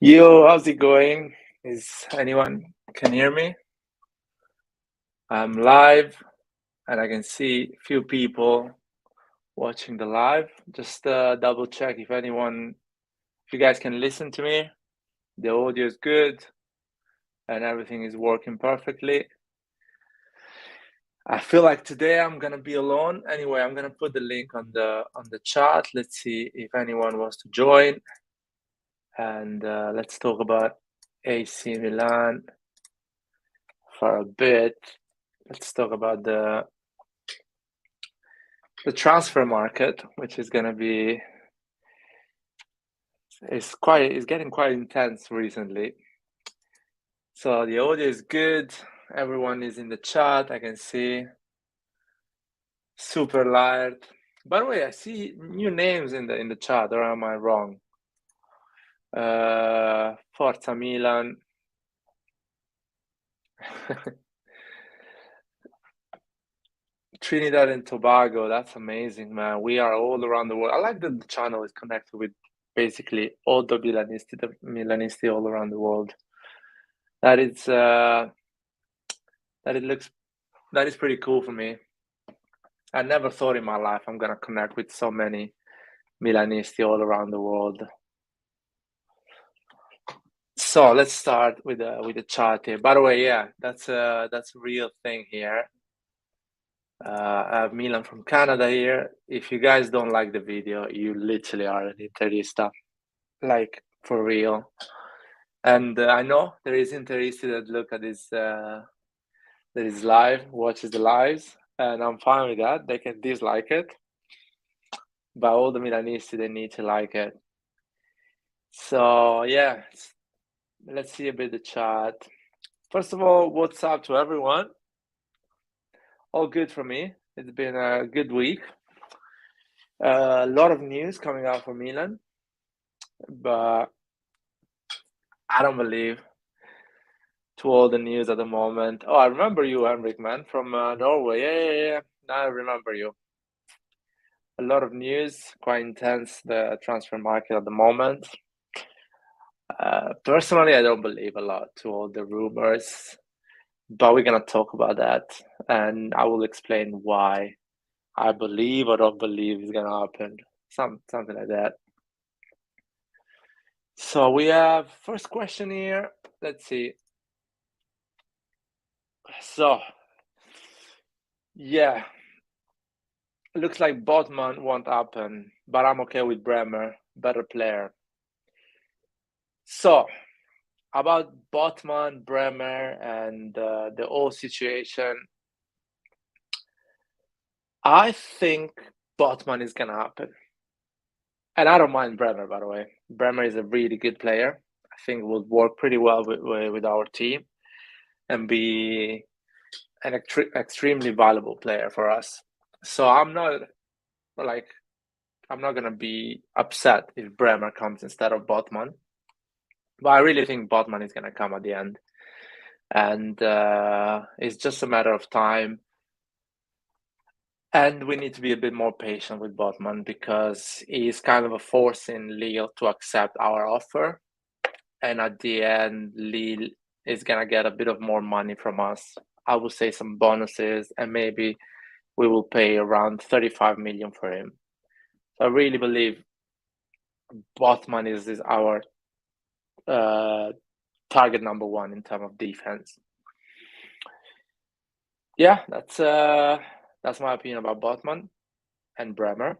Yo, how's it going? Is anyone can hear me? I'm live and I can see a few people watching the live. Just double check if you guys can listen to me. The audio is good and everything is working perfectly. I feel like today I'm gonna be alone. Anyway, I'm gonna put the link on the chat. Let's see if anyone wants to join. And let's talk about AC Milan for a bit. Let's talk about the transfer market, which is gonna be is getting quite intense recently. So the audio is good. Everyone is in the chat. I can see. Super light. By the way, I see new names in the chat, or am I wrong? Forza Milan. Trinidad and Tobago, that's amazing, man. We are all around the world. I like that the channel is connected with basically all the Milanisti all around the world. That is pretty cool for me. I never thought in my life I'm gonna connect with so many Milanisti all around the world. So let's start with the chart here. By the way, yeah, that's a real thing here. I have Milan from Canada here. If you guys don't like the video, you literally are an Interista, like for real. And I know there is Interisti that look at this, that is live, watches the lives, and I'm fine with that. They can dislike it, but all the Milanisti, they need to like it. So yeah, let's see a bit the chat. First of all, what's up to everyone? All good for me. It's been a good week. A lot of news coming out from Milan, but I don't believe to all the news at the moment. Oh, I remember you, Henrik, man, from Norway. Yeah. Now I remember you. A lot of news, quite intense, the transfer market at the moment. Personally, I don't believe a lot to all the rumors, but we're going to talk about that, and I will explain why I believe or don't believe is going to happen, something like that. So we have first question here. Let's see. So, yeah, looks like Botman won't happen, but I'm okay with Bremer, better player. So, about Botman, Bremer, and the whole situation, I think Botman is gonna happen, and I don't mind Bremer, by the way. Bremer is a really good player. I think will work pretty well with our team and be an extremely valuable player for us. So I'm not gonna be upset if Bremer comes instead of Botman, but I really think Botman is gonna come at the end, and it's just a matter of time. And we need to be a bit more patient with Botman because he's kind of forcing Lille to accept our offer, and at the end, Lille is gonna get a bit of more money from us. I would say some bonuses, and maybe we will pay around 35 million for him. So I really believe Botman is our target number one in terms of defense. Yeah, that's my opinion about Botman and Bremer.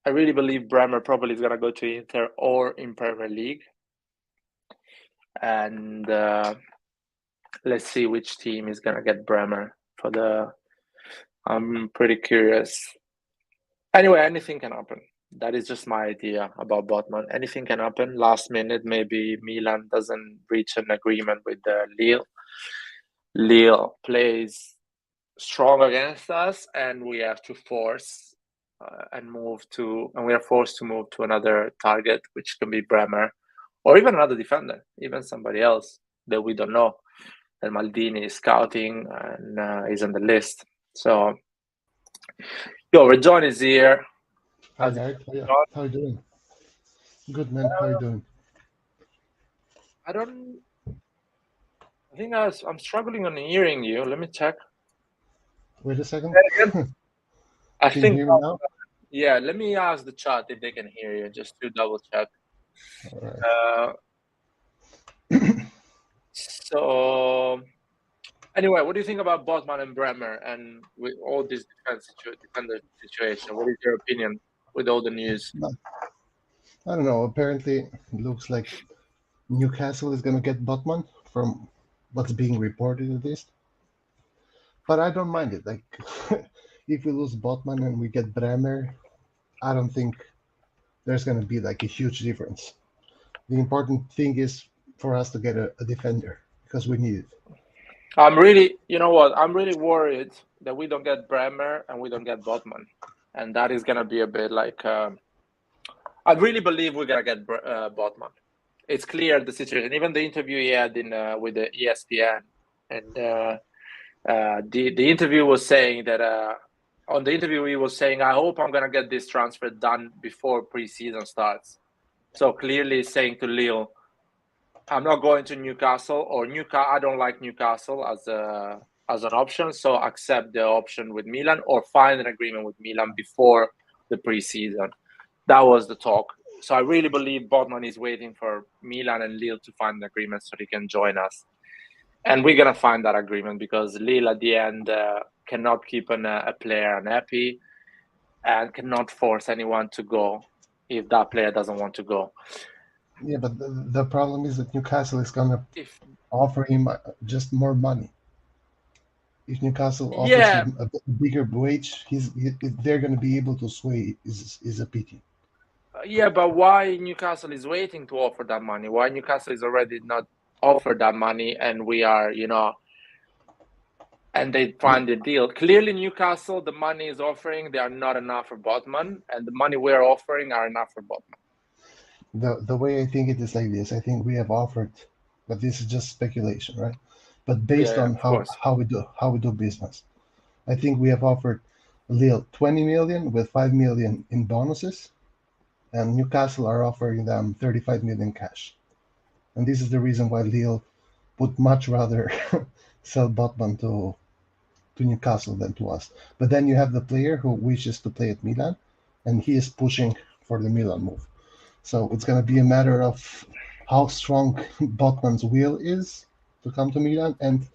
I really believe Bremer probably is gonna go to Inter or in Premier League, and let's see which team is gonna get Bremer for the. I'm pretty curious. Anyway, anything can happen. That is just my idea about Botman. Anything can happen. Last minute, maybe Milan doesn't reach an agreement with Lille. Lille plays strong against us, and we have to force and we are forced to move to another target, which can be Bremer, or even another defender, even somebody else that we don't know. And Maldini is scouting and is on the list. So, Rejon is here. Hi, guys. How you doing? Good, man. How you doing? I don't. I think I'm struggling on hearing you. Let me check. Wait a second. I Can think. you hear me now? Yeah. Let me ask the chat if they can hear you, just to double check. All right. So anyway, what do you think about Botman and Bremer and with all this defender situation? What is your opinion with all the news? I don't know. Apparently, it looks like Newcastle is going to get Botman from what's being reported at least. But I don't mind it. Like, if we lose Botman and we get Bremer, I don't think there's going to be like a huge difference. The important thing is for us to get a defender because we need it. You know what? I'm really worried that we don't get Bremer and we don't get Botman, and that is gonna be a bit like. I really believe we're gonna get Botman. It's clear the situation. Even the interview he had in with the ESPN, and the interview was saying that on the interview he was saying, "I hope I'm gonna get this transfer done before preseason starts." So clearly saying to Lille, I'm not going to Newcastle, or I don't like Newcastle as an option, so accept the option with Milan or find an agreement with Milan before the preseason. That was the talk. So I really believe Botman is waiting for Milan and Lille to find an agreement so he can join us. And we're going to find that agreement because Lille at the end cannot keep a player unhappy and cannot force anyone to go if that player doesn't want to go. Yeah, but the problem is that Newcastle is going to offer him just more money. If Newcastle offers him a bigger wage, they're going to be able to sway is a pity. Yeah, but why Newcastle is waiting to offer that money? Why Newcastle is already not offered that money and we are, and they find the deal. Clearly Newcastle, the money is offering, they are not enough for Botman, and the money we're offering are enough for Botman. The way I think it is like this, I think we have offered, but this is just speculation, right? But based on how we do business, I think we have offered Lille 20 million with 5 million in bonuses, and Newcastle are offering them 35 million cash. And this is the reason why Lille would much rather sell Botman to Newcastle than to us. But then you have the player who wishes to play at Milan, and he is pushing for the Milan move. So it's going to be a matter of how strong Botman's will is to come to Milan and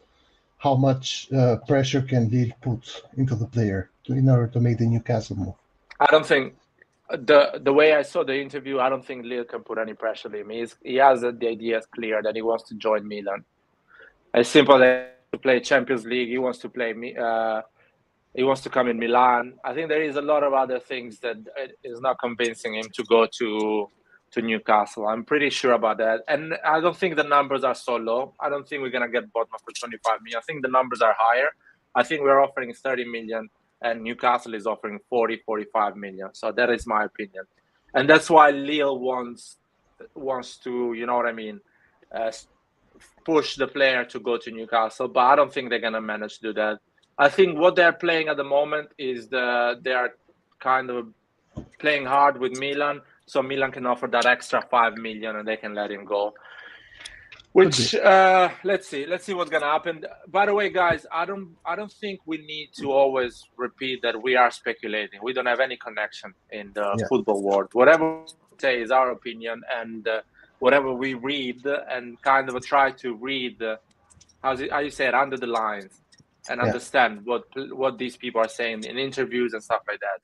how much pressure can Lille put into the player in order to make the Newcastle move. I don't think the way I saw the interview, I don't think Lille can put any pressure on him. He has the idea is clear that he wants to join Milan. As simple as to play Champions League, he wants to play. He wants to come in Milan. I think there is a lot of other things that is not convincing him to go to Newcastle. I'm pretty sure about that. And I don't think the numbers are so low. I don't think we're going to get Botman for 25 million. I think the numbers are higher. I think we're offering 30 million and Newcastle is offering 40, 45 million. So that is my opinion. And that's why Lille wants to, you know what I mean, push the player to go to Newcastle. But I don't think they're going to manage to do that. I think what they're playing at the moment is they are kind of playing hard with Milan, so Milan can offer that extra 5 million and they can let him go. Which let's see what's gonna happen. By the way, guys, I don't think we need to always repeat that we are speculating. We don't have any connection in the football world. Whatever we say is our opinion, and whatever we read and kind of try to read, how you say it, under the lines. And understand what these people are saying in interviews and stuff like that.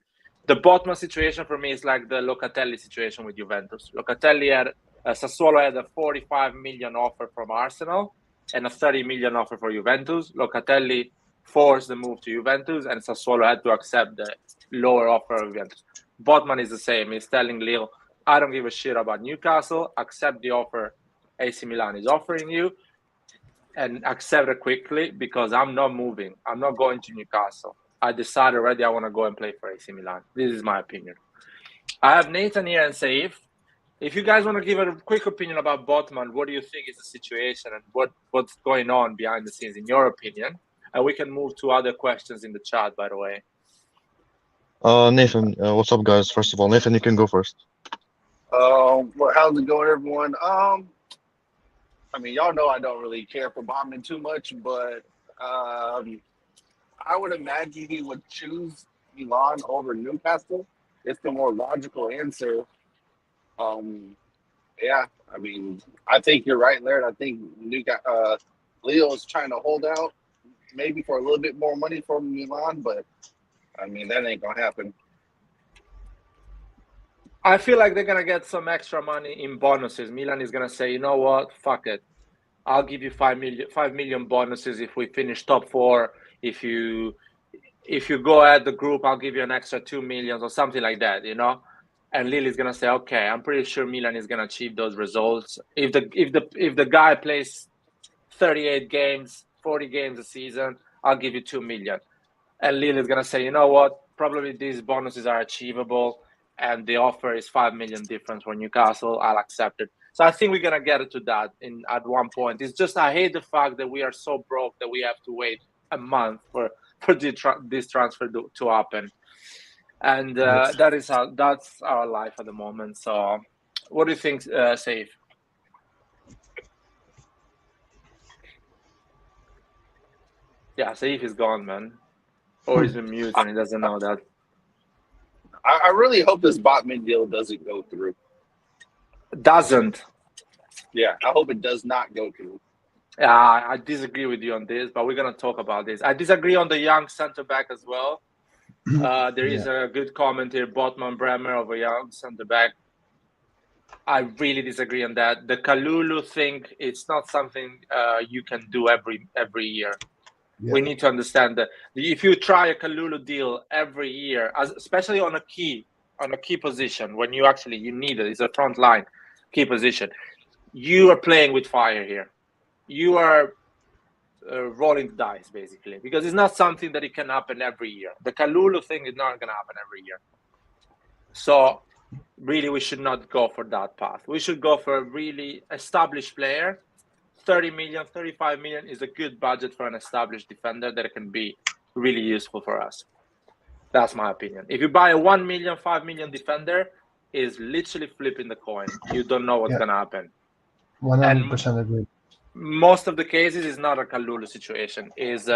The Botman situation for me is like the Locatelli situation with Juventus. Locatelli had Sassuolo had a 45 million offer from Arsenal and a 30 million offer for Juventus. Locatelli forced the move to Juventus, and Sassuolo had to accept the lower offer of Juventus. Botman is the same. He's telling Lille, I don't give a shit about Newcastle. Accept the offer AC Milan is offering you. And accept it quickly because I'm not moving. I'm not going to Newcastle. I decided already I want to go and play for AC Milan. This is my opinion. I have Nathan here and Saif. If you guys want to give a quick opinion about Botman, what do you think is the situation and what's going on behind the scenes in your opinion? And we can move to other questions in the chat, by the way. Nathan, what's up, guys? First of all, Nathan, you can go first. Well, how's it going, everyone? I mean, y'all know I don't really care for Botman too much, but I would imagine he would choose Milan over Newcastle. It's the more logical answer. Yeah, I mean, I think you're right, Laird. I think Leo's trying to hold out maybe for a little bit more money from Milan, but I mean, that ain't gonna happen. I feel like they're gonna get some extra money in bonuses. Milan is gonna say, you know what, fuck it, I'll give you 5 million bonuses if we finish top 4. If you go at the group, I'll give you an extra 2 million or something like that, you know. And Lille is gonna say, okay, I'm pretty sure Milan is gonna achieve those results. If the guy plays 38 games, 40 games a season, I'll give you 2 million. And Lille is gonna say, you know what, probably these bonuses are achievable, and the offer is 5 million difference for Newcastle. I'll accept it. So I think we're gonna get it to that at one point. It's just I hate the fact that we are so broke that we have to wait a month for this transfer to happen, and that's our life at the moment. So, what do you think, Saif? Yeah, Saif is gone, man, or he's been mute and he doesn't know that. I really hope this Botman deal doesn't go through. Doesn't. Yeah, I hope it does not go through. Yeah, I disagree with you on this, but we're going to talk about this. I disagree on the young center-back as well. There is a good comment here, Botman and Bremer, of a young center-back. I really disagree on that. The Kalulu thing, it's not something you can do every year. Yeah. We need to understand that if you try a Kalulu deal every year, especially on a key position, when you need it, it's a front line key position, you are playing with fire here. You are rolling the dice, basically, because it's not something that it can happen every year. The Kalulu thing is not going to happen every year. So really, we should not go for that path. We should go for a really established player. 30 million, 35 million is a good budget for an established defender that can be really useful for us. That's my opinion. If you buy a 1 million, 5 million defender, is literally flipping the coin. You don't know what's going to happen. 100% agree. Most of the cases is not a Kalulu situation. Is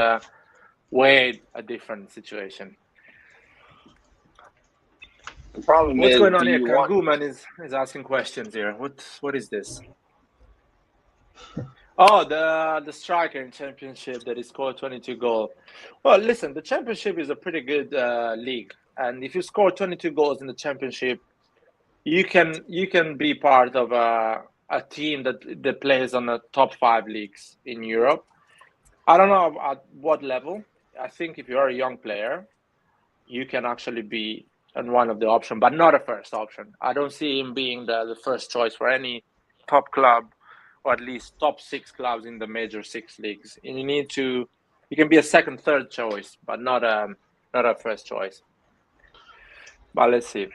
way a different situation. The problem what's going on here? Kanguman is asking questions here. What is this? Oh, the striker in championship that is scored 22 goals. Well, listen, the championship is a pretty good league, and if you score 22 goals in the championship, you can be part of a team that plays on the top 5 leagues in Europe. I don't know at what level. I think if you're a young player, you can actually be on one of the options, but not a first option. I don't see him being the first choice for any top club, or at least top 6 clubs in the major 6 leagues. And you can be a second, third choice, but not a first choice. But let's see.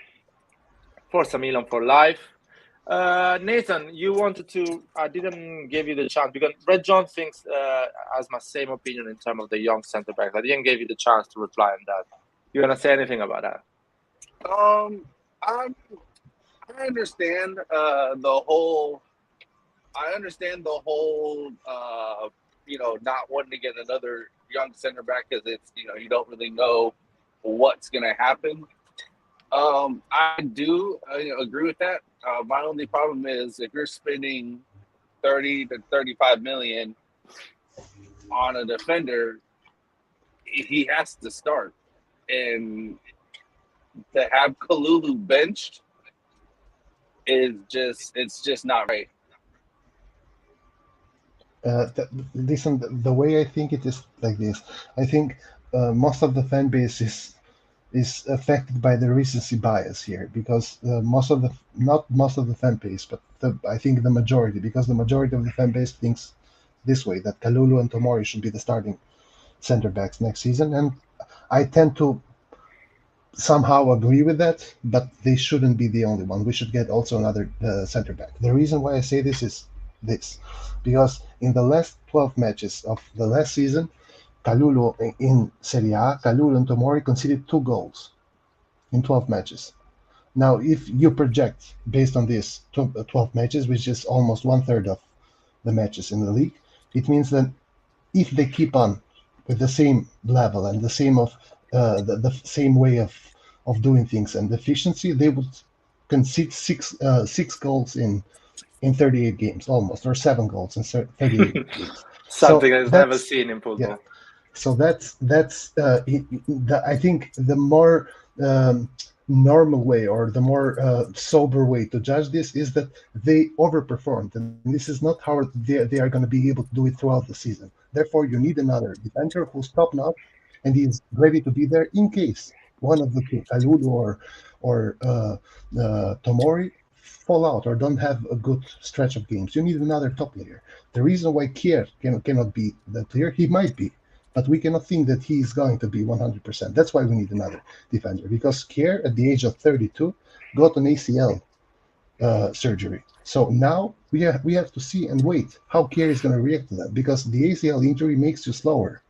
Forza Milan for life. Nathan, you wanted to, I didn't give you the chance because Red John thinks has my same opinion in terms of the young center back. I didn't give you the chance to reply on that. You want to say anything about that? I understand the whole not wanting to get another young center back because it's, you don't really know what's going to happen. I do agree with that. My only problem is if you're spending 30 to 35 million on a defender, he has to start. And to have Kalulu benched it's just not right. Listen, the way I think it is like this. I think most of the fan base is affected by the recency bias here, because not most of the fan base, but I think the majority, because the majority of the fan base thinks this way, that Kalulu and Tomori should be the starting center backs next season, and I tend to somehow agree with that, but they shouldn't be the only one. We should get also another center back. The reason why I say this is this, because in the last 12 matches of the last season, Kalulu in Serie A, Kalulu and Tomori conceded 2 goals in 12 matches. Now, if you project based on this 12 matches, which is almost 1/3 of the matches in the league. It means that if they keep on with the same level and the same the same way of doing things and efficiency, they would concede six goals in 38 games almost, or 7 goals in 38 games. Something I've never seen in football. Yeah. So that's I think the more normal way, or the more sober way to judge this, is that they overperformed, and this is not how they are going to be able to do it throughout the season. Therefore, you need another defender who's top notch and he's ready to be there in case one of the two, Kalulu or Tomori, fall out or don't have a good stretch of games. You need another top player. The reason why Kier cannot be that player, he might be, but we cannot think that he is going to be 100%. That's why we need another defender, because Kier, at the age of 32, got an ACL surgery. So now we have to see and wait how Kier is going to react to that, because the ACL injury makes you slower.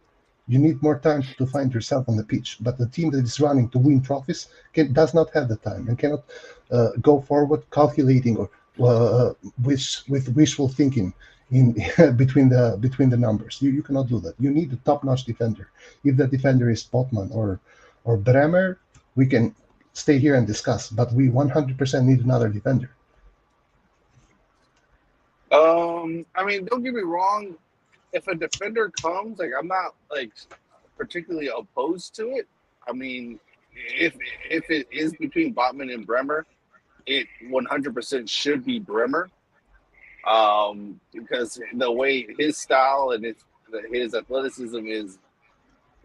You need more time to find yourself on the pitch. But the team that is running to win trophies does not have the time and cannot go forward calculating or with wishful thinking in between the numbers. You cannot do that. You need a top-notch defender. If the defender is Botman or Bremer, we can stay here and discuss. But we 100% need another defender. I mean, don't get me wrong. If a defender comes, like, I'm not like particularly opposed to it. I mean, if it is between Botman and Bremer, it 100% should be Bremer, because the way his style and his athleticism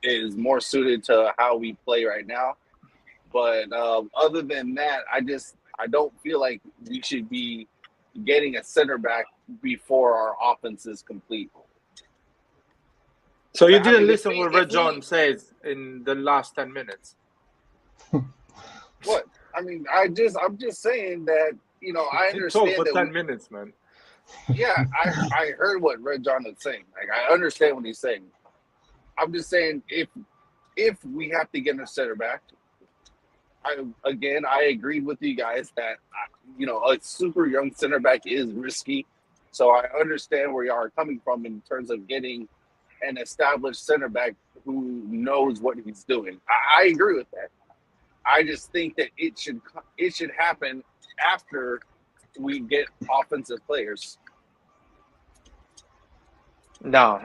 is more suited to how we play right now. But other than that, I don't feel like we should be getting a center back before our offense is complete. So you didn't listen what Red John says in the last 10 minutes. What? I mean, I'm just saying that, you know, I understand. Talk for 10 minutes, man. Yeah, I heard what Red John is saying. Like, I understand what he's saying. I'm just saying, if we have to get a center back, I agreed with you guys that, you know, a super young center back is risky. So I understand where you are coming from in terms of getting an established center back who knows what he's doing. I agree with that. I just think that it should happen after we get offensive players. No.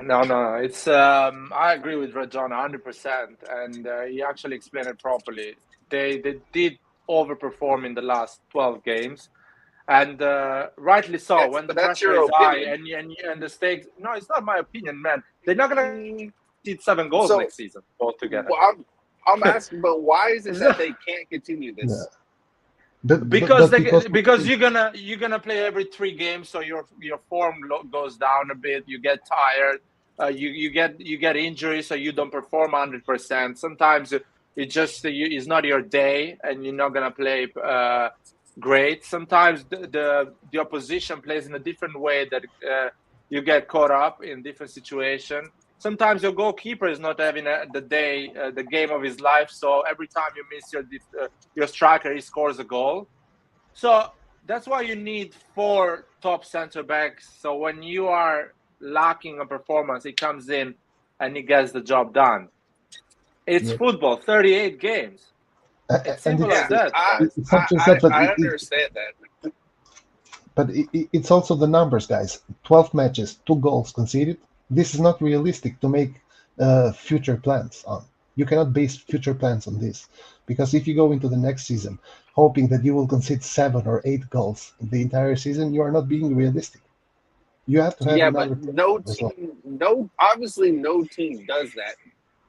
It's I agree with Red John 100%, and he actually explained it properly. They did overperform in the last 12 games. And rightly so. When the pressure is high and the stakes, no, it's not my opinion, man. They're not gonna get 7 goals next season altogether. Well, I'm asking, but why is it that they can't continue this? Yeah. Because you're gonna play every 3 games, so your form goes down a bit. You get tired. You get injuries, so you don't perform 100%. Sometimes it's not your day, and you're not gonna play great. Sometimes the opposition plays in a different way that you get caught up in different situation. Sometimes your goalkeeper is not having the game of his life, so every time you miss your striker, he scores a goal. So that's why you need 4 top center backs. So when you are lacking a performance, he comes in and he gets the job done. It's football, 38 games. It's simple as that. I understand that. But it's also the numbers, guys. 12 matches, 2 goals conceded. This is not realistic to make future plans on. You cannot base future plans on this, because if you go into the next season hoping that you will concede 7 or 8 goals the entire season, you are not being realistic. You have to have but obviously no team does that.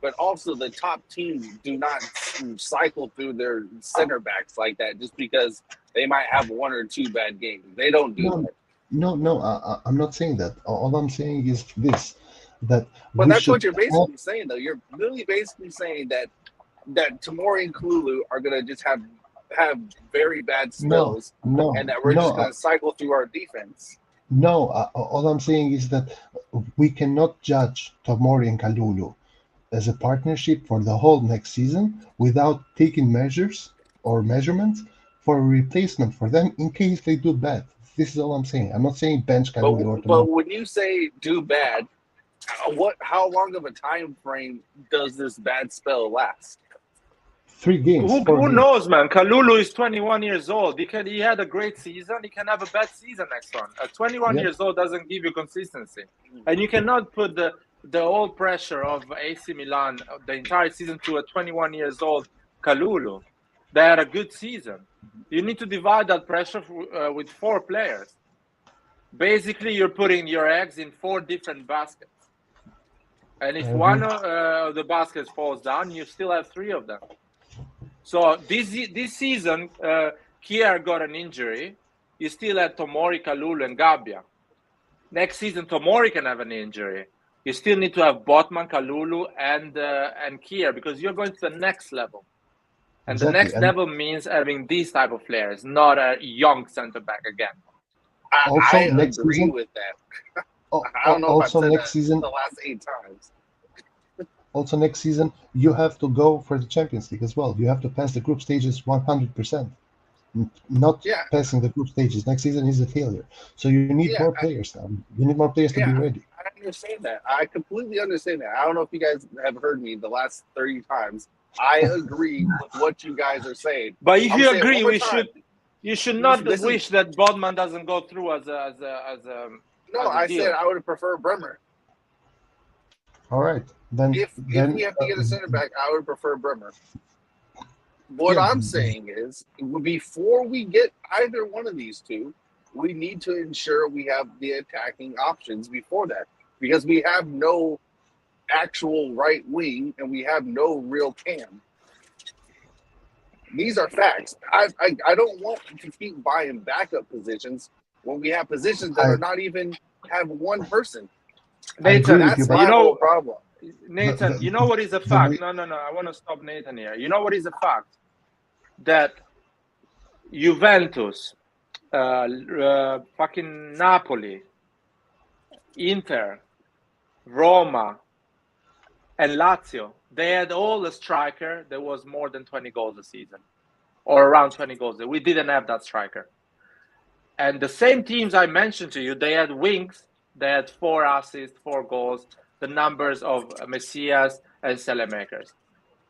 But also the top teams do not cycle through their center backs like that just because they might have 1 or 2 bad games. They don't do that. No, I'm not saying that. All I'm saying is this, that. But that's what you're basically saying, though. You're really basically saying that Tomori and Kalulu are going to just have very bad spells, and that we're just going to cycle through our defense. No, all I'm saying is that we cannot judge Tomori and Kalulu as a partnership for the whole next season without taking measures or measurements for a replacement for them in case they do bad. This is all I'm saying. I'm not saying bench Kalulu or But when you say do bad, how long of a time frame does this bad spell last? 3 games. Who knows, man? Kalulu is 21 years old. He had a great season. He can have a bad season next one. At 21 years old doesn't give you consistency, and you cannot put the whole pressure of AC Milan the entire season to a 21 years old Kalulu. They had a good season. You need to divide that pressure with 4 players. Basically, you're putting your eggs in 4 different baskets. And if one of the baskets falls down, you still have 3 of them. So this season, Kier got an injury. You still had Tomori, Kalulu, and Gabbia. Next season, Tomori can have an injury. You still need to have Botman, Kalulu, and Kier, because you're going to the next level. And the next level means having these type of players, not a young center back again. Also, I next agree season, with that. I don't know also if I said next season, the last 8 times. Also next season, you have to go for the Champions League as well. You have to pass the group stages 100%. Not passing the group stages next season is a failure. So you need more players now. You need more players to be ready. I understand that. I completely understand that. I don't know if you guys have heard me the last 30 times. I agree with what you guys are saying. But if you agree, you should not wish that Botman doesn't go through as a. No, I said I would prefer Bremer. All right. Then if we have to get a center back, I would prefer Bremer. What I'm saying is, before we get either one of these two, we need to ensure we have the attacking options before that, because we have no actual right wing and we have no real cam. These are facts. I don't want to keep buying backup positions when we have positions that are not even have one person. Nathan, that's my whole problem. Nathan, you know what is a fact? No. I want to stop Nathan here. You know what is a fact? That Juventus, fucking Napoli, Inter, Roma, and Lazio, they had all a striker that was more than 20 goals a season, or around 20 goals. We didn't have that striker. And the same teams I mentioned to you, they had wings. They had 4 assists, 4 goals, the numbers of Messias and Selemakers.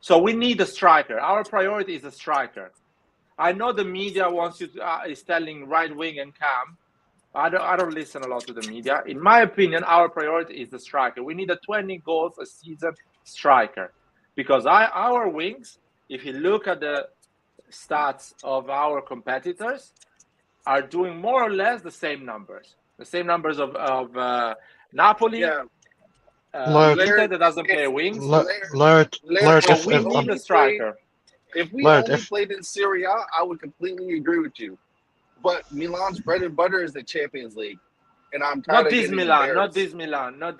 So we need a striker. Our priority is a striker. I know the media wants you to, is telling right wing and cam. I don't listen a lot to the media. In my opinion, our priority is the striker. We need a 20 goals a season striker, because our wings, if you look at the stats of our competitors, are doing more or less the same numbers. The same numbers of Napoli. Inter that doesn't play wings. If we need a striker. If we only played in Serie A, I would completely agree with you. But Milan's bread and butter is the Champions League, and I'm tired of getting embarrassed. Not this Milan. No.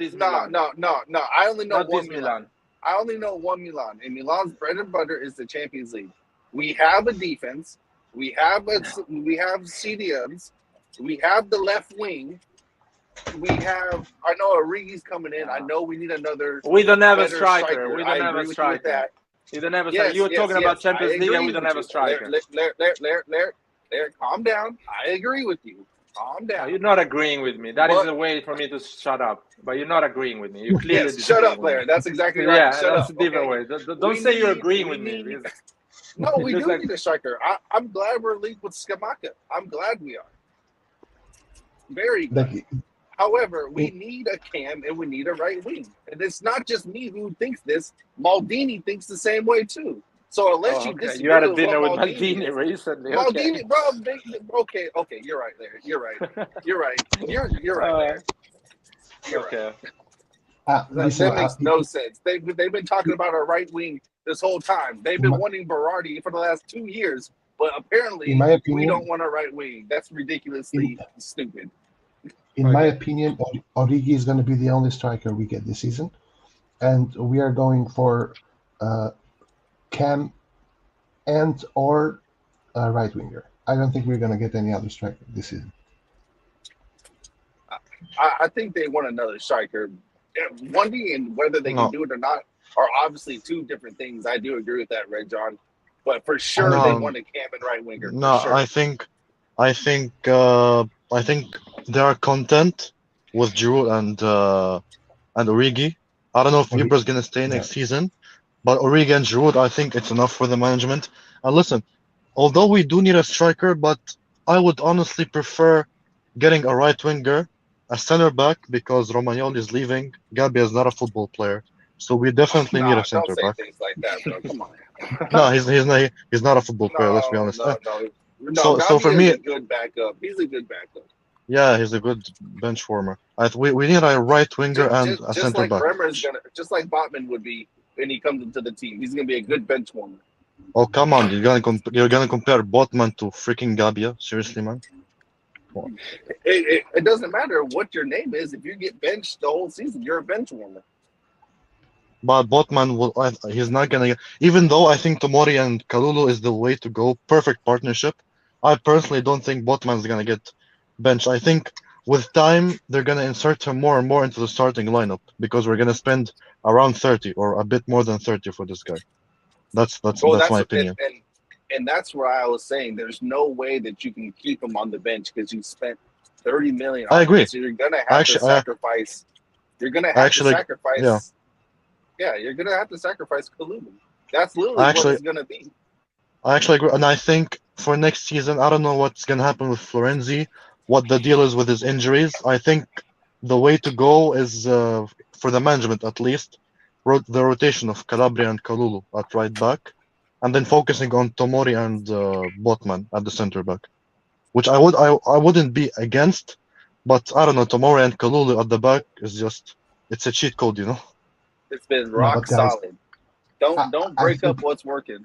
I only know one Milan. I only know one Milan, and Milan's bread and butter is the Champions League. We have a defense. We have CDMs. We have the left wing. We have. I know Origi's coming in. I know we need another. We don't have a striker. We don't have a striker. You don't have a striker. You were talking about Champions League, and we don't have a striker. Calm down. I agree with you. Calm down. You're not agreeing with me. That is a way for me to shut up. But you're not agreeing with me. You clearly shut up, Blair. That's exactly right. Yeah, that's a different way. Don't say you're agreeing with me. No, we do need a striker. I'm glad we're linked with Scamacca. I'm glad we are. Very good. However, we need a cam and we need a right wing. And it's not just me who thinks this. Maldini thinks the same way too. So unless you disagree, you had a dinner with Maldini recently. Maldini, bro. Okay, you're right there. You're right. You're right there. Okay. That makes no sense. They've been talking about a right wing this whole time. They've been wanting Berardi for the last 2 years, but apparently we don't want a right wing. That's ridiculously stupid. In my opinion, Origi is going to be the only striker we get this season, and we are going for cam and or right winger. I don't think we're going to get any other striker this season. I think they want another striker. One thing, and whether they can do it or not, are obviously 2 different things. I do agree with that, Red John. But for sure, they want a cam and right winger. No, sure. I think I think they are content with Giroud and Origi. I don't know if Ibra's gonna stay next season, but Origi and Giroud, I think it's enough for the management. And listen, although we do need a striker, but I would honestly prefer getting a right winger, a center back, because Romagnoli is leaving. Gabi is not a football player, so we definitely need a center back. Don't say things like that, bro. Come on. No, he's not a football player. Let's be honest. No, so for me, is a good backup. He's a good backup. Yeah, he's a good bench warmer. We need a right winger and a center back. Just like Botman would be when he comes into the team. He's gonna be a good bench warmer. Oh come on, you're gonna compare Botman to freaking Gabia? Seriously, man? It doesn't matter what your name is. If you get benched the whole season, you're a bench warmer. But Botman he's not gonna. Even though I think Tomori and Kalulu is the way to go, perfect partnership. I personally don't think Botman's gonna get bench. I think with time they're gonna insert him more and more into the starting lineup because we're gonna spend around 30 or a bit more than 30 for this guy. That's my opinion. And that's where I was saying there's no way that you can keep him on the bench because you spent 30 million. I agree. So you're gonna have to sacrifice. You're gonna have to sacrifice. Yeah, you're gonna have to sacrifice Kalulu. That's literally what it's gonna be. I actually agree, and I think for next season, I don't know what's gonna happen with Florenzi, what the deal is with his injuries. I think the way to go is, for the management at least, the rotation of Calabria and Kalulu at right back, and then focusing on Tomori and Botman at the center back, which I wouldn't be against, but I don't know, Tomori and Kalulu at the back is it's a cheat code, you know. It's been rock solid. Don't break up what's working.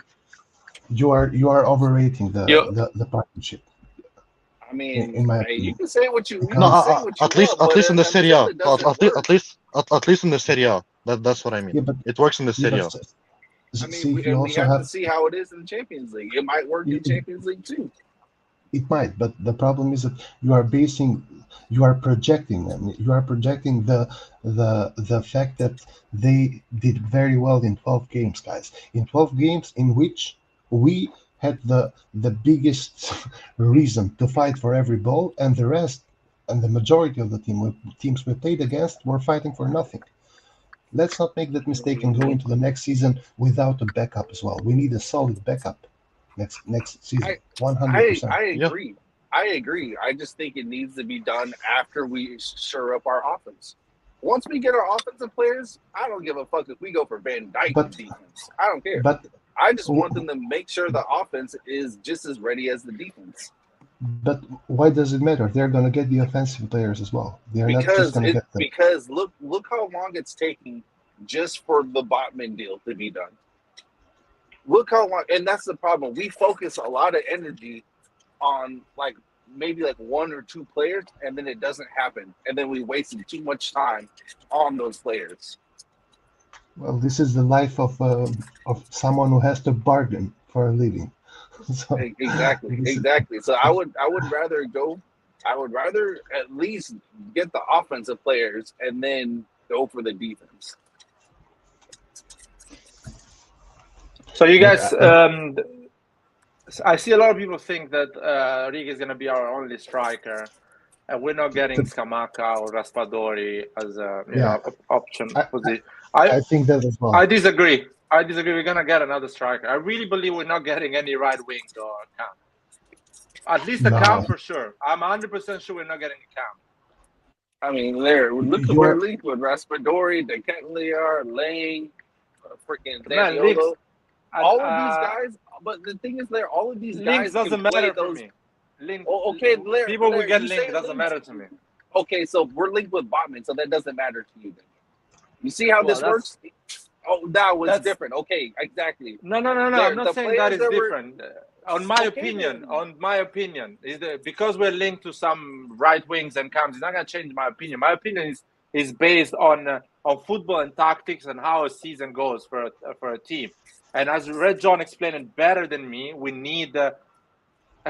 You are overrating the partnership. I mean, in my opinion, you can say what you at least in the Serie A. At least in the Serie A. That's what I mean. Yeah, but it works in the Serie A. I mean, we have to see how it is in the Champions League. It might work in Champions League too. It might, but the problem is that you are projecting them. You are projecting the fact that they did very well in 12 games, guys. In 12 games in which we had the biggest reason to fight for every ball, and the rest and the majority of the teams we played against were fighting for nothing. Let's not make that mistake and go into the next season without a backup as well. We need a solid backup next season. 100%. I agree. I just think it needs to be done after we shore up our offense. Once we get our offensive players, I don't give a fuck if we go for Van Dijk defense. I don't care. But I just want them to make sure the offense is just as ready as the defense. But why does it matter? They're going to get the offensive players as well. They're not just going to get them. Because look how long it's taking just for the Botman deal to be done. Look how long, and that's the problem. We focus a lot of energy on maybe one or two players, and then it doesn't happen, and then we wasted too much time on those players. Well, this is the life of someone who has to bargain for a living. So, exactly. So I would rather at least get the offensive players and then go for the defense. So you guys, I see a lot of people think that Riga is going to be our only striker, and we're not getting Scamacca or Raspadori as a option. I think that as well. I disagree. We're going to get another striker. I really believe we're not getting any right wing or Camp. At least a Camp for sure. I'm 100% sure we're not getting a Camp. I mean, look at where linked with Raspadori, De Ketelaere, Lang, freaking Zaniolo. All of these guys, but the thing is, all of these guys doesn't matter for me. People will get linked. Doesn't matter to me. Okay, so we're linked with Botman, so that doesn't matter to you. Then you see how this works? Oh, that was different. Okay, exactly. No. I'm not saying that is different. On my opinion, is that because we're linked to some right wings and camps, it's not gonna change my opinion. My opinion is based on football and tactics and how a season goes for a team. And as Red John explained it better than me, we need a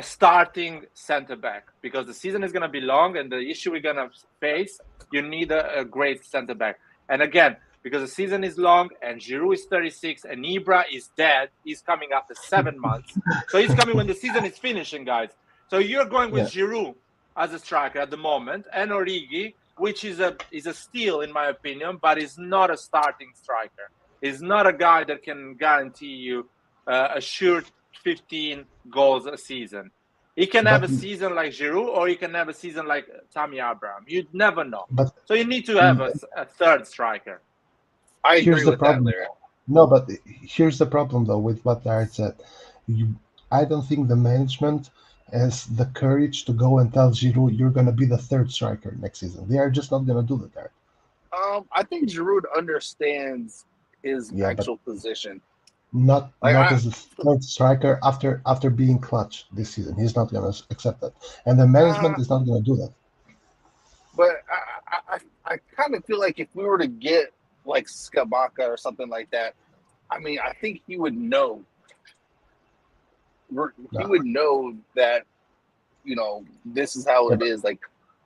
starting center back because the season is gonna be long, and the issue we're gonna face, you need a great center back. And again, because the season is long and Giroud is 36 and Ibra is dead. He's coming after 7 months. So he's coming when the season is finishing, guys. So you're going with Giroud as a striker at the moment, and Origi, which is a steal in my opinion, but is not a starting striker. He's not a guy that can guarantee you a sure 15 goals a season. He can have a season like Giroud, or he can have a season like Tammy Abraham. You'd never know. So you need to have a third striker. I agree with that, Larry. No, but here's the problem, though, with what Larry said. I don't think the management has the courage to go and tell Giroud, you're going to be the third striker next season. They are just not going to do that. I think Giroud understands his actual position. Not as a third striker after being clutch this season. He's not going to accept that. And the management is not going to do that. But I kind of feel like if we were to get like Scamacca or something like that, I mean, I think he would know. He would know that, you know, this is how it is. Like,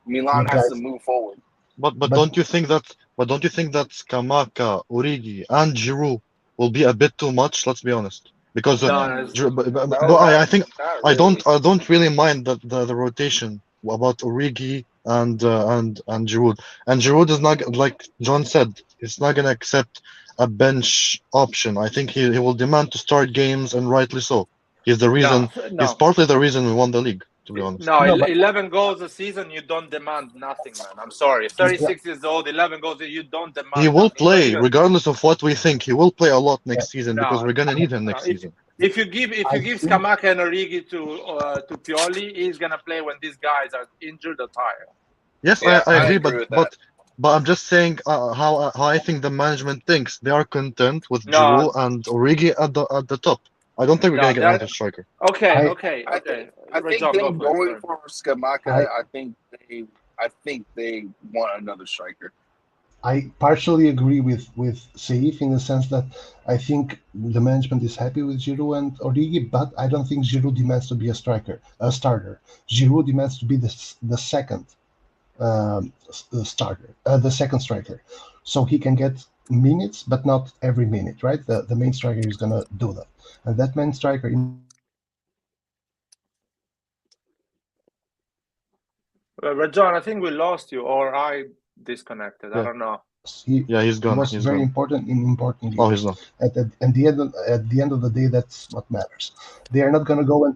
Milan has to move forward. But don't you think that Scamacca, Origi, and Giroud will be a bit too much? Let's be honest. Because I think I don't really mind the rotation about Origi and Giroud. And Giroud is not, like John said, he's not gonna accept a bench option. I think he will demand to start games, and rightly so. He's the reason. He's partly the reason we won the league, to be honest. No, 11 goals a season, you don't demand nothing, man. I'm sorry. 36 years old, 11 goals, you don't demand. He will play, regardless of what we think. He will play a lot next season because we're gonna need him next season. If you give Scamacca and Origi to Pioli, he's gonna play when these guys are injured or tired. Yes, I agree, but I'm just saying how I think the management thinks. They are content with Giroud and Origi at the top. I don't think we're gonna get another striker. Okay. I think them going for Scamacca. I think they want another striker. I partially agree with Seif in the sense that I think the management is happy with Giroud and Origi, but I don't think Giroud demands to be a starter. Giroud demands to be the second starter, the second striker, so he can get minutes, but not every minute, right? The main striker is gonna do that, and that main striker. Rajan, I think we lost you, or I disconnected. I don't know. He's gone. He was very important in important games. Oh, he's not. At the end of the day, that's what matters. They are not gonna go.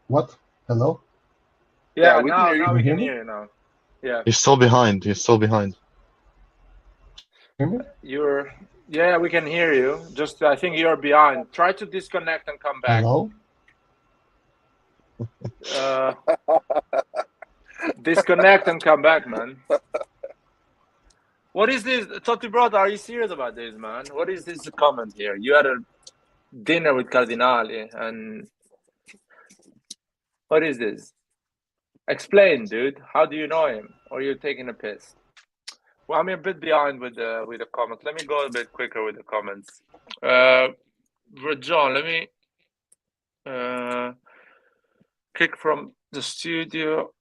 What? Hello? Yeah, now we can hear you now. Yeah. He's still behind. Hear me? Yeah, we can hear you. Just I think you're behind. Try to disconnect and come back. Hello? Disconnect and come back, man. What is this? Totti brother, are you serious about this, man? What is this comment here? You had a dinner with Cardinali, and what is this? Explain, dude. How do you know him? Or are you taking a piss? Well, I'm a bit behind with the comments. Let me go a bit quicker with the comments. John, let me kick from the studio.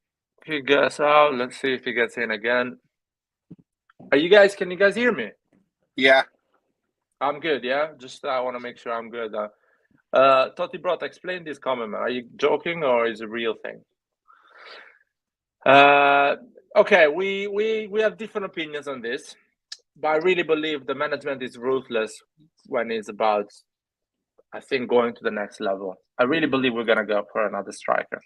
He gets out. Let's see if he gets in again. Can you guys hear me? Yeah. I'm good, yeah? Just I want to make sure I'm good. Totti Brot, explain this comment, man. Are you joking or is it a real thing? Okay, we have different opinions on this, but I really believe the management is ruthless when it's about, I think, going to the next level. I really believe we're gonna go for another striker.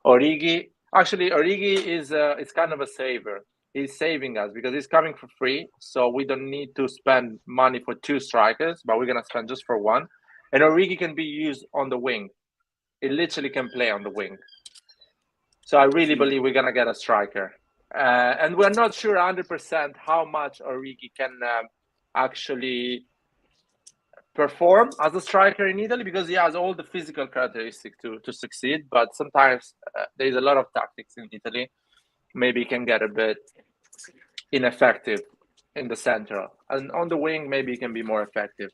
Origi is it's kind of a saver. He's saving us because he's coming for free, so we don't need to spend money for two strikers, but we're gonna spend just for one. And Origi can be used on the wing. He literally can play on the wing. So I really believe we're gonna get a striker, and we're not sure 100% how much Origi can actually perform as a striker in Italy, because he has all the physical characteristics to succeed. But sometimes there's a lot of tactics in Italy. Maybe he can get a bit ineffective in the center, and on the wing maybe he can be more effective.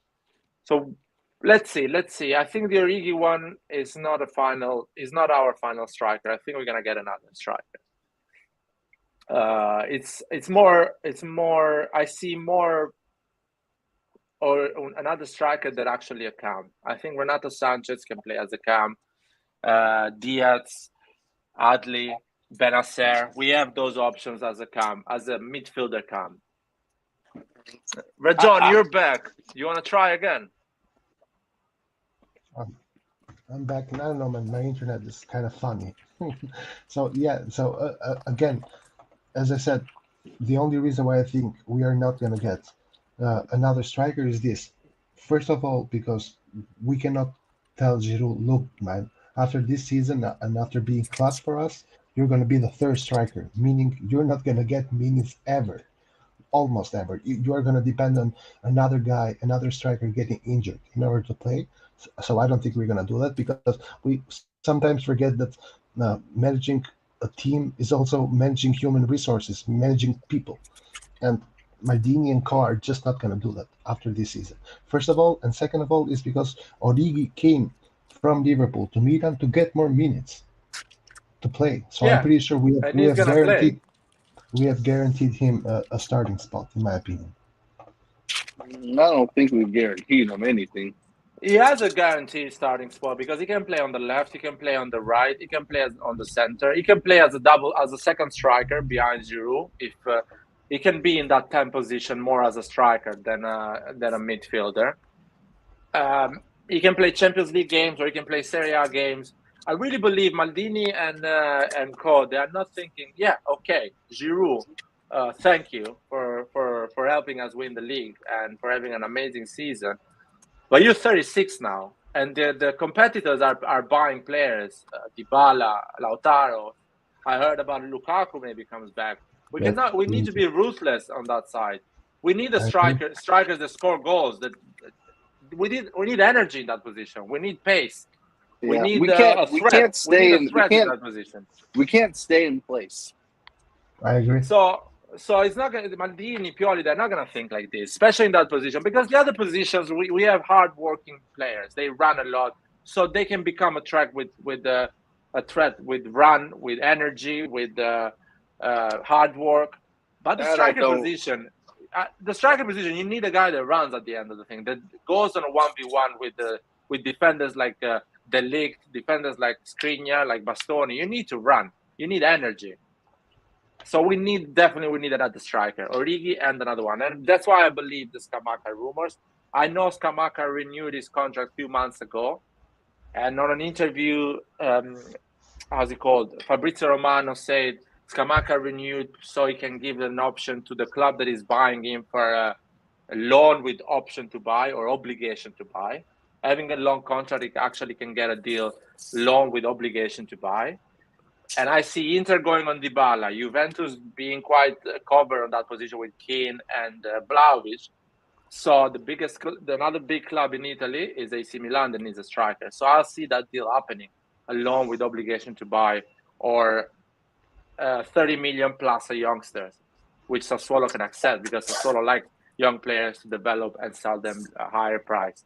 So let's see. I think the Origi one is not our final striker. I think we're gonna get another striker. It's more. I see more, or another striker that actually a cam. I think Renato Sanchez can play as a cam. Diaz, Adli, Bennacer. We have those options as a midfielder cam. Rajon, you're back. You want to try again? I'm back, and I don't know, man. My internet is kind of funny. So yeah. So again, as I said, the only reason why I think we are not going to get another striker is this. First of all, because we cannot tell Giroud, look, man, after this season and after being class for us, you're going to be the third striker, meaning you're not going to get minutes ever, almost ever. You are going to depend on another guy, another striker getting injured in order to play. So I don't think we're going to do that, because we sometimes forget that managing a team is also managing human resources, managing people. And Maldini and Carr are just not going to do that after this season. First of all, and second of all, is because Origi came from Liverpool to Milan to get more minutes to play. So I'm pretty sure we have guaranteed him a starting spot, in my opinion. I don't think we've guaranteed him anything. He has a guaranteed starting spot because he can play on the left, he can play on the right, he can play on the center, he can play as a second striker behind Giroud. If he can be in that 10 position more as a striker than a midfielder. He can play Champions League games or he can play Serie A games. I really believe Maldini and Co, they are not thinking, yeah, okay, Giroud, thank you for helping us win the league and for having an amazing season. But you're 36 now, and the competitors are buying players. Dybala, Lautaro. I heard about Lukaku maybe comes back. We need to be ruthless on that side. We need strikers that score goals. That we need energy in that position. We need pace. Yeah. We can't stay in that position. We can't stay in place. I agree. So it's not going to Maldini, Pioli, they're not going to think like this, especially in that position, because the other positions we have hard-working players. They run a lot, so they can become a threat with run, with energy, with hard work. But the striker position, you need a guy that runs at the end of the thing, that goes on a 1v1 with defenders like De Ligt, defenders like Skriniar, like Bastoni. You need to run. You need energy. So we need another striker, Origi and another one. And that's why I believe the Scamacca rumors. I know Scamacca renewed his contract a few months ago. And on an interview, Fabrizio Romano said Scamacca renewed so he can give an option to the club that is buying him for a loan with option to buy or obligation to buy. Having a long contract, he actually can get a deal, loan with obligation to buy. And I see Inter going on Dybala, Juventus being quite covered on that position with Keane and Vlahovic. So another big club in Italy is AC Milan that needs a striker. So I'll see that deal happening, along with obligation to buy or 30 million plus a youngsters, which Sassuolo can accept because Sassuolo like young players to develop and sell them a higher price.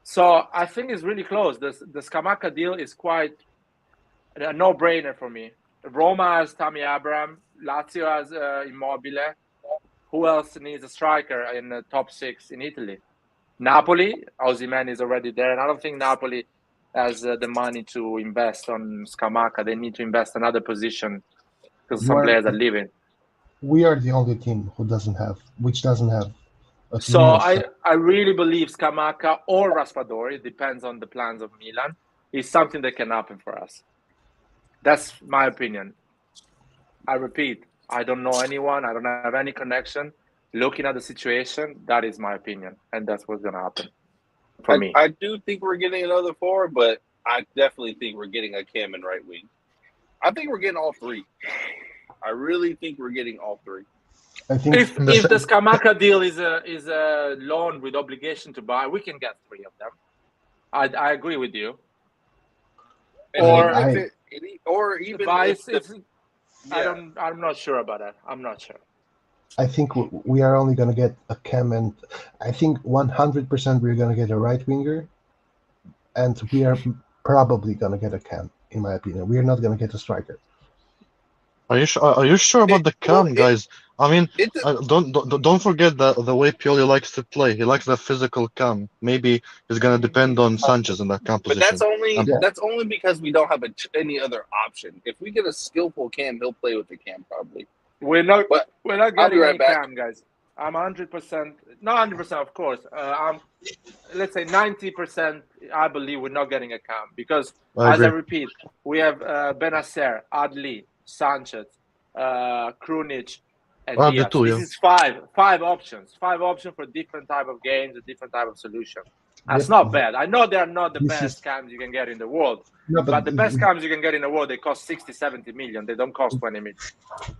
So I think it's really close. The Scamacca deal is quite a no-brainer for me. Roma has Tammy Abraham. Lazio has Immobile. Who else needs a striker in the top 6 in Italy? Napoli, Osimhen is already there. And I don't think Napoli has the money to invest on Scamacca. They need to invest another position because some players are leaving. We are the only team doesn't have a So I really believe Scamacca or Raspadori, it depends on the plans of Milan, is something that can happen for us. That's my opinion. I repeat, I don't know anyone. I don't have any connection. Looking at the situation, that is my opinion. And that's what's going to happen for me. I do think we're getting another forward, but I definitely think we're getting a cam and right wing. I think we're getting all 3. I really think we're getting all 3. I think if the Scamacca deal is a loan with obligation to buy, we can get 3 of them. I agree with you. I'm not sure about that. I'm not sure. I think we are only going to get a cam, and I think 100% we're going to get a right winger, and we are probably going to get a cam, in my opinion. We are not going to get a striker. Are you sure about the cam, guys? I mean, don't forget the way Pioli likes to play. He likes that physical cam. Maybe it's gonna depend on Sanchez in that cam position. But that's only because we don't have any other option. If we get a skillful cam, he'll play with the cam probably. We're not getting any cam, guys. I'm 100%, not 100%, of course. I'm, let's say 90%. I believe we're not getting a cam because, as I repeat, we have Bennacer, Adli, Sanchez, Krunic, and Diaz. This is five options for different type of games, a different type of solution. That's not bad. I know they're not the best cams you can get in the world, but the best cams you can get in the world, they cost 60, 70 million. They don't cost 20 million.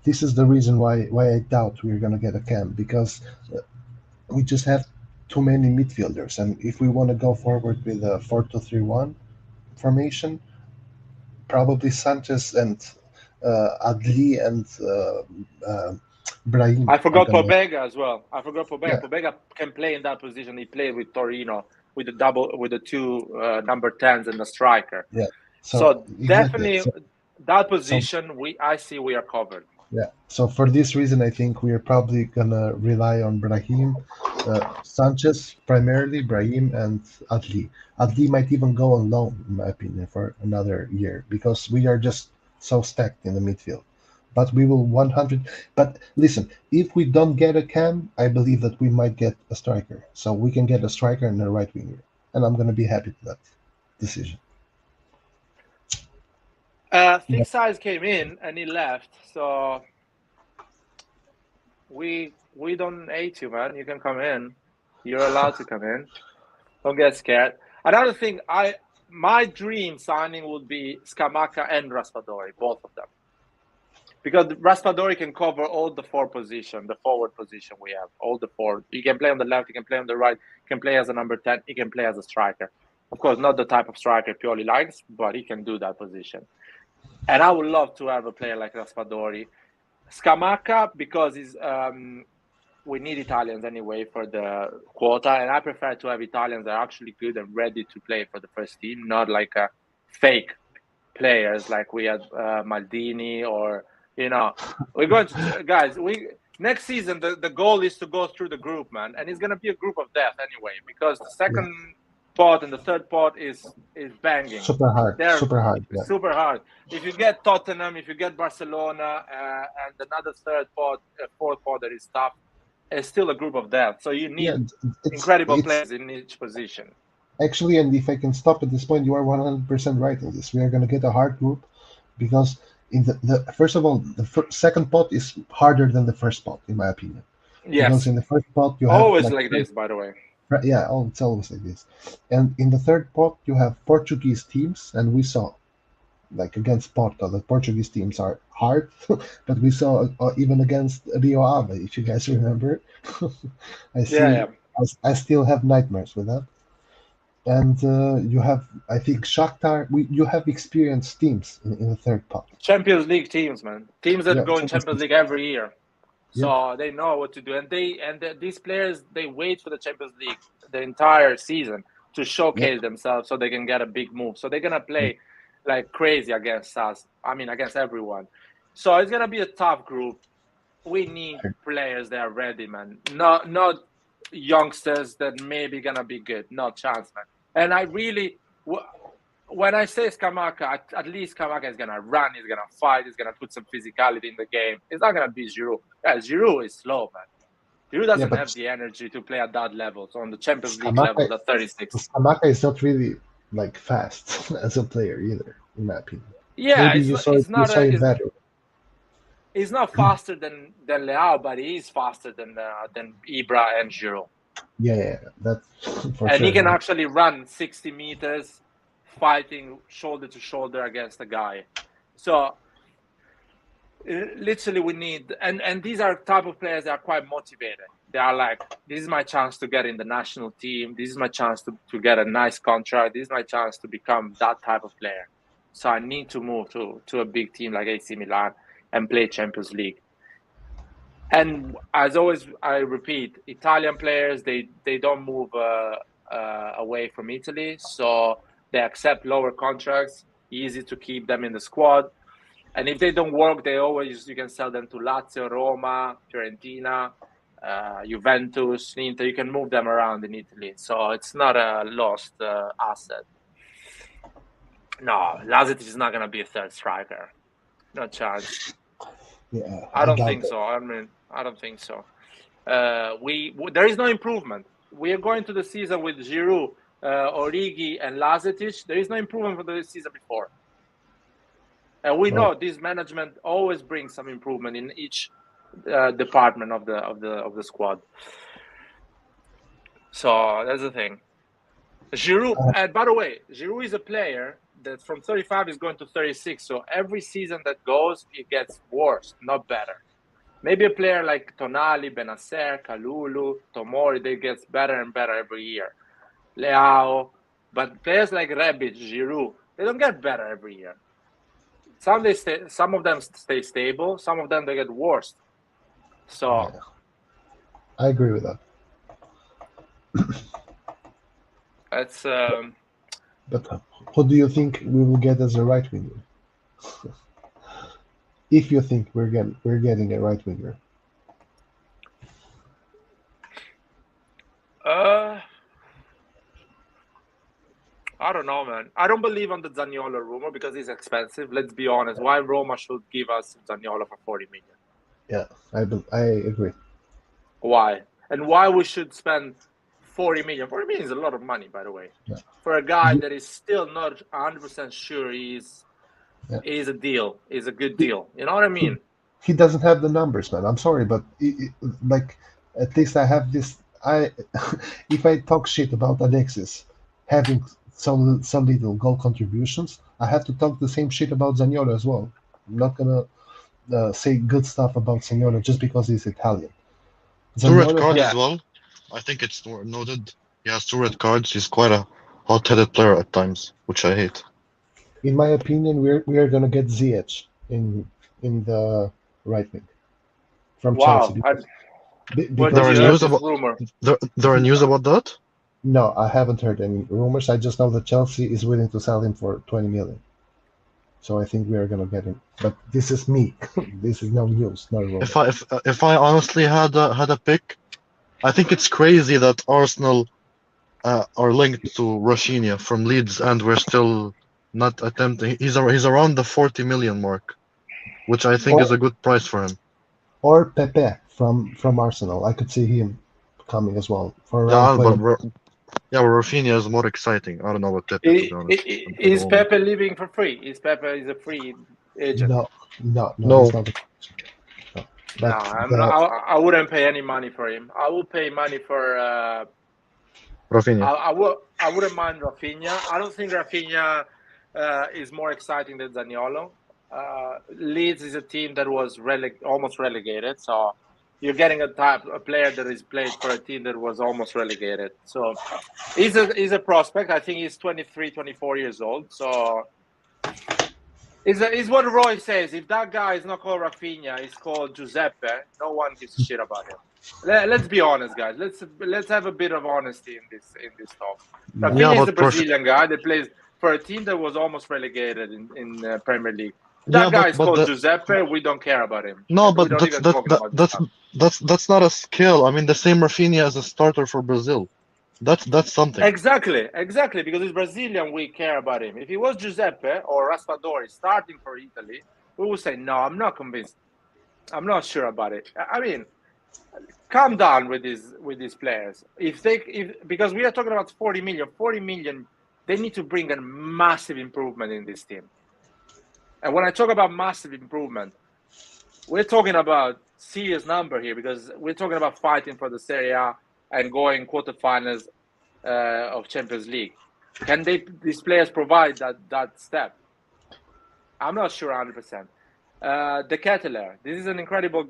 This is the reason why I doubt we're going to get a cam, because we just have too many midfielders. And if we want to go forward with a 4-2-3-1 formation, probably Sanchez and Adli and Brahim. I forgot Pobega as well. Pobega. Yeah. Pobega can play in that position. He played with Torino with the two number 10s and the striker. Yeah. So definitely that position I see we are covered. Yeah. So for this reason, I think we are probably gonna rely on Brahim, Sanchez primarily, Brahim and Adli. Adli might even go on loan, in my opinion, for another year because we are just so stacked in the midfield. But we will 100. But listen, if we don't get a cam, I believe that we might get a striker. So we can get a striker and a right winger, and I'm gonna be happy with that decision. Thick Size came in and he left, so we don't hate you, man. You can come in. You're allowed to come in. Don't get scared. Another thing, my dream signing would be Scamacca and Raspadori, both of them. Because Raspadori can cover all the four positions, the forward position we have, all the four. He can play on the left, he can play on the right, he can play as a number 10, he can play as a striker. Of course, not the type of striker Pioli likes, but he can do that position. And I would love to have a player like Raspadori. Scamacca, because we need Italians anyway for the quota, and I prefer to have Italians that are actually good and ready to play for the first team, not like fake players like we had Maldini or... we're going to, guys, next season, the goal is to go through the group, man. And it's going to be a group of death anyway, because the second pot and the third pot is banging. Super hard. Yeah. Super hard. If you get Tottenham, if you get Barcelona, and another fourth pot that is tough, it's still a group of death. So you need incredible players in each position. Actually, and if I can stop at this point, you are 100% right in this. We are going to get a hard group because in the first of all, the second pot is harder than the first pot, in my opinion. Yes. Because in the first pot, you have always like this, by the way. Yeah, it's always like this. And in the third pot, you have Portuguese teams, and we saw, like against Porto, the Portuguese teams are hard, but we saw even against Rio Ave, if you guys remember. I still have nightmares with that. And you have, I think, Shakhtar. You have experienced teams in the third pot. Champions League teams, man. Teams that go in Champions League every year. So they know what to do. And these players, they wait for the Champions League the entire season to showcase themselves so they can get a big move. So they're going to play like crazy against us. I mean, against everyone. So it's going to be a tough group. We need players that are ready, man. Not youngsters that maybe gonna be good. No chance, man. And I really, when I say Scamacca, at least Scamacca is gonna run, he's gonna fight, he's gonna put some physicality in the game. It's not gonna be Giroud. Yeah, Giroud is slow, man. Giroud doesn't have the energy to play at that level. So on the Champions League level, the 36. Scamacca is not really like fast as a player either, in my opinion. Yeah, maybe he's not faster than Leao, but he is faster than Ibra and Giroud. Yeah, that's for and sure. He can actually run 60 meters, fighting shoulder to shoulder against a guy. So literally, we need and these are type of players that are quite motivated. They are like, this is my chance to get in the national team. This is my chance to get a nice contract. This is my chance to become that type of player. So I need to move to a big team like AC Milan and play Champions League. And as always, I repeat, Italian players, they don't move away from Italy, so they accept lower contracts, easy to keep them in the squad. And if they don't work, you can sell them to Lazio, Roma, Fiorentina, Juventus, Inter. You can move them around in Italy, so it's not a lost asset. No, Lazetic is not going to be a third striker. No chance. Yeah, I don't think so. I mean, I don't think so. There is no improvement. We are going to the season with Giroud, Origi, and Lazetic. There is no improvement from the season before. And we know this management always brings some improvement in each department of the squad. So that's the thing. Giroud, and by the way, Giroud is a player that from 35 is going to 36. So every season that goes, it gets worse, not better. Maybe a player like Tonali, Bennacer, Kalulu, Tomori, they get better and better every year. Leao, but players like Rebic, Giroud, they don't get better every year. Some of them stay stable. Some of them they get worse. So I agree with that. That's. But who do you think we will get as a right winger? If you think we're getting a right winger. I don't know, man. I don't believe on the Zaniolo rumor because he's expensive. Let's be honest. Why Roma should give us Zaniolo for 40 million? Yeah, I agree. Why? And why we should spend 40 million? 40 million is a lot of money, by the way. Yeah. For a guy that is still not 100% sure he's a deal. Is a good deal. You know what I mean? He doesn't have the numbers, man. I'm sorry, but like at least I have this. If I talk shit about Alexis having some little goal contributions, I have to talk the same shit about Zaniolo as well. I'm not gonna say good stuff about Zaniolo just because he's Italian. Two red cards as well. I think it's noted. He has 2 red cards. He's quite a hot-headed player at times, which I hate. In my opinion, we are gonna get Ziyech in the right wing from Chelsea. Because there are news about that? No, I haven't heard any rumors. I just know that Chelsea is willing to sell him for 20 million. So I think we are gonna get him. But this is me. This is no news, no rumor. If I honestly had a pick, I think it's crazy that Arsenal are linked to Rafinha from Leeds, and we're still not attempting. He's around the 40 million mark, which I think is a good price for him. Or Pepe from Arsenal. I could see him coming as well for around. Rafinha is more exciting. I don't know what Pepe. To be honest. Is Pepe leaving for free? Is Pepe a free agent? No. No. I wouldn't pay any money for him. I would pay money for Rafinha. I wouldn't mind Rafinha. I don't think Rafinha is more exciting than Zaniolo. Leeds is a team that was almost relegated, so you're getting a player that is played for a team that was almost relegated. So he's a prospect. I think he's 23, 24 years old. So is what Roy says. If that guy is not called Rafinha, he's called Giuseppe. No one gives a shit about him. Let's be honest, guys. Let's have a bit of honesty in this talk. Rafinha is a Brazilian guy that plays for a team that was almost relegated in Premier League. That guy is called Giuseppe. We don't care about him. No, but that's not a skill. I mean, the same Rafinha as a starter for Brazil. That's something. Exactly. Because he's Brazilian, we care about him. If he was Giuseppe or Raspadori starting for Italy, we would say no. I'm not convinced. I'm not sure about it. I mean, calm down with these players. Because we are talking about 40 million, they need to bring a massive improvement in this team. And when I talk about massive improvement, we're talking about serious number here because we're talking about fighting for the Serie A and going quarterfinals of Champions League. Can these players provide that step? I'm not sure 100%. De Ketelaere, this is an incredible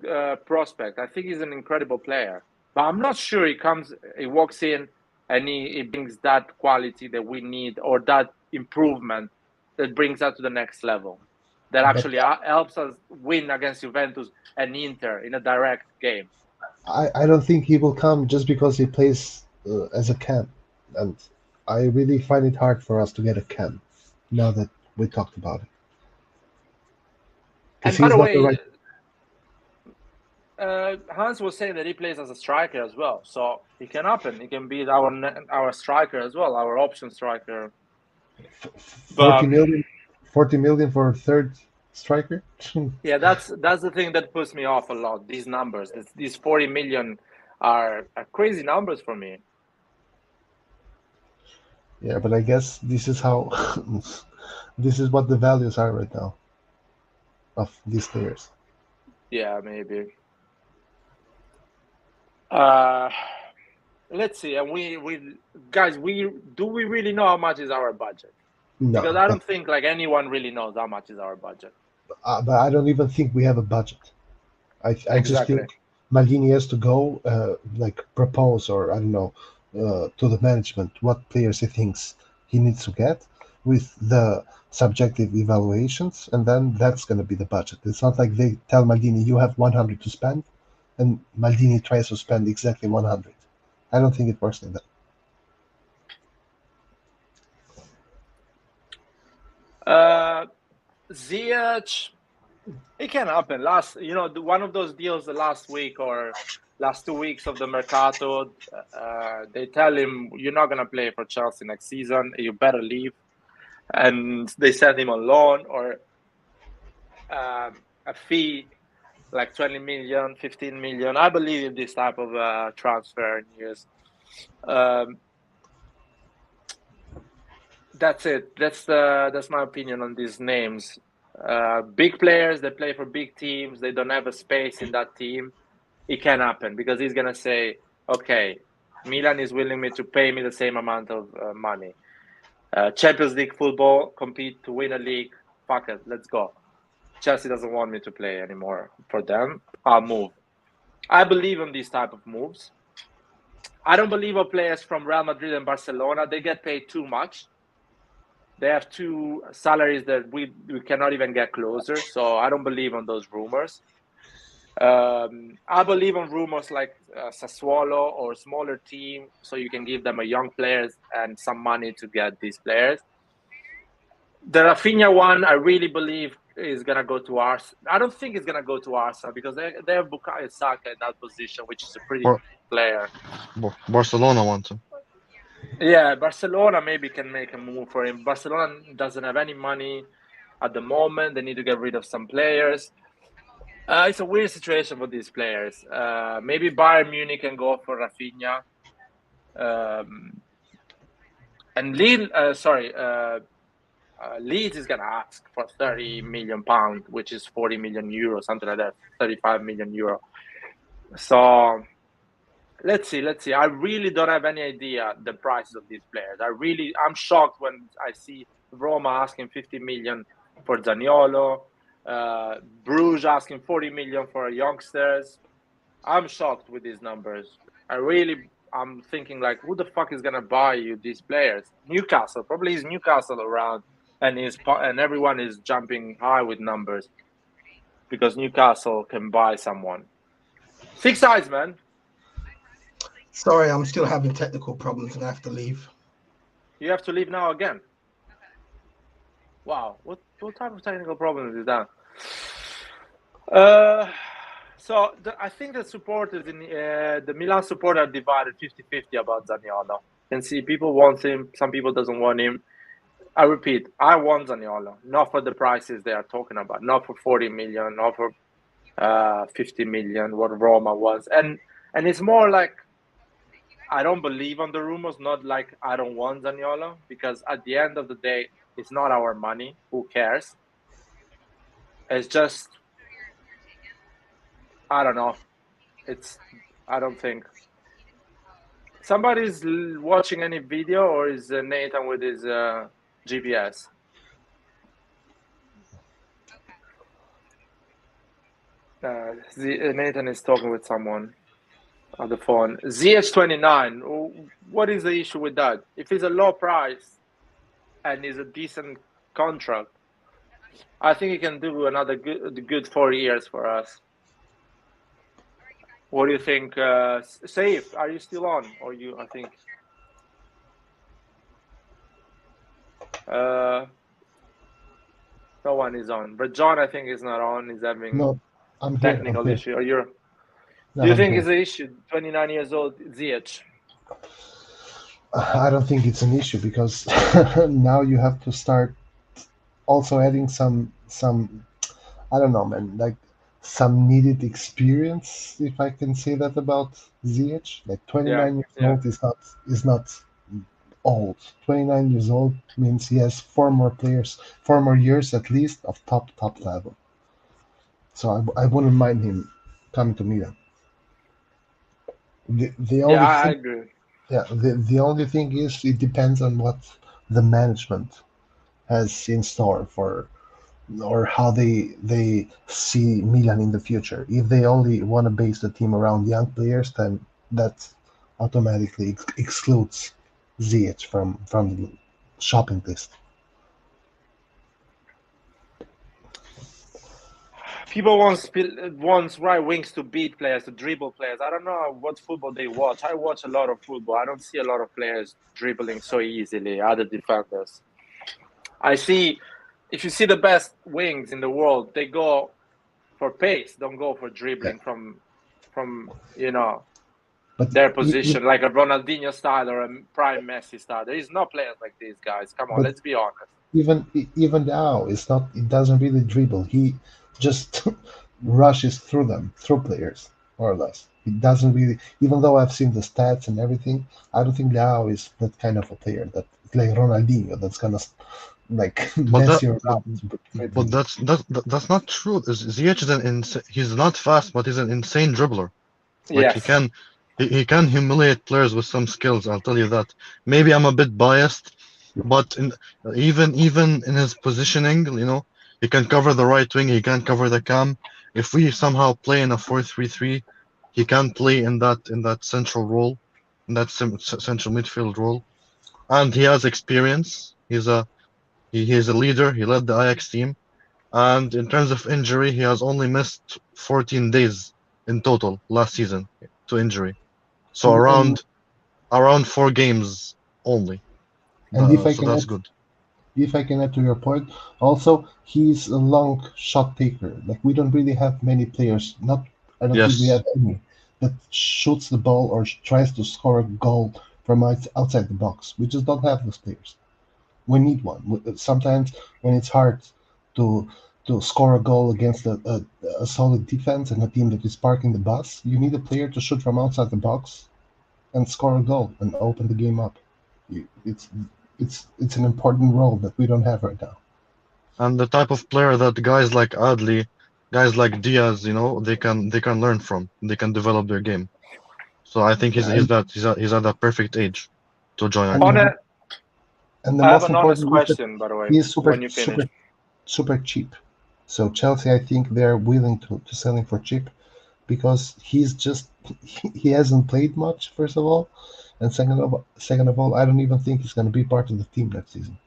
prospect. I think he's an incredible player, but I'm not sure he walks in and he brings that quality that we need or that improvement that brings us to the next level. That actually helps us win against Juventus and Inter in a direct game. I don't think he will come just because he plays as a cam, and I really find it hard for us to get a cam now that we talked about it. And by the way, Hans was saying that he plays as a striker as well, so it can happen. He can be our striker as well, our option striker. 40 million for a third striker. Yeah, that's the thing that puts me off a lot. These numbers, these 40 million are crazy numbers for me. Yeah, but I guess this is how this is what the values are right now of these players. Yeah, maybe. Let's see. And we guys, do we really know how much is our budget? No, because I don't think like anyone really knows how much is our budget. But I don't even think we have a budget. I just think Maldini has to go like propose, or I don't know, to the management what players he thinks he needs to get with the subjective evaluations, and then that's going to be the budget. It's not like they tell Maldini you have 100 to spend, and Maldini tries to spend exactly 100. I don't think it works like that. Ziyech, it can happen. One of those deals the last week or last 2 weeks of the Mercato, they tell him, you're not going to play for Chelsea next season. You better leave. And they send him on loan or a fee like 20 million, 15 million. I believe in this type of transfer news. That's it. That's my opinion on these names. Big players, they play for big teams. They don't have a space in that team. It can happen because he's going to say, okay, Milan is willing to pay me the same amount of money. Champions League football, compete to win a league. Fuck it, let's go. Chelsea doesn't want me to play anymore for them. I'll move. I believe in these type of moves. I don't believe in players from Real Madrid and Barcelona. They get paid too much. They have two salaries that we cannot even get closer. So I don't believe in those rumors. I believe in rumors like Sassuolo or smaller team, so you can give them a young players and some money to get these players. The Rafinha one, I really believe is gonna go to Arsenal. I don't think it's gonna go to Arsenal because they have Bukayo Saka in that position, which is a pretty good player. Barcelona want to. Yeah, Barcelona maybe can make a move for him. Barcelona doesn't have any money at the moment. They need to get rid of some players. It's a weird situation for these players. Maybe Bayern Munich can go for Rafinha. And Leeds is going to ask for 30 million pounds, which is 40 million euro, something like that, 35 million euro. So let's see. I really don't have any idea the prices of these players. I'm shocked when I see Roma asking 50 million for Zaniolo, Bruges asking 40 million for youngsters. I'm shocked with these numbers. I'm thinking like, who the fuck is gonna buy you these players? Newcastle, probably is Newcastle around, and everyone is jumping high with numbers because Newcastle can buy someone. 6 eyes, man. Sorry, I'm still having technical problems and I have to leave. You have to leave now again. Wow, what type of technical problems is that? So I think the supporters the Milan supporters are divided 50-50 about Zaniolo. You can see people want him, some people doesn't want him. I repeat, I want Zaniolo, not for the prices they are talking about, not for 40 million, not for 50 million, what Roma was. And it's more like I don't believe on the rumors, not like I don't want Zaniolo, because at the end of the day, it's not our money. Who cares? It's just, I don't know. I don't think. Somebody's watching any video, or is Nathan with his GPS? Nathan is talking with someone on the phone. ZH29, what is the issue with that? If it's a low price and is a decent contract, I think he can do another good 4 years for us. What do you think? Saif, are you still on? Or you, I think. No one is on. But John, I think, is not on. He's having No, I'm here. technical I'm here. issue. Or you're... No, Do you I'm think here. it's an issue? 29 years old, Ziyech. I don't think it's an issue because now you have to start also adding some I don't know, man, like some needed experience, if I can say that about Ziyech. Like 29 years old is not old. 29 years old means he has four more years at least of top level. So I wouldn't mind him coming to Milan. The only I thing, agree. yeah, the only thing is it depends on what the management has in store for, or how they see Milan in the future. If they only want to base the team around young players, then that automatically excludes Ziyech from the shopping list. People wants right wings to beat players, to dribble players. I don't know what football they watch. I watch a lot of football. I don't see a lot of players dribbling so easily, other defenders. I see, if you see the best wings in the world, they go for pace, don't go for dribbling from but their position, like a Ronaldinho style or a prime Messi style. There is no players like these guys. Come on, let's be honest. Even now, it doesn't really dribble. He just rushes through players, more or less. It doesn't really, even though I've seen the stats and everything, I don't think Leao is that kind of a player that like Ronaldinho that's gonna like mess you around. But that's not true. Ziyech he's not fast, but he's an insane dribbler. Like he can humiliate players with some skills. I'll tell you that. Maybe I'm a bit biased, but even in his positioning, he can cover the right wing. He can cover the cam. If we somehow play in a 4-3-3, he can play in that central role, in that central midfield role, and he has experience. He's a leader. He led the Ajax team, and in terms of injury, he has only missed 14 days in total last season to injury. So around 4 games only. And So that's good. If I can add to your point, also he's a long shot taker. Like we don't really have many players. I don't think we have any that shoots the ball or tries to score a goal from outside the box. We just don't have those players. We need one. Sometimes when it's hard to score a goal against a solid defense and a team that is parking the bus, you need a player to shoot from outside the box and score a goal and open the game up. It's an important role that we don't have right now. And the type of player that guys like Adli, guys like Diaz, they can learn from. They can develop their game. So I think he's at that perfect age to join our team. And the most important question, by the way, he's super cheap. So Chelsea, I think they're willing to sell him for cheap because he hasn't played much, first of all, and second of all, I don't even think he's going to be part of the team next season.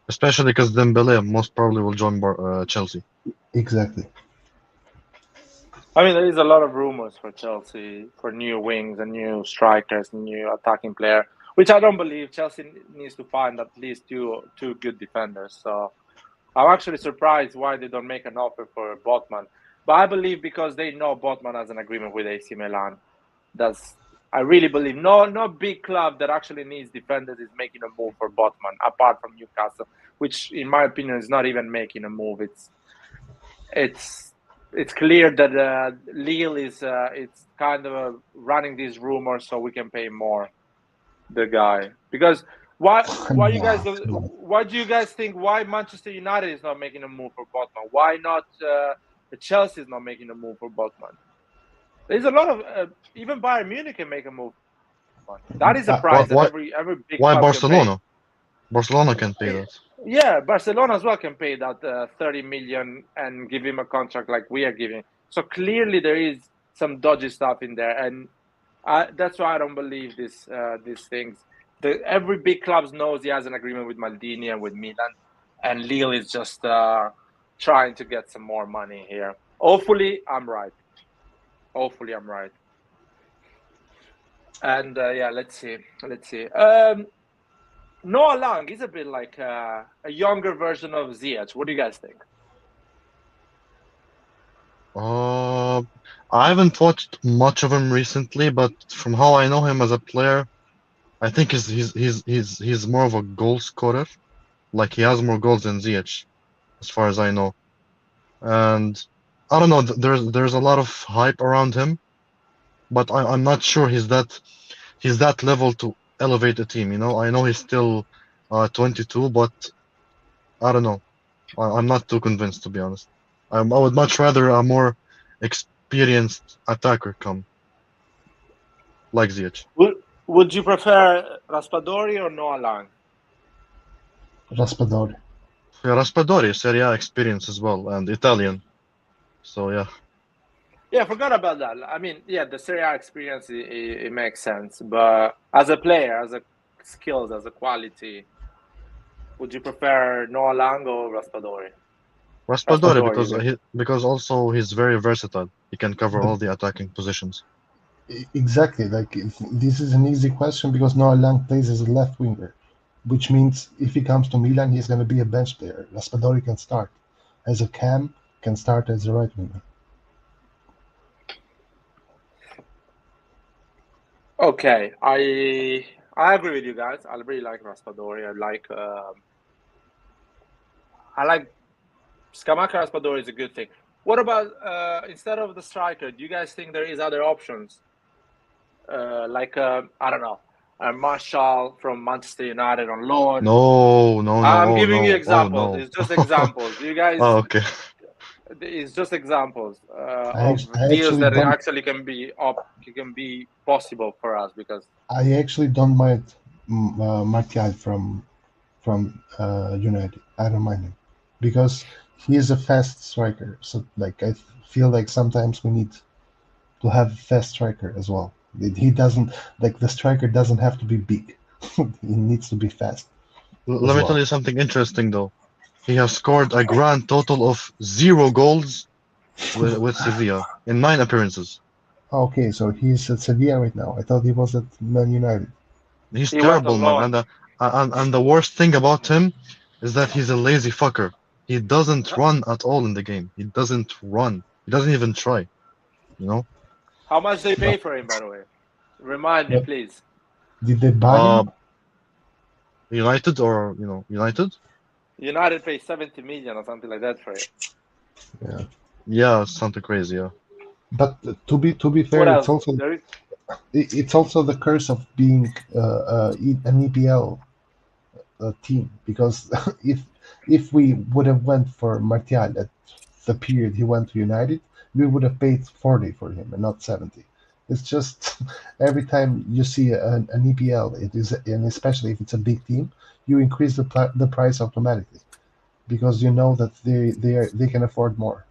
Especially because Dembele most probably will join Chelsea. Exactly. I mean, there is a lot of rumors for Chelsea for new wings and new strikers, new attacking player, which I don't believe. Chelsea needs to find at least two good defenders. So I'm actually surprised why they don't make an offer for Botman. But I believe because they know Botman has an agreement with AC Milan. I really believe no big club that actually needs defenders is making a move for Botman, apart from Newcastle, which in my opinion is not even making a move. It's clear that Lille is it's kind of running these rumors so we can pay more the guy. Because why do you guys think why Manchester United is not making a move for Botman? Why not Chelsea is not making a move for Botman? There's a lot of even Bayern Munich can make a move. That is a price that every big why club Barcelona? Can pay. Barcelona can pay that. Yeah, Barcelona as well can pay that 30 million and give him a contract like we are giving. So clearly there is some dodgy stuff in there, and that's why I don't believe these things. Every big club knows he has an agreement with Maldini and with Milan, and Lille is just trying to get some more money here. Hopefully, I'm right. And let's see. Noah Lang is a bit like a younger version of Ziyech. What do you guys think? I haven't watched much of him recently, but from how I know him as a player, I think he's more of a goal scorer. Like he has more goals than Ziyech, as far as I know. And I don't know. There's a lot of hype around him, but I'm not sure he's that level to elevate a team. You know, I know he's still 22, but I don't know. I'm not too convinced, to be honest. I would much rather a more experienced attacker come, like Ziyech. Would you prefer Raspadori or Noah Lang? Raspadori. Yeah, Raspadori, Serie A experience as well, and Italian. So yeah. Yeah, I forgot about that. I mean, yeah, the Serie A experience, it makes sense. But as a player, as a skills, as a quality, would you prefer Noah Lang or Raspadori? Raspadori, because also he's very versatile. He can cover all the attacking positions. Exactly. Like this is an easy question because Noah Lang plays as a left winger, which means if he comes to Milan, he's going to be a bench player. Raspadori can start as a cam, can start as a right winger. Okay, I agree with you guys. I really like Raspadori. I like Scamacca. Raspadori is a good thing. What about instead of the striker? Do you guys think there is other options? I don't know, Marshall from Manchester United on loan. No. I'm giving you examples. It's just examples. You guys. Oh, okay. It's just examples of deals that actually can be possible for us because I actually don't mind Martial from United. I don't mind him because he is a fast striker. So like I feel like sometimes we need to have a fast striker as well. He doesn't like the striker doesn't have to be big. He needs to be fast. Let me tell you something interesting though. He has scored a grand total of 0 goals with Sevilla in 9 appearances. Okay, so he's at Sevilla right now. I thought he was at Man United. He's terrible, man. And the worst thing about him is that he's a lazy fucker. He doesn't run at all in the game. He doesn't run. He doesn't even try. You know? How much they pay for him, by the way? Remind me, please. Did they buy him? United or United? United paid 70 million or something like that for it. Yeah. Yeah, something crazy, yeah. But to be fair, it's also the curse of being an EPL team because if we would have went for Martial at the period he went to United, we would have paid 40 for him and not 70. It's just every time you see an EPL, it is, and especially if it's a big team, you increase the price automatically because you know that they can afford more,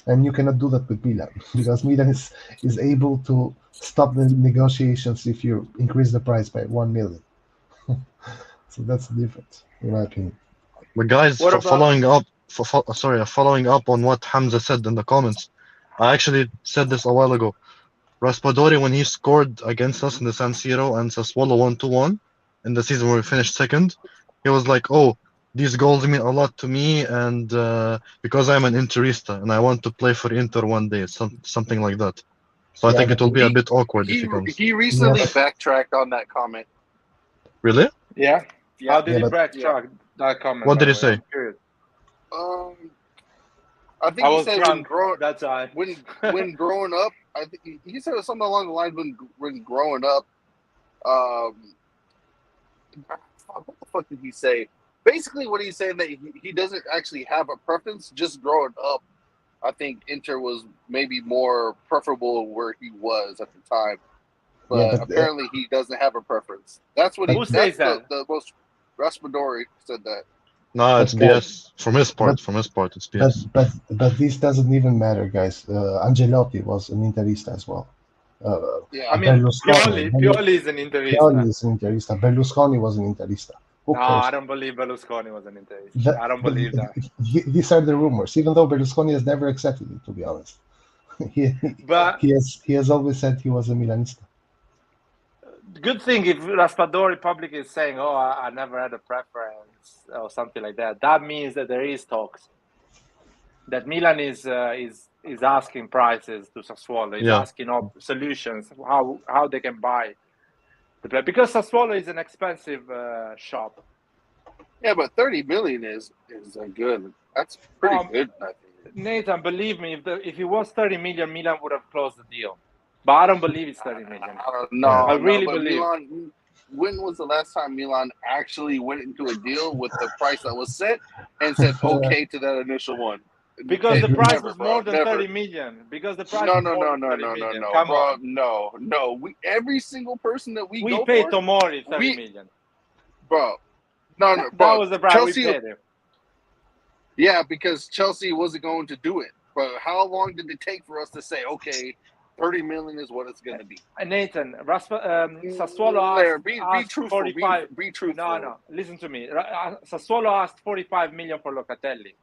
and you cannot do that with Milan because Milan is able to stop the negotiations if you increase the price by 1 million. So that's the difference, in my opinion. But guys, following up on what Hamza said in the comments, I actually said this a while ago. Raspadori, when he scored against us in the San Siro and Sassuolo 1-1 in the season where we finished second, he was like, "Oh, these goals mean a lot to me, and because I'm an Interista and I want to play for Inter one day," something like that. So I think it will be a bit awkward if he comes. He recently backtracked on that comment. Really? Yeah. How did he backtrack that comment? What did he say? I think he said when growing up, I think he said something along the lines when growing up. What the fuck did he say? Basically, what he's saying that he doesn't actually have a preference. Just growing up, I think Inter was maybe more preferable where he was at the time. But apparently, he doesn't have a preference. That's what he says. The most Raspadori said that. No, it's BS from his part. It's BS. But this doesn't even matter, guys. Ancelotti was an Interista as well. I mean, Pioli is an Interista. Pioli is an Interista. Berlusconi was an Interista. No, I don't believe Berlusconi was an Interista. I don't believe that. These are the rumors, even though Berlusconi has never accepted it, to be honest. He has always said he was a Milanista. good thing if Raspadori public is saying, "Oh, I never had a preference" or something like that. That means that there is talks. That Milan is asking prices to Sassuolo. Is asking solutions how they can buy the player, because Sassuolo is an expensive shop. Yeah, but 30 million is a good. That's pretty good. I think. Nathan, believe me, if it was 30 million, Milan would have closed the deal. But I don't believe it's 30 million. I really believe. Milan, when was the last time Milan actually went into a deal with the price that was set and said okay to that initial one? Because the price was more than 30 million. Because the price was more than 30 million. Come bro, on. No. Every single person that we go paid for, Tomori 30 million. Bro. No, that was the price Chelsea, we paid him. Yeah, because Chelsea wasn't going to do it. But how long did it take for us to say, okay, 30 million is what it's going to be? Nathan, Sassuolo asked, be truthful. 45. Be truthful. No, listen to me. Sassuolo asked 45 million for Locatelli.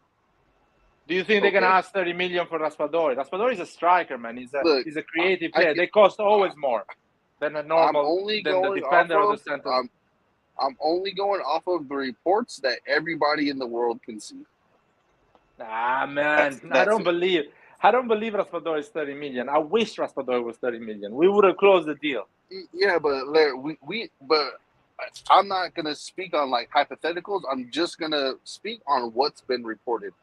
Do you think they're going to ask 30 million for Raspadori? Raspadori is a striker, man. He's a creative player. They cost always more than a normal, than the defender of the center. I'm only going off of the reports that everybody in the world can see. Nah, man. I don't believe Raspadori is 30 million. I wish Raspadori was 30 million. We would have closed the deal. Yeah, but but I'm not going to speak on like hypotheticals. I'm just going to speak on what's been reported.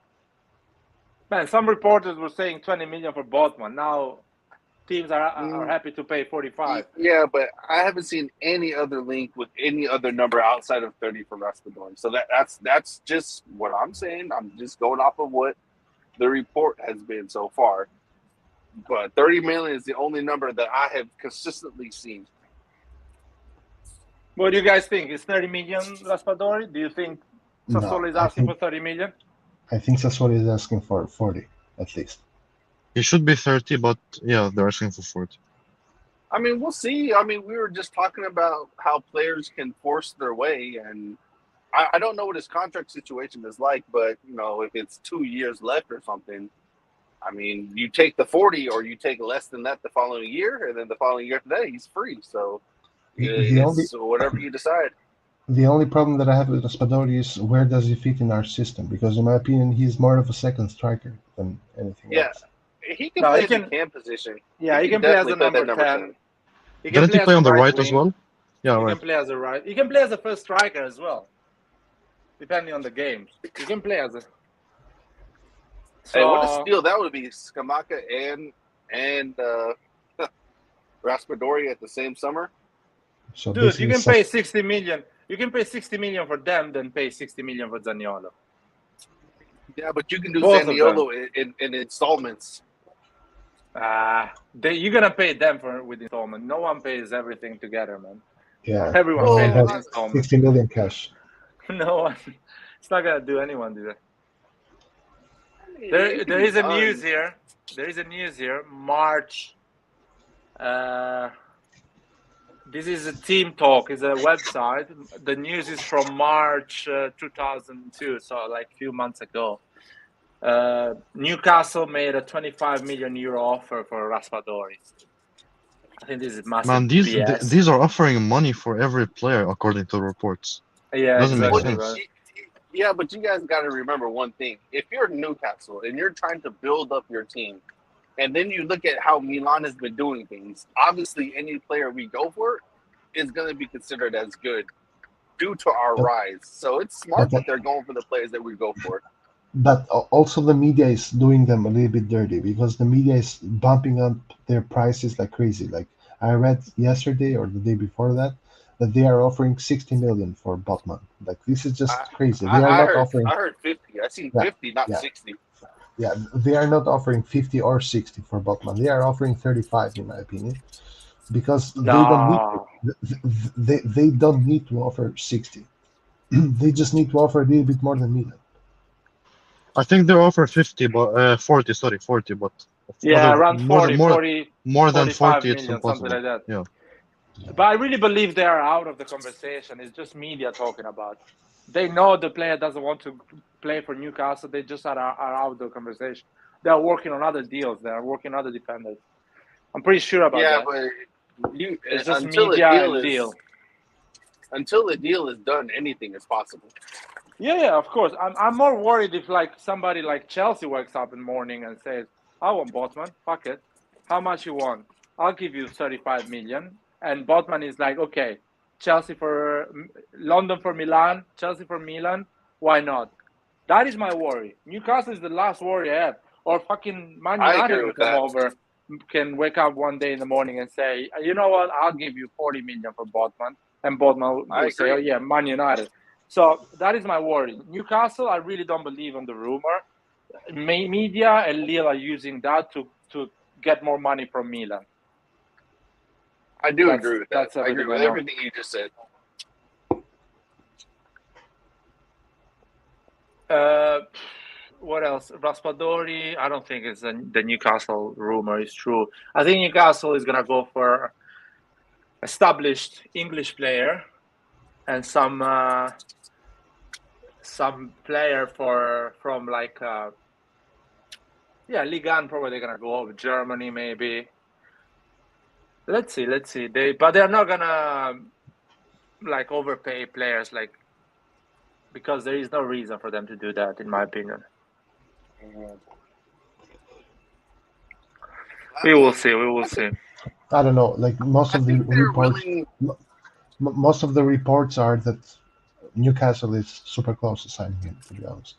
Man, some reporters were saying 20 million for Botman. Now teams are happy to pay 45. Yeah, but I haven't seen any other link with any other number outside of 30 for Raspadori. So that's just what I'm saying. I'm just going off of what the report has been so far. But 30 million is the only number that I have consistently seen. What do you guys think? Is 30 million Raspadori? Do you think Sassuolo is asking for 30 million? I think Sassuolo is asking for 40 at least. It should be 30, but yeah, they're asking for 40. I mean, we'll see. I mean, we were just talking about how players can force their way, and I don't know what his contract situation is like, but you know, if it's 2 years left or something, I mean, you take the 40 or you take less than that the following year, and then the following year after that, he's free. So it's whatever you decide. The only problem that I have with Raspadori is where does he fit in our system? Because in my opinion, he's more of a second striker than anything else. He can play the cam position. Yeah, he can play as a number 10. Didn't he play on the right as well? Yeah, he can play as a right. He can play as a first striker as well, depending on the games. He can play as a. So, hey, what a steal that would be! Scamacca and Raspadori at the same summer. So dude, you can pay 60 million. You can pay 60 million for them, then pay 60 million for Zaniolo. Yeah, but you can do Zaniolo in installments. You're gonna pay them with installment. No one pays everything together, man. Yeah, everyone pays with installment. 60 million cash. No one. It's not gonna do anyone do that. There is a news here. There is a news here. March. This is a team talk. It's a website. The news is from March 2002, so like a few months ago. Newcastle made a 25 million euro offer for Raspadori. I think this is massive. Man, these are offering money for every player according to reports. Yeah, doesn't make sense. Right. Yeah, but you guys got to remember one thing. If you're Newcastle and you're trying to build up your team, and then you look at how Milan has been doing things, obviously any player we go for is going to be considered as good due to our rise. So it's smart that they're going for the players that we go for. But also the media is doing them a little bit dirty because the media is bumping up their prices like crazy. Like I read yesterday or the day before that they are offering 60 million for Botman. Like this is just crazy. I heard 50. I seen 50, not 60. Yeah, they are not offering 50 or 60 for Botman. They are offering 35, in my opinion, because they don't need to offer 60. They just need to offer a little bit more than Milan. I think they offer 40, but around 40, more than 40, million, it's impossible. Something like that. Yeah. But I really believe they are out of the conversation. It's just media talking about. They know the player doesn't want to play for Newcastle. They just are out of the conversation. They are working on other deals. They are working on other defenders. I'm pretty sure about that. It's just until media and deal. Until the deal is done, anything is possible. Yeah, of course. I'm more worried if like somebody like Chelsea wakes up in the morning and says, "I want Botman. Fuck it. How much you want? I'll give you 35 million." And Botman is like, "Okay, Chelsea for London for Milan, Chelsea for Milan. Why not?" That is my worry. Newcastle is the last worry I have. Or fucking Man United can come over, can wake up one day in the morning and say, "You know what? I'll give you 40 million for Botman." And Botman will say, "Oh yeah, Man United." So that is my worry. Newcastle, I really don't believe in the rumor. Media and Lille are using that to get more money from Milan. I do agree with that. I agree with everything you just said. What else? Raspadori, I don't think it's the Newcastle rumor is true. I think Newcastle is going to go for established English player and some player from like Ligue 1. Probably they're gonna go over Germany maybe. Let's see. But they're not gonna like overpay players because there is no reason for them to do that, in my opinion. We will see. I don't know. Like most of the reports are that Newcastle is super close to signing him, to be honest.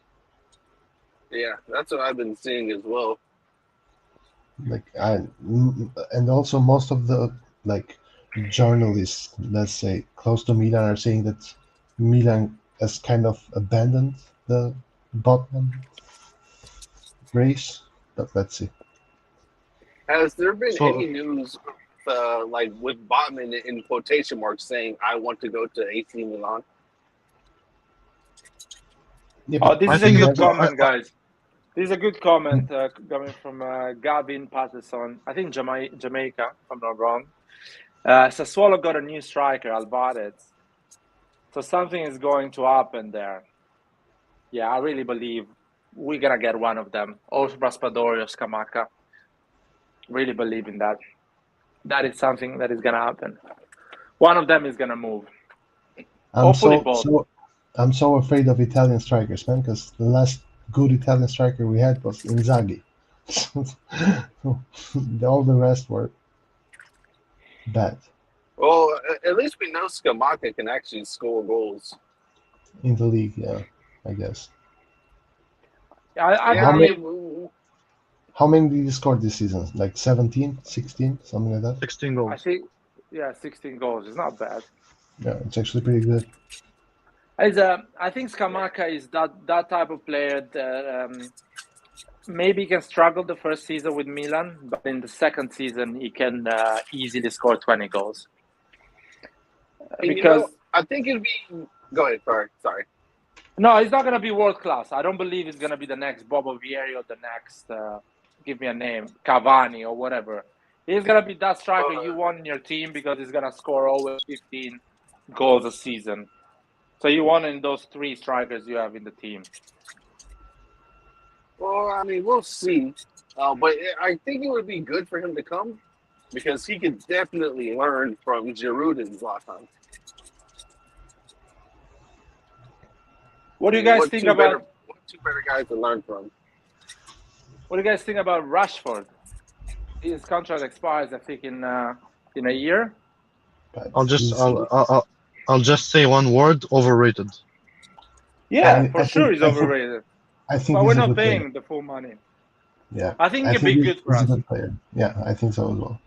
Yeah, that's what I've been seeing as well. And also most of the journalists, let's say, close to Milan are saying that Milan has kind of abandoned the Botman race. But let's see. Has there been any news with Botman in quotation marks saying, "I want to go to AC Milan"? Yeah, this is a good comment, guys. This is a good comment coming from Gavin Patterson. I think Jamaica, if I'm not wrong. Sassuolo got a new striker, Alvarez. So something is going to happen there. Yeah, I really believe we're going to get one of them. Or Raspadori or Scamacca. Really believe in that. That is something that is going to happen. One of them is going to move. Hopefully both. I'm so afraid of Italian strikers, man, because the last good Italian striker we had was Inzaghi. All the rest were bad. Well, at least we know Scamacca can actually score goals. In the league, yeah, I guess. How many did he score this season? Like 17, 16, something like that? 16 goals. I think, 16 goals. It's not bad. Yeah, it's actually pretty good. I think Scamacca is that type of player that maybe he can struggle the first season with Milan, but in the second season he can easily score 20 goals. Because I think it'd be. Go ahead. Sorry. No, he's not going to be world class. I don't believe he's going to be the next Bobo Vieri or the next. Give me a name, Cavani or whatever. He's going to be that striker you want in your team because he's going to score always 15 goals a season. So you want in those 3 strikers you have in the team. Well, I mean, we'll see. But I think it would be good for him to come because he could definitely learn from Giroud and Zlatan. What do you guys think about? What 2 better guys to learn from? What do you guys think about Rashford? His contract expires, I think, in a year. I'll just say one word: overrated. Yeah, for sure he's overrated. I think but we're not paying the full money. Yeah, I think he can be good for us. He's a good player. Yeah, I think so as well.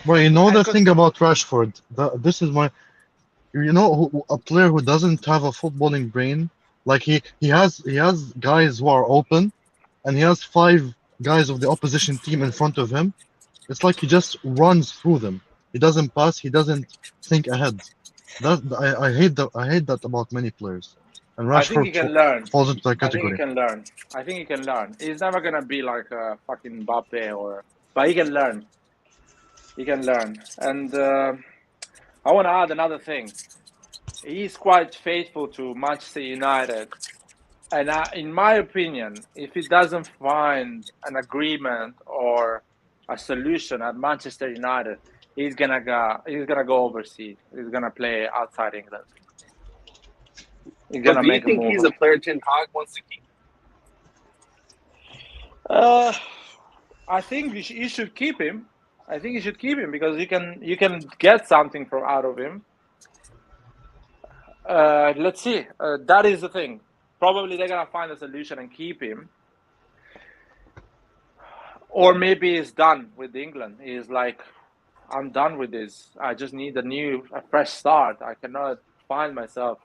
Well, you know the thing about Rashford. This is my, a player who doesn't have a footballing brain. Like he has guys who are open, and he has 5 guys of the opposition team in front of him. It's like he just runs through them. He doesn't pass. He doesn't think ahead. I hate that about many players. And Rashford I think he can learn. Falls into that category. I think he can learn. He's never gonna be like a fucking Mbappe but he can learn. He can learn. And I want to add another thing. He's quite faithful to Manchester United. And in my opinion, if he doesn't find an agreement or a solution at Manchester United, he's gonna go overseas. He's gonna play outside England. He's gonna do you make think a move. he's a player Ten Hag wants to keep? I think you should keep him. I think you should keep him because you can get something out of him. Let's see. That is the thing. Probably they're gonna find a solution and keep him. Or maybe he's done with England. He's like, I'm done with this. I just need a fresh start. I cannot find myself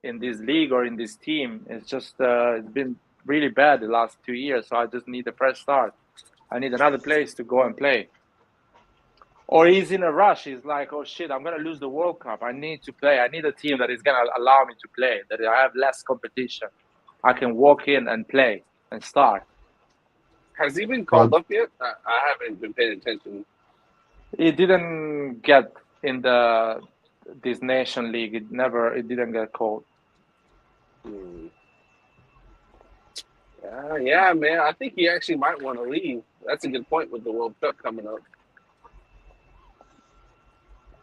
in this league or in this team. It's just it's been really bad the last 2 years. So I just need a fresh start. I need another place to go and play. Or he's in a rush. He's like, oh shit, I'm gonna lose the World Cup. I need to play. I need a team that is gonna allow me to play. That I have less competition. I can walk in and play and start. Has he been called up yet? I haven't been paying attention. He didn't get in this Nation League. It didn't get called. Yeah, man. I think he actually might want to leave. That's a good point with the World Cup coming up.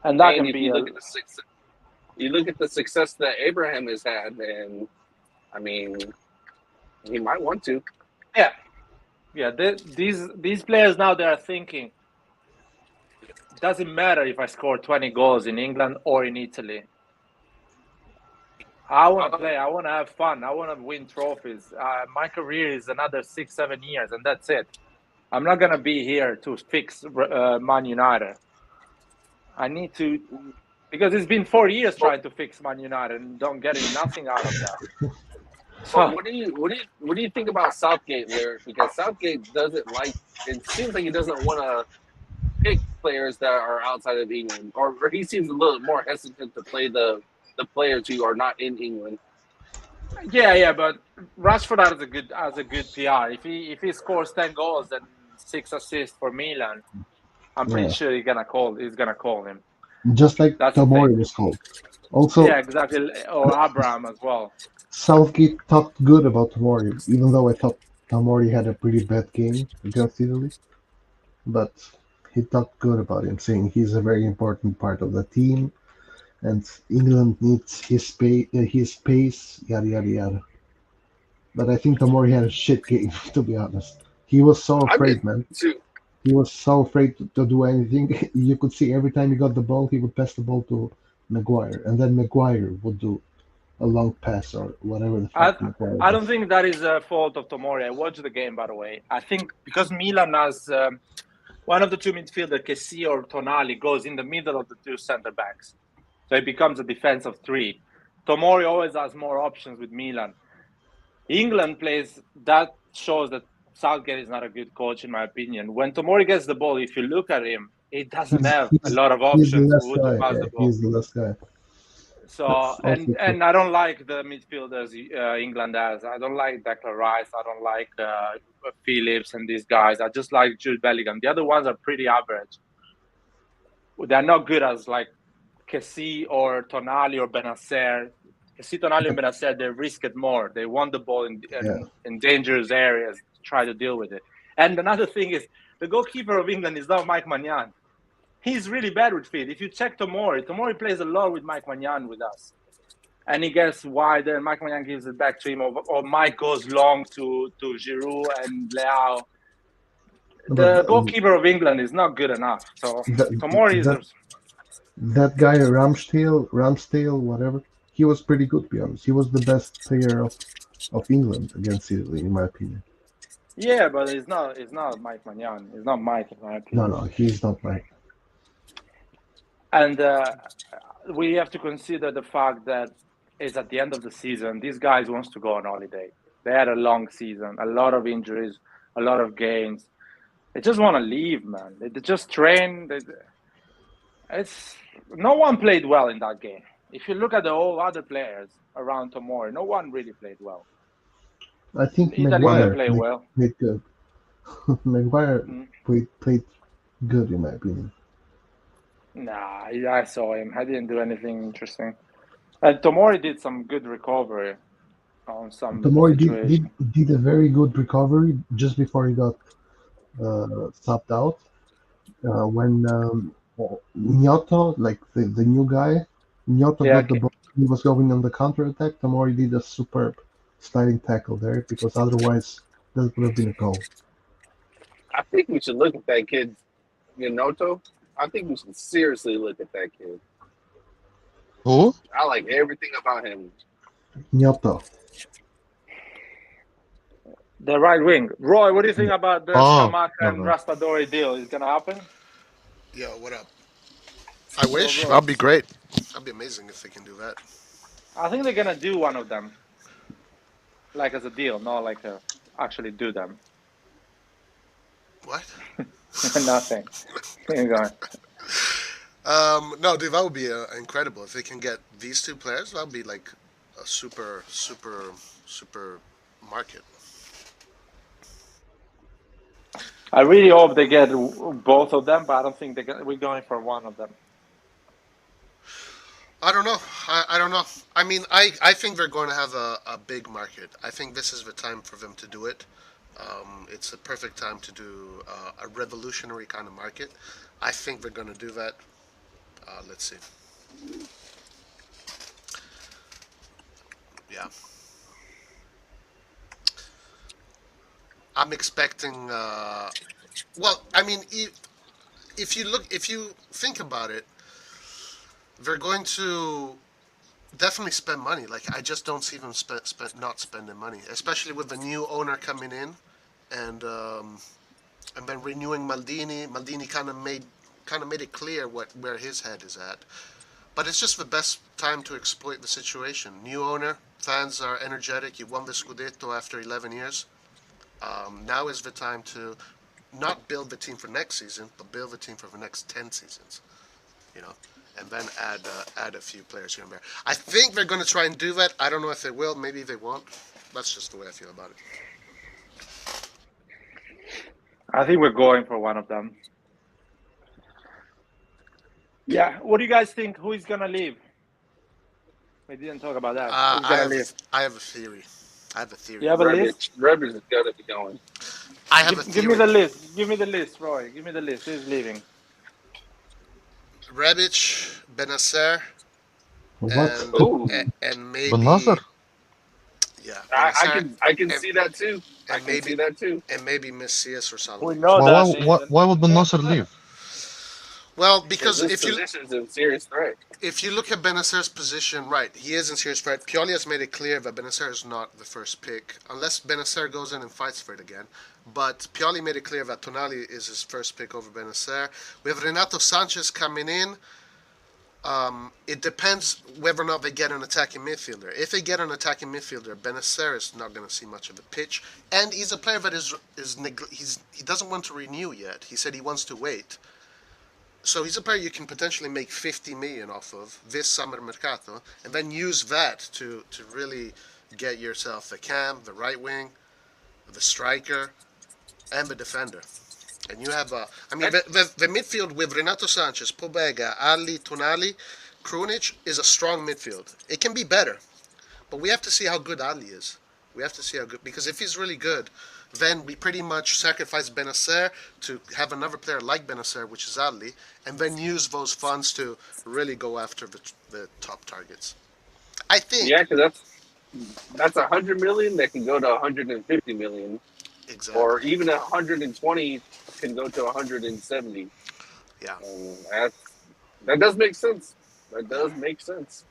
And that can be. You look at the success that Abraham has had, and I mean, he might want to. Yeah. These players now, they are thinking, it doesn't matter if I score 20 goals in England or in Italy. I want to play. I want to have fun. I want to win trophies. My career is another 6-7 years, and that's it. I'm not gonna be here to fix Man United. I need to, because it's been 4 years trying to fix Man United and don't getting nothing out of that. So what do you think about Southgate there? Because Southgate doesn't like. It seems like he doesn't want to pick players that are outside of England, or he seems a little more hesitant to play the players who are not in England. Yeah, but Rashford has a good PR. If he scores 10 goals and 6 assists for Milan, I'm pretty sure he's gonna call him. Just like Tomori was called. Also, yeah, exactly. Or Abraham as well. Southgate talked good about Tomori, even though I thought Tomori had a pretty bad game against Italy. But he talked good about him, saying he's a very important part of the team, and England needs his pace, yada yada yada. But I think Tomori had a shit game, to be honest. He was so afraid, man. He was so afraid to do anything. You could see every time he got the ball, he would pass the ball to Maguire, and then Maguire would do a long pass or whatever the fuck Maguire I don't think that is a fault of Tomori. I watched the game, by the way. I think because Milan has one of the two midfielders, Kessie or Tonali, goes in the middle of the two center backs. So it becomes a defense of 3. Tomori always has more options with Milan. England plays, that shows that Southgate is not a good coach, in my opinion. When Tomori gets the ball, if you look at him, he doesn't have a lot of options to pass the ball. He's the last guy. So, and I don't like the midfielders England has. I don't like Declan Rice. I don't like Phillips and these guys. I just like Jude Bellingham. The other ones are pretty average. They're not good as like Kessie or Tonali or Bennacer. Kessie, Tonali, and Bennacer, they risk it more. They want the ball in dangerous areas to try to deal with it. And another thing is, the goalkeeper of England is not Mike Maignan. He's really bad with feet. If you check Tomori plays a lot with Mike Maignan with us. And he gets wide, and Mike Maignan gives it back to him, or Mike goes long to Giroud and Leao. The goalkeeper of England is not good enough. So Tomori is... That guy, Ramsdale, whatever, he was pretty good, to be honest. He was the best player of England against Italy, in my opinion. Yeah, but it's not Mike Maignan. It's not Mike, in my opinion. No, he's not Mike. And we have to consider the fact that it's at the end of the season. These guys wants to go on holiday. They had a long season, a lot of injuries, a lot of games. They just want to leave, man. They just train. No one played well in that game. If you look at the whole other players around Tomori, no one really played well. I think Maguire played good. Maguire played good, in my opinion. Nah, I saw him. I didn't do anything interesting. And Tomori did some good recovery on some Tomori did a very good recovery just before he got subbed out. When Gnotto, like the new guy, Gnotto got the ball, he was going on the counter attack. Tomori did a superb sliding tackle there because otherwise that would have been a goal. I think we should look at that kid, Gnotto. I think we should seriously look at that kid. Who? I like everything about him. Gnotto. The right wing. Roy, what do you think about the Scamacca and Raspadori deal? Is it gonna happen? Yo, what up? I wish. That'd be great. That'd be amazing if they can do that. I think they're gonna do one of them, like as a deal, not like actually do them. What? Nothing. Keep going. No, dude, that would be incredible if they can get these two players. That would be like a super market. I really hope they get both of them, but I don't think we're going for one of them. I don't know. I don't know. I mean, I think they're going to have a big market. I think this is the time for them to do it. It's a perfect time to do a revolutionary kind of market. I think they're going to do that. Let's see. Yeah. I'm expecting. Well, I mean, if you think about it, they're going to definitely spend money. Like, I just don't see them not spending money, especially with the new owner coming in, and then renewing Maldini. Maldini kind of made it clear where his head is at. But it's just the best time to exploit the situation. New owner, fans are energetic. You won the Scudetto after 11 years. Now is the time to not build the team for next season, but build the team for the next 10 seasons. You know, and then add a few players here and there. I think they're going to try and do that. I don't know if they will. Maybe they won't. That's just the way I feel about it. I think we're going for one of them. Yeah. What do you guys think? Who is gonna leave? We didn't talk about that. Who's gonna leave? I have a theory. You have a list? Rebic is gonna be going. I have a theory. Give me the list. Give me the list, Roy. Give me the list. Who's leaving? Rebic, Bennacer, and maybe Bennacer. Yeah, I can see that too. I can see that too. And maybe Messias or something. We know why would Bennacer leave? Well, because if you in serious threat. If you look at Bennacer's position, right, he is in serious threat. Pioli has made it clear that Bennacer is not the first pick, unless Bennacer goes in and fights for it again. But Pioli made it clear that Tonali is his first pick over Bennacer. We have Renato Sanchez coming in. It depends whether or not they get an attacking midfielder. If they get an attacking midfielder, Bennacer is not going to see much of a pitch, and he's a player that he doesn't want to renew yet. He said he wants to wait. So he's a player you can potentially make 50 million off of this summer mercato, and then use that to really get yourself the cam, the right wing, the striker, and the defender. And you have the midfield with Renato Sanchez, Pobega, Ali, Tonali, Krunic is a strong midfield. It can be better, but we have to see how good Ali is. We have to see how good, because if he's really good, then we pretty much sacrifice Bennacer to have another player like Bennacer, which is Ali, and then use those funds to really go after the top targets. I think. Yeah, because that's 100 million that can go to 150 million. Exactly. Or even 120 can go to 170. Yeah. That does make sense. That does make sense.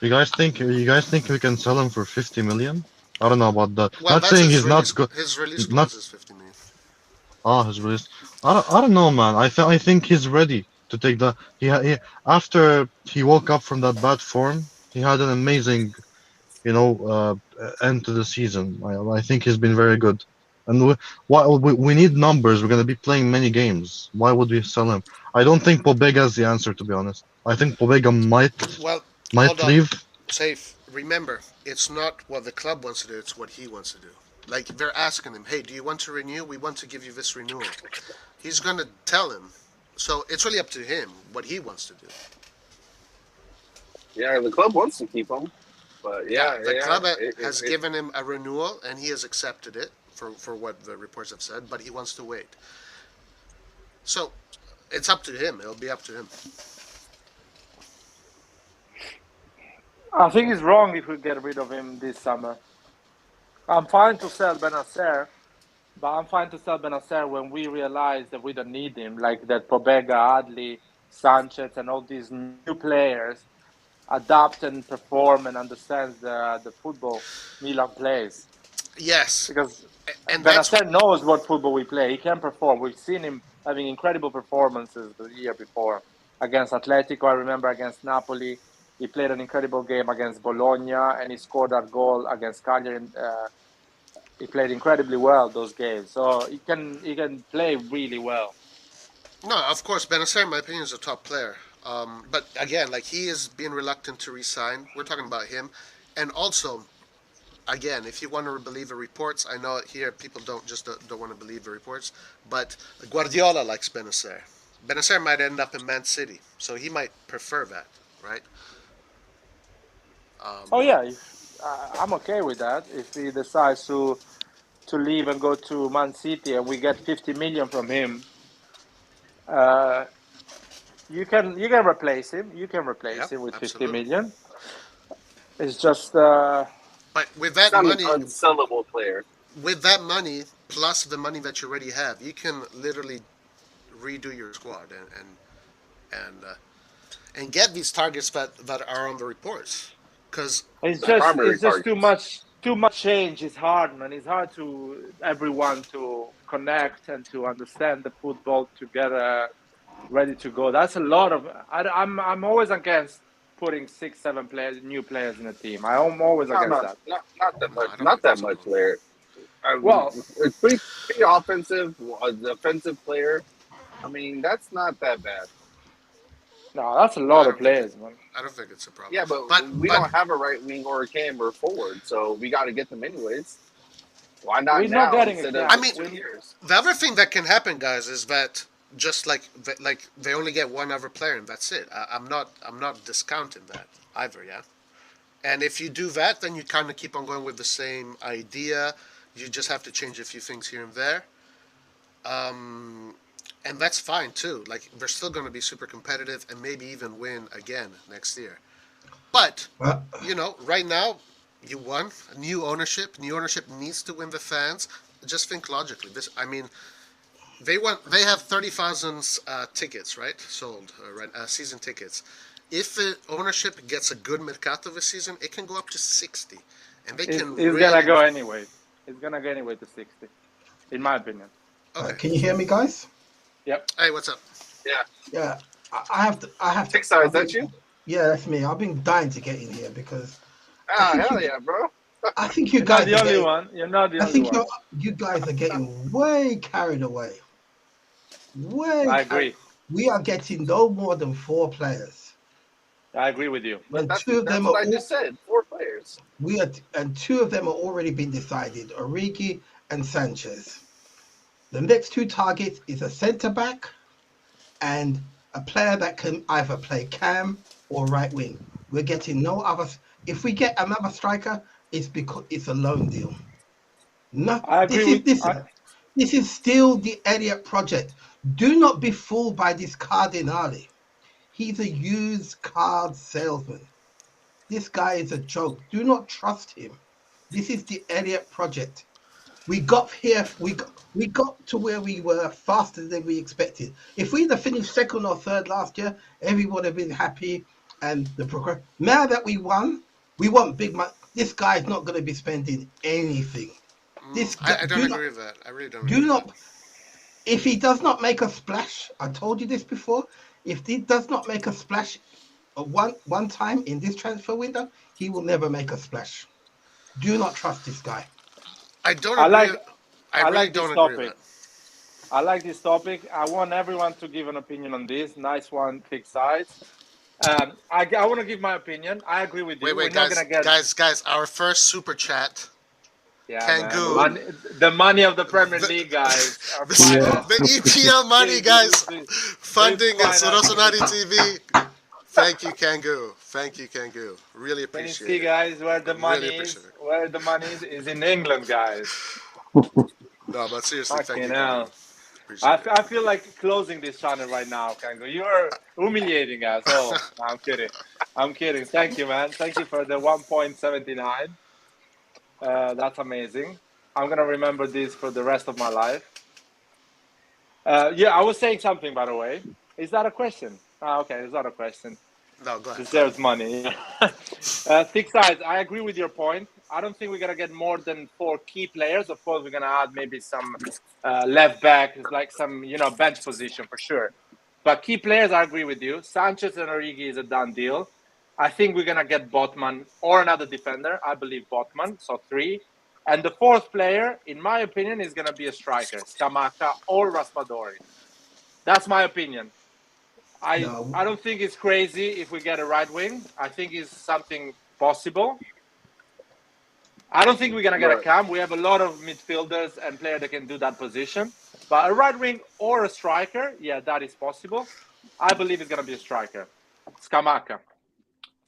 You guys think we can sell him for 50 million? I don't know about that. Well, not saying he's not good. His release clause is 50 million. His release. I don't know, man. I think he's ready to take the. He after he woke up from that bad form, he had an amazing, end to the season. I think he's been very good. And we need numbers. We're gonna be playing many games. Why would we sell him? I don't think Pobega is the answer, to be honest. I think Pobega might leave. Safe. Remember, it's not what the club wants to do, it's what he wants to do. Like, they're asking him, hey, do you want to renew? We want to give you this renewal. He's going to tell him. So it's really up to him what he wants to do. Yeah, the club wants to keep him. But the club has given him a renewal, and he has accepted it for what the reports have said, but he wants to wait. So it's up to him. It'll be up to him. I think it's wrong if we get rid of him this summer. I'm fine to sell Bennacer, but I'm fine to sell Bennacer when we realize that we don't need him, like that Pobega, Adli, Sanchez, and all these new players adapt and perform and understand the football Milan plays. Yes. Because And Bennacer knows what football we play. He can perform. We've seen him having incredible performances the year before against Atletico. I remember against Napoli. He played an incredible game against Bologna, and he scored a goal against Cagliari. He played incredibly well those games, so he can play really well. No, of course, Bennacer, in my opinion, is a top player. But again, like he is being reluctant to resign. We're talking about him, and also, again, if you want to believe the reports, I know here people don't want to believe the reports, but Guardiola likes Bennacer. Bennacer might end up in Man City, so he might prefer that, right? Oh yeah, I'm okay with that. If he decides to leave and go to Man City, and we get 50 million from him, you can replace him. You can replace him with absolutely. 50 million. It's just. But with that money, an unsellable player. With that money plus the money that you already have, you can literally redo your squad and get these targets that are on the reports. Because it's just too much change. It's hard, man. It's hard to everyone to connect and to understand the football together, ready to go. That's a lot of. I'm always against putting 6-7 new players in a team. I'm always against that. Not that much. Not that much, Larry. Well, it's pretty offensive. A defensive player. I mean, that's not that bad. No, that's a lot of players, man. I don't think it's a problem. Yeah, but we don't have a right wing or a cam or forward, so we got to get them anyways. Why not We're now? not getting instead it. of I mean, 2 years? The other thing that can happen, guys, is that just like they only get one other player and that's it. I'm not discounting that either. Yeah, and if you do that, then you kind of keep on going with the same idea. You just have to change a few things here and there. And that's fine too. Like they're still going to be super competitive and maybe even win again next year. But right now you won. New ownership. New ownership needs to win the fans. Just think logically. They have 30,000 tickets, right? Sold, season tickets. If the ownership gets a good mercato this season, it can go up to 60, and It's gonna go anyway. It's gonna go anyway to 60, in my opinion. Okay. Can you hear me, guys? Yep. Hey, what's up? Yeah. I have to. Six sides, that's you? Yeah, that's me. I've been dying to get in here because. Hell yeah, bro. I think you guys. You're not the only one. You're not the only one. I think you guys are getting way carried away. I agree. We are getting no more than 4 players. I agree with you. And that's two of them what are I just said. 4 players. And 2 of them are already been decided: Origi and Sanchez. The next 2 targets is a centre back and a player that can either play cam or right wing. We're getting no other. If we get another striker, it's because it's a loan deal. No, I agree this is still the Elliott project. Do not be fooled by this Cardinale. He's a used card salesman. This guy is a joke. Do not trust him. This is the Elliott project. We got here. We got to where we were faster than we expected. If we'd have finished 2nd or 3rd last year, everyone would have been happy. And the progress. Now that we won, we want big money. This guy's not going to be spending anything. I don't agree with that. I really don't. Do not. If he does not make a splash, I told you this before. If he does not make a splash, one time in this transfer window, he will never make a splash. Do not trust this guy. I don't agree. I really don't agree with that. I like this topic. I want everyone to give an opinion on this. Nice one, pick sides. I want to give my opinion. I agree with you. Wait, guys, our first super chat. Yeah, Kangoo. The money of the Premier League, guys. The EPL money, guys. Funding is RossonARI TV. Thank you, Kangoo. Really appreciate it. See, guys, where the money is in England, guys. No, but seriously, thank you. I feel like closing this channel right now, Kango. You're humiliating us. Oh, no, I'm kidding. I'm kidding. Thank you, man. Thank you for the 1.79. That's amazing. I'm gonna remember this for the rest of my life. Yeah, I was saying something, by the way. Is that a question? Okay, it's not a question. No, go ahead. Deserves money. Thick sides. I agree with your point. I don't think we're gonna get more than 4 key players. Of course, we're gonna add maybe some left back, like some bench position for sure. But key players, I agree with you. Sanchez and Origi is a done deal. I think we're gonna get Botman or another defender. I believe Botman, so 3. And the 4th player, in my opinion, is gonna be a striker, Scamacca or Raspadori. That's my opinion. I don't think it's crazy if we get a right wing. I think it's something possible. I don't think we're going to get a cam. We have a lot of midfielders and players that can do that position. But a right wing or a striker, yeah, that is possible. I believe it's going to be a striker. Scamacca.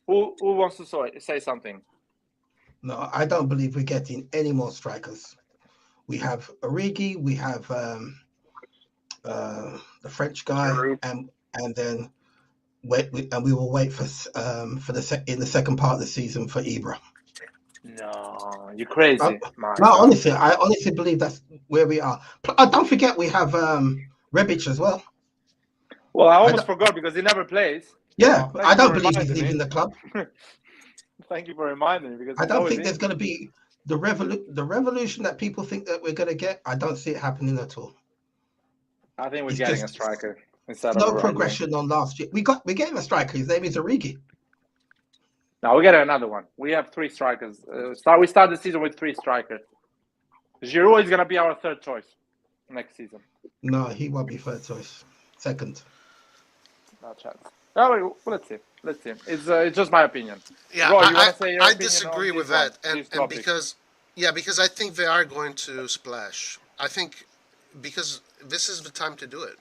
Who wants to say something? No, I don't believe we're getting any more strikers. We have Origi, we have the French guy, and then we will wait for in the second part of the season for Ibra. No, you're crazy. No, honestly, I honestly believe that's where we are. Don't forget we have Rebic as well. Well, I almost forgot because he never plays. Yeah, I don't believe he's leaving the club. Thank you for reminding me, because I don't think there's going to be the revolution that people think that we're going to get. I don't see it happening at all. I think we're getting a striker instead of no progression on last year. We're getting a striker. His name is Origi. Now we're getting another one. We have 3 strikers. We start the season with 3 strikers. Giroud is going to be our 3rd choice next season. No, he won't be 3rd choice. 2nd. No chance. Oh, let's see. It's just my opinion. Yeah, Roy, I disagree with that, and because I think they are going to splash. I think because this is the time to do it,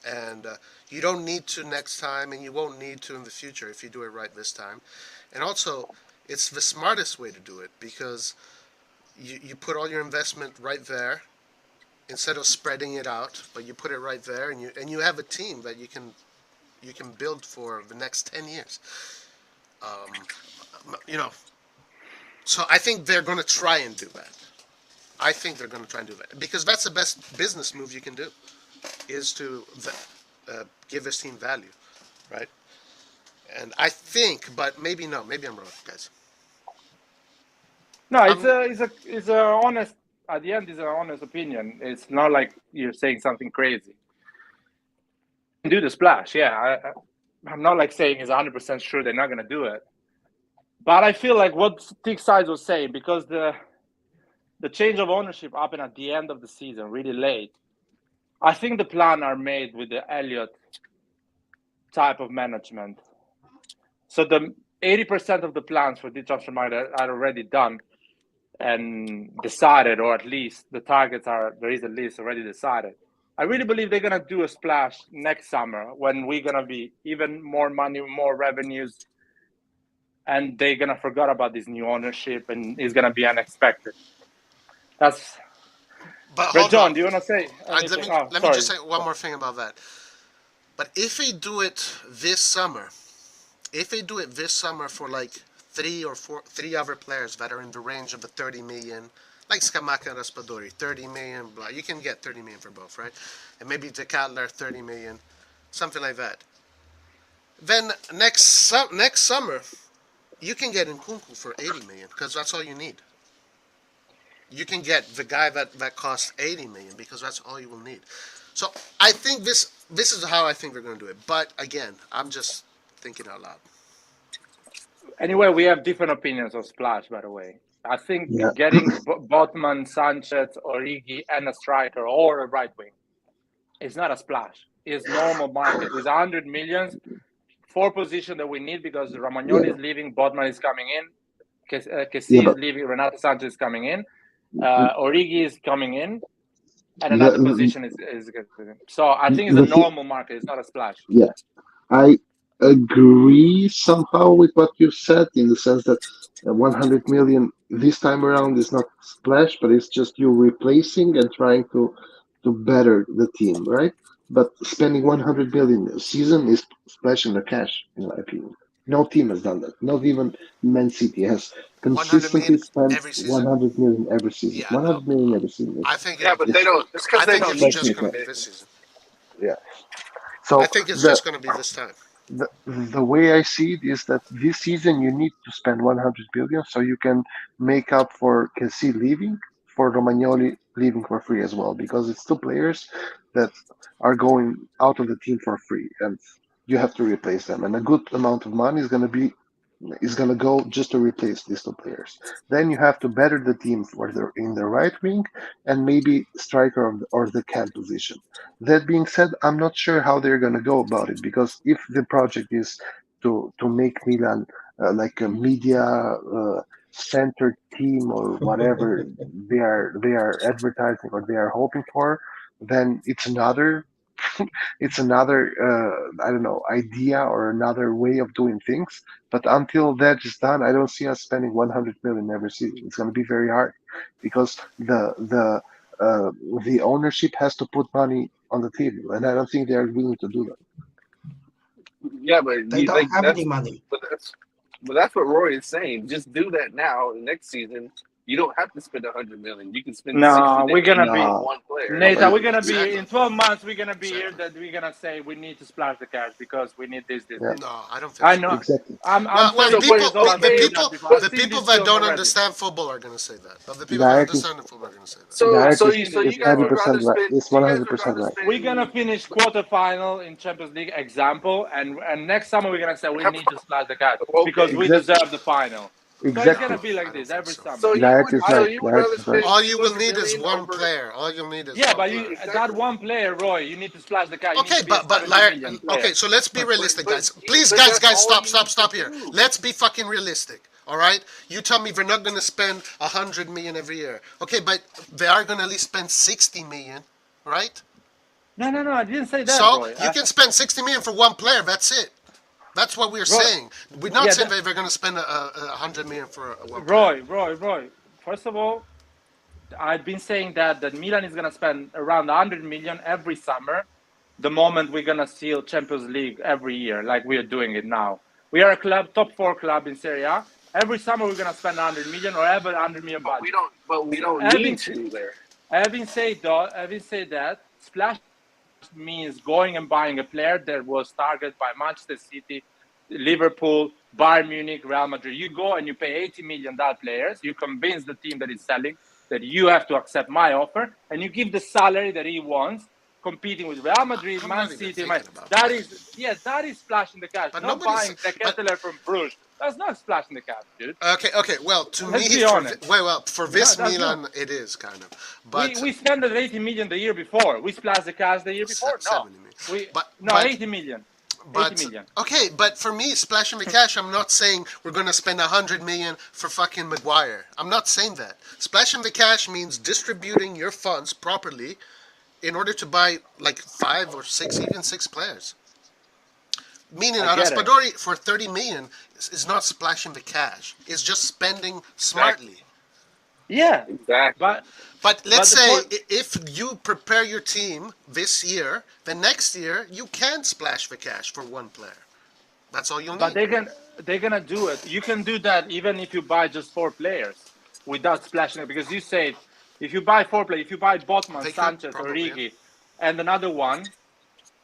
and you don't need to next time, and you won't need to in the future if you do it right this time. And also, it's the smartest way to do it because you put all your investment right there instead of spreading it out, but you put it right there, and you have a team that you can build for the next 10 years. So I think they're going to try and do that. I think they're going to try and do that because that's the best business move you can do, is to give this team value, right? And I think, but maybe no, maybe I'm wrong, guys. No, it's a honest. At the end, it's an honest opinion. It's not like you're saying something crazy. Do the splash, yeah. I'm not like saying it's 100% sure they're not going to do it, but I feel like what Thick Sides was saying, because the change of ownership happened at the end of the season, really late. I think the plan are made with the Elliott type of management. So the 80% of the plans for the transfer market are already done and decided, or at least the targets there is at least already decided. I really believe they're going to do a splash next summer when we're going to be even more money, more revenues, and they're going to forget about this new ownership, and it's going to be unexpected. That's. But John, do you want to say? Let me just say one more thing about that. But if they do it this summer, for like 3 other players that are in the range of the 30 million. Like Scamacca and Raspadori, 30 million, blah. You can get 30 million for both, right? And maybe De Cutler, 30 million, something like that. Then next summer, you can get Nkunku for 80 million because that's all you need. You can get the guy that costs 80 million because that's all you will need. So I think this is how I think they're going to do it. But again, I'm just thinking out loud. Anyway, we have different opinions of splash, by the way. I think getting Botman, Sanchez, Origi, and a striker or a right wing is not a splash. It's normal market. It's 100 million, 4 positions that we need because Romagnoli is leaving, Botman is coming in, Kessie is leaving, Renato Sanchez is coming in, Origi is coming in, and another position is good. So I think it's a normal market. It's not a splash. Yeah, I agree somehow with what you said in the sense that 100 million this time around is not splash, but it's just you replacing and trying to to better the team, right? But spending 100 million a season is splashing the cash, in my opinion. No team has done that. Not even Man City has 100 consistently million spent every season. 100 million every season. Yeah, 100 no. million every season. I think Yeah, but they don't. It's because they don't it's need just to going to be commit. this season. Yeah. So I think it's just going to be this time. the way I see it is that this season you need to spend 100 billion so you can make up for Kessie leaving, for Romagnoli leaving for free as well, because it's two players that are going out of the team for free, and you have to replace them, and a good amount of money is going to go just to replace these two players. Then you have to better the team for in the right wing and maybe striker or the cam position. That being said, I'm not sure how they're going to go about it, because if the project is to make Milan like a media centered team or whatever they are advertising or they are hoping for, then it's another it's another I don't know, idea or another way of doing things. But until that is done, I don't see us spending 100 million every season. It's going to be very hard, because the ownership has to put money on the table, and I don't think they are willing to do that. Yeah, but They don't have any money. But that's what Roy is saying. Just do that now. Next season, you don't have to spend 100 million. You can spend. No, 60 we're gonna to be on one player. Nathan. We're gonna Exactly. be in 12 months. We're gonna be here Exactly. that we're gonna say we need to splash the cash because we need this. Yeah. No, I don't think I so. know. Exactly. I'm Well, 34 years old. I'm saying that before. I've the seen people this that film don't already. understand football are going to say that. But the people that Direct is understand the football are going to say that. So direct you is guys would 100% rather right. spend. It's You guys 100% would rather right. spend. We're gonna finish quarterfinal in Champions League, example, and next summer we're gonna say we need to splash the cash because we Exactly. deserve the final. So it's Exactly. gonna be I like don't this think every so. summer. So you Direct is right. would Direct rather is right. spend. All you will 200 need is million one over- player. All you need is Yeah, one but player. that one player, Roy, you need to splash the cash. You Okay, need to be a but 70 like, million player. okay, so let's be realistic, but- guys. Please, but guys, that's all you need stop to here. do. Let's be fucking realistic. All right, you tell me we're not gonna spend 100 million every year. Okay, but they are gonna at least spend 60 million, right? No, I didn't say that, So Roy. you can spend 60 million for one player. That's it. That's what we're saying. We're not saying that we're gonna spend 100 million for one player. Roy. First of all, I've been saying that Milan is gonna spend around 100 million every summer. The moment we're gonna seal Champions League every year, like we are doing it now. We are a club, top 4 club in Serie A. Every summer we're gonna spend 100 million or have a 100 million budget. But we don't need to there. Having said that, splash means going and buying a player that was targeted by Manchester City, Liverpool, Bayern Munich, Real Madrid. You go and you pay 80 million that players. You convince the team that is selling that you have to accept my offer, and you give the salary that he wants, competing with Real Madrid, Man City. That is splashing the cash. But not buying the Kettler from Bruges. That's not splashing the cash, dude. Okay. Well, to Let's me, be honest. for this that's Milan, not. it is kind of. But We spent 80 million the year before. We splashed the cash the year before. No, 80 million. But 80 million. okay, but for me, splashing the cash, I'm not saying we're gonna spend 100 million for fucking Maguire. I'm not saying that. Splashing the cash means distributing your funds properly in order to buy like 5 or 6, even 6 players. Meaning, Raspadori for 30 million is not splashing the cash. It's just spending smartly. Yeah, exactly. But let's say if you prepare your team this year, then next year you can splash the cash for one player. That's all you'll need. But they're gonna do it. You can do that even if you buy just 4 players without splashing it, because you said if you buy 4 players, if you buy Botman, Sanchez, Origi, and another one,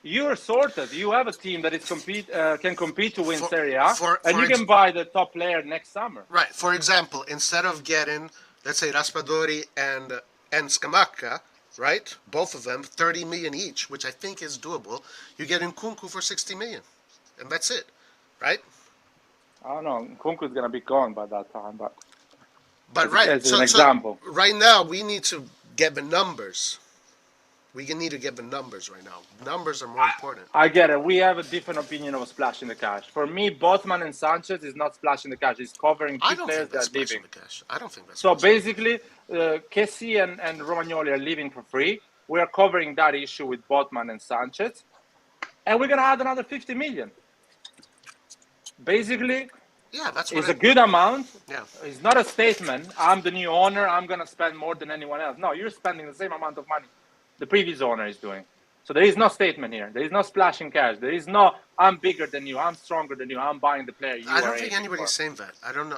you're sorted. You have a team that is can compete to win Serie A, and you can buy the top player next summer. Right. For example, instead of getting, let's say, Raspadori and Scamacca, right? Both of them, 30 million each, which I think is doable. You get Nkunku for 60 million, and that's it, right? I don't know. Nkunku is gonna be gone by that time, but as an example. Right now, we need to get the numbers. We need to get the numbers right now. Numbers are more important. I get it. We have a different opinion of splashing the cash. For me, Botman and Sanchez is not splashing the cash. It's covering 2 players that are leaving. I don't think that's so basically, Kessie and Romagnoli are leaving for free. We are covering that issue with Botman and Sanchez. And we're going to add another 50 million. Basically, it's a good amount. Yeah. It's not a statement. I'm the new owner. I'm going to spend more than anyone else. No, you're spending the same amount of money the previous owner is doing. So there is no statement here. There is no splashing cash. There is no I'm bigger than you, I'm stronger than you, I'm buying the player. I don't think anybody's saying that. I don't know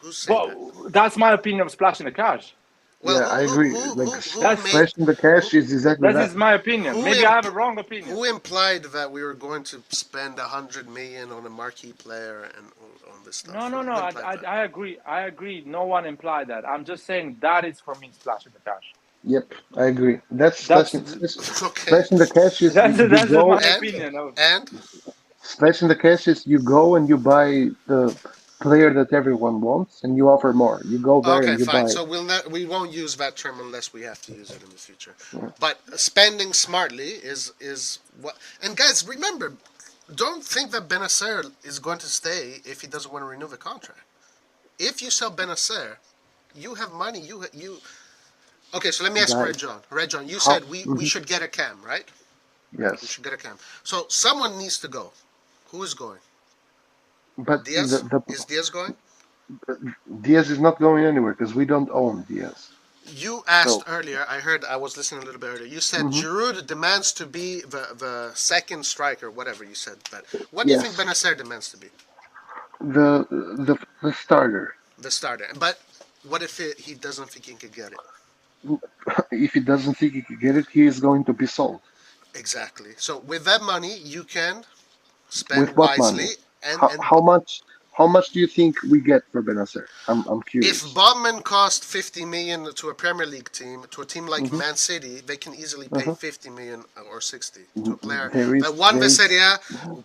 who's saying that. That's my opinion of splashing the cash. Well, yeah, I agree. Splashing the cash is exactly that. That is my opinion. Maybe I have a wrong opinion. Who implied that we were going to spend 100 million on a marquee player and on this stuff? No. I agree. I agree. No one implied that. I'm just saying that is for me splashing the cash. Yep, I agree. That's splashing okay. the cash is that's my opinion. And splashing the cash is you go and you buy the player that everyone wants, and you offer more. You go there and you buy. So we won't use that term unless we have to use it in the future. Yeah. But spending smartly is what. And guys, remember, don't think that Bennacer is going to stay if he doesn't want to renew the contract. If you sell Bennacer, you have money. You. Okay, so let me ask Red John. Red John, you said we should get a cam, right? Yes. We should get a cam. So someone needs to go. Who is going? But Diaz? Is Diaz going? Diaz is not going anywhere because we don't own Diaz. You asked earlier, I was listening a little bit earlier, you said Giroud demands to be the second striker, whatever you said. That. What do you think Bennacer demands to be? The starter. The starter. But what if he doesn't think he can get it? If he doesn't think he can get it, he is going to be sold. Exactly. So with that money, you can spend wisely. And how much do you think we get for Bennacer? I'm curious. If Botman cost 50 million to a Premier League team, to a team like Man City, they can easily pay 50 million or 60 to a player that won the Serie A,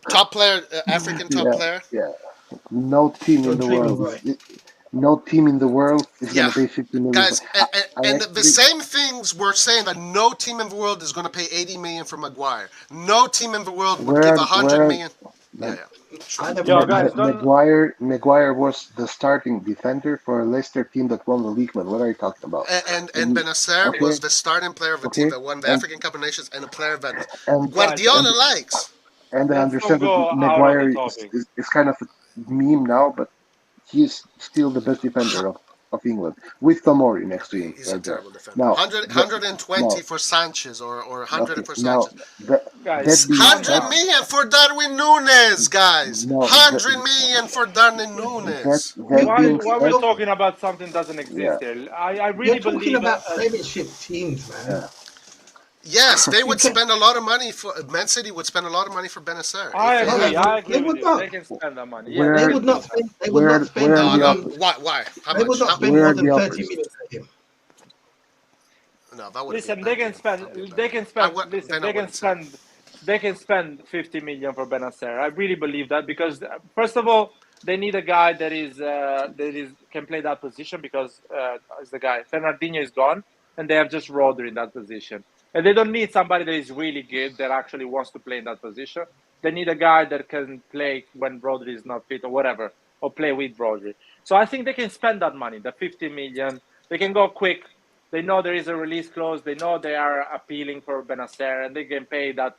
top player, African top player. Yeah, no team in the world. No team in the world is going to pay 50 million. Guys, and the same things we're saying that no team in the world is going to pay 80 million for Maguire. No team in the world would give 100 million. Maguire was the starting defender for a Leicester team that won the league. Man, what are you talking about? And Bennacer was the starting player of a team that won the African Cup of Nations and a player that Guardiola likes. And I understand that Maguire is kind of a meme now, but he's still the best defender of England with Tomori next to him. He's a terrible defender. Now, 120 for Sanchez or 100 for Sanchez. Guys, 100 million for Darwin Núñez, guys. 100 million for Darwin Núñez. Why we're talking about something that doesn't exist here? I really believe talking about Premiership teams, man. Yeah. Yes, they would spend a lot of money for Man City. Would spend a lot of money for Bennacer. I agree with you. They can spend that money. Yeah, they would not spend. They would not spend. Why? How they much? would not spend more than 30 million for him. No, that would. Listen, they can spend. They can spend 50 million for Bennacer. I really believe that because first of all, they need a guy that can play that position because as the guy Fernandinho is gone and they have just Rodri in that position. And they don't need somebody that is really good that actually wants to play in that position. They need a guy that can play when Rodri is not fit or whatever, or play with Rodri. So I think they can spend that money, the 50 million. They can go quick. They know there is a release clause. They know they are appealing for Bennacer, and they can pay that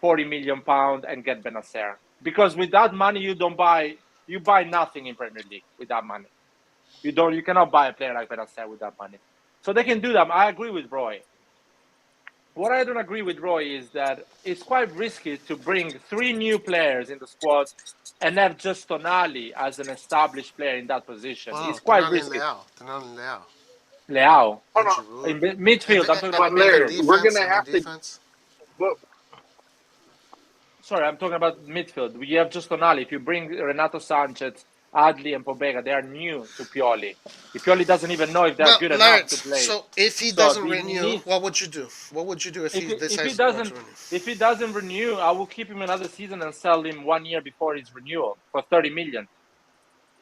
40 million pound and get Bennacer. Because with that money, you buy nothing in Premier League with that money. You cannot buy a player like Bennacer with that money. So they can do that. I agree with Roy. What I don't agree with Roy is that it's quite risky to bring 3 new players in the squad and have just Tonali as an established player in that position. It's quite risky. Leao. In midfield. I'm talking about midfield. We're going to have to... Sorry, I'm talking about midfield. We have just Tonali. If you bring Renato Sanchez, Adli and Pobega, they are new to Pioli. If Pioli doesn't even know if they're good enough to play. So if he doesn't renew, what would you do? What would you do if he decides not to renew? If he doesn't renew, I will keep him another season and sell him 1 year before his renewal for 30 million,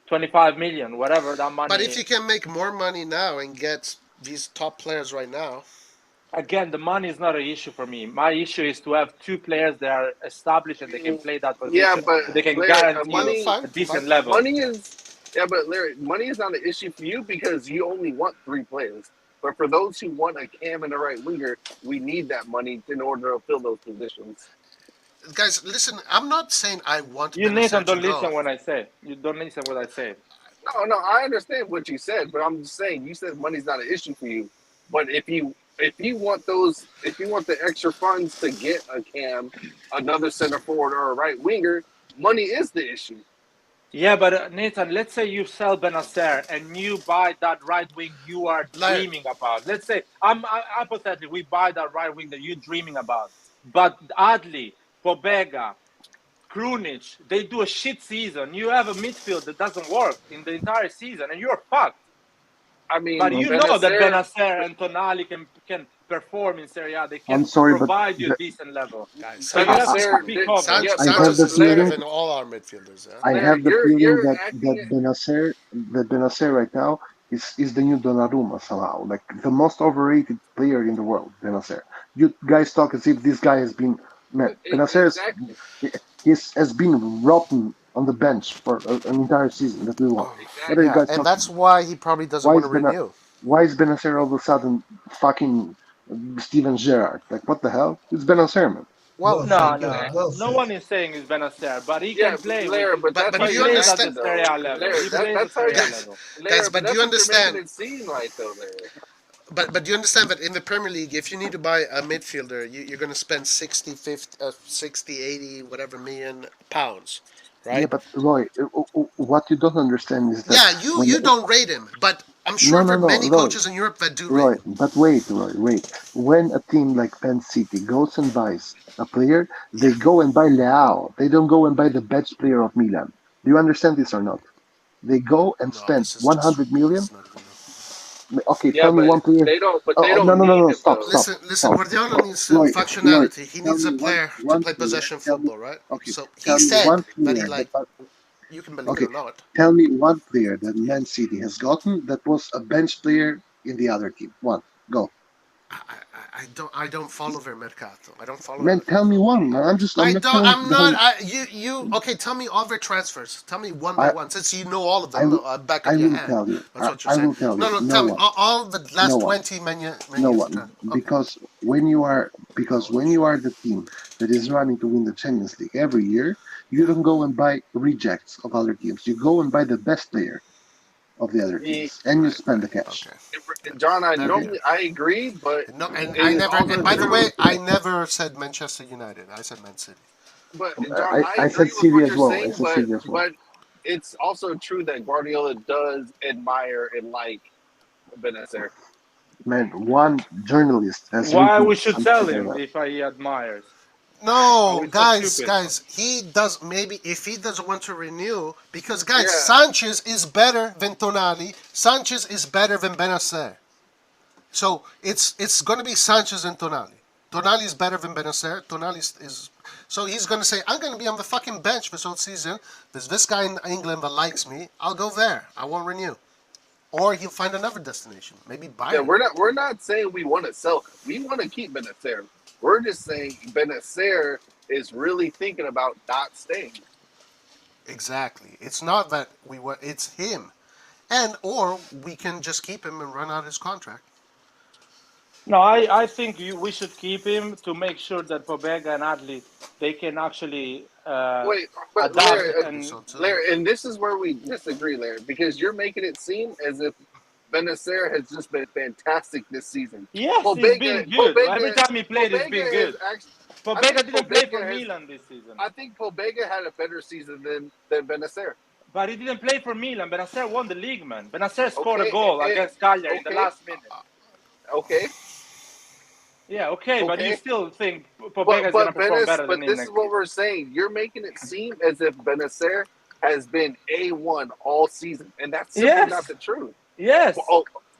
25 million, whatever that money. But if you can make more money now and get these top players right now. Again, the money is not an issue for me. My issue is to have 2 players that are established and they can play that position. Yeah, but they can guarantee a decent level. Money is not an issue for you because you only want 3 players. But for those who want a cam and a right winger, we need that money in order to fill those positions. Guys, listen, I'm not saying I want you Nathan, don't listen when I say. You don't listen what I say. No, I understand what you said, but I'm just saying, you said money's not an issue for you. But if you if you want the extra funds to get a Cam, another center forward or a right winger, money is the issue. Yeah, but Nathan, let's say you sell Bennacer and you buy that right wing you are dreaming about. Let's say, hypothetically, we buy that right wing that you're dreaming about. But Adli, Pobega, Krunic, they do a shit season. You have a midfield that doesn't work in the entire season, and you're fucked. I mean, but you know that Bennacer and Tonali can perform in Serie A. They can provide you a decent level. Guys, so you have to be covered. Sanchez is better than all our midfielders. I have the feeling that Bennacer right now is the new Donnarumma somehow, like the most overrated player in the world. Bennacer. You guys talk as if this guy has been. Bennacer has been rotten on the bench for an entire season that we won. What are you guys talking? And that's why he probably doesn't want to renew. Why is Bennacer all of a sudden fucking Steven Gerrard? Like, what the hell? It's Bennacer, man. Well, no one is saying it's Bennacer, but he can play. Blair, but you understand the Serie A level. Guys, but do you understand? It seem like though, But do you understand that in the Premier League, if you need to buy a midfielder, you're going to spend 60, 80, whatever million pounds, right? Yeah, but Roy, what you don't understand is that... Yeah, you don't rate him, but I'm sure there are many coaches in Europe that do rate him. But wait. When a team like Man City goes and buys a player, they go and buy Leao. They don't go and buy the best player of Milan. Do you understand this or not? They go and spend 100 million... Okay, tell me one player. They don't. But they don't. No. Stop. Listen. Guardiola needs functionality. He needs a player to play possession football, right? Okay. So he said that he you can believe it or not. Tell me one player that Man City has gotten that was a bench player in the other team. One. Go. I don't follow their mercato. I don't follow. Man, tell me one. Man. Okay, tell me all their transfers. Tell me one by one, since you know all of them back in your hand. Tell you. That's what you're saying. I will tell you. No, tell me all the last 20 menu. No one, because when you are the team that is running to win the Champions League every year, you don't go and buy rejects of other teams. You go and buy the best player of the other teams, and you spend the cash. Okay. John, I agree, but by the way, I never said Manchester United. I said Man City. But John, I said City as well. But it's also true that Guardiola does admire and like Bennacer. Man, one journalist has. Why we should tell him if he admires? No, guys, he does. Maybe if he doesn't want to renew, because Sanchez is better than Tonali. Sanchez is better than Bennacer. So it's going to be Sanchez and Tonali. Tonali is better than Bennacer. Tonali is. So he's going to say, I'm going to be on the fucking bench this whole season. There's this guy in England that likes me. I'll go there. I won't renew. Or he'll find another destination. Maybe Bayern. Yeah, we're not saying we want to sell him. We want to keep Bennacer. We're just saying Bennacer is really thinking about not staying. Exactly. It's not that it's him. Or we can just keep him and run out his contract. No, I think we should keep him to make sure that Pobega and Adli, they can actually adapt. Larry, and this is where we disagree, Larry, because you're making it seem as if Bennacer has just been fantastic this season. Yes, he's been good. Every time he played, he's been good. Pobega didn't play for Milan this season. I think Pobega had a better season than Bennacer. But he didn't play for Milan. Bennacer won the league, man. Bennacer scored a goal against Cagliari in the last minute. Okay. Yeah, but you still think Pobega is going to perform better than him. But this is what we're saying. You're making it seem as if Bennacer has been A1 all season, and that's simply not the truth. Yes.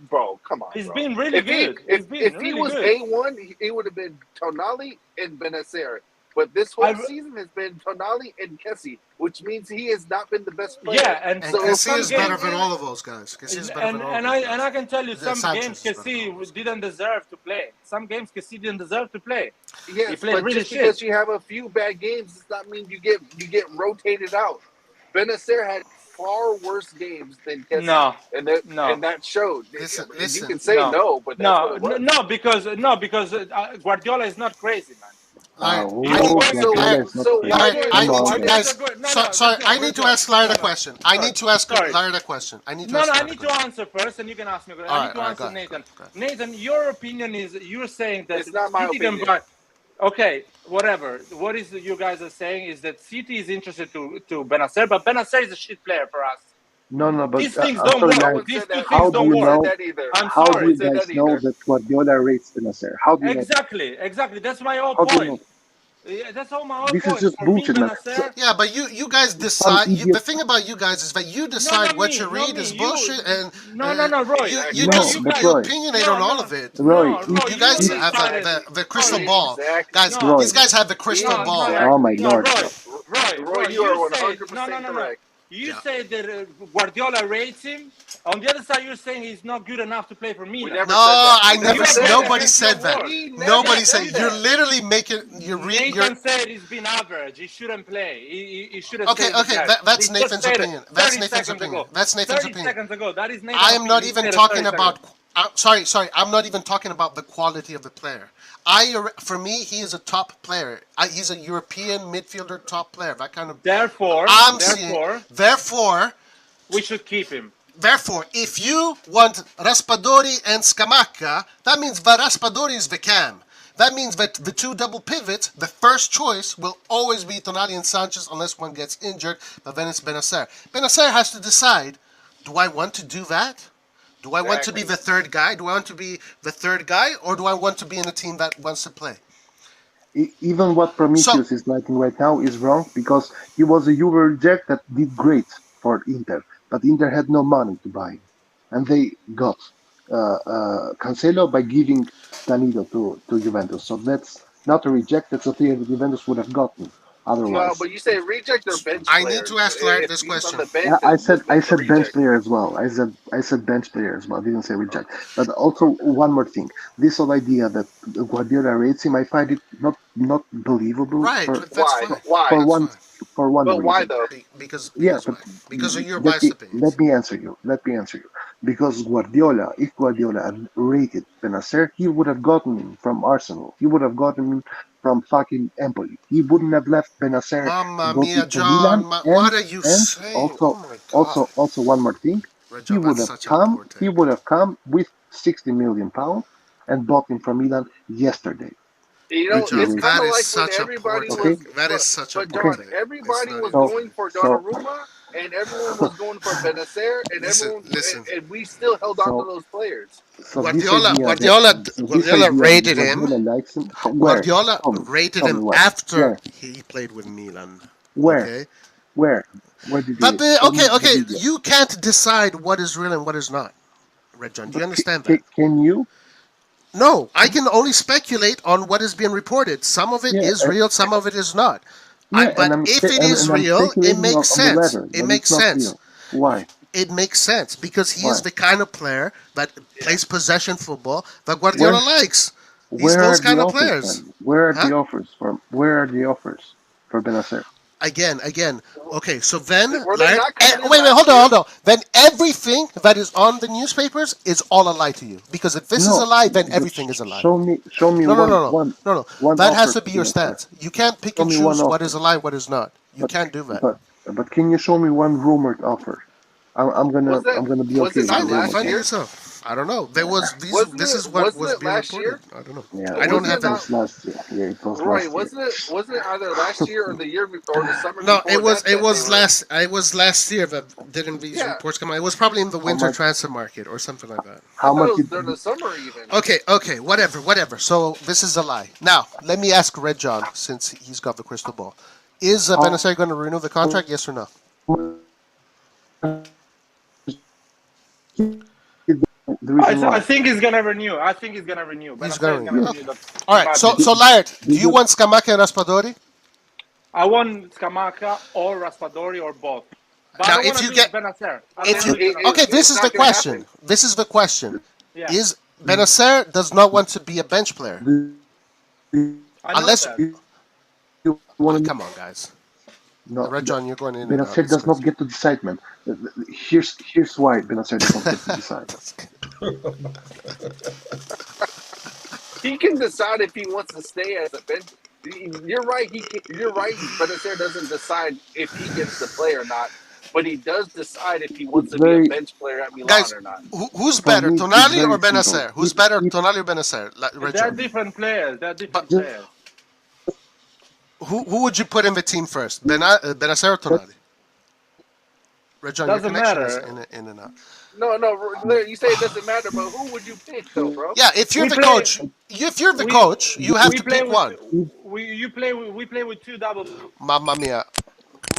Bro, come on. He's been really good. If he was A1, it would have been Tonali and Bennacer. But this whole season has been Tonali and Kessie, which means he has not been the best player. Yeah, and so Kessie is better than all of those guys. And I can tell you, some games Kessie didn't deserve to play. Some games Kessie didn't deserve to play. Yes, he played but really just because you have a few bad games does not mean you get rotated out. Bennacer had far worse games than Kessie. And that showed. Listen, you can say no, but that's what it was. because Guardiola is not crazy, man. I need to ask Laird a question. I need to ask Laird a question. I need to answer first, and you can ask me. I need to answer Nathan. Nathan, your opinion is you're saying that it's not my opinion. Okay, whatever. What is you guys are saying is that City is interested to Bennacer, but Bennacer is a shit player for us. No, but these things don't work. These two things don't work. How do you guys know that Guardiola rates Bennacer? How do you Exactly. That's my whole point. Yeah, that's all my whole point. This is just bullshit. Yeah, but you guys decide. The thing about you guys is that you decide what you read is bullshit, and Roy. You opinionate on all of it. Roy, you guys have the crystal ball. Guys, these guys have the crystal ball. Oh my lord. Roy, you are 100% correct. You say that Guardiola rates him. On the other side, you're saying he's not good enough to play for Milan. Nobody said that. Nobody said. You're literally making. Nathan said he's been average. He shouldn't play. He should have. Okay. That's Nathan's opinion. That's Nathan's opinion. That's Nathan's opinion. 30 seconds ago. That is Nathan's I am not even talking about. Sorry. I'm not even talking about the quality of the player. For me, he is a top player. He's a European midfielder top player. That kind of. Therefore, we should keep him. Therefore, if you want Raspadori and Scamacca, that means that Raspadori is the cam. That means that the two double pivots, the first choice will always be Tonali and Sanchez unless one gets injured, but then it's Bennacer. Bennacer has to decide, do I want to do that? Do I want to be the third guy? Do I want to be the third guy, or do I want to be in a team that wants to play? Even what Prometheus is liking right now is wrong, because he was a Juve reject that did great for Inter, but Inter had no money to buy him. And they got Cancelo by giving Danilo to Juventus. So that's not a reject, that's a player that Juventus would have gotten otherwise. No, but you say reject or bench player. I need to ask Larry this question. I said bench player as well. I said bench player as well. I didn't say reject. But also one more thing. This whole idea that Guardiola rates him, I find it not believable. Right. Why? For one reason. But why though? Because of your biased opinions. Let me answer you. Because if Guardiola had rated Bennacer, he would have gotten him from Arsenal. He would have gotten him from fucking Empoli. He wouldn't have left Bennacer. Mamma mia, John! What are you saying? Also, one more thing. He would have come with £60 million and bought him from Milan yesterday. You know, it's kind of like when everybody was. That is such a poor thing. Everybody was going for Donnarumma, and everyone was going for Bennacer, and and we still held on to those players. Guardiola rated him. Guardiola rated him after he played with Milan. Where? Where did you? But okay. You can't decide what is real and what is not. Red John, do you understand that? Can you? No, I can only speculate on what is being reported. Some of it is real, some of it is not. But if it is real, it makes sense. It makes sense. Why? It makes sense because he is the kind of player that plays possession football that Guardiola likes. He's those kind of players. Where are the offers for Bennacer? Again. Okay, so then wait, hold on. Then everything that is on the newspapers is all a lie to you. Because if this is a lie, then everything is a lie. Show me. No. That has to be your stance. You can't pick and choose what is a lie, what is not. You can't do that. But can you show me one rumored offer? I'm gonna be okay. Find yourself. I don't know. This is what was being reported. I don't know. Yeah, I don't have that. Last year. Yeah, it was Roy, last year. wasn't it either last year or the year before, or the summer? No, it was last year that didn't these reports come out. It was probably in the winter transfer market or something like that. How much during the summer even? Okay, whatever. So this is a lie. Now let me ask Red John, since he's got the crystal ball. Is Bennacer going to renew the contract? Yes or no? I think he's gonna renew. He's gonna renew. All right. So Laird, do you want Scamacca and Raspadori? I want Scamacca or Raspadori or both. But now, if you get, this is the question. Happen. This is the question. Yeah. Is Bennacer does not want to be a bench player? Unless. Come on, guys. No, Red John, you're going in. Bennacer does not get to decide, man. Here's why Bennacer does not get to decide. He can decide if he wants to stay as a bench. You're right. You're right. Bennacer doesn't decide if he gets to play or not, but he does decide if he wants to be a bench player at Milan Guys, or not. who's better, me, Tonali or Bennacer? Who's better, Tonali or Bennacer? They're different players. Players. Who would you put in the team first, Bennacer or Tonali? Rejon, your connection is in and out. No, you say it doesn't matter, but who would you pick, though, bro? Yeah, if you're the coach, you have to pick one. We play with two double. Mamma mia.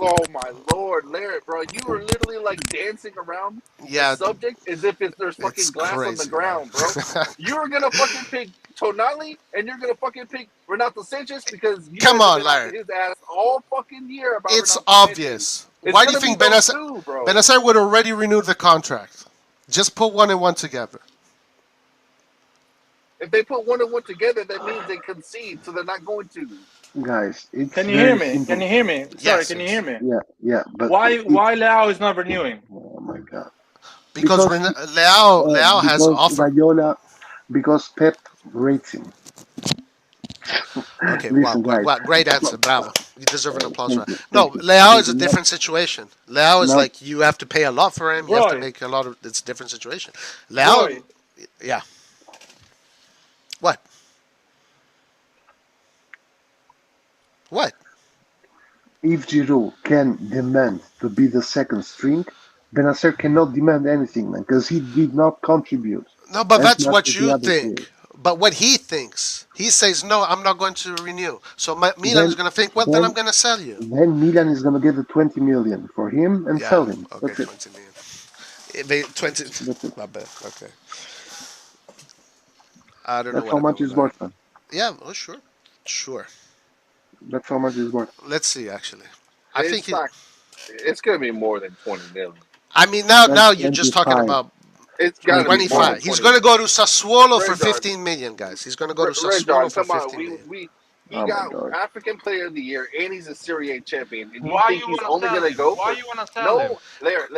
Oh my lord, Larry, bro, you were literally like dancing around the subject as if there's fucking glass crazy, on the ground, bro. You were gonna fucking pick Tonali and you're gonna fucking pick Renato Sanchez because you come on, Larry. His ass all fucking year about it's Renato obvious. Why do you think Bennacer would already renew the contract? Just put one and one together. If they put one and one together, that means they concede, so they're not going to. Guys, can you hear me? Simple. Can you hear me? Sorry, yes, can you hear me? Yeah. But why Leao is not renewing? Oh my god! Because Leao has offered. Because Pep rates him. Okay, listen, wow, great answer, bravo. You deserve an applause for that. No, Leao is a different situation. Leao is like you have to pay a lot for him. You have to make a lot of. It's a different situation. Leao, yeah. What? What? If Giroud can demand to be the second string, Bennacer cannot demand anything, man, because he did not contribute. No, but that's what you think. But what he thinks, he says, no, I'm not going to renew. So Milan is going to think, well, then I'm going to sell you. Then Milan is going to get the 20 million for him and sell him. Okay, that's 20 million. 20. Not bad. Okay. I don't know. That's how much is worth, man. Yeah, well, sure. That's how much is worth. Let's see, actually. I think it's going to be more than 20 million. I mean, now you're just talking about it's 25. He's going to go to Sassuolo for 15 million, guys. He's going to go to Sassuolo for 15 million. He got African Player of the Year, and he's a Serie A champion. And you think he's only going to go? Why you want to sell him? Laird,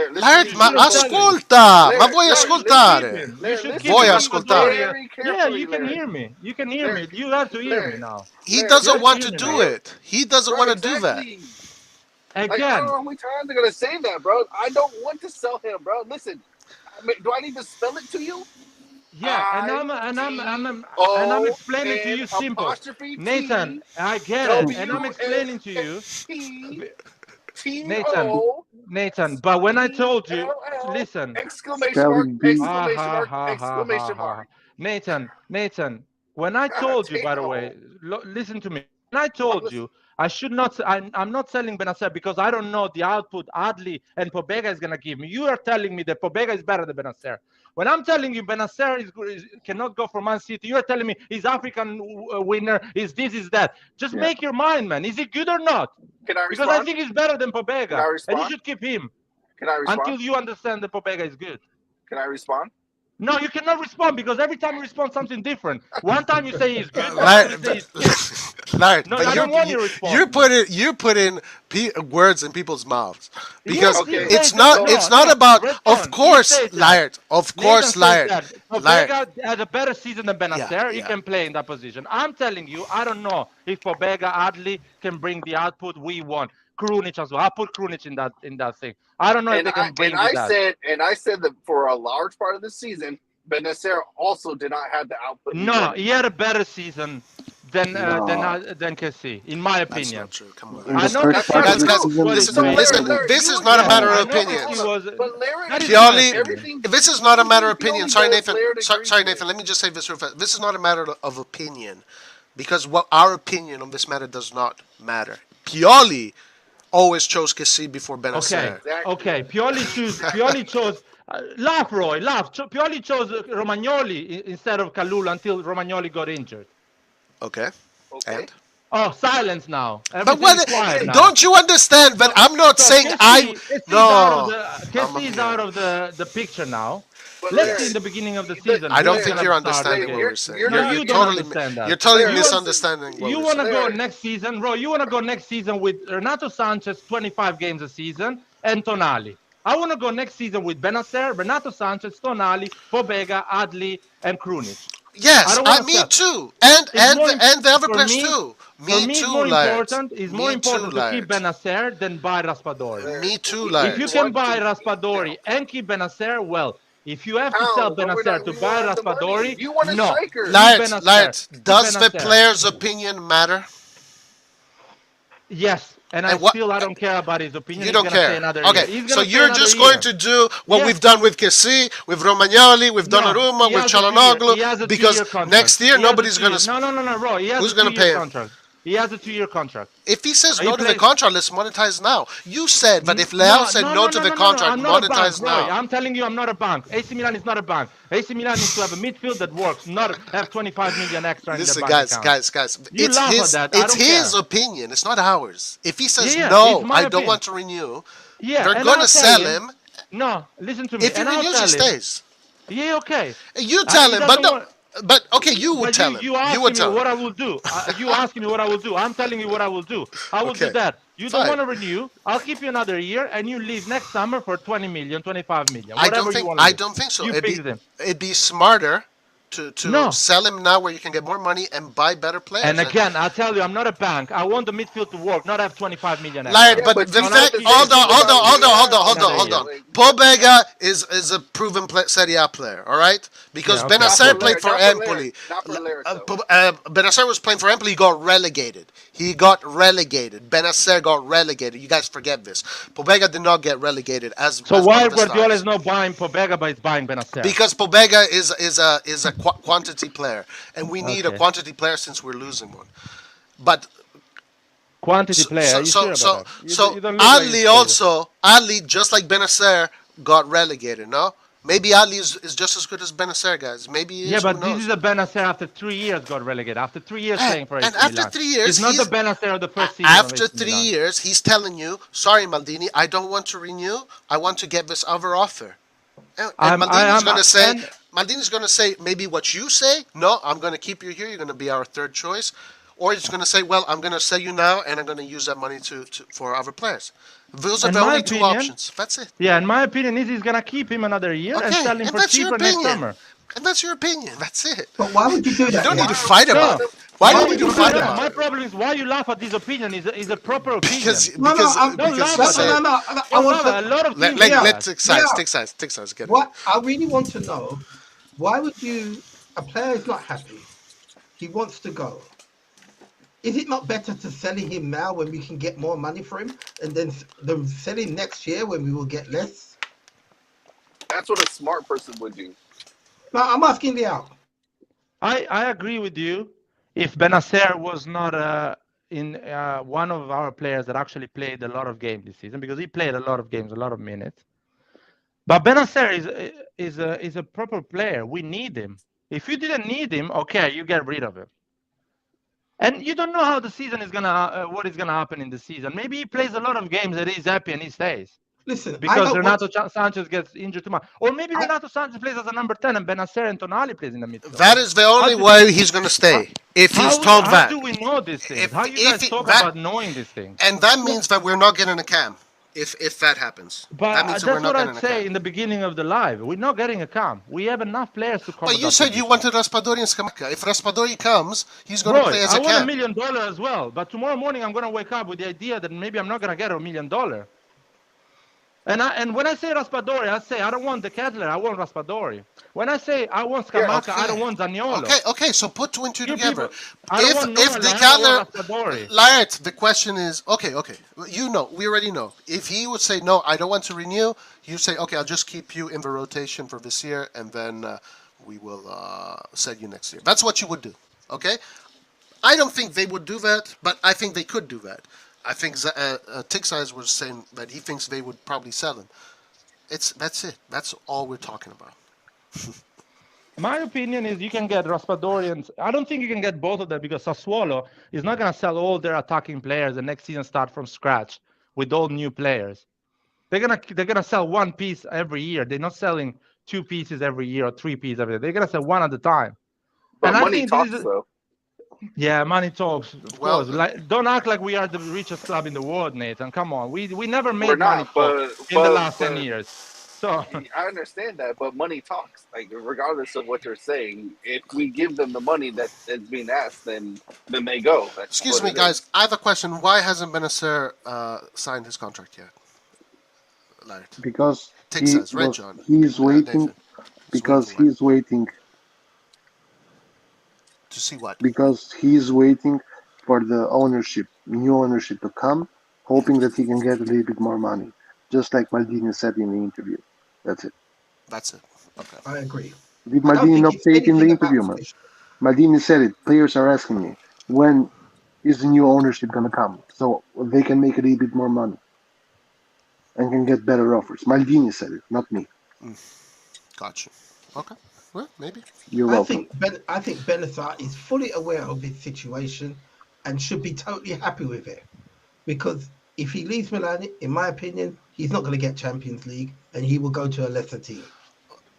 ma ascolta! Ma vuoi ascoltare? Vuoi ascoltare? Yeah, you can hear me. You can hear me. You have to hear me now. He doesn't want to do it. He doesn't want to do that. Again. Like, I don't know how many times they're going to say that, bro. I don't want to sell him, bro. Listen, do I need to spell it to you? Yeah, and I'm explaining to you simple. Nathan, I get it, and I'm explaining to you. Nathan, but when I told you, listen. Exclamation mark. Nathan, when I told you, by the way, listen to me. When I told you, I should not. I'm not selling Bennacer because I don't know the output Adli and Pobega is gonna give me. You are telling me that Pobega is better than Bennacer. When I'm telling you Bennacer cannot go for Man City, you are telling me he's African winner. Is this? Is that? Just make your mind, man. Is he good or not? Can I respond? Because I think he's better than Pobega, and you should keep him. Can I respond? Until you understand that Pobega is good. Can I respond? No, you cannot respond because every time you respond something different. One time you say he's good. Larry, no, I don't want you to respond. You put in words in people's mouths because it's not about. Of course, Larry. Of course, Larry. Pobega had a better season than Bennacer. He can play in that position. I'm telling you, I don't know if Pobega Adli can bring the output we want. Krunic as well. I put Krunic in that thing. I don't know if they can bring that. I said that for a large part of the season, Bennacer also did not have the output. No, he had a better season than KC, in my opinion. That's not true. Come on. I know that's listen, this is not a matter of opinion. This is not a matter of opinion. Sorry, Nathan. Let me just say this real fast. This is not a matter of opinion because our opinion on this matter does not matter. Pioli always chose Kessie before Bennacer. Okay. Pioli chose. Laugh, Roy. Laugh. Pioli chose Romagnoli instead of Kalulu until Romagnoli got injured. Okay. And? Oh, silence now. But don't you understand that I'm not saying Kessie is out of the picture now. Let's see in the beginning of the season. I don't think you're understanding what you're saying. You're totally misunderstanding. You want to go next season, bro? You want to go next season with Renato Sanchez, 25 games a season, and Tonali. I want to go next season with Bennacer, Renato Sanchez, Tonali, Pobega, Adli, and Krunic. Yes, me too, and the other players too. For me, it's more important to keep Bennacer than buy Raspadori. Me too, If you can buy Raspadori and keep Bennacer, well. If you have to sell Bennacer to buy Raspadori, no. Laird, does the player's opinion matter? Yes. And I don't care about his opinion. You don't care. Okay, so you're just going to do what we've done with Kessie, with Romagnoli, with Donnarumma, with Çalhanoğlu, because next year nobody's going to... No, bro. Who's going to pay him? He has a 2-year contract. If he says no to the contract, let's monetize now. You said, but if Leao said no to the contract, monetize now. I'm telling you, I'm not a bank. AC Milan is not a bank. AC Milan needs to have a midfield that works, not have 25 million extra in the bank account. Guys. It's his opinion. It's not ours. If he says no, I don't want to renew, they're going to sell him. No, listen to me. If he renews, he stays. Yeah, okay. You tell him, but no. But okay, you would tell him. You ask me what I will do. You asking me what I will do. I'm telling you what I will do. I will do that. You don't want to renew. I'll keep you another year, and you leave next summer for 20 million, 25 million. I don't think so. It'd be smarter to sell him now where you can get more money and buy better players. And again, I'll tell you, I'm not a bank. I want the midfield to work, not have 25 million. Laird, but the fact, hold on. Pobega is a proven Serie A player, all right? Because Bennacer played for Empoli. Bennacer was playing for Empoli. He got relegated. Bennacer got relegated. You guys forget this. Pobega did not get relegated. So why Guardiola is not buying Pobega, but is buying Bennacer? Because Pobega is a quantity player, and we need a quantity player since we're losing one. But quantity player. Ali, just like Bennacer, got relegated. No, maybe Ali is just as good as Bennacer, guys. Maybe he is. Yeah, but this is a Bennacer after 3 years got relegated. After 3 years playing for AC Milan. And after 3 years, it's not the Bennacer of the first season. After 3 years, he's telling you, "Sorry, Maldini, I don't want to renew. I want to get this other offer." And Maldini's going to say maybe what you say. No, I'm going to keep you here. You're going to be our third choice. Or he's going to say, well, I'm going to sell you now, and I'm going to use that money for other players. Those are the only two options. That's it. Yeah, in my opinion, he's going to keep him another year and sell him for cheaper next summer. And that's your opinion. That's it. But why would you do that? You don't need to fight about it. Why do we need to fight about it? My problem is why you laugh at this opinion is a proper opinion. Because I want a lot of things. Let's take sides. Get what I really want to know, why would you? A player is not happy. He wants to go. Is it not better to sell him now when we can get more money for him, and then sell him next year when we will get less? That's what a smart person would do. No, I'm asking Leao. I agree with you. If Bennacer was not one of our players that actually played a lot of games this season, because he played a lot of games, a lot of minutes. But Bennacer is a proper player. We need him. If you didn't need him, okay, you get rid of him. And you don't know how the season is what is gonna happen in the season. Maybe he plays a lot of games that he's happy and he stays. Listen, because Renato Sanchez gets injured too much, or maybe Renato Sanchez plays as a number 10 and Bennacer and Tonali plays in the midfield. That is the only way he's going to stay. If he's told that. How do we know these things? How you guys talk about knowing these things? And that means that we're not getting a cam. If that happens. But that's what I'd say in the beginning of the live. We're not getting a cam. We have enough players to cover. But you said you wanted Raspadori and Scamacca. If Raspadori comes, he's going to play as a cam. I want $1 million as well. But tomorrow morning I'm going to wake up with the idea that maybe I'm not going to get $1 million. And when I say Raspadori, I say I don't want De Ketelaere, I want Raspadori. When I say I want Scamacca, I don't want Zaniolo. Okay, so put two and two together. If De Ketelaere, Laird, the question is, okay, we already know. If he would say, no, I don't want to renew, you say, okay, I'll just keep you in the rotation for this year, and then we will send you next year. That's what you would do, okay? I don't think they would do that, but I think they could do that. I think Tixeyes was saying that he thinks they would probably sell him. That's it. That's all we're talking about. My opinion is you can get Raspadori, and I don't think you can get both of them because Sassuolo is not going to sell all their attacking players and next season start from scratch with all new players. They're gonna sell one piece every year. They're not selling 2 pieces every year or 3 pieces every year. They're gonna sell one at a time. But and money talks, though. Yeah, money talks. Of course. Like, don't act like we are the richest club in the world, Nathan. Come on, we never made money in the last 10 years. So I understand that, but money talks. Like regardless of what you're saying, if we give them the money that is being asked, then they go. That's Excuse me, guys. I have a question. Why hasn't Bennacer signed his contract yet? Laird. Because Texas, right, John? He's waiting. Because he's waiting. To see what? Because he's waiting for the new ownership to come, hoping that he can get a little bit more money. Just like Maldini said in the interview. That's it. That's it. Okay. I agree. Did Maldini not say it in the interview, man? Maldini said it. Players are asking me, when is the new ownership going to come? So they can make a little bit more money and can get better offers. Maldini said it, not me. Gotcha. Okay. Well, maybe. You're welcome. I think Bennacer is fully aware of his situation and should be totally happy with it. Because if he leaves Milan, in my opinion, he's not going to get Champions League and he will go to a lesser team.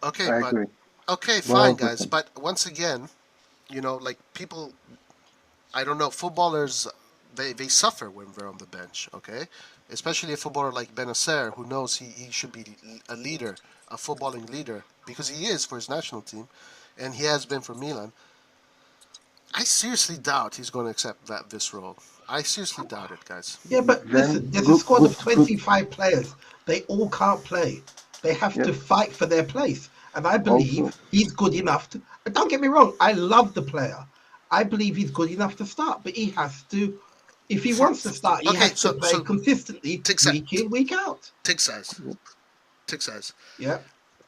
Okay, I agree. Okay, fine, guys. But once again, like people, I don't know, footballers, they suffer when they're on the bench, okay? Especially a footballer like Bennacer, who knows he should be a leader, a footballing leader, because he is for his national team, and he has been for Milan. I seriously doubt he's going to accept this role. I seriously doubt it, guys. Yeah, but listen, there's a squad of 25 players. They all can't play. They have to fight for their place. And I believe he's good enough to... Don't get me wrong, I love the player. I believe he's good enough to start, but he has to... If he wants to start, he has to play consistently, week in, week out. Tick size. Yeah.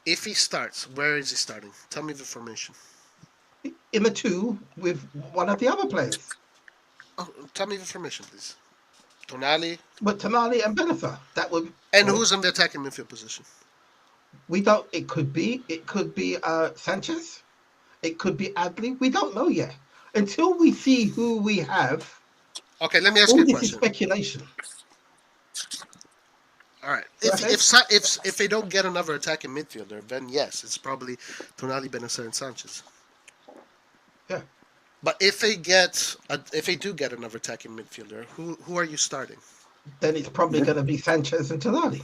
If he starts, where is he starting? Tell me the formation. In the 2 with one of the other players. Oh, tell me the formation, please. Tonali. But Tonali and Bennacer. That would. And who's in the attacking midfield position? We don't. It could be Sanchez. It could be Adley. We don't know yet. Until we see who we have. Okay, let me ask you a question. This is speculation. All right. If they don't get another attacking midfielder, then yes, it's probably Tonali, Bennacer, and Sanchez. Yeah. But if they do get another attacking midfielder, who are you starting? Then it's probably going to be Sanchez and Tonali.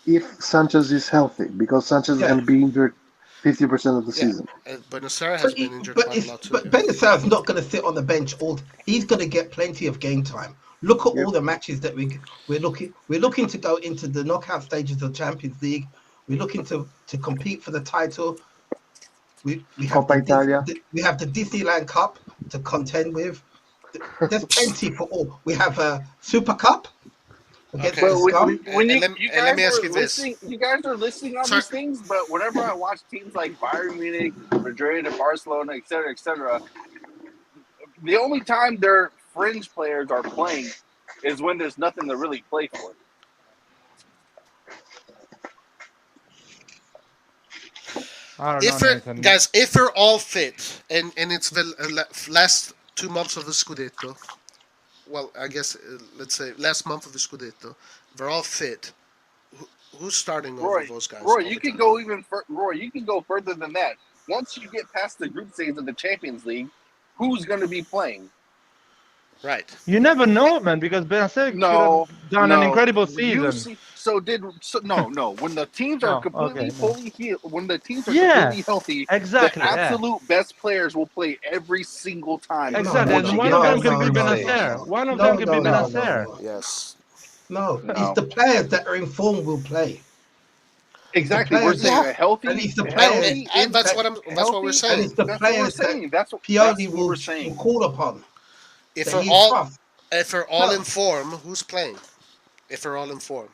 If Sanchez is healthy, because Sanchez is going to be injured 50% of the season. Bennacer has been injured quite a lot too. But Bennacer is not going to sit on the bench he's going to get plenty of game time. Look at all the matches that we're looking to go into the knockout stages of Champions League. We're looking to compete for the title. We have we have the Disneyland Cup to contend with. There's plenty for all. We have a Super Cup. Okay. Let me ask you this: you guys are listening on these things, but whenever I watch teams like Bayern Munich, Madrid, and Barcelona, etc., the only time their fringe players are playing is when there's nothing to really play for. If they're all fit and it's the last 2 months of the Scudetto, well, I guess let's say last month of the Scudetto, they're all fit. Who's starting over those guys? Roy, you can go you can go further than that. Once you get past the group stage of the Champions League, who's going to be playing? Right. You never know, man, because Bennacer could have done an incredible season. No. When the teams are completely fully healed, when the teams are completely healthy, exactly, the absolute best players will play every single time. Exactly. And one of them can be Bennacer. One of them can be Bennacer. Yes. No, it's the players that are in form will play. Exactly. We're saying a healthy, and it's the players, and that's what we're saying. And it's the players that Pioli will call upon. If they're all in form, who's playing? If they're all in form.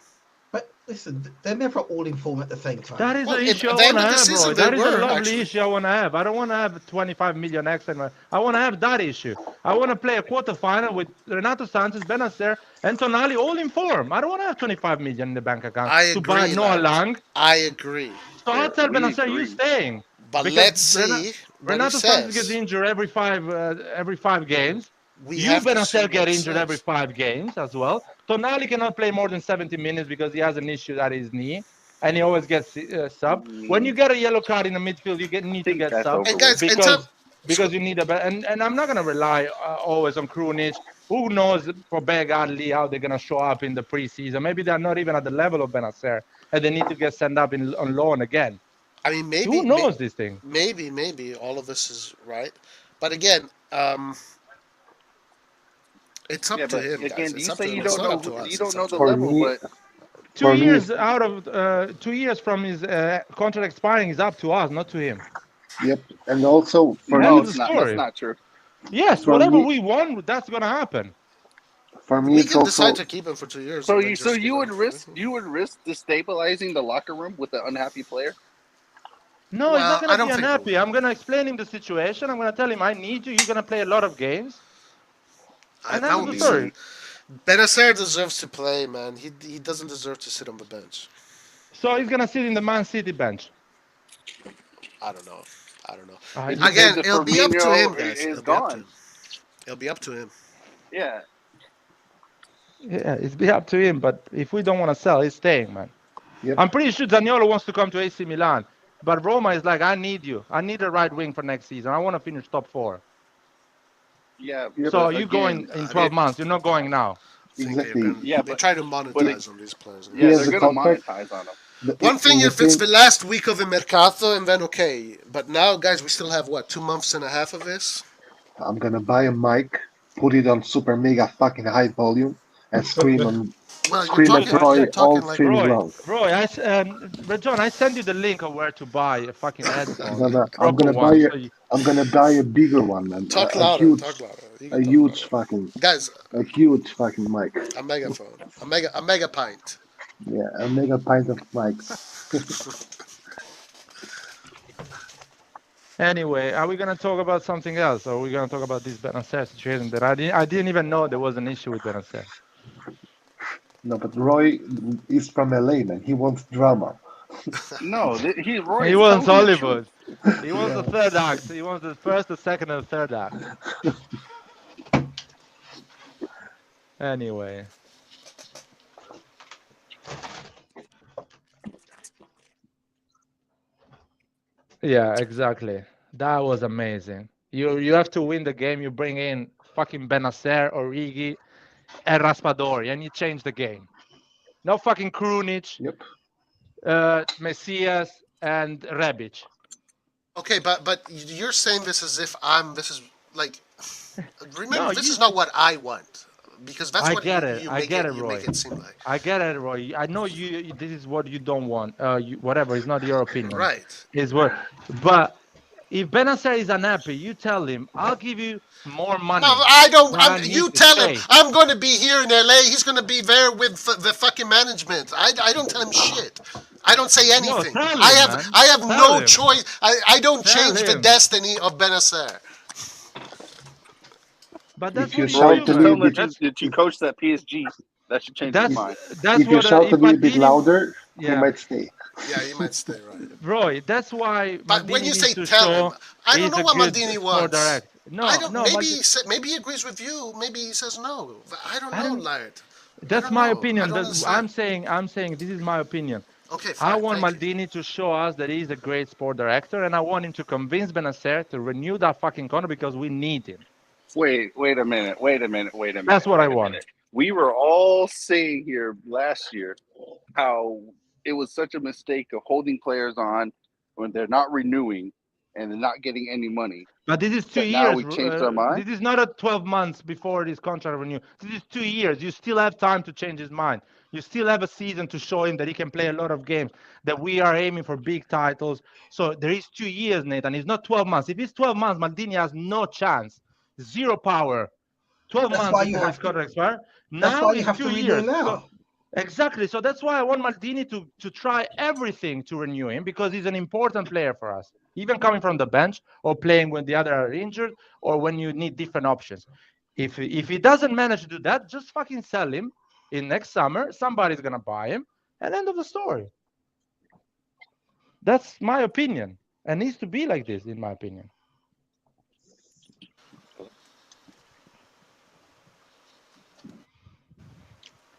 But listen, they're never all in form at the same time. That is the issue I want to have, bro. That is a lovely issue I want to have. I don't want to have 25 million extra. I want to have that issue. I want to play a quarterfinal with Renato Sanchez, Bennacer, and Tonali all in form. I don't want to have 25 million in the bank account to buy Noah Lang. I agree. So I'll tell Bennacer, you staying. But let's see. Renato Sanchez gets injured every five games. Bennacer get injured every 5 games as well. Tonali cannot play more than 70 minutes because he has an issue at his knee, and he always gets sub. When you get a yellow card in the midfield, you need to get sub. And guys, because you need and I'm not gonna rely always on Krunic. Who knows for Begadli how they're gonna show up in the preseason? Maybe they're not even at the level of Bennacer, and they need to get sent up on loan again. I mean, maybe who knows this thing? Maybe all of this is right, but again, it's up to him. Again, guys. you say you don't know. You don't know the For level, me- but 2 years out of 2 years from his contract expiring is up to us, not to him. Yep, and also for no, me, it's not. That's not true. Yes, For whatever me- we want, that's gonna happen. for me, We it's can also decide to keep him for 2 years. So and then you just, would risk destabilizing the locker room with an unhappy player? No, Well, he's not I gonna don't be think unhappy. I'm gonna explain him the situation. I'm gonna tell him I need you. You're gonna play a lot of games. And that that's would the be story. Benacer deserves to play, man. He doesn't deserve to sit on the bench. So he's gonna sit in the Man City bench. I don't know. I It Again, depends if it'll be up to Firmino him, guys. is It'll be up to gone. him. It'll be up to him. Yeah. Yeah, it's be up to him. But if we don't want to sell, he's staying, man. Yep. I'm pretty sure Zaniolo wants to come to AC Milan, but Roma is like, I need you. I need a right wing for next season. I want to finish top 4. Yeah. So you going in 12 months? You're not going now. Exactly. They try to monetize on these players. Yeah, has they're a going to contract. monetize on them. One thing if it's the last week of the mercato, and then okay. But now, guys, we still have what, 2 months and a half of this? I'm gonna buy a mic, put it on super mega fucking high volume, and scream at Roy all streaming long. Roy, John, I send you the link of where to buy a fucking headphone. No, I'm gonna buy a bigger one, man. Talk a louder. huge, Talk louder. a huge fucking, guys. A huge fucking mic. A megaphone. A mega pint. Yeah, a mega pint of mics. Anyway, are we gonna talk about something else, or are we gonna talk about this Bennacer situation that I didn't even know there was an issue with Bennacer? No, but Roy is from LA, man. He wants drama. No, Roy he wants Hollywood. He wants the third act. He wants the first, the second, and the third act. Anyway. Yeah, exactly. That was amazing. You have to win the game. You bring in fucking Bennacer, Origi, and Raspadori, and you change the game. No fucking Krunic, Messias, and Rebic. Okay, but you're saying this as if this is like, remember, this is not what I want. Because that's what you make it seem like. I get it, Roy. I know you. This is what you don't want. Whatever. It's not your opinion. Right. It's what. But if Bennacer is unhappy, you tell him, I'll give you more money. No, I don't. You tell him I'm going to be here in LA. He's going to be there with the fucking management. I don't tell him shit. I don't say anything. No, him, I have no choice. I don't change the destiny of Bennacer. But that's if you what did you coach that PSG? That should change his mind. If you shout a little bit louder, he might stay. Yeah, he might stay, right. Roy, that's why. But Maldini when you say needs tell him, I don't he's know a what good Maldini sport wants. direct. No, maybe he agrees with you. Maybe he says no. I don't know, Laird. That's my opinion. I'm saying this is my opinion. Okay, fine, I want Maldini to show us that he's a great sport director, and I want him to convince Bennacer to renew that fucking contract because we need him. Wait a minute. That's what I want. We were all saying here last year how it was such a mistake of holding players on when they're not renewing and they're not getting any money. But this is 2 years. Now we changed our mind. This is not a 12 months before this contract renew. This is 2 years. You still have time to change his mind. You still have a season to show him that he can play a lot of games, that we are aiming for big titles. So there is 2 years, Nathan. It's not 12 months. If it's 12 months, Maldini has no chance. Zero power. 12 months before his contract expires. Now it's 2 years. So, exactly. So that's why I want Maldini to try everything to renew him, because he's an important player for us. Even coming from the bench or playing when the other are injured or when you need different options. If he doesn't manage to do that, just fucking sell him in next summer. Somebody's going to buy him. And end of the story. That's my opinion. And it needs to be like this, in my opinion.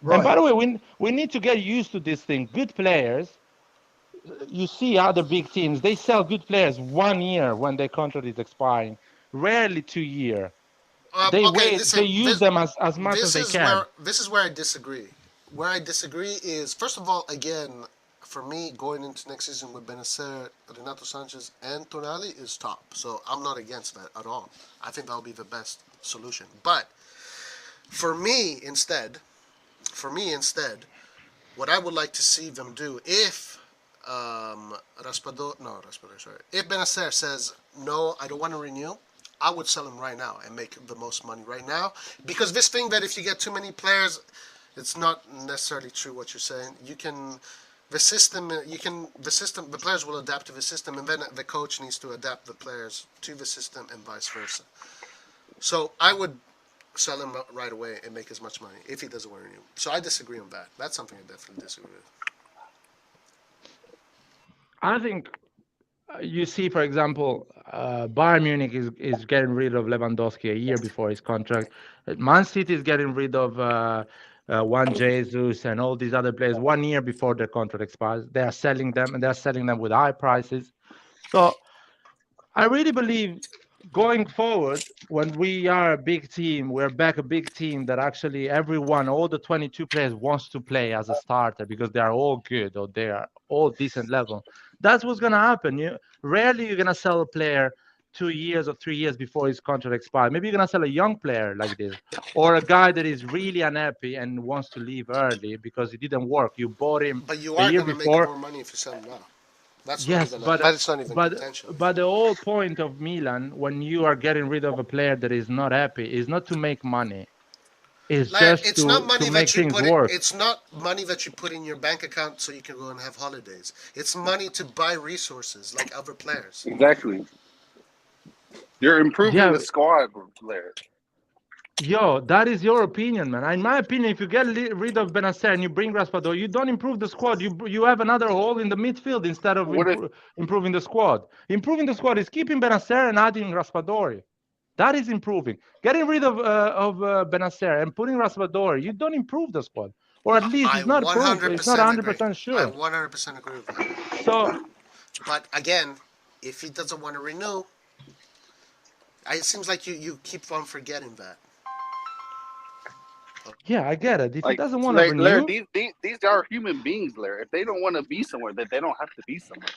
Right. And by the way, we need to get used to this thing. Good players, you see other big teams, they sell good players 1 year when their contract is expiring. rarely 2 year. Okay, listen, they use them as much as they can. This is where I disagree. Where I disagree is, first of all, again, for me, going into next season with Bennacer, Renato Sanchez, and Tonali is top. So I'm not against that at all. I think that'll be the best solution. But for me instead, what I would like to see them do, if if Bennacer says no, I don't want to renew, I would sell him right now and make the most money right now. Because this thing that if you get too many players, it's not necessarily true what you're saying. The players will adapt to the system, and then the coach needs to adapt the players to the system and vice versa. So I would sell him right away and make as much money if he doesn't want to renew. So I disagree on that. That's something I definitely disagree with. I think you see, for example, Bayern Munich is getting rid of Lewandowski a year before his contract. Man City is getting rid of Juan Jesus and all these other players 1 year before their contract expires. They are selling them, and they're selling them with high prices. So I really believe going forward, when we are a big team, we're back a big team that actually everyone, all the 22 players wants to play as a starter because they are all good or they are all decent level. That's what's going to happen. Rarely you're going to sell a player 2 years or 3 years before his contract expires. Maybe you're going to sell a young player like this, or a guy that is really unhappy and wants to leave early because it didn't work. You bought him but you a are year going to before. make more money if you sell him now. That's yes, that's not even potential. But the whole point of Milan, when you are getting rid of a player that is not happy, is not to make money. It's just to make things work. It's not money that you put in your bank account so you can go and have holidays. It's money to buy resources like other players. Exactly. You're improving the squad player. Yo, that is your opinion, man. In my opinion, if you get rid of Bennacer and you bring Raspadori, you don't improve the squad. You have another hole in the midfield instead of improving the squad. Improving the squad is keeping Bennacer and adding Raspadori. That is improving. Getting rid of Bennacer and putting Raspadori, you don't improve the squad. Or at least it's not proved. It's not 100% sure. I 100% agree with that. So, but again, if he doesn't want to renew, it seems like you keep on forgetting that. Yeah, I get it. If he doesn't want to renew... Larry, these are human beings, Larry. If they don't want to be somewhere, then they don't have to be somewhere.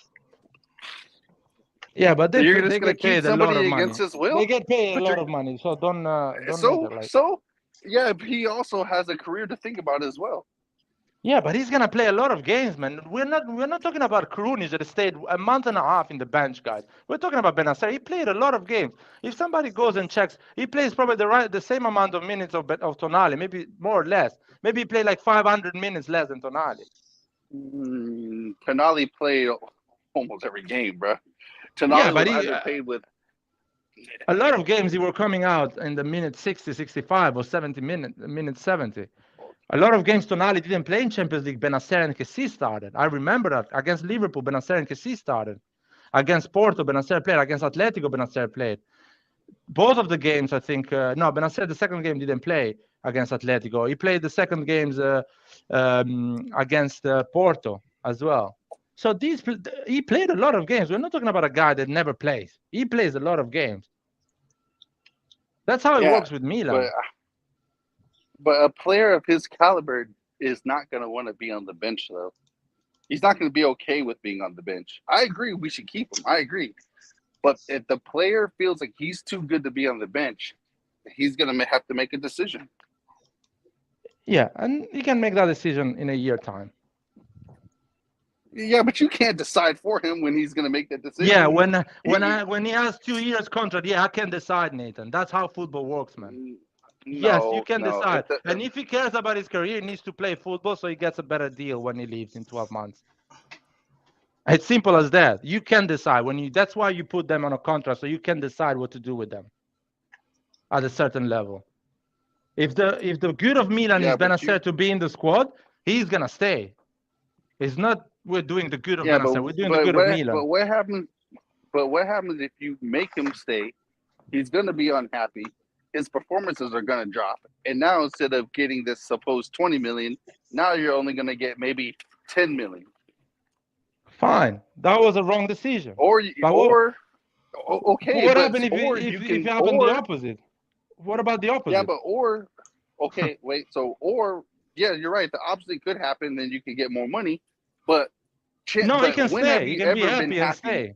Yeah, but they get paid a lot of money. His will? They get paid a lot of money, so don't yeah, but he also has a career to think about as well. Yeah, but he's gonna play a lot of games, man. We're not talking about Krunic that stayed a month and a half in the bench, guys. We're talking about Bennacer. He played a lot of games. If somebody goes and checks, he plays probably the same amount of minutes of Tonali, maybe more or less. Maybe he played like 500 minutes less than Tonali. Tonali played almost every game, bro. Tonali was underpaid with a lot of games. He were coming out in the minute 60, 65, or 70 minute 70. A lot of games Tonali didn't play in Champions League. Bennacer and Kessie started. I remember that. Against Liverpool, Bennacer and Kessie started. Against Porto, Bennacer played. Against Atletico, Bennacer played. Both of the games, I think. No, Bennacer, the second game, didn't play against Atletico. He played the second games against Porto as well. So he played a lot of games. We're not talking about a guy that never plays. He plays a lot of games. That's how it works with Milan. But a player of his caliber is not going to want to be on the bench, though. He's not going to be okay with being on the bench. I agree we should keep him. I agree. But if the player feels like he's too good to be on the bench, he's going to have to make a decision. Yeah, and he can make that decision in a year time. Yeah, but you can't decide for him when he's going to make that decision. Yeah, when he has 2 years contract, I can decide, Nathan. That's how football works, man. Yes, you can decide. And if he cares about his career, he needs to play football so he gets a better deal when he leaves in 12 months. It's simple as that. You can decide that's why you put them on a contract, so you can decide what to do with them at a certain level. If the good of Milan is Bennacer to be in the squad, he's gonna stay. It's not we're doing the good of Bennacer, we're doing the good of Milan. But what happens if you make him stay? He's gonna be unhappy. His performances are going to drop. And now instead of getting this supposed 20 million, now you're only going to get maybe 10 million. Fine. That was a wrong decision. Or Okay, What but happened if or if you if can it happened the opposite? What about the opposite? Yeah, but okay, wait. So yeah, you're right. The opposite could happen, then you could get more money. But no, he can when have stay. He you can be ever been happy and happy? stay.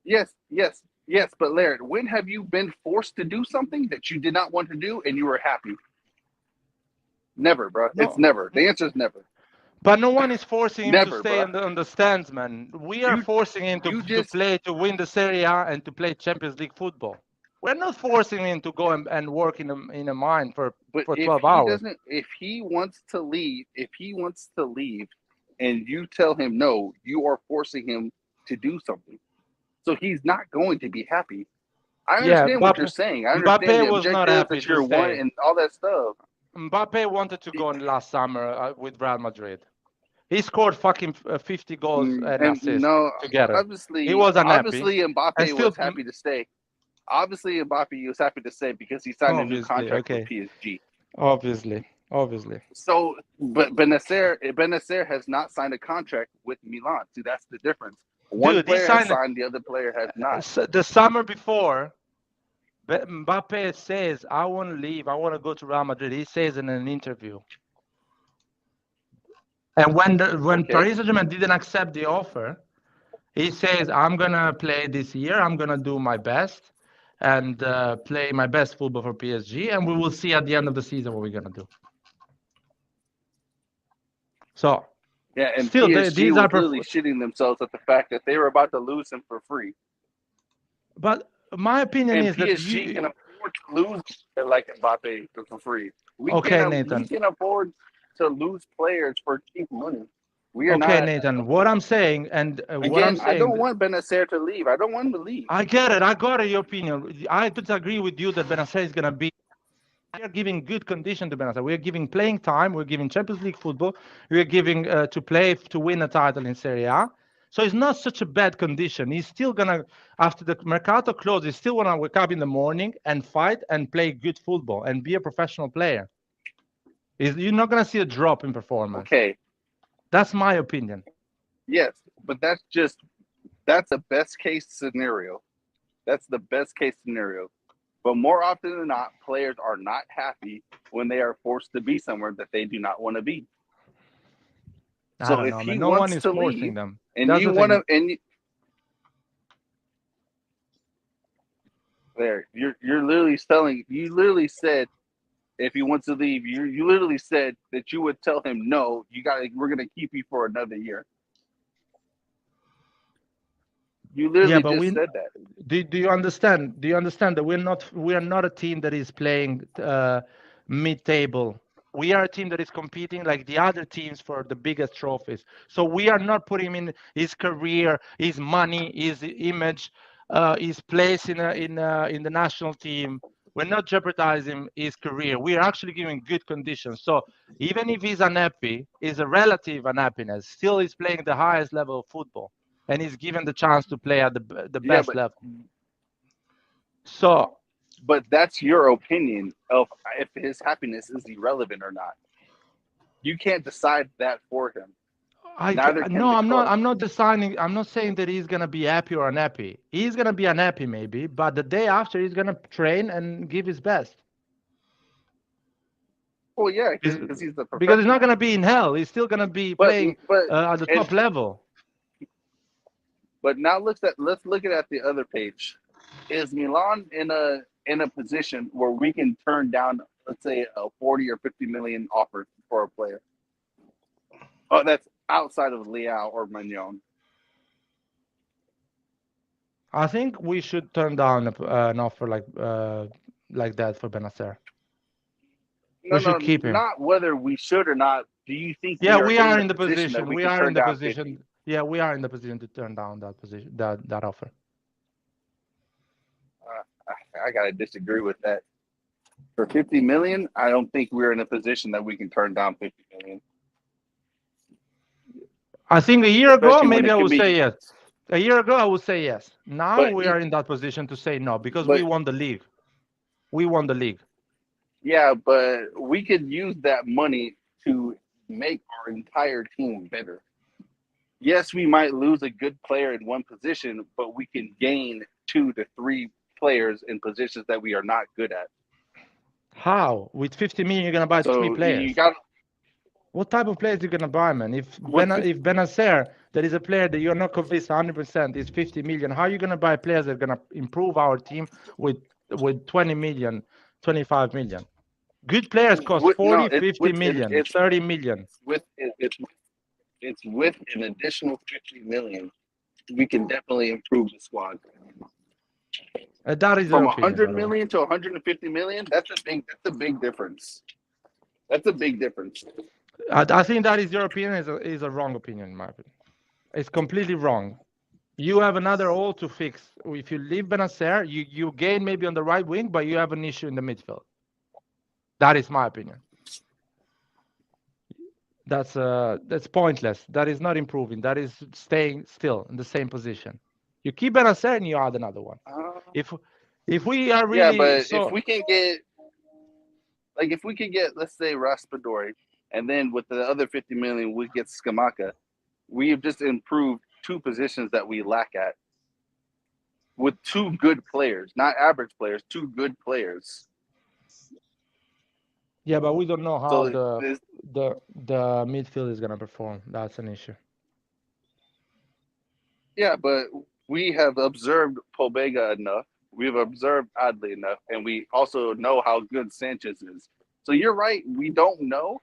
Yes. But Laird, when have you been forced to do something that you did not want to do and you were happy? Never, bro. No. It's never. The answer is never. But no one is forcing him Never, to stay bro. on the stands, man. We are forcing him to play, to win the Serie A and to play Champions League football. We're not forcing him to go and work in a mine for 12 hours. If he wants to leave, and you tell him no, you are forcing him to do something. So he's not going to be happy. I understand what you're saying. I understand Mbappe the was not objectives happy that you're wanting and all that stuff. Mbappe wanted to go in last summer with Real Madrid. He scored fucking 50 goals and assists together. He was unhappy. Obviously, Mbappe was happy to stay. Obviously, Mbappe was happy to stay because he signed a new contract with PSG. Obviously. So, but Bennacer has not signed a contract with Milan. See, that's the difference. One player has signed, the other player has not. The summer before, Mbappe says, I want to leave. I want to go to Real Madrid. He says in an interview. And when Paris Saint-Germain didn't accept the offer, he says, I'm going to play this year. I'm going to do my best and play my best football for PSG. And we will see at the end of the season what we're going to do. So, yeah, and still, PSG was really shitting themselves at the fact that they were about to lose him for free. But my opinion is that PSG can afford to lose like Mbappe for free. Nathan. We can afford to lose players for cheap money. We are not. Nathan. What I'm saying, and what I'm saying, I don't want Bennacer to leave. I don't want him to leave. I get it. I got your opinion. I disagree with you that Bennacer is going to be. We are giving good condition to Bennacer. We are giving playing time. We're giving Champions League football. We are giving to play to win a title in Serie A. So it's not such a bad condition. He's still gonna, after the Mercato closes, he's still wanna wake up in the morning and fight and play good football and be a professional player. You're not gonna see a drop in performance. Okay, that's my opinion. Yes, but that's the best case scenario. That's the best case scenario. But more often than not, players are not happy when they are forced to be somewhere that they do not want to be. I don't know, man. No one is forcing them. And you want to, there, you're literally telling. You literally said, if he wants to leave, you literally said that you would tell him no. We're gonna keep you for another year. You literally said that. Do you understand? Do you understand that we are not a team that is playing mid-table. We are a team that is competing like the other teams for the biggest trophies. So we are not putting him in his career, his money, his image, his place in the national team. We're not jeopardizing his career. We are actually giving good conditions. So even if he's unhappy, it's a relative unhappiness. Still, he's playing the highest level of football, and he's given the chance to play at the best level. So. But that's your opinion of if his happiness is irrelevant or not. You can't decide that for him. I'm not deciding. I'm not saying that he's gonna be happy or unhappy. He's gonna be unhappy maybe, but the day after he's gonna train and give his best. Well, yeah, because he's the professional. Because he's not gonna be in hell. He's still gonna be playing at the top level. But now let's look at the other page. Is Milan in a position where we can turn down, let's say, a 40 or 50 million offer for a player? Oh, that's outside of Leao or Magnon. I think we should turn down an offer like that for Bennacer. We should keep him. Not whether we should or not. Do you think? Yeah, we are in the position. We are in the position. Yeah, we are in the position to turn down that position, that offer. I gotta disagree with that. For 50 million, I don't think we're in a position that we can turn down 50 million. I think a year ago, maybe I would say yes. A year ago, I would say yes. Now we are in that position to say no because we won the league. We won the league. Yeah, but we could use that money to make our entire team better. yes, we might lose a good player in one position, but we can gain 2 to 3 players in positions that we are not good at. How? With 50 million, you're gonna buy 3 players. What type of players are you gonna buy, man? If Bennacer, that is a player that you're not convinced 100% is 50 million, how are you gonna buy players that are gonna improve our team with 20 million, 25 million? Good players cost 50 million, 30 million. It's with an additional 50 million. We can definitely improve the squad. That is from 100 million to 150 million. That's a big difference. That's a big difference. I think that is your opinion is a wrong opinion, in my opinion. It's completely wrong. You have another hole to fix. If you leave Bennacer, you gain maybe on the right wing, but you have an issue in the midfield. That is my opinion. That's pointless. That is not improving. That is staying still in the same position. You keep Bennacer and you add another one. If we are really if we can get let's say Raspadori, and then with the other 50 million we get Scamacca, we have just improved 2 positions that we lack at with 2 good players, not average players, 2 good players. Yeah, but we don't know how the midfield is gonna perform. That's an issue. Yeah, but we have observed Pobega enough. We've observed Adli enough, and we also know how good Sanchez is. So you're right, we don't know,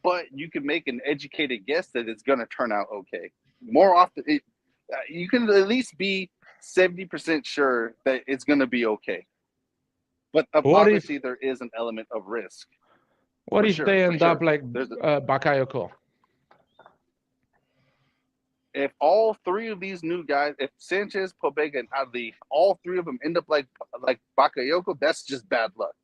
but you can make an educated guess that it's going to turn out okay. More often, you can at least be 70% sure that it's going to be okay. But obviously, there is an element of risk. What if they end up like Bakayoko? If all 3 of these new guys, if Sanchez, Pobega, and Adli, all 3 of them end up like Bakayoko, that's just bad luck.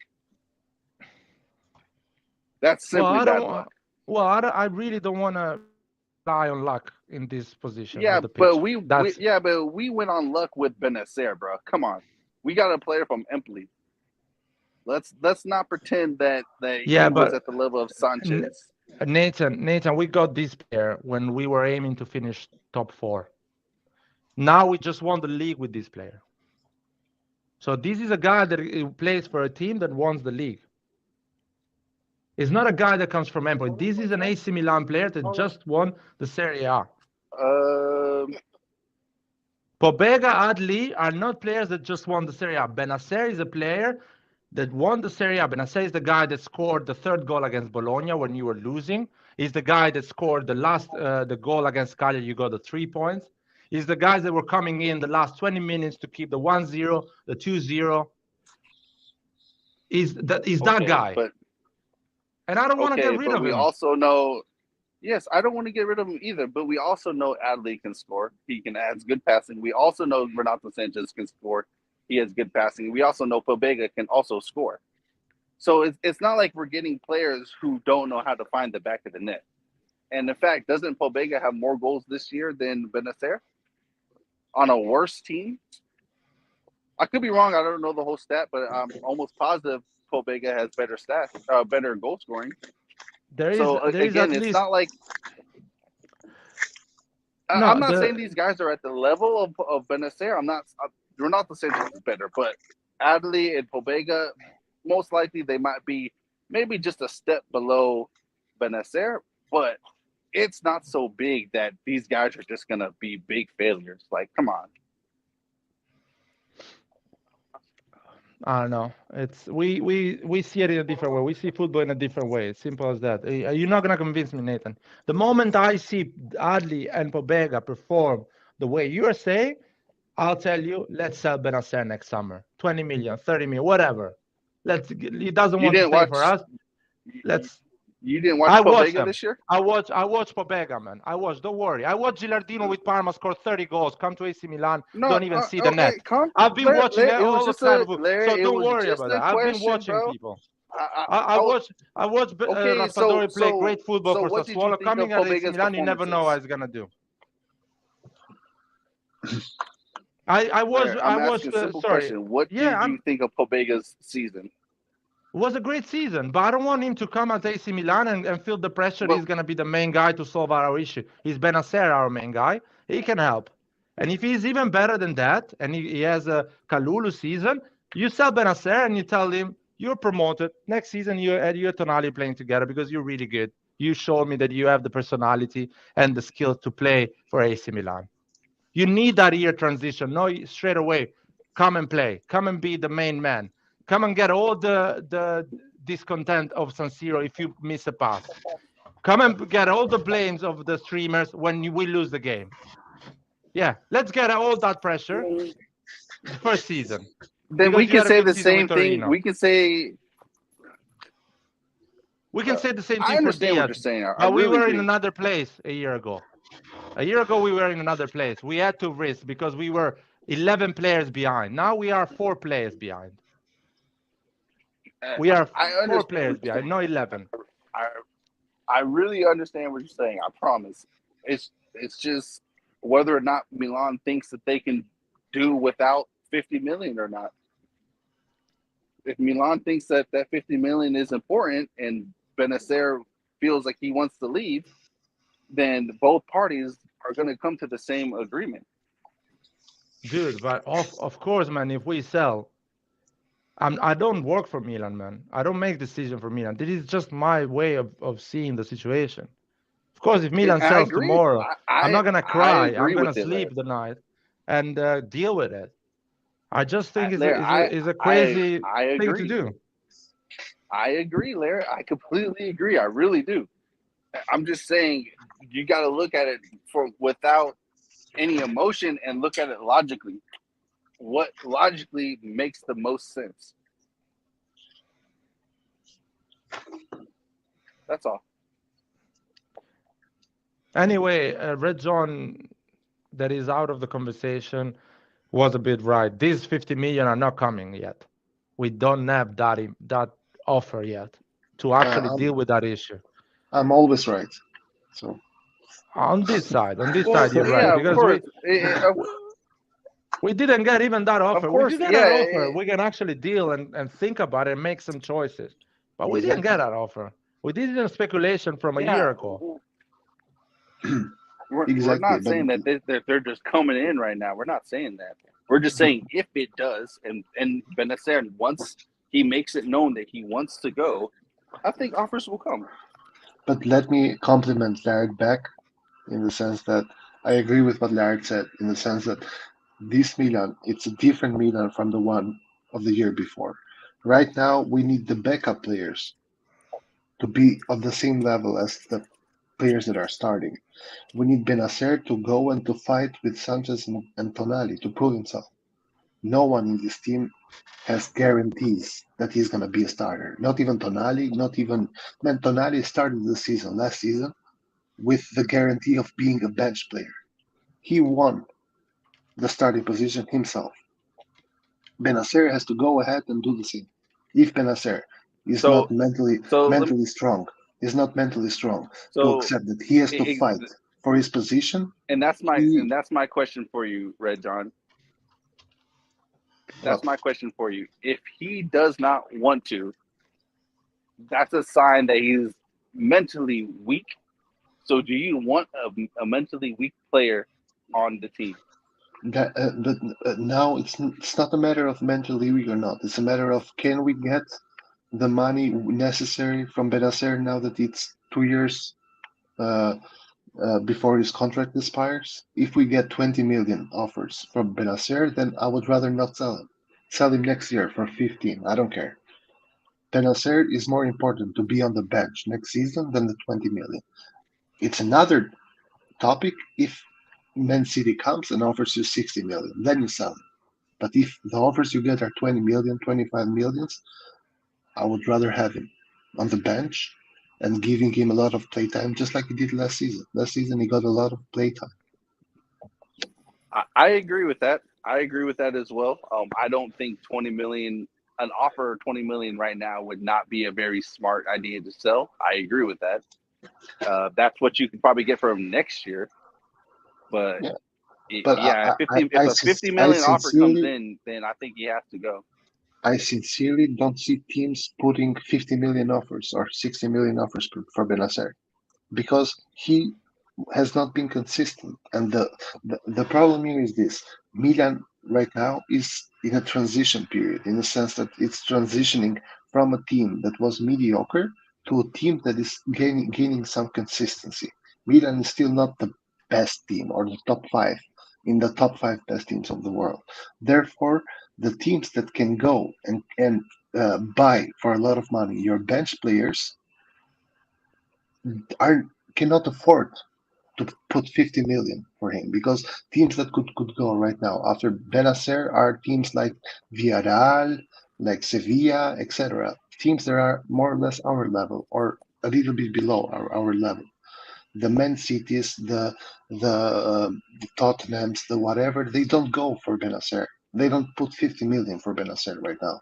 That's simply bad luck. Well, I really don't want to rely on luck in this position. Yeah, but we went on luck with Bennacer, bro. Come on, we got a player from Empoli. Let's not pretend that he was at the level of Sanchez. Nathan, we got this player when we were aiming to finish top 4. Now we just won the league with this player. So this is a guy that plays for a team that wants the league. It's not a guy that comes from Empoli. This is an AC Milan player that just won the Serie A. Pobega, Adli are not players that just won the Serie A. Bennacer is a player that won the Serie A. Bennacer is the guy that scored the 3rd goal against Bologna when you were losing. He's the guy that scored the goal against Cagliari. You got the 3 points. He's the guys that were coming in the last 20 minutes to keep the 1-0, the 2-0. He's that guy. And I don't want to get rid of him. We also know, yes, I don't want to get rid of him either, but we also know Adli can score. He can add good passing. We also know Renato Sanchez can score. He has good passing. We also know Pobega can also score. So it's not like we're getting players who don't know how to find the back of the net. And in fact, doesn't Pobega have more goals this year than Bennacer on a worse team? I could be wrong. I don't know the whole stat, but I'm almost positive Pobega has better stats, better goal scoring. It's not like I'm not saying these guys are at the level of Bennacer. Renato Sanchez is better, but Adli and Pobega, most likely they might be maybe just a step below Bennacer, but it's not so big that these guys are just gonna be big failures. Like, come on. I don't know. It's we see it in a different way. We see football in a different way. It's simple as that. You're not gonna convince me, Nathan. The moment I see Adli and Pobega perform the way you are saying, I'll tell you, let's sell Bennacer next summer. 20 million, 30 million, whatever. He doesn't want to stay for us. You didn't watch Pobega this year? I watch Pobega, man. Don't worry. I watched Gilardino with Parma score 30 goals, come to AC Milan, don't even see the net. I've been watching all the time. So don't worry about that. I've been watching people. I watched Raspadori play great football for Sassuolo. Coming at AC Milan, you never know what he's going to do. I watched. Sorry. Question. What do you think of Pobega's season? was a great season, but I don't want him to come at AC Milan and feel the pressure. He's going to be the main guy to solve our issue. He's Bennacer, our main guy. He can help. And if he's even better than that, and he has a Kalulu season, you sell Bennacer and you tell him, you're promoted. Next season, you and Tonali playing together because you're really good. You showed me that you have the personality and the skills to play for AC Milan. You need that year transition. No, straight away, come and play. Come and be the main man. Come and get all the discontent of San Siro if you miss a pass. Come and get all the blames of the streamers when we lose the game. Yeah, let's get all that pressure the first season. Then we can say the same thing. We can say the same thing. I understand what you're saying. But we were in another place a year ago. A year ago, we were in another place. We had to risk because we were 11 players behind. Now we are 4 players behind. We are 4 players behind, not 11. I really understand what you're saying. I promise. It's just whether or not Milan thinks that they can do without 50 million or not. If Milan thinks that 50 million is important and Bennacer feels like he wants to leave, then both parties are going to come to the same agreement. Dude, but of course, man, if we sell, I don't work for Milan, man. I don't make decisions for Milan. This is just my way of seeing the situation. Of course, if Milan sells tomorrow, I'm not going to cry. I'm going to sleep the night and deal with it. I just think it's a crazy thing to do. I agree, Larry. I completely agree. I really do. I'm just saying you got to look at it without any emotion and look at it logically. What logically makes the most sense? That's all. Anyway, Red John, that is out of the conversation, was a bit right. These 50 million are not coming yet. We don't have that offer yet to actually deal with that issue. I'm always right. So on this side, you're right, because we didn't get even that offer. If you get that offer, we can actually deal and think about it and make some choices. But we didn't get that offer. We did it in speculation from a year ago. We're not saying that they're just coming in right now. We're not saying that. We're just saying if it does, and Bennacer, once he makes it known that he wants to go, I think offers will come. But let me compliment Larry back in the sense that I agree with what Larry said, in the sense that this Milan, it's a different Milan from the one of the year before. Right now, we need the backup players to be on the same level as the players that are starting. We need Bennacer to go and to fight with Sanchez and Tonali to prove himself. No one in this team has guarantees that he's going to be a starter. Not even Tonali, Tonali started the season, last season, with the guarantee of being a bench player. He won the starting position himself. Bennacer has to go ahead and do the same. If Bennacer is not mentally strong, to accept that he has to fight for his position. And that's my question for you, Red John. That's my question for you. If he does not want to, that's a sign that he's mentally weak. So do you want a mentally weak player on the team? Now it's not a matter of mentally weak or not. It's a matter of, can we get the money necessary from Bennacer now that it's 2 years before his contract expires? If we get 20 million offers from Bennacer, then I would rather not sell him. Sell him next year for 15. I don't care. Bennacer is more important to be on the bench next season than the 20 million. It's another topic if Man City comes and offers you 60 million, then you sell him. But if the offers you get are 20 million, 25 millions, I would rather have him on the bench and giving him a lot of playtime, just like he did last season. Last season, he got a lot of playtime. I agree with that. I agree with that as well. I don't think 20 million, an offer of 20 million right now would not be a very smart idea to sell. I agree with that. That's what you can probably get from him next year. But if a 50 million offer comes in, then I think he has to go. I sincerely don't see teams putting 50 million offers or 60 million offers for Bennacer because he has not been consistent. And the problem here is this: Milan right now is in a transition period, in the sense that it's transitioning from a team that was mediocre to a team that is gaining some consistency. Milan is still not the best team or the top five in the top five best teams of the world. Therefore, the teams that can go and buy for a lot of money your bench players are cannot afford to put 50 million for him, because teams that could go right now after Benacer are teams like Villarreal, like Sevilla, etc. Teams that are more or less our level or a little bit below our level. The Man Cities, the Tottenhams, the whatever, they don't go for Benacer. They don't put 50 million for Benacer right now.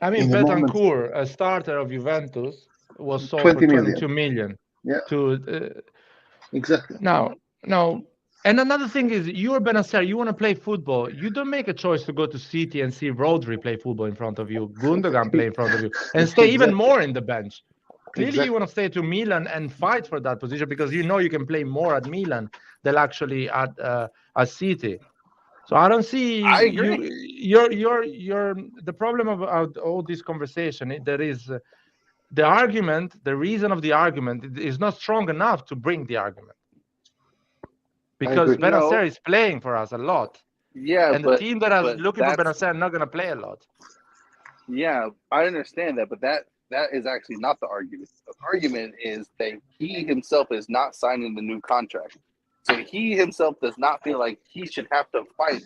I mean, Betancourt, a starter of Juventus, was sold for 22 million. Yeah. Exactly. Now, and another thing is, you're Bennacer, you want to play football. You don't make a choice to go to City and see Rodri play football in front of you, Gundogan play in front of you, and stay even more in the bench. Clearly, you want to stay to Milan and fight for that position because you know you can play more at Milan than actually at City. So I don't see you're the problem of all this conversation. There is the argument, the reason of the argument is not strong enough to bring the argument. Because Bennacer is playing for us a lot. Yeah, and the team that is looking for Bennacer are not going to play a lot. Yeah, I understand that, but that is actually not the argument. The argument is that he himself is not signing the new contract. So he himself does not feel like he should have to fight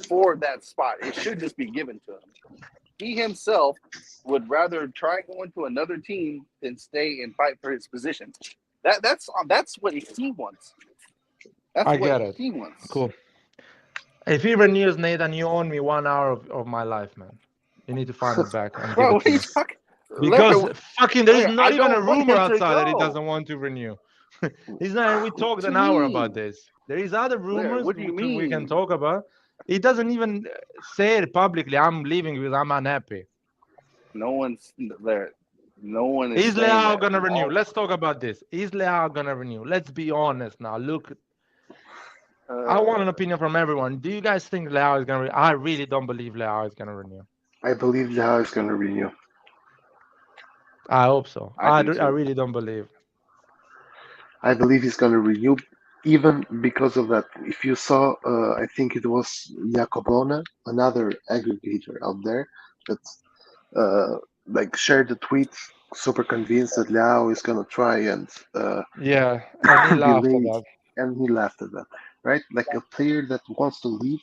for that spot. It should just be given to him. He himself would rather try going to another team than stay and fight for his position. That's what he wants. I get it. He wants. Cool. If he renews, Nathan, you own me 1 hour of my life, man. You need to find it back and give it to me. Because fucking there is not even a rumor outside that he doesn't want to renew. He's not. We talked an hour about this. There is other rumors we can talk about. He doesn't even say it publicly. I'm leaving because I'm unhappy. No one's there. No one is. Is Leao gonna renew? Let's talk about this. Is Leao gonna renew? Let's be honest now. Look, I want an opinion from everyone. Do you guys think Leao is gonna renew? I really don't believe Leao is gonna renew. I believe Leao is gonna renew. I hope so. I really don't believe. I believe he's gonna renew, even because of that. If you saw, I think it was Jacobona, another aggregator out there, that like shared the tweet, super convinced that Leao is gonna try and and he laughed at that. And he laughed at that, right? Like a player that wants to leave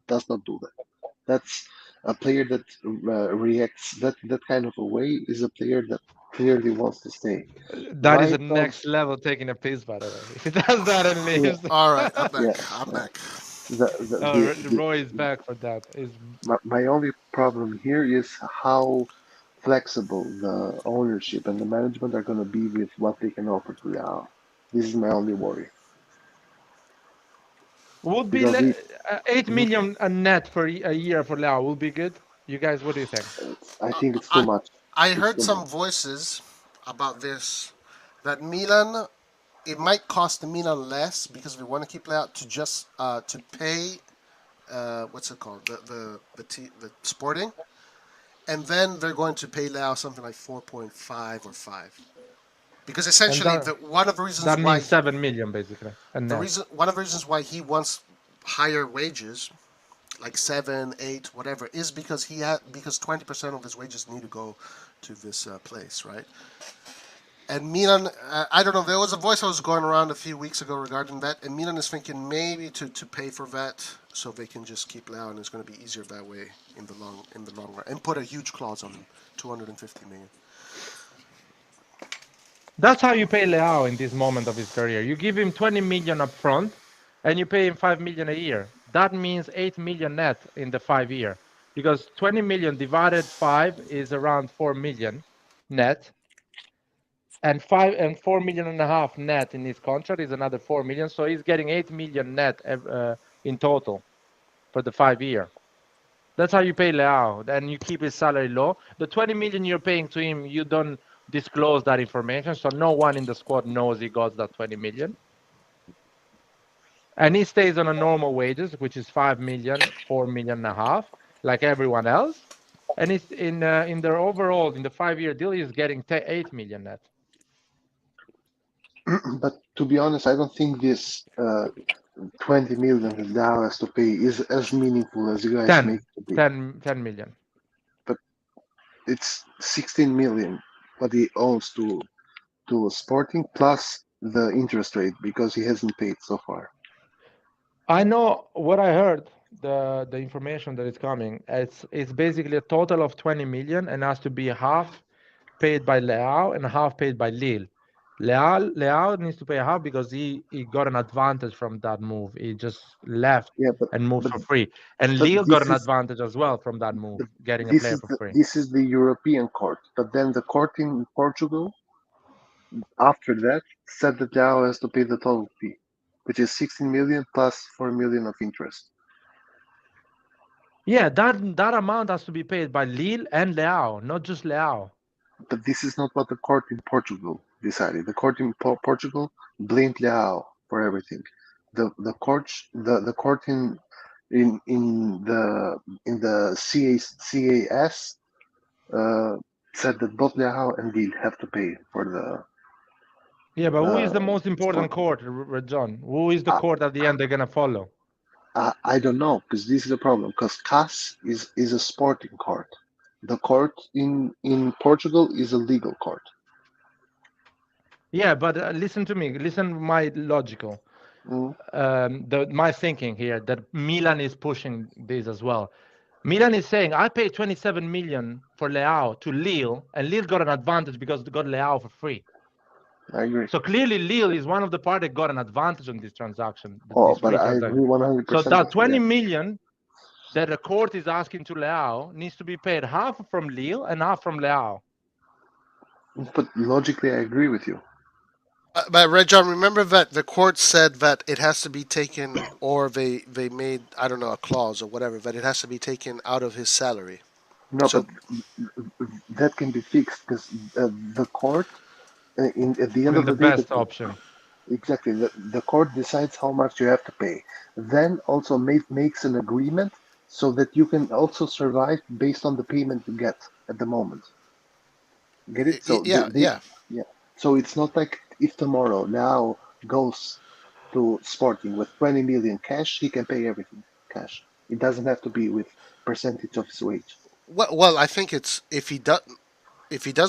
does not do that. That's a player that reacts that kind of a way is a player that clearly wants to stay. That is the next level, taking a piss, by the way. If he does that and leaves. All right, I'm back. I'm back. Roy is back for that. My only problem here is how flexible the ownership and the management are going to be with what they can offer to Leao. This is my only worry. Would be 8 million a net for a year for Leao would be good. You guys, what do you think? I think it's too much. I heard some voices about this, that Milan, it might cost Milan less because we want to keep Leao to just to pay what's it called, the Sporting, and then they're going to pay Leao something like 4.5 or 5. Because essentially, one of the reasons that means 7 million basically. And one of the reasons why he wants higher wages, like 7, 8, whatever, is because because 20% of his wages need to go to this place, right? And Milan, I don't know. There was a voice that was going around a few weeks ago regarding that, and Milan is thinking maybe to pay for that so they can just keep Leao, and it's going to be easier that way in the long run, and put a huge clause on him, 250 million. That's how you pay Leao in this moment of his career. You give him 20 million up front, and you pay him 5 million a year. That means 8 million net in the 5 year, because 20 million divided 5 is around 4 million net, and 4 million and a half net in his contract is another 4 million. So he's getting 8 million net in total for the 5 year. That's how you pay Leao. Then you keep his salary low. The 20 million you're paying to him, you don't disclose that information, so no one in the squad knows he got that 20 million. And he stays on a normal wages, which is 5 million, 4 million and a half, like everyone else. And it's in their overall, in the 5-year deal, he's getting 8 million net. But to be honest, I don't think this 20 million that Leao has to pay is as meaningful as you guys make it to be. 10 million. But it's 16 million what he owes to Sporting plus the interest rate because he hasn't paid so far. I know what I heard, the information that is coming. It's basically a total of 20 million and has to be half paid by Leao and half paid by Lille. Leao needs to pay half because he got an advantage from that move. He just left and moved for free. And Lille got an advantage as well from that move, getting a player for free. This is the European court, but then the court in Portugal, after that, said that Leao has to pay the total fee, which is 16 million plus 4 million of interest. Yeah, that amount has to be paid by Lille and Leao, not just Leao. But this is not what the court in Portugal decided. The court in Portugal blamed Leao for everything. The court in the CAS said that both Leao and Lille have to pay for the. Yeah, but who is the most important court, John? Who is the court at the end they're gonna follow? I don't know, because this is the problem. Because CAS is a sporting court. The court in Portugal is a legal court. Yeah, but listen to me. Listen, my logical. My thinking here that Milan is pushing this as well. Milan is saying, I paid 27 million for Leao to Lille, and Lille got an advantage because they got Leao for free. I agree. So clearly, Lille is one of the parties that got an advantage on this transaction. But I agree 100%. So that 20 million that the court is asking to Leao needs to be paid half from Lille and half from Leao. But logically, I agree with you. But Red John, remember that the court said that it has to be taken, or they made, I don't know, a clause or whatever, that it has to be taken out of his salary. No, so, but that can be fixed because the court, at the end of the day, best option. Exactly. The court decides how much you have to pay. Then also makes an agreement so that you can also survive based on the payment you get at the moment. Get it? So yeah. So it's not like if tomorrow Leao goes to Sporting with 20 million cash, he can pay everything cash. It doesn't have to be with percentage of his wage. Well, I think it's if he does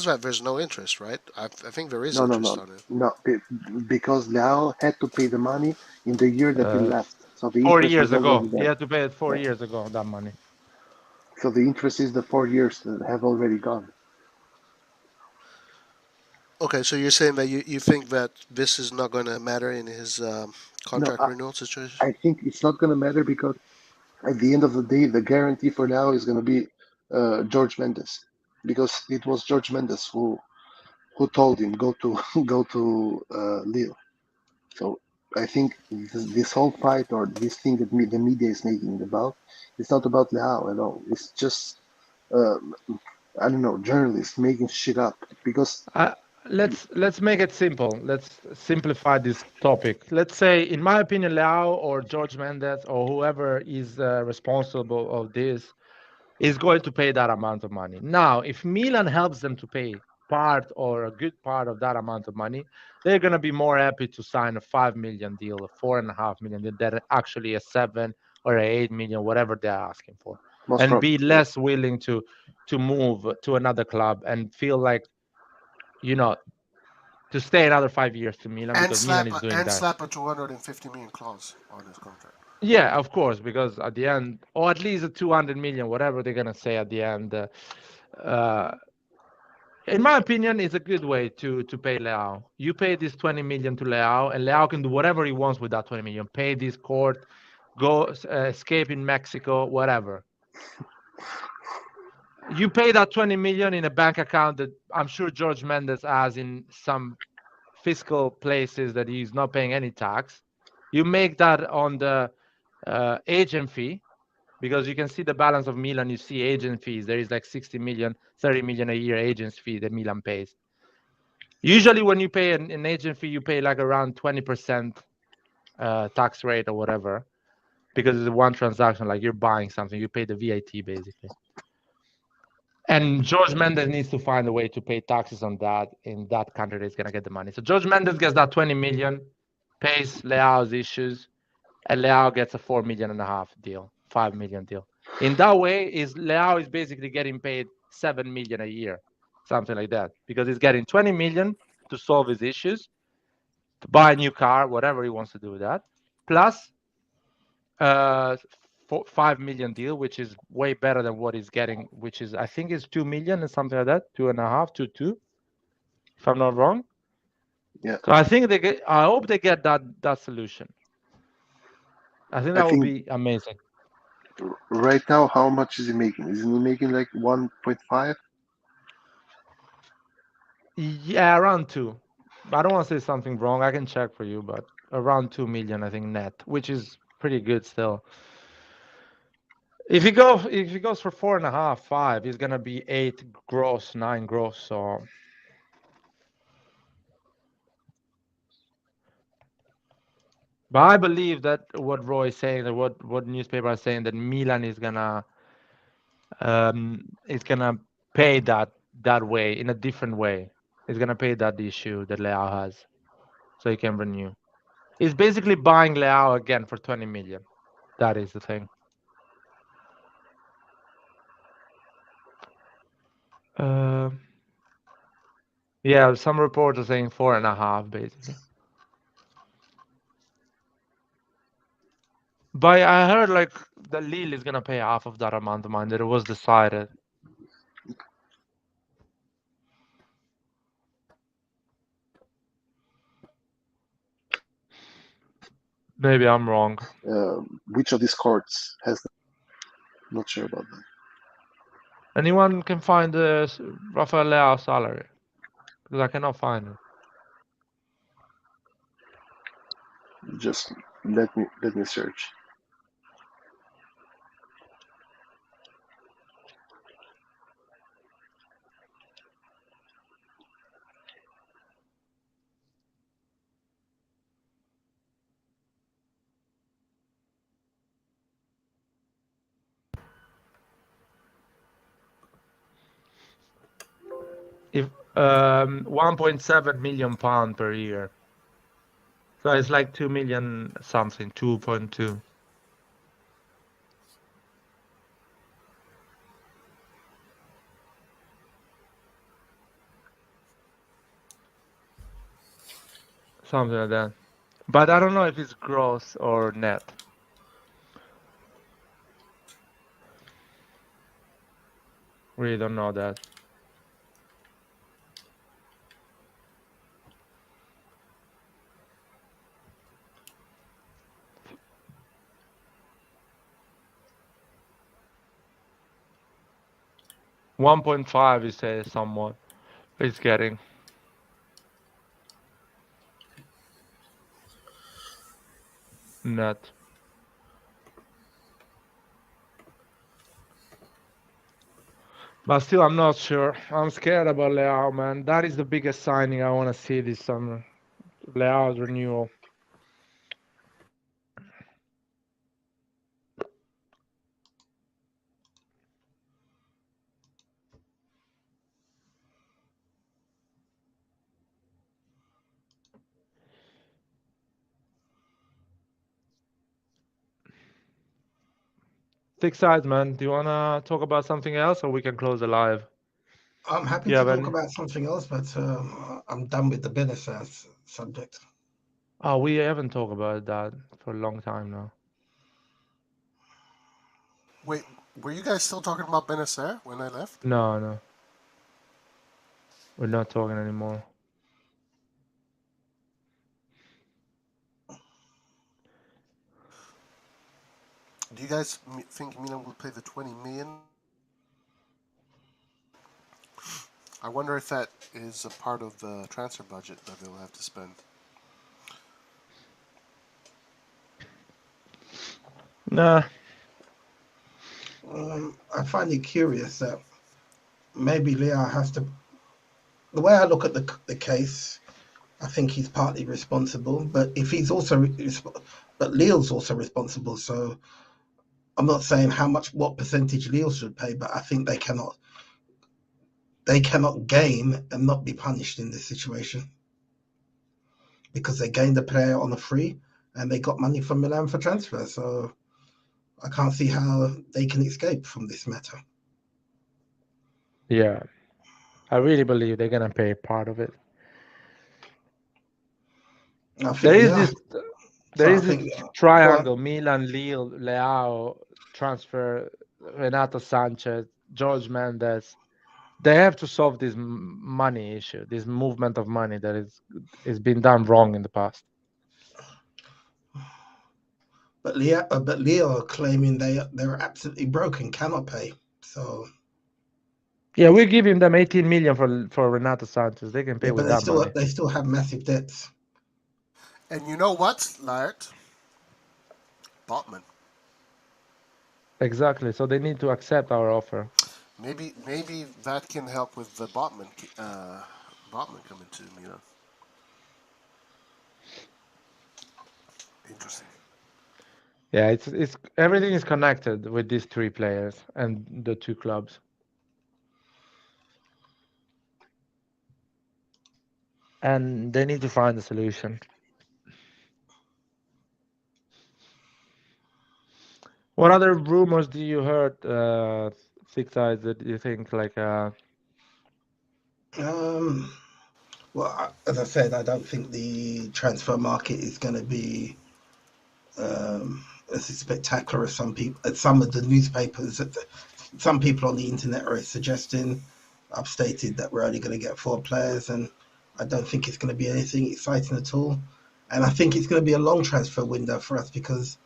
that, there's no interest, right? I think there is interest on it. No, because Leao had to pay the money in the year that he left. So the 4 years ago, he had to pay it 4 years ago, that money. So the interest is the 4 years that have already gone. Okay, so you're saying that you think that this is not going to matter in his contract renewal situation? I think it's not going to matter because at the end of the day, the guarantee for now is going to be George Mendes, because it was George Mendes who told him go to Lille. So I think this whole fight or this thing that the media is making about, it's not about Leao at all. It's just I don't know, journalists making shit up because. Let's make it simple. Let's simplify this topic. Let's say, in my opinion, Leao or George Mendes or whoever is responsible of this is going to pay that amount of money. Now, if Milan helps them to pay part or a good part of that amount of money, they're going to be more happy to sign a 5 million deal, a 4.5 million deal, than actually a 7 or a 8 million, whatever they're asking for, be less willing to move to another club and feel like, to stay another 5 years to Milan, because Milan is doing that. And slap a 250 million clause on his contract. Yeah, of course, because at the end, or at least a 200 million, whatever they're gonna say at the end. In my opinion, it's a good way to pay Leao. You pay this 20 million to Leao, and Leao can do whatever he wants with that 20 million. Pay this court, go escape in Mexico, whatever. You pay that 20 million in a bank account that I'm sure George Mendes has in some fiscal places that he's not paying any tax. You make that on the agent fee, because you can see the balance of Milan. You see agent fees. There is like 60 million, 30 million a year agents fee that Milan pays. Usually when you pay an agent fee, you pay like around 20% tax rate or whatever, because it's one transaction, like you're buying something, you pay the VAT basically. And George Mendes needs to find a way to pay taxes on that in that country that's going to get the money. So George Mendes gets that 20 million, pays Leao's issues, and Leao gets a 4.5 million deal, 5 million deal. In that way, Leao is basically getting paid 7 million a year, something like that, because he's getting 20 million to solve his issues, to buy a new car, whatever he wants to do with that, plus 5 million deal, which is way better than what he's getting, which is, I think, is 2 million and something like that, 2.5, 2, if I'm not wrong. Yeah. So I think I hope they get that solution. I think that would be amazing. Right now, how much is he making? Is he making like 1.5? Yeah, around 2. I don't want to say something wrong. I can check for you, but around 2 million, I think, net, which is pretty good still. If he goes for 4.5, 5, he's gonna be 8 gross, 9 gross. So but I believe that what Roy is saying, that what newspaper are saying, that Milan is gonna pay that way, in a different way. He's gonna pay that issue that Leao has, so he can renew. He's basically buying Leao again for 20 million. That is the thing. Yeah, some reports are saying 4.5, basically. But I heard like that Lille is gonna pay half of that amount of money, that it was decided. Maybe I'm wrong. Which of these courts has that? Not sure about that. Anyone can find the Rafael Leao salary? Because I cannot find it. Just let me search. If 1.7 million pound per year. So it's like 2 million something, 2.2. Something like that. But I don't know if it's gross or net. Really don't know that. $1.5, you say, somewhat. It's getting. Net. But still, I'm not sure. I'm scared about Leao, man. That is the biggest signing I want to see this summer. Leao's renewal. Thick sides, man. Do you want to talk about something else, or we can close the live? I'm happy to talk about something else, but I'm done with the Bennacer subject. Oh, we haven't talked about that for a long time now. Wait, were you guys still talking about Bennacer when I left? No. We're not talking anymore. Do you guys think Milan will pay the 20 million? I wonder if that is a part of the transfer budget that they'll have to spend. Nah. I find it curious that maybe Leao has to. The way I look at the case, I think he's partly responsible. But if he's also, but Leo's also responsible. So I'm not saying what percentage Leo should pay, but I think they cannot game and not be punished in this situation because they gained a player on a free and they got money from Milan for transfer. So I can't see how they can escape from this matter. Yeah, I really believe they're gonna pay part of it. There is this triangle: Milan, Leao, transfer, Renato Sanchez, George Mendes. They have to solve this money issue, this movement of money that is been done wrong in the past. But Leo are claiming they're absolutely broken, cannot pay. So yeah, we're giving them 18 million for Renato Sanchez. They can pay with that money. They still have massive debts. And you know what, Laird? Botman. Exactly. So they need to accept our offer. Maybe that can help with the Botman coming to Milan. Interesting. Yeah, it's everything is connected with these three players and the two clubs. And they need to find a solution. What other rumors do you heard, Six Eyes, that you think like? Well, as I said, I don't think the transfer market is going to be as spectacular as some people. Some of the newspapers, some people on the internet are suggesting. I've stated that we're only going to get 4 players, and I don't think it's going to be anything exciting at all. And I think it's going to be a long transfer window for us because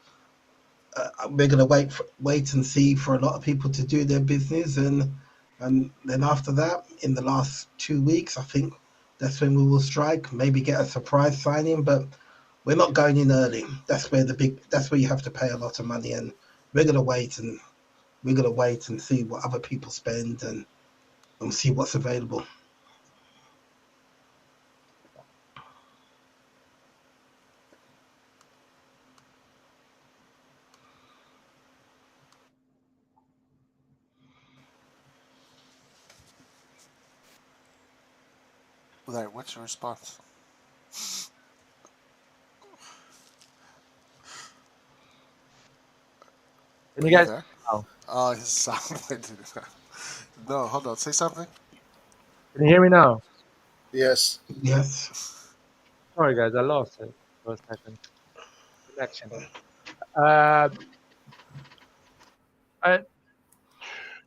we're going to wait and see for a lot of people to do their business, and then after that, in the last 2 weeks, I think that's when we will strike. Maybe get a surprise signing, but we're not going in early. That's where you have to pay a lot of money, and we're going to wait and see what other people spend and see what's available. Larry, what's your response? Can you guys? There? His sound went. No, hold on. Say something. Can you hear me now? Yes. Yes. Sorry, guys, I lost it for a second. Connection.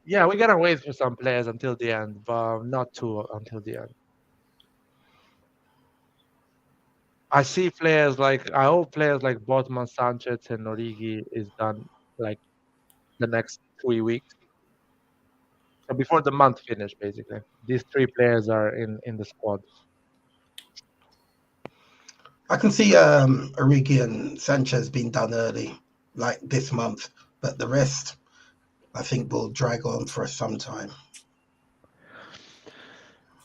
Yeah, we gotta wait for some players until the end, but not too until the end. I hope players like Botman, Sanchez, and Origi is done like the next 3 weeks. So before the month finish, basically. These 3 players are in the squad. I can see Origi and Sanchez being done early, like this month, but the rest, I think, will drag on for some time.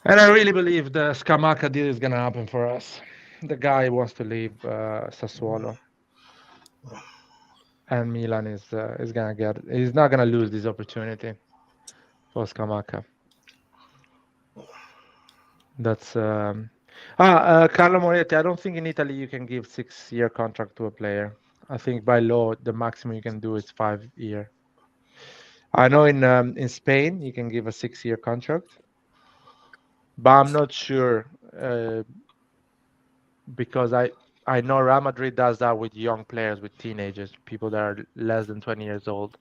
And I really believe the Scamacca deal is gonna happen for us. The guy wants to leave Sassuolo, and Milan is gonna get. He's not gonna lose this opportunity for Scamacca. That's Carlo Moretti. I don't think in Italy you can give 6-year contract to a player. I think by law the maximum you can do is 5-year. I know in Spain you can give a 6-year contract, but I'm not sure because I know Real Madrid does that with young players, with teenagers, people that are less than 20 years old.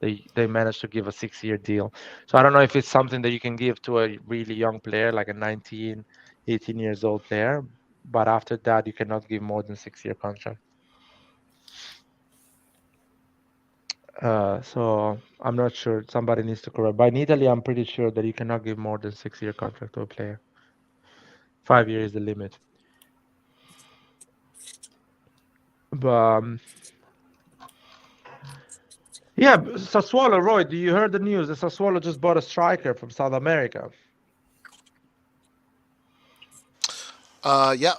They manage to give a 6-year deal. So I don't know if it's something that you can give to a really young player, like a 19, 18 years old player. But after that, you cannot give more than 6-year contract. So I'm not sure. Somebody needs to correct. But in Italy, I'm pretty sure that you cannot give more than 6-year contract to a player. 5 years is the limit. But Yeah, Sassuolo, Roy, do you heard the news that Sassuolo just bought a striker from South America? Yeah,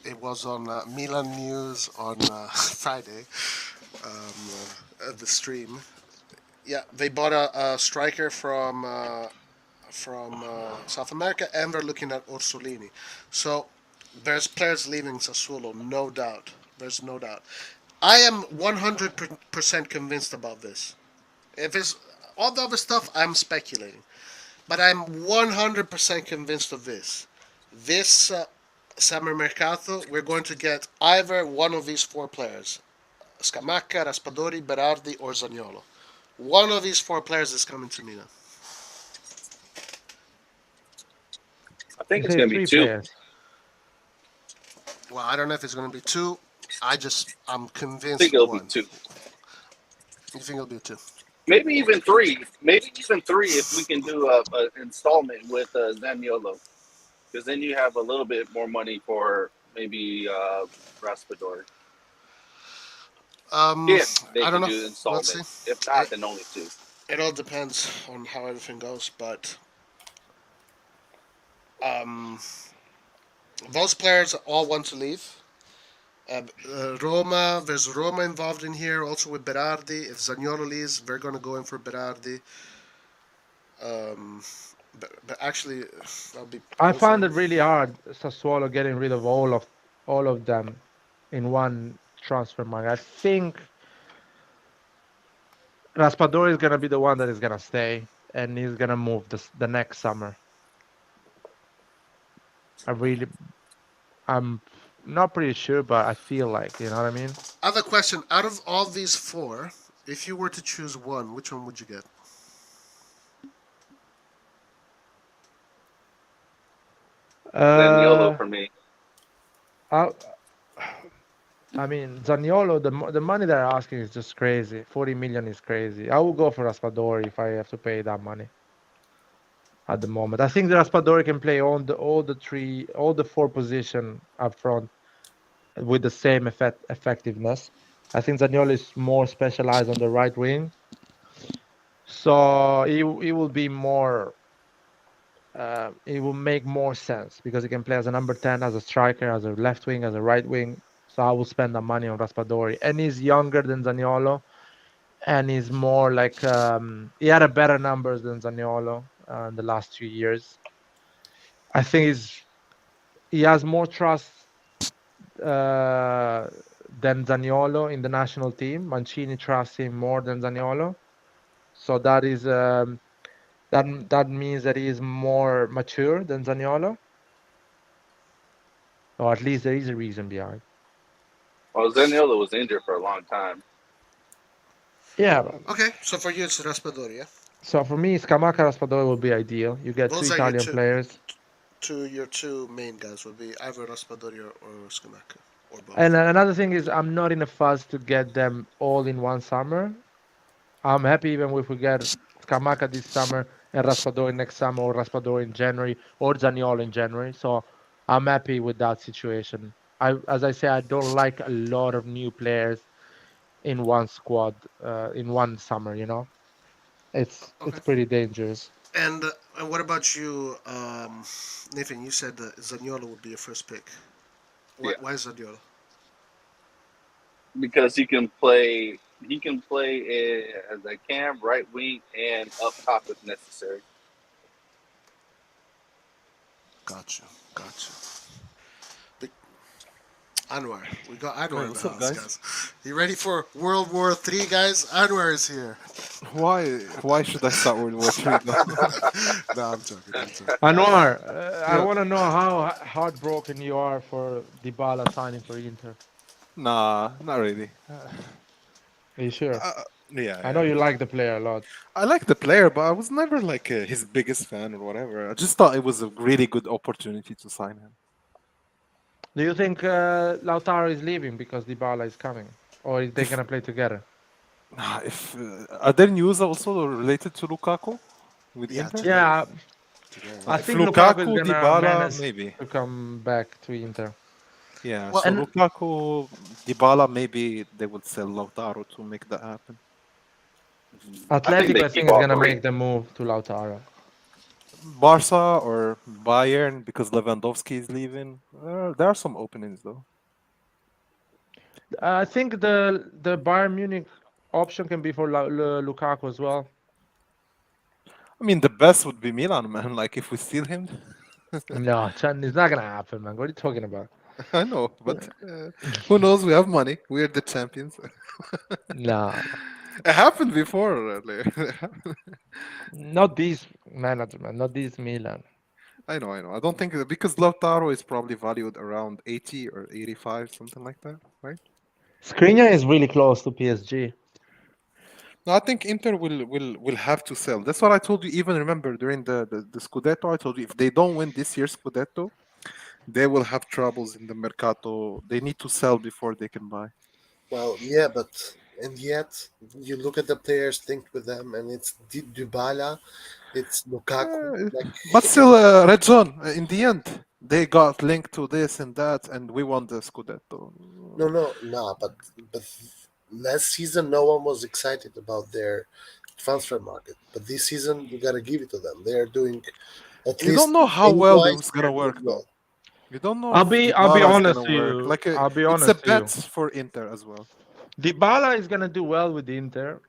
it was on Milan News on Friday, the stream. Yeah, they bought a striker from South America, and they're looking at Orsolini. So there's players leaving Sassuolo, no doubt. There's no doubt. I am 100% convinced about this. If it's all the other stuff, I'm speculating. But I'm 100% convinced of this. This summer mercato, we're going to get either one of these four players: Scamacca, Raspadori, Berardi, or Zaniolo. One of these four players is coming to Milan. I think it's going to be two. Players. Well, I don't know if it's going to be two. I'm convinced. I think it'll be two. You think it'll be two? Maybe even three. Maybe even three if we can do an installment with Zaniolo. Because then you have a little bit more money for maybe Raspadori. If they I don't can know. do installment. Let's see. If not, then only two. It all depends on how everything goes, but those players all want to leave. There's Roma involved in here, also with Berardi. If Zaniolo leaves, they're going to go in for Berardi. But actually, I found it really hard, Sassuolo getting rid of all of them in one transfer market. I think Raspadori is gonna be the one that is gonna stay, and he's gonna move the next summer. I'm not pretty sure, but I feel like, you know what I mean? Other question: out of all these four, if you were to choose one, which one would you get? Zaniolo for me. I mean, Zaniolo, the money they're asking is just crazy. 40 million is crazy. I will go for Raspadori if I have to pay that money at the moment. I think the Raspadori can play all the four positions up front with the same effectiveness. I think Zaniolo is more specialized on the right wing, so it will be more. It will make more sense because he can play as a number 10, as a striker, as a left wing, as a right wing. So I will spend the money on Raspadori. And he's younger than Zaniolo, and he's more like he had a better numbers than Zaniolo in the last 2 years. I think he has more trust than Zaniolo in the national team. Mancini trusts him more than Zaniolo, so that is that means that he is more mature than Zaniolo, or at least there is a reason behind. Well, Zaniolo was injured for a long time. Yeah. Okay, so for you it's Raspadori, yeah? So for me, Scamacca, Raspadori will be ideal. You get Those two are Italian players. Your two main guys would be either Raspadori or Scamacca, or both. And another thing is, I'm not in a fuss to get them all in one summer. I'm happy even if we get Scamacca this summer and Raspadori next summer, or Raspadori in January, or Zaniolo in January. So I'm happy with that situation. As I say, I don't like a lot of new players in one squad in one summer. You know, it's pretty dangerous. And what about you, Nathan? You said that Zaniolo would be your first pick. Why Zaniolo? Because he can play as a cam, right wing, and up top if necessary. Gotcha. Anwar, we got Anwar in the house, guys. You ready for World War III, guys? Anwar is here. Why should I start World War III? No, I'm joking. Anwar, I want to know how heartbroken you are for Dybala signing for Inter. Nah, not really. Are you sure? Yeah. I know you like the player a lot. I like the player, but I was never like his biggest fan or whatever. I just thought it was a really good opportunity to sign him. Do you think Lautaro is leaving because Dybala is coming, or are they gonna play together? If are there news also related to Lukaku with Inter? Yeah, I think Lukaku is gonna Dybala, maybe to come back to Inter. Yeah, so Lukaku, Dybala, maybe they would sell Lautaro to make that happen. Atletico, I think, is gonna make the move to Lautaro. Barca or Bayern because Lewandowski is leaving. There are some openings though. I think the Bayern Munich option can be for Lukaku as well. I mean, the best would be Milan, man. Like if we steal him. No, it's not gonna happen, man. What are you talking about? I know, but who knows? We have money. We are the champions. No, It happened before. not these management, not these Milan. I know. I don't think because Lautaro is probably valued around 80 or 85, something like that, right? Skriniar is really close to PSG. No, I think Inter will have to sell. That's what I told you. Even remember during the Scudetto, I told you if they don't win this year's Scudetto, they will have troubles in the Mercato. They need to sell before they can buy. Well, yeah, but and yet you look at the players linked with them, and it's Dybala, it's Lukaku. But still, Redson, in the end, they got linked to this and that, and we won the Scudetto. No, but last season no one was excited about their transfer market, but this season you gotta give it to them. They are doing at least. You don't know how well it's gonna work though. You don't know. I'll be honest with you. Like I'll be honest it's a with you. bet for Inter as well. Dybala is gonna do well with Inter,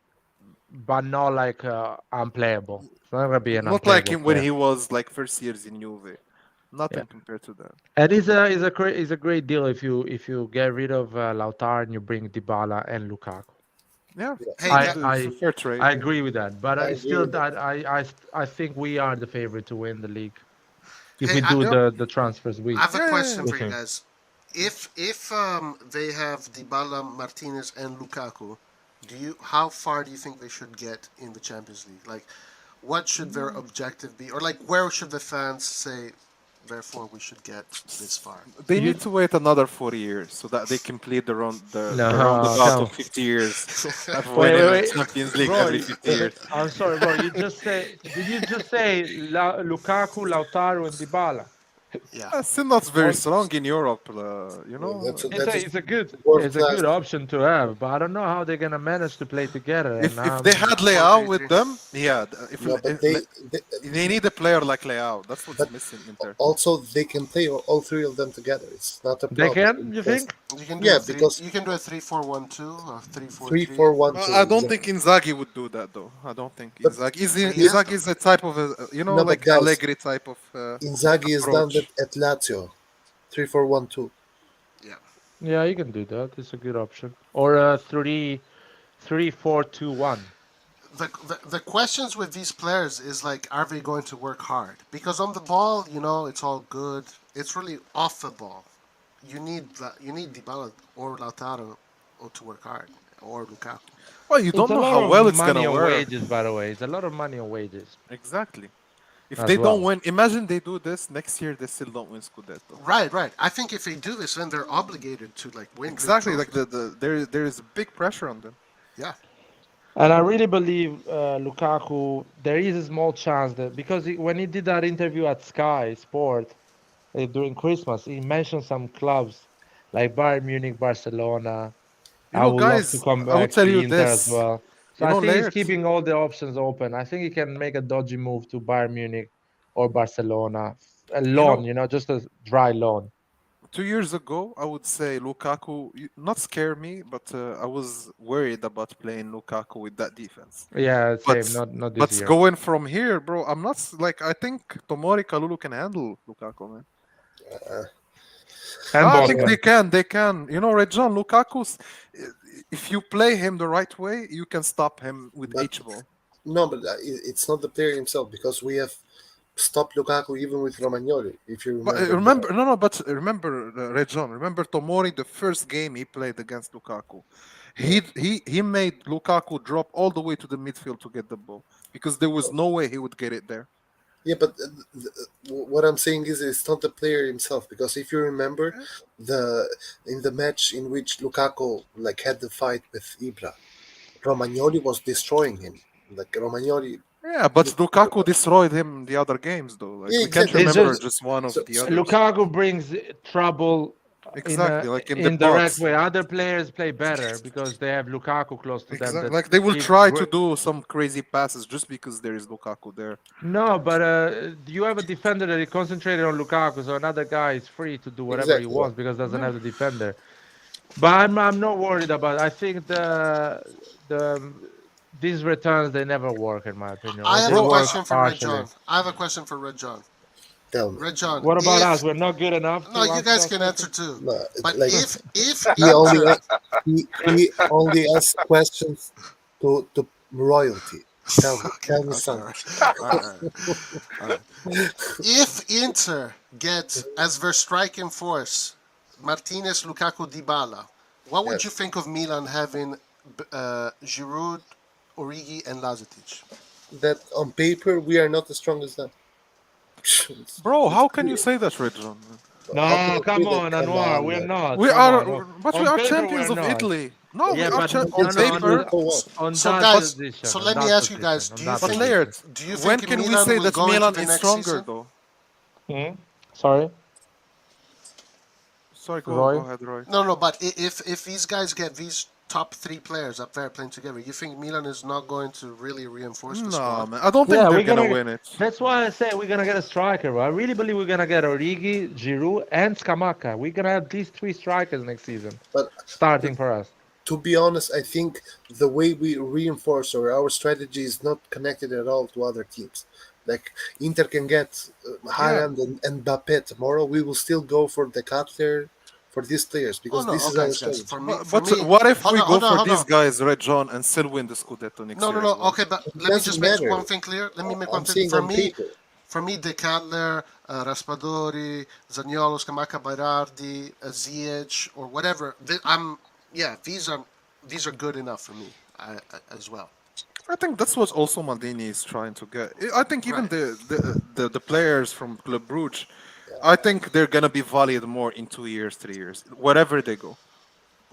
but not like unplayable. It's not gonna be an Not like unplayable when player. he was like first years in Juve. Nothing compared to that. And it's a great deal if you get rid of Lautaro and you bring Dybala and Lukaku. Yeah, I fair trade. I agree with that, but I I agree still with that I think we are the favorite to win the league if we do the transfers. I have a question for you Okay. guys. If they have Dybala, Martinez, and Lukaku, how far do you think they should get in the Champions League? Like, what should their objective be, or like where should the fans say? Therefore, we should get this far. They need to wait another 4 years so that they complete the No, roundabout no. of 50 years of Wait, winning wait. the Champions League Bro, every 50 years. I'm sorry, bro. Did you just say Lukaku, Lautaro, and Dybala? Yeah, still not very strong in Europe, you know. It's a good option to have, but I don't know how they're gonna manage to play together. If they had Leao with them, yeah. but they need a player like Leao. That's what's missing in there. also they can play all three of them together. It's not a They problem. can, you think? You can do because you can do a 3-4-1-2 or 3-4-3. 3-4-1-2. I don't think Inzaghi would do that though. I don't think But- Inzaghi is a type of No, but like guys, Allegri type of. Inzaghi has done approach. that at Lazio. 3-4-1-2. Yeah, you can do that. It's a good option. Or a 3-4-2-1. The questions with these players is like, are they going to work hard? Because on the ball, it's all good. It's really off the ball. You need Dybala or Lautaro to work hard, or Lukaku. Well, you don't know how well it's gonna work. Wages, by the way, it's a lot of money on wages. Exactly. If As they well. don't win, imagine they do this next year, they still don't win Scudetto. Right. I think if they do this, then they're obligated to like win. big Exactly, like trophies. there is big pressure on them. Yeah. And I really believe Lukaku, there is a small chance that, because when he did that interview at Sky Sport during Christmas, he mentioned some clubs like Bayern Munich, Barcelona. I would guys, love to come I will back tell to you Inter this. as well. So You I know, think he's Laird- keeping all the options open. I think he can make a dodgy move to Bayern Munich or Barcelona. A loan, just a dry loan. 2 years ago, I would say Lukaku, not scare me, but I was worried about playing Lukaku with that defense. Yeah, same. But- Not But this year. going from here, bro, I'm not I think Tomori Kalulu can handle Lukaku, man. And I think Botman. they can. Rejon, Lukaku's, if you play him the right way, you can stop him with But- H-ball. No, but it's not the player himself because we have stopped Lukaku even with Romagnoli. If you But remember, but remember, Rejon, remember Tomori, the first game he played against Lukaku. He made Lukaku drop all the way to the midfield to get the ball because there was no way he would get it there. Yeah, but what I'm saying is it's not the player himself because if you remember in the match in which Lukaku had the fight with Ibra, Romagnoli was destroying him. Romagnoli. Yeah, but Lukaku destroyed him in the other games though. Yeah, We can't exactly. remember It's just one of So- the others. Lukaku brings trouble Exactly, like in the indirect box. way. Other players play better because they have Lukaku close to them. Exactly. Like they will try to do some crazy passes just because there is Lukaku there. No, but you have a defender that is concentrated on Lukaku, so another guy is free to do whatever he wants because doesn't have the defender. But I'm not worried about it. I think these returns they never work in my opinion. I have a question for Red John. I have a question for Red John. Tell me. Red John. What about us? We're not good enough. No, you guys can answer too. No, but like, if he only asks questions to royalty. Tell me something. All right. If Inter get as their striking force Martinez, Lukaku, Dybala, what would you think of Milan having Giroud, Origi, and Lazetic? That on paper we are not as strong as them. Bro, how can you say that, Red John? No, come on, Anwar, we're not. We are, but we are champions of Italy. No, yeah, we are on paper. So let me ask you guys: Do you think when can we say that Milan is stronger, though? Sorry. Sorry, go ahead, Roy. No, but if these guys get these top three players up there playing together, you think Milan is not going to really reinforce the squad? Man, I don't think they're gonna win it. That's why I say we're gonna get a striker. Bro. I really believe we're gonna get Origi, Giroud, and Scamacca. We're gonna have these three strikers next season, starting for us. To be honest, I think the way we reinforce or our strategy is not connected at all to other teams. Like Inter can get Haaland and Mbappé tomorrow, we will still go for the Cutler, for these players because this is our strategy. But what if we go for these guys, Red John, and still win the Scudetto next year? No. Okay, but let me just make one thing clear. Let me make one thing. For me, De Cutler, Raspadori, Zaniolo, Scamacca, Berardi, Ziyech, or whatever. These are good enough for me as well. I think that's what also Maldini is trying to get. I think even the players from Club Brugge, I think they're gonna be valued more in 2 years, 3 years, wherever they go.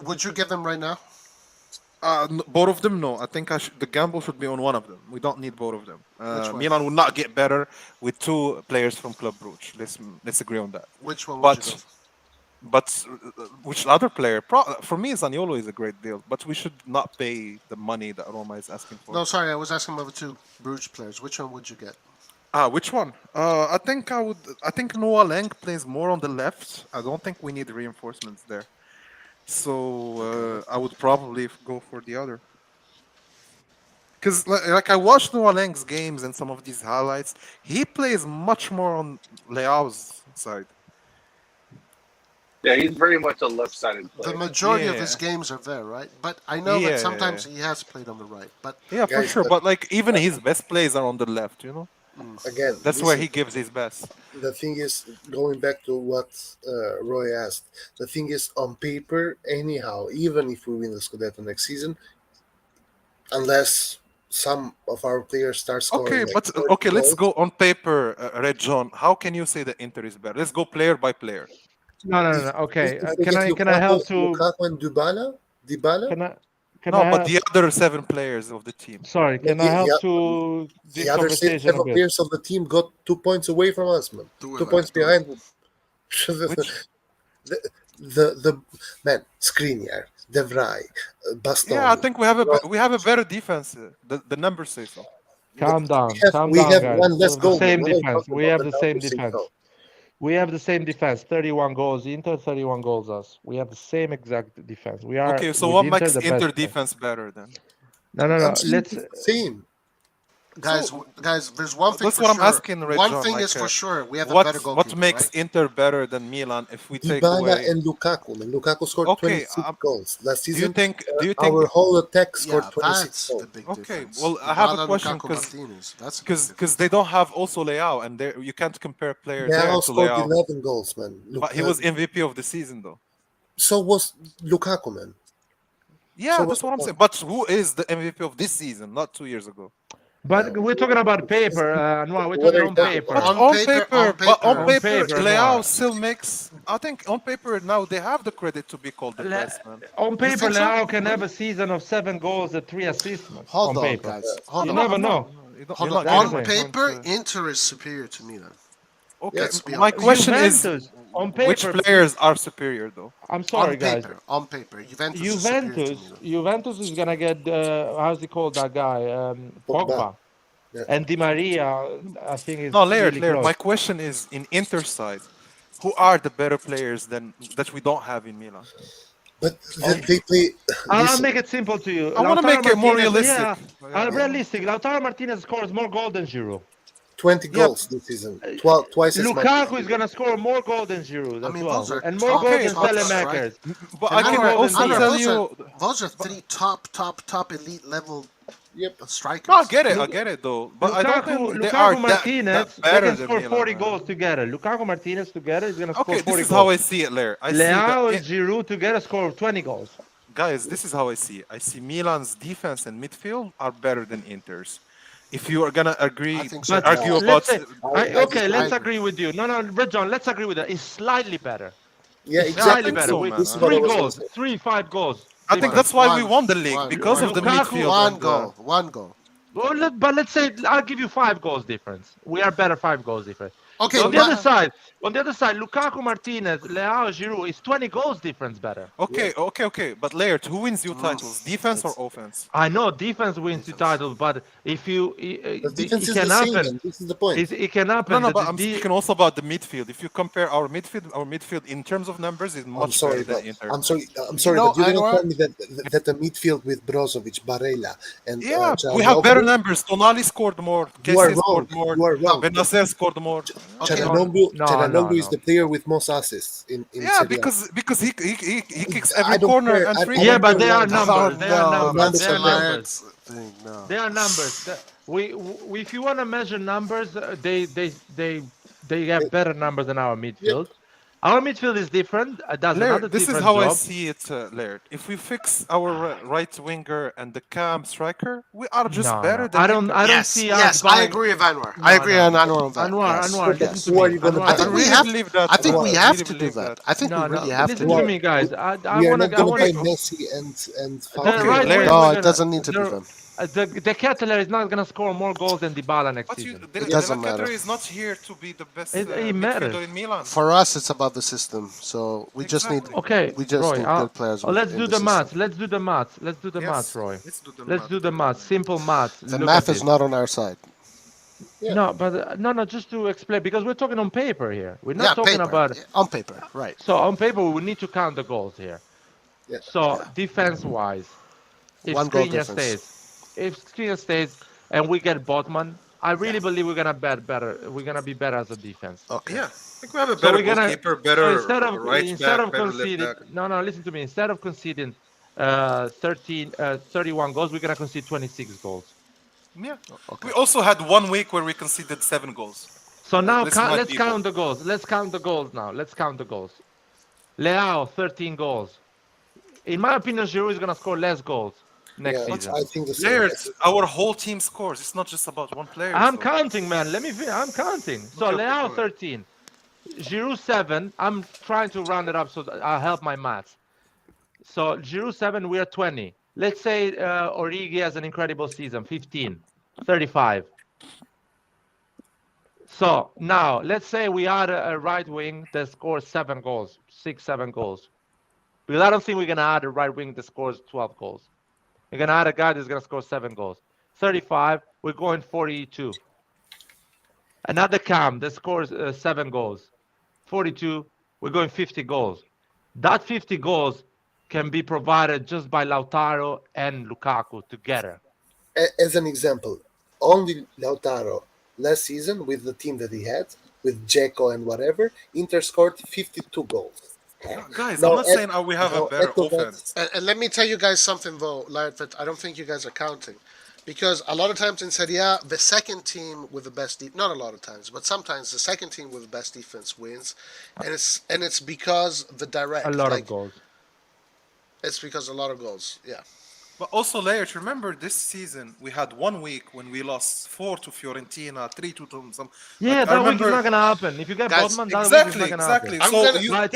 Would you get them right now? Both of them, no. I think the gamble should be on one of them. We don't need both of them. Milan will not get better with 2 players from Club Brugge. Let's agree on that. Which one would you go? But which other player? For me, Zaniolo is a great deal, but we should not pay the money that Roma is asking for. No, sorry, I was asking about the 2 Bruges players. Which one would you get? Which one? I think I think Noah Lang plays more on the left. I don't think we need reinforcements there. So I would probably go for the other. Because like I watched Noah Lang's games and some of these highlights, he plays much more on Leao's side. Yeah, he's very much a left-sided player. The majority of his games are there, right? But I know that sometimes he has played on the right. But yeah, for sure. But like even his best plays are on the left, you know. Again, that's where he gives his best. The thing is, going back to what Roy asked, the thing is on paper, anyhow, even if we win the Scudetto next season, unless some of our players start scoring. Let's go on paper, Red John. How can you say that Inter is better? Let's go player by player. No. Okay, can I help to? Lukaku and Dybala? But the other 7 players of the team. Sorry, can I help to? The other 7 players of the team got 2 points away from us, man. 2 points behind. the man, Skriniar, De Vrij, Bastoni. Yeah, I think we have a better defense. The numbers say so. Calm down, we have guys. one less goal. Same defense. We have the same defense. We have the same defense. 31 goals Inter, 31 goals us. We have the same exact defense. We are okay. So what makes Inter defense better then? No. Let's same. Guys, there's one thing. That's for what sure. I'm asking. Red one John, thing like, is for sure. We have a better goalkeeper. What makes Inter better than Milan if we take Dybala away and Lukaku? And Lukaku scored 26 goals last season. Do you think our whole attack scored 26 goals? Okay, well I have a question because they don't have also Leao, and you can't compare players there to scored Leao. 11 goals, man. But he was MVP of the season though. So was Lukaku, man. Yeah, so that's what I'm saying. But who is the MVP of this season, not 2 years ago? But we're talking about paper. No, we're talking on paper. On paper, Leao still makes. I think on paper now they have the credit to be called the best man. On paper, Leao can have a season of 7 goals and 3 assists. Hold on, guys. You never know. On paper, Inter is superior to Milan. Okay, Yeah, my question is, on paper, which players are superior though? I'm sorry, guys. On paper, Juventus is gonna get how's he called, that guy? Pogba. Yeah. And Di Maria, I think is Laird, really close. my question is, in Inter side, who are the better players that we don't have in Milan? But they play. I'll make it simple to you. I want to make it more realistic. Realistic. Lautaro Martinez scores more goals than Giroud. 20 goals this season. Twice as much. Lukaku is going to score more goals than Giroud as well. And more top goals than strikers, Telemakers. But I can also tell you... Those are three top elite level strikers. No, I get it though. But I don't think they are Martinez, that better they can score 40 goals together. Lukaku Martinez together is going to score 40 goals. This is how I see it, Lair. Leao and Giroud together score 20 goals. Guys, this is how I see it. I see Milan's defense and midfield are better than Inter's. If you are gonna agree, argue about... Okay, let's agree with you. No, John, let's agree with that. It's slightly better. Yeah, exactly. Slightly better. With 5 goals. I think that's why we won the league, because of the midfield. One goal. Well, but let's say I'll give you 5 goals difference. We are better 5 goals difference. Okay. So on the other side, Lukaku, Martinez, Leao, Giroud is 20 goals difference better. Okay. But Laird, who wins your titles, defense or offense? I know defense wins the title, but if you, defense it can happen. This is the point. It can happen. No, but I'm speaking also about the midfield. If you compare our midfield in terms of numbers is much better than Inter. I'm sorry, but you cannot tell me that the midfield with Brozovic, Barella, and we have better numbers. Tonali scored more. Kessie scored more. You are wrong. Bennacer scored more. Çalhanoğlu is the player with most assists in Serie A. because he kicks every corner and free. Yeah, but they are numbers. They are numbers. They are numbers. If you want to measure numbers, they have better numbers than our midfield. Our midfield is different. Laird, this is how I see it, Laird. If we fix our right winger and the cam striker, we are just better than... I don't see us. Yes, I agree with Anwar. I agree on Anwar on that. Anwar, listen Who are to you me. going to I think we have to do that. I think we really have to Listen do to that. me, guys. We are not going to play Messi and No, it doesn't need to be them. The Kettler is not going to score more goals than Dybala next season. It doesn't matter. is not here to be the best It matters. midfielder in Milan. For us, it's about the system. So we just need Okay, we just Roy, need good players. let's do the maths. Let's do the maths, Roy. Let's do the maths. Simple maths. The math is not on our side. Yeah. No, but no. Just to explain, because we're talking on paper here. We're not talking about on paper, right? So on paper, we need to count the goals here. Yeah. So defense-wise, if One goal Skriniar stays, and we get Botman, I really believe we're gonna better. We're gonna be better as a defense. Okay. Yeah, I think we have a better goalkeeper, better instead of conceding, listen to me. Instead of conceding 31 goals, we're gonna concede 26 goals. Yeah. Okay. We also had 1 week where we conceded 7 goals. So now let's count the goals. Let's count the goals now. Let's count the goals. Leao, 13 goals. In my opinion, Giroud is gonna score less goals next season. I think the same. Our whole team scores. It's not just about one player. I'm counting, man. I'm counting. So Leao 13, Giroud 7. I'm trying to round it up so I'll help my maths. So Giroud 7, we are 20. Let's say Origi has an incredible season, 15, 35. So now let's say we add a right wing that scores 7 goals, 6-7 goals. Because I don't think we're gonna add a right wing that scores 12 goals. We're gonna add a guy that's gonna score 7 goals. 35, we're going 42. Another cam that scores 7 goals. 42, we're going 50 goals. That 50 goals can be provided just by Lautaro and Lukaku together. As an example, only Lautaro last season with the team that he had, with Dzeko and whatever, Inter scored 52 goals. Guys, I'm not saying we have a better offense. And let me tell you guys something, though, Laird, that I don't think you guys are counting. Because a lot of times in Serie A, the second team with the best not a lot of times, but sometimes the second team with the best defense wins, and it's because the direct a lot of goals. It's because a lot of goals, yeah. But also, Laird, remember this season we had 1 week when we lost 4 to Fiorentina, 3-2 to some. Yeah, that week is not gonna happen. If you get Botman, that week is not gonna happen. So I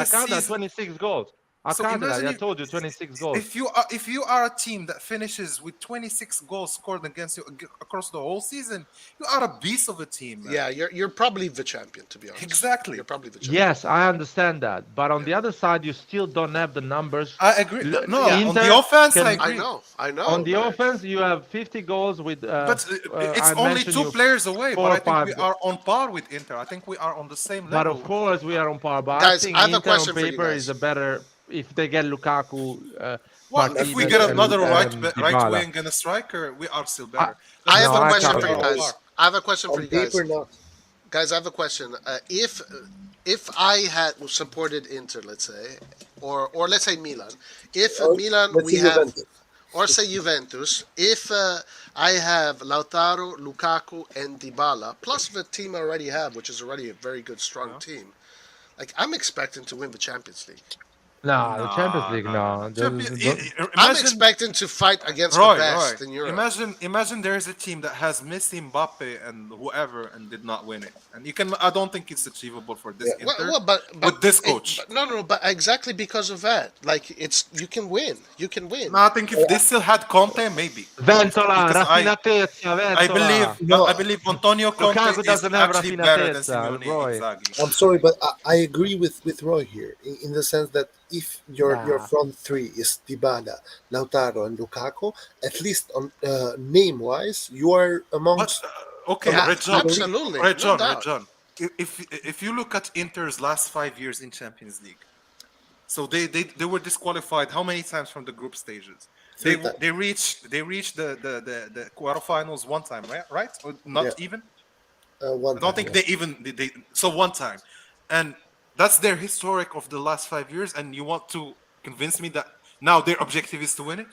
counted 26 goals. I So counted that. imagine I told you 26 goals. if you are a team that finishes with 26 goals scored against you across the whole season, you are a beast of a team, man. Yeah, you're probably the champion, to be honest. Exactly. You're probably the champion. Yes, I understand that. But on the other side, you still don't have the numbers. I agree. No, on Inter the offense, I can- agree. I know. On the offense, you have 50 goals with. But it's I only mentioned two you players away. 4 But or I think 5 we are on par with Inter. I think we are on the same But level. of course, we are on par. But Guys, I think I have a Inter on question for you paper guys. is a better if they get Lukaku. Well, if we Martinez get and- another right Dybala. wing and a striker, we are still better. I have No, a I question can't for you go. guys. I have a question for On you guys. paper, not. Guys, I have a question. If I had supported Inter, let's say, or let's say Milan, if Or Milan let's we say have, Juventus. or say Juventus, if I have Lautaro, Lukaku, and Dybala, plus the team I already have, which is already a very good, strong team, like I'm expecting to win the Champions League. No, the Champions League, no. I'm expecting to fight against Roy, the best in Europe. Imagine there is a team that has Messi, Mbappe, and whoever, and did not win it. And you can. I don't think it's achievable for this Inter but with this coach. But exactly because of that, like you can win. You can win. No, I think if they still had Conte, maybe. Ventola, Because raffinatezza, Ventola. I believe Antonio Conte Lukaku is doesn't have actually better than raffinatezza, Simeone Roy. Inzaghi. I'm sorry, but I agree with Roy here in the sense that if your front three is Dybala, Lautaro, and Lukaku, at least on name-wise, you are amongst. Okay, Yeah, Red John. absolutely, Red no John. doubt. If you look at Inter's last 5 years in Champions League, so they were disqualified how many times from the group stages? They reached the quarterfinals one time, right? Or not even? One I don't time, think they so one time, and that's their historic of the last 5 years. And you want to convince me that now their objective is to win it?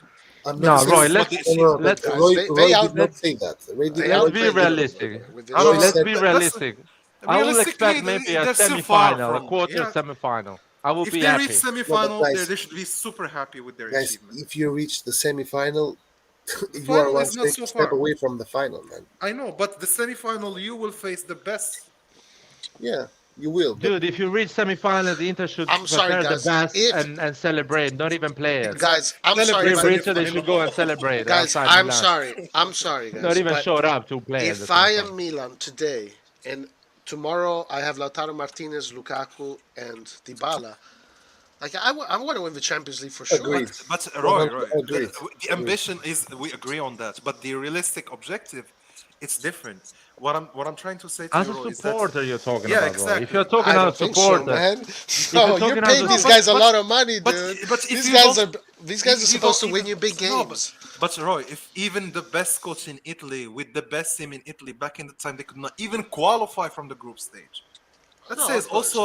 No, Roy, let's Roy did not say that. Let's be realistic. Let's be realistic. I will expect maybe a semi-final, a quarter semi-final. I will If be they happy. reach semi-final, guys- they should be super happy with their Guys, achievement. if you reach the semi-final, you final are one is not so step far. away from the final, man. I know, but the semi-final, you will face the best. Yeah, you will. But Dude, if you reach semi-final, the Inter should I'm sorry, prepare guys. the best If- and celebrate, not even play it. Guys, I'm If sorry. they but- reach it, they should go and celebrate. Guys, outside I'm Milan. sorry. I'm sorry, guys. Not even but showed up to play. at the If I semi-final. am Milan today and tomorrow I have Lautaro Martinez, Lukaku, and Dybala, like I want to win the Champions League for sure. Agreed. But Roy, Agreed. the ambition is we agree on that, but the realistic objective, it's different. What I'm trying to say to As you a Roy, is that supporter, you're talking Yeah, about. Roy. exactly. If you're talking I about don't think so, supporter, man. you're No, talking you're about paying the- these guys a lot of money, but- dude. but if These you guys don't- are supposed to win you big games. But Roy, if even the best coach in Italy with the best team in Italy back in the time, they could not even qualify from the group stage. That No, says of course.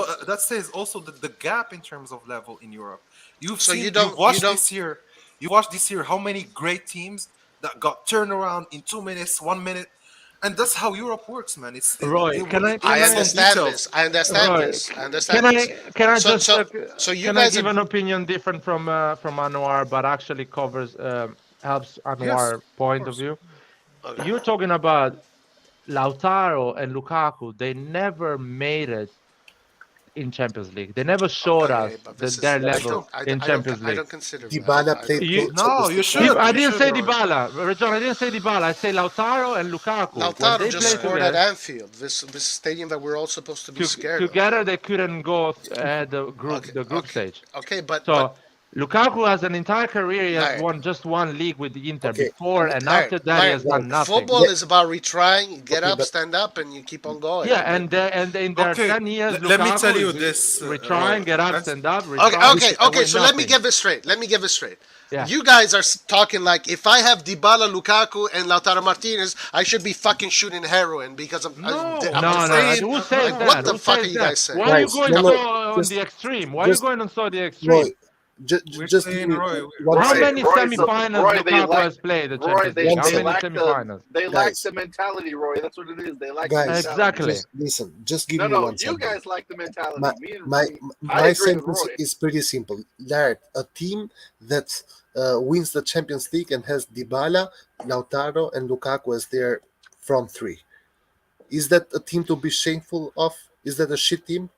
also the gap in terms of level in Europe. You've So seen, you don't- you've watched you don't- this year. You watched this year how many great teams that got turned around in 2 minutes, 1 minute, and that's how Europe works, man. Roy, can I- I Can understand details. this. I understand Roy, this. I understand Can this. I So- just so you can I guys give are- an opinion different from Anwar, but actually covers helps Anwar point of view? Okay. You're talking about Lautaro and Lukaku. They never made it in Champions League. They never showed Okay, us but this their is- level in Champions I League. don't consider Dybala that. played You- close No, to you the- should. I didn't say Roy. Dybala, John. I didn't say Dybala. I say Lautaro and Lukaku. When Lautaro they just played scored at together, Anfield, this stadium that we're all supposed to be scared of. together they couldn't go the group stage. Okay, but So Lukaku has an entire career. He has Larry. won just one league with the Inter Okay. before, and Larry, after that he has done nothing. football is about retrying. You get Okay, up, but- stand up, and you keep on going. Yeah, and in their Okay, 10 years, let me Lukaku tell you is this, retrying, Roy. get up, That's- stand up, Okay, retry, okay. So let me get get this straight. Yeah. You guys are talking like if I have Dybala, Lukaku, and Lautaro Martinez, I should be fucking shooting heroin because I'm. No. I'm No, saying- who says that? What the Who fuck says are you that? guys saying? Why are you Guys, going no, so on just- the extreme? Why are you just- going on so the extreme? Roy, just We're give saying, me Roy, one How second. many Roy, semifinals Roy, they Lukaku lack- has played the Roy, Champions they, League? One How they many lack semifinals? they lack Guys. the mentality, Roy. That's what it is. They lack Guys. the mentality. Exactly. Just listen. Just give No, me no, one you second. guys like the mentality. My Me and my Roy, I my agree with sentence Roy. is pretty simple. Laird, a team that wins the Champions League and has Dybala, Lautaro, and Lukaku as their front three. Is that a team to be shameful of? Is that a shit team?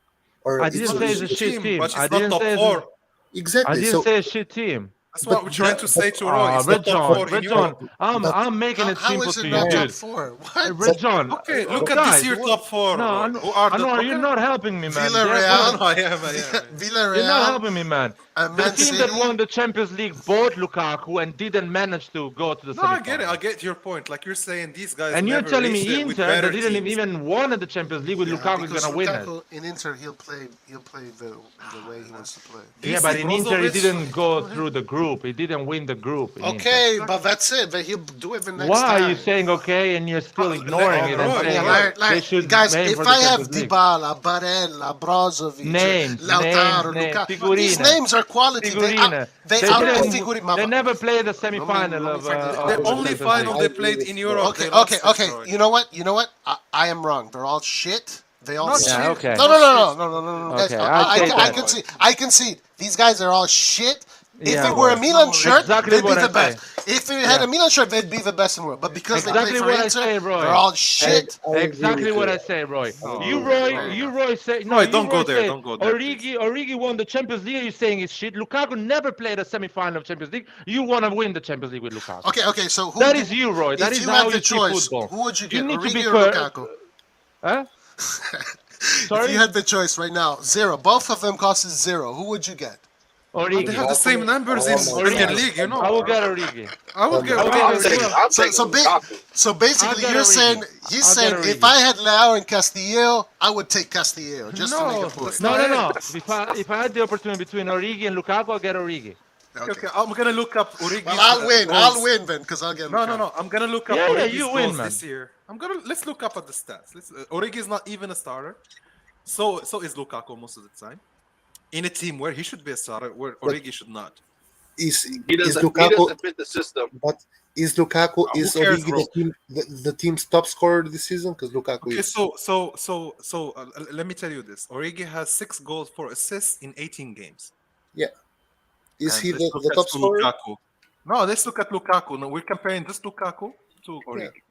Or I it's didn't a- say it's a shit team. but it's I not didn't top say four. Exactly. I didn't say a shit team. That's what we're trying to say to Roy. It's the Red top four John, in Europe. I'm making it How simple is it to not you, top dude. 4? What? Red John. Okay, look at guys, this year top four. No, Roy. Who are the? Anwar, you're not helping me, man. Villarreal. No, I am. Villarreal. You're not helping me, man. The Man team that City. won the Champions League bought Lukaku and didn't manage to go to the No, semifinals. I get it. I get your point. Like you're saying, these guys. And you're never telling reached me it with Inter that better didn't teams. even won the Champions League with Lukaku is because gonna win it. Lukaku in Inter he'll play the way he wants to play. Yeah, but in Inter he didn't go through the group. He didn't win the group. in Okay, Inter. but that's it. But he'll do it the next Why time. are you saying okay and you're still ignoring it and Roy, saying Like, they should guys, aim if for the I have Champions League? Dybala, Barella, Brozovic, Names, Lautaro, names, Lukaku, these Figurine. names are quality. Figurine. They They never played the semi-final of The only Champions final they League. played in Europe. Okay. You know what? I am wrong. They're all shit. They all Not suck. Yeah, okay. No. Guys, Okay, I concede. These guys are all shit. If Yeah, it were a Milan shirt, exactly they'd be what I the best. If it had a Milan shirt, they'd be the best in the world. But because Exactly they play what for I Inter, say, Roy. they're all shit. Exactly what I say, Roy. Roy say no. Roy, you don't go there, say don't go there, Origi won the Champions League. You're saying it's shit. Lukaku never played a semi-final of Champions League. You want to win the Champions League with Lukaku. Okay. So That is you, Roy. That if is you how had the you see choice, football. who would you get, need to Origi be or Lukaku? Huh? If you had the choice right now, 0. Both of them cost 0. Who would you get? Origi. They have the same numbers in Premier League, you know. I will get Origi. I would get I'll Origi take as well. So basically, I'll get you're Origi. saying he's I'll saying get if Origi. I had Leao and Castillo, I would take Castillo just to make a point. No. If I had the opportunity between Origi and Lukaku, I'll get Origi. Okay, I'm gonna look up Origi. Well, I'll win then, because I'll get Lukaku. No. I'm gonna look up Yeah, Origi's you win, goals man. this year. Let's look up at the stats. Origi is not even a starter. So is Lukaku most of the time. In a team where he should be a starter, where Origi should not. He doesn't fit the system. But is Lukaku Who is cares, Origi the team's top scorer this season? Because Lukaku Okay, is. so let me tell you this. Origi has 6 goals, 4 assists in 18 games. Yeah. Is And he let's the look at top scorer? Lukaku. No, let's look at Lukaku. No, we're comparing just Lukaku to Origi.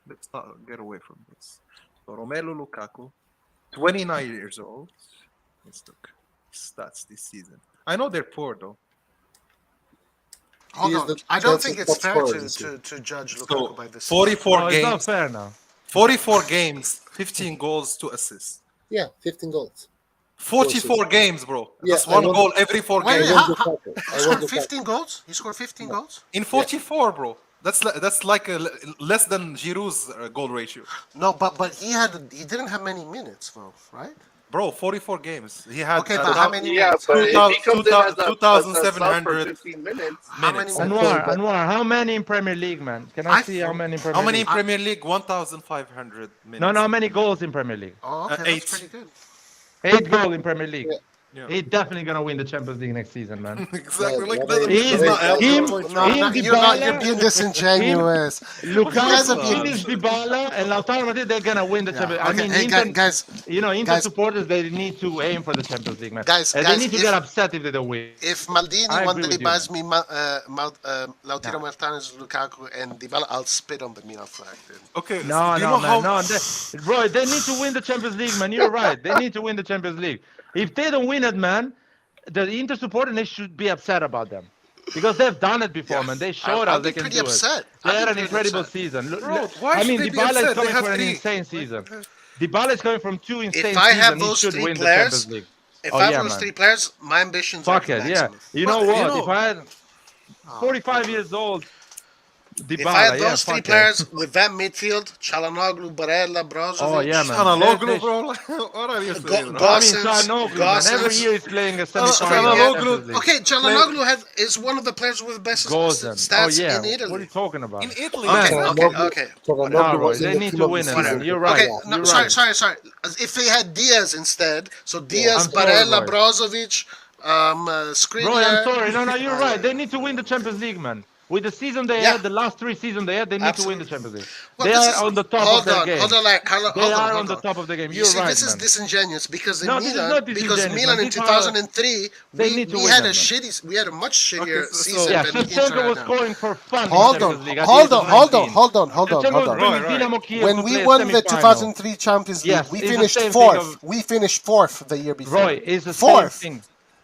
Let's not get away from this. So Romelu Lukaku, 29 years old. Let's look stats this season. I know they're poor though. Hold He is on. the I don't Chelsea think it's top fair scorer this year. to judge So Lukaku by this. 44 No, it's not games. fair now. 44 games, 15 goals, 2 assists. Yeah, 15 goals. 44 games, bro. Yeah, That's 1 goal every 4 Wait, games. I want how- Lukaku. He I scored want 15 goals? He scored 15 goals? In 44, bro. That's like less than Giroud's goal ratio. No, but he didn't have many minutes though, right? Bro, 44 games. He had Okay, but how many Yeah, minutes? but if he comes in as a 2,700 sub for 15 minutes, How many minutes. minutes? Anwar, how many in Premier League, man? Can I see how many in Premier How many in League? Premier League? 1,500 minutes. No, how many goals in Premier League? Oh, okay, 8. that's pretty good. 8 goals in Premier League. Yeah. He's definitely gonna win the Champions League next season, man. Exactly. Like Yeah, that. He's That's not him, helpful. You're being disingenuous. Lukaku, is Dybala, and Lautaro Martinez, they're gonna win the Champions League. I mean, hey, Inter, guys, Inter guys- supporters, they need to aim for the Champions League, man. Guys, and guys, they need to if- get upset if they don't win. if Maldini I one agree day with you, buys me Lautaro Martinez, Lukaku, and Dybala, I'll spit on the Milan flag, dude. Okay. No, you no, know man, how- no. Roy, they need to win the Champions League, man. You're right. They need to win the Champions League. If they don't win it, man, the Inter supporters, they should be upset about them. Because they've done it before, man. They showed I'll us they be can pretty do upset. it. They I'll be had an pretty incredible upset. season. Bro, why I should mean, they be Dybala upset? is They coming have for an 3. insane season. Dybala is coming from 2 insane If I have seasons. He those should 3 win the players, Champions League. if Oh, I have yeah, those man. 3 players, my ambitions are Fuck it, yeah. maximum. You know But, what? you know- If I had 45 years old, Dybala, If I had yeah, those 3 fuck it. players with that midfield, Çalhanoğlu, Barella, Brozovic, Oh, yeah, man. Çalhanoğlu, bro. What are you saying, bro? I mean, Gosens, Çalhanoğlu, man. Every Gosens. year he's playing a semi-final. Çalhanoğlu- Champions League. Okay, Çalhanoğlu is one of the players with the best Gozen. stats Oh, yeah. in Italy. What are you talking about? In Italy, Okay, Man. okay. Çalhanoğlu No, Roy, was in they the need team to of the win it, season. man. You're right. Okay, You're no, right. sorry. If they had Diaz instead, so Diaz, I'm sorry, Barella, Roy. Brozovic, Skriniar. Roy, I'm sorry. No, you're right. They need to win the Champions League, man. With the season they had, the last 3 seasons they had, they need to win the Champions League. Well, they this are is- on the top hold of their on, game. Hold on, like, Carlo, They hold on, are hold on the on. top of the game. You You're see, right, this is man. disingenuous because in No, this is Milan, not because disingenuous, Milan man. in These are- 2003, they need to we win had them, a man. shitty, we had a much shittier so- season Yeah, than Inter Shevchenko right was now. scoring for fun Hold in on, Champions League. at hold the on, age of hold on, 19. hold on, hold on, Shevchenko hold was on. bringing Right. Dinamo Kiev When to we play a won the semi-final. 2003 Champions League, Yes, we it's the finished same thing fourth. of- We finished fourth the year before. Roy, it's the Fourth. same thing.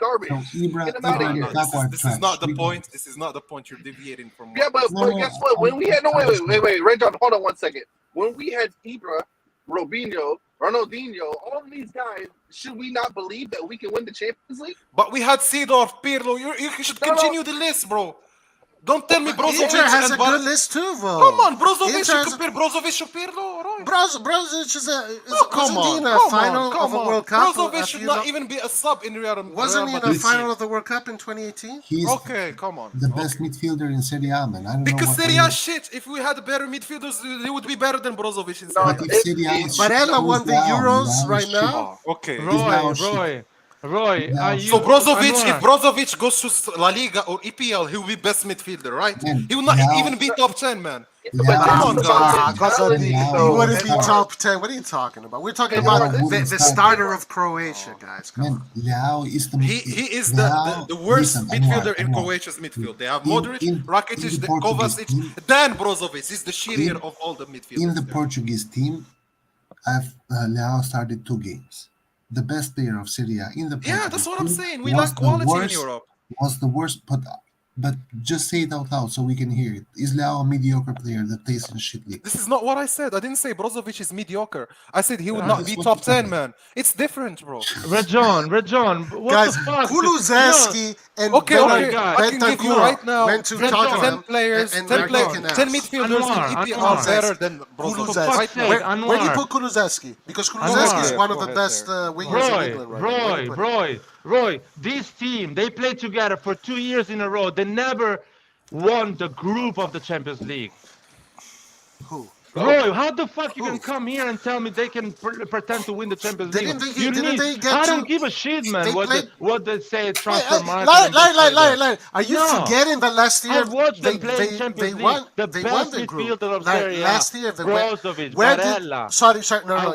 garbage. So Ibra, Get him out of here. This is not the point. This is not the point. You're deviating from. Yeah, but guess what? When we had wait, Red John, hold on 1 second. When we had Ibra, Robinho, Ronaldinho, all of these guys, should we not believe that we can win the Champions League? But we had Seedorf, Pirlo. You should continue the list, bro. Don't tell me Brozovic Inter has and a good list too, bro. Come on, Brozovic. Inter You compare Brozovic to Pirlo, right? Brozovic is come wasn't he in a on, final of a World Cup? Brozovic should not even be a sub in Real Madrid. Wasn't he in a final of the World Cup in 2018? He's okay, come on. The best midfielder in Serie A, man. I don't because know Serie A shit. If we had better midfielders, they would be better than Brozovic in Serie A. But if Serie A is Barella won the Euros right now. Okay. Roy, so Brozovic, if Brozovic goes to La Liga or EPL, he will be best midfielder, right? He will not even be top 10, man. Come on, guys. He wouldn't be top 10. What are you talking about? We're talking about the starter of Croatia, guys. Come on. Leao is the he is the worst midfielder in Croatia's midfield. They have Modric, Rakitic, Kovacic, then Brozovic is the shittier of all the midfielders. In the Portuguese team, Leao started 2 games. The best player of Serie A in the Portuguese that's what I'm team saying. We lack quality in Europe. Was the worst, but just say it out loud so we can hear it. Is Leao a mediocre player that plays in shit league? This is not what I said. I didn't say Brozovic is mediocre. I said he would not be top 10, man. It's different, bro. Rejon, what guys, the fuck? Kulusevski and I can give you right now went to 10 players, 10 midfielders in EPL are better than Brozovic. Where do you put Kulusevski? Because Kulusevski is one of the best wingers in England right now. Roy, this team, they played together for 2 years in a row. They never won the group of the Champions League. Who? Roy, how the fuck you can come here and tell me they can pretend to win the Champions League? I don't give a shit, man. What they say transfer market. Are you forgetting that last year I watched them play Champions League? The best midfielder of Serie A. Last year, Brozovic, Barella. Sorry, no.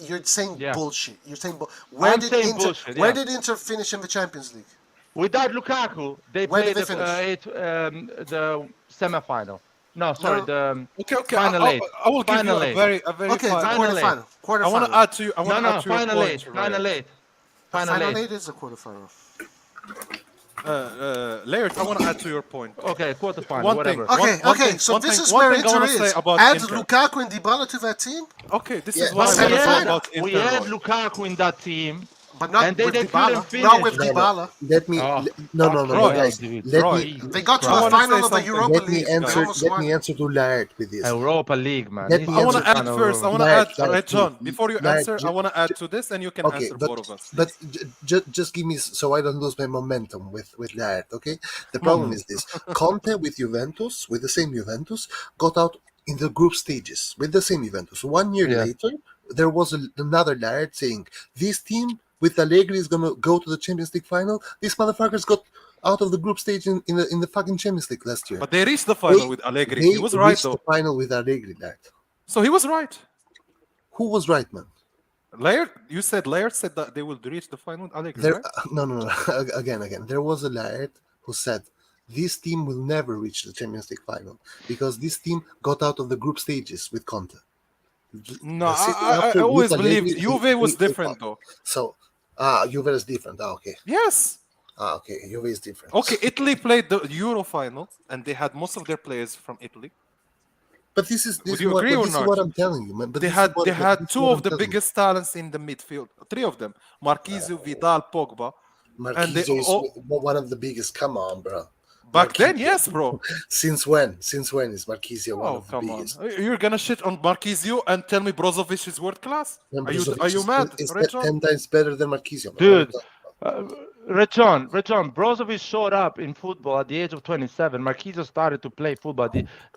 You're saying bullshit. You're saying where did Inter finish in the Champions League? Without Lukaku, they played the semi-final. No, sorry, the final eight. I will give you a very quarterfinal. I want to add to you. Final eight. Final eight is a quarterfinal. Laird, I want to add to your point. Okay, quarterfinal, whatever. Okay. So this is where Inter is. Add Lukaku and Dybala to that team. Okay, this is what I want to say about Inter. We had Lukaku in that team. But not with Dybala. Not with Dybala. Let me guys. They got to the final of the Europa League. Let me answer to Laird with this. Europa League, man. I want to add first. I want to add, John. Before you answer, I want to add to this, and you can answer both of us. But just give me so I don't lose my momentum with Laird. Okay. The problem is this: Conte with Juventus, with the same Juventus, got out in the group stages with the same Juventus. 1 year later, there was another Laird saying this team with Allegri is gonna go to the Champions League final. These motherfuckers got out of the group stage in the fucking Champions League last year. But they reached the final with Allegri. He was right though. The final with Allegri, Laird. So he was right. Who was right, man? Laird. You said Laird said that they will reach the final with Allegri. Right? No. Again. There was a Laird who said this team will never reach the Champions League final because this team got out of the group stages with Conte. No, I always believed Juve was different though. So, Juve is different. Okay. Yes. Okay, Juve is different. Okay, Italy played the Euro final, and they had most of their players from Italy. But this is what I'm telling you, man. But they had two of the biggest talents in the midfield. 3 of them: Marquinhos, Vidal, Pogba. Marquinhos is one of the biggest. Come on, bro. Back then, yes, bro. Since when? Since when is Marquinhos one of the biggest? You're gonna shit on Marquinhos and tell me Brozovic is world class? Are you mad? It's 10 times better than Marquinhos. Dude, Rejon, Brozovic showed up in football at the age of 27. Marquinhos started to play football,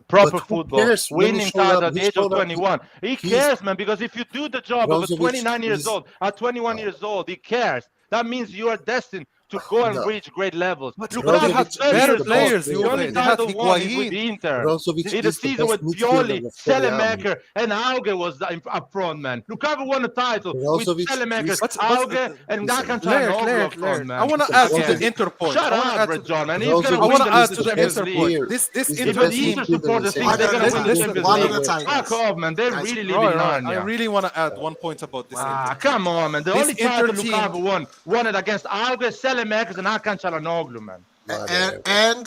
proper football, winning titles at the age of 21. He cares, man, because if you do the job of a 29 years old, at 21 years old, he cares. That means you are destined to go and reach great levels. Look, they had better players. The only title won is with Inter. In the season with Pioli, Selemaker, and Auge was up front, man. Lukaku won the title with Selemaker, Auge, and Nakancha up front, man. I want to add to the Inter point. Shut up, John, man. I want to add to the Inter point. This Inter team supporters think they're going to win the Champions League. Fuck off, man. They're really living in I really want to add one point about this. Come on, man. The only title Lukaku won it against Auge, Selemaker, and Hakan Çalhanoğlu, man. And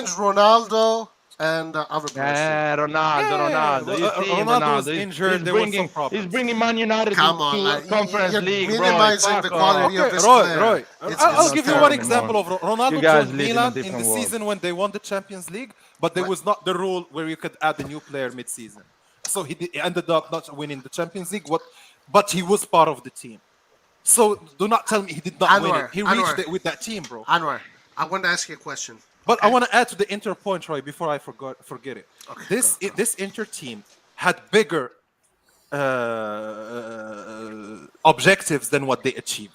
Ronaldo and other players. Ronaldo. You see Ronaldo was Ronaldo. injured. There were some problems. He's bringing Man United to Conference you're League, minimizing the quality of this player. Roy, I'll give you one example of Ronaldo joined Milan in the season when they won the Champions League, but there was not the rule where you could add a new player mid-season. So he ended up not winning the Champions League, but he was part of the team. So do not tell me he did not win it. He reached it with that team, bro. Anwar, I want to ask you a question. But I want to add to the Inter point, Roy, before I forget it. Okay, this Inter team had bigger objectives than what they achieved.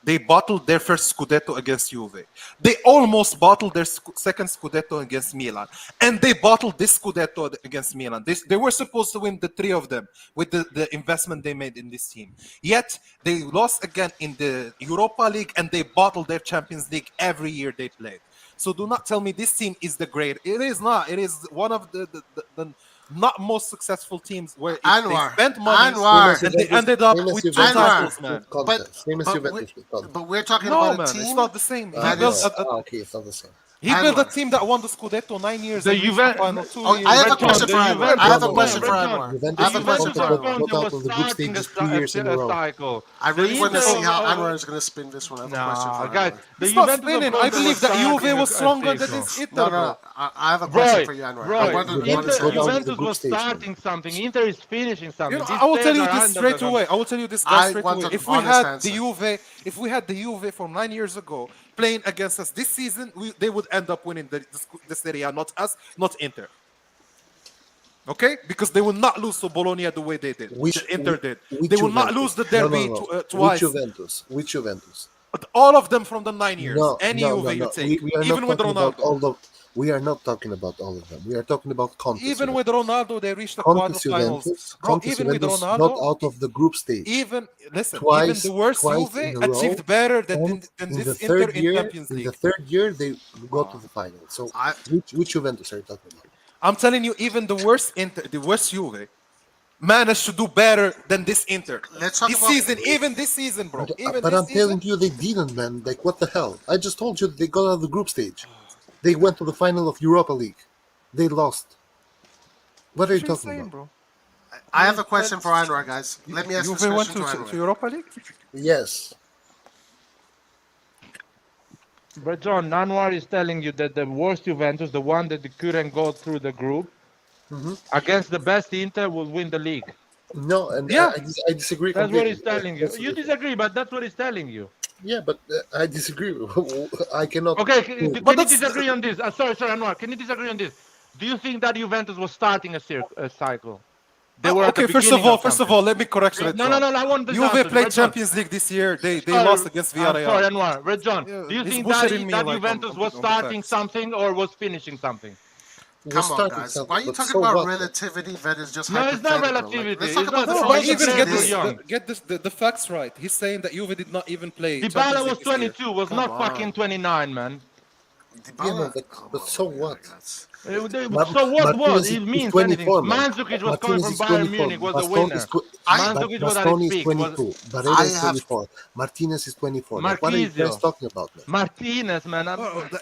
They bottled their first Scudetto against Juve. They almost bottled their second Scudetto against Milan. And they bottled this Scudetto against Milan. They were supposed to win the three of them with the investment they made in this team. Yet, they lost again in the Europa League and they bottled their Champions League every year they played. So do not tell me this team is the great. It is not. It is one of the not most successful teams where they spent money and they ended up with two titles, man. But we're talking about a team. It's not the same. Okay, it's not the same. He built a team that won the Scudetto 9 years. The Juventus. I have a question for Anwar. I have a question for Anwar. I really want to see how Anwar is going to spin this one. I have a question for Anwar. It's not spinning. I believe that Juve was stronger than this Inter. No. I have a question for you, Anwar. Juventus was starting something. Inter is finishing something. I will tell you this straight away. If we had the Juve from 9 years ago playing against us this season, they would end up winning the Serie A, not us, not Inter. Okay? Because they will not lose to Bologna the way they did. Inter did. They will not lose the derby twice. Which Juventus? All of them from the 9 years. Any Juve you take. Even with Ronaldo. We are not talking about all of them. We are talking about Conte's Even with Ronaldo, they reached the Conte's quarterfinals. Even with Ronaldo, not out of the group stage. Even the worst Juve achieved better than this Inter in Champions League. In the third year, they go to the final. So, which Juventus are you talking about? I'm telling you, even the worst Juve managed to do better than this Inter. This season, bro. But I'm telling you, they didn't, man. Like, what the hell? I just told you they got out of the group stage. They went to the final of Europa League. They lost. What are you talking about? Bro? I have a question for Anwar, guys. Let me ask this question to Anwar. To Europa League? Yes. But John, Anwar is telling you that the worst Juventus, the one that couldn't go through the group, against the best Inter will win the league. No, and I disagree. That's what he's telling you. You disagree, but that's what he's telling you. Yeah, but I disagree. I cannot. Okay, can you disagree on this? Sorry, Anwar. Can you disagree on this? Do you think that Juventus was starting a cycle? Okay, first of all, let me correct you. No, I want the Juve played Champions League this year. They lost against Villarreal. Sorry, Anwar. Red John, do you think that Juventus was starting something or was finishing something? Come on, guys. Why are you talking about relativity that is just hypothetical? No, it's not relativity. Let's talk about the facts right. He's saying that Juve did not even play. Dybala was 22, was not fucking 29, man. But so what? So what was? It means anything. Mandzukic was coming from Bayern Munich, was a winner. Mandzukic was at his peak. Barella is 24. Martinez is 24. What are you guys talking about, man? Martinez, man.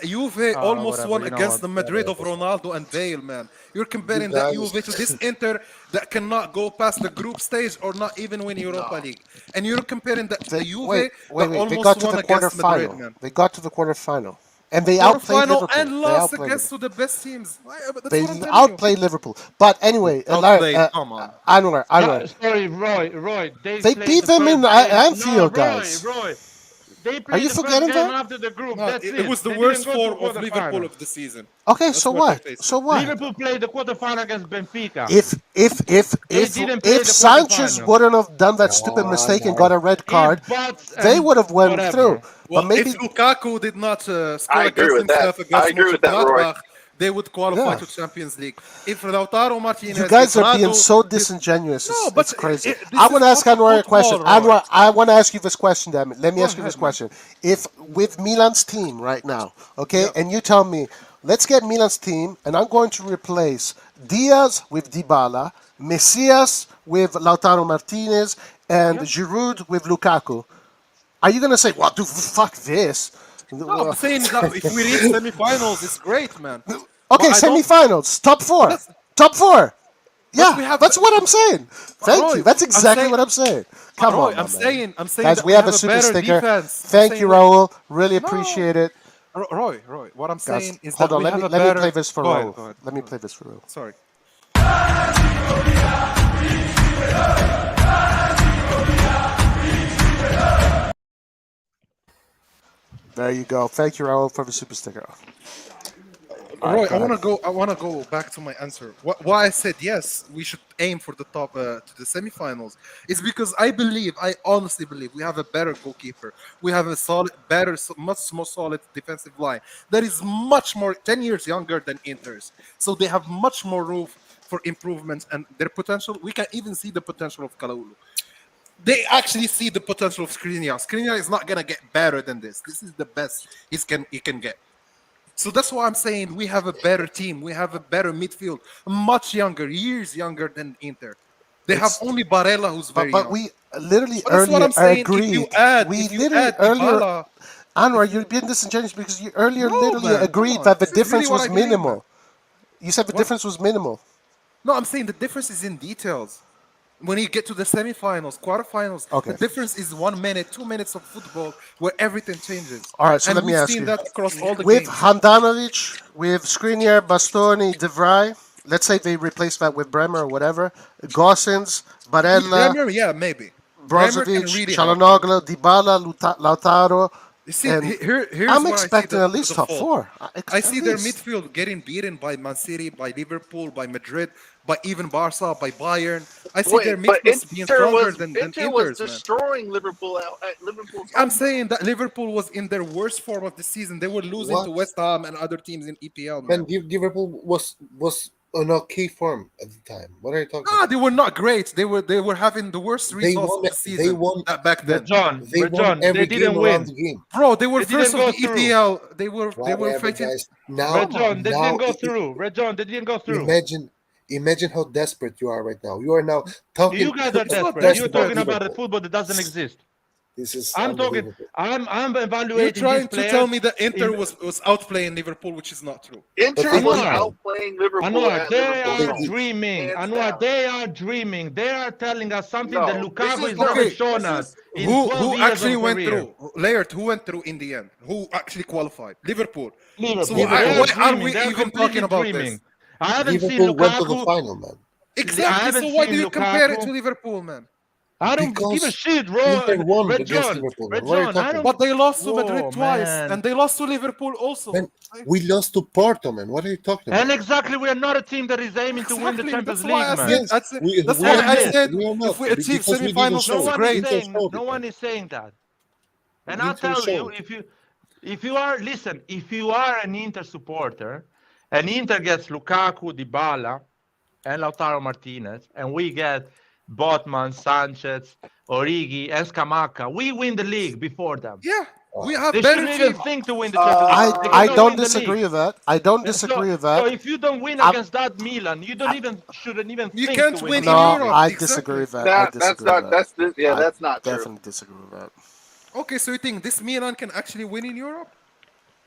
Juve almost won against the Madrid of Ronaldo and Bale, man. You're comparing that Juve to this Inter that cannot go past the group stage or not even win Europa League. And you're comparing the Juve that almost won against Madrid, man. They got to the quarterfinal. And they outplayed Liverpool. And lost against the best teams. They outplayed Liverpool. But anyway, Anwar. Sorry, Roy. They beat them in Anfield, guys. Roy. They played Are you forgetting that? After the group. It was the worst form of Liverpool of the season. Okay, so what? Liverpool played the quarterfinal against Benfica. If Sanchez wouldn't have done that stupid mistake and got a red card, they would have went through. Well, but maybe if Lukaku did not score against himself against Gladbach, they would qualify to Champions League. If Lautaro Martinez, you guys are being so disingenuous. It's crazy. I want to ask Anwar a question. Anwar, I want to ask you this question. Damn it. Let me ask you this question. If with Milan's team right now, okay, and you tell me, let's get Milan's team, and I'm going to replace Diaz with Dybala, Messias with Lautaro Martinez, and Giroud with Lukaku. Are you going to say, fuck this? No, I'm saying that if we reach semifinals, it's great, man. Okay, semi-finals, top four. Yeah, that's what I'm saying. Thank you. That's exactly what I'm saying. Come on, I'm saying guys, that we have a super better sticker. defense. Thank you, Raul. Really appreciate it. Roy, what I'm Guys, saying is hold that on. we Let have me a better. play this for Go Raul. ahead. Let me play this for Raul. Sorry. There you go. Thank you, Raul, for the super sticker. Roy, I want to go back to my answer. Why I said yes, we should aim for the top to the semifinals. It's because I honestly believe, we have a better goalkeeper. We have a much more solid defensive line that is much more 10 years younger than Inter's. So they have much more room for improvements and their potential. We can even see the potential of Kalulu. They actually see the potential of Skriniar. Skriniar is not gonna get better than this. This is the best he can get. So that's why I'm saying we have a better team. We have a better midfield, much younger, years younger than Inter. They have only Barella, who's very young. But we literally But that's what earlier I'm saying. agreed. If you add Dybala, Anwar, you're being disingenuous because you earlier No, literally man, come agreed on. that the This is really difference what was I believe, man. minimal. You said the difference was minimal. No, I'm saying the difference is in details. When you get to the semifinals, quarterfinals, Okay. the difference is 1 minute, 2 minutes of football where everything changes. All right, so and let me we've ask seen you. that across all the With games. Handanovic, with Skriniar, Bastoni, De Vrij, let's say they replace that with Bremer or whatever, Gossens, Barella, Bremer, yeah, maybe. Bremer Brozovic, can really help. Çalhanoğlu, Dybala, Lautaro. You see, And here's I'm where I see expecting the, at least the top fault. four. I see At their least. midfield getting beaten by Man City, by Liverpool, by Madrid, by even Barca, by Bayern. I see their Wait, but midfield being Inter stronger was than Inter was Inter's, man. destroying Liverpool at Liverpool's I'm home. saying that Liverpool was in their worst form of the season. They were losing What? to West Ham and other teams in EPL, man. Man, Liverpool was on okay form at the time. What are you talking about? They were not great. They were having the worst They results won. of the season They won. back then. They won every game around the game. Bro, they were They first didn't of go the through. EPL. They were Whatever, fighting. guys. Now, Red John, they now, didn't go through. Red John, they didn't go through. Imagine how desperate you are right now. You are now talking. You guys are desperate. best You're about talking about a Liverpool. football that doesn't exist. This is I'm talking. unbelievable. I'm You're evaluating trying these to players. tell me that Inter was outplaying Liverpool, which is not true. Inter was Anwar, outplaying Liverpool Anwar, at they Liverpool's are home. dreaming. Hands Anwar, down. they are dreaming. They are telling us something that No, this Lukaku is has not- never shown this us is- in Who 12 years actually of went career. through? Laird, who went through in the end? Who actually qualified? Liverpool. So Liverpool. why They are are dreaming. we They are even completely talking about dreaming. this? I haven't seen Liverpool went to the Lukaku. final, man. Exactly. So haven't why do seen you compare it Lukaku. to Liverpool, man? I don't give a Because shit, bro. Inter won Red against John, Liverpool. Red What are you John, I talking don't. about? But they lost to Whoa, Madrid twice, man. and they lost to Liverpool also. Man, we lost to Porto, man. What are you talking about? And exactly, we are not a team that is aiming to win the Exactly. Champions That's why League, I man. said. Yes, That's we why are I not. said We are not if we achieve because we didn't semifinals, show No it's it. one is great. Inter saying. showed No it, one man. is saying that. And I'll Inter tell you, showed it. if you are listen, if you are an Inter supporter, and Inter gets Lukaku, Dybala, and Lautaro Martinez, and we get Botman, Sanchez, Origi, and Scamacca, we win the league before them. Yeah, we have They better shouldn't even team. think to win the Champions League. They I cannot don't win the disagree league. with that. I don't disagree with that. So if you don't win I'm- against that Milan, you don't even shouldn't even You think can't to win win in the No, Champions Europe. I Exactly. disagree with that. I That's disagree not. with that. That's not true. Definitely disagree with that. Okay, so you think this Milan can actually win in Europe?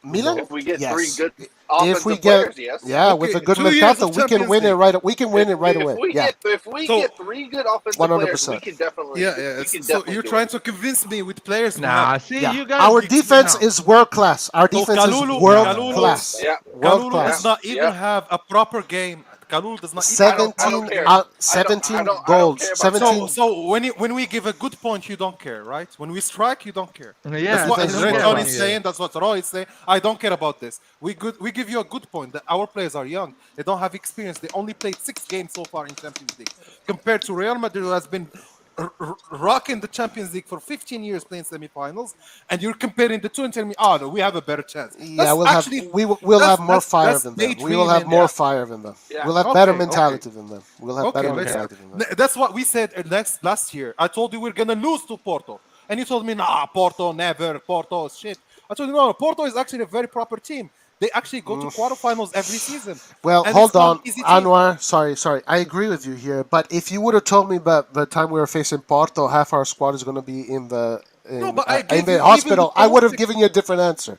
Milan, If we get yes. three good If offensive we players, get, yes. yeah, with Okay, a good 2 years mercato, of we can Champions win it League. right. We can win it right If away. we Yeah, So- get three good offensive 100%. players, we can definitely. Yeah. We can So definitely you're do trying it. to convince me with players who Nah, have. see, yeah. you guys. Our defense now. is world class. Our So defense is Kalulu- world Kalulu- class. Yeah. World Kalulu class. does not even Yeah. have a proper game. Kalulu does not. I don't 17, care. 17 I don't goals. care about 17. So when we give a good point, you don't care, right? When we strike, you don't care. Yeah, That's what defense is Red world John class. is saying. That's what Roy is saying. I don't care about this. We give you a good point that our players are young. They don't have experience. They only played 6 games so far in Champions League, compared to Real Madrid, who has been rocking the Champions League for 15 years, playing semifinals, and you're comparing the two and telling me, oh no, we have a better chance. Yeah, we'll have more fire than them. We will have more fire than them. Yeah. We'll have better mentality than them. We'll have better Okay. mentality than them. That's what we said last year. I told you we're gonna lose to Porto, and you told me, nah, Porto never. Porto is shit. I told you, no, Porto is actually a very proper team. They actually go to quarterfinals every season. Well, And hold it's not on, an easy team. Anwar. Sorry. I agree with you here. But if you would have told me that the time we were facing Porto, half our squad is going to be in the No, but I in gave the you hospital, even I would have the given you a different answer.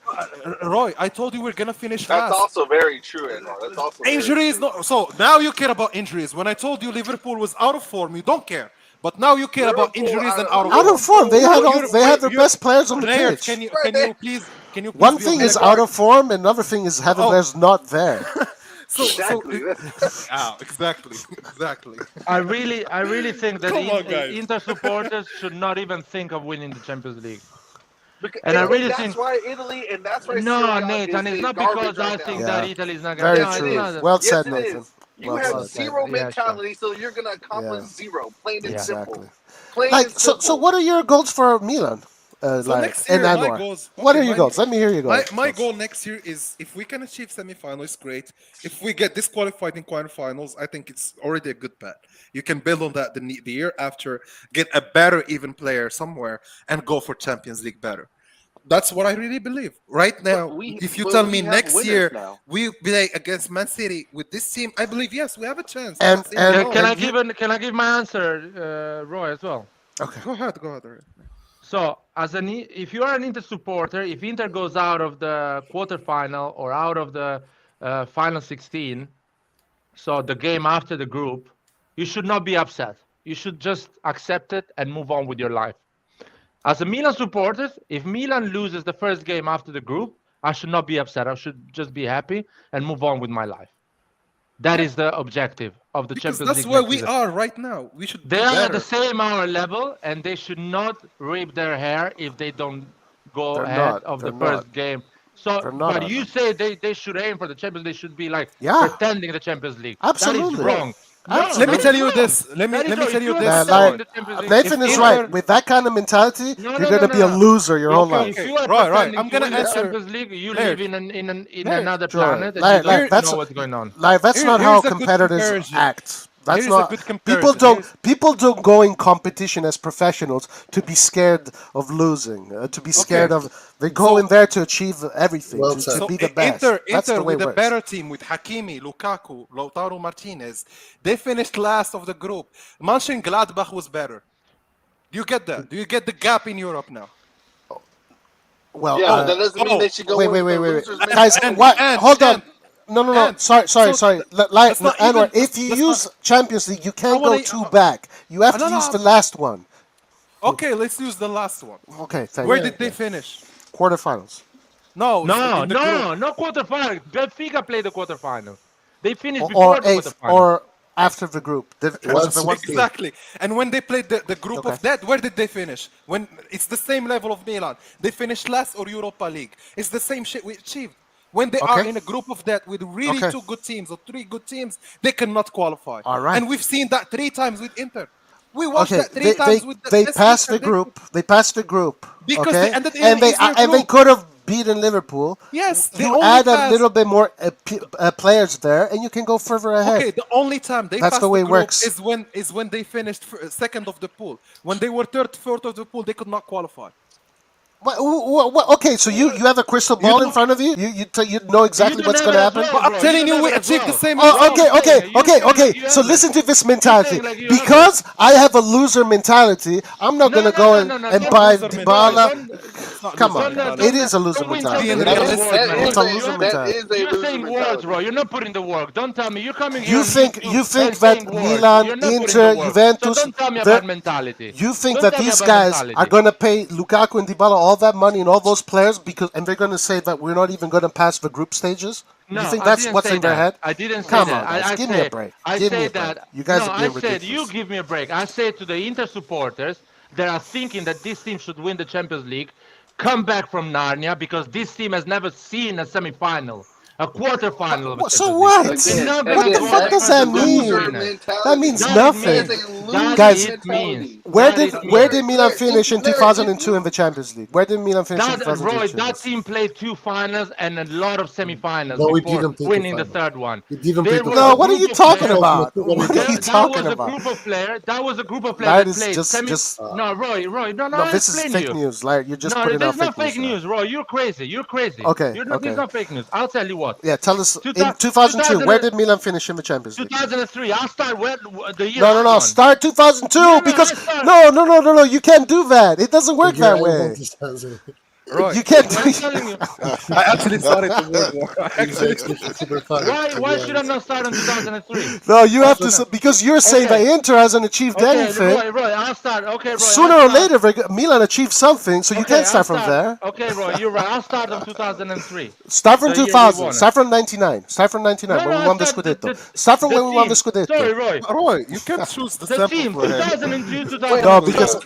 Roy, I told you we're gonna finish That's last. also very true, Edward. That's also very Injuries, true. no. So now you care about injuries. When I told you Liverpool was out of form, you don't care. But now you care about Liverpool injuries and Out of form, they had their best players on the players, pitch. can you please One be thing is objective? out of form, and another thing is having players not there. Exactly. Exactly. I really think that Come on, guys. Inter supporters should not even think of winning the Champions League. And I really that's think why Italy and that's why no, Serie A Nathan, is it's not garbage because I right think now. that Italy is not going Very to. true. Well said, Yes, it Nathan. is. You Well have said. zero Yeah, mentality, so you're gonna accomplish zero. Plain and simple. Exactly. Plain Like and simple. so, what are your goals for Milan? So next year, and my Anwar? goals. What okay, are your goals? Let me hear your goals. My goal next year is if we can achieve semifinals, great. If we get disqualified in quarterfinals, I think it's already a good bet. You can build on that the year after, get a better even player somewhere, and go for Champions League better. That's what I really believe. Right now, if you tell me next year we play against Man City with this team, I believe yes, we have a chance. Can I give my answer, Roy, as well? Okay, go ahead. So, if you are an Inter supporter, if Inter goes out of the quarterfinal or out of the final 16, so the game after the group, you should not be upset. You should just accept it and move on with your life. As a Milan supporter, if Milan loses the first game after the group, I should not be upset. I should just be happy and move on with my life. That is the objective of the Champions League. That's where we are right now. We should. They are at the same hour level, and they should not rip their hair if they don't go ahead of the first game. So, but you say they should aim for the Champions. They should be like pretending the Champions League. Absolutely. That is wrong. Let me tell you this. Let me tell you this. Nathan is right. With that kind of mentality, you're gonna be a loser your whole life. If you are right. I'm gonna the answer. Champions League, you live in another planet, and you don't know what's going on. Like that's not how competitors act. That's not. People don't go in competition as professionals to be scared of losing. To be scared of. They go in there to achieve everything. To be the best. That's the way it with works. a better team with Hakimi, Lukaku, Lautaro Martinez, they finished last of the group. Mönchengladbach was better. Do you get that? Do you get the gap in Europe now? Well, yeah, that doesn't mean they should go. Wait, guys. Hold on. No. Sorry. Anwar, if you use Champions League, you can't go two back. You have to use the last one. Okay, let's use the last one. Okay, thank you. Where did they finish? Quarterfinals. No quarterfinals. Benfica played the quarterfinals. They finished before the quarterfinals. Or after the group. Exactly. And when they played the group of that, where did they finish? When it's the same level of Milan. They finished last or Europa League. It's the same shit we achieved. When they are in a group of that with really two good teams or three good teams, they cannot qualify. All right. And we've seen that 3 times with Inter. We watched that 3 times with they passed the group. They passed the group. Because they ended in they could have beaten Liverpool. Yes, you add a little bit more players there, and you can go further ahead. Okay, the only time they That's passed the way the it group works. is when they finished second of the pool. When they were third, fourth of the pool, they could not qualify. Okay, so you have a crystal ball in front of you. You know exactly what's going to happen. But I'm telling you, we achieved the same. Okay. So listen to this mentality. Because I have a loser mentality, I'm not going to go and buy Dybala. Come on, it is a loser mentality. It's a loser mentality. You're saying words, bro. You're not putting the work. Don't tell me you're coming You here. think that Milan, Inter, Juventus? So don't tell me about mentality. You think that these guys are going to pay Lukaku and Dybala all that money and all those players and they're going to say that we're not even going to pass the group stages? No, you think that's what's in their head? I didn't say Come that. on, guys, give me a break. Give me a break. You guys are being ridiculous. You give me a break. I said to the Inter supporters that are thinking that this team should win the Champions League, come back from Narnia because this team has never seen a semi-final. A quarterfinal. So what? What the fuck does that mean? That means nothing. Guys, where did Milan finish in 2002 in the Champions League? Where did Milan finish in 2002? Roy, that team played 2 finals and a lot of semi-finals before winning the third one. No, what are you talking about? What are you talking about? That was a group of players that played just No, Roy, no, this is fake news. Like you're just putting out fake news. No, this is not fake news, Roy. You're crazy. Okay, It's not fake news. I'll tell you what? Yeah, tell us. In 2002, where did Milan finish in the Champions League? 2003. I'll start the year. No. Start 2002 because no. You can't do that. It doesn't work that way. Right. You can't. I'm telling you. I actually started the World War. Why should I not start in 2003? No, you have to because you're saying that Inter hasn't achieved anything. Roy, I'll start. Okay, Roy. Sooner or later, Milan achieved something, so you can't start from there. Okay, Roy, you're right. I'll start in 2003. Start from 2000. Start from 99. Start from 99 when we won the Scudetto. Start from when we won the Scudetto. Sorry, Roy. Roy, you can't choose the team. 2002, 2003. No, because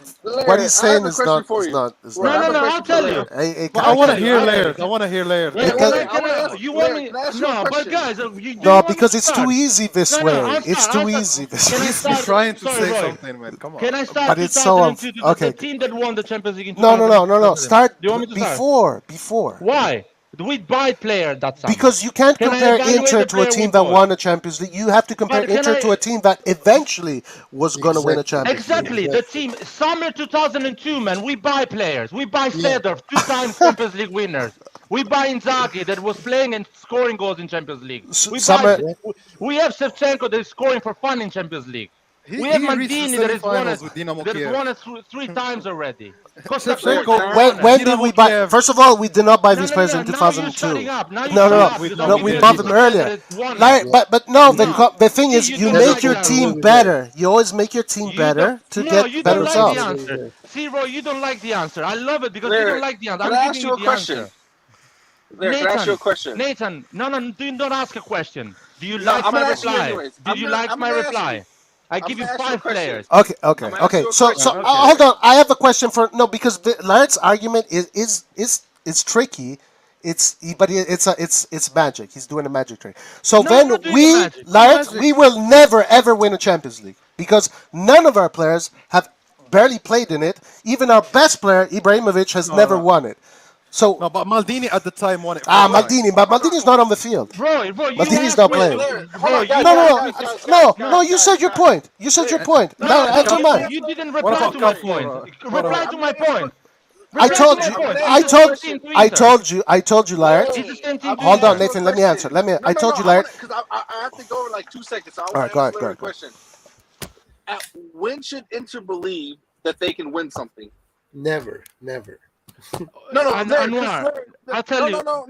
what he's saying is not. No, I'll tell you. I want to hear layers. You want me? No, but guys, no, because it's too easy this way. It's too easy this way. He's trying to say something, man. Come on. Can I start? But it's so okay. The team that won the Champions League in 2000. No. Start before. Why? We buy players that summer. Because you can't compare Inter to a team that won a Champions League. You have to compare Inter to a team that eventually was going to win a Champions League. Exactly. The team, summer 2002, man, we buy players. We buy Fedor, 2-time Champions League winners. We buy Inzaghi that was playing and scoring goals in Champions League. We have Shevchenko that is scoring for fun in Champions League. We have Maldini that has won it 3 times already. When did we buy? First of all, we did not buy these players in 2002. No, we bought them earlier. But no, the thing is, you make your team better. You always make your team better to get better results. See, Roy, you don't like the answer. I love it because you don't like the answer. I'm giving you the answer. Can I ask you a question? Nathan, no, don't ask a question. Do you like my reply? Do you like my reply? I give you 5 players. Okay. So hold on. I have a question because Laird's argument is tricky. It's magic. He's doing a magic trick. So we will never ever win a Champions League because none of our players have barely played in it. Even our best player Ibrahimovic has never won it. So no, but Maldini at the time won it. Maldini's not on the field. Roy, Maldini's not playing. No. You said your point. Now answer mine. You didn't reply to my point. Reply to my point. I told you, Laird. Hold on, Nathan. Let me answer. I told you, Laird. Because I have to go in like 2 seconds. So all right, go ahead. Question. When should Inter believe that they can win something? Never. No. I'll tell you. No.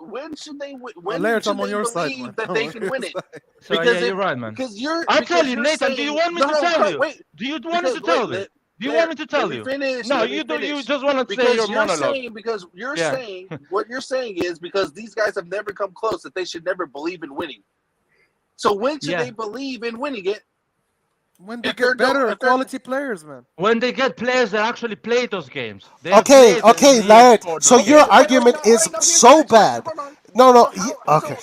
When should they win? When should they believe that they can win it? Because you're right, man. I'll tell you, Nathan. Do you want me to tell you? Do you want me to tell you? Do you want me to tell you? No, you don't. You just want to say your monologue. Because you're saying what you're saying is because these guys have never come close that they should never believe in winning. So when should they believe in winning it? When they get better quality players, man. When they get players that actually play those games. Okay, Laird. So your argument is so bad. No. Okay.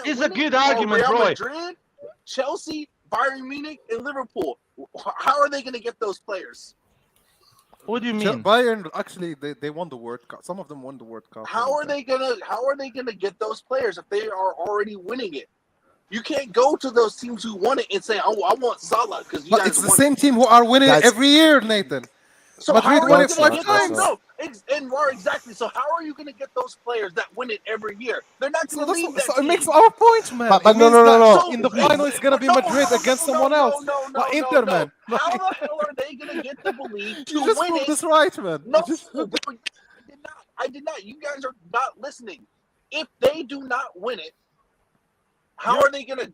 It's a good argument, Roy. Madrid, Chelsea, Bayern Munich, and Liverpool. How are they going to get those players? What do you mean? Bayern actually they won the World Cup. Some of them won the World Cup. How are they gonna get those players if they are already winning it? You can't go to those teams who won it and say, "Oh, I want Salah," because it's the same team who are winning every year, Nathan. So Madrid won it 5 times. No, exactly. So how are you going to get those players that win it every year? They're not going to leave that team. It makes our point, man. But no. In the final, it's going to be Madrid against someone else. Inter, man. How the hell are they going to get the belief to win it? You just proved this right, man. No, I did not. You guys are not listening. If they do not win it, how are they gonna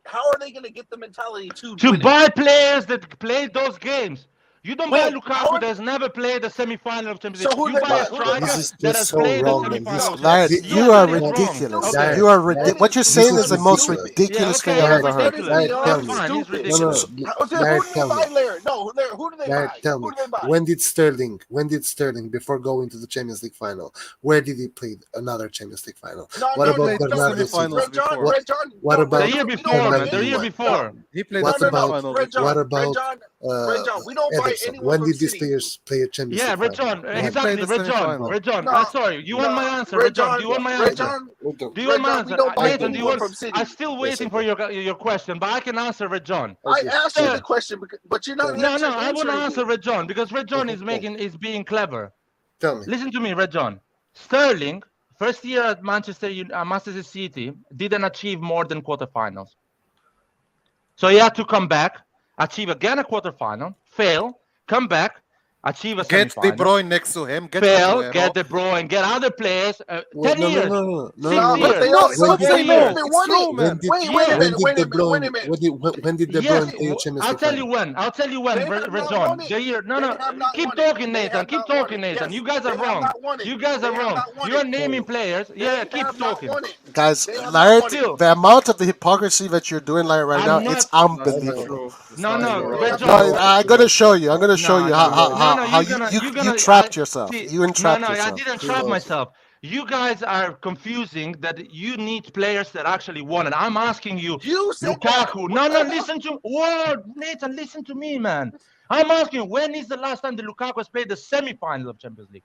get the mentality to buy players that play those games? You don't buy Lukaku that has never played the semi-final of Champions League. You buy a striker that has played the semi-final. You are ridiculous. Okay. You are what you're saying is the most ridiculous thing I've ever heard. Who do they buy? Tell me, when did Sterling, before going to the Champions League final, where did he play another Champions League final? What about Bernardo Silva? What about the year before? He played the semi-final. What about we don't buy Everton? When did these players play a Champions League Red John, exactly. Red John. Sorry, you want my answer, Red John? Do you want my answer? Do you want my answer? Nathan, do you want? I'm still waiting for your question, but I can answer Red John. I asked you the question, but you're not. No. I want to answer Red John because Red John is being clever. Tell me. Listen to me, Red John. Sterling First year at Manchester City, didn't achieve more than quarterfinals. So he had to come back, achieve again a quarterfinal, fail, come back, achieve a Get semifinal. De Bruyne next to him. Get fail, Aguero. get De Bruyne, get other players. 10 no, years, no, 6 no, years, But they all, Stop but saying wait a no. minute, It's won true, it. man. Wait a minute, wait a minute, wait a minute. When did De Yes, Bruyne play a Champions I'll League tell you final? when. I'll tell you when, They have not John. won it. The year. No, They no. have not Keep won it. talking, They Nathan. have Keep not won talking, it. Nathan. Yes, You guys they are have wrong. not won it. You guys They are have wrong. not won You are it. naming players. Yeah, They keep have not talking. won it. Guys, They have not Laird, won it. Still, the amount of the hypocrisy that you're doing like right now, I'm it's not. That's not unbelievable. true. That's No, not no, true. They Red have No, not John. won I'm it. gonna show you. I'm gonna show No, you no, no. how you trapped yourself. You entrapped I yourself. didn't trap myself. You guys are confusing that you need players that actually won it. I'm asking you, You said that. Lukaku. What No, the hell? listen to whoa, Nathan, listen to me, man. I'm asking you, when is the last time the Lukaku has played the semi-final of Champions League?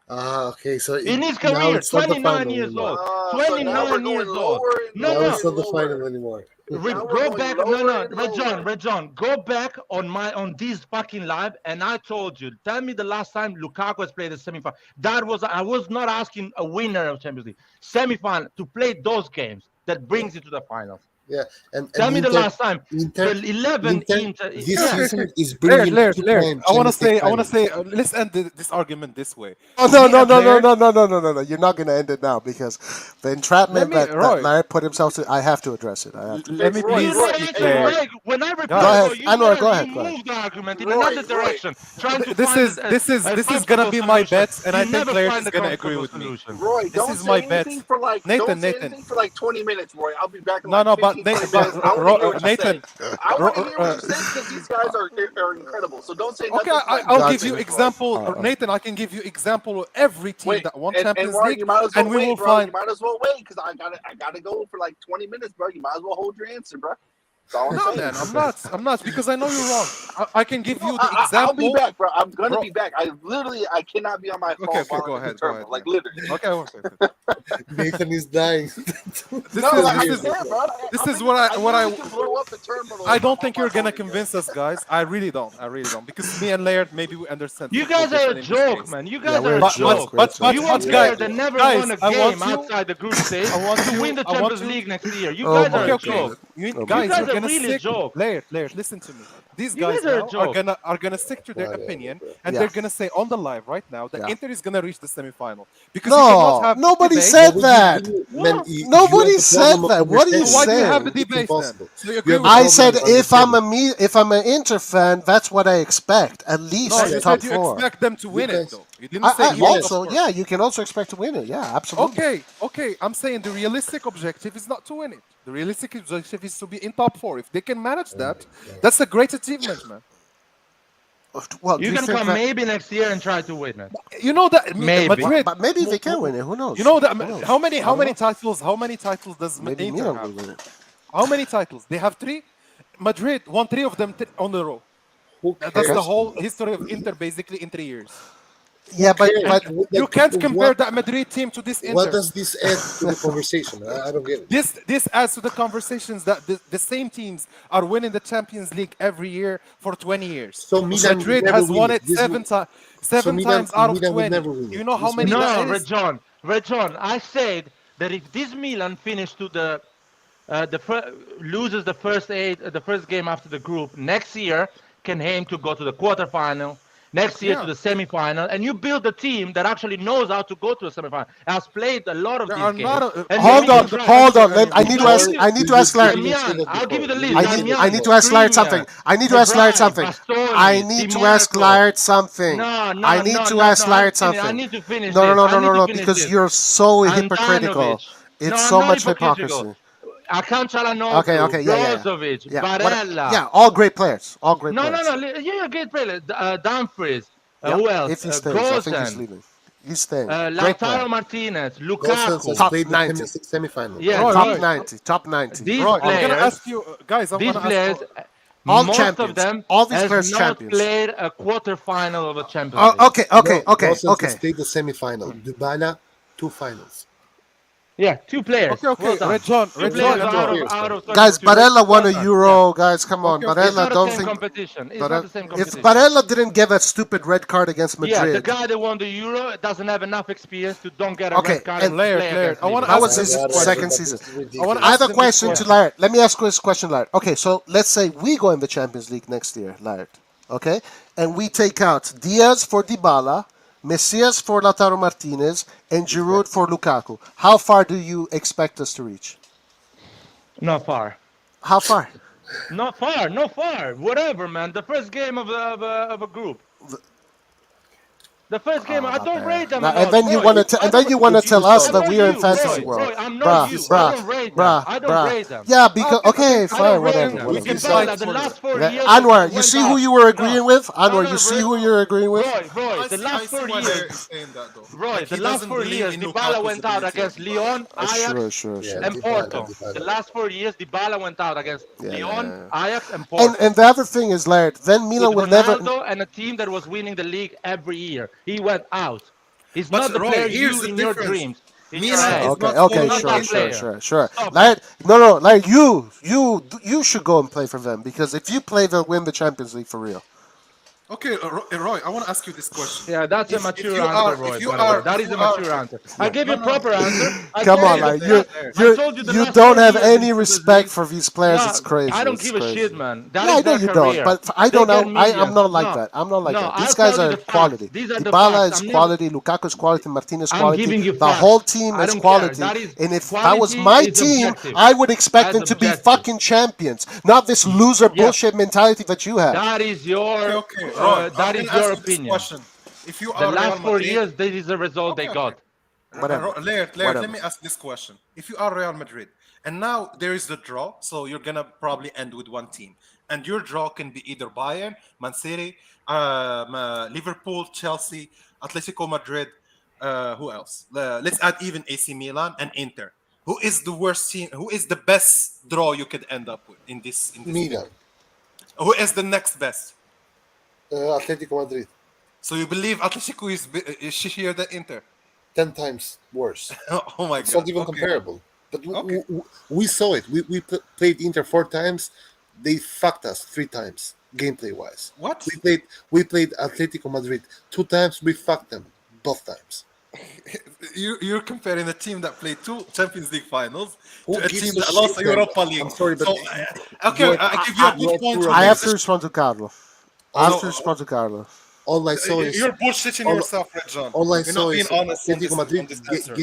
Okay, so In his now career, it's not the 29 final years anymore. old. So now we're 29 going years old. lower and Now lower it's not the and final lower. anymore. Now we're Go going back. lower and lower. Red John, go back on this fucking live, and I told you, tell me the last time Lukaku has played a semi-final. I was not asking a winner of Champions League. Semi-final, to play those games that brings you to the finals. Yeah, and Tell me the last time. Inter, The 11 Inter this yeah. season is bringing Laird, two-time I want to Champions League say, finals. let's end this argument this way. Oh no, no! You're not gonna end it now because the entrapment that Roy, Larry put himself to. I have to address it. let me please speak, Laird. When I repeat, Go ahead, you Anwar. Go ahead. move the argument in another direction, trying to This is gonna be my bet, and I think Laird is gonna agree with me. Roy, This don't is say my bet. anything for like Nathan, anything for like 20 minutes, Roy. I'll be back in No, like but 15, 20 minutes. I wanna hear what you Nathan, say. I want to hear what you say because these guys are incredible. So don't say nothing. okay, for like I'll 20 give you minutes, example, Roy. Nathan. I can give you example of every team Wait, that won and Champions Roy, League, you might as well and we wait, will bro. find. You might as well wait because I gotta go for like 20 minutes, bro. You might as well hold your answer, bro. That's all I'm No, saying. man, I'm not because I know you're wrong. I can give you the example. I'll be back, bro. I'm gonna be back. I cannot be on my phone. Okay, while go I'm ahead, determined. Like literally. Okay. Nathan is dying. This is what I can blow up the terminal. I don't think you're gonna convince us, guys. I really don't, because me and Laird maybe we understand. You guys are a joke, man. You guys are a joke. But you want players that never won a game outside the group stage to win the Champions League next year. You guys are a joke. Guys, are you're gonna really a stick. joke. Laird, listen to me. These You guys guys are a now joke. are gonna stick to their opinion, and Yeah. they're gonna say on the live right now that Inter is gonna reach the semifinal because you No, cannot have nobody debate. said that. What? Nobody said that. What are you So why do you have the saying? debate then? So you You agree have with I me? said if I'm an Inter fan, that's what I expect. At least No, you top said you four. expect them to win it though. You didn't say you Also, yeah, you can also expect to win it. Yeah, absolutely. Okay. I'm saying the realistic objective is not to win it. The realistic objective is to be in top 4. If they can manage that, that's a great achievement, man. Well, You can come maybe next year and try to win it. You know that Maybe. Madrid, but maybe they can win it. Who knows? you know that Who knows? how many I don't know. titles? How many titles does Maybe Inter Milan have? will win it. How many titles? They have 3. Madrid won 3 of them on the row. That's the whole history of Inter, basically in 3 years. Yeah, but You can't compare that Madrid team to this Inter. what does this add to the conversation? I don't get it. This adds to the conversations that the same teams are winning the Champions League every year for 20 years. So Milan Madrid will never has win won it. it This seven Milan- times out of Milan will 20. never win it. You know how This many that No, is? Red John, I said that if this Milan finish to loses the first game after the group, next year can aim to go to the quarterfinal, next year to the semifinal, and you build a team that actually knows how to go to the semifinal, has played a lot of these games. Hold on. I need to ask Larry. I'll give you the list. I need to ask Laird something. I need to ask Laird something. I need to ask Laird something. I need to ask Laird something. I need to finish No, because you're so hypocritical. It's so much hypocrisy. Akan Çalhanoğlu, Okay, yeah. Brozovic, Yeah, Barella. yeah, all great players. All great No, players. you're a great player. Dumfries. Yeah, Who else? if he stays, I think he's Gosens. leaving. He's staying. Great player. Lautaro Martinez, Gosens has Lukaku. played the Champions League semifinal. Yeah, Top 90. These Roy, I'm players, gonna ask you, guys. these players, All most champions. of them All these has players not champions. played a quarterfinal of a Champions League. Okay. Gosens has played the semifinal. Dybala, 2 finals. Yeah, 2 players. Okay, Well done. Red John, 2 Red players John. out of 22. Guys, Barella won a Well Euro. done. Guys, come on. Okay, It's Barella, not the don't same think. competition. It's not the same If competition. Barella didn't get that stupid red card against Yeah, the Madrid, guy that won the Euro doesn't have enough experience to don't get a Okay, red card and and play Laird, against I want Liverpool. that was his Whatever, second but season. it's I want ridiculous. to I ask have a him this question to question. Laird. Let me ask you this question, Laird. Okay, so let's say we go in the Champions League next year, Laird. Okay, and we take out Diaz for Dybala, Messias for Lautaro Martinez, and Giroud for Lukaku. How far do you expect us to reach? Not far. How far? Not far. Whatever, man. The first game of a group. The first game, I don't rate them. Now, and then you want to, and then you want to tell us that we are in fantasy world, Roy, I'm not you. I don't rate them. I don't rate them. Yeah, because okay, fine, whatever. whatever. We can find that the last 4 years. Anwar, you see who you were agreeing with? Anwar, you see who you're agreeing with? Roy, the last 4 years. Roy, the last 4 years, Dybala went out against Lyon, Ajax, Sure. and Porto. The last 4 years, Dybala went out against Lyon, Ajax, and Porto. And the other thing is, Laird, then Milan will never. Ronaldo and a team that was winning the league every year. He went out. He's But not the Roy, player here's you the in your difference. dreams. In Milan your head. is Okay, not okay, not that player. sure. Stop. Laird, no, Laird, you should go and play for them because if you play, they'll win the Champions League for real. Okay, Roy, I want to ask you this question. Yeah, that's a If mature you answer, are- Roy. if you by the way. are- That if is a you are- mature answer. I gave you a proper answer. Come on, Laird, you don't have any respect for these players. It's crazy. I don't It's give a crazy. shit, man. That Yeah, I is know their you career. don't, but I don't They know. get millions. I'm not like No. that. I'm not like No, that. These I'll guys tell you are the facts. quality. These are the Dybala facts. is I'm never- quality. Lukaku is quality. Martinez I'm quality. giving you The facts. whole team I is don't quality. care. That is- And if that was quality my is team, objective. I would expect That's them to be objective. fucking champions, not this loser bullshit mentality that you have. That is your Okay, Roy, that I'm is gonna your ask you this opinion. question. If you The are last Real 4 Madrid, years, this is the result they got. Whatever. Laird, Whatever. let me ask this question. If you are Real Madrid, and now there is the draw, so you're gonna probably end with one team, and your draw can be either Bayern, Man City, Liverpool, Chelsea, Atletico Madrid. Who else? Let's add even AC Milan and Inter. Who is the worst team? Who is the best draw you could end up with in this? Milan. Who is the next best? Atletico Madrid. So you believe Atletico is shittier than Inter? 10 times worse. Oh my god! It's not even comparable. But we saw it. We played Inter 4 times. They fucked us 3 times, gameplay wise. What? We played Atletico Madrid 2 times. We fucked them both times. You're comparing a team that played 2 Champions League finals Who to a gives team a that lost the shit, man? Europa League. I'm sorry, but okay, I give you a good point. I have to respond to Carlo. I have to respond to Carlo. All I saw is You're bullshitting yourself, Red John. all I You're saw not being is honest on Atletico Madrid this answer.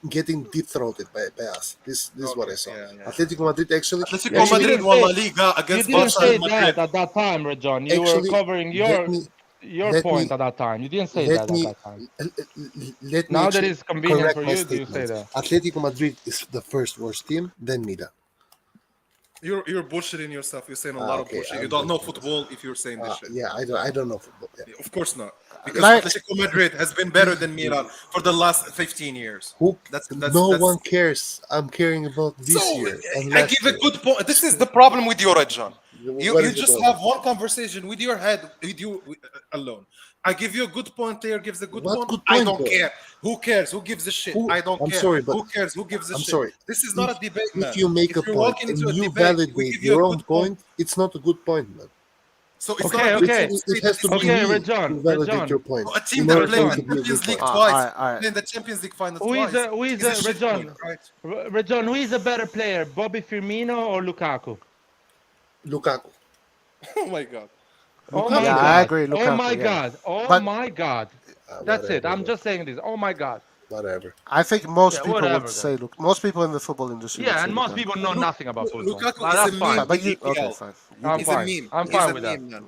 getting deep throated by us. This is what I saw. yeah. Atletico Madrid actually. Atletico Madrid won La Liga You against didn't Barca say and that Madrid. at that time, Rejon. You Actually, were covering your let point me- at that time. You didn't say let that me- at that time. Let me Now that actually it's convenient correct for my you, do you say statements. that? Atletico Madrid is the first worst team, then Milan. You're bullshitting yourself. You're saying a lot of okay, bullshit. You I'm don't know bullshitting football if you're saying this shit. Yeah, I don't know football. Yeah. Of course not. Because Like- Atletico Madrid has been better than Milan for the last 15 years. That's No one cares. I'm caring about this year. And I last give a year. good point. This is the problem with your Red John. What You is the just problem? have one conversation with your head, with you alone. I give you a good point. Player gives a good What point. good I point, don't though? care. Who cares? Who gives a shit? Who- I don't I'm care. sorry, but who cares? Who gives a I'm shit? sorry. This is not a debate, man. If you make a you're point walking and into a you debate, we validate give you a your own good point, it's not a good point, man. So it's Okay, not okay. It has to be Okay, me Rejon, to validate Rejon. your point. a team in that order played for the it to be a good Champions League point. twice, alright. played the Champions League final Who is twice. who is It's a shit Rejon? point, right? Rejon, who is a better player, Bobby Firmino or Lukaku? Lukaku. Oh my god. Oh my Yeah, God. I agree, Oh Lukaku, my yeah. God. Oh But- my God. That's it. Whatever, I'm just saying this. Oh my God. Whatever. I think most Yeah, people whatever, would say, look, most people in the football industry. would Yeah, say and most Lukaku. people know nothing about football. Lukaku But is that's a fine. meme. But you, EPL. okay, fine. I'm He's fine. a meme. I'm He's fine a with meme, that. man.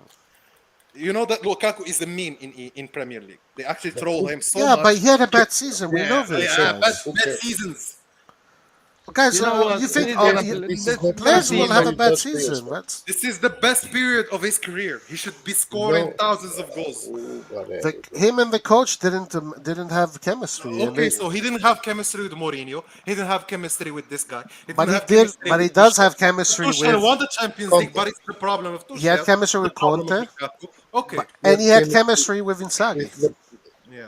You know that Lukaku is a meme in Premier League. They actually troll him so Yeah, much. but he had a bad season. We know this. Yeah, guys. bad seasons. Guys, You know what? you think This is players will have a bad Just players, season? man. That's This is the best period of his career. He should be scoring No. thousands of goals. Whatever. him and the coach didn't have chemistry. and Okay, they- so he didn't have chemistry with Mourinho. He didn't have chemistry with this guy. but he have did. chemistry But he with does Tuchel. have chemistry Tuchel with, won the Champions League, but it's the problem of Tuchel. he had chemistry with the problem of Conte, Lukaku. Okay, and he had chemistry chemistry with Inzaghi. With the- yeah.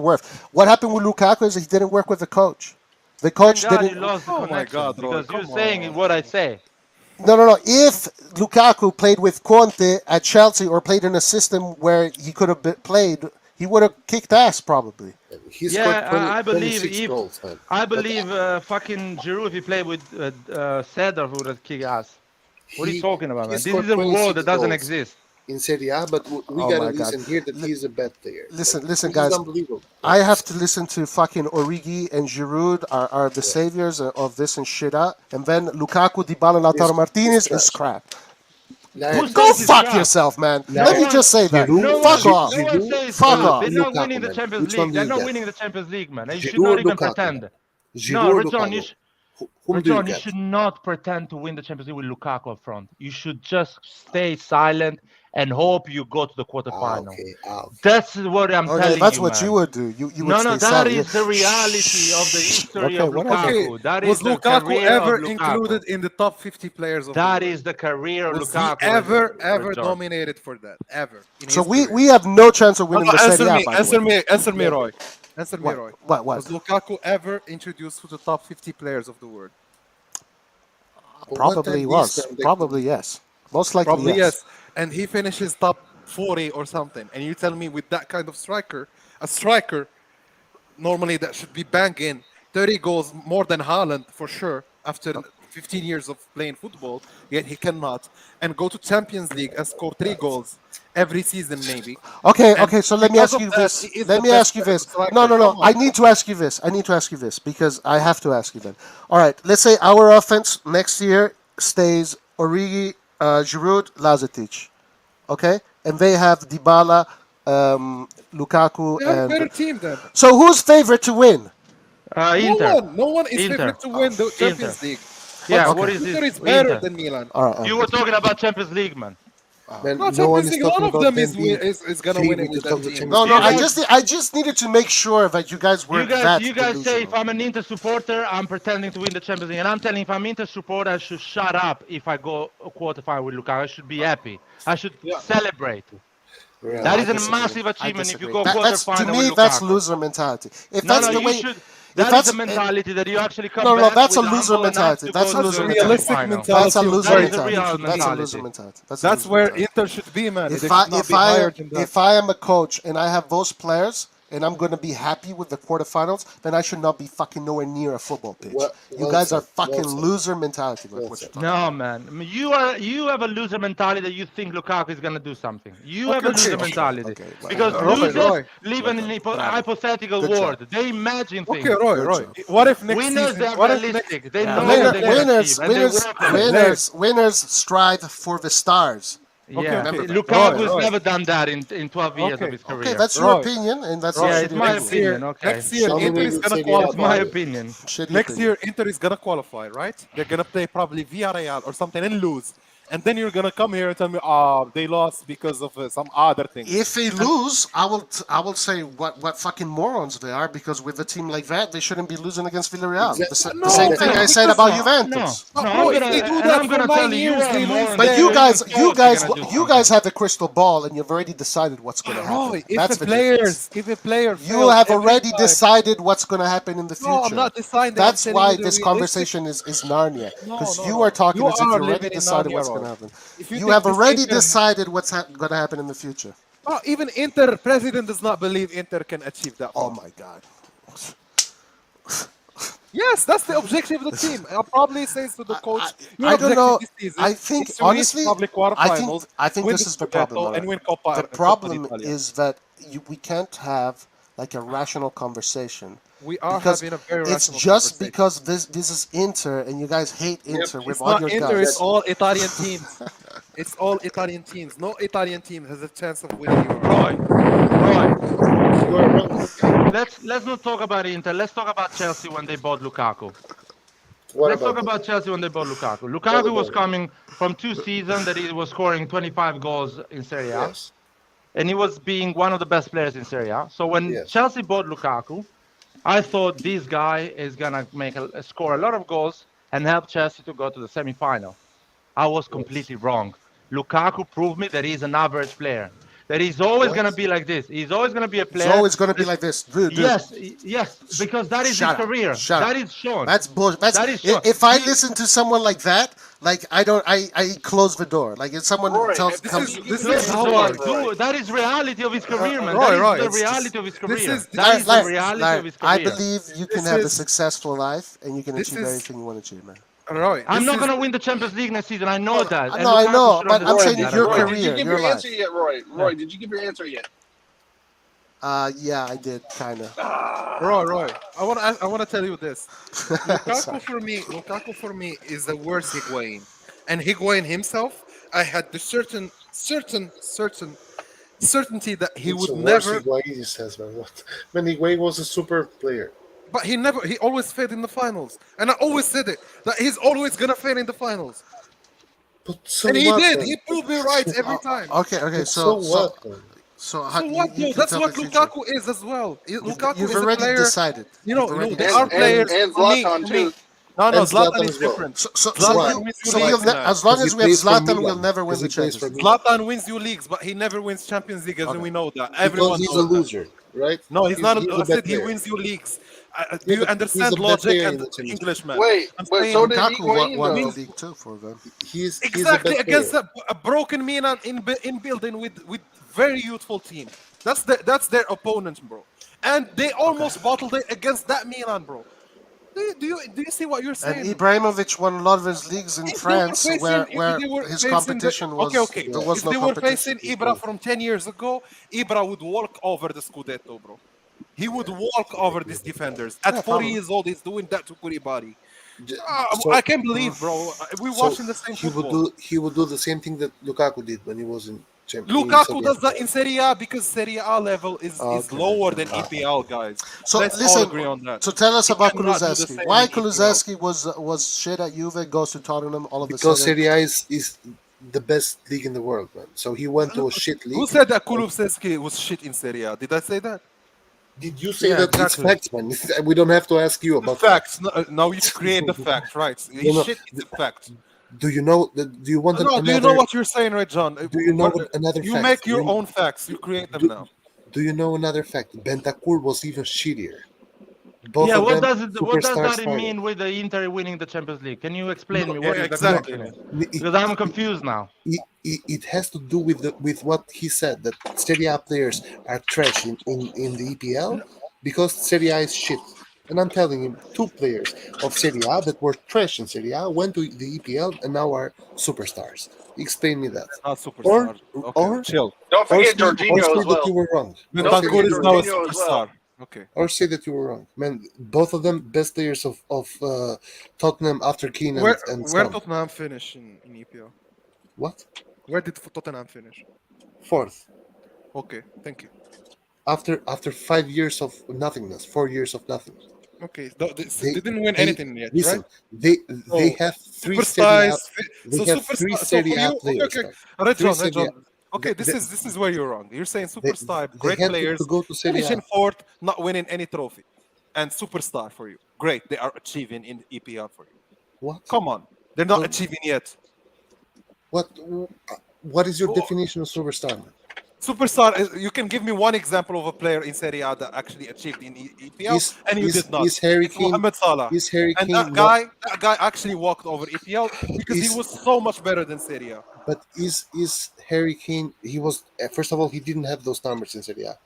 worth. What happened with Lukaku is he didn't work with the coach. The coach Thank God didn't. you lost the Oh my connection God, Roy, because you're come saying on. what I say. No. If Lukaku played with Conte at Chelsea or played in a system where he could have played, he would have kicked ass probably. He scored 20, I believe 26 goals, man. I believe fucking Giroud, if he played with Cedar, would have kicked ass. What are you talking about, man? This is a world that doesn't exist. In Serie A, but we gotta listen here that he's a bad player. Listen, guys. Unbelievable. I have to listen to fucking Origi and Giroud are the saviors of this and shit out, and then Lukaku, Dybala, Lautaro Martinez is crap. Go fuck yourself, man. Let me just say that. Fuck off. Fuck off. They're not winning the Champions League. They're not winning the Champions League, man. You should not even pretend. No, Richard, you should not pretend to win the Champions League with Lukaku up front. You should just stay silent and hope you go to the quarterfinal. Okay. That's what I'm telling you. That's what you would do. You would no, that is the reality of the history of Lukaku. That was is the Lukaku ever Lukaku. included in the top 50 players of that the world? Is the career of was Lukaku. He ever nominated for that? Ever. So we have no chance of winning the Serie A. Answer me, Roy. Answer me, Roy. What? Was Lukaku ever introduced to the top 50 players of the world? Probably was. Probably yes. Most likely Probably yes. And he finishes top 40 or something. And you tell me with that kind of striker, a striker, normally that should be banging 30 goals more than Haaland for sure after 15 years of playing football, yet he cannot. And go to Champions League and score 3 goals every season maybe. Okay, so let me ask you this. No. I need to ask you this because I have to ask you then. All right, let's say our offense next year stays Origi, Giroud, Lazetic. Okay? And they have Dybala, Lukaku, They have a and... better team then. So who's favorite to win? Inter. No one is favorite to win the Champions League. Yeah, but what is Inter this? is better than Milan. You were talking about Champions League, man. Champions League, one of them is going to win it with that team. No, I just needed to make sure that you guys were that You guys say if I'm an Inter supporter, I'm pretending to win the Champions League. And I'm telling if I'm Inter supporter, I should shut up if I go a quarterfinal with Lukaku. I should be happy. I should celebrate. Yeah, that is a massive achievement if you go quarterfinal to me, with Lukaku. that's loser mentality. If that's the way... That is a mentality that you actually come No, back that's a with loser mentality. That's a loser mentality. That's a loser mentality. That's a loser mentality. That's where Inter should be, man. If I am a coach and I have those players and I'm going to be happy with the quarterfinals, then I should not be fucking nowhere near a football pitch. You guys are fucking loser mentality. No, man. I mean, you have a loser mentality that you think Lukaku is going to do something. You have a loser mentality. Because losers live in a hypothetical world. They imagine things. Okay, Roy. What if next winners, season... They're realistic. They know winners strive for the stars. Yeah, Lukaku has never done that in 12 years of his career. Okay, that's your opinion, and that's it's my opinion. Okay, next year Inter is gonna qualify. It's my opinion. Next year Inter is gonna qualify, right? They're gonna play probably Villarreal or something and lose. And then you're gonna come here and tell me, they lost because of some other thing. If they lose, I will say what fucking morons they are, because with a team like that, they shouldn't be losing against Villarreal. The same thing I said about Juventus. I'm gonna tell you, but you guys have a crystal ball and you've already decided what's gonna happen. That's the difference. If a player, you have already decided what's gonna happen in the future. No, I'm not deciding. That's why this conversation is Narnia, because you are talking as if you already decided what's gonna happen. You have already decided what's going to happen in the future. Oh, even Inter president does not believe Inter can achieve that. Oh my God. Yes, that's the objective of the team. I'll probably say to the coach. I don't know. I think honestly, I think this is the problem. The problem is that we can't have like a rational conversation. We are having a very rational It's just because this is Inter and you guys hate Inter with all your guys. Inter, it's all Italian teams. It's all Italian teams. No Italian team has a chance of winning. Roy. Let's not talk about Inter. Let's talk about Chelsea when they bought Lukaku. Let's talk about Chelsea when they bought Lukaku. Lukaku was coming from 2 seasons that he was scoring 25 goals in Serie A. Yes. And he was being one of the best players in Serie A. So when Chelsea bought Lukaku, I thought this guy is going to score a lot of goals and help Chelsea to go to the semi-final. I was completely wrong. Lukaku proved me that he's an average player. That he's always going to be like this. He's always going to be a player. He's always going to be like this. Dude. Yes, because that is his career. That is shown. That's bullshit. If I listen to someone like that, Like I don't. I close the door. Like if someone Roy, tells this comes. this Close is the hold door. on. Dude, that is reality of his career, man. Roy, That Roy. is the reality of his career. This That is the Like, reality of his I career. believe you can This have a is successful life and you can this achieve is everything you want to achieve, man. Roy. I'm This not is gonna win the Champions League next season. I know that. And No, I Lukaku know, should but I'm understand saying that your as well. Roy, did you career, give your your answer life. yet, Roy? Roy, did you give your answer yet? Yeah, I did kind of. Roy. I wanna tell you this. Lukaku for me is the worst Higuain, and Higuain himself, I had the certainty that he It's would a worse never. Higuain says, man. What? Man, Higuain was a super player. But he always failed in the finals, and I always said it that he's always gonna fail in the finals, But so and he what, did. man? He proved me right every time. Okay, But so what, man? how, So what, you bro? can That's tell what the future. Lukaku is as well. Lukaku You've is a already player. decided. You know, there And are and players and for me. Zlatan too. No, And Zlatan Zlatan is as well. different. So Why? Zlatan wins you so Why? leagues, you'll man. as long Because he as we have plays for Zlatan, we'll Milan. never win Because the he plays Champions for League. Milan. Zlatan wins you leagues, but he never wins Champions League, and Okay. we know that. Because Everyone he's a knows that. loser, right? No, he's not. He's I a bad said he player. wins you leagues. Do Yeah, you but he's understand a bad logic player and in the Champions League. English, man? Wait, I'm but saying so did Lukaku Higuain won the though. league too for them. He's a exactly bad against player. a broken Milan in building with very youthful team. That's their opponent, bro. And they almost bottled it against that Milan, bro. Do you see what you're And saying? Ibrahimovic won a lot of his leagues in If they were France, facing, where if they were his facing the competition was okay, there was if no they were competition. facing Ibra from 10 years ago, Ibra would walk over the Scudetto, bro. He would walk over these defenders. At Yeah, 40 probably. years old, he's doing that to Koulibaly. So, I can't believe, bro. We're so watching the same football. he would do the same thing that Lukaku did when he was in Lukaku Serie does A. that in Serie A because Serie A level is Okay. lower than EPL, guys. So Let's all listen. agree on that. So tell us He about cannot do the Kulusevski. same Why in EPL. Kulusevski was shit at Juve, goes to Tottenham all of a Because sudden. Serie A is the best league in the world, man. So he went to a shit Who league. said that Kulusevski was shit in Serie A? Did I say that? Did you say Yeah, that? exactly. It's facts, man. We don't have to ask you The about facts. Now you create the facts, right? No, no. Shit is a fact. Do you know? Do you want No, do you know another? what you're saying, right, John? Do you know another You fact? make your own facts. You create them now. Do you know another fact? Bentancur was even shittier. Both Yeah, of what them does that superstars mean with the Inter winning the Champions League? Can you explain No, me what yeah, is the exactly. connection? Because I'm confused now. It has to do with what he said, that Serie A players are trash in the EPL because Serie A is shit. And I'm telling him, two players of Serie A that were trash in Serie A went to the EPL and now are superstars. Explain me that. Not superstar. Or Chill. Don't forget or Jorginho say as well. that you were wrong. Bentancur is now a Jorginho as well. superstar. Okay. Or say that you were wrong, man. Both of them best players of Tottenham after Keane and Where Son. Tottenham finish in EPL? What? Where did Tottenham finish? Fourth. Okay, thank you. After 5 years of nothingness, 4 years of nothing. Okay, they didn't win anything yet, listen, right? They have three Serie A. They have three Serie A players. Okay, man. Red Three John, Serie A. Okay, this is where you're wrong. You're saying superstar, they great had players, to go to Serie A. finishing fourth, not winning any trophy, and superstar for you. Great, they are achieving in the EPL for you. What? Come on, they're not What? achieving yet. What is your definition of superstar, man? Superstar, you can give me one example of a player in Serie A that actually achieved in EPL, and you did not. Is Harry It's Kane? Mohamed Salah. Is Harry And Kane? that guy actually walked over EPL because he Is- was so much better than Serie A. But is Harry Kane? He was first of all, he didn't have those numbers in Serie A.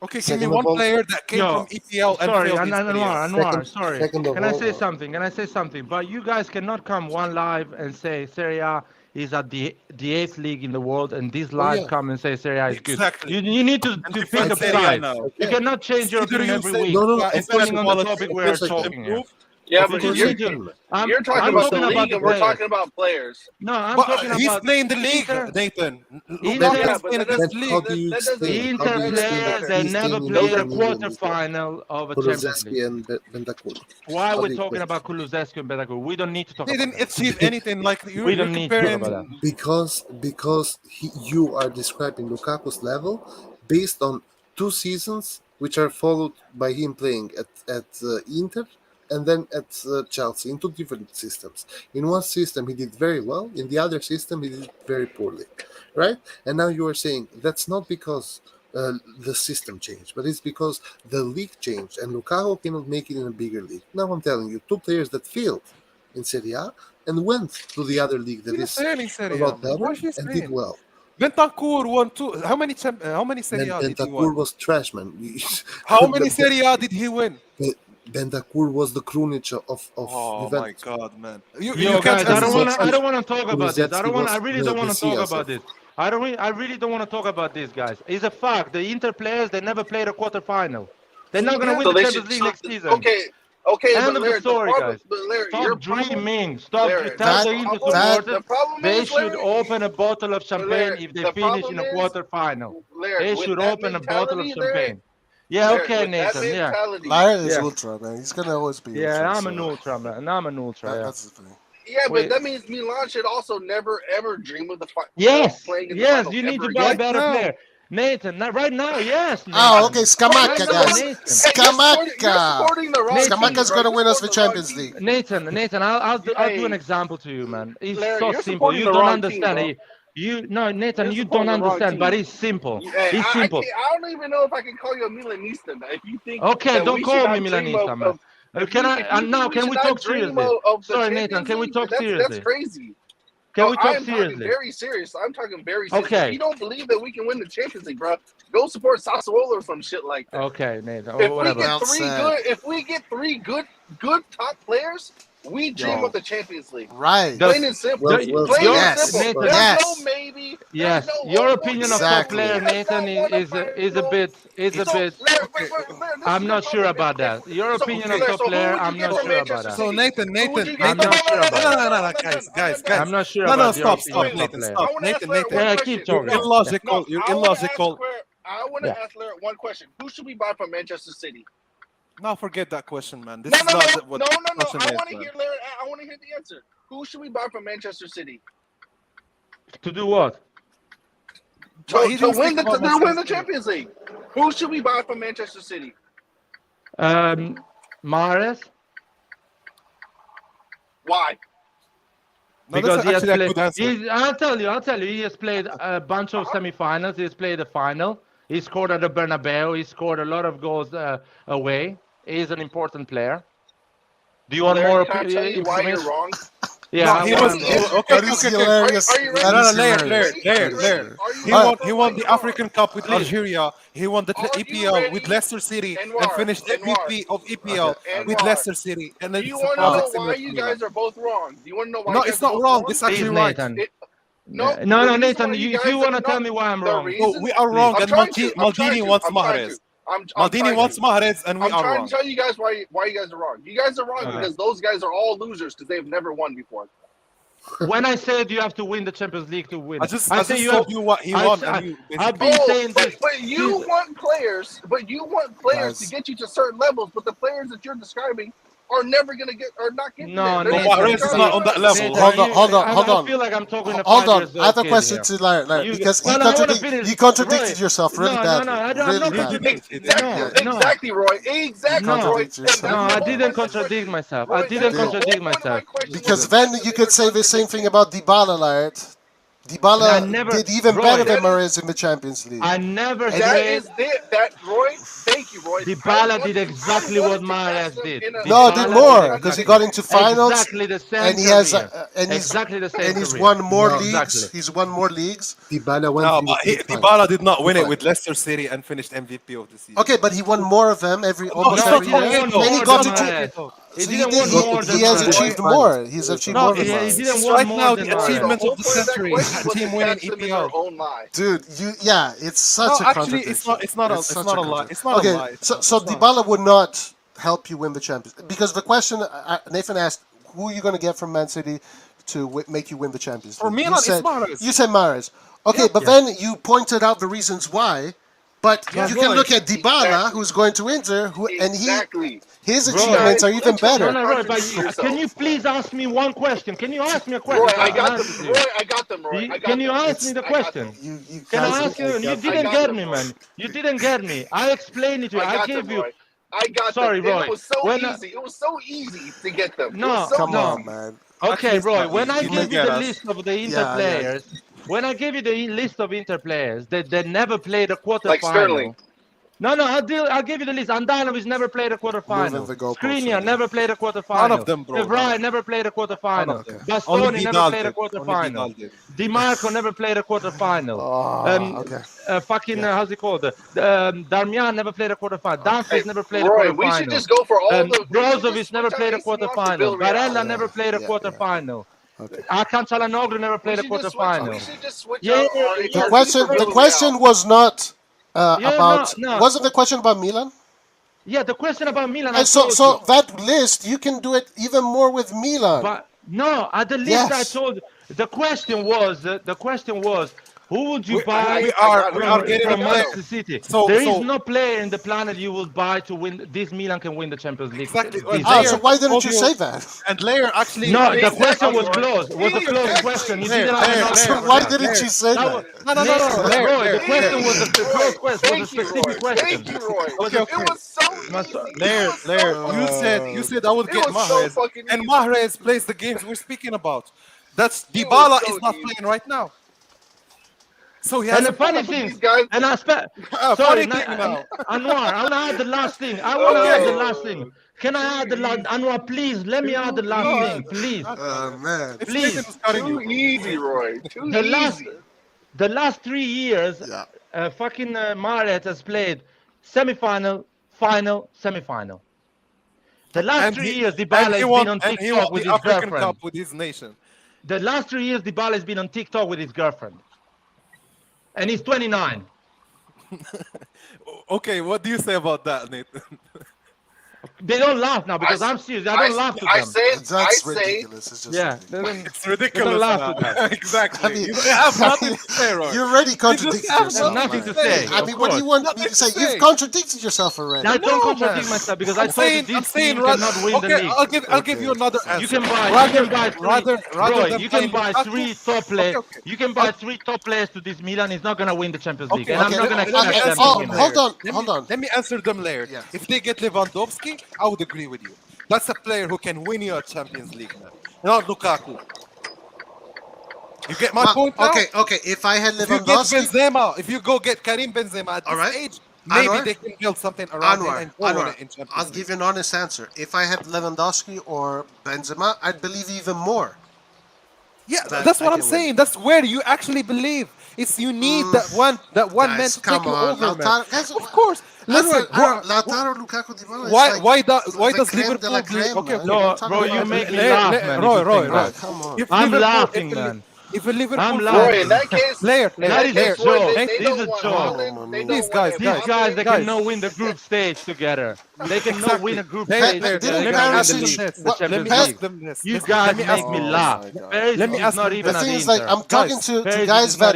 Okay, give Second me of one all- player that came Yo, from EPL and sorry, failed in Serie A. Anwar, sorry. second of Can I all- say something? Can I say something? But you guys cannot come one live and say Serie A is at the eighth league in the world, and this live yeah. come and say Serie A is Exactly. good. You need to pick defend a Serie A side. now. You cannot change your Either opinion you every say week, No, depending on the quality topic we are course I can. talking here. Yeah, Of but course you're, I can, man. you're talking I'm about the talking about league, the and we're players. talking about players. No, I'm But talking he's about playing the league, Inter. Nathan. Inter- Lukaku Yeah, is but playing that against Then the how league. do you That doesn't- explain? How Inter do you explain players, that they he's never staying in played the a Premier League with quarterfinal of a Champions Kulusevski League. and Bentancur? Why How are we do you talking explain? about Kulusevski and Bentancur? We don't need to talk They about didn't that. achieve anything. Like We you're don't need to talk comparing. about that. Because you are describing Lukaku's level based on 2 seasons, which are followed by him playing at Inter and then at Chelsea in 2 different systems. In one system he did very well, in the other system he did very poorly, right? And now you are saying that's not because the system changed, but it's because the league changed and Lukaku cannot make it in a bigger league. Now I'm telling you, 2 players that failed in Serie A and went to the other league that is a lot better and did well. Bentancur won two. How many Serie A did he win? Bentancur was trash, man. How many Serie A did he win? Bentancur was the Krunic of Oh Juventus. my God, man! Yo, guys, I don't want to talk about this. I really don't want to talk about this. I really don't want to talk about this, guys. It's a fact. The Inter players, they never played a quarterfinal. They're not going to win the Champions League next season. Okay, End but of Larry, the story, guys. Larry, Stop dreaming. Stop. Tell the Inter supporters they should open a bottle of champagne if they finish in a quarterfinal. They should open a bottle of champagne. Yeah, okay, Nathan. Yeah. Larry is ultra, man. He's gonna always be. Yeah, ultra, I'm an ultra, man. I'm an ultra. Yeah. That's the thing. Yeah, but that means Milan should also never ever dream of the final. Yes, playing in the yes. final You need ever to buy a again. better player. Nathan, right now, yes. Nathan. Oh, okay, Scamacca, Right now, guys. Nathan. Scamacca. Scamacca's gonna win us the Champions League. Nathan, I'll do an example to you, man. It's Larry, so you're simple. supporting You the don't wrong understand team, it. Nathan, You're you supporting don't the wrong understand, team. but it's simple. Hey, It's simple. I don't even know if I can call you a Milanista. If you think Okay, that don't we call should me not dream Milanista, man. Can we talk seriously? Sorry, Nathan, can we talk seriously? That's crazy. Can we talk I'm seriously? talking very serious. I'm talking very serious. Okay. If you don't believe that we can win the Champions League, bro, go support Sassuolo or some shit like that. Okay, Nathan. If Whatever. we get three good top players, we dream of the Champions League. Right. Plain and simple. Plain and simple. Nathan, There's no maybe. Yes, your opinion of top player, Nathan, is a bit. I'm not sure about that. Your opinion of top player, I'm not sure about that. So Nathan, I'm not sure about that. no, guys. I'm not sure No, about your stop, opinion of top Nathan, player. stop, Nathan. Yeah, keep talking. You're illogical. You're illogical. I want to ask Larry one question. Who should we buy from Manchester City? No, forget that question, man. This No. is not what I the question want is, to man. hear Larry. I want to hear the answer. Who should we buy from Manchester City? To do what? To win the Champions League. Who should we buy from Manchester City? Mahrez. Why? No, Because he has actually a good played. answer. I'll tell you. He has played a bunch of semifinals. He's played the final. He scored at the Bernabeu. He scored a lot of goals away. He's an important player. Do you want Larry, more can I tell you why you're information? wrong? Yeah. He was okay. He won the African Cup with Algeria. He won the EPL with Leicester City and finished MVP of EPL with Leicester City. And then Do you want to know why you guys are both wrong? Do you want to know why? No, it's not wrong. It's actually right. No, Nathan. If you want to tell me why I'm wrong, no, we are wrong. And Maldini wants Mahrez. Maldini wants Mahrez, and we are wrong. I'm trying to tell you guys why you guys are wrong. You guys are wrong because those guys are all losers because they've never won before. When I said you have to win the Champions League to win, I just told you what he won. I've been saying this. But you want players. To get you to certain levels. But the players that you're describing are never gonna get, are not getting there. Mahrez is not on that level. Hold on. I feel like I'm talking to Hold on. I have a kid question here. to Larry because he contradicted yourself really badly. Exactly, Roy. Exactly, Roy. No, I didn't contradict myself. Because then you could say the same thing about Dybala, Larry. Dybala did even better than Mahrez in the Champions League. I never said that, Roy. Thank you, Roy. Dybala did exactly what Mahrez did. No, did more because he got into finals. Exactly the same. And he has exactly the same. And he's won more leagues. He's won more leagues. Dybala did not win it with Leicester City and finished MVP of the season. Okay, but he won more of them almost every year. And he got into. He has achieved more. He's achieved more than Mahrez. Right now, the achievement of the century, team winning EPL. Dude, it's such a contradiction. It's not a lie. It's not a lie. So Dybala would not help you win the Champions because the question Nathan asked, who are you going to get from Man City to make you win the Champions League? For Milan, it's Mahrez. You said Mahrez. Okay, but then you pointed out the reasons why. But you can look at Dybala, who's going to Inter, his achievements are even better. Can you please ask me one question? Can you ask me a question? Roy, I got them. Can you ask me the question? Can I ask you? You didn't get me, man. You didn't get me. I explained it to you. I gave you. I got Sorry, them. Roy. It was so easy. It was so easy to get them. No, come on, man. Okay, Roy. When I gave you the list of the Inter players. When I give you the list of Inter players that never played a quarterfinal, No, I'll give you the list. Andanovic never played a quarterfinal. Skriniar never played a quarterfinal. None of them, bro. Evrai never played a quarterfinal. Okay. Bastoni never played a quarterfinal. Di Marco never played a quarterfinal. How's it called? Darmian never played a quarterfinal. Dumfries never played a quarterfinal. We should just go for all the. Brozovic never played a quarterfinal. Barella never played a quarterfinal. Hakan Çalhanoğlu never played a quarterfinal. We should just switch The question was not about. Wasn't the question about Milan? Yeah, the question about Milan. And so that list, you can do it even more with Milan. But no, at the list I told you, the question was, who would you buy we are getting from a Manchester City? There is no player in the planet you would buy to win. This Milan can win the Champions League. Exactly. So why didn't you say that? And Layer actually. No, the question was closed. It was a closed question. You didn't so why didn't you say that? No. Roy, the question was a closed question. Was a specific question. Thank you, Roy. Okay. It was so easy. Layer. You said I would get Mahrez, and Mahrez plays the games we're speaking about. That's Dybala is not playing right now. So he has the funny thing, and I Anwar, I want to add the last thing. Can I add the last? Anwar, please, let me add the last thing, please. Man. Please. Too easy, Roy. The last 3 years, Mahrez has played semi-final, final, semi-final. The last 3 years, Dybala has been on TikTok with his girlfriend. Cup with his nation. The last 3 years, Dybala has been on TikTok with his girlfriend. And he's 29. Okay, what do you say about that, Nathan? They don't laugh now because I'm serious. I don't laugh to them. That's ridiculous. It's just ridiculous. It's ridiculous. Exactly. I mean, you have nothing to say, Roy. You already contradicted yourself. Nothing to say. I mean, what do you want me to say? You've contradicted yourself already. I don't contradict myself because I told you this team cannot win the league. I'll give you another answer. You can buy three top players. You can buy 3 top players to this Milan. He's not gonna win the Champions League, and I'm not gonna accept them. Hold on. Let me answer them later. Yeah. If they get Lewandowski, I would agree with you. That's a player who can win you a Champions League, man. Not Lukaku. You get my point now? Okay. If I had Lewandowski, if you go get Karim Benzema at this age, maybe they can build something around him and go on it in Champions I'll League. give you an honest answer. If I had Lewandowski or Benzema, I'd believe even more. Yeah, that's what I'm saying. That's where you actually believe. It's you need that one man to take you over, man. Of course. Listen, Lautaro, Lukaku, Dybala. Why does Liverpool play? No, bro, you make me laugh, man. Roy. Come on. I'm laughing, man. If a Liverpool Roy, in that case, that is a joke. This is a joke. These guys, they cannot win the group stage together. They cannot win a group stage. Let me ask them this. You guys make me laugh. Let me ask not them. even The thing is, like, I'm talking to guys that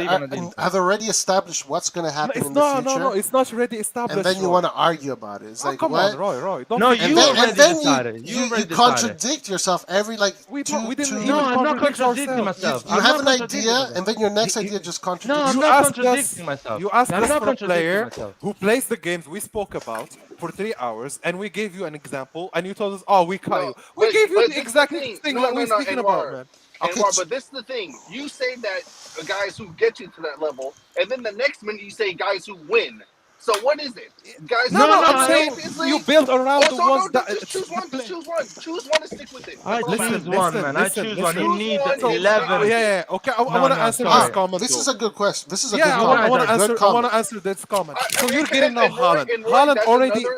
have already established what's going to happen in the future. No, it's not already established. And then you want to argue about it. It's like, come on, Roy. No, you already decided. You contradict yourself every we didn't. No, I'm not contradicting myself. You have an idea, and then your next idea just contradicts. No, I'm not contradicting myself. You asked us for a player who plays the games we spoke about for 3 hours, and we gave you an example, and you told us, "Oh, we cut you." We gave you the exact thing that we're speaking about, man. But this is the thing. You say that guys who get you to that level, and then the next minute you say guys who win. So what is it, guys? No, I'm saying you build around the ones that. Choose one and stick with it. I choose one, man. I choose one. You need 11. Yeah. Okay, I want to answer this comment. This is a good question. This is a good comment. I want to answer this comment. So you're getting now Haaland.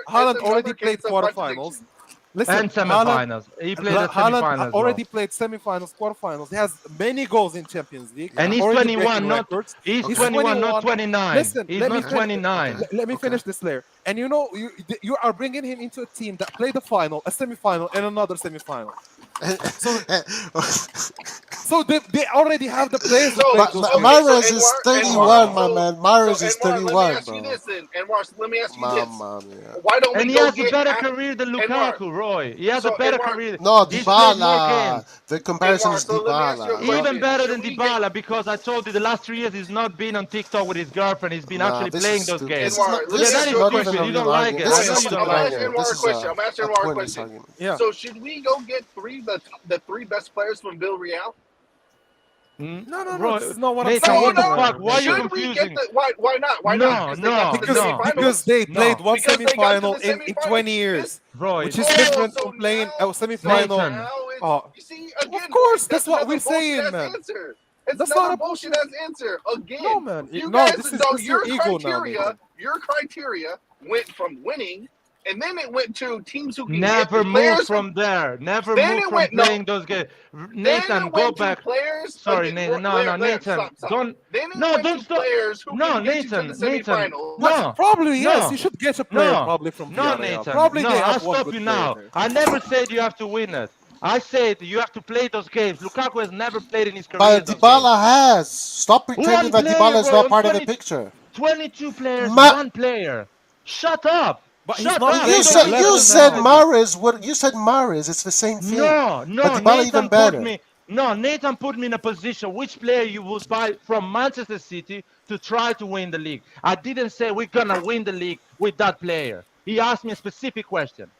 Haaland already played quarterfinals. Listen, and semifinals. He played the semifinals. Already played semifinals, quarterfinals. He has many goals in Champions League. And he's 21, not 29. Listen, he's not 29. Let me finish this layer. And you know, you are bringing him into a team that played a final, a semifinal, and another semifinal. So they already have the players. Mahrez is 31, my man. Mahrez is 31, let me ask you this, Why don't we and he has a better career than Lukaku, Roy. He has a better career. No, Dybala. The comparison is Dybala. Even better than Dybala, because I told you the last 3 years he's not been on TikTok with his girlfriend. He's been actually playing those games. That is stupid. You don't like it. I know you don't like it. I'm asking one question. So should we go get the 3 best players from Villarreal? No. This is not what Nathan, I'm saying. what the fuck? Why are you Should we get confusing? why not? Why not? Because they played one Because they got to semifinal the in 20 years, Bro, which is different from playing a semifinal. Oh, you see, again, of course, that's what we're another saying, bullshit-ass man. answer. It's That's another not a bullshit-ass answer. Again, No, man. you No, guys, this is no, just your ego now, Nathan. Your criteria went from winning, and then it went to teams who can Never get moved players from there. Never Then moved it from went- no. playing those games. Then Nathan, it go went to back. players. Sorry, again, Nathan. No, Blair, Nathan. stop. Don't. Then it No, went don't to stop. players who No, can get you to Nathan. the Nathan. semifinals. No. Probably, yes. No. You should get a player No. probably from No, Villarreal. Nathan. Probably No, they I'll have one stop good you player now. there. I never said you have to win it. I said you have to play those games. Lukaku has never played in his career. But those Dybala has. Stop One pretending that player, Dybala is bro, not part of the 20 picture. 22 players, Ma- one player. Shut up. But he's Shut not up. playing You the said 11 you now. said Mahrez. What you said Mahrez? It's the same thing. No, But Dybala Nathan even put better. me. No, Nathan put me in a position which player you would buy from Manchester City to try to win the league. I didn't say we're gonna win the league with that player. He asked me a specific question.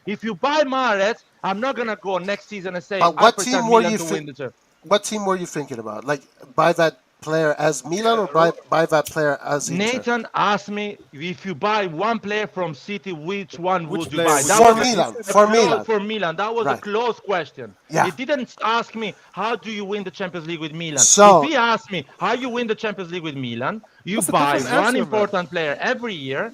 If you buy Mahrez, I'm not gonna go next season and say But I what pretend team were Milan you to win the term. What team were you thinking about? Like buy that player as Milan or buy that player as Inter? Nathan asked me if you buy one player from City, which one Which would you player buy? would That you was buy? a- Milan, a for close- Milan. For Milan, that was a Right. close question. Yeah. He didn't ask me how do you win the Champions League with Milan. So- if he asked me how you win the Champions League with Milan, you That's a buy different one answer, man. important player every year.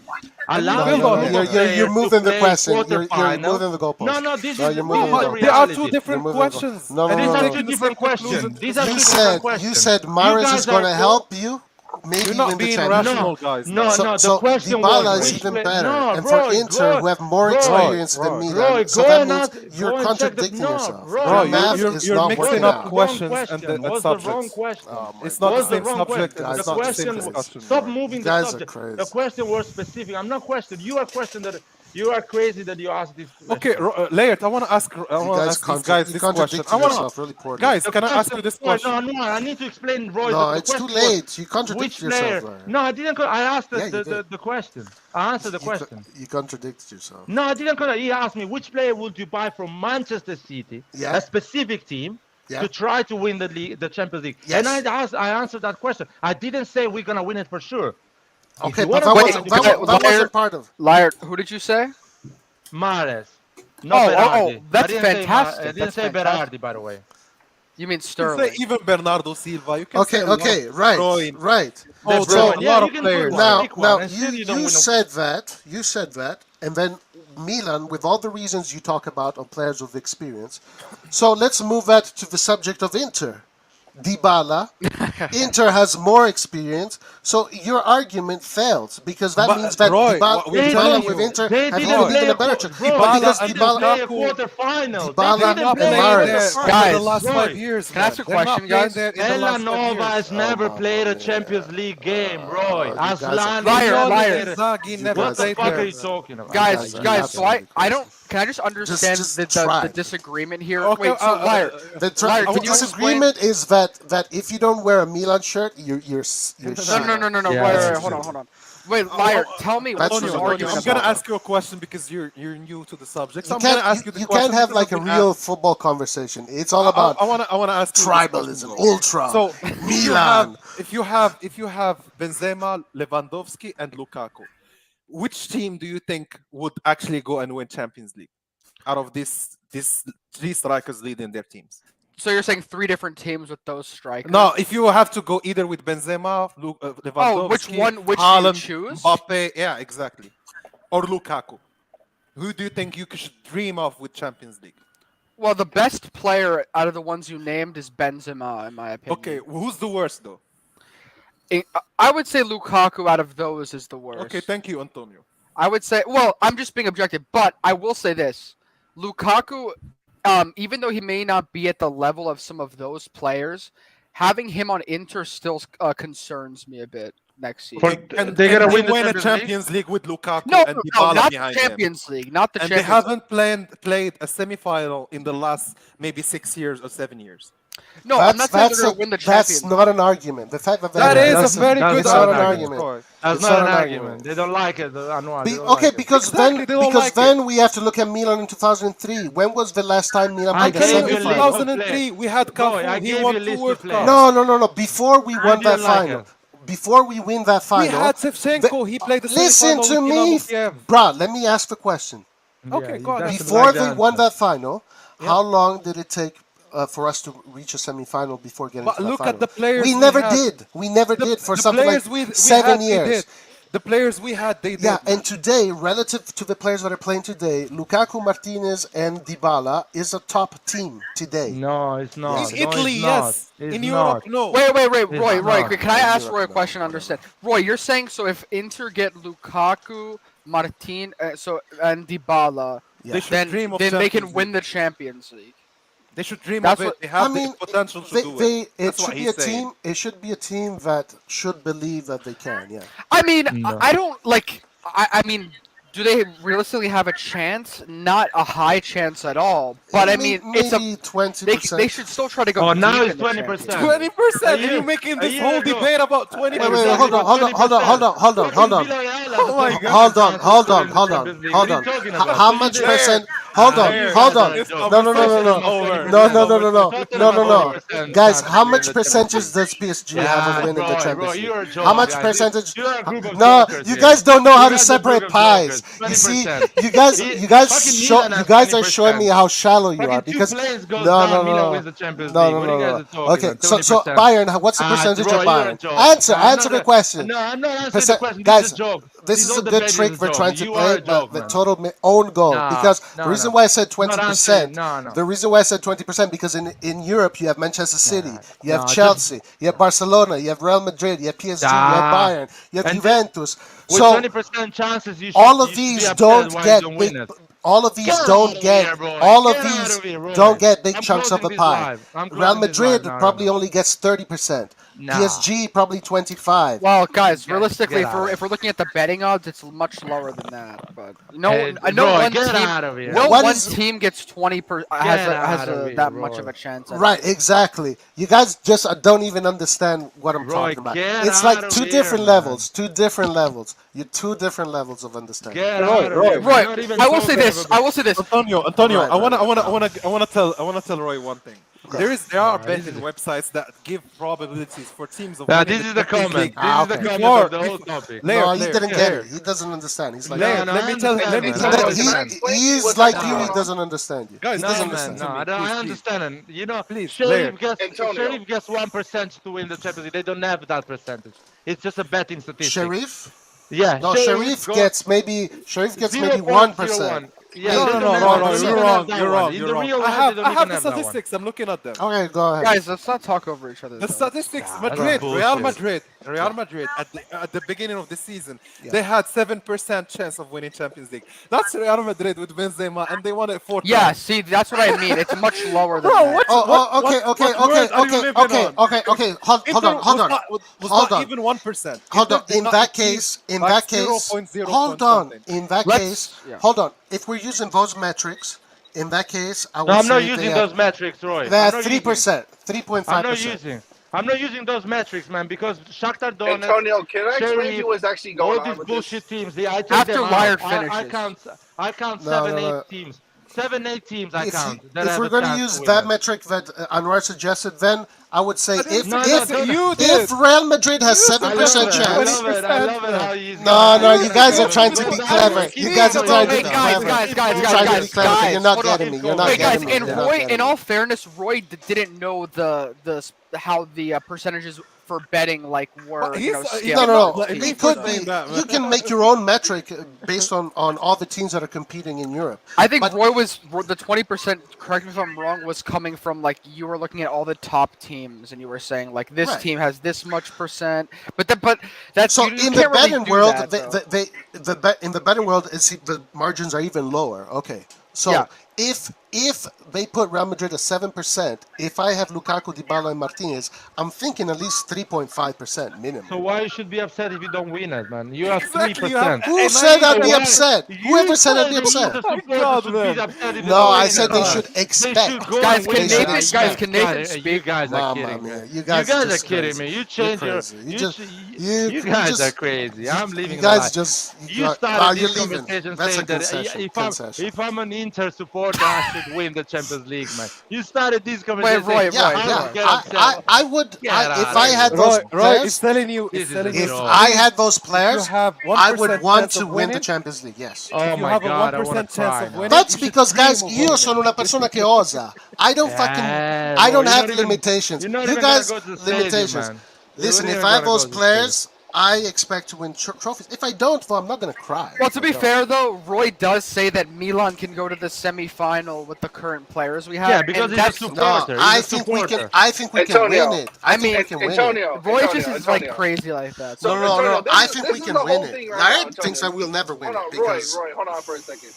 And you Allow build your on group it. of You're players moving to the play question. You're quarterfinals. moving the goalpost. No, this No, is you're this moving is the the goalpost. There are reality. two different You're moving the questions. No, no, These no, are no. two Taking different questions. conclusions. These are two You different questions. you said Mahrez guys is going to are help you maybe You're not win the being Champions rational, League. guys. No, now. So, no. The so question Dybala was is which even play- better. No, and bro, for Inter, who have more bro, experience bro, than bro, Milan, so go that and means ask- you're go and check the- contradicting no, yourself. bro, Your Bro, math you're, is you're not mixing working up out. questions and, question? and What's the wrong subjects. question? Oh my It's not the What's the same wrong subject question? and Guys it's The not the are same crazy. discussion. Stop bro. moving You the guys are subject. crazy. The question was specific. I'm not questioning. You are questioning that. You are crazy that you asked this question. Okay, Laird, I want to ask. I You want to guys, ask these guys you this question. contradicted I want yourself to, really poorly. guys. The Can I ask question- you this no, question? No, I need to explain, Roy. No, the it's too question was, late. You contradict which player? yourself. There. No, I didn't. I asked Yeah, you the question. I answered the question. You contradicted yourself. No, I didn't. He asked me which player would you buy from Manchester City, Yeah. a specific team, Yeah. to try to win the league, the Champions League. Yes. And I answered that question. I didn't say we're gonna win it for sure. Okay, you but wanna that buy- wasn't part of. Liar, who did you say? Mahrez. Oh, Not Berardi. that's I didn't say fantastic. I didn't That's say fantastic. Berardi, by the way. You mean You can Sterling? say even Bernardo Silva. You can Okay, say a lot okay, of right, Bruyne. right. Oh, De so Bruyne. a Yeah, lot you of can players. put Now, pick one, now and still you don't win a- said that, and then Milan, with all the reasons you talk about on players with experience. So let's move that to the subject of Inter. Dybala, Inter has more experience, so your argument fails because that But, means that Roy, Dybala, what we're They telling Dybala didn't- with you- Inter They have didn't even play been a a better. bro, Dybala because they and didn't play a Lukaku- quarterfinal. Dybala They didn't and play Mahrez. in the there final. over the Guys, last Roy, 5 years. can I ask man. a They're not question, playing guys? there in the last 5 Villanova years. has never mamma played a mia. Champions League game, Roy. you guys are Aslan Liar, never liar. played it. Inzaghi never What the played fuck there. are you talking about? Guys, You're guys, so absolutely I don't. Can I just understand just the try. disagreement here? Okay, Wait, so Liar, Liar, The can you explain? disagreement is that if you don't wear a Milan shirt, you're No, shit. no. Yeah, Wait, that's hold on, true. hold on. Wait, Liar, tell me That's what true. you're Antonio, arguing I'm gonna about. ask you a question because you're new to the subject. So You I'm gonna can't ask you the you question. can't have because like a I've been real asked- football conversation. It's all about I wanna ask you this tribalism, question. ultra, So Milan. if you have Benzema, Lewandowski, and Lukaku, which team do you think would actually go and win Champions League out of this three strikers leading their teams? So you're saying three different teams with those strikers? No, if you have to go either with Benzema, Lewandowski, Oh, which do Haaland, you choose? Mbappe, yeah, exactly, or Lukaku. Who do you think you should dream of with Champions League? Well, the best player out of the ones you named is Benzema, in my opinion. Okay, who's the worst though? I would say Lukaku out of those is the worst. Okay, thank you, Antonio. I would say, well, I'm just being objective, but I will say this. Lukaku, even though he may not be at the level of some of those players, having him on Inter still concerns me a bit next season. And They're gonna they win the a Champions Champions League with Lukaku No, and no, Dybala not the behind him. Champions League, not the And Champions they haven't played a semi-final in the last maybe 6 years or 7 years. No, I'm not saying they're going to win the Champions. That's not an argument. The fact that is a very good argument. That's not an argument. They don't like it. Because then we have to look at Milan in 2003. When was the last time Milan played a semi-final? 2003, we had Cafu. He won 2 World Cups. No. Before we won that final. Before we win that final. We had Shevchenko. He played the Listen to me, bruh. Let me ask the question. Okay, go ahead. Before they won that final, how long did it take for us to reach a semi-final before getting to the final? Look at the players we never did. We never did for something like 7 years. The players we had, they did. Yeah, and today, relative to the players that are playing today, Lukaku, Martinez, and Dybala is a top team today. No, it's not. In Italy, yes. In Europe, no. Wait, Roy. Can I ask Roy a question? Understand, Roy? You're saying so if Inter get Lukaku, Martin, and Dybala, then they can win the Champions League. They should dream of it. They have the potential to do it. It should be a team. It should be a team that should believe that they can. Yeah. I mean, I don't like. I mean, do they realistically have a chance? Not a high chance at all. But I mean, it's maybe 20%. They should still try to go. Oh, now it's 20%. 20%. Are you making this whole debate about 20%? Wait, hold on. Oh my God. Hold on. How much percent? Hold on. No. Guys, how much percentage does PSG have of winning the Champions League? How much percentage? No, you guys don't know how to separate pies. You see, you guys are showing me how shallow you are because no. Okay, so Bayern, what's the percentage of Bayern? Answer the question. No, I'm not answering the question. Guys, this is a good trick we're trying to play, but the total own goal. Because the reason why I said 20%, the reason why I said 20% because in Europe you have Manchester City, you have Chelsea, you have Barcelona, you have Real Madrid, you have PSG, you have Bayern, you have Juventus. So 20% chances, all of these don't get big. All of these don't get big chunks of the pie. Real Madrid probably only gets 30%. PSG probably 25. Well, guys, realistically, if we're looking at the betting odds, it's much lower than that. But no one team gets 20% has that much of a chance. Right, exactly. You guys just don't even understand what I'm talking about. It's like two different levels. You're two different levels of understanding. Roy, I will say this. Antonio, I wanna tell Roy one thing. There are betting websites that give probabilities for teams of. This is the comment. This is the comment of the whole topic. No, he didn't get it. He doesn't understand. He's like, let me tell you. He's like you. He doesn't understand you. Guys, I understand. And you know, please, Sheriff gets 1% to win the Champions League. They don't have that percentage. It's just a betting statistic. Sheriff? Yeah. No, Sheriff gets maybe 1%. Yeah, no, you're wrong. I have the statistics. I'm looking at them. Okay, go ahead. Guys, let's not talk over each other. The statistics, Real Madrid at the beginning of the season, they had 7% chance of winning Champions League. That's Real Madrid with Benzema, and they won it 4 times. Yeah, see, that's what I mean. It's much lower than that. Okay. Hold on. Was not even 1%. Hold on. In that case, hold on. If we're using those metrics, in that case, I would say I'm not using those metrics, Roy. They're 3%, 3.5%. I'm not using those metrics, man, because Shakhtar Donetsk, Antonio, can I explain to you what's actually going on all these bullshit teams, after Liard finishes. I count 7-8 teams. 7-8 teams I count. If we're going to use that metric that Anwar suggested, then I would say if Real Madrid has 7% chance. I love it how you use No, you guys are trying to be clever. You guys are trying to be clever. Guys, you're not getting me. You're not getting me. And Roy, in all fairness, Roy didn't know how the percentages for betting were scaled. No. It could be. You can make your own metric based on all the teams that are competing in Europe. I think Roy was the 20%. Correct me if I'm wrong. Was coming from you were looking at all the top teams and you were saying this team has this much percent. But that's so in the betting world. In the betting world, the margins are even lower. Okay, so. Yeah. if they put Real Madrid at 7%, if I have Lukaku, Dybala, and Martinez, I'm thinking at least 3.5% minimum. So why you should be upset if you don't win it, man? You have Exactly, 3%. Who said I'd be upset? Whoever said I'd be upset? No, I said they should expect. Guys, can Nathan speak? You guys are kidding me. You guys are kidding me. You change your. You guys are crazy. I'm leaving. You guys just. You started you're this leaving. conversation That's saying a that concession. if I'm an Inter supporter, I should win the Champions League, man. You started this conversation. Roy, I would. If I had those Roy is players, telling you. if I had those players, I would want to win the Champions League. Yes. Oh my God, I want to cry now. That's because, guys, io sono una persona che osa. I don't fucking. I don't have limitations. You guys, limitations. Listen, if I have those players, I expect to win trophies. If I don't, well, I'm not going to cry. Well, to be fair, though, Roy does say that Milan can go to the semi-final with the current players we have. Yeah, because he's a supporter. I think we can. I think we can win it. I mean, we can win it. Roy just is like crazy like that. So, no. I think we can win it. Laird thinks I will never win it because. Roy, hold on for a second.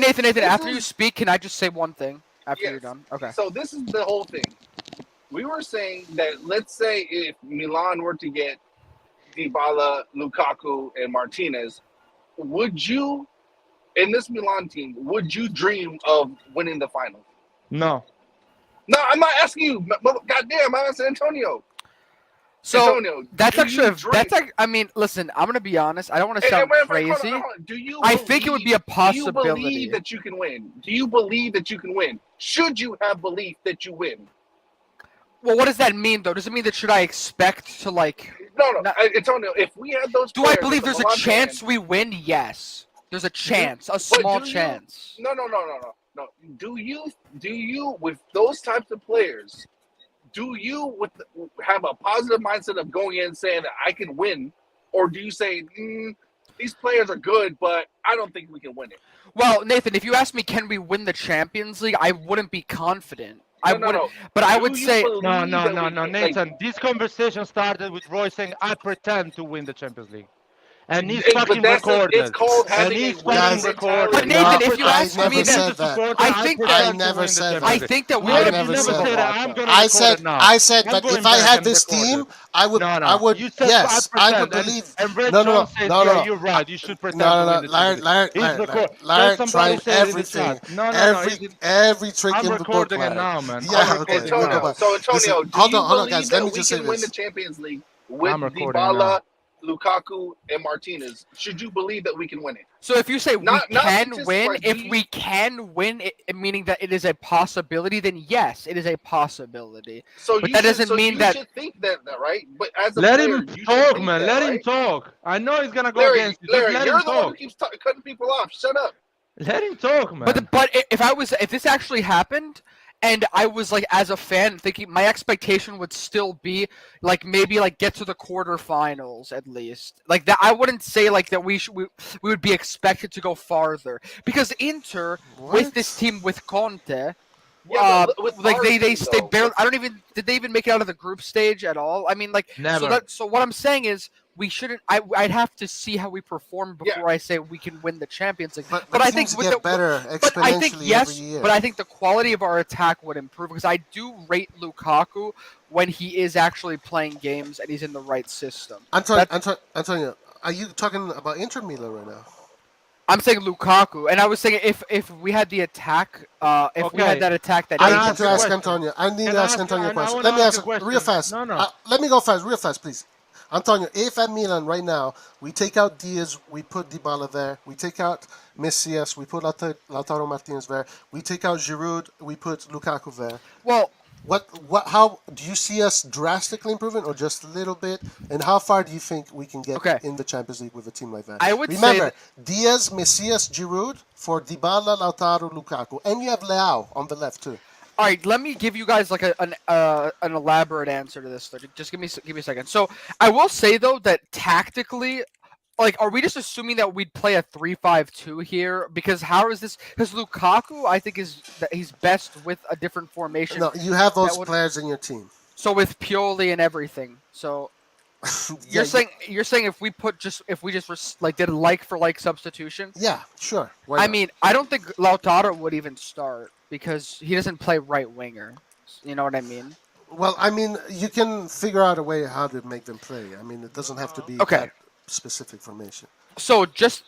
Nathan, after you speak, can I just say one thing after you're done? Okay. So this is the whole thing. We were saying that let's say if Milan were to get Dybala, Lukaku, and Martinez, would you, in this Milan team, would you dream of winning the final? No. No, I'm not asking you. Goddamn, I'm asking Antonio. So Antonio, I mean, listen, I'm gonna be honest. I don't want to sound crazy. I think it would be a possibility. Do you believe that you can win? Do you believe that you can win? Should you have belief that you win? Well, what does that mean, though? Does it mean that should I expect to like? No. Antonio, if we had those, do I believe there's a chance we win? Yes, there's a chance, a small chance. No. Do you with those types of players? Do you have a positive mindset of going in and saying that I can win, or do you say these players are good, but I don't think we can win it? Well, Nathan, if you ask me, can we win the Champions League? I wouldn't be confident. No. But I would say no, Nathan. This conversation started with Roy saying, "I pretend to win the Champions League," and he's fucking recorded. It's called having recorded. But Nathan, if you ask me, I never said that. I think that we I never said that. I said, but if I had this team, I would. Yes, I would believe. No. You're right. You should pretend. Laird tried everything. Every trick in the book. I'm recording it now, man. Yeah, okay. So Antonio, hold on, guys. Let me just say this: we can win the Champions League with Dybala, Lukaku, and Martinez. Should you believe that we can win it? So if you say we can win, meaning that it is a possibility, then yes, it is a possibility. So but that doesn't mean that. You should think that, right? But as a let player, him talk, man. Let him talk. I know he's gonna go against you. Larry, let you're him the talk. one who keeps cutting people off. Shut up. Let him talk, man. But if this actually happened, and I was like as a fan thinking my expectation would still be like maybe like get to the quarterfinals at least. Like that I wouldn't say like that we would be expected to go farther because Inter with this team with Conte they barely did they even make it out of the group stage at all? I mean like never. So what I'm saying is we shouldn't. I'd have to see how we perform before I say we can win the Champions League. But I think get better exponentially every year. But I think the quality of our attack would improve because I do rate Lukaku when he is actually playing games and he's in the right system. Antonio, are you talking about Inter Milan right now? I'm saying Lukaku, and I was saying if we had the attack, we had that attack that I need to ask Antonio. I need to ask Antonio a question. Let me ask real fast. No. Let me go real fast, please. Antonio, if at Milan right now we take out Diaz, we put Dybala there. We take out Messias, we put Lautaro Martinez there. We take out Giroud, we put Lukaku there. Well, how do you see us drastically improving, or just a little bit? And how far do you think we can get in the Champions League with a team like that? I would remember Diaz, Messias, Giroud for Dybala, Lautaro, Lukaku, and you have Leao on the left too. All right, let me give you guys like an elaborate answer to this. Just give me a second. So I will say though that tactically, like, are we just assuming that we'd play a 3-5-2 here? Because how is this? Because Lukaku, I think he's best with a different formation. No, you have those players in your team. So with Pioli and everything. So You're saying if we just did a like for like substitution? Yeah, sure. I mean, I don't think Lautaro would even start because he doesn't play right winger. You know what I mean? Well, I mean, you can figure out a way how to make them play. I mean, it doesn't have to be that specific formation. So just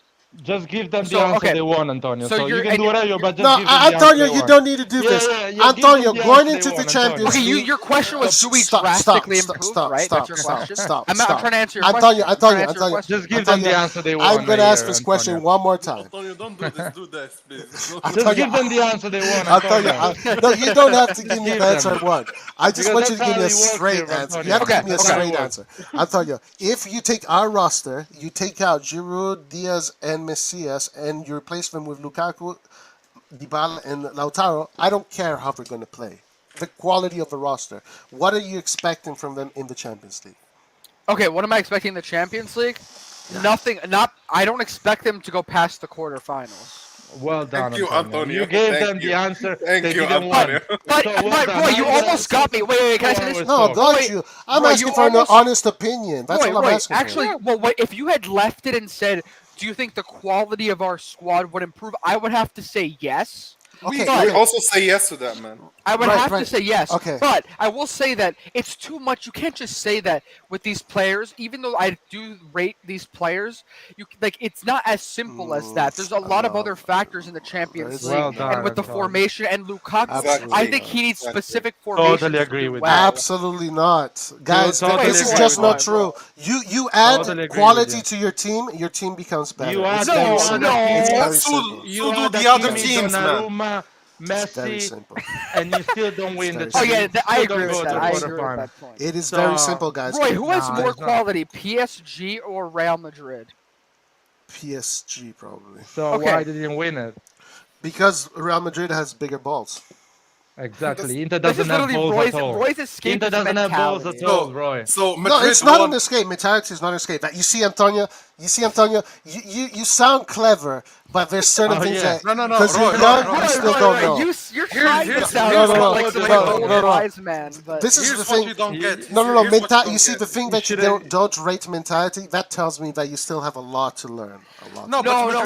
give them the answer they want, Antonio. So you can do whatever, but just give them the Antonio, answer you don't need to do this. Antonio, going into the Champions League. Your question was, do we drastically improve? Right? That's your question. I'm trying to answer your question. Antonio, just give them the answer they want. I'm going to ask this question one more time. Antonio, don't do this. Do this, please. Just give them the answer they want. Antonio, no, you don't have to give me the answer I want. I just want you to give me a straight answer. You have to give me a straight answer. Antonio, if you take our roster, you take out Giroud, Diaz, and Messias, and you replace them with Lukaku, Dybala, and Lautaro, I don't care how they're going to play. The quality of the roster. What are you expecting from them in the Champions League? Okay, what am I expecting in the Champions League? Nothing. I don't expect them to go past the quarterfinals. Well done, Thank you, Antonio. You gave them the answer. Thank they you, didn't Antonio. But you almost got me. Wait, can I say this? No, don't you? I'm asking for an honest opinion. That's what I'm asking Actually, for. if you had left it and said, do you think the quality of our squad would improve? I would have to say yes. We also say yes to that, man. I would have to say yes. Okay. But I will say that it's too much. You can't just say that with these players. Even though I do rate these players, it's not as simple as that. There's a lot of other factors in the Champions League, and with the formation and Lukaku, I think he needs specific formation. Totally agree with that. Absolutely not, guys. This is just not true. You add quality to your team becomes better. You add it's very simple. You do the other teams, man. Messi, and you still don't win the. Oh yeah, I agree with that. I agree with that point. It is very simple, guys. Roy, who has more quality, PSG or Real Madrid? PSG probably. So why did he win it? Because Real Madrid has bigger balls. Exactly. Inter doesn't have balls at all. Inter doesn't have balls at all, Roy. So Madrid no, it's not an escape. Mentality is not an escape. You see, Antonio. You sound clever, but there's certain things that because you're young, you still don't know. You're trying to sound like some wise man. But this is the thing. You don't get. No. You see, the thing that you don't rate mentality, that tells me that you still have a lot to learn. No,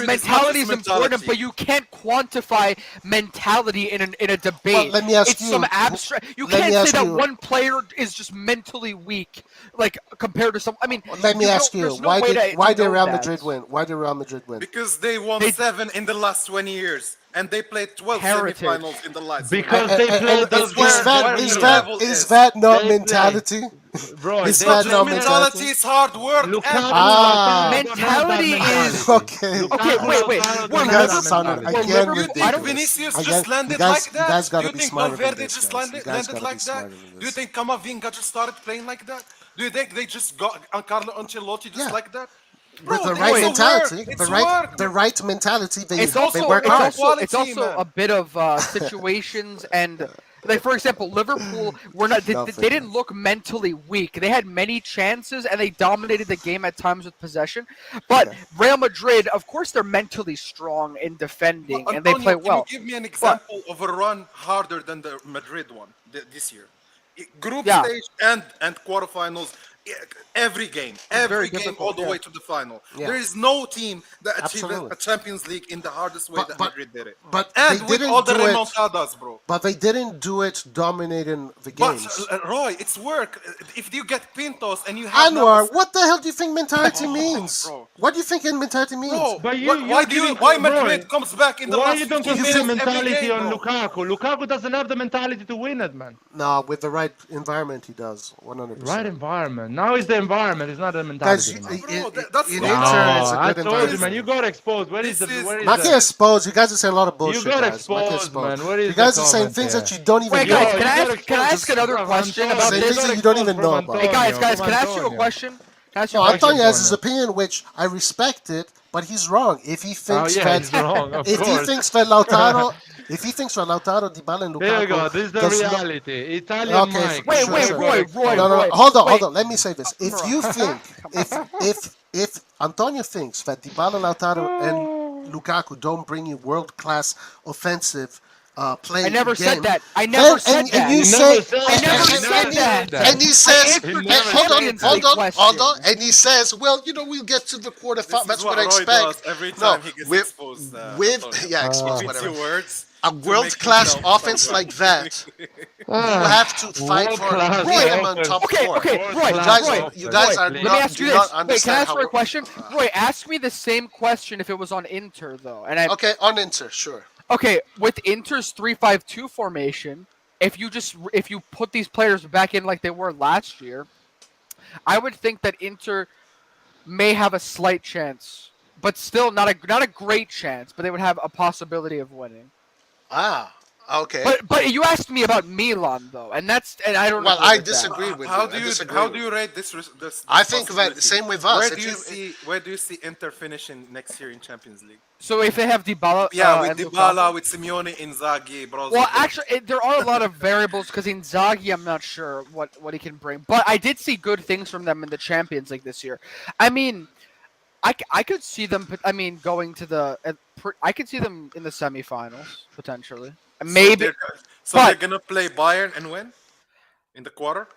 mentality is important, but you can't quantify mentality in a debate. Well, let me ask you. It's some abstract. You can't say that one player is just mentally weak, like compared to some. I mean, let me ask you. Why did Real Madrid win? Why did Real Madrid win? Because they won 7 in the last 20 years. And they played 12 semifinals in the last. Because they played. Is that not mentality? Bro, is that not mentality? It's hard work. Mentality is okay. Wait. You think Vinicius just landed like that? You guys gotta Do you be think smarter Valverde than this, just guys. landed like that? Do you think Camavinga just started playing like that? Do you think they just got Carlo Ancelotti just like that? With the right mentality, the right mentality, they work hard. It's also a bit of situations and. Like, for example, Liverpool they didn't look mentally weak. They had many chances and they dominated the game at times with possession. But Real Madrid, of course, they're mentally strong in defending and they play well. Can you give me an example of a run harder than the Madrid one this year? Group stage and quarterfinals. Every game all the way to the final. There is no team that achieved a Champions League in the hardest way that Madrid did it. And with all the remontadas, bro. But they didn't do it dominating the games. But Roy, it's work. If you get Pintos and you have Anwar, what the hell do you think mentality means? What do you think mentality means? Why Madrid comes back in the last? Why you don't consider mentality on Lukaku? Lukaku doesn't have the mentality to win it, man. No, with the right environment, he does. 100%. Right environment. Now it's the environment. It's not the mentality. I told you, man. You got exposed. Where is the? Not get exposed. You guys are saying a lot of bullshit. You got exposed, man. Where is you guys are saying things that you don't even know. Wait, guys, can I ask another question about this? Things that you don't even know about. Hey, guys, can I ask you a question? Antonio has his opinion, which I respect it, but he's wrong. If he thinks that Lautaro. If he thinks Lautaro, Dybala, and Lukaku... There you go. This is the reality. Italian Mike. Wait, Roy. No. Hold on. Let me say this. If you think... If Antonio thinks that Dybala, Lautaro, and Lukaku don't bring you world-class offensive play. I never game. said that. I never said that. And you say I never said that. And he says, hold on. And he says, well, we'll get to the quarterfinal. That's what I expect. Every time he gets exposed. Exposed, whatever. Words a world-class offense like that, you have to fight for minimum top four. Okay, Roy, you guys are let not, me ask you this. Wait, can I ask how for a question? Roy, ask me the same question if it was on Inter, though. Okay, on Inter, sure. Okay, with Inter's 3-5-2 formation, if you put these players back in like they were last year, I would think that Inter may have a slight chance, but still not a great chance, but they would have a possibility of winning. Ah, okay. But you asked me about Milan though, and I don't. Well, I disagree with how you. How do you rate this I think that same with us. Where do you see Inter finishing next year in Champions League? So if they have Dybala, with Dybala, with Simeone, Inzaghi, Brozovic. Well, actually, there are a lot of variables because Inzaghi, I'm not sure what he can bring, but I did see good things from them in the Champions League this year. I mean, I could see them. I mean, going to I could see them in the semifinals potentially. Maybe. So they're gonna play Bayern and win in the quarter.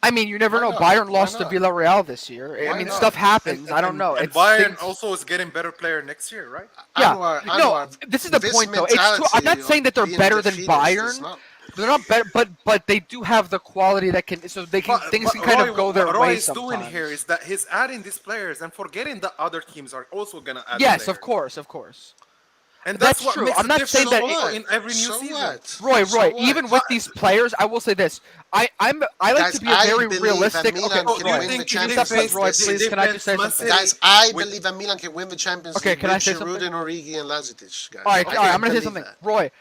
I mean, you never know. Bayern lost to Villarreal this year. I mean, stuff happens. I don't know. And Bayern also is getting better player next year, right? Yeah. No, this is the point though. It's true. I'm not saying that they're better than Bayern. They're not better, but they do have the quality that can. So they can things can kind of go their way. What Roy is sometimes. doing here is that he's adding these players and forgetting that other teams are also gonna add. Yes, players. of course. And that's what true. Makes I'm not saying that in every new season. Roy, even with these players, I will say this: I like to be very realistic. Okay, Roy, please, can I just say something? Guys, I believe that Milan can win the Champions League. Okay, can I say something? something? Giroud and Origi and Lazetic, guys. All right, I'm gonna say something. Roy,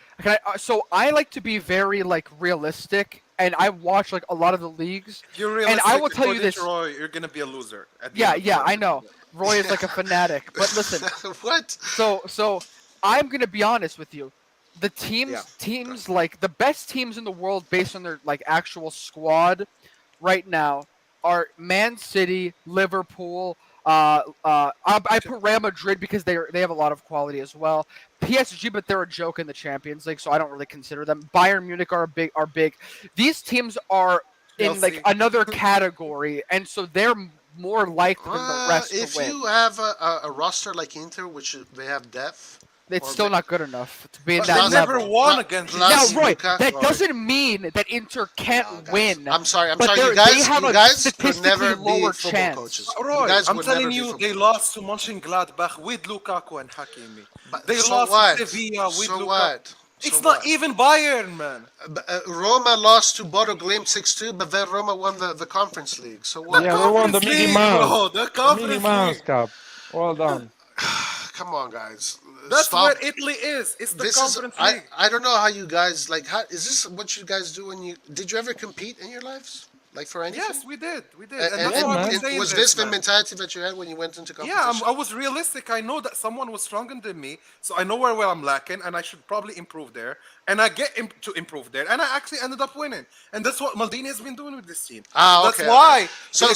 so I like to be very realistic, and I watch a lot of the leagues. You're realistic, and I will tell you this: Roy, you're gonna be a loser. Yeah, I know. Roy is like a fanatic, but listen. What? So I'm gonna be honest with you. The teams the best teams in the world based on their actual squad right now are Man City, Liverpool. I put Real Madrid because they have a lot of quality as well. PSG, but they're a joke in the Champions League, so I don't really consider them. Bayern Munich are big. These teams are in another category, and so they're more likely than the rest to win. If you have a roster like Inter, which they have depth. It's still not good enough to be in They that never level. won against. Now, Roy, that doesn't mean that Inter can't win. I'm sorry. But You they have a could statistically never be lower football chance. coaches. Roy, I'm telling you, they lost to Mönchengladbach with Lukaku and Hakimi. They lost to Sevilla with Lukaku. It's not even Bayern, man. Roma lost to Bodo Glimt 6-2, but then Roma won the Conference League. So what? Yeah, we won the Mickey Mouse. The Conference Mickey Mouse League. Cup. Well done. Come on, guys. That's where Italy is. It's the Conference League. I don't know how you guys is this what you guys do when did you ever compete in your lives? For anything? Yes, we did. And was this the mentality that you had when you went into competition? Yeah, I was realistic. I know that someone was stronger than me, so I know where I'm lacking, and I should probably improve there. And I get to improve there, and I actually ended up winning. And that's what Maldini has been doing with this team. That's why. So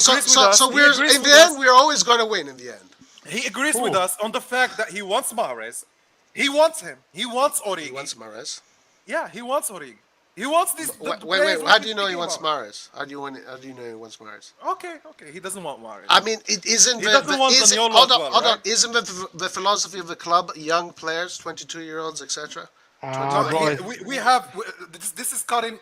we're in the end, we're always going to win in the end. He agrees with us on the fact that he wants Mahrez. He wants him. He wants Origi. He wants Mahrez. Yeah, he wants Origi. He wants this. Wait. How do you know he wants Mahrez? How do you know he wants Mahrez? Okay. He doesn't want Mahrez. I mean, it isn't. He doesn't want Zaniolo hold as well, on. right? Isn't the philosophy of the club young players, 22-year-olds, etc.? We have this is cutting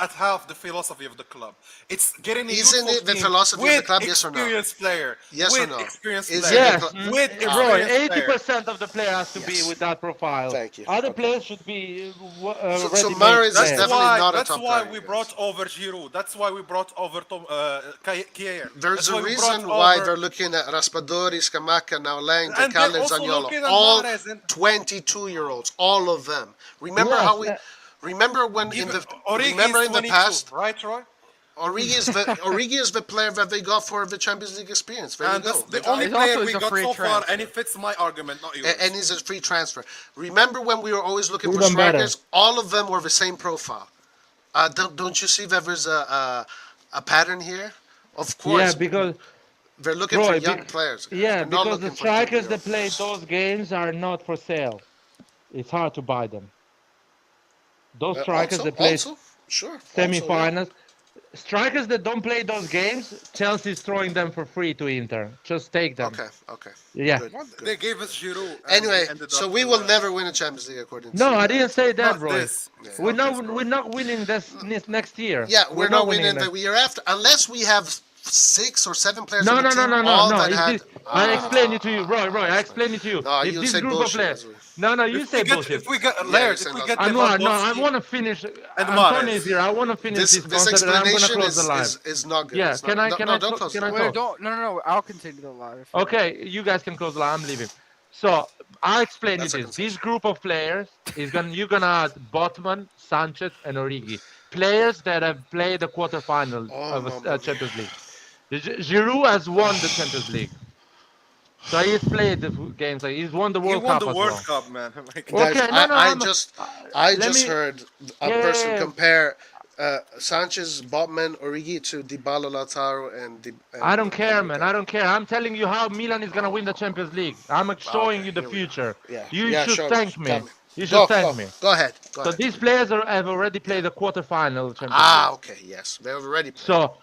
at half the philosophy of the club. It's getting a Isn't it the philosophy of the club? Yes or no? Experienced player. Yes or no? Experienced Is player. Yes, With Roy, experienced 80% of the player has to be with that profile. Thank you. Other players should be So Mahrez is definitely not a top player. That's why we brought over Giroud. That's why we brought over Kier. There's a reason why they're looking at Raspadori, Scamacca, now Lang, Tecale, and Zaniolo. All 22-year-olds, all of them. Remember how we? Remember when in the past, right, Roy? Origi is the player that they got for the Champions League experience. There you go. That's the only player we got so far, and it fits my argument, not yours. And he's a free transfer. Remember when we were always looking for strikers? All of them were the same profile. Don't you see that there's a pattern here? Of course. Yeah, because they're looking for young players. Yeah, because the strikers that play those games are not for sale. It's hard to buy them. Those strikers that play sure. semi-finals. Strikers that don't play those games, Chelsea's throwing them for free to Inter. Just take them. Okay. Yeah. Good. They gave us Giroud. Anyway, so we will never win a Champions League according to No, you. I didn't say that, Not Roy. this. We're not winning this next year. Yeah, we're not winning the year after unless we have 6 or 7 players. No. That I explained it to you, Roy. I explained it to you. No, if you this said group bullshit, of players. No, you say bullshit. If we get Laird, if we get I want to finish. Antonio is here. I want to finish this concept, and I'm going to close the live. Is not good. Yeah, can I don't close can I Wait, close? no. I'll continue the live. Okay, you guys can close the live. I'm leaving. So I explained it this. This group of players you're gonna add Botman, Sanchez, and Origi. Players that have played the quarterfinal of a Champions League. Giroud has won the Champions League. So he's played the games. He's won the World Cup. He won the World Cup, man. Okay, I just heard a person compare Sanchez, Botman, Origi to Dybala, Lautaro, and I don't care, man. I don't care. I'm telling you how Milan is gonna win the Champions League. I'm showing you the future. You should thank me. You should thank me. Go ahead. So these players have already played the quarterfinal Champions League. Okay, yes, they've already played. So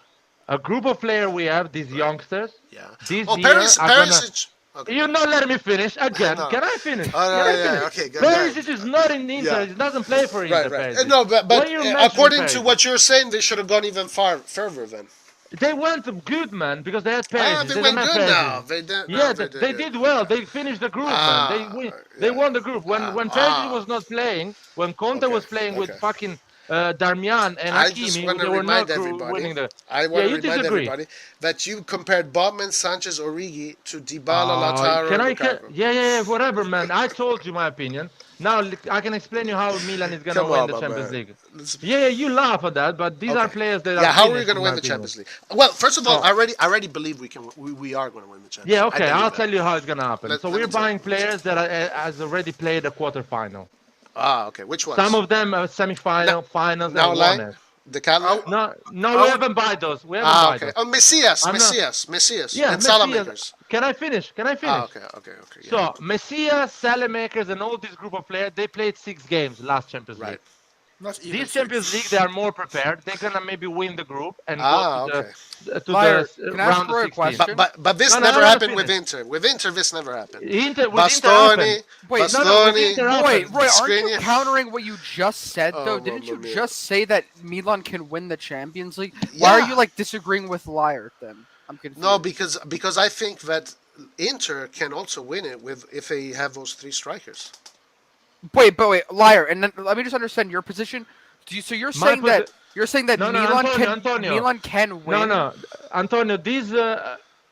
a group of players we have, these youngsters. Yeah. These Perisic. Okay. You're not letting me finish again. No. Can I finish? Okay. Perisic is not in Inter. He doesn't play for Inter. Right. No, but according to what you're saying, they should have gone even further then. They went good, man, because they had Perisic. They went good now. They did well. They finished the group, man. They won the group. When Perisic was not playing, when Conte was playing with fucking Darmian and Hakimi, they were not winning the. I want to remind everybody that you compared Botman, Sanchez, Origi to Dybala, Lautaro. Whatever, man. I told you my opinion. Now I can explain you how Milan is going to win the Champions League. Yeah, you laugh at that, but these are players that. Yeah, how are we going to win the Champions League? Well, first of all, I already believe we are going to win the Champions League. Yeah, okay. I'll tell you how it's going to happen. So we're buying players that has already played a quarterfinal. Okay. Which ones? Some of them are semi-final, finals, and won it. No, we haven't bought those. We haven't bought those. Oh, Messias. Yeah, and Salamakers. Can I finish? Okay. Yeah. So Messias, Salamakers, and all this group of players, they played 6 games last Champions League. This Champions League, they are more prepared. They're gonna maybe win the group and go to the round of 16. But this never happened with Inter. With Inter, this never happened. Bastoni. Wait, Roy, aren't you countering what you just said though? Didn't you just say that Milan can win the Champions League? Why are you disagreeing with Liar then? I'm confused. No, because I think that Inter can also win it if they have those 3 strikers. Wait, Liar, and then let me just understand your position. So you're saying that Milan can win? No, Antonio. This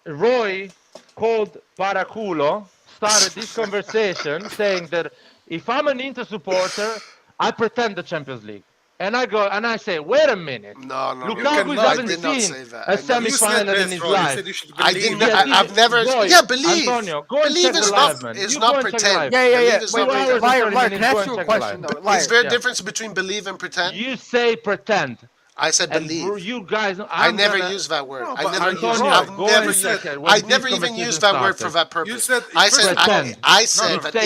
Roy called Paraculo started this conversation saying that if I'm an Inter supporter, I pretend the Champions League. And I go and I say, wait a minute. No. Lukaku hasn't seen a semi-final in his life. I've never. Believe. Antonio, go believe is not pretend. Yeah. Wait, Liar, can I ask you a question though? Is there a difference between believe and pretend? You say pretend. I said believe. You guys, I never use that word. I never even used that word for that purpose. I said that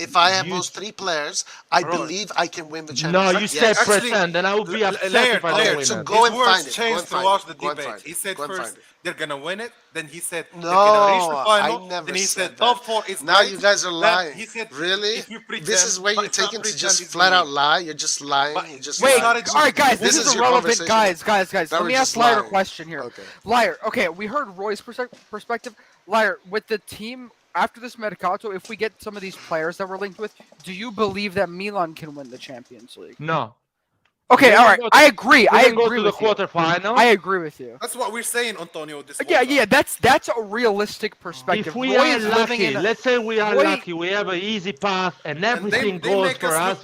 if I have those 3 players, I believe I can win the Champions League. No, you said pretend, and I would be upset if I don't win. So go and find it. Changed throughout the debate. He said first they're gonna win it. Then he said no, they're gonna reach the final. I never then he said said top 4 is now great. you guys are lying. He said, really? Pretend, this is where you're taking to just flat out lie. You're just lying. You're just wait. lying. All right, guys. This is irrelevant. Guys. Let me ask Liar a question here. Okay. Liar. Okay, we heard Roy's perspective. Liar, with the team after this Mercato, if we get some of these players that we're linked with, do you believe that Milan can win the Champions League? No. Okay, all right. I agree. I agree to with the quarterfinal. I agree with you. That's what we're saying, Antonio. Yeah. That's a realistic perspective. If we are lucky, let's say we are lucky, we have an easy path, and everything goes for us.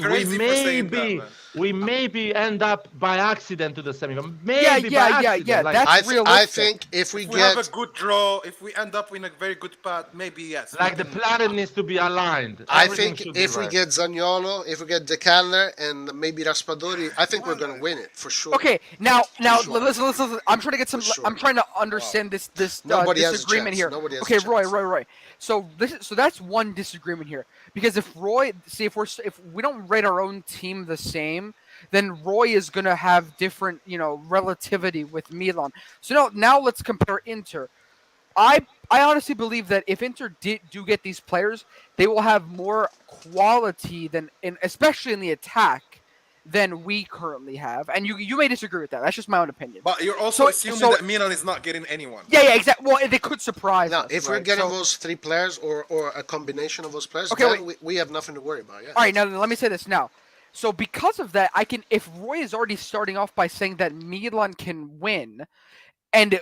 We maybe end up by accident to the semifinal. Maybe by accident. Yeah. That's realistic. I think if we have a good draw, if we end up in a very good path, maybe yes. Like the planet needs to be aligned. I think if we get Zaniolo, if we get De Canler, and maybe Raspadori, I think we're going to win it for sure. Okay, now, listen. I'm trying to get some. I'm trying to understand this disagreement here. Okay, Roy. So that's one disagreement here, Because if we don't rate our own team the same, then Roy is gonna have different, relativity with Milan. So now let's compare Inter. I honestly believe that if Inter do get these players, they will have more quality especially in the attack, than we currently have. And you may disagree with that. That's just my own opinion. But you're also assuming that Milan is not getting anyone. Yeah, exactly. Well, they could surprise us. If we're getting those three players or a combination of those players, we have nothing to worry about. Yeah. All right, now let me say this now. So because of that, if Roy is already starting off by saying that Milan can win, and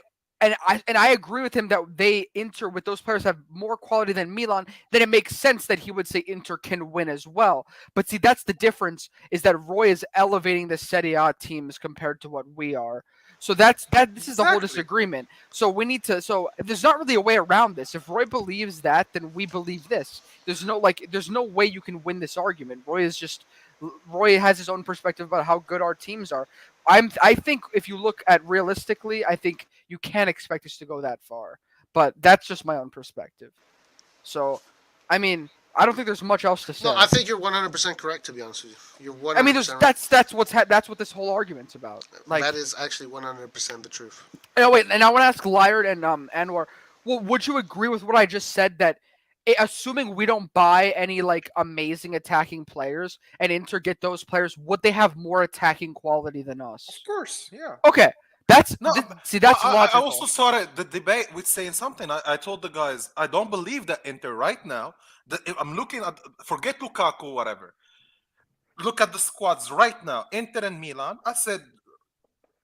I agree with him that Inter with those players have more quality than Milan, then it makes sense that he would say Inter can win as well. But see, that's the difference, is that Roy is elevating the Serie A teams compared to what we are. So this is the whole disagreement. So we need to. So there's not really a way around this. If Roy believes that, then we believe this. There's no way you can win this argument. Roy has his own perspective about how good our teams are. I think if you look at realistically, I think you can't expect us to go that far. But that's just my own perspective. So, I mean, I don't think there's much else to say. No, I think you're 100% correct. To be honest with you, you're 100%. I mean, that's what this whole argument's about. That is actually 100% the truth. Oh wait, and I want to ask Lyard and Anwar. Well, would you agree with what I just said, that assuming we don't buy any amazing attacking players and Inter get those players, would they have more attacking quality than us? Of course, yeah. Okay. That's logical. I also started the debate with saying something. I told the guys, I don't believe that Inter right now, if I'm looking at, forget Lukaku, whatever. Look at the squads right now, Inter and Milan. I said,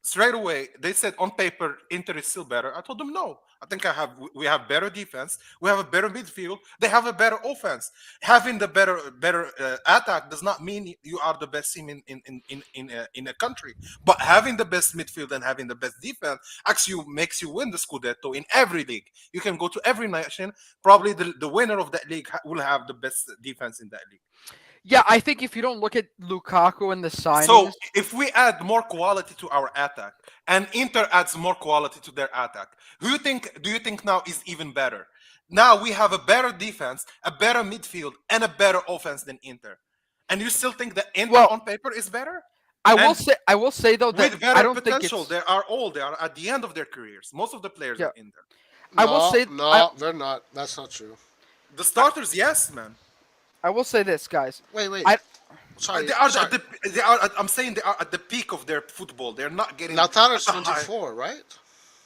straight away, they said on paper, Inter is still better. I told them no. I think we have better defense. We have a better midfield. They have a better offense. Having the better attack does not mean you are the best team in a country. But having the best midfield and having the best defense actually makes you win the Scudetto in every league. You can go to every nation. Probably the winner of that league will have the best defense in that league. Yeah, I think if you don't look at Lukaku and the signings... So, if we add more quality to our attack, and Inter adds more quality to their attack, do you think now is even better? Now we have a better defense, a better midfield, and a better offense than Inter. And you still think that Inter on paper is better? I will say though that with better I don't potential, think they are at the end of their careers. Most of the players are Inter. They're not. That's not true. The starters, yes, man. I will say this, guys. Wait. Sorry. I'm saying they are at the peak of their football. They're not getting. Lautaro's 24, right?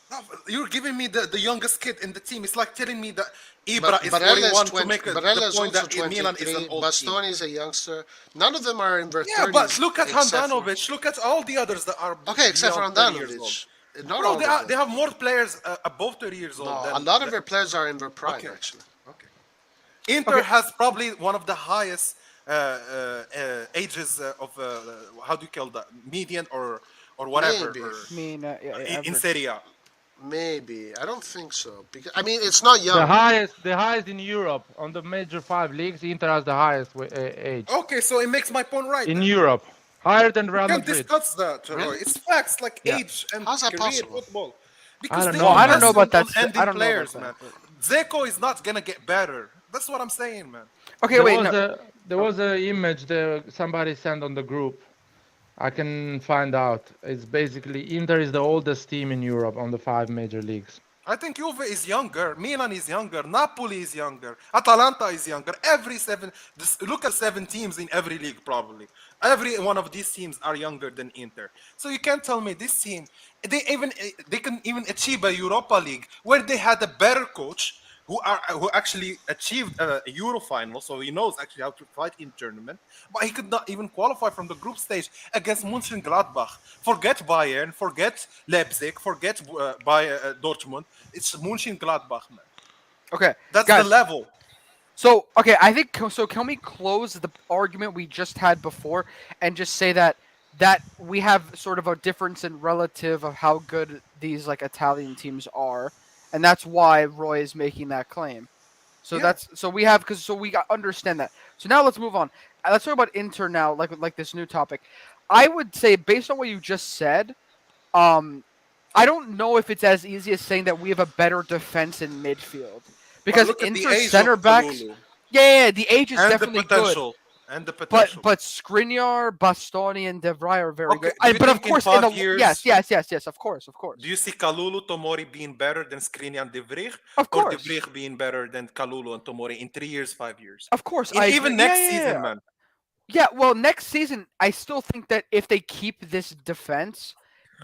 No, you're giving me the youngest kid in the team. It's like telling me that Ibra is 41 to make the point that Milan is an old Bastoni is a youngster. None of them are in their 30s. Yeah, but look at Handanovic. Look at all the others that are except for Handanovic. They have more players above 30 years old. A lot of their players are in their prime, actually. Inter has probably one of the highest ages of how do you call that, median or whatever in Serie A. Maybe I don't think so, because I mean it's not young. The highest in Europe on the major 5 leagues. Inter has the highest age. Okay, so it makes my point right. In Europe, higher than Real Madrid. You can't discuss that, Roy. It's facts, like age and career football. Because I don't know about that. I don't players, know about man. Zeko is not gonna get better. That's what I'm saying, man. Okay, there was an image that somebody sent on the group. I can find out. It's basically Inter is the oldest team in Europe on the 5 major leagues. I think Juve is younger, Milan is younger, Napoli is younger, Atalanta is younger. Look at 7 teams in every league probably. Every one of these teams are younger than Inter. So you can't tell me this team, they can even achieve a Europa League where they had a better coach who actually achieved a Euro final, so he knows actually how to fight in tournament, but he could not even qualify from the group stage against Mönchengladbach. Forget Bayern, forget Leipzig, forget Dortmund. It's Mönchengladbach, man. Okay, that's guys, the level. So, okay, I think so. Can we close the argument we just had before and just say that we have sort of a difference in relative of how good these Italian teams are? And that's why Roy is making that claim. So we understand that. So now let's move on. Let's talk about Inter now, like this new topic. I would say, based on what you just said, I don't know if it's as easy as saying that we have a better defense in midfield, because Inter center backs. Yeah, the age is and definitely the potential. good. And the potential. But Skriniar, Bastoni, and De Vrij are very good. Do you But of think in course, 5 years, yes, of course. do you see Kalulu, Tomori being better than Skriniar and De Vrij? Of Or De course. Vrij being better than Kalulu and Tomori in 3 years, 5 years? Of course, And I even agree. next season, man. Yeah, well, next season, I still think that if they keep this defense,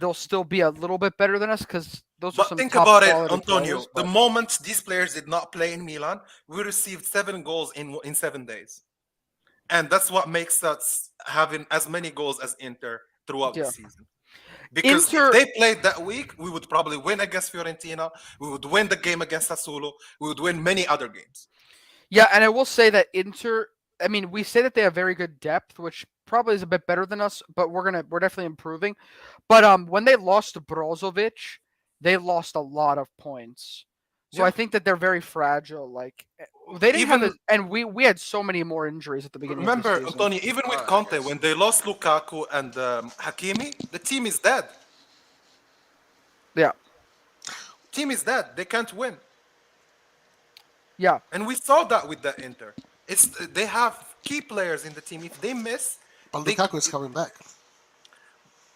they'll still be a little bit better than us because those are some But think top about it, quality Antonio. players, The but- moment these players did not play in Milan, we received 7 goals in 7 days. And that's what makes us having as many goals as Inter throughout the season. Because if they played that week, we would probably win against Fiorentina. We would win the game against Sassuolo. We would win many other games. Yeah, and I will say that Inter, I mean, we say that they have very good depth, which probably is a bit better than us, but we're definitely improving. But when they lost to Brozovic, they lost a lot of points. So I think that they're very fragile. Like they didn't have, and we had so many more injuries at the beginning. Remember, of the season. Antonio, even with Conte, when they lost Lukaku and Hakimi, the team is dead. Yeah, team is dead. They can't win. Yeah, and we saw that with the Inter. They have key players in the team. If they miss, but Lukaku is coming back.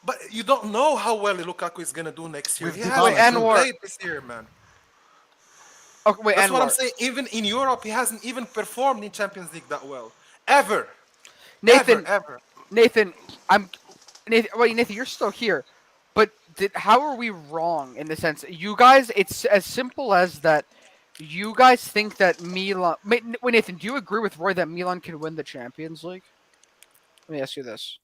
But you don't know how well Lukaku is gonna do next year. He hasn't played this year, man. Okay, wait, That's what Anwar. I'm saying. Even in Europe, he hasn't even performed in Champions League that well, ever. Nathan, ever. Nathan, Nathan, you're still here, but how are we wrong in the sense you guys? It's as simple as that. You guys think that Milan? Wait, Nathan, do you agree with Roy that Milan can win the Champions League? Let me ask you this.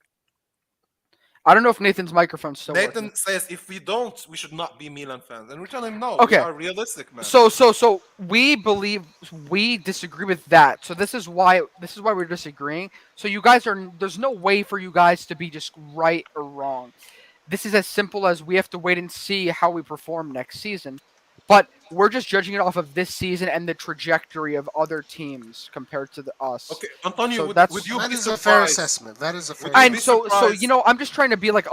I don't know if Nathan's microphone's still Nathan working. says if we don't, we should not be Milan fans, and we're telling him no. Okay. We are realistic, man. So we disagree with that. So this is why we're disagreeing. So you guys there's no way for you guys to be just right or wrong. This is as simple as we have to wait and see how we perform next season. But we're just judging it off of this season and the trajectory of other teams compared to us. Okay, Antonio, so would you that be is surprised? a fair assessment. That is a fair. And so I'm just trying to be like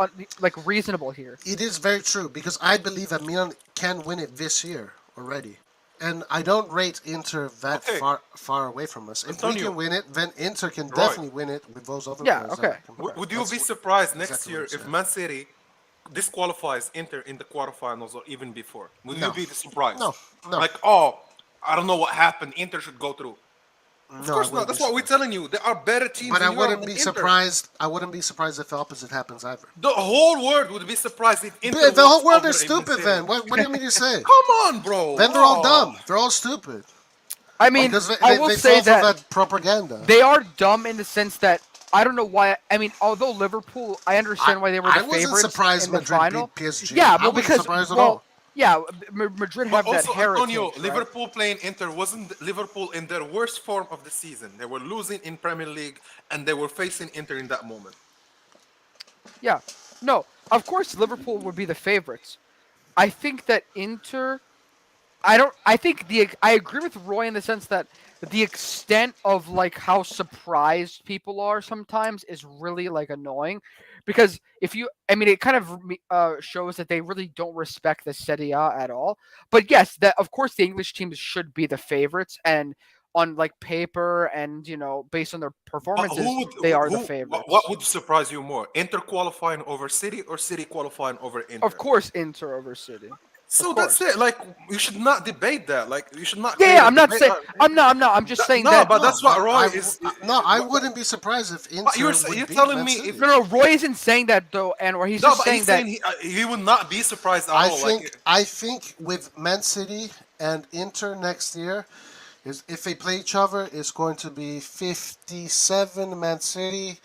reasonable here. It is very true because I believe that Milan can win it this year already, and I don't rate Inter that far away from us. If Antonio, we can win it, then Inter can definitely win it with those other players. Okay. Would you be surprised next year if Man City disqualifies Inter in the quarterfinals or even before? Would you be surprised? No. Like, I don't know what happened. Inter should go through. Of course not. That's what we're telling you. There are better teams. But in I Europe wouldn't than be Inter. surprised. I wouldn't be surprised if the opposite happens either. The whole world would be surprised if Inter. The whole world walks is over Man stupid. City. Then what do you mean you say? Come on, bro. Then they're all dumb. They're all stupid. I mean, because I will they say fall for that propaganda. They are dumb in the sense that I don't know why. I mean, although Liverpool, I understand why they were the favorites I wasn't surprised in the Madrid final. beat PSG. Yeah, I well, wasn't because surprised at all. yeah, Madrid have But that also, heritage. Antonio, right? Liverpool playing Inter wasn't Liverpool in their worst form of the season. They were losing in Premier League, and they were facing Inter in that moment. Yeah, no, of course Liverpool would be the favorites. I think that Inter. I agree with Roy in the sense that the extent of like how surprised people are sometimes is really like annoying, because it kind of shows that they really don't respect the Serie A at all. But yes, that of course the English teams should be the favorites, and on like paper and based on their performances, they are the favorites. What would surprise you more? Inter qualifying over City or City qualifying over Inter? Of course, Inter over City. So that's it. Like, you should not debate that. Like, you should not. Yeah, I'm not saying. I'm not. I'm just saying that. No, but that's what Roy is. No, I wouldn't be surprised if Inter. You're telling me if no, Roy isn't saying that though, and he's just saying that he would not be surprised at all. I think with Man City and Inter next year, if they play each other, it's going to be 57 Man City.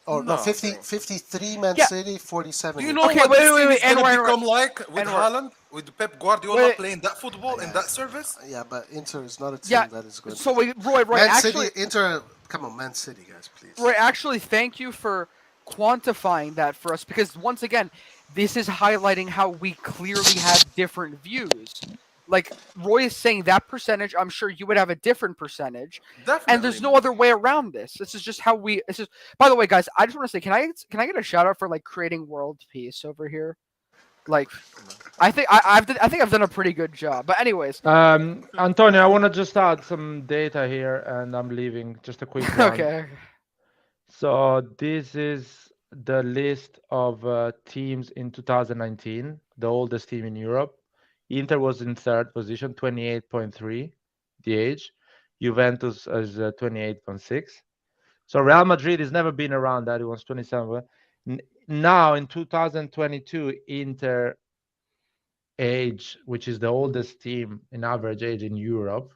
Oh no, 53 Man City, 47. Do you know what this team is going to become like with Haaland, with Pep Guardiola playing that football in that service? Yeah, but Inter is not a team that is good. So Roy, Man actually, City, Inter, come on, Man City, guys, please. Roy, actually, thank you for quantifying that for us, because once again, this is highlighting how we clearly have different views. Like Roy is saying that percentage, I'm sure you would have a different percentage. Definitely. And there's no other way around this. This is just how we. This is. By the way, guys, I just want to say, can I get a shout out for like creating world peace over here? Like, I think I've done a pretty good job. But anyways, Antonio, I want to just add some data here, and I'm leaving. Just a quick one. okay. So this is the list of teams in 2019, the oldest team in Europe. Inter was in third position, 28.3, the age. Juventus is 28.6. So Real Madrid has never been around that. It was 27. Now in 2022, Inter age, which is the oldest team in average age in Europe.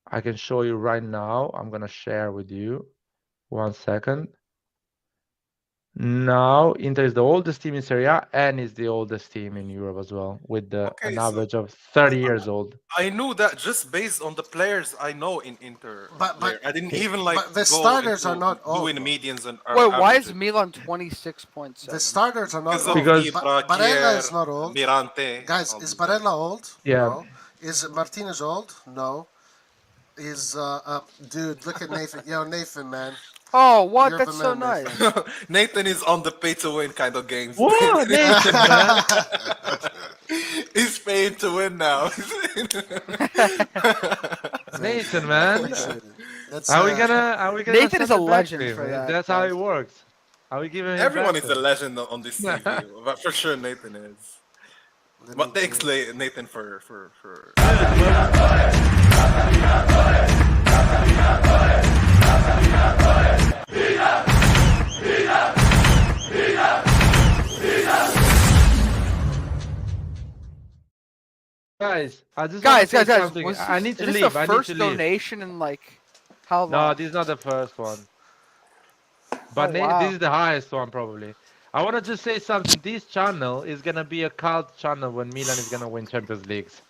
I can show you right now. I'm going to share with you. 1 second. Now, Inter is the oldest team in Serie A and is the oldest team in Europe as well, with an average of 30 years old. I knew that just based on the players I know in Inter. But I didn't even like. But the starters are not old. Doing medians and. Wait, why is Milan 26.7? The starters are not old. Because Barella is not old. Mirante. Guys, is Barella old? Yeah. No. Is Martinez old? No. Is dude? Look at Nathan. Yo, Nathan, man. Oh, what? You're That's the so man, nice. Nathan is on the pay to win kind of games. What, Nathan, man? He's paying to win now. Nathan, man. That's, Are we gonna Nathan is a send it back legend to him? for that. That's how it works. Are we giving him Everyone back is to a him? legend on this TV, but for sure Nathan is. But thanks, Nathan, for. Guys, I just Guys, want to say guys, something. was I this- need to is this leave. the I need first to leave. donation in like how long? No, this is not the first one. But wow. this is the highest one probably. I want to just say something. This channel is gonna be a cult channel when Milan is gonna win Champions Leagues.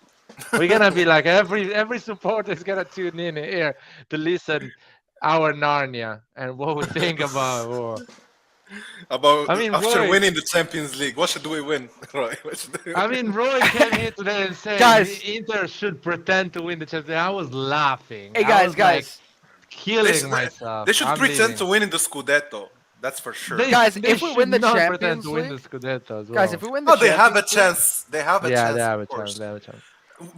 We're gonna be like every supporter is gonna tune in here to listen our Narnia and what we think about war. About I mean, after Roy, winning the Champions League, what should we win? Right. I mean, Roy came here today and said Guys. Inter should pretend to win the Champions League. I was laughing. Hey I guys, was, guys. like, killing myself. They should I'm pretend leaving. to win in the Scudetto. That's for sure. Guys, They if we win should the not pretend Champions to win the League, Scudetto as well. guys, if we win the No, they have a Champions League- chance. They have a yeah, chance. they have a of course. chance. They have a chance.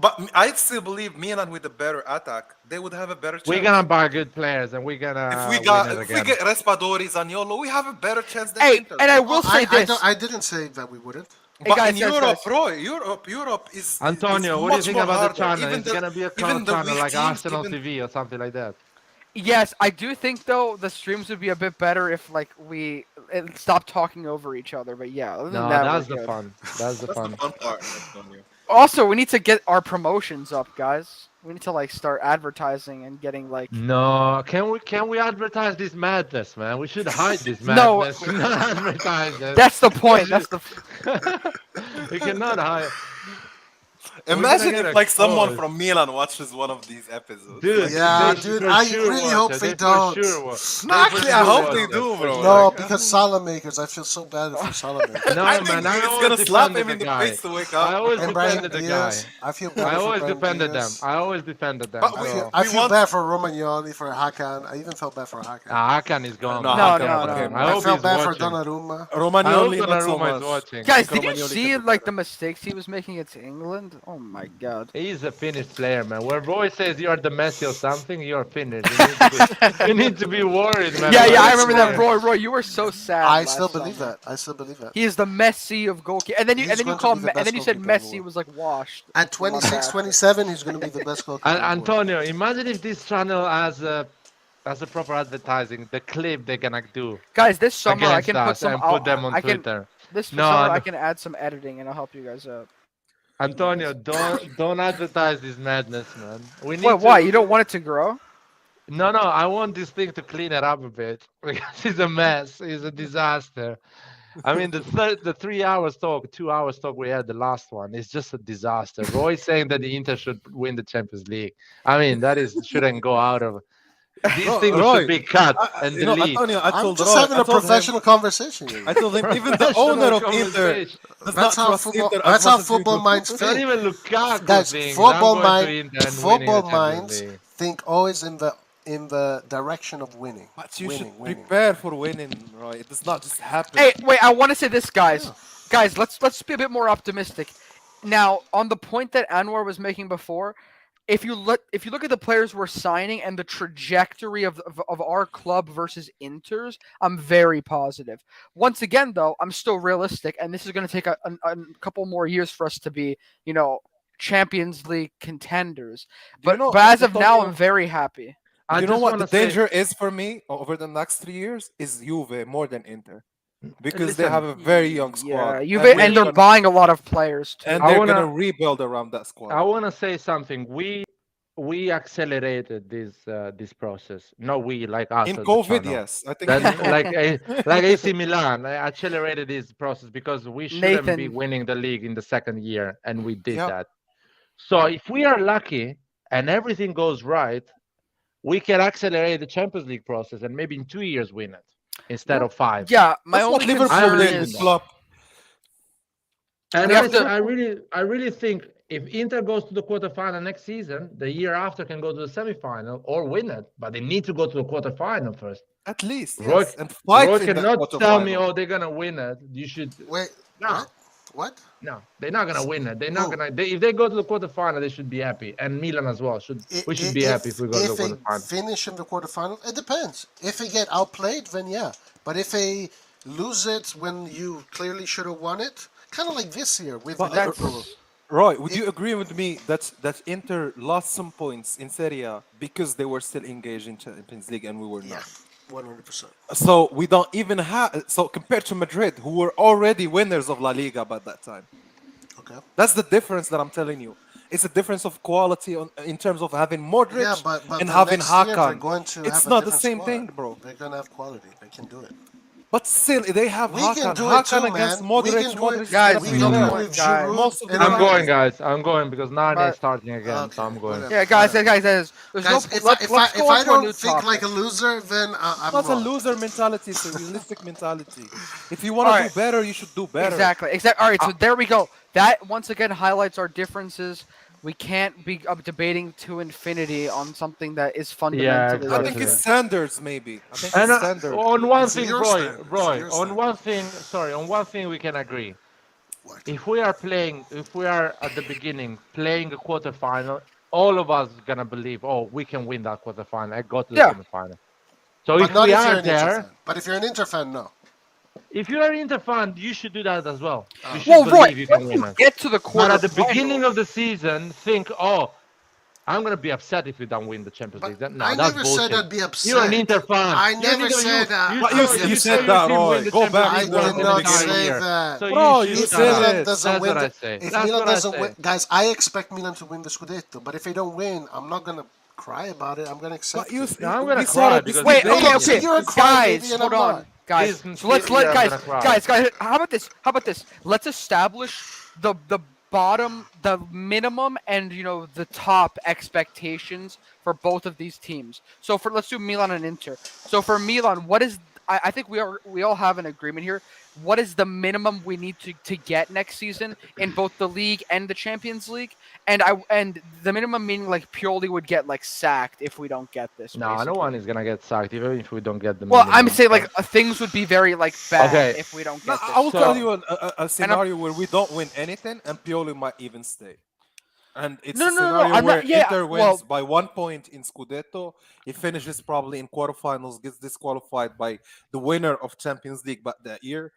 But I still believe Milan with a better attack, they would have a better chance. We're gonna buy good players, and we're gonna. If we win it get Raspadori, Zaniolo, we have a better chance than Hey, Inter. and I will say this. I didn't say that we wouldn't. But guys, in guys, Europe, guys. bro, Europe is. Antonio, is what do you much think more about the harder. channel? It's gonna be a even cloud the channel weak like teams, Arsenal even- TV or something like that. Yes, I do think though the streams would be a bit better if like we stop talking over each other. But yeah, other than No, that, that's we're the good. fun. That's the That's fun. the fun part, Antonio. Also, we need to get our promotions up, guys. We need to like start advertising and getting like. No, can we advertise this madness, man? We should hide this No. madness. Not advertise it. That's the point. That's the. We cannot hide. Imagine get if like someone exposed. from Milan watches one of these episodes. Dude, Yeah, they dude, for I sure really watch hope it. they for don't. Sure watch. No, They for actually, I sure hope watch they it, do, for bro. sure. No, because Salah makers, I feel so bad for Salah makers. No, I think man, I it's always gonna slap defended him in the the guy. face to wake I up. always And Brian defended the guy. Diaz, I feel bad I for always Brian defended them. Diaz. I always defended them. But so. I We feel want- bad for Romagnoli, for Hakan. I even felt bad for Hakan. Hakan is gone. No, man. Hakan, I I hope felt he's bad watching. for Donnarumma. I hope Romagnoli, not so Donnarumma is much. watching. Guys, think did you Romagnoli see can do like better. the mistakes he was making against England? Oh my god. He's a finished player, man. Where Roy says you are the Messi or something, you are finished. You need to be worried, man. Yeah, about yeah, I this remember that, player. Roy. You were so sad. I last still believe summer. that. I still believe that. He is the Messi of goalkeeper, and then you He's going to called be the and then you best said goalkeeper in the Messi world. was like washed. At 26, 27, he's going to be the best goalkeeper. in the world. Antonio, imagine if this channel has a proper advertising, the clip they're gonna do. Guys, this summer I against can put us some. and put them on I can, Twitter. this No, summer no. I can add some editing, and I'll help you guys out. Antonio, don't advertise this madness, man. We need Wait, why? You don't want it to grow? No, I want this thing to clean it up a bit because it's a mess. It's a disaster. I mean, the 3 hours talk, 2 hours talk we had, the last one, is just a disaster. Roy saying that the Inter should win the Champions League. I mean, shouldn't go out of. These things Roy, should be cut and You know, delete. Antonio, I I'm told just Roy, having I a told him- professional conversation. You know. I told him even the owner of Inter Conversation. does That's not how trust football. Inter. That's as how much as we football do. minds Not think. even Lukaku Guys, thinks, football I'm going mind, to Inter and winning the football Champions minds League. think always in the direction of winning. But you winning, should prepare for winning, Roy. It does not just happen. Hey, wait! I want to say this, guys. guys, let's be a bit more optimistic. Now, on the point that Anwar was making before, if you look at the players we're signing and the trajectory of our club versus Inter's, I'm very positive. Once again, though, I'm still realistic, and this is going to take a couple more years for us to be, Champions League contenders. But as of now, I'm very happy. You know what the danger is for me over the next 3 years is Juve more than Inter. Because they have a very young squad. Yeah, and they're buying a lot of players too. And they're going to rebuild around that squad. I want to say something. We accelerated this process. Not we, like us. In COVID, yes. I think like AC Milan accelerated this process because we shouldn't be winning the league in the second year, and we did that. So if we are lucky and everything goes right, we can accelerate the Champions League process and maybe in 2 years win it instead of 5. Yeah, my only concern is and I really think if Inter goes to the quarterfinal next season, the year after can go to the semifinal or win it, but they need to go to the quarterfinal first. At least, Roy, yes. And fight Roy in cannot tell me, they're gonna win it. You should wait. No. What? No, they're not gonna win it. They're not gonna. If they go to the quarterfinal, they should be happy, and Milan as well. We should be happy if we go to the quarterfinal. If they finish in the quarterfinal, it depends. If they get outplayed, then yeah. But if they lose it when you clearly should have won it, kind of like this year with Liverpool. Roy, would you agree with me that Inter lost some points in Serie A because they were still engaged in Champions League and we were not? 100%. So we don't even have. So compared to Madrid, who were already winners of La Liga by that time. Okay. That's the difference that I'm telling you. It's a difference of quality in terms of having Modric and having Hakan. It's not the same thing, bro. They're gonna have quality. They can do it. But still, they have Hakan. Hakan against Modric. Guys, I'm going, guys. I'm going because Narnia is starting again, so I'm going. Yeah, guys. If I don't think like a loser, then I'm not a loser mentality. It's a realistic mentality. If you want to do better, you should do better. Exactly. All right, so there we go. That once again highlights our differences. We can't be debating to infinity on something that is fundamentally. I think it's standards, maybe. I think it's standards. On one thing, Roy. On one thing, we can agree. What? If we are at the beginning playing a quarterfinal, all of us are gonna believe, we can win that quarterfinal. I got to the semifinal. So but if we are there, but if you're an Inter fan, no. If you are an Inter fan, you should do that as well. You should well, believe you can win it. Get to the quarter. But at the beginning of the season, think, I'm going to be upset if we don't win the Champions League. No, I that's never bullshit. said I'd be upset. You're an Inter fan. I never said that. You said that, Roy. Go back. I did not say that. So Bro, you said it. That's what I say. If Milan doesn't win, guys, I expect Milan to win the Scudetto. But if they don't win, I'm not going to cry about it. I'm going to accept it. I'm going to cry because... Wait, okay. Guys, hold on. Guys, so guys, how about this? Let's establish the bottom, the minimum, and the top expectations for both of these teams. So let's do Milan and Inter. So for Milan, what is? I think we all have an agreement here. What is the minimum we need to get next season in both the league and the Champions League? And the minimum meaning like Pioli would get like sacked if we don't get this. No, basically. No one is gonna get sacked even if we don't get the. Well, minimum. I'm saying like things would be very like bad if we don't get this. I will tell you a scenario where we don't win anything and Pioli might even stay. And it's a scenario where Inter wins by 1 point in Scudetto. He finishes probably in quarterfinals, gets disqualified by the winner of Champions League that year.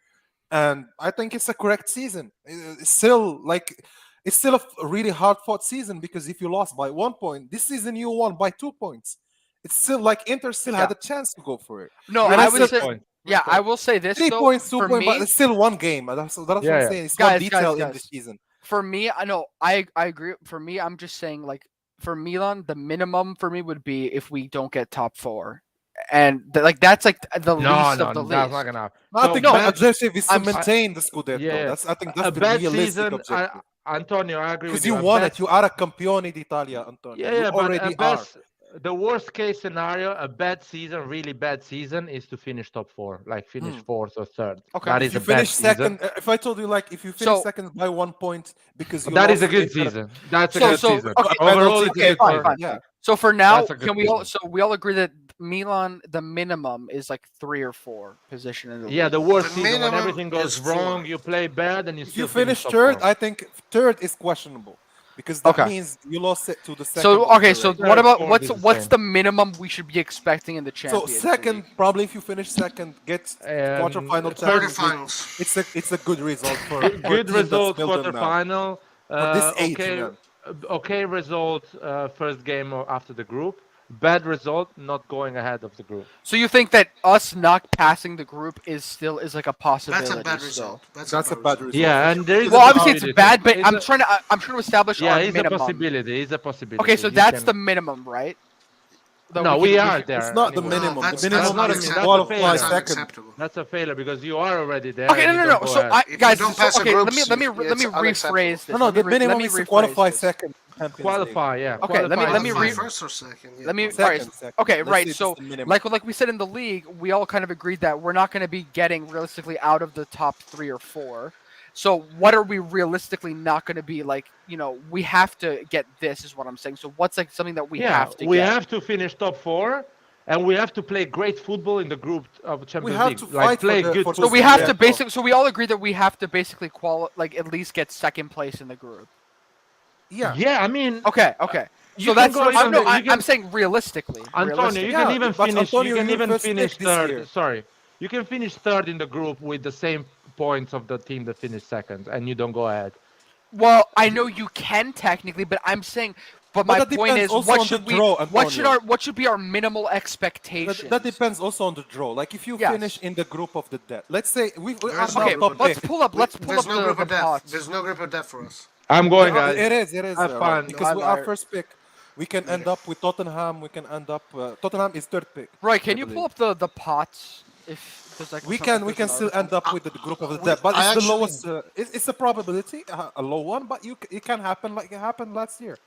And I think it's a correct season. It's still a really hard-fought season because if you lost by 1 point, this season you won by 2 points. It's still like Inter still had a chance to go for it. No, and I would say, I will say this. 3 points, 2 points, but it's still one game. That's what I'm saying. It's not detail in this season. For me, I know I agree. For me, I'm just saying like for Milan, the minimum for me would be if we don't get top 4. And that's like the least of the least. That's not gonna happen. I think the objective is to maintain the Scudetto. I think that's the realistic season, objective. Antonio, I agree with you. Because you won it. You are a campione d'Italia, Antonio. Yeah, but the worst case scenario, a bad season, really bad season, is to finish top 4, like finish 4th or 3rd. Okay. That is a bad second, season. If I told you if you finish second by 1 point because you that is a good season. That's a good season. Okay, overall, okay, fine. So for now, That's a good can we all? business. So we all agree that Milan, the minimum is like 3 or 4 position in the Yeah, league. the worst The season when minimum everything goes is wrong, 4. you play bad, and you If still you finish top third, 4. I think third is questionable because that Okay. means you lost it to the second. So of okay, the so race. what about Fourth is what's the the minimum we should be expecting in the So Champions second, League? probably if you finish second, get quarterfinal First, Champions League. Quarterfinals. It's a good result for good a team that's result, building now. quarterfinal. For this age, Okay, man. okay result, first game after the group. Bad result, not going ahead of the group. So you think that us not passing the group is like a possibility? That's a bad still? result. That's a bad result. Yeah, and there is Well, a obviously it's possibility. bad, but It's I'm a- trying to establish Yeah, our it's a minimum. possibility. It's a possibility. Okay, so You that's can- the minimum, right? That No, we are can- there. It's not the anyway. minimum. that's- The that's minimum not is acceptable. to qualify That's second. unacceptable. That's a failure because you are already there. Okay, and no. you don't go So ahead. If you guys, don't so, pass the okay, groups, let me it's unacceptable. rephrase this. No, Let the me minimum rephrase is to qualify this. second. Champions League. Qualify, yeah. Okay, let me Qualify re- first or second. Yeah. Let me Second, alright, second. okay, Let's right. say So it's the minimum. like we said in the league, we all kind of agreed that we're not going to be getting realistically out of the top 3 or 4. So what are we realistically not going to be like? We have to get this, is what I'm saying. So what's like something that we have to we get? have to finish top 4, and we have to play great football in the group of Champions have League. to Like fight for play the- good for football. So we have Yeah, to no. basically. So we all agree that we have to basically at least get second place in the group. Yeah. Yeah, I mean, Okay. you So can that's go even- you I'm can- saying realistically. Antonio, you Yeah, can even but finish. Antonio, You can you're even first finish pick this third. year. Sorry, you can finish third in the group with the same points of the team that finished second, and you don't go ahead. Well, I know you can technically, but I'm saying. But my that point depends is, also what on the should we? draw, What Antonio. should be our minimal expectations? That depends also on the draw. Like if you Yes. finish in the group of the dead, let's say we are There's now no Okay, top let's pick. pull up. Let's pull There's up no the, group the of death. pots. There's no group of death for us. I'm going, Yeah, guys. it is. Have fun. Because we I are lied. first pick. We can end up with Tottenham. We can end up. Tottenham is third pick. Right? Can I you believe. pull up the pots if there's like We some- can if we there's can an still article? end up with the group of the we- dead, but I it's the actually- lowest. It's a probability, a low one, but it can happen like it happened last year.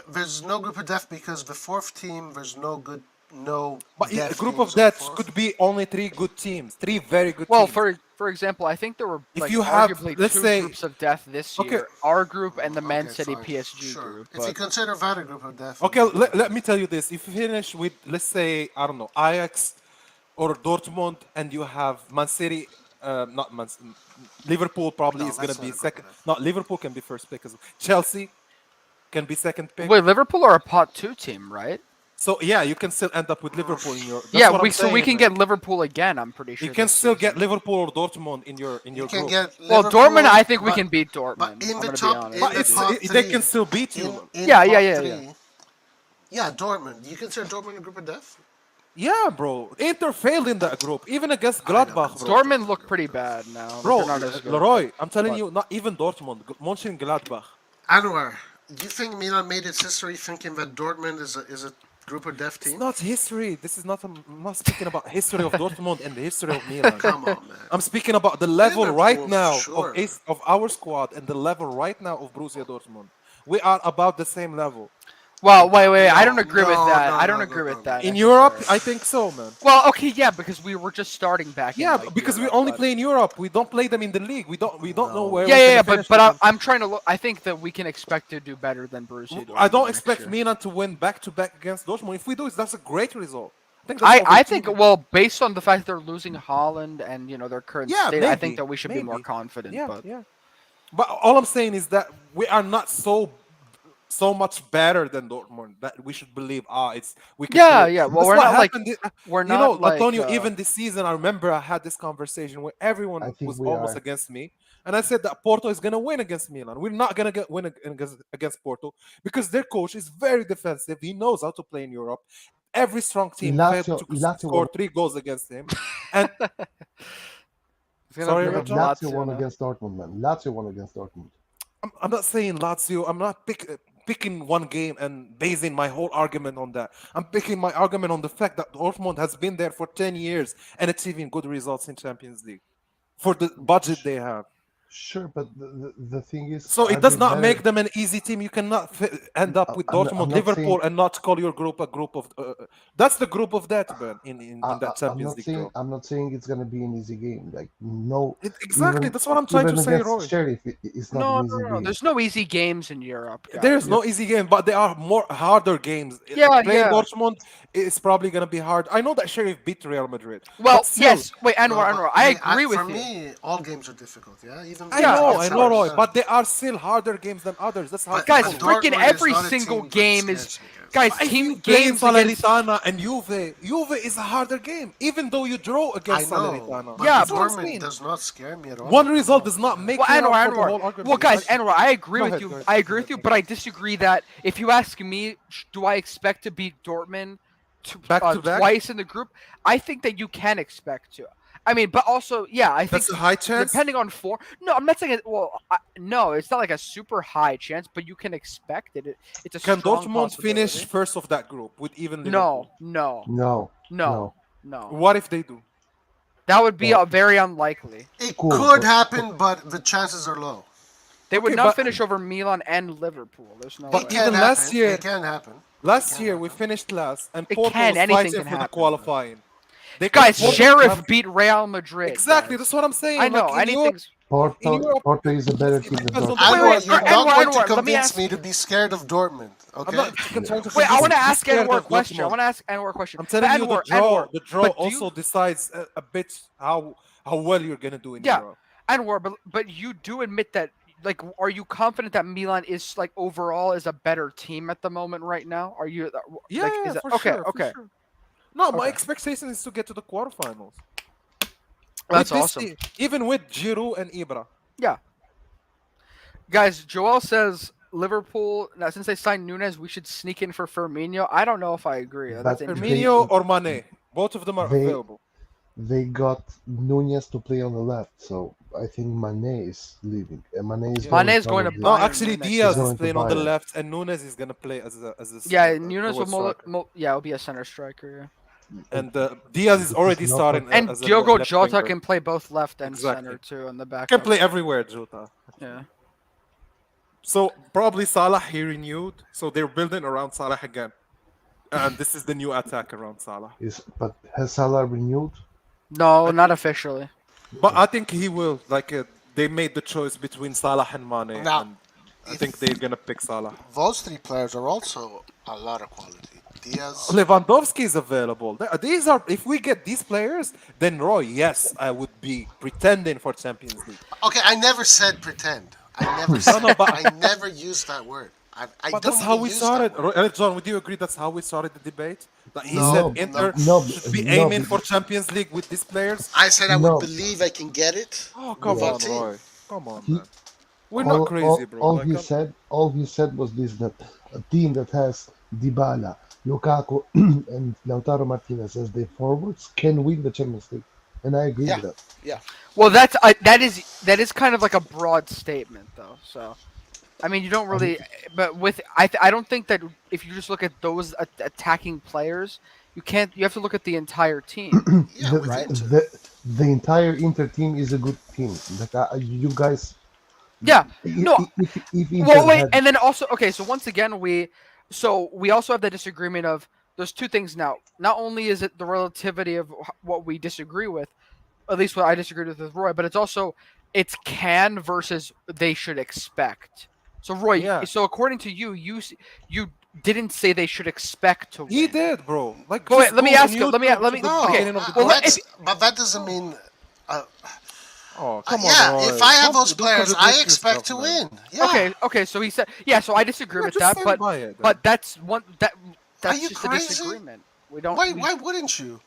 There's no group of death because the 4th team, there's no good, no. But death a group teams of deaths on the 4th. could be only 3 good teams, 3 very good Well, teams. for example, I think there were If like you have, arguably let's 2 say- groups of death this Okay. year. Our group and the Man Okay, City fine. PSG Sure. group. If you But consider that a group of death. Okay, let me tell you this: if you finish with, let's say, I don't know, Ajax or Dortmund, and you have Man City, not Man, Liverpool probably No, is going that's to be not a second. group of No, Liverpool can be first pick as well. Chelsea can be second pick. wait, Liverpool are a pot 2 team, right? So yeah, you can still end up with Liverpool in your. That's Yeah, what I'm so we saying, can man. get Liverpool again. I'm pretty sure. You can this still season. get Liverpool or Dortmund in your You can group. get Well, Liverpool, Dortmund, I think we but- can beat Dortmund. But in I'm the gonna top, be honest. in But the it's top they 3, can still beat you. in Yeah, top yeah, yeah, 3, yeah. Yeah, Dortmund. You consider Dortmund a group of death? Yeah, bro. Inter failed in that group, even against Gladbach, bro. Dortmund look pretty bad now. Bro, They're not as good. Leroy, I'm telling But- you, not even Dortmund, Mönchengladbach. Anwar, do you think Milan made its history thinking that Dortmund is a group of death It's team? not history. This is not. I'm not speaking about history of Dortmund and the history of Milan. Come on, man. I'm speaking about the level right Liverpool, now sure. of our squad and the level right now of Borussia Dortmund. We are about the same level. Well, wait. I don't No, agree with no, that. no, I don't no, agree no, with no. that. In necessarily. Europe, I think so, man. Well, okay, yeah, because we were just starting back. Yeah, in, like, because Europe, we only but- play in Europe. We don't play them in the league. We don't know where. Yeah, we're yeah, gonna but finish but against. I'm trying to look. I think that we can expect to do better than Borussia Dortmund. I don't next expect year. Milan to win back to back against Dortmund. If we do, that's a great result. think that's I over think 2 well, based on the fact they're losing Holland and their current Yeah, state, I think maybe, that we should be more maybe. confident. Yeah, but yeah. But all I'm saying is that we are not so much better than Dortmund that we should believe it's we can Yeah, do it. yeah. Well, That's we're what not like happened we're you not know, like Antonio, even this season I remember I had this conversation where everyone I think was we almost are. against me, and I said that Porto is going to win against Milan. We're not going to win against Porto because their coach is very defensive. He knows how to play in Europe. Every strong team failed to score 3 goals against him. And sorry, Yeah, Rajon? Lazio won against Dortmund, man. Lazio won against Dortmund. I'm not saying Lazio. I'm not picking one game and basing my whole argument on that. I'm picking my argument on the fact that Dortmund has been there for 10 years and achieving good results in Champions League for the budget they have. Sure, but the thing is, So it does not make them an easy team. You cannot end up with Dortmund, Liverpool, and not call your group a group of. That's the group of death, man. In that Champions League draw. I'm not saying it's gonna be an easy game. Like no, exactly. That's what I'm trying to say, Roy. Sheriff, it's not an easy game. There's no easy games in Europe. Guys. There's no easy game, but there are more harder games. Yeah, Playing Dortmund is probably gonna be hard. I know that Sheriff beat Real Madrid. Well, yes. Wait, Anwar, I agree with you. For me, all games are difficult. Yeah, even. I know, Roy, but they are still harder games than others. That's how. Guys, freaking every single game is. Guys, team games Salernitana and Juve is a harder game, even though you draw against Salernitana. Yeah, Dortmund does not scare me at all. One result does not make Anwar. Well, guys, Anwar, I agree with you. I agree with you, but I disagree that if you ask me, do I expect to beat Dortmund twice in the group? I think that you can expect to. I mean, but also, yeah, I think that's a high chance. Depending on form, no, I'm not saying it. Well, no, it's not like a super high chance, but you can expect it. It's a can Dortmund finish first of that group with even Liverpool? No. What if they do? That would be very unlikely. It could happen, but the chances are low. They would not finish over Milan and Liverpool. There's no way. But even last year, it can happen. Last year we finished last, and Porto was fighting for the qualifying. Guys, Sheriff beat Real Madrid. Exactly, that's what I'm saying. I know. Porto is a better team than Dortmund. You're not going to convince me to be scared of how Okay. Wait, I want to ask Anwar a question. I'm telling you, the draw also decides a bit how well you're gonna do in Europe. Anwar, but you do admit that. Like, are you confident that Milan is overall is a better team at the moment right now? Are you? Okay. No, my expectation is to get to the quarterfinals. That's awesome. Even with Giroud and Ibra. Yeah. Guys, Joel says Liverpool, now since they signed Nunes, we should sneak in for Firmino. I don't know if I agree. Firmino or Mane. Both of them are available. They got Nunes to play on the left, so I think Mane is leaving. Mane is going to. No, actually, Diaz is playing on the left, and Nunes is going to play as a. Nunes will will be a center striker. Yeah. And Diaz is already starting. And Diogo Jota can play both left and center too on the back. Can play everywhere, Jota. Yeah. So probably Salah he renewed. So they're building around Salah again, and this is the new attack around Salah. But has Salah renewed? No, not officially. But I think he will. They made the choice between Salah and Mane. Now, and I think they're gonna pick Salah. Those three players are also a lot of quality. Diaz. Lewandowski is available. These are. If we get these players, then Roy, yes, I would be pretending for Champions League. Okay, I never said pretend. I never used that word. But that's how we started. John, would you agree that's how we started the debate? That he said Inter should be aiming for Champions League with these players? I said I would believe I can get it. Oh, come on, Roy. Come on, man. We're not crazy, bro. All he said was this, that a team that has Dybala, Lukaku, and Lautaro Martinez as their forwards can win the Champions League. And I agree with that. Yeah. Well, that is kind of like a broad statement, though. So, I mean, you don't really, but I don't think that if you just look at those attacking players, you have to look at the entire team. The entire Inter team is a good team. You guys. Yeah. Wait, and then also, okay, so once again, we also have the disagreement of there's two things now. Not only is it the relativity of what we disagree with, at least what I disagreed with Roy, but it's can versus they should expect. So Roy, so according to you, you didn't say they should expect to win. He did, bro. Let me ask you. Let me. Okay. But that doesn't mean. Oh, come on. Yeah, if I have those players, I expect to win. Yeah. Okay. So he said, so I disagree with that, but that's just a disagreement. We don't. Why wouldn't you?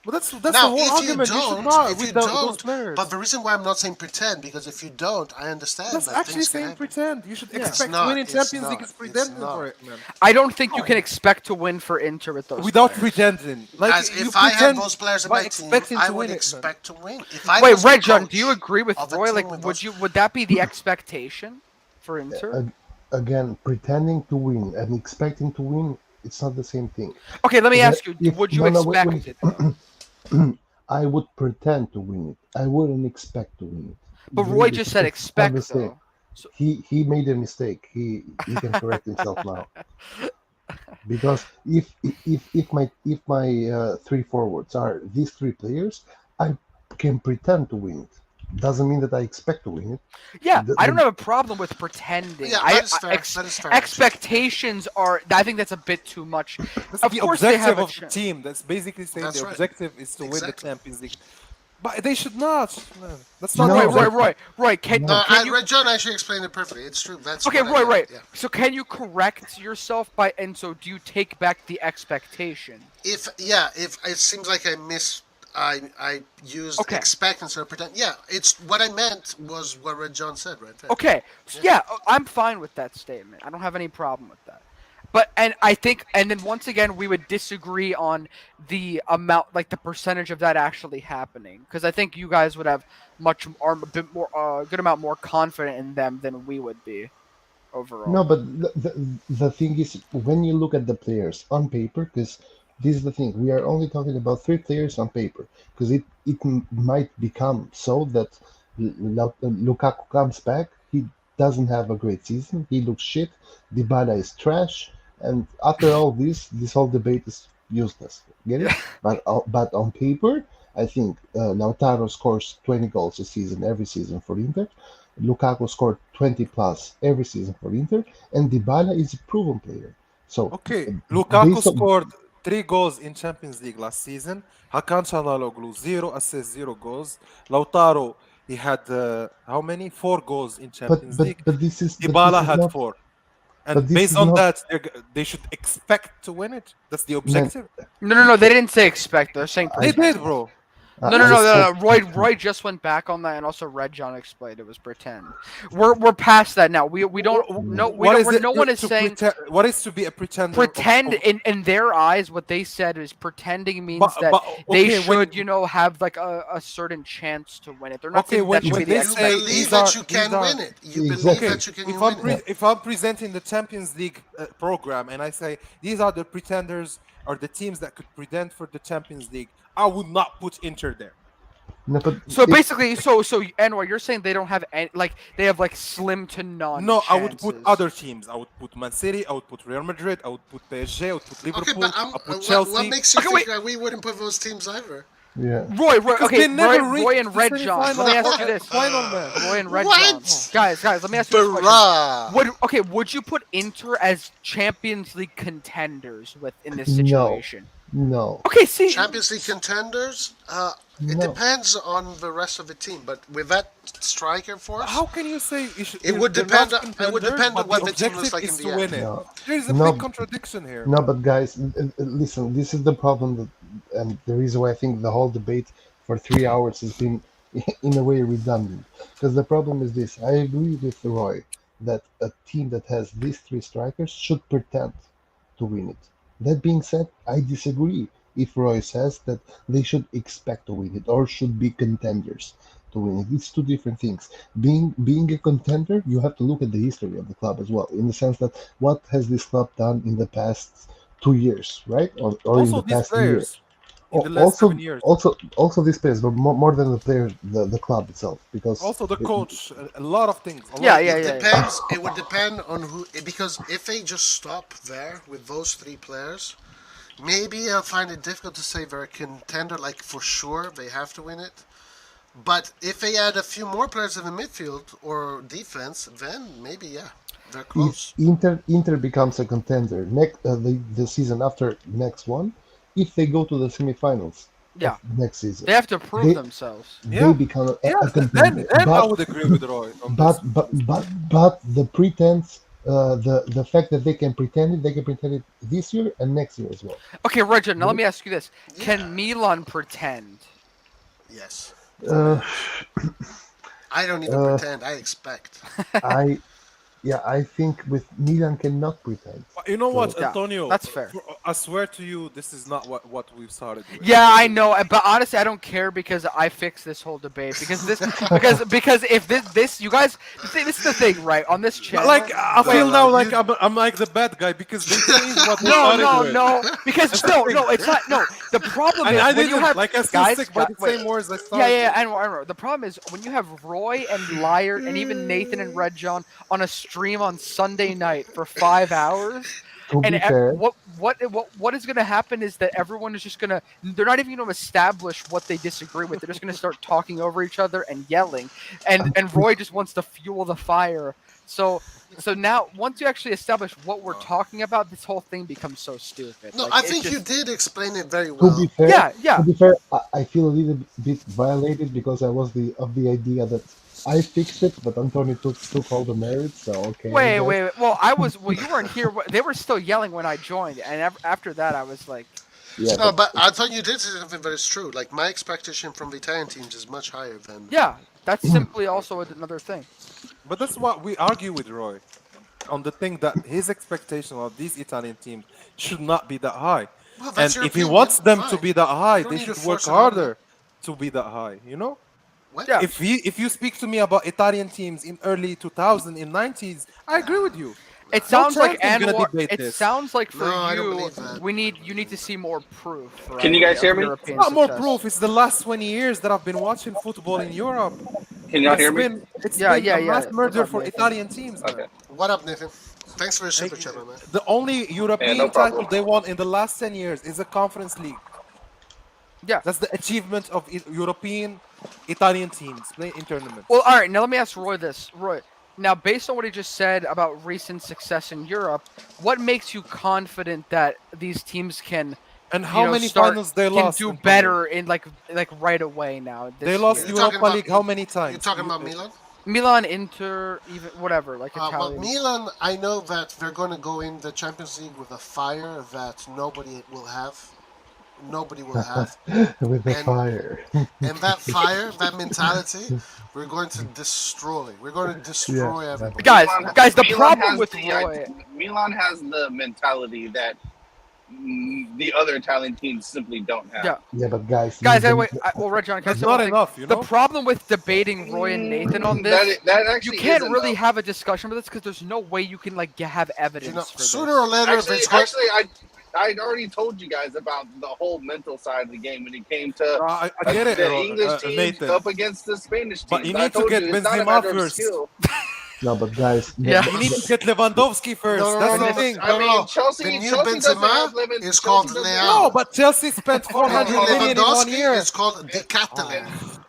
Well, that's the whole argument. If you don't, but the reason why I'm not saying pretend, because if you don't, I understand. That's actually saying pretend. You should expect winning Champions League is pretending for it, man. I don't think you can expect to win for Inter with those. Without pretending, if I had those players in my team, I would expect to win. Wait, Red John, do you agree with Roy? Would that be the expectation for Inter? Again, pretending to win and expecting to win, it's not the same thing. Okay, let me ask you: would you expect it? I would pretend to win it. I wouldn't expect to win it. But Roy just said expect though. So... He made a mistake. He can correct himself now. Because if my three forwards are these three players, I can pretend to win it. Doesn't mean that I expect to win it. Yeah, I don't have a problem with pretending. Yeah, that is fair. Expectations are. I think that's a bit too much. That's of the course, objective they have of the team. That's basically saying the objective is to win the Champions League. But they should not. Man. That's not Roy. Can you? John actually explained it perfectly. It's true. That's okay. Roy. Yeah. So can you correct yourself by? And so do you take back the expectation? If it seems like I used expect instead of pretend. Yeah, it's what I meant was what Red John said right there. Okay, so yeah, I'm fine with that statement. I don't have any problem with that. But and then once again we would disagree on the amount, like the percentage of that actually happening, because I think you guys would have a bit more good amount more confident in them than we would be overall. No, but the thing is, when you look at the players on paper, because this is the thing, we are only talking about three players on paper, because it might become so that Lukaku comes back, he doesn't have a great season, he looks shit, Dybala is trash, and after all this whole debate is useless. Get it? But on paper, I think Lautaro scores 20 goals a season, every season for Inter. Lukaku scored 20 plus every season for Inter, and Dybala is a proven player. So Lukaku scored 3 goals in Champions League last season. Hakan Çalhanoğlu 0 assists, 0 goals. Lautaro, he had how many? 4 goals in Champions League. But this is Dybala had 4. And based on that, they should expect to win it. That's the objective. No. They didn't say expect. They're saying pretend. They did, bro. No. Roy just went back on that, and also Red John explained it was pretend. We're past that now. We don't no one is saying what is to be a pretender. Pretend in their eyes, what they said is pretending means that they should have like a certain chance to win it. They're not saying that should be the expectation. You believe that you can win it. You believe that you can win it. If I'm presenting the Champions League program and I say these are the pretenders or the teams that could pretend for the Champions League, I would not put Inter there. No, but basically, Anwar, you're saying they don't have any, they have slim to none. No, chances. I would put other teams. I would put Man City. I would put Real Madrid. I would put PSG. I would put Liverpool. Okay, but I would put Chelsea. What makes you think that we wouldn't put those teams either? Yeah. Roy, and Red John. Let me ask you this. Roy and Red John. Guys, let me ask you this question. Would you put Inter as Champions League contenders in this situation? No. Okay, see. Champions League contenders? It depends on the rest of the team, but with that striker force, how can you say it would depend? It would depend on what the team looks like in the end. No. There's a big contradiction here. No, but guys, listen. This is the problem, and the reason why I think the whole debate for 3 hours has been, in a way, redundant. Because the problem is this: I agree with Roy that a team that has these 3 strikers should pretend to win it. That being said, I disagree if Roy says that they should expect to win it or should be contenders to win it. It's 2 different things. Being a contender, you have to look at the history of the club as well, in the sense that what has this club done in the past 2 years, right? Or in the past year. In the last 7 years. Also these players, but more than the players, the club itself, because also the coach, a lot of things. It depends. It would depend on who, because if they just stop there with those 3 players, maybe I'll find it difficult to say they're a contender, like for sure they have to win it. But if they add a few more players in the midfield or defense, then maybe they're close. If Inter becomes a contender the season after next one, if they go to the semifinals next season, they have to prove themselves. They become a contender. Then I would agree with Roy. But the pretense. The fact that they can pretend it this year and next year as well. Okay, Roger, now let me ask you this. Can Milan pretend? Yes. I don't even pretend, I expect. Yeah, I think with Milan cannot pretend. You know what, So- Yeah, Antonio? that's fair. I swear to you, this is not what we've started with. Yeah, I know, but honestly, I don't care because I fixed this whole debate because because if this you guys this is the thing, right? On this channel, Like I feel now like I'm like the bad guy because they changed what we started with. no, because no, it's not. No, the problem is I when you didn't have like I still guys. stick by the wait. same words I started. Yeah, I know. The problem is when you have Roy and Liar and even Nathan and Red John on a stream on Sunday night for 5 hours. To And be fair, what is going to happen is that everyone is just going to they're not even going to establish what they disagree with. They're just going to start talking over each other and yelling. And Roy just wants to fuel the fire. So now once you actually establish what we're talking about, this whole thing becomes so stupid. No, Like, I it's think just- you did explain it very to well. be fair, Yeah. To be fair, I feel a little bit violated because I was of the idea that I fixed it, but Antonio took all the merit. So okay. Wait. Well, you weren't here. They were still yelling when I joined, and after that, I was like, Yeah, No, but I thought you did say something, but it's true. Like my expectation from the Italian teams is much higher than. yeah, that's simply also another thing. But that's what we argue with Roy on the thing that his expectation of these Italian teams should not be that high. Well, And that's your if he opinion, wants them to fine. be that high, You don't they need to should work force it on them. harder to be that high, you know? What? Yeah. If you speak to me about Italian teams in early 2000 in 90s, I agree with you. It sounds like chance I'm gonna Anwar. debate It this. sounds like for No, I don't you, believe that. you need to see more proof. Right, Can you guys hear of me? European Not more success. proof. It's the last 20 years that I've been watching football in Europe. Can y'all hear me? It's Yeah, been yeah, a mass yeah. murder What's up, for Nathan? Italian teams, man. Okay. What up, Nathan? Thanks for your super chat, man. The only European no problem. title they won in the last 10 years is a Conference League. Yeah. That's the achievement of European Italian teams playing in tournaments. Well, all right. Now let me ask Roy this. Roy, now based on what he just said about recent success in Europe, what makes you confident that these teams can? And how many finals they can lost? do in better in like right away now. This They lost year. You're talking Europa about- League how many times? You're talking about Milan? Milan, Inter, even whatever, like Well, Italian. Milan, I know that they're going to go in the Champions League with a fire that nobody will have. Nobody will have. with the And- fire. And that fire, that mentality, we're going to destroy. We're going to destroy everybody. Guys, the Milan problem has with the Roy. Milan has the mentality that the other Italian teams simply don't have. Yeah. Yeah, but guys, Anyway, well, Red John, can I That's say not one thing? enough, you know? The problem with debating Roy and Nathan on this, That actually you can't is really enough. have a discussion about this because there's no way you can like have evidence You know, for sooner this. or later, if Actually, it's going, I'd already told you guys about the whole mental side of the game when it came to I get it, the English teams Nathan. up against the Spanish teams. But you I need to told get you, it's not a Benzema matter of first. skill. No, but guys, Yeah. You need to get Lewandowski first. No, That's no, the thing. I mean, no. Chelsea, The new Chelsea doesn't Benzema have is called doesn't Leao. have- No, but Chelsea spent 400 the new million in 1 Lewandowski year. is called the Catalan.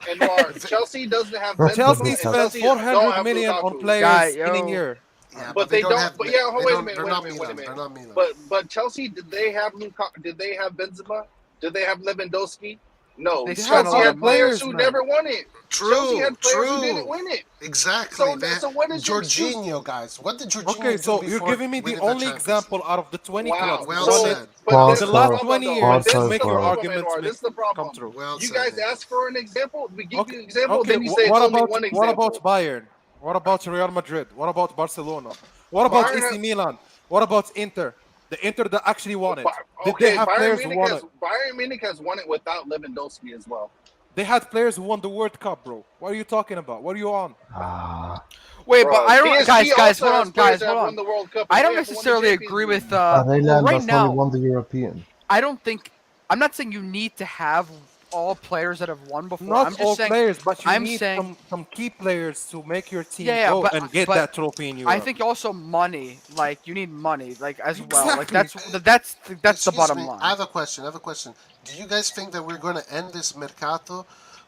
And Chelsea doesn't have Benzema, Chelsea and spent Chelsea don't 400 have million on Lukaku. players Guy, in yo. a year. Yeah, But they don't. have. But yeah, they wait a don't- minute. They're Wait a not minute. Milan. Wait a They're minute. not Milan. But Chelsea, did they have Lukaku? Did they have Benzema? Did they have Lewandowski? No. They Chelsea spent a lot had of players money. who never won it. True, Chelsea had players who true. didn't win it. Exactly. So what is your excuse? Jorginho, guys? What did Jorginho Okay, do so you're before giving me the winning only Champions example out of the 20 Wow. clubs. Well So- said. But Pause, this is The last problem, 20 though. years, Pause, This is make the your problem, arguments Edward. This is the come problem. true. Well You said, guys Nathan. ask for an example. We give you Okay, an example, okay. then you say it's What only about one what example. about Bayern? What about Real Madrid? What about Barcelona? What about Bayern AC has- Milan? What about Inter? The Inter that actually won it. Did Okay, they have players who won it? Bayern Munich has won it without Lewandowski as well. They had players who won the World Cup, bro. What are you talking about? What are you on? Ah, Wait, Bro, but I don't, PSG guys, also hold has on, players guys, that hold won on. the World Cup, I and don't they have won the necessarily Champions agree League. with. Thailand right has now, only won the European. I don't think. I'm not saying you need to have all players that have won before. Not I'm just all saying, players, but you I'm need saying, some key players to make your team Yeah, go but- and get but that trophy in Europe. I think also money. Like you need money, like as well. Like Exactly. that's the Excuse bottom me, line. I have a question. Do you guys think that we're going to end this mercato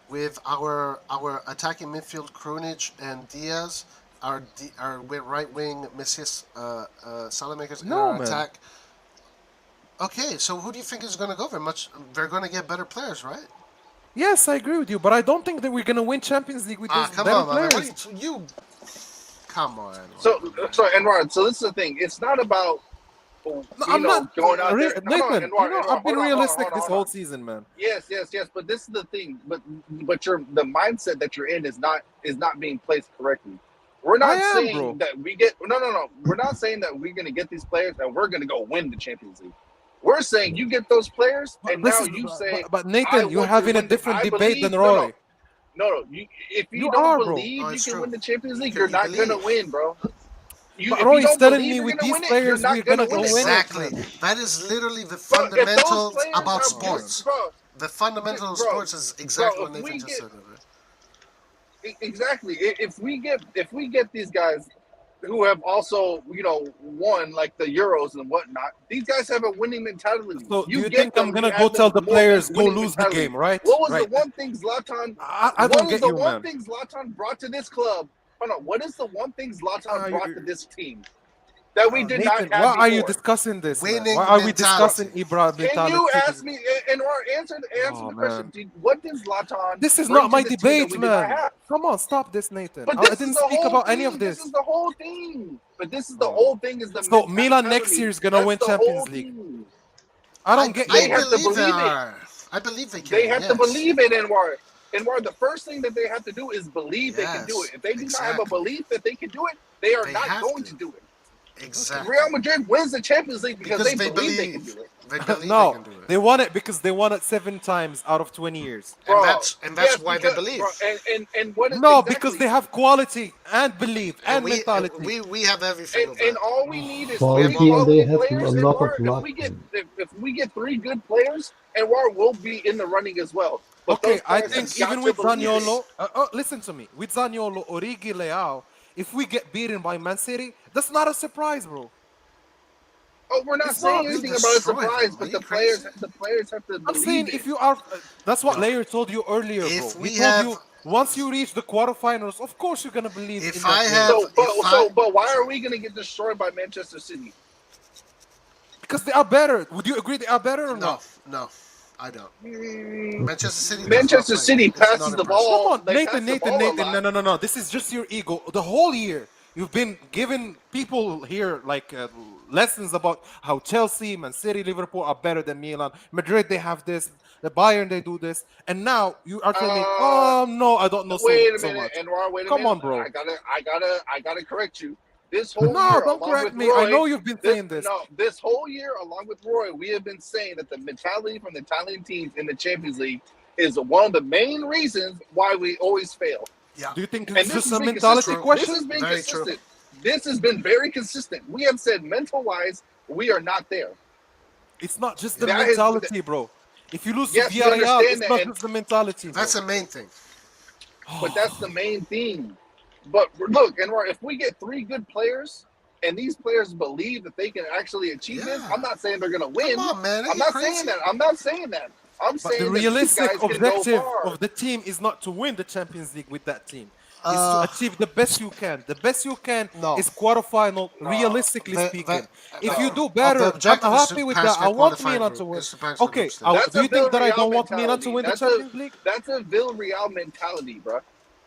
with our attacking midfield Krunic and Diaz, our right wing Messias Salamakers, and No, our man. attack? Okay, so who do you think is going to go very much? They're going to get better players, right? Yes, I agree with you, but I don't think that we're gonna win Champions League with those Come better on, man. players. What are you? Come on. So Enward, so this is the thing. It's not about I'm not going out there. Nathan, Come on, Enward, I've been hold on, realistic hold on, this hold on. whole season, man. Yes. But this is the thing. But the mindset that you're in is not being placed correctly. We're not saying that we get no. We're not saying that we're going to get these players and we're going to go win the Champions League. We're saying you get those players, and now you say. But Nathan, you're having a different debate than Roy. No. If you don't believe you can win the Champions League, you're not going to win, bro. But Roy is telling me with these players we're going to go win. Exactly. That is literally the fundamentals about sports. The fundamental of sports is exactly what Nathan just said. Exactly. If we get these guys who have also, won like the Euros and whatnot, these guys have a winning mentality. So do you think I'm gonna go tell the players go lose the game, right? What was the one thing Zlatan? I don't get you, man. What was the one thing Zlatan brought to this club? Hold on. What is the one thing Zlatan brought to this team that we did not have Why before? are you discussing this? Why are we discussing Ibra mentality? Can you ask me and answer the question? What did Zlatan? This is not my debate, man. Come on, stop this, Nathan. I didn't speak about any of this. This is the whole thing. But this is the whole thing. Is the so Milan next year is gonna win Champions League. I don't get. They have to believe it. I believe they can. They have to believe it, Anwar. Anwar, the first thing that they have to do is believe they can do it. If they do not have a belief that they can do it, they are not going to do it. Exactly. Real Madrid wins the Champions League because they believe they can do it. No, they won it because they won it 7 times out of 20 years. Bro, and that's why they believe. Bro, and what is because they have quality and belief and mentality. We have everything. And all we need is quality, and they have a lot of luck. If we get 3 good players, and we'll be in the running as well. But okay, I think even with Zaniolo, listen to me. With Zaniolo, Origi, Leao, if we get beaten by Man City, that's not a surprise, bro. Oh, we're not saying anything about a surprise, but the players have to believe. I'm saying if you are, that's what Layer told you earlier, bro. He told you once you reach the quarterfinals, of course you're gonna believe. But why are we gonna get destroyed by Manchester City? Because they are better. Would you agree they are better or not? No. I don't. Manchester City passes the ball. Come on, Nathan. No. This is just your ego. The whole year you've been giving people here like lessons about how Chelsea, Man City, Liverpool are better than Milan. Madrid, they have this. The Bayern, they do this. And now you are telling me, oh no, I don't know so much. Anwar, wait a minute. Come on, bro. I gotta correct you. This whole year, don't correct me. Roy, I know you've been saying this. No, this whole year, along with Roy, we have been saying that the mentality from the Italian teams in the Champions League is one of the main reasons why we always fail. Yeah. Do you think it's just a mentality question? This has been consistent. This has been very consistent. We have said mental-wise, we are not there. It's not just the mentality, bro. If you lose to Villarreal, it's not just the mentality. That's the main thing. But that's the main thing. But look, Anwar, if we get 3 good players and these players believe that they can actually achieve this, I'm not saying they're going to win. Come on, man. I'm not saying that. I'm saying the realistic objective of the team is not to win the Champions League with that team. It's to achieve the best you can. The best you can is quarterfinal, realistically speaking. If you do better, I'm happy with that. I want Milan to win. Okay, do you think that I don't want Milan to win the Champions League? That's a Villarreal mentality, bro.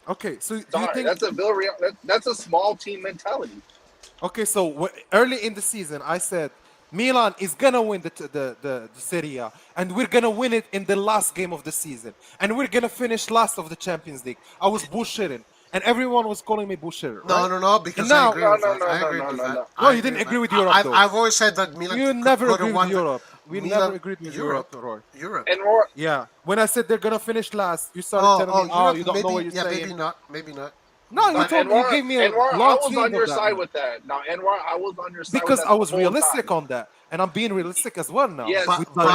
Okay, so do you think that's a Villarreal? That's a small team mentality. Okay, so early in the season, I said Milan is gonna win the Serie A, and we're gonna win it in the last game of the season, and we're gonna finish last of the Champions League. I was bullshitting, and everyone was calling me bullshitter. Right? No, because I agree with that. I agree with that. No, you didn't agree with Europe. I've always said that Milan. You never agreed with Europe. We never agreed with Europe, Roy. Europe. And Roy. Yeah, when I said they're gonna finish last, you started telling me, you don't know what you're saying. Maybe not. No, you gave me a Anwar, long I was on your side with that. Now, Anwar, I was on your side because with that I was realistic on that, and I'm being realistic as well now. Yes, with but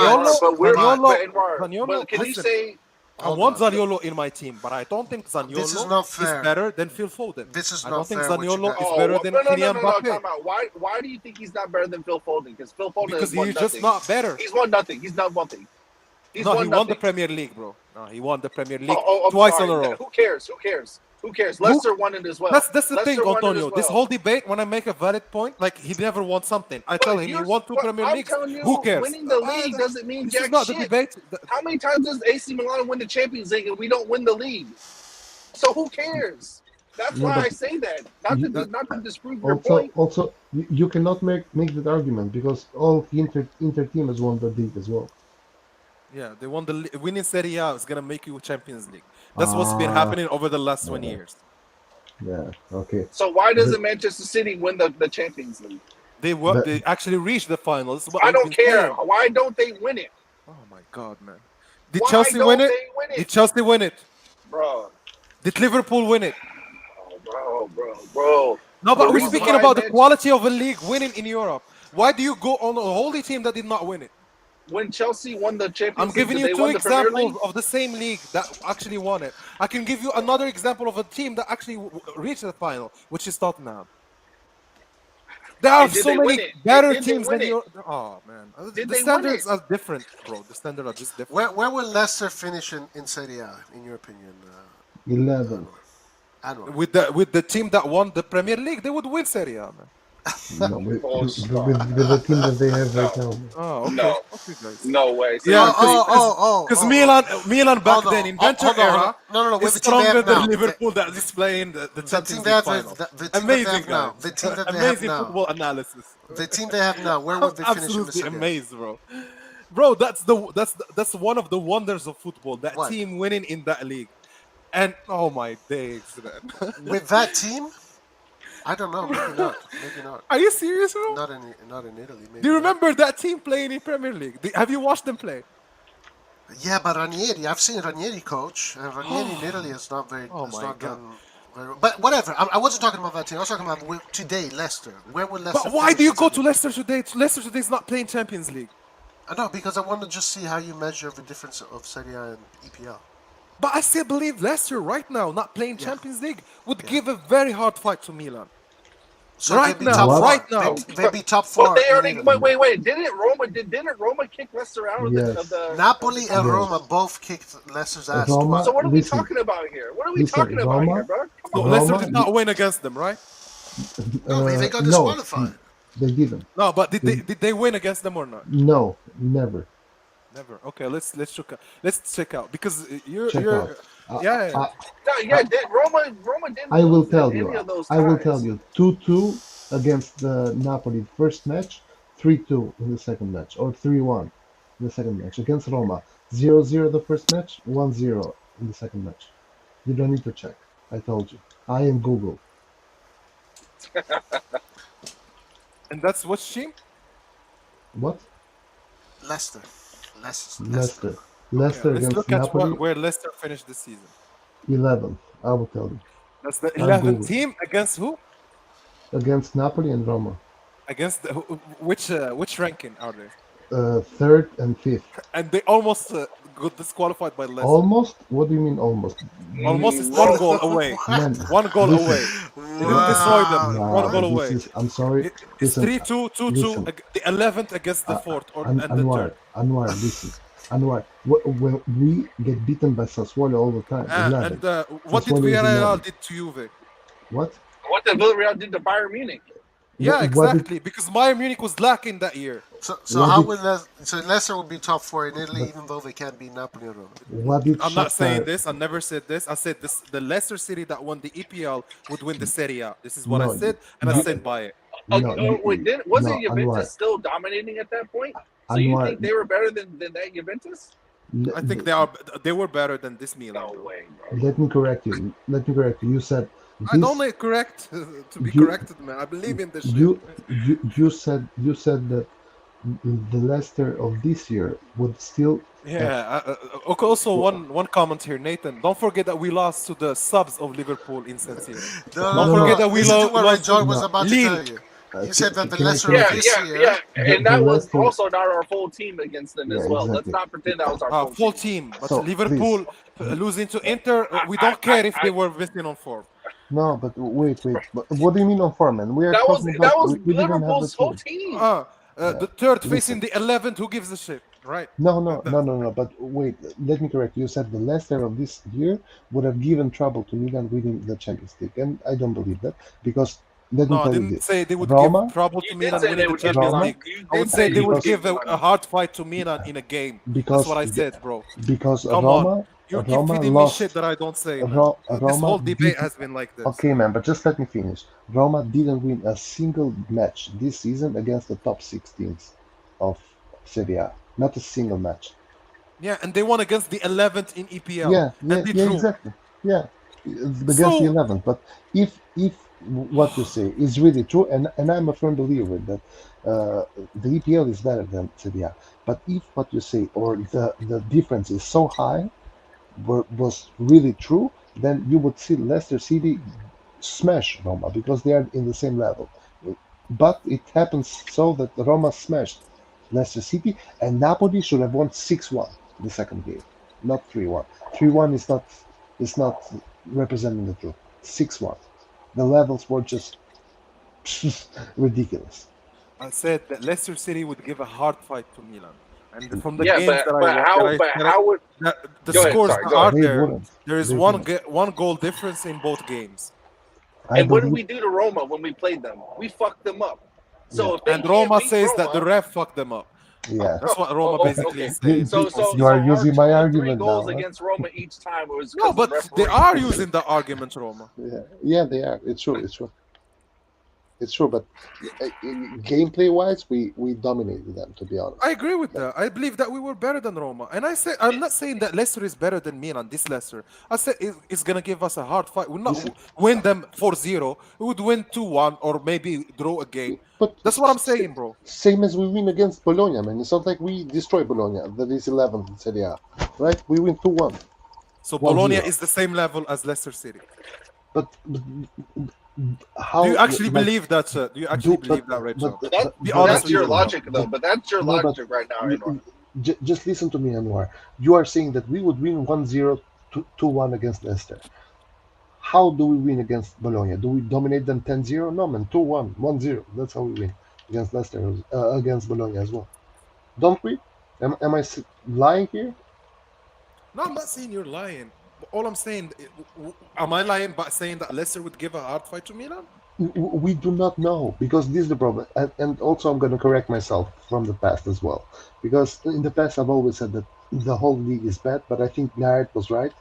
can you say? I want Zaniolo in my team, but I don't think Zaniolo is better than Phil Foden. This is I not don't think fair. Zaniolo is better than Kylian Mbappe. Why do you think he's not better than Phil Foden? Because Phil Foden he's just not better. He's won nothing. He's not one thing. He won the Premier League, bro. No, he won the Premier League twice in a row. Who cares? Leicester won it as well. That's the thing, Antonio. This whole debate, when I make a valid point, like he never won something. I tell him he won 2 Premier Leagues. Who cares? Winning the league doesn't mean jack shit. This is not the debate. How many times does AC Milan win the Champions League and we don't win the league? So who cares? That's why I say that. Not to disprove your point. Also, you cannot make that argument because all Inter teams won the league as well. Yeah, they won winning Serie A is gonna make you Champions League. That's what's been happening over the last 20 years. Yeah. Okay. So why doesn't Manchester City win the Champions League? They actually reached the finals. I don't care. Why don't they win it? Oh my god, man! Did Why Chelsea don't win it? they win it? Did Chelsea win it? Bro. Did Liverpool win it? Oh, bro. No, but The we're reason speaking why about the Man- quality of a league winning in Europe. Why do you go on a holy team that did not win it? When Chelsea won the Champions I'm League, giving did you they two win the Premier examples League? of the same league that actually won it. I can give you another example of a team that actually reached the final, which is Tottenham. There are And did so they win many it? better Did they teams win than it? you. Oh man, Did the they win standards it? are different, bro. The standards are just different. Where will Leicester finish in Serie A, in your opinion? 11. Anwar? With the team that won the Premier League, they would win Serie A, man. No, with the team that they have right now. Oh, okay. No. Okay, guys. No way. Yeah, Oh, because Milan back then in banter era no, is with the team they stronger have than now. Liverpool that is playing the The team Champions they League have, final. the team that they Amazing, have now. guys. The team that they have Amazing now. football analysis. The team they have now. Where would they finish in the Absolutely Serie A? amazed, bro. Bro, that's one of the wonders of football. That What? team winning in that league, and oh my days, man. With that team, I don't know. Maybe not. Maybe not. Are you serious, bro? Not in Italy. Maybe Do you not. remember that team playing in Premier League? Have you watched them play? Yeah, but Ranieri. I've seen Ranieri coach, and Ranieri in Italy is not very. Oh has my not God. done very well. But whatever. I wasn't talking about that team. I was talking about today, Leicester. Where would Leicester? But why finish do you in go Serie to Leicester today? Leicester today is not playing Champions League. A? No, because I want to just see how you measure the difference of Serie A and EPL. But I still believe Leicester right now, not playing Champions League, would give a very hard fight to Milan. So Right they'd be now, top four. right now. They'd be top four. But they already. in Italy. Wait. Didn't Roma kick Leicester out of Yes. the? Napoli and Yes. Roma both kicked Leicester's ass Roma- twice. So what are we Listen. talking about here? What are we Listen, talking about Roma- here, bro? So Come on. Leicester Roma- did not win against them, right? No, they got no, disqualified. they didn't. No, but did they win against them or not? No, never. Never. Okay, let's check out because you're Check you're out. yeah. No, yeah, Roma didn't. I will lose tell any you. of those I will ties. tell you. 2-2 against Napoli first match, 3-2 in the second match, or 3-1 in the second match against Roma. 0-0 the first match, 1-0 in the second match. You don't need to check. I told you. I am Google. And that's which team? What? Leicester. Leicester. Okay, Leicester let's against look at Napoli, where Leicester finished this season. 11th. I will tell you. That's the I'll 11th Google. team against who? Against Napoli and Roma. Against which ranking are they? Third and fifth. And they almost got disqualified by Leicester. Almost? What do you mean almost? Almost is one goal away. Man, One goal listen. away. They didn't destroy them. Nah, One goal this away. is- I'm sorry. It's Listen, 3-2, 2-2. listen. The 11th against the fourth and the third. Anwar, listen. Anwar, when we get beaten by Sassuolo all the time. 11. And what did Sassuolo is Villarreal 11. did to Juve? What? What the Villarreal did to Bayern Munich? Yeah, What did- exactly. Because Bayern Munich was lacking that year. So What how did- would Leicester would be top four in Italy, even though they can't beat Napoli or Roma? What did I'm not saying Shakhtar- this. I never said this. I said this. The Leicester City that won the EPL would win the Serie A. This is what No, I said, and I stand by it. Oh, No, you- wait, wasn't no, Juventus Anwar. still dominating at that point? So you Anwar, think they were better than that Juventus? I think they were better than this Milan. No bro. way, bro. Let me correct you. You said I this. don't like correct to be You- corrected, man. I believe in this shit. You said that the Leicester of this year would still. Yeah. Okay, also, one comment here, Nathan. Don't forget that we lost to the subs of Liverpool in San Siro. Don't forget that we Listen to what lost John was No. about to Lille. tell you. You said that the Can I Leicester correct of you? this year. Yeah, and that The was Leicester- also not our full team against them as Yeah, well. Let's exactly. not pretend that was our Full team. But So, Liverpool losing to Inter, we don't care if they were missing on form. No, but wait. But what do you mean on form, man? We are That was talking that about. was we didn't have Liverpool's the whole team. team. The third Listen. facing the 11th, who gives a shit, right? No. But wait, let me correct you. You said the Leicester of this year would have given trouble to Milan winning the Champions League, and I don't believe that because let me No, I tell you didn't this: say they would Roma, give trouble to You did Milan say they winning the would give Champions Roma. League. You I would did say they would would give a hard fight to Milan in a game. because That's what I said, bro. because Come Roma, on. You keep Roma feeding me lost. shit that I don't say, man. This Roma whole debate beat- has been like this. Okay, man, but just let me finish. Roma didn't win a single match this season against the top 16s of Serie A. Not a single match. Yeah, and they won against the 11th in EPL. Yeah, and they yeah, drew. exactly. Yeah. against the 11th. But if what you say is really true, and I'm a firm believer that the EPL is better than Serie A. But if what you say or the difference is so high was really true, then you would see Leicester City smash Roma because they are in the same level. But it happens so that Roma smashed Leicester City, and Napoli should have won 6-1 the second game, not 3-1. 3-1 is not representing the truth. 6-1. The levels were just ridiculous. I said that Leicester City would give a hard fight to Milan. And from the Yeah, games how would the Go ahead, scores sorry, go are They there, wouldn't. there is They one wouldn't. one goal difference in both games. I And what did we believe. do to Roma when we played them? We fucked them up. So Yeah. if they And can't Roma beat says that the Roma, ref fucked them up. Yeah. That's what Roma basically okay. is saying. You are using my our 2 or 3 argument goals now. Huh? against Roma each time was No, because but the they referee. are using the argument, Roma. Yeah, they are. It's true. It's true. It's true. But gameplay-wise, we dominated them. To be honest. I agree with that. I believe that we were better than Roma. And I'm not saying that Leicester is better than Milan, this Leicester. I said it's going to give us a hard fight. We'll not Listen. win them 4-0. We would win 2-1 or maybe draw a game. But That's what I'm saying, bro. Same as we win against Bologna, man. It's not like we destroy Bologna. That is 11th in Serie A, right? We win 2-1. So 1-0. Bologna is the same level as Leicester City. But how Do you actually like, believe that, sir? Do you actually believe that, Rachel? Be honest That's with your me. logic, though. But that's your No, but logic right now, Anwar. just listen to me, Anwar. You are saying that we would win 1-0, 2-1 against Leicester. How do we win against Bologna? Do we dominate them 10-0? No, man. 2-1, 1-0. That's how we win against Leicester, against Bologna as well. Don't we? Am I lying here? No, I'm not saying you're lying. But all I'm saying, am I lying by saying that Leicester would give a hard fight to Milan? We do not know, because this is the problem. And also I'm going to correct myself from the past as well. Because in the past I've always said that the whole league is bad, but I think Garrett was right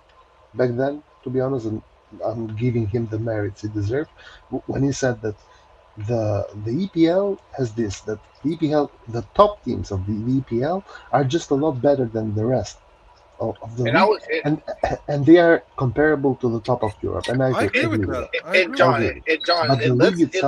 back then, to be honest, and I'm giving him the merits he deserved when he said that the EPL has this, that the EPL, the top teams of the EPL are just a lot better than the rest of the league, and they are comparable to the top of Europe. And I agree with that. And John,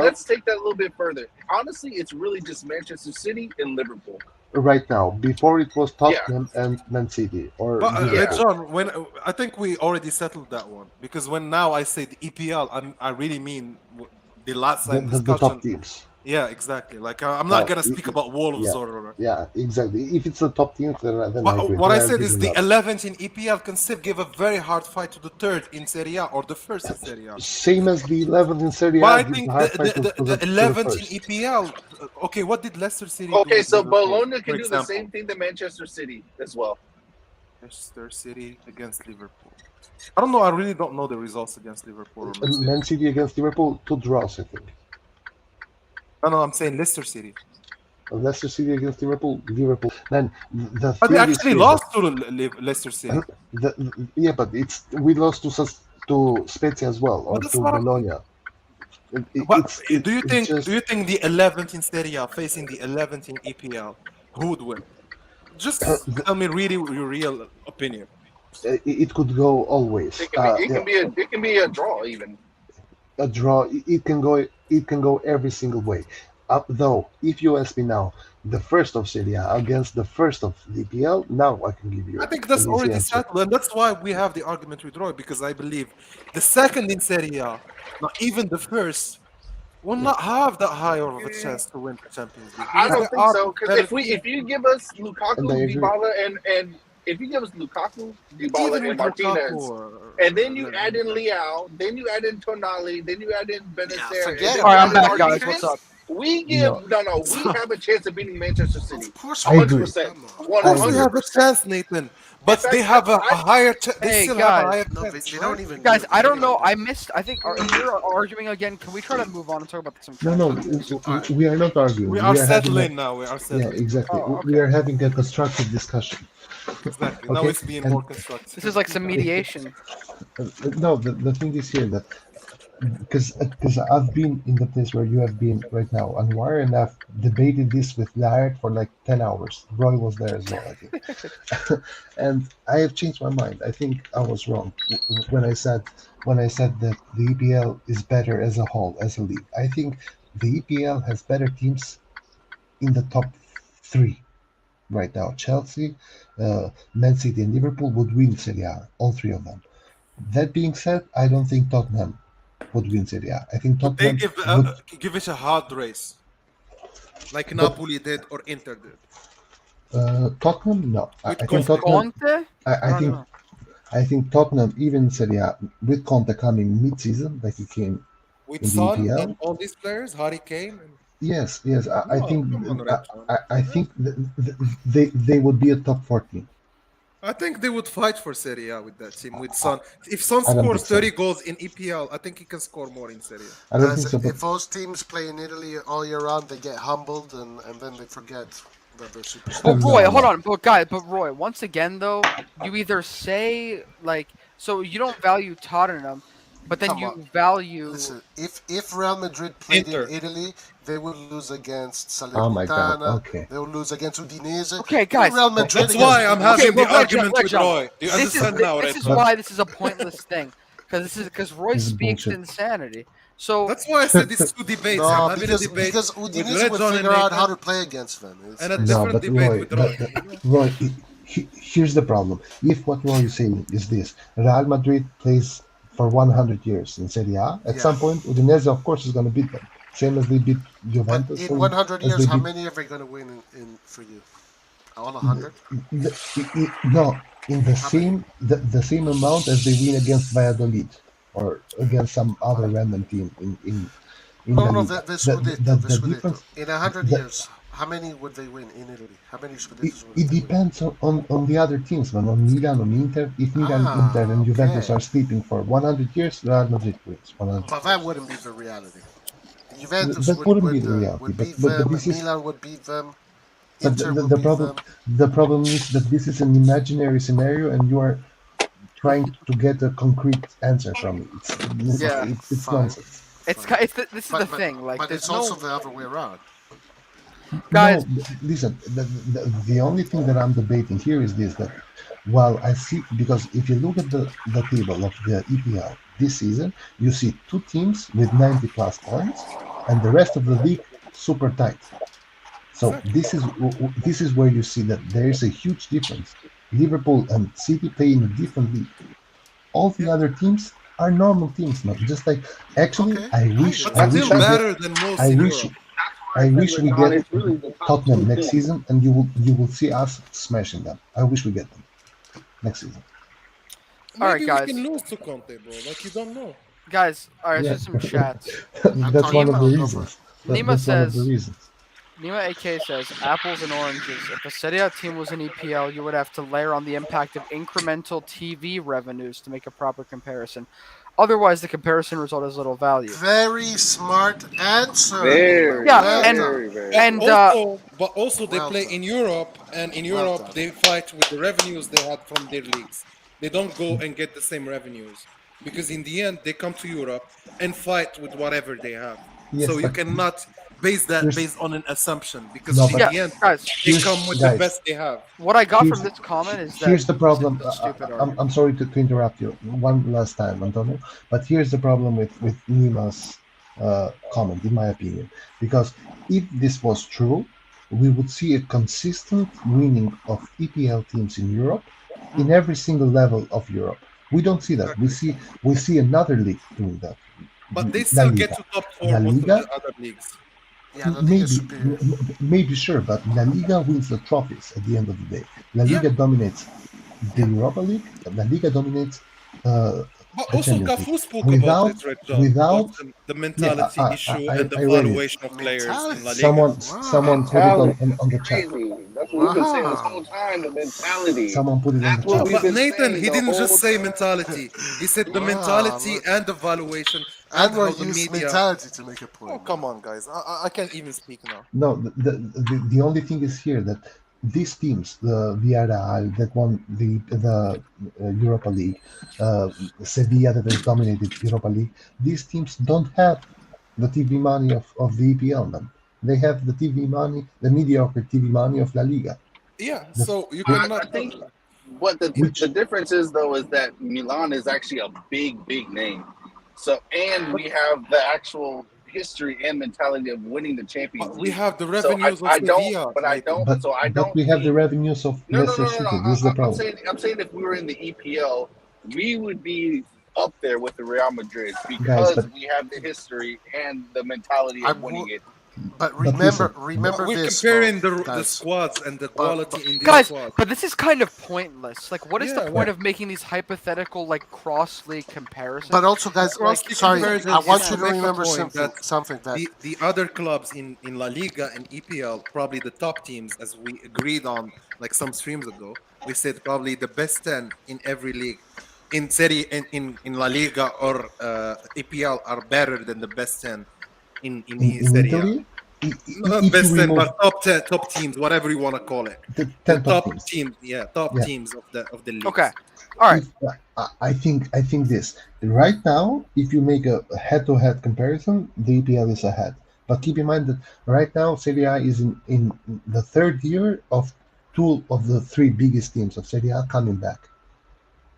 let's take that a little bit further. Honestly, it's really just Manchester City and Liverpool right now. Before it was Tottenham and Man City. Or John, when I think we already settled that one, because when now I say the EPL, I really mean the last time the top teams. Yeah, exactly. Like I'm not gonna speak about Wolves or. Yeah, exactly. If it's the top teams, then I agree. What I said is the 11th in EPL can still give a very hard fight to the third in Serie A or the first in Serie A. Same as the 11th in Serie A. But I think the 11th in EPL. Okay, what did Leicester City do? Okay, so Bologna can do the same thing to Manchester City as well. Manchester City against Liverpool. I don't know. I really don't know the results against Liverpool. Man City against Liverpool, 2 draws, I think. No, I'm saying Leicester City. Leicester City against Liverpool. Then they actually lost to Leicester City. Yeah, but we lost to Spezia as well, or to Bologna. Do you think the 11th in Serie A facing the 11th in EPL, who would win? Just tell me really your real opinion. It could go always. It can be a draw even. A draw. It can go every single way. Though, if you ask me now, the first of Serie A against the first of the EPL, now I can give you. I think that's already settled, and that's why we have the argument with Roy, because I believe the second in Serie A, not even the first, will not have that high of a chance to win the Champions League. I don't think so, because if you give us Lukaku, Dybala, and if you give us Lukaku, Dybala, and Martinez, and then you add in Leao, then you add in Tonali, then you add in Bennacer. All right, I'm back, guys. What's up? We we have a chance of beating Manchester City. Of course, 100%. 100%. We have a chance, Nathan. But they have a higher chance. They still have a higher chance. They don't even. Guys, I don't know. I missed. I think you're arguing again. Can we try to move on and talk about some? No, we are not arguing. We are settling now. We are settling. Yeah, exactly. We are having a constructive discussion. Exactly. Now it's being more constructive. This is like some mediation. No, the thing is here that because I've been in the place where you have been right now, Anwar, and I've debated this with Laird for like 10 hours. Roy was there as well, I think. And I have changed my mind. I think I was wrong when I said that the EPL is better as a whole, as a league. I think the EPL has better teams in the top three right now. Chelsea, Man City, and Liverpool would win Serie A, all three of them. That being said, I don't think Tottenham would win Serie A. I think Would they Tottenham would. give it a hard race, like Napoli did or Inter did? Tottenham, no. I With think Conte? Tottenham. Conte? I think Tottenham, even Serie A, with Conte coming mid-season, like he came With in the Son EPL. and all these players, Harry Kane. Yes. I No, think come on, Red John. I think they would be a top 14. I think they would fight for Serie A with that team, with Son. If Son I don't scores think so. 30 goals in EPL, I think he can score more in Serie A. I don't think so. But If those teams play in Italy all year round, they get humbled and then they forget that they're superstars. But Roy, hold on, but Roy, once again though, you either say like, so you don't value Tottenham, but then Come you on. value. Listen, if Real Madrid played Inter. in Italy, they would lose against oh my God, Salernitana. okay. They would lose against Udinese. Okay, guys. Real Madrid That's why I'm having the but Red argument John, with Roy. Do you This is understand now, this Red is John? why this is a pointless thing, because Roy This is speaks bullshit. insanity. So That's why I said it's two debates. I'm No, having because a debate with Udinese Red would John and figure out Nathan, how to play against them. and a No, different but debate Roy, with Roy. Roy, here's the problem. If what Roy is saying is this, Real Madrid plays for 100 years in Serie A, at some point, Udinese, of course, is going to beat them. Same as they beat But Juventus. in 100 as years, they how beat many are they going to win in for you? All 100? No, in the same amount as they win against Valladolid or against some other random team in No, La no, Liga. the Scudetto. The difference. In 100 the- years, how many would they win in Italy? How many Scudettos would It they win? depends on the other teams, man. On Milan, on Inter. If Milan, Inter, and Juventus are sleeping for 100 years, Real Madrid wins 100. But that wouldn't be the reality. Juventus That wouldn't be the reality. would But beat them. this is. Milan would beat them. But Inter would the beat problem them. the problem is that this is an imaginary scenario, and you are trying to get a concrete answer from it. It's fine. nonsense. This is the thing. Like, but there's it's no also the other way around. guys. No, listen. The only thing that I'm debating here is this: that while I see, because if you look at the table of the EPL this season, you see two teams with 90 plus points, and the rest of the league super tight. So this is where you see that there is a huge difference. Liverpool and City play in a different league. All the other teams are normal teams, man. Just like actually, I wish we get Tottenham next season, and you will see us smashing them. I wish we get them next season. All right, guys. We can lose to Conte, bro. Like, you don't know. Guys, all right, Yeah. there's some chats. That's one of the reasons. Nima That's one of says, the reasons. Nima AK says, apples and oranges. If a Serie A team was in EPL, you would have to layer on the impact of incremental TV revenues to make a proper comparison. Otherwise, the comparison result has little value. Very smart answer. But also they play in Europe, and in Europe they fight with the revenues they had from their leagues. They don't go and get the same revenues because in the end they come to Europe and fight with whatever they have. Yes, so you cannot base that based on an assumption because in the end they come with the best they have. What I got from this comment is that here's the problem. I'm sorry to interrupt you one last time, Antonio, but here's the problem with Nima's comment, in my opinion, because if this was true, we would see a consistent winning of EPL teams in Europe in every single level of Europe. We don't see that. We see another league doing that. But they still get to top four most of the other leagues. Maybe sure, but La Liga wins the trophies at the end of the day. La Liga dominates the Europa League. La Liga dominates. But also, Cafu spoke about it, Red John, about the mentality issue and the valuation of players in La Liga. Someone put it on the chat. That's what we've been saying this whole time, the mentality. Someone put it on the chat. But Nathan, he didn't just say mentality. He said the mentality and the valuation and how the media. Mentality to make a point. Oh, come on, guys. I can't even speak now. No, the only thing is here that these teams, the Villarreal that won the Europa League, Sevilla that has dominated Europa League, these teams don't have the TV money of the EPL, man. They have the TV money, the mediocre TV money of La Liga. Yeah, The- so you the- cannot. I think what the Which- difference is though is that Milan is actually a big name. So and we have the actual history and mentality of winning the Champions League. We have the So revenues I of don't, Sevilla. but I maybe. don't. But, So I but don't. we have the think- revenues of No. Leicester City. This is the problem. I'm saying if we were in the EPL, we would be up there with the Real Madrid because but- we have the history and the mentality of winning it. But listen, remember We're this. comparing though, the guys. squads and the quality in these Guys, squads. but this is kind of pointless. Like, what is Yeah, the point of making these hypothetical, like, cross-league comparisons? But also, guys, Cross like, the sorry, comparison I is want to you to make a remember point that something that the other clubs in La Liga and EPL, probably the top teams, as we agreed on like some streams ago, we said probably the best 10 in every league in Serie in La Liga or EPL are better than the best 10 in in Serie A. Italy, Not if best you 10, remove but top 10, top teams, whatever you want to call it. the The 10 top teams. teams, Yeah. teams of the league. Okay. All right. I think this right now. If you make a head-to-head comparison, the EPL is ahead. But keep in mind that right now Serie A is in the third year of two of the three biggest teams of Serie A coming back.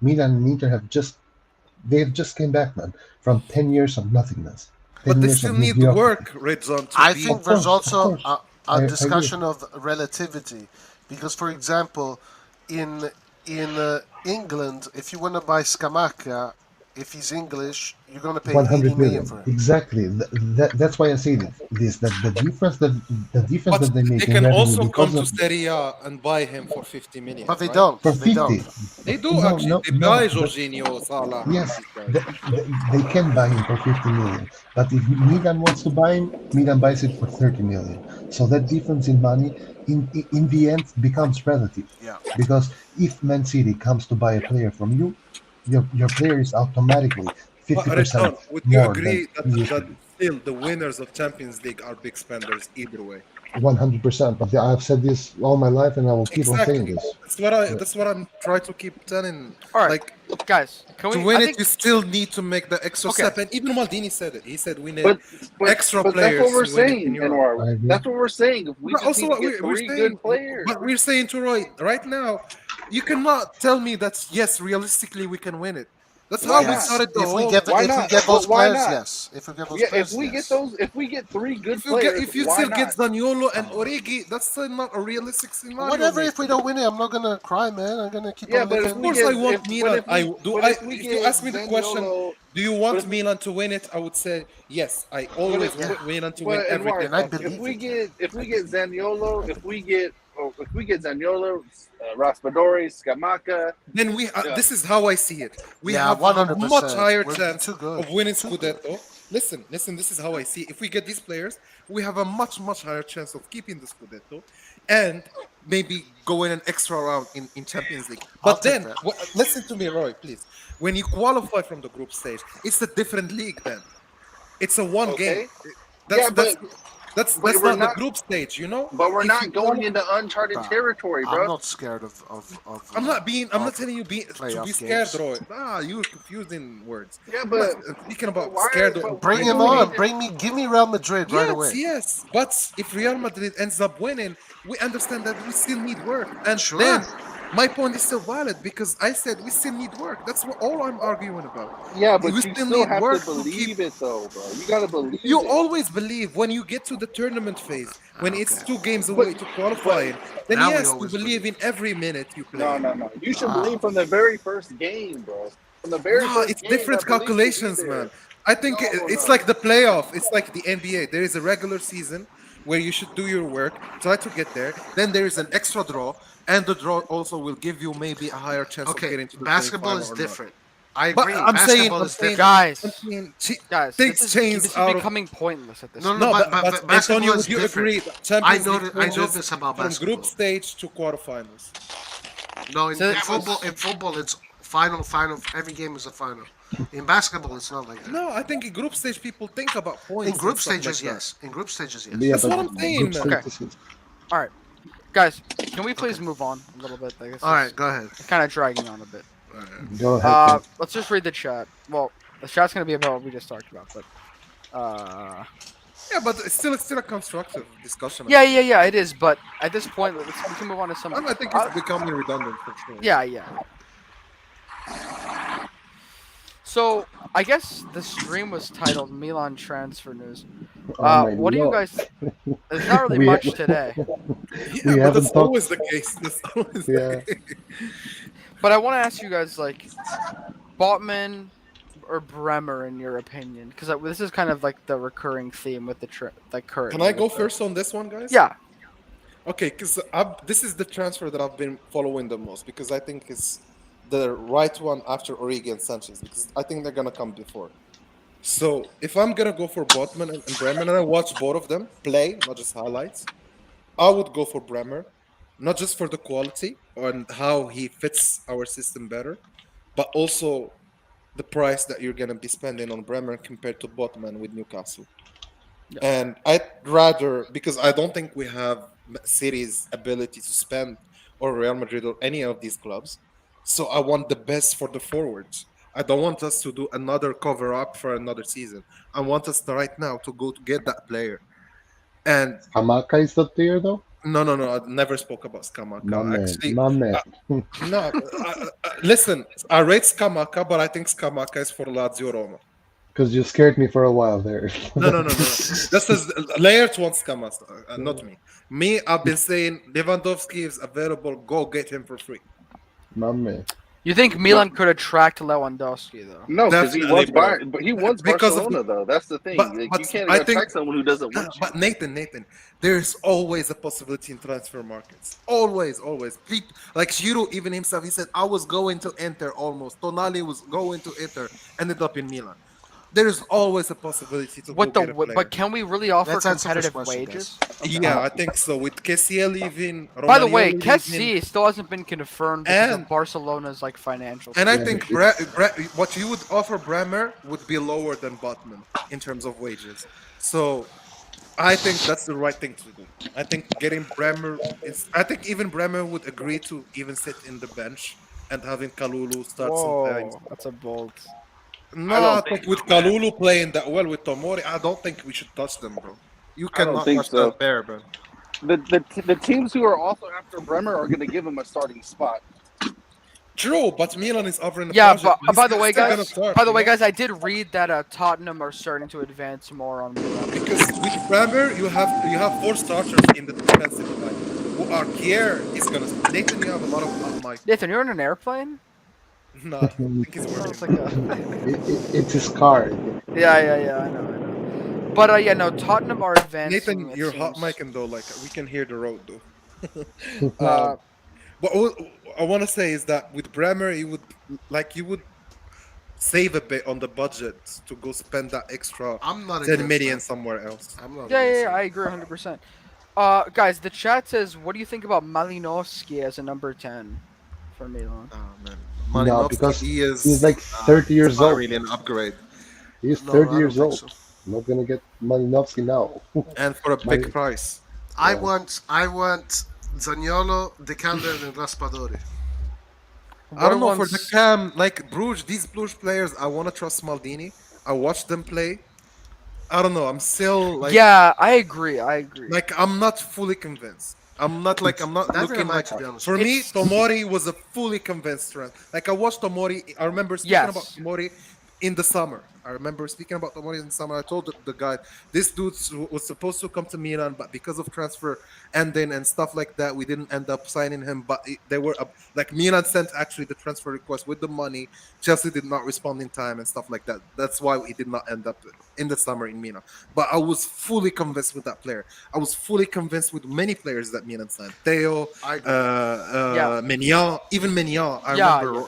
Milan and Inter have just came back, man, from 10 years of nothingness. 10 But they years still of need mediocrity. work, Red Zone. I think there's Of also course. I a agree. discussion of relativity, because, for example, in England, if you want to buy Scamacca, if he's English, you're going to pay 100 80 million million. for him. Exactly. That's why I say this. That the difference that But they make they in can revenue also come because to of Serie A and buy him for 50 million. But they right? don't. for They 50. don't. They do No, actually. no, They no, buy but- Jorginho, Salah. Yes, these guys. they can buy him for 50 million. But if Milan wants to buy him, Milan buys it for 30 million. So that difference in money, in the end, becomes relative. Yeah. Because if Man City comes to buy a player from you, your player is automatically But 50% Redon, would you more agree than he used to that be. still the winners of Champions League are big spenders either way? 100%. But I've said this all my life, and I will keep on saying Exactly. this. That's what I'm trying to keep telling. All right, Like guys, can to we? win I it, think, you still need to make the extra Okay. step. And even Maldini said it. He said we need But extra but players that's what we're to win it saying, in Europe. Anwar. I agree. That's what we're saying. If we But just also, need what to get we're three saying, good players. but we're saying to Roy right now, you cannot tell me that yes, realistically we can win it. That's how we Yes. started the If we whole. get Why if we not? get those Why players, not? yes. If we get those Yeah, players, if we yes. get those, if we get three good If you players, if you why still not? get Zaniolo and Origi, that's still not a realistic scenario. Whatever. mate. If we don't win it, I'm not gonna cry, man. I'm gonna keep Yeah, on but if living. Of we course, get, I want if, Milan. but if we, but if we If get you ask me the question, Zaniolo, do you but want if- Milan to win it? I would say yes. I always if- want Milan to win but every Anwar, And I possible. believe if we get Zaniolo, if we get Zaniolo, Raspadori, Scamacca, Then Yeah. this is how I see it. We Yeah, have a 100%. much higher We're chance too good. of winning Too Scudetto. Listen, this is how I see it. If we get these players, we have a much higher chance of keeping the Scudetto and maybe going an extra round in Champions League. I'll But take then, that. listen to me, Roy, please. When you qualify from the group stage, it's a different league then. It's a one Okay. game. Yeah, but That's we're not the not- group stage, you know? but we're If not you going qualify- into uncharted Nah, territory, I'm bro. not scared of I'm of not telling you to playoff be scared, games. Roy. You're confusing words. Yeah, I'm but not speaking about why- scared. but Bring him on. Give me Real Madrid right away. Yes. But if Real Madrid ends up winning, we understand that we still need work. And Sure. then my point is still valid because I said we still need work. That's all I'm arguing about. Yeah, but We you still still need have work to to believe keep- it, though, bro. You gotta believe You it. always believe when you get to the tournament phase, when it's Okay. 2 games away to qualifying, then Now we yes, you always believe in every minute you play. No. You should Ah. believe from the very first game, bro. From the very No, first it's game, different that belief should be calculations, there. man. I think it's No. like the playoff. It's like the NBA. There is a regular season where you should do your work, try to get there. Then there is an extra draw, and the draw also will give you maybe a higher chance of Okay, getting to the basketball semifinal is or not. different. I But agree. I'm saying, Basketball is different. guys, I'm saying this things change is out of. becoming pointless at this. No, point. no, No, but but basketball Antonio, is would you different. agree? that Champions I know League th- I know changes this about from basketball. group stage to quarterfinals. No, in So- football, it's final. Every game is a final. In basketball, it's not like that. No, I think in group stage people think about points. In group and stuff stages, like that. yes. In group stages, yes. Yeah, That's but what I'm saying, group man. stages is- All right. Guys, can we please move on a little bit? Like, All right, go ahead. It's kind of dragging on a bit. Go ahead. Let's just read the chat. Well, the chat's gonna be about what we just talked about, but Yeah, but it's still a constructive discussion. yeah, it is. But at this point, we can move on to some. I think it's becoming redundant for sure. Yeah. So I guess the stream was titled Milan transfer news. What do you guys? There's not really much today. Yeah, but that's always the case. That's always the case. But I want to ask you guys, like, Botman or Bremer, in your opinion, because this is kind of like the recurring theme with the current. Can I go first on this one, guys? Yeah. Okay, because this is the transfer that I've been following the most because I think it's the right one after Origi and Sanchez because I think they're gonna come before. So if I'm gonna go for Botman and Bremer, and I watch both of them play, not just highlights, I would go for Bremer, not just for the quality and how he fits our system better, but also the price that you're gonna be spending on Bremer compared to Botman with Newcastle. Yeah. And I'd rather, because I don't think we have City's ability to spend, or Real Madrid or any of these clubs. So I want the best for the forwards. I don't want us to do another cover up for another season. I want us right now to go to get that player. And Scamacca is not there though? No. I never spoke about Scamacca. My man. Listen, I rate Scamacca, but I think Scamacca is for Lazio Roma. Because you scared me for a while there. No. This is Layers wants Scamacca, not me. Me, I've been saying Lewandowski is available. Go get him for free. My man. You think Milan could attract Lewandowski though? No, because he wants Barcelona though. That's the thing. But you can't attract someone who doesn't want you. But Nathan, there's always a possibility in transfer markets. Always. Like Giroud, even himself, he said, I was going to Inter almost. Tonali was going to Inter, ended up in Milan. There is always a possibility to get a player. But can we really offer competitive wages? Yeah, I think so. With Kessie leaving, by the way, Kessie still hasn't been confirmed because of Barcelona's financial. And I think what you would offer Bremer would be lower than Botman in terms of wages. So I think that's the right thing to do. I think getting Bremer I think even Bremer would agree to even sit in the bench and having Kalulu start sometimes. That's a bold. No, I think with Kalulu playing that well with Tomori, I don't think we should touch them, bro. You cannot touch that there, bro. The teams who are also after Bremer are going to give him a starting spot. True, but Milan is offering. But by the way, guys, I did read that Tottenham are starting to advance more on Milan. Because with Bremer, you have 4 starters in the defensive line. Who are Kier is gonna. Nathan, you have a lot of Mike. Nathan, you're in an airplane. No, I think he's working. It's his car. Yeah, I know. But no, Tottenham are advancing. Nathan, you're hot mic and though, we can hear the road though. But what I want to say is that with Bremer, you would save a bit on the budget to go spend that extra 10 million somewhere else. Yeah, I agree 100%. Guys, the chat says, what do you think about Malinowski as a number 10 for Milan? Oh man. No, because he's like 30 years old. Really an upgrade. He's 30 years old. So. I'm not gonna get Malinowski now. And for a big price. I want Zaniolo, De Calder, and Raspadori. I don't know for the cam, Bruges, these Bruges players, I want to trust Maldini. I watched them play. I don't know. I'm still Yeah, I agree. I'm not fully convinced. I'm not looking for me, Tomori was a fully convinced trend. I watched Tomori. I remember speaking about Tomori in the summer. I told the guy, this dude was supposed to come to Milan, but because of transfer ending and stuff like that, we didn't end up signing him. But they were Milan sent actually the transfer request with the money. Chelsea did not respond in time and stuff like that. That's why we did not end up in the summer in Milan. But I was fully convinced with that player. I was fully convinced with many players that Milan signed. Theo, Mignon, even Mignon. I remember.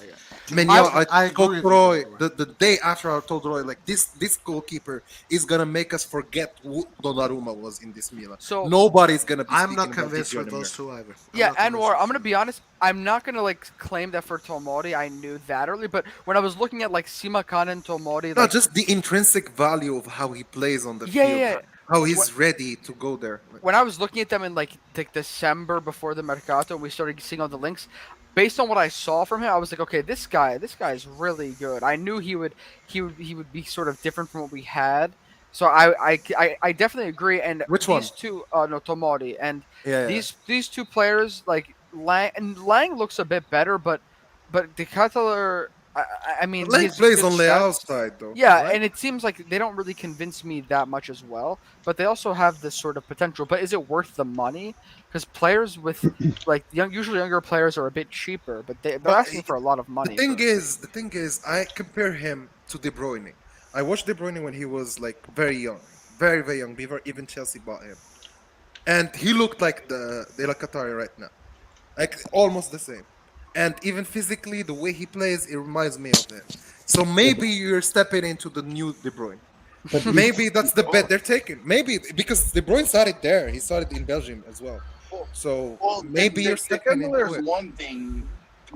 I told Roy the day after I told Roy this goalkeeper is gonna make us forget who Donnarumma was in this Milan. So nobody's gonna be. I'm not convinced with those two either. Anwar, I'm gonna be honest. I'm not gonna claim that for Tomori. I knew that early, but when I was looking at Simakan and Tomori, just the intrinsic value of how he plays on the field. how he's ready to go there. When I was looking at them in like December before the Mercato, and we started seeing all the links. Based on what I saw from him, I was like, okay, this guy is really good. I knew he would be sort of different from what we had. So I definitely agree. And Which these one? two, no, Tomori, and Yeah. these two players, like Lang looks a bit better, but De Ketelaere, I mean, Lang he's plays good on Leao's stats. side though. Yeah, right? and it seems like they don't really convince me that much as well. But they also have this sort of potential. But is it worth the money? Because players with like usually younger players are a bit cheaper, but they're asking for a lot of money. The thing is, I compare him to De Bruyne. I watched De Bruyne when he was like very young, very young. Before even Chelsea bought him, and he looked like the Locatelli right now, like almost the same. And even physically, the way he plays, it reminds me of him. So maybe you're stepping into the new De Bruyne. But Maybe that's the bet they're taking. Maybe because De Bruyne started there. He started in Belgium as well. So maybe you're stepping into it. One thing.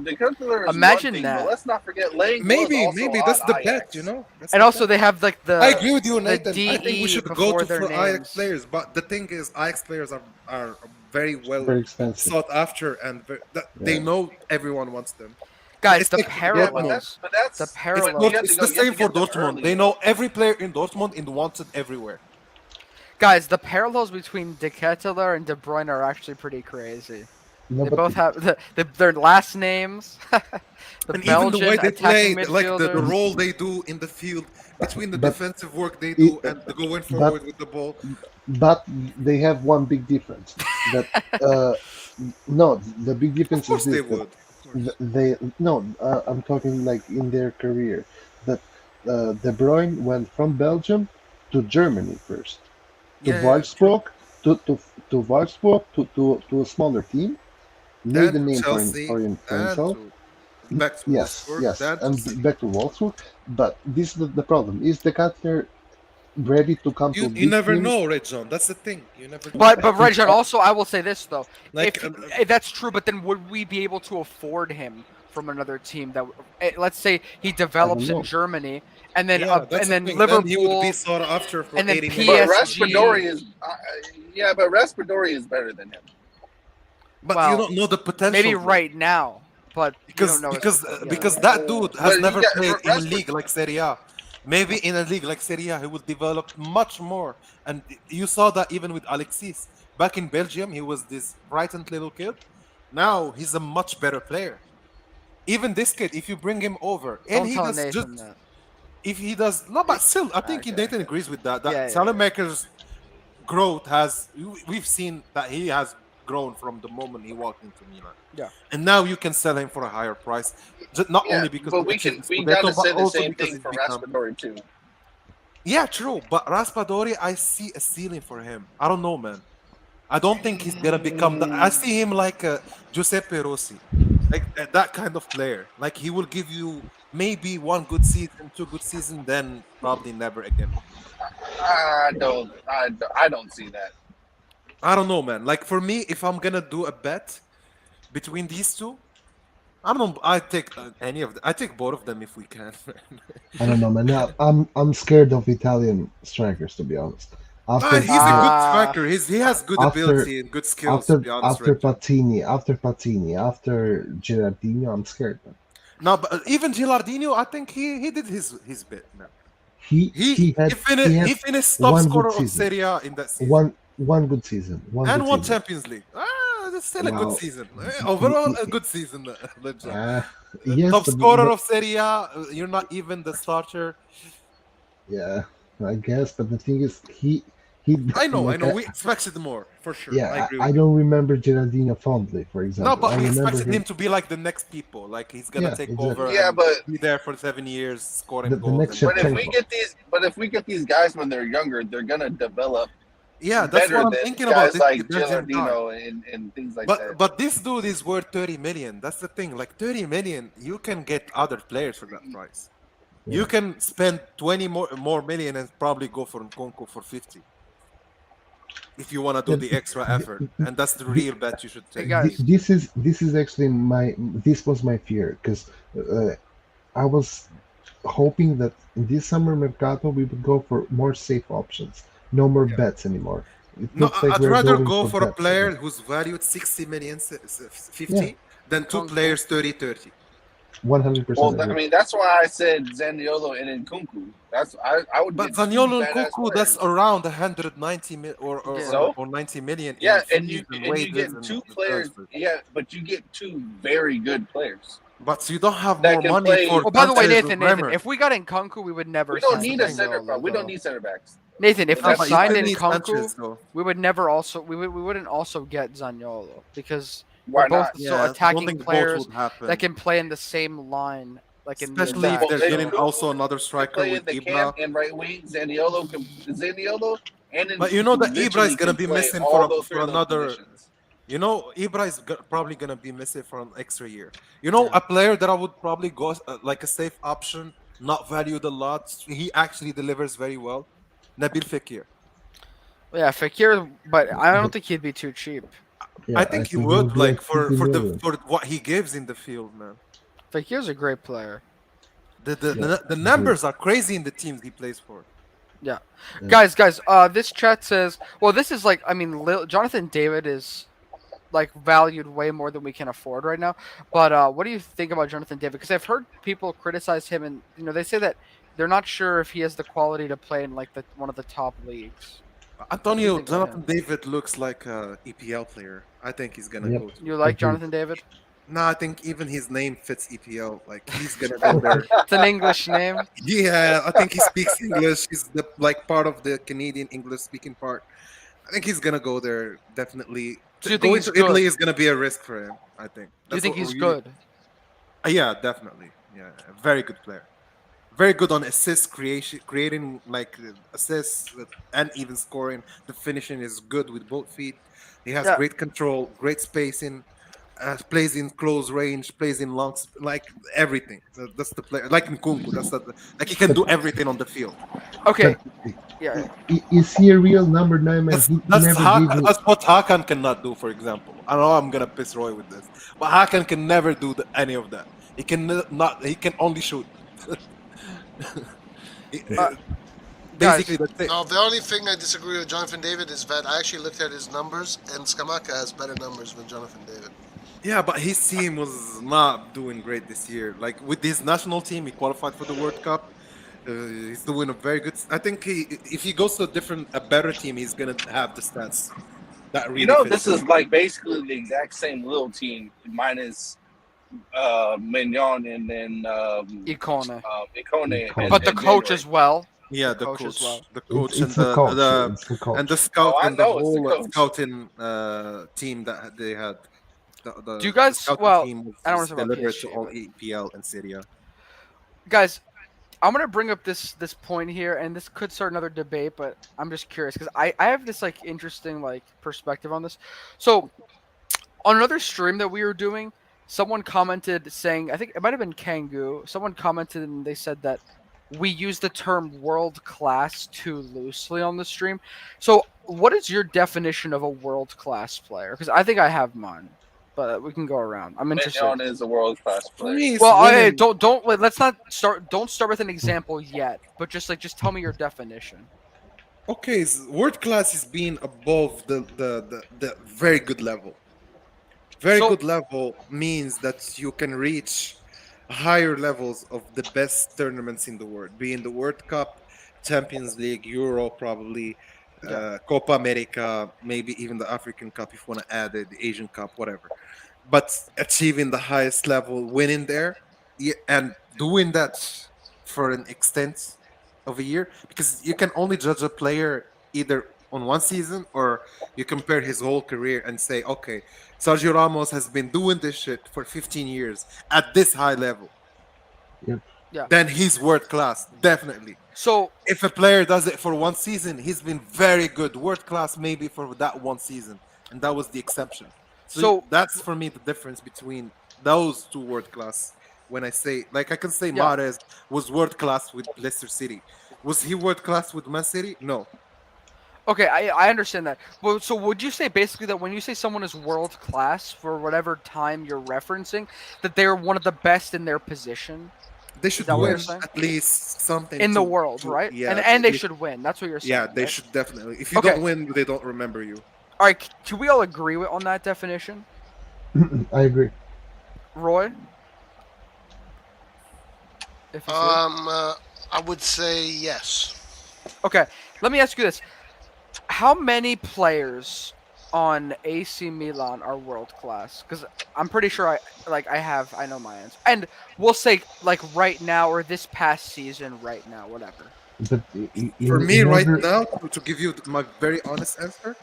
De Ketelaere is Imagine one thing, that. but let's not forget Lang. Maybe that's the bet, you know. And also they have like the. I agree with you, the Nathan. I think we DE should go before to their for Ajax names. players, but the thing is, Ajax players are very well Very expensive. sought after, and they know everyone wants them. Guys, It's the like parallels. But that's The parallels. It's the same for Dortmund. They know every player in Dortmund and wants it everywhere. Guys, the parallels between De Ketelaere and De Bruyne are actually pretty crazy. No, They but both have their last names. The And Belgian even the way they play, attacking like the midfielders. role they do in the field, between the But defensive work they do and the going forward with the ball. but they have one big difference. That no, the big difference Of course is they this. That would. they no, I'm talking like in their career. That De Bruyne went from Belgium to Germany first, to Yeah, Wolfsburg, to Wolfsburg, to a smaller team, made a then to name Chelsea, for and himself. back to Yes, Wolfsburg, yes, then to and City. back to Wolfsburg. But this is the problem. Is the Qatar ready to come to a You big never team? know, Red John. That's the thing. You never know. But Rejan, also I will say this though, Like, if that's true, but then would we be able to afford him from another team that let's say he develops in know. Germany and then yeah, that's and then the thing. Liverpool Then he would be sought after for and then 80 But million. PSG. Raspadori is, but Raspadori is better than him. But well, you don't know the potential. maybe though. right now, but you Because don't know his because potential. because that dude has But never you got- played in a Rashford- league like Serie A. Maybe in a league like Serie A, he will develop much more. And you saw that even with Alexis. Back in Belgium, he was this frightened little kid. Now he's a much better player. Even this kid, if you bring him over, and Don't he tell does Nathan just that. if he does no, but still, I think Okay. Nathan agrees with that. That Yeah, yeah. Salamaker's growth we've seen that he has grown from the moment he walked into Milan. Yeah. And now you can sell him for a higher price, not only because but of we achieving we Scudetto, gotta but say the also same because thing he's for become. Raspadori too. Yeah, true. But Raspadori, I see a ceiling for him. I don't know, man. I don't think he's gonna become. I see him like Giuseppe Rossi, like that kind of player. Like he will give you maybe one good season, two good season, then probably never again. I don't see that. I don't know, man. Like for me, if I'm gonna do a bet between these two, I don't know. I take any of them. I take both of them if we can. I don't know, man. Now, I'm scared of Italian strikers, to be honest. After He's a good striker. He has good after- ability and good skills. after To be honest, after Red. Patini, after Gerardino, I'm scared, man. No, but even Gilardino, I think he did his bit, man. He finished top one good scorer of season. Serie A in that season. One good season. And good one season. Champions League. That's still a Wow. good season. Overall, a good season. Legend. Yes, Top but- scorer but- of Serie A. You're not even the starter. Yeah, I guess. But the thing is, he. I know. like, We expected more for sure. I Yeah, agree. I with don't remember Gerardino fondly, for you. example. No, but I we remember expected him to be like the next people. Like he's gonna Yeah, take exactly. over. Yeah, and but- be there for 7 years, scoring The goals. next and- But if we get these guys when they're younger, they're gonna develop. Yeah, that's better what I'm than thinking about. guys This like Belgian guy. Gilardino and things like that. But this dude is worth 30 million. That's the thing. Like 30 million, you can get other players for that price. Yeah. You can spend 20 more million and probably go for Nkunku for 50. If you want to do the extra effort, and that's the real bet you should take. This is actually this was my fear, because I was hoping that in this summer mercato we would go for more safe options, No more bets anymore. It No, looks like I'd we're rather going go for for a bets player again. who's valued 60 million, 50, Yeah, than two players 30-30. 100% Well, I agree. mean, that's why I said Zaniolo and Nkunku. I would But get two Zaniolo and badass Kuku, that's players. around 190 So or 90 million yeah, in fees and you wages get and two the players. transfers. Yeah, but you get two very good players But you don't have that more can money play. for Oh, by the way, Sanchez or Nathan, Bremer. if we got Nkunku, we would never We don't sign need a center. Zaniolo, We don't though. need center backs. Nathan, if But we Yeah, but you signed still need Nkunku, Sanchez, though. we would never also we wouldn't also get Zaniolo because Why we're both not? so Yeah, I don't attacking think both players would happen. that can play in the same line, like in the Especially if attack. they're Well, getting So. also another They striker play with in the Ibra. camp and right wing. Zaniolo and But you know Nkunku that Ibra is literally gonna can be play missing all those for three of those another. positions. You know, Ibra is probably gonna be missing for an extra year. You know, Yeah. a player that I would probably go like a safe option, not valued a lot. He actually delivers very well. Nabil Fekir. Yeah, Fekir, but I don't But think he'd be too cheap. yeah, I I think he think he'll would be like like 50 million. for what he gives in the field, man. Fekir's a great player. The Agreed. numbers are crazy in the teams he plays for. Yeah. Yeah. Guys, this chat says, well, this is like, I mean, Jonathan David is like valued way more than we can afford right now. But what do you think about Jonathan David? Because I've heard people criticize him, and they say that they're not sure if he has the quality to play in like one of the top leagues. Antonio, think about Jonathan David looks like a EPL player. I think he's gonna Yep. go to. You like Agreed. Jonathan David? No, I think even his name fits EPL. Like he's gonna go there. It's an English name. Yeah, I think he speaks English. He's the like part of the Canadian English speaking part. I think he's gonna go there definitely. Do you think Going he's to good? Italy is gonna be a risk for him. I think. Do you think he's we- good? Yeah, definitely. Yeah, a very good player. Very good on assist creation, creating like assists and even scoring. The finishing is good with both feet. He has Yeah. great control, great spacing. Plays in close range, plays in long, like everything. That's the player. Like Nkunku, like he can do everything on the field. Okay. But Yeah. is he a real number 9 man? He never gave me. That's what Hakan cannot do, for example. I know I'm gonna piss Roy with this, but Hakan can never do any of that. He can not. He can only shoot. Basically, that's it. No, the only thing I disagree with Jonathan David is that I actually looked at his numbers, and Skamaka has better numbers than Jonathan David. Yeah, but his team was not doing great this year. Like with his national team, he qualified for the World Cup. He's doing a very good. I think if he goes to a better team, he's gonna have the stats that really. This is like basically the exact same little team minus Mignon and then Ikone. Ikone. But the coach as well. Yeah, the coach coach, as well. the coach, It's and the coach. It's the coach. and the scout Oh, I and the know, it's the whole coach. scouting team that they had. Do you guys- the scouting well, team was I don't wanna talk about delivered PSG, to all but- EPL and Syria. Guys, I'm gonna bring up this point here, and this could start another debate, but I'm just curious because I have this like interesting like perspective on this. So on another stream that we were doing, someone commented saying, I think it might have been Kangoo. Someone commented and they said that we use the term world class too loosely on the stream. So what is your definition of a world class player? Because I think I have mine, but we can go around. I'm interested. Mignon is a world class For player. me, it's Well, hey, winning. let's not start. Don't start with an example yet, but just tell me your definition. Okay, world class is being above the very good level. Very So- good level means that you can reach higher levels of the best tournaments in the world, be in the World Cup, Champions League, Euro, probably, Copa America, maybe even the African Cup if you want to add it, the Asian Cup, whatever. But achieving the highest level, winning there, and doing that for an extent of a year, because you can only judge a player either on one season or you compare his whole career and say, okay, Sergio Ramos has been doing this shit for 15 years at this high level. Yep. Yeah. Then he's world class, definitely. So If a player does it for one season, he's been very good, world class maybe for that one season, and that was the exception. So- that's for me the difference between those two world class. When I say, like, I can say Yeah. Mahrez was world class with Leicester City. Was he world class with Man City? No. okay, I understand that. Well, so would you say basically that when you say someone is world class for whatever time you're referencing, that they're one of the best in their position? They should that what you're win saying? at least something In the world, right? And they should win. That's what you're saying. Yeah, they right? should definitely. If you don't win, they don't remember you. All right, can we all agree on that definition? I agree. Roy? I would say yes. Okay, let me ask you this. How many players on AC Milan are world class? Because I'm pretty sure I know my answer. And we'll say like right now or this past season right now, whatever. But For me right now, to give you my very honest answer,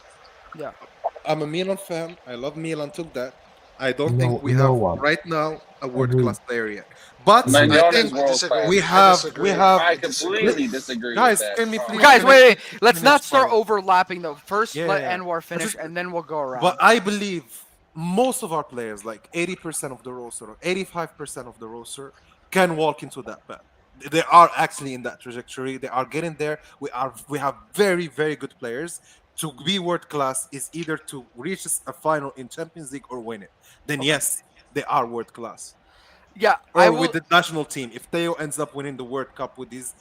yeah, I'm a Milan fan. I love Milan till that. I don't think we have right now a world-class player yet. But I think we have. I completely disagree. Guys, with that. can we please? Guys, wait. Let's not start overlapping though. First, let Anwar finish, and then we'll go around. But I believe most of our players, like 80% of the roster or 85% of the roster, can walk into that path. They are actually in that trajectory. They are getting there. We have very, very good players. To be world class is either to reach a final in Champions League or win it. Then yes, they are world class. Yeah, or with the national team. If Theo ends up winning the World Cup with his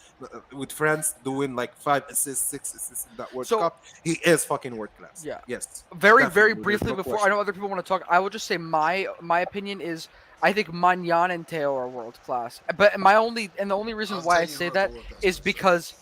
with France, doing like 5 assists, 6 assists in that World Cup, he is fucking world class. Yeah. Yes. Very, very briefly before I know other people want to talk, I will just say my opinion is I think Magnan and Theo are world class. But the only reason why I say that is because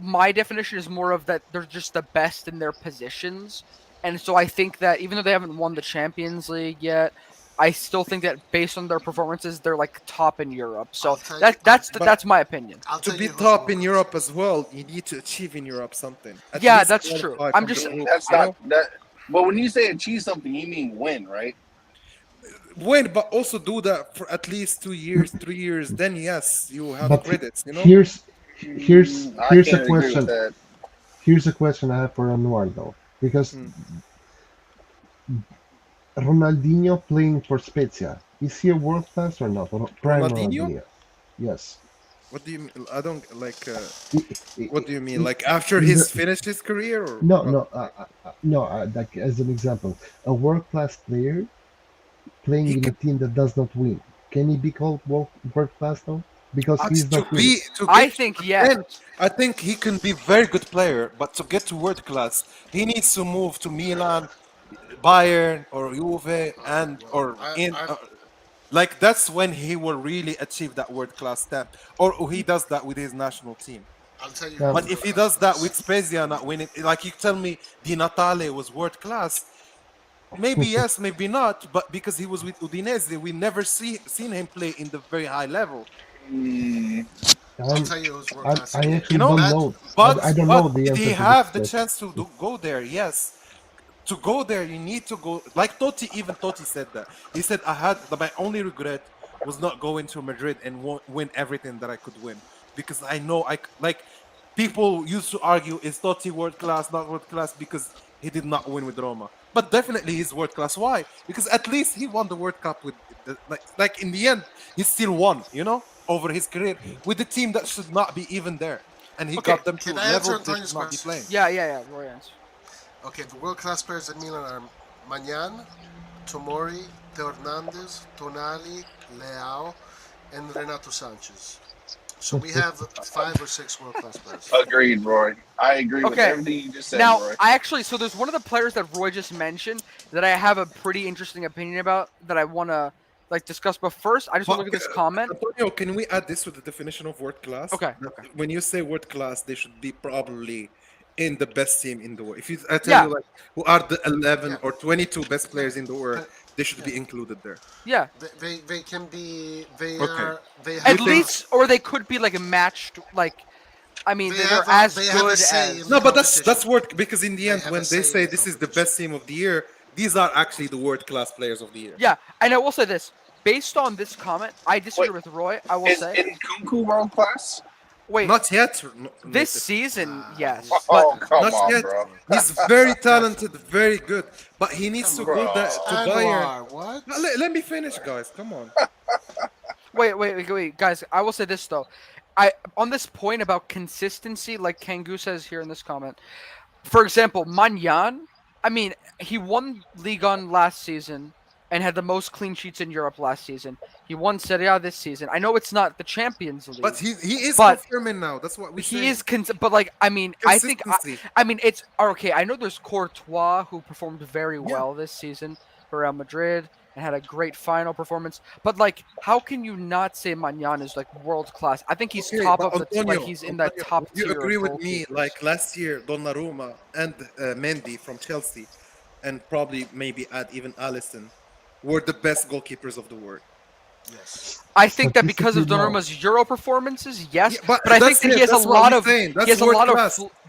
my definition is more of that they're just the best in their positions. And so I think that even though they haven't won the Champions League yet, I still think that based on their performances, they're like top in Europe. So that's my opinion. To be top in Europe as well, you need to achieve in Europe something. Yeah, that's true. I'm just that's not that. But when you say achieve something, you mean win, right? Win, but also do that for at least 2 years, 3 years. Then yes, you have credits. You know. Here's a question. Here's a question I have for Anwar though, because Ronaldinho playing for Spezia, is he a world class or not? Ronaldinho? Yes. What do you mean? I don't like. What do you mean? Like after he's finished his career? Or no. Like as an example, a world class player playing in a team that does not win, can he be called world class though? Because he's not. I think yes. I think he can be a very good player, but to get to world class, he needs to move to Milan, Bayern, or Juve, like that's when he will really achieve that world class stamp, or he does that with his national team. I'll tell you. But if he does that with Spezia not winning, like you tell me, Di Natale was world class. Maybe yes, maybe not. But because he was with Udinese, we never seen him play in the very high level. I'll tell you who's world class. I actually don't know. But I don't know the did answer he to have the this chance to go there? Yes. To go there, you need to go. Like Totti said that. He said, my only regret was not going to Madrid and win everything that I could win. Because I know, people used to argue, is Totti world class, not world class, because he did not win with Roma. But definitely he's world class. Why? Because at least he won the World Cup with, like in the end, he still won, over his career with the team that should not be even there. And he got them to a level they should not be playing. Yeah, Roy answer. Okay, the world-class players at Milan are Magnan, Tomori, Teo Hernandez, Tonali, Leao, and Renato Sanchez. So we have 5 or 6 world-class players. Agreed, Roy. I agree with everything you just said, now, Roy. So there's one of the players that Roy just mentioned that I have a pretty interesting opinion about that I want to discuss. But first, I just want to look at this comment. Antonio, can we add this to the definition of world class? Okay. When you say world class, they should be probably in the best team in the world. If I tell you who are the 11 or 22 best players in the world, they should be included there. Yeah. They can be. They at least, or they could be matched. They're as good as. No, but that's world, because in the end, when they say this is the best team of the year, these are actually the world class players of the year. Yeah, and I will say this. Based on this comment, I disagree with Roy. I will say. Is Nkunku world class? Wait, not yet. This season, yes. But come on, yet. Bro. He's very talented, very good, but he needs to go there to Bayern. What? Let me finish, guys. Come on. Wait, guys. I will say this though. On this point about consistency, like Kangu says here in this comment. For example, Magnan. I mean, he won Ligue 1 last season. and had the most clean sheets in Europe last season. He won Serie A this season. I know it's not the Champions League, But he is but confirming now. That's what we he is. But like, I mean, I think. I mean, it's okay. I know there's Courtois who performed very well this season for Real Madrid and had a great final performance. But like, how can you not say Magnan is like world class? I think he's top of the team. Like he's in that top tier. You agree with me? Like last year, Donnarumma and Mendy from Chelsea, and probably maybe add even Alisson, were the best goalkeepers of the world. Yes. I think that because of Donnarumma's Euro performances, yes. But I think that he has a lot of. He has a lot of.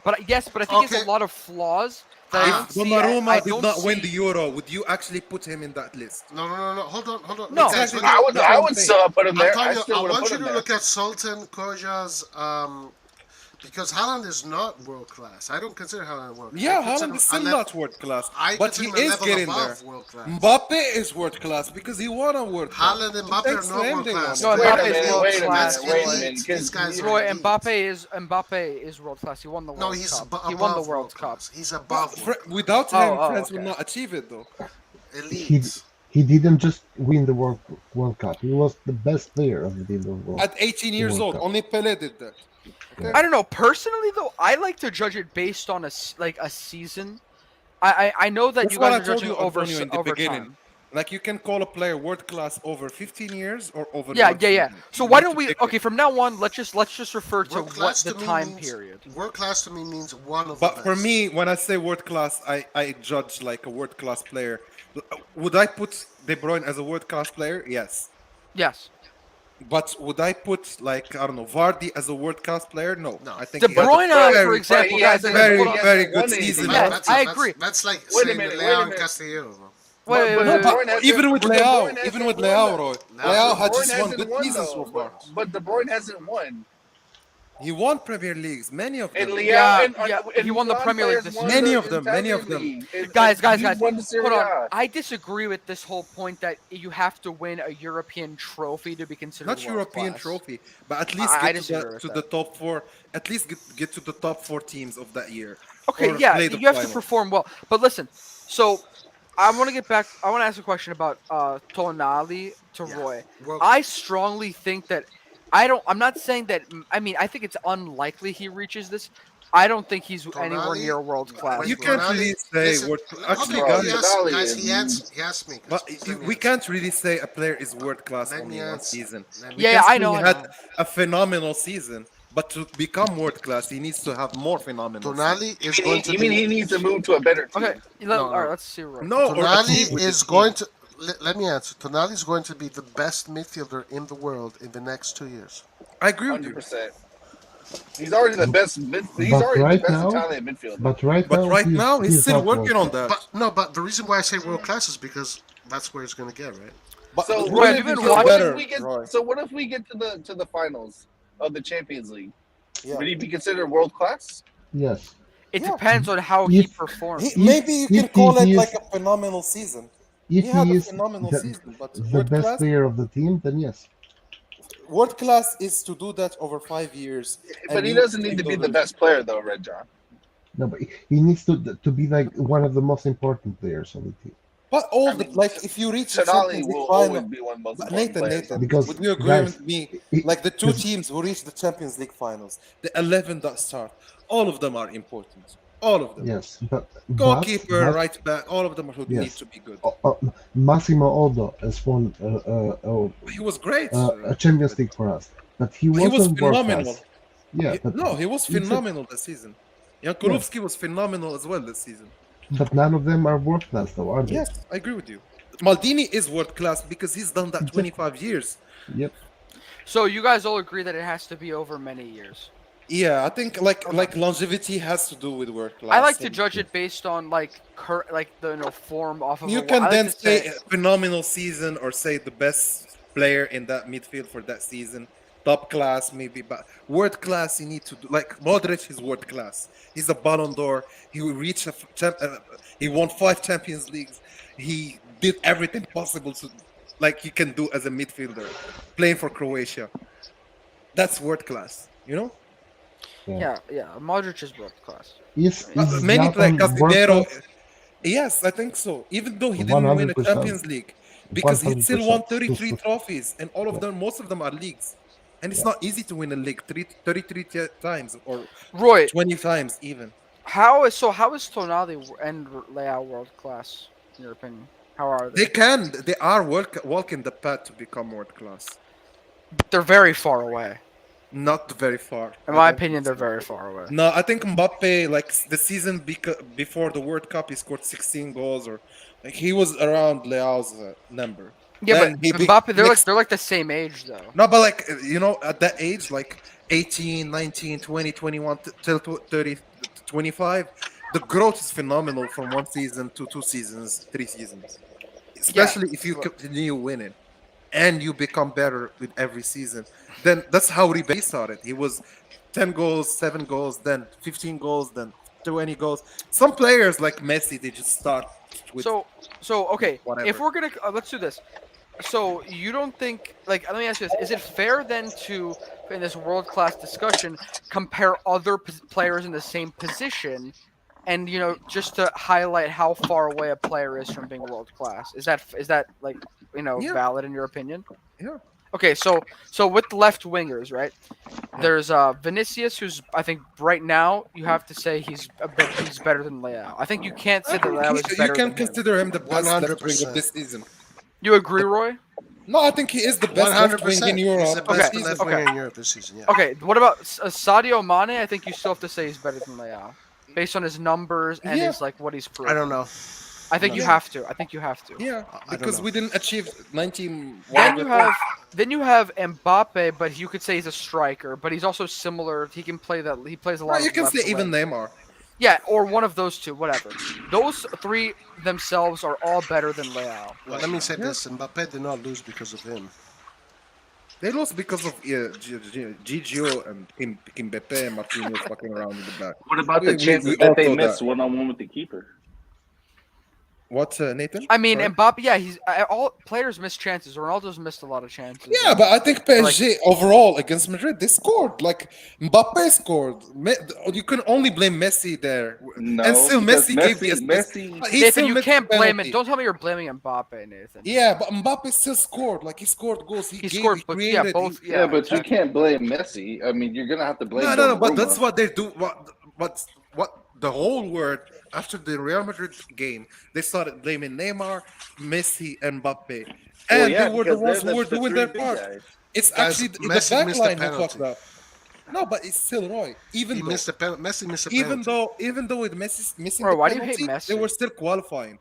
But I think he has a lot of flaws. If Donnarumma did not win the Euro, would you actually put him in that list? No. Hold on. No, I would still put him there. I want you to look at Sultan Koja's because Haaland is not world class. I don't consider Haaland world class. Yeah, Haaland is still not world class, but he is getting there. Mbappe is world class because he won a world class. Haaland and Mbappe are not world class. No, Mbappe is world class. Mbappe is world class. He won the World Cup. He won the World Cup. He's above. Without him, France would not achieve it though. Elite. He didn't just win the World Cup. He was the best player of the world. At 18 years old, only Pelé did that. Okay. I don't know. Personally, though, I like to judge it based on a season. I know that you guys are judging over time. Like you can call a player world class over 15 years or over. Yeah. So why don't we? Okay, from now on, let's just refer to what the time period. World class to me means one of. But for me, when I say world class, I judge like a world class player. Would I put De Bruyne as a world class player? Yes. Yes. But would I put like I don't know Vardy as a world class player? No. I think De Bruyne, for example, has a very good season. Yeah, I agree. That's like saying Leao and Castillo. Even with Leao, Roy. Leao had just won good seasons so far. But De Bruyne hasn't won. He won Premier Leagues, many of them. He won the Premier League this season. Many of them. Guys, hold on. I disagree with this whole point that you have to win a European trophy to be considered not European trophy, but at least get to the top four. At least get to the top 4 teams of that year. Okay, yeah, you have to perform well. But listen, so I want to get back. I want to ask a question about Tonali to Roy. I strongly think that. I'm not saying that. I mean, I think it's unlikely he reaches this. I don't think he's anywhere near world class. You can't really say. Actually, guys, he asked me. But we can't really say a player is world class only one season. Yeah, I know. He had a phenomenal season, but to become world class, he needs to have more phenomenal. Tonali is going to. You mean he needs to move to a better team? Okay, all right. Let's see. Tonali is going to. Let me answer. Tonali is going to be the best midfielder in the world in the next 2 years. I agree with you. 100%. He's already the best. He's already the best Italian midfielder. But right now, he's still working on that. But the reason why I say world class is because that's where he's going to get, right? But so what if we get to the finals of the Champions League? Yeah. Would he be considered world class? Yes. It depends on how he performs. Maybe you can call it like a phenomenal season. If he is the best player of the team, then yes. World class is to do that over 5 years. But he doesn't need to be the best player, though, Red John. No, but he needs to be like one of the most important players on the team. But if you reach the Champions League final, Nathan, because would you agree with me? Like the 2 teams who reach the Champions League finals, the 11 that start, all of them are important. All of them. Yes, but goalkeeper, right back, all of them need to be good. Massimo Odo has won. He was great. A Champions League for us, but he was phenomenal. Yeah, he was phenomenal this season. Jankulovski was phenomenal as well this season. But none of them are world class, though, are they? Yes, I agree with you. Maldini is world class because he's done that 25 years. Yep. So you guys all agree that it has to be over many years. Yeah, I think like longevity has to do with work class. I like to judge it based on the form off of. You can then say phenomenal season or say the best player in that midfield for that season, top class maybe, but world class you need to do. Like Modric is world class. He's a Ballon d'Or. He will reach he won 5 Champions Leagues. He did everything possible to like you can do as a midfielder, playing for Croatia. That's world class, you know. Yeah. Modric is world class. Many like Casemiro. Yes, I think so. Even though he didn't win a Champions League, because he still 100%. won 33 trophies, and all of them, most of them are leagues. And it's not easy to win a league 33 times or Roy, 20 times even. How is Tonali and Leao world class in your opinion? How are they? They are walking the path to become world class. But they're very far away. Not very far. In my opinion, they're very far away. No, I think Mbappe, like the season before the World Cup, he scored 16 goals, or like he was around Leao's number. Yeah, then but Mbappe, they're like the same age though. No, but like at that age, like 18, 19, 20, 21 till 30, 25, the growth is phenomenal from one season to 2 seasons, 3 seasons. Especially if you continue winning and you become better with every season. Then that's how Ribery started. He was 10 goals, 7 goals, then 15 goals, then 20 goals. Some players like Messi, they just start with okay, whatever. if we're gonna let's do this. So you don't think, like, let me ask you this: is it fair then to, in this world-class discussion, compare other players in the same position, and just to highlight how far away a player is from being world-class? Is that like valid in your opinion? Yeah. Okay, so with left wingers, right? There's Vinicius, who's I think right now you have to say he's better than Leao. I think you can't say that Leao is better. You can consider him the best left winger this season. You agree, Roy? No, I think he is the best left wing in Europe. He's the best left winger in Europe this season. Yeah. Okay, what about Sadio Mane? I think you still have to say he's better than Leao, based on his numbers and his what he's proven. I don't know. I think you have to. Yeah, because we didn't achieve 19. Then you have Mbappe, but you could say he's a striker, but he's also similar. He can play that. He plays a lot. You can say even Neymar. Yeah, or one of those two, whatever. Those three themselves are all better than Leao. Well, let me say this: Mbappe did not lose because of him. They lost because of Gigio and Mbappe and Martinez fucking around in the back. What about the chances that they missed one-on-one with the keeper? What, Nathan? I mean, Mbappe, yeah, all players miss chances. Ronaldo's missed a lot of chances. Yeah, but I think PSG overall against Madrid, they scored. Like, Mbappe scored. You can only blame Messi there. No, and still Messi gave the assist. Nathan, you can't blame it. Don't tell me you're blaming Mbappe, Nathan. Yeah, but Mbappe still scored. Like, he scored goals. He scored, but you can't blame Messi. I mean, you're going to have to blame No, but that's what they do. What the whole world, after the Real Madrid game, they started blaming Neymar, Messi, and Mbappe. And they were the ones who were doing their part. It's actually the back line who fucked up. No, but it's still Roy. Messi missed a penalty. Even though with Messi missing the penalty, they were still qualifying.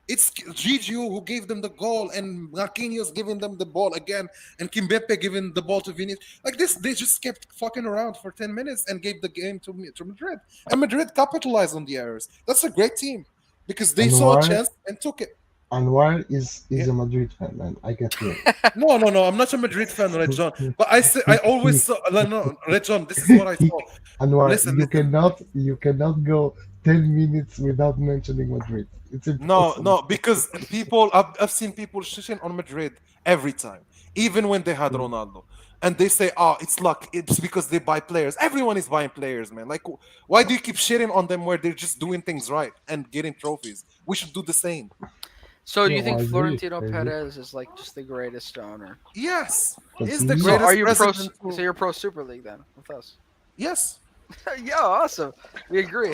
It's Gigio who gave them the goal, and Marquinhos giving them the ball again, and Kimpembe giving the ball to Vinicius. Like this, they just kept fucking around for 10 minutes and gave the game to Madrid. And Madrid capitalized on the errors. That's a great team because they saw a chance and took it. Anwar is a Madrid fan, man. I get you. No. I'm not a Madrid fan, Red John. But I always saw. No, Red John. This is what I saw. Anwar, you cannot go 10 minutes without mentioning Madrid. It's impossible. No, because I've seen people shitting on Madrid every time, even when they had Ronaldo. And they say, it's luck. It's because they buy players. Everyone is buying players, man. Like, why do you keep shitting on them where they're just doing things right and getting trophies? We should do the same. So you think Florentino Perez is like just the greatest owner? Yes, he's the greatest. Are you so you're pro Super League then with us? Yes. Yeah, awesome. We agree.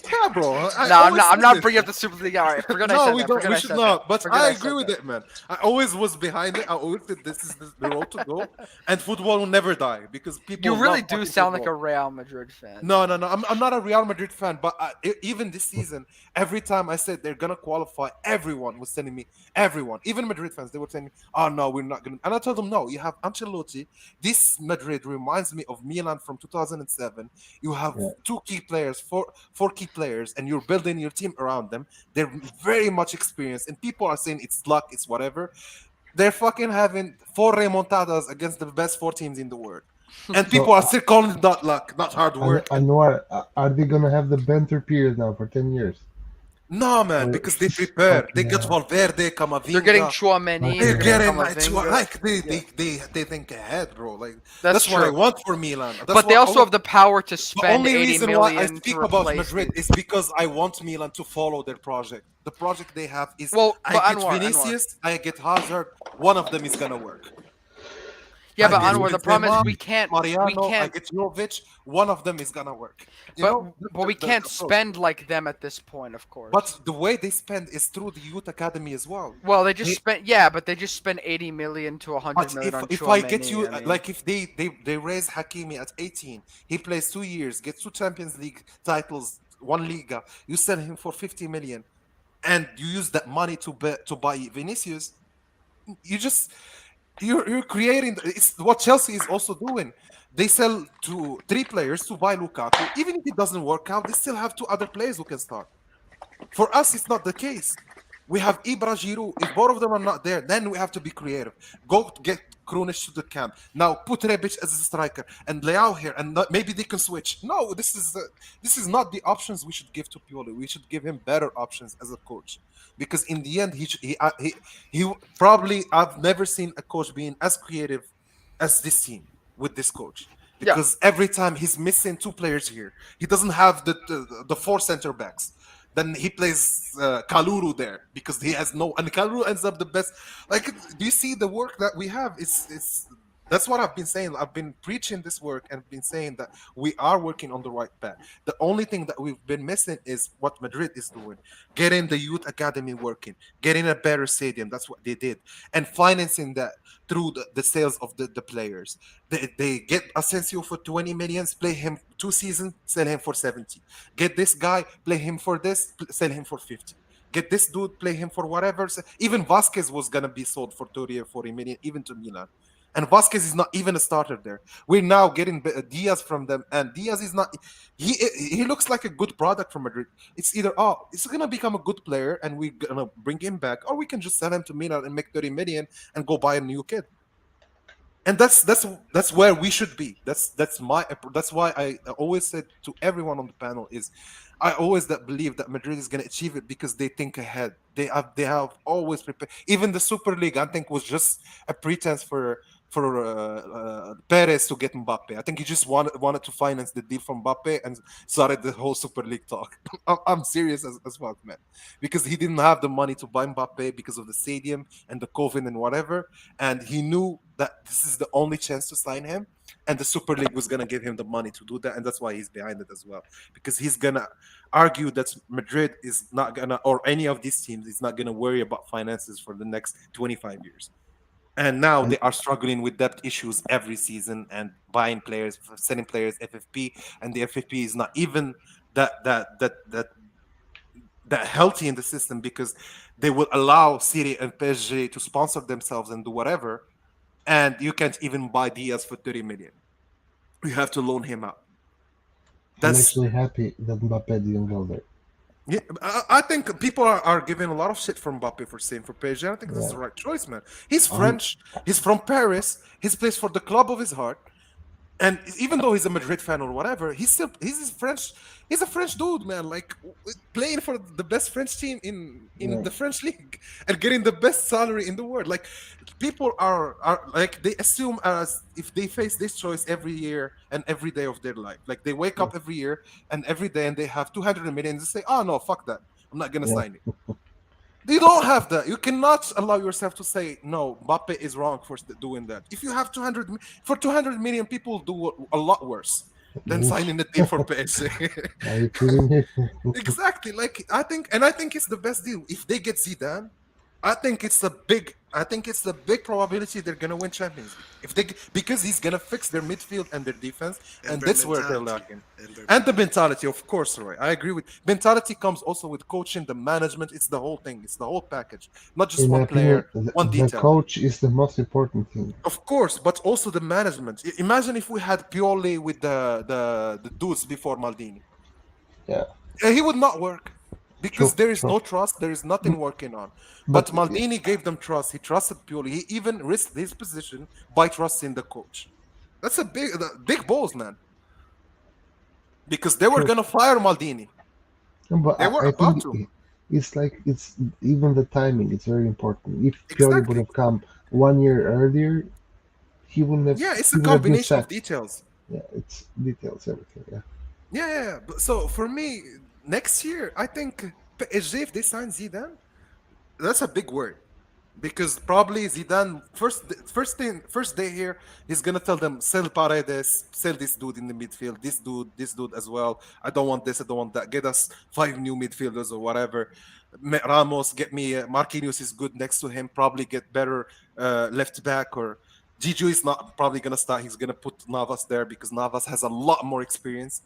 Yeah, bro. I'm not bringing up the Super League. All right, forget I said we that. don't. We should not. But I agree with it, man. I always was behind it. I always said this is the road to go, and football will never die because people. You really do sound like a Real Madrid fan. No. I'm not a Real Madrid fan, but even this season, every time I said they're gonna qualify, everyone was telling me, even Madrid fans, they were telling me, "Oh no, we're not gonna." And I told them, "No, you have Ancelotti. This Madrid reminds me of Milan from 2007. You have 2 key players, four key players, and you're building your team around them. They're very much experienced, and people are saying it's luck, it's whatever. They're fucking having 4 remontadas against the best 4 teams in the world, and people are still calling it not luck, not hard work. Anwar, are they gonna have the banter period now for 10 years? No, man, because they prepare. They get Valverde, Camavinga. They're getting Chouameni. They're getting like they think ahead, bro. Like that's what I want for Milan. But they also have the power to spend the only 80 reason million why I speak about Madrid is because I want Milan to follow their project. The project they have is I get Vinicius, I get Hazard. One of them is gonna work. Yeah, but Anwar, the problem is we can't. Mariano, I get Jovic. One of them is gonna work. But we can't spend like them at this point, of course. But the way they spend is through the youth academy as well. Well, they just spent but they just spent 80 million to 100 million on if I get you, like if they raise Hakimi at 18, he plays 2 years, gets 2 Champions League titles, 1 Liga. You sell him for 50 million, and you use that money to buy Vinicius. You're creating. It's what Chelsea is also doing. They sell 3 players to buy Lukaku. Even if it doesn't work out, they still have 2 other players who can start. For us, it's not the case. We have Ibra, Giroud. If both of them are not there, then we have to be creative. Go get Krunic to the camp. Now put Rebic as a striker and Leao here, and maybe they can switch. No, this is not the options we should give to Pioli. We should give him better options as a coach, because in the end, he probably, I've never seen a coach being as creative as this team with this coach. Because every time he's missing 2 players here, he doesn't have the 4 center backs. Then he plays Kalulu there because he has no, and Kalulu ends up the best. Like, do you see the work that we have? It's that's what I've been saying. I've been preaching this work and been saying that we are working on the right path. The only thing that we've been missing is what Madrid is doing, getting the youth academy working, getting a better stadium. That's what they did, and financing that through the sales of the players. They get Asensio for 20 million, play him 2 seasons, sell him for 70. Get this guy, play him for this, sell him for 50. Get this dude, play him for whatever. Even Vasquez was going to be sold for 30 or 40 million, even to Milan. And Vasquez is not even a starter there. We're now getting Diaz from them, and Diaz is not. He looks like a good product from Madrid. It's either it's gonna become a good player, and we're gonna bring him back, or we can just sell him to Milan and make 30 million and go buy a new kid. And that's where we should be. That's why I always said to everyone on the panel is, I always believe that Madrid is going to achieve it because they think ahead. They have always prepared. Even the Super League, I think, was just a pretense for Perez to get Mbappe. I think he just wanted to finance the deal from Mbappe and started the whole Super League talk. I'm serious as fuck, man, because he didn't have the money to buy Mbappe because of the stadium and the COVID and whatever, and he knew that this is the only chance to sign him, and the Super League was gonna give him the money to do that, and that's why he's behind it as well, because he's gonna argue that Madrid is not gonna, or any of these teams is not gonna worry about finances for the next 25 years. And now they are struggling with debt issues every season and buying players, selling players, FFP, and the FFP is not even that healthy in the system, because they will allow City and PSG to sponsor themselves and do whatever, and you can't even buy Diaz for 30 million. You have to loan him out. I'm actually happy that Mbappe didn't go there. Yeah, I think people are giving a lot of shit for Mbappe for saying for PSG. I think this is the right choice, man. He's French. He's from Paris. He plays for the club of his heart. And even though he's a Madrid fan or whatever, he's French. He's a French dude, man. Like, playing for the best French team in the French league and getting the best salary in the world. Like, people are like, they assume as if they face this choice every year and every day of their life. Like, they wake up every year and every day and they have 200 million. They say, "Oh no, fuck that. I'm not gonna sign it." You don't have that. You cannot allow yourself to say, no, Mbappe is wrong for doing that. If you have 200 million, people do a lot worse than signing a deal for PSG. Are you kidding me? Exactly. Like, I think it's the best deal. If they get Zidane, I think it's a big probability they're gonna win Champions League. Because he's gonna fix their midfield and their defense, and that's where they're lacking. And the mentality, of course, right? I agree with mentality comes also with coaching, the management. It's the whole thing. It's the whole package, not just one player, one detail. The coach is the most important thing, of course, but also the management. Imagine if we had Pioli with the dudes before Maldini. Yeah, he would not work. Because there is no trust, there is nothing working on. But Maldini gave them trust. He trusted Pioli. He even risked his position by trusting the coach. That's a big balls, man. Because they were gonna fire Maldini. But they were about to. it's like it's even the timing. It's very important. If Pioli would Exactly. have come 1 year earlier, he wouldn't have. Yeah, it's He a would have been combination of sacked. details. Yeah, it's details, everything. Yeah. Yeah. So for me, next year, I think PSG, if they sign Zidane, that's a big word. Because probably Zidane first day here, he's gonna tell them sell Paredes, sell this dude in the midfield, this dude as well. I don't want this, I don't want that. Get us 5 new midfielders or whatever. Ramos, get me Marquinhos is good next to him. Probably get better left back or Giju is not probably gonna start. He's gonna put Navas there because Navas has a lot more experience,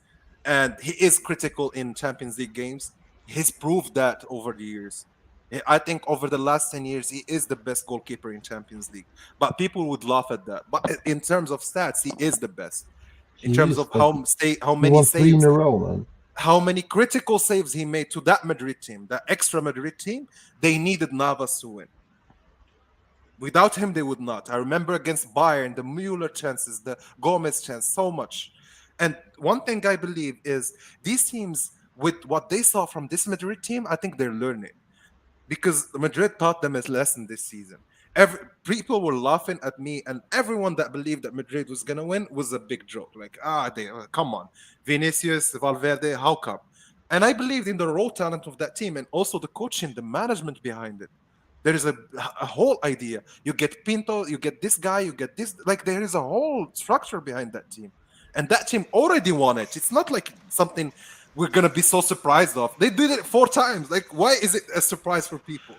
and he is critical in Champions League games. He's proved that over the years. I think over the last 10 years, he is the best goalkeeper in Champions League. But people would laugh at that. But in terms of stats, he is the best. In He terms is, of but how he many won 3 in saves, a row, man. how many critical saves he made to that Madrid team, that extra Madrid team, they needed Navas to win. Without him, they would not. I remember against Bayern, the Mueller chances, the Gomez chance, so much. And one thing I believe is these teams, with what they saw from this Madrid team, I think they're learning. Because Madrid taught them a lesson this season. People were laughing at me, and everyone that believed that Madrid was gonna win was a big joke. Like, come on, Vinicius, Valverde, how come? And I believed in the raw talent of that team, and also the coaching, the management behind it. There is a whole idea. You get Pinto, you get this guy, you get this. Like, there is a whole structure behind that team, and that team already won it. It's not like something we're gonna be so surprised of. They did it 4 times. Like, why is it a surprise for people?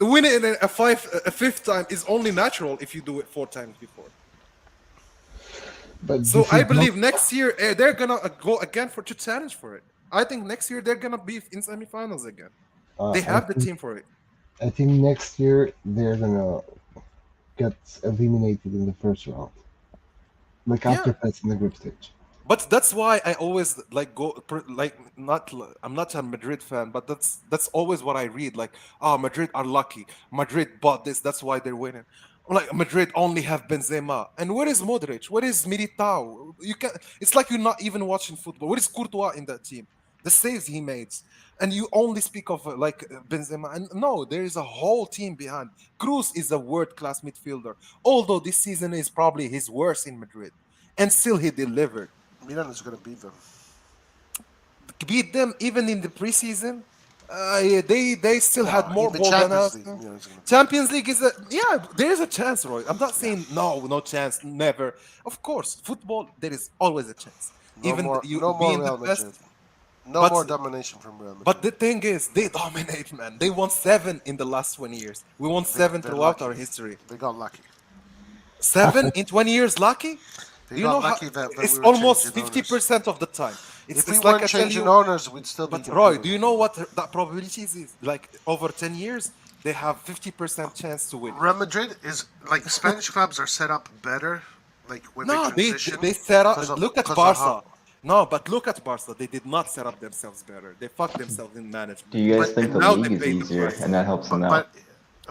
Winning it a 5th time is only natural if you do it 4 times before. But so I believe next year they're gonna go again to challenge for it. I think next year they're gonna be in semifinals again. They have the team for it. I think next year they're gonna get eliminated in the first round, like after passing the group stage. But that's why I always I'm not a Madrid fan, but that's always what I read. Like, Madrid are lucky. Madrid bought this, that's why they're winning. Like, Madrid only have Benzema, and where is Modric? Where is Militao? It's like you're not even watching football. Where is Courtois in that team? The saves he made, and you only speak of Benzema. And no, there is a whole team behind. Cruz is a world-class midfielder, although this season is probably his worst in Madrid, and still he delivered. Milan is going to beat them. Beat them even in the preseason. They still had more ball than us. Champions League is there is a chance, Roy. I'm not saying no chance, never. Of course, football there is always a chance. No more Real Madrid. No more domination from Real Madrid. But the thing is, they dominate, man. They won 7 in the last 20 years. We won 7 throughout our history. They got lucky. 7 in 20 years, lucky? You know how it's almost 50% of the time. If we weren't changing owners, we'd still be. But Roy, do you know what that probability is? Like, over 10 years, they have 50% chance to win. Real Madrid is like Spanish clubs are set up better. Like when they set up. Look at Barca. No, but look at Barca. They did not set up themselves better. They fucked themselves in management. Do you guys think the league is easier and that helps them out?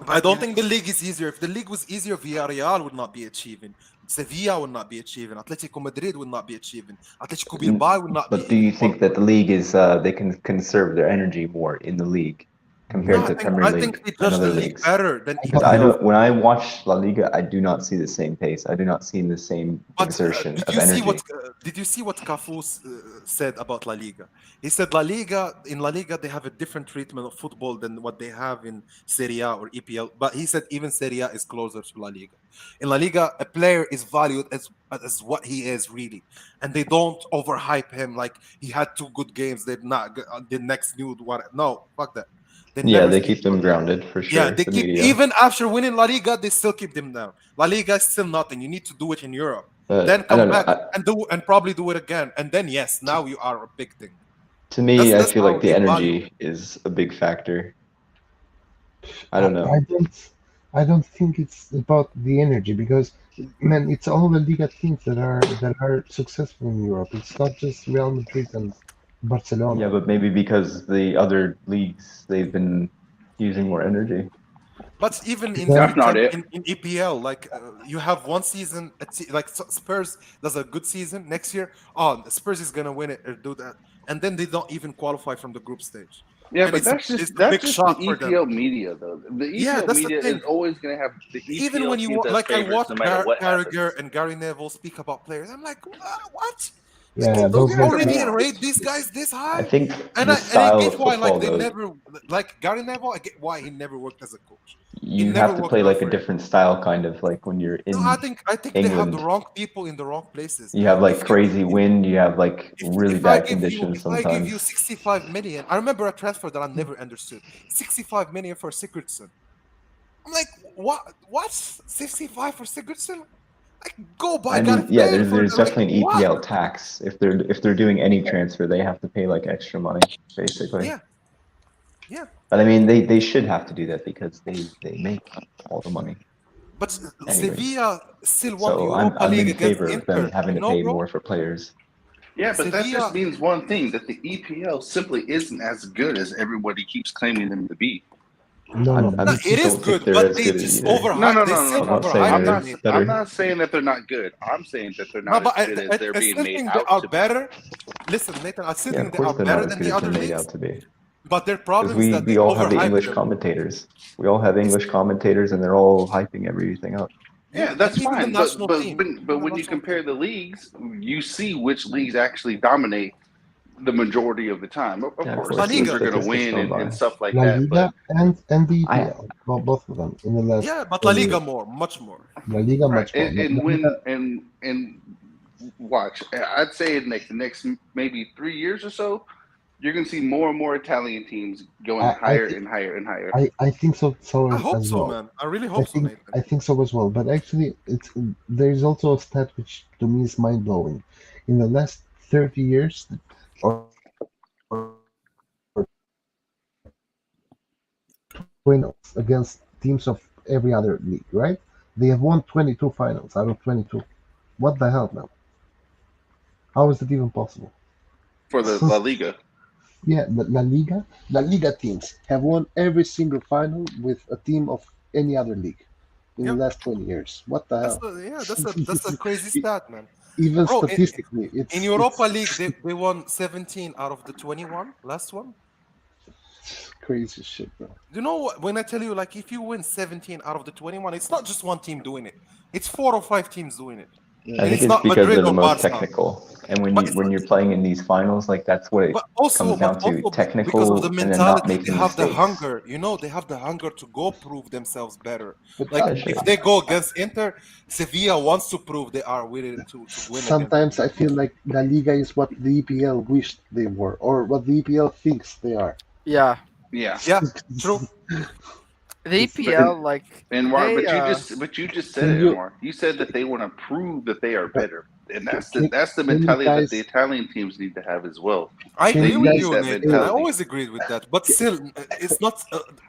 I don't think the league is easier. If the league was easier, Villarreal would not be achieving. Sevilla would not be achieving. Atletico Madrid would not be achieving. Atletico Bilbao would not be. But do you think that the league is they can conserve their energy more in the league compared to Premier League? I think they judge the league better than EPL. When I watch La Liga, I do not see the same pace. I do not see the same exertion of energy. Did you see what Cafu said about La Liga? He said in La Liga they have a different treatment of football than what they have in Serie A or EPL. But he said even Serie A is closer to La Liga. In La Liga, a player is valued as what he is really, and they don't overhype him like he had 2 good games. They're not the next new what? No, fuck that. They keep them grounded for sure. Yeah, they keep even after winning La Liga, they still keep them down. La Liga is still nothing. You need to do it in Europe, then come back and probably do it again, and then yes, now you are a big thing. To me, I feel like the energy is a big factor. I don't know. I don't think it's about the energy because, man, it's all the Liga teams that are successful in Europe. It's not just Real Madrid and Barcelona. Yeah, but maybe because the other leagues they've been using more energy. But even in EPL, like you have one season, like Spurs does a good season next year. Spurs is gonna win it or do that. and then they don't even qualify from the group stage. Yeah, and but that's just the EPL media, though. The EPL media is always going to have the EPL even when you teams as like, I favorites, watch no matter what Carragher and Gary Neville speak about players. I'm like, what? Yeah, Those already rate these guys this high. I think and the style I get of why football, like they though, never like Gary Neville. I get why he never worked as a coach. You have to play like a different style, kind of like when you're in. No, I think England, they have the wrong people in the wrong places. You have like crazy wind. You have like really bad conditions sometimes. I give you 65 million. I remember a transfer that I never understood. 65 million for Sigurdsson. I'm like, what? What? 65 for Sigurdsson? Like, go buy. I mean, yeah, there's definitely an EPL tax. If they're doing any transfer, they have to pay like extra money, basically. Yeah. Yeah. But I mean, they should have to do that because they make all the money. But anyway, Sevilla still won the so Europa I'm League in favor against of them Inter. having to pay more for players. Yeah, but that Sevilla- just means one thing, that the EPL simply isn't as good as everybody keeps claiming them to be. No, it is good, but they just overhype. I'm not saying that they're not good. I'm saying that they're not as good as they're being made out to be. Better. Listen, Nathan, I still Yeah, think of they are course they're better not as than good the as other they're made leagues. out to be. But their problem is that We they all have the overhype English them. commentators. We all have English commentators, and they're all hyping everything up. Yeah, that's even the fine. national But team. when you compare the leagues, you see which leagues actually dominate the majority of the time. Of course, teams are going to win and stuff like La that. Liga But and the EPL, both of them in the last. Yeah, but La 10 Liga years. more, much more. La Liga much more. And watch, I'd say in like the next maybe 3 years or so, you're going to see more and more Italian teams going higher and higher and higher. I think so. I hope as so, well. man. I really hope so, Nathan. I think so as well. But actually, there's also a stat which to me is mind blowing. In the last 30 years, or finals against teams of every other league, right? They have won 22 finals out of 22. What the hell, man? How is it even possible? For the La Liga. Yeah, La Liga teams have won every single final with a team of any other league in the last 20 years. What the hell? That's a crazy stat, man. Even Bro, statistically, in Europa League, they won 17 out of the 21. Last one. Crazy shit, bro. You know what? When I tell you, like, if you win 17 out of the 21, it's not just one team doing it. It's 4 or 5 teams doing it. I think it's because they're the most technical, and when you're playing in these finals, like that's what it comes down to: technical, because of the and then not mentality, making they have mistakes. the hunger. You know, they have the hunger to go prove themselves better. Like if they go against Inter, Sevilla wants to prove they are willing to win. Sometimes I feel like La Liga is what the EPL wished they were, or what the EPL thinks they are. Yeah. Yeah. Yeah. True. The EPL, like, Anwar, they, but you just said it, Anwar. You said that they want to prove that they are better, and that's the mentality that the Italian teams need to have as well. I agree with you, that Nathan. I always agreed with that, but still, it's not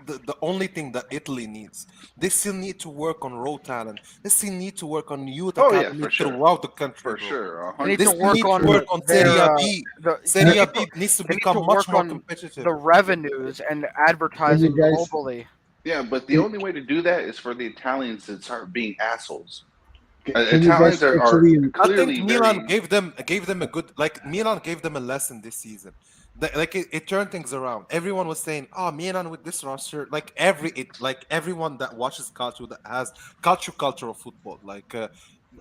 the only thing that Italy needs. They still need to work on raw talent. They still need to work on youth academy throughout the country. For sure, they need to work on Serie B. Serie B needs to become much more competitive. The revenues and advertising globally. Yeah, but the only way to do that is for the Italians to start being assholes. Italians are clearly. I think Milan gave them a good, like, Milan gave them a lesson this season. Like it turned things around. Everyone was saying, "Oh, Milan with this roster." Like everyone that watches culture, that has culture of football, like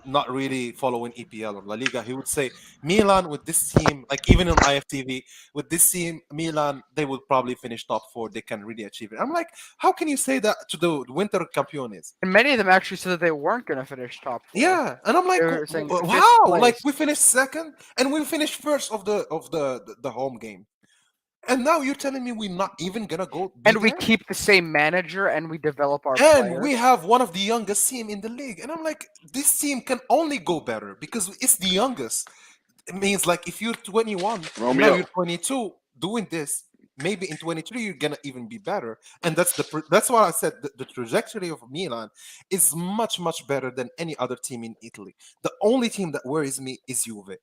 not really following EPL or La Liga, he would say Milan with this team, like even on IFTV, with this team, Milan, they would probably finish top 4. They can really achieve it. I'm like, how can you say that to the Winter Campeones? And many of them actually said that they weren't going to finish top 4. Yeah, and I'm like, wow, like we finished second and we finished first of the home game. And now you're telling me we're not even gonna go. And we keep the same manager and we develop our and players. We have one of the youngest team in the league. And I'm like, this team can only go better because it's the youngest. It means like if you're 21, now you're 22, doing this, maybe in 23 you're gonna even be better. And that's why I said the trajectory of Milan is much better than any other team in Italy. The only team that worries me is Juve.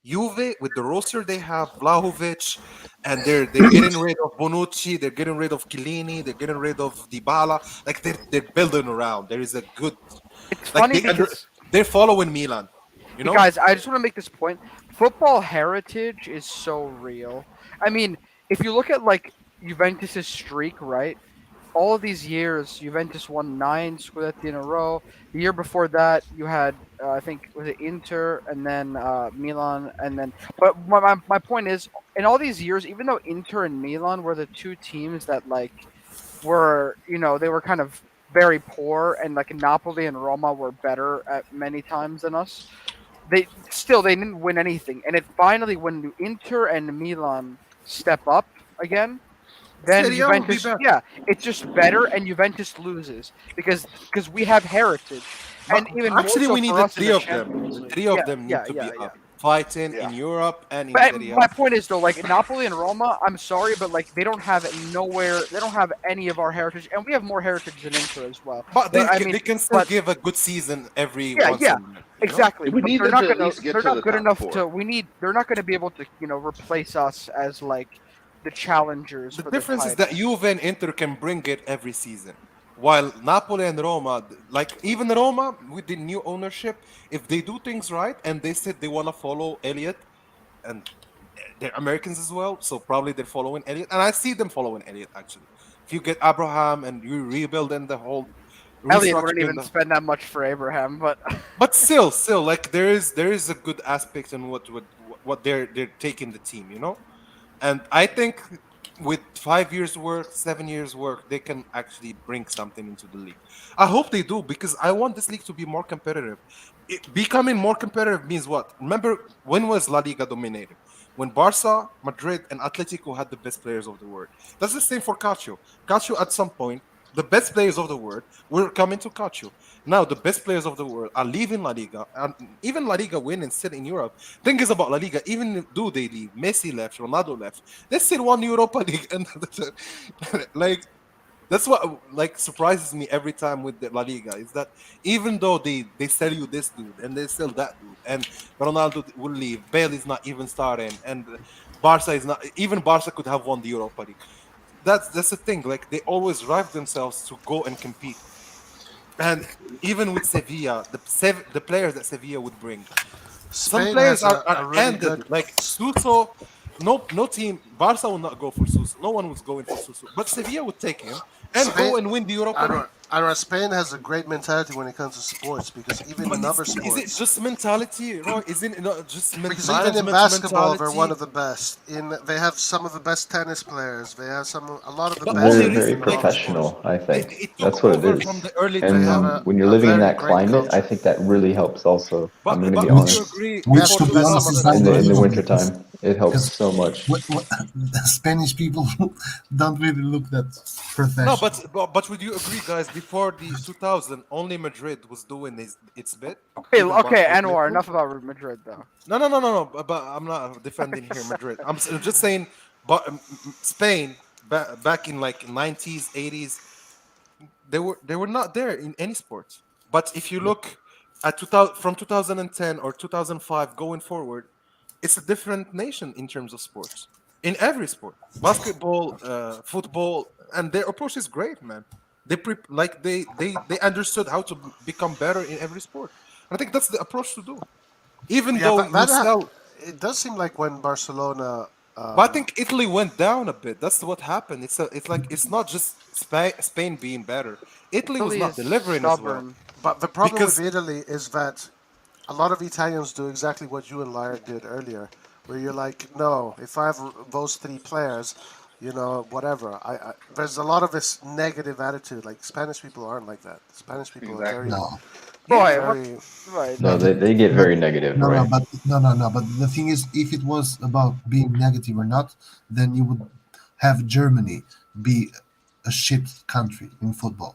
Juve, with the roster they have, Vlahovic, and they're getting rid of Bonucci, they're getting rid of Chiellini, they're getting rid of Dybala. Like they're building around. There is a good. It's funny because they're following Milan. You know, guys, I just want to make this point. football heritage is so real. I mean, if you look at like Juventus's streak, right? All of these years, Juventus won 9 Scudetti in a row. The year before that, you had I think was it Inter and then Milan and then. But my point is, in all these years, even though Inter and Milan were the two teams that like were they were kind of very poor, and like Napoli and Roma were better at many times than us. They didn't win anything, and it finally when Inter and Milan step up again, then Serie A will be Juventus, back. yeah, it's just better, and Juventus loses because we have heritage, and even Actually, more so we need for the us in three the of them. Champions The League. three of Yeah, them need yeah, to yeah, be yeah. up, fighting Yeah. in Europe and in But Serie A. my point is though, like Napoli and Roma, I'm sorry, but like they don't have nowhere. They don't have any of our heritage, and we have more heritage than Inter as well. But I mean, they can still but give a good season every yeah, once yeah, in a while. exactly. We But need they're them not to at gonna. least get They're to not the good top enough 4. to. They're not gonna be able to replace us as like the challengers The for difference the is title. that Juve and Inter can bring it every season, while Napoli and Roma, like even Roma with the new ownership, if they do things right and they said they want to follow Elliot, and they're Americans as well, so probably they're following Elliot, and I see them following Elliot actually. If you get Abraham and you rebuild and the whole Elliot wouldn't restructuring even the, spend that much for Abraham, but but still, like there is a good aspect in what they're taking the team, and I think with 5 years work, 7 years work, they can actually bring something into the league. I hope they do because I want this league to be more competitive. Becoming more competitive means what? Remember when was La Liga dominated? When Barca, Madrid, and Atletico had the best players of the world. That's the same for Calcio. Calcio at some point, the best players of the world were coming to Calcio. Now the best players of the world are leaving La Liga, and even La Liga winning still in Europe. Thing is about La Liga, even though they leave, Messi left, Ronaldo left, they still won Europa League, and like that's what like surprises me every time with the La Liga is that even though they sell you this dude and they sell that dude, and Ronaldo will leave, Bale is not even starting, and Barca is not even Barca could have won the Europa League. That's the thing. Like they always drive themselves to go and compete. And even with Sevilla, the players that Sevilla would bring, some Spain players has are a really ended. good. Like Suso, no team. Barca will not go for Suso. No one was going for Suso, but Sevilla would take him and Spain, go and win the Europa League. I don't know, Spain has a great mentality when it comes to sports because even But in other is it sports, just mentality, Roy? Isn't it not just because even in management basketball they're one mentality? of the best. They have some of the best tennis players. They have a lot of the But best only They're very in a lot of recently, sports. professional, I think. it took That's what it over from is. the early They have 2000s. And when you're a living in very that great climate, I culture. think that really helps also. I'm going to be But would you honest. agree They have Which, before to the be best honest, of is the $2000? best. In the unbelievable wintertime, it helps because so much. the Spanish people don't really look that No, professional. but would you agree, guys? Before the 2000, only Madrid was doing its bit. okay, Even okay, Barca, Anwar, Atletico. enough about Madrid though. No. But I'm not defending here Madrid. I'm just saying, but Spain back in like 90s, 80s, they were not there in any sport. But if you look at 2000 from 2010 or 2005 going forward, it's a different nation in terms of sports. In every sport, basketball, football, and their approach is great, man. They understood how to become better in every sport. And I think that's the approach to do. Even Yeah, though but you sell, it does seem like when Barcelona. but I think Italy went down a bit. That's what happened. It's like it's not just Spain being better. Italy was Italy not is delivering as well stubborn. But the problem with because Italy is that a lot of Italians do exactly what you and Lyre did earlier, where you're like, no, if I have those three players, whatever. There's a lot of this negative attitude. Like Spanish people aren't like that. Spanish people are very, Exactly. No, Right, what? very. Right. No, the, they get but very negative, no, right? but no. But the thing is, if it was about being negative or not, then you would have Germany be a shit country in football.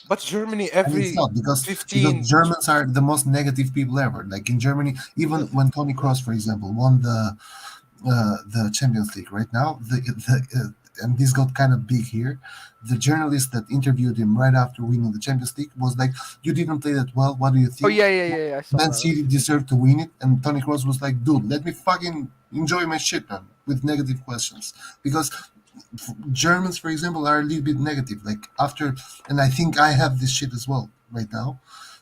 but Germany And it's every not because 15 Germans are the most negative people ever. Like in Germany, even when Tony Kroos, for example, won the Champions League, right now, and this got kind of big here. The journalist that interviewed him right after winning the Champions League was like, "You didn't play that well. What do you Oh think? yeah. I saw Man that. City deserved to win it." And Tony Kroos was like, "Dude, let me fucking enjoy my shit, man," with negative questions because Germans, for example, are a little bit negative. Like after, and I think I have this shit as well right now.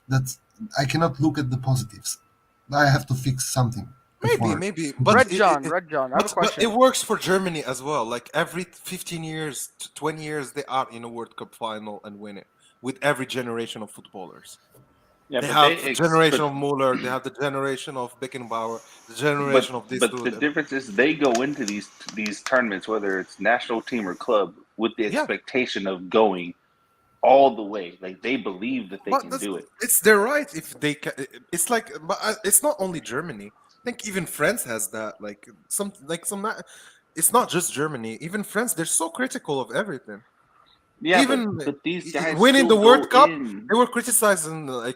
That I cannot look at the positives. I have to fix something. Maybe. But Red John, I have a question. But it works for Germany as well. Like every 15 years, 20 years, they are in a World Cup final and win it with every generation of footballers. Yeah, they have the generation of Muller, they have the generation of Beckenbauer, the generation of this. But the difference is they go into these tournaments, whether it's national team or club, with the expectation of going all the way. Like they believe that they can do it. It's their right if they can. It's like, but it's not only Germany. I think even France has that. It's not just Germany. Even France, they're so critical of everything. Yeah, even but these guys winning the World Cup, they were criticizing not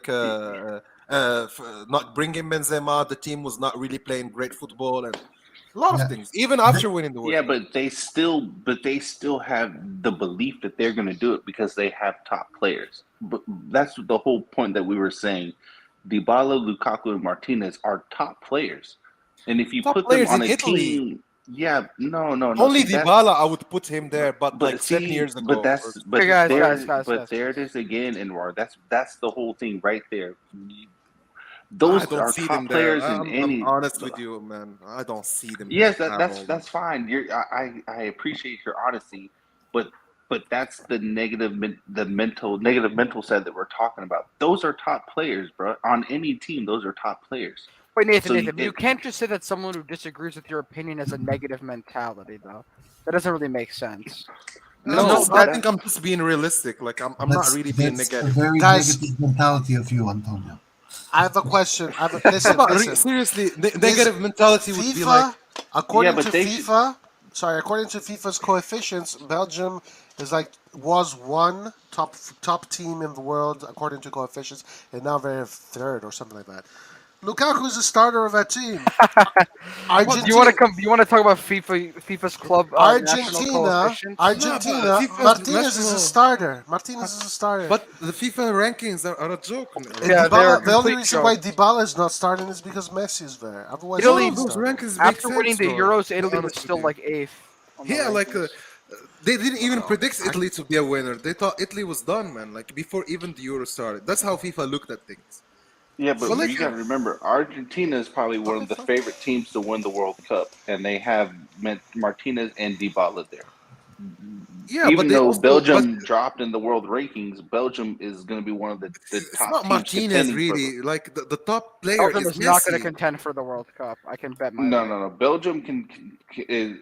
bringing Benzema. The team was not really playing great football and a lot of things. Even after winning the World Cup. But they still have the belief that they're going to do it because they have top players. But that's the whole point that we were saying. Dybala, Lukaku, and Martinez are top players, and if you put them on a team. Yeah, no. Only Dybala, I would put him there, but like 7 years ago. But there it is again, Anwar. That's the whole thing right there. Those are top players in any. I'm honest with you, man. I don't see them. Yes, that's fine. I appreciate your honesty, but that's the negative mental side that we're talking about. Those are top players, bro. On any team, those are top players. Wait, Nathan, you can't just say that someone who disagrees with your opinion has a negative mentality, though. That doesn't really make sense. No, I think I'm just being realistic. Like I'm not really being negative. A very negative mentality of you, Antonio. I have a question. Listen. Seriously, negative mentality would be like. According to FIFA's coefficients, Belgium was one top team in the world according to coefficients, and now they're third or something like that. Lukaku is the starter of that team. You want to talk about FIFA's club? Argentina. Martinez is a starter. But the FIFA rankings are a joke. Yeah, the only reason why Dybala is not starting is because Messi is there. Otherwise, those rankings after winning the Euros, Italy was still like eighth. Yeah, they didn't even predict Italy to be a winner. They thought Italy was done, man. Like before even the Euro started. That's how FIFA looked at things. Yeah, but you got to remember, Argentina is probably one of the favorite teams to win the World Cup, and they have Martinez and Dybala there. Yeah, even though Belgium dropped in the world rankings, Belgium is going to be one of the top teams. It's not Martinez, really. Like the top player Belgium is not going to contend for the World Cup. I can bet my. No. Belgium can. They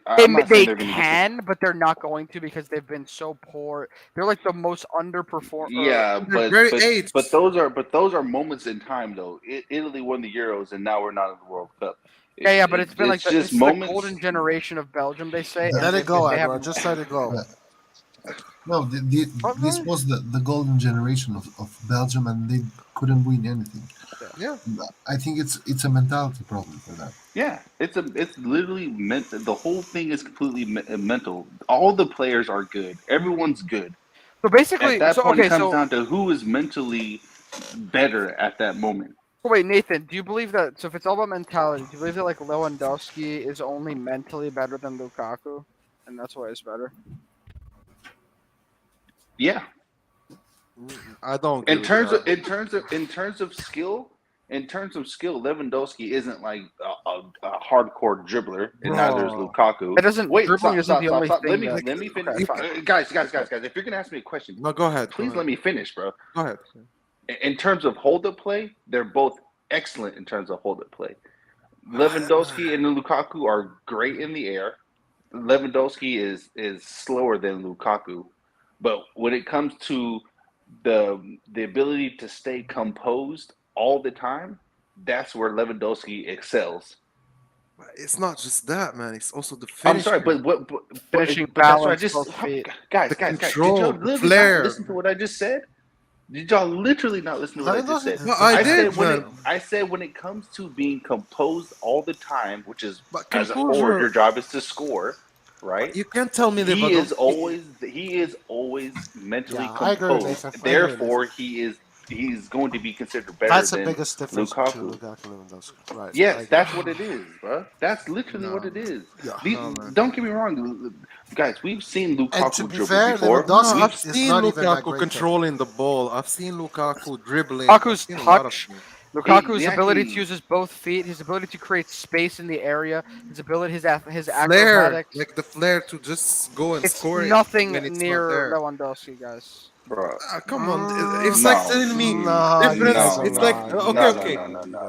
can, but they're not going to because they've been so poor. They're like the most underperformed. Yeah, but those are moments in time though. Italy won the Euros, and now we're not in the World Cup. Yeah, but it's been like the golden generation of Belgium. They say. Let it go, Edward. Just let it go. No, this was the golden generation of Belgium, and they couldn't win anything. Yeah, I think it's a mentality problem for them. Yeah, it's literally meant. The whole thing is completely mental. All the players are good. Everyone's good. So basically, at that point, it comes down to who is mentally better at that moment. So wait, Nathan, do you believe that? So if it's all about mentality, do you believe that like Lewandowski is only mentally better than Lukaku, and that's why it's better? Yeah, I don't. In terms of skill, Lewandowski isn't like a hardcore dribbler, and neither is Lukaku. It doesn't. Dribbling isn't the only thing. Let me finish, guys. If you're gonna ask me a question, no, go ahead. Please let me finish, bro. Go ahead. In terms of hold-up play, they're both excellent in terms of hold-up play. Lewandowski and Lukaku are great in the air. Lewandowski is slower than Lukaku. But when it comes to the ability to stay composed all the time, that's where Lewandowski excels. It's not just that, man. It's also the finishing. I'm sorry, but finishing balance. Guys, control, did y'all flair. Listen to what I just said? Did y'all literally not listen to what I just said? No, I did. I said when it comes to being composed all the time, which is as a forward, your job is to score. Right? You can't tell me that he is always mentally composed. Therefore, he's going to be considered better that's than the biggest difference Lukaku. Right. Yes, that's what it is, bro. That's literally what it is. Yeah. Don't get me wrong, guys. We've seen Lukaku dribble before. I've seen Lukaku controlling the ball. I've seen Lukaku dribbling. Lukaku's touch. Lukaku's ability to use both feet, his ability to create space in the area, his ability, his flair, acrobatics. like the flair to just go and score it. Nothing when it's near not there. Lewandowski, guys. Bro, come on, it's like telling me difference. It's like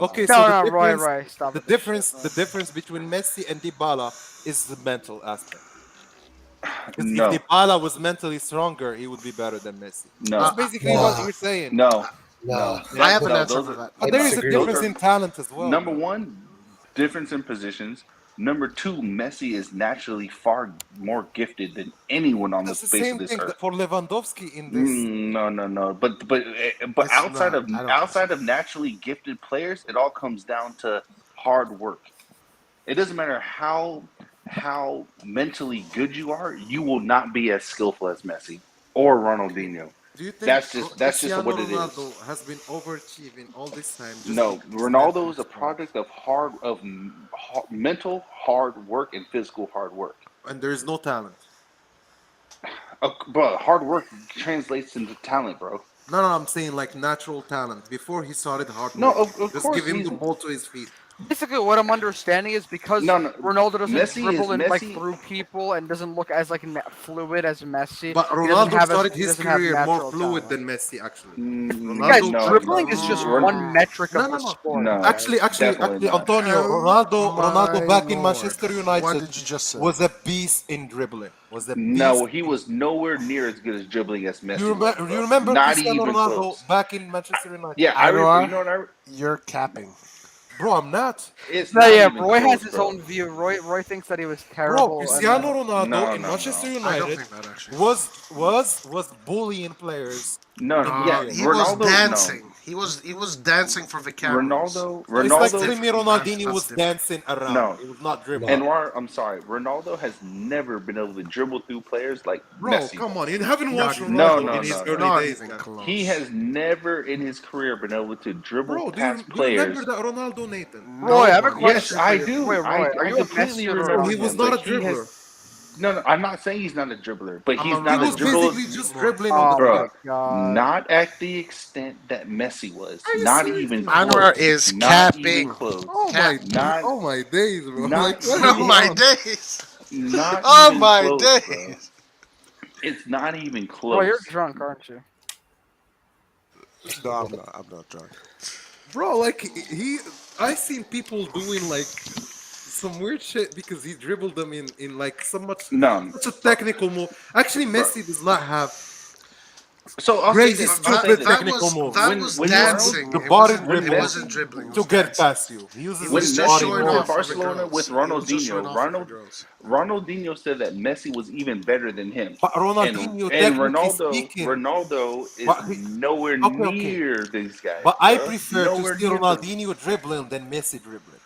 okay. So the difference, Roy, stop the difference between Messi and Dybala is the mental aspect. If Dybala was mentally stronger, he would be better than Messi. No, that's basically what you're saying. No. I have an answer for that. But there is a difference in talent as well. Number one, difference in positions. Number two, Messi is naturally far more gifted than anyone on the face of this earth. For Lewandowski in this. No. But outside of naturally gifted players, it all comes down to hard work. It doesn't matter how mentally good you are, you will not be as skillful as Messi or Ronaldinho. Do you think that's just what it is. Ronaldo has been overachieving all this time? No, Ronaldo is a product of mental hard work and physical hard work. And there is no talent. Bro, hard work translates into talent, bro. No, I'm saying like natural talent. Before he started hard work. No, of just course give him the ball to his feet. Basically, what I'm understanding is because Ronaldo doesn't dribble like Messi, through people and doesn't look as like fluid as Messi. But Ronaldo started his career more fluid than Messi, actually. Dribbling is just one metric of the sport. No, actually, Antonio, Ronaldo back in Manchester United was a beast in dribbling. No, he was nowhere near as good as dribbling as Messi. You remember Not Cristiano even Ronaldo close. back in Manchester United? Yeah, I remember. You're capping. Bro, I'm not. Roy has his own view. Roy thinks that he was terrible. Bro, Cristiano Ronaldo in Manchester United was bullying players. He was dancing. He was dancing for the cameras. Ronaldo. It's like telling me Ronaldinho was dancing around. No, he was not dribbling. And I'm sorry, Ronaldo has never been able to dribble through players like Messi. Bro, come on, you haven't watched Ronaldo in his early days. He has never in his career been able to dribble past do you remember players. that Ronaldo, Nathan? Roy, I have a question. Yes, I do. Wait, Roy, I completely remember. He was not a dribbler. No, I'm not saying he's not a dribbler, but he's not he a was dribbler. basically just dribbling on the Bro, back. not at the extent that Messi was. Not even Anwar close. is Not capping. even close. Oh my days, bro. Not Oh my days. Not Oh even my close, days. bro. It's not even close. Roy, you're drunk, aren't you? No, I'm not drunk. Bro, like I seen people doing like some weird shit because he dribbled them in like such a technical move. Actually, Messi does not have crazy stupid technical moves. That was dancing. The body it wasn't dribbling. to get past you. He uses When his Messi body went more. to Barcelona with Ronaldinho said that Messi was even better than him. But Ronaldinho, and technically Ronaldo is nowhere near these guys. But I prefer to see Ronaldinho dribbling than Messi dribbling.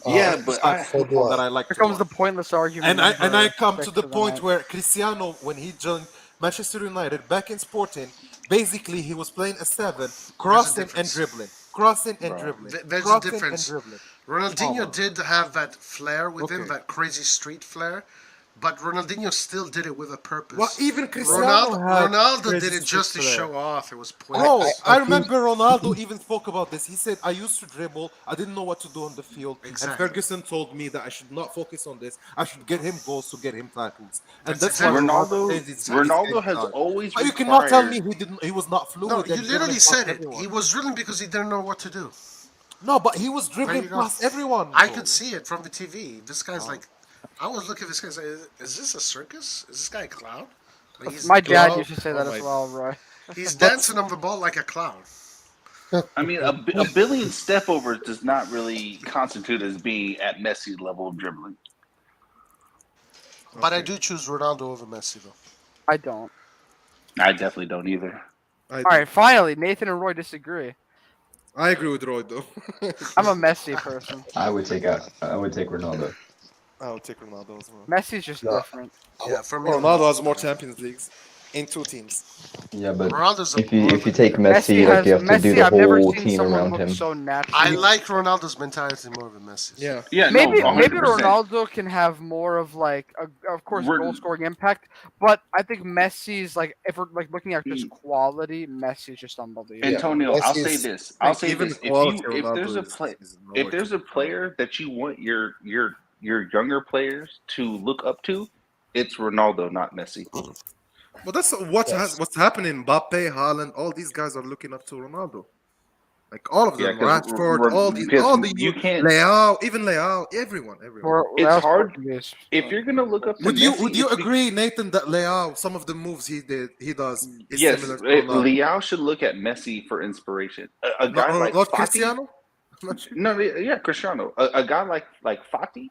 Yeah, but that I like. Here comes the pointless argument. And I come to the point where Cristiano, when he joined Manchester United back in Sporting, basically he was playing a 7, crossing and dribbling, crossing and dribbling. There's a difference. Ronaldinho did have that flair with him, that crazy street flair. But Ronaldinho still did it with a purpose. Well, even Cristiano Ronaldo did it just to show off. It was pointless. I remember Ronaldo even spoke about this. He said, I used to dribble. I didn't know what to do on the field. Exactly. And Ferguson told me that I should not focus on this. I should get him goals to get him tackles. And that's why Ronaldo has always You cannot tell me he was not fluid. No, you literally said it. He was dribbling because he didn't know what to do. No, but he was dribbling past everyone. I could see it from the TV. This guy's like... I was looking at this guy and saying, is this a circus? Is this guy a clown? Like my dad used to say that as well, Roy. He's dancing on the ball like a clown. I mean, a billion step overs does not really constitute as being at Messi's level of dribbling. But I do choose Ronaldo over Messi, though. I don't. I definitely don't either. All right, finally, Nathan and Roy disagree. I agree with Roy, though. I'm a Messi person. I would take Ronaldo. I would take Ronaldo as well. Messi's just different. Yeah, for me, Ronaldo has more Champions Leagues. in 2 teams. Yeah, but Ronaldo's if you take Messi, like you have to do the I've never whole seen team someone around look him. so natural. I like Ronaldo's mentality more than Messi's. Yeah. Yeah, maybe no, maybe 100%. Ronaldo can have more of like of course goal scoring impact, but I think Messi's like if we're like looking at just quality, Messi's just unbelievable. Antonio, I'll say this. I'll say even this. quality If there's a Ronaldo is if nowhere there's to a player that you want your younger players to look up to, it's Ronaldo, not Messi. But that's what's happening. Mbappe, Haaland, all these guys are looking up to Ronaldo. Like all of them, Rashford, all the you can't Leao, even Leao, everyone. It's hard if you're gonna look up to Messi. Would you agree, Nathan, that Leao, some of the moves he does is Yes, similar to Ronaldo? Leao should look at Messi for inspiration. A guy like not Fati, Cristiano. No, yeah, Cristiano. A guy like Fati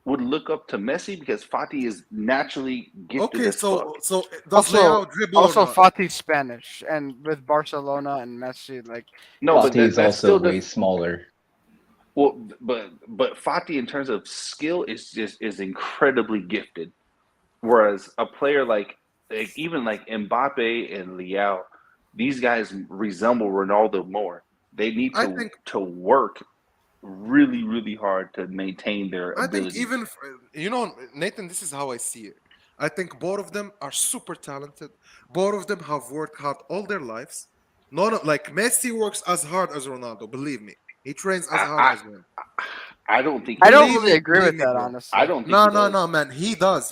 would look up to Messi because Fati is naturally gifted. Okay, as fuck. so does Leao dribble? Also, Fati's Spanish, and with Barcelona and Messi, like no, but Fati is that's also still way smaller. Well, but Fati in terms of skill is incredibly gifted, whereas a player like even like Mbappe and Leao, these guys resemble Ronaldo more. They need to work really, really hard to maintain their ability. I think even Nathan, this is how I see it. I think both of them are super talented. Both of them have worked hard all their lives. Like Messi works as hard as Ronaldo. Believe me, he trains as hard as him. I don't think. I don't really agree with that, honestly. I don't think. No, man. He does.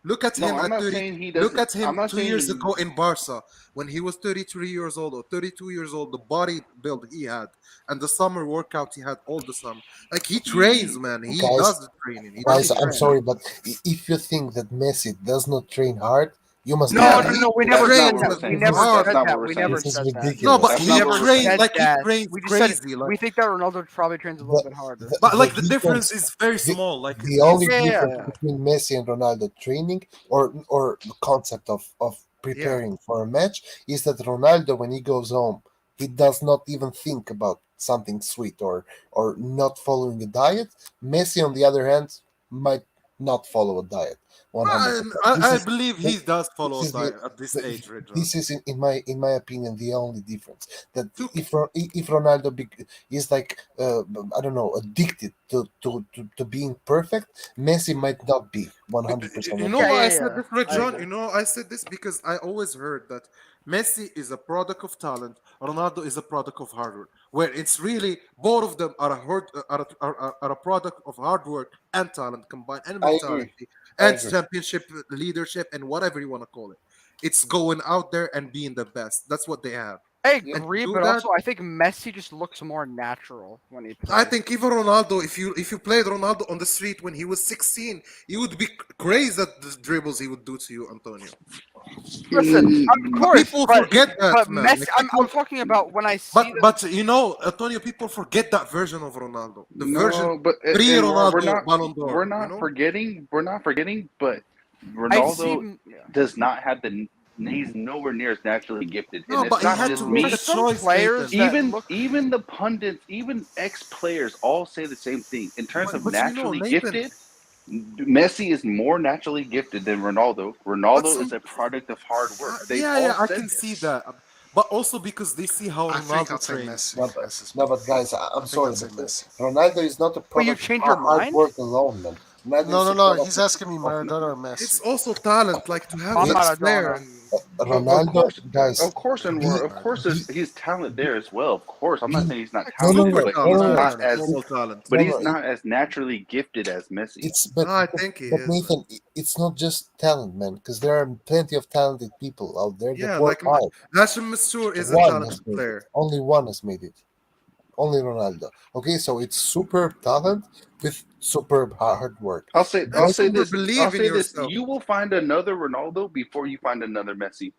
Look at him I'm at not 30. saying he doesn't. Look at him I'm not 2 saying years ago in Barca when he was 33 years old or 32 years old. The body build he had and the summer workout he had all the summer. Like he trains, man. He does the training. I'm sorry, but if you think that Messi does not train hard, you must. No, we never said that. We never said that. We We never said that. No, but We he never trains said like he that. trains We just said crazy. we think that Ronaldo probably trains a little bit harder. But like the difference is very small. Like the only difference between Messi and Ronaldo training or the concept of preparing for a match is that Ronaldo, when he goes home, he does not even think about something sweet or not following a diet. Messi, on the other hand, might not follow a diet. 100%. I believe he does follow a diet at this age. This is, in my opinion, the only difference. That if Ronaldo is like I don't know, addicted to being perfect, Messi might not be 100%. You know why I said this, Red John? You know I said this because I always heard that Messi is a product of talent, Ronaldo is a product of hard work. Where it's really both of them are a product of hard work and talent combined, and mentality, and championship leadership, and whatever you want to call it. It's going out there and being the best. That's what they have. I agree, but also I think Messi just looks more natural when he plays. I think even Ronaldo, if you played Ronaldo on the street when he was 16, you would be crazy at the dribbles he would do to you, Antonio. Listen, of course, people forget that. But man. Messi, I'm talking about when I see. But you know, Antonio, people forget that version of Ronaldo. The version pre-Ronaldo Ballon d'Or. We're not forgetting. We're not forgetting. But Ronaldo does not have the. He's nowhere near as naturally gifted. No, and but it's not he had just to me. make a choice. Players even the pundits, even ex-players, all say the same thing in terms of naturally gifted. Messi is more naturally gifted than Ronaldo. Ronaldo is a product of hard work. I can see that. But also because they see how Ronaldo trains. No, but guys, I'm sorry, but Ronaldo is not a product of hard work alone, man. No. He's asking me Maradona or Messi. It's also talent, like to have that flair. Ronaldo, guys. Of course, he's talent there as well. Of course, I'm not saying he's not talented, but he's not as naturally gifted as Messi. I think he is. Nathan, it's not just talent, man, because there are plenty of talented people out there that work hard. Nassim Mansour is a talented player. Only one has made it. Only Ronaldo. Okay, so it's superb talent with superb hard work. I'll say this. You will find another Ronaldo before you find another Messi.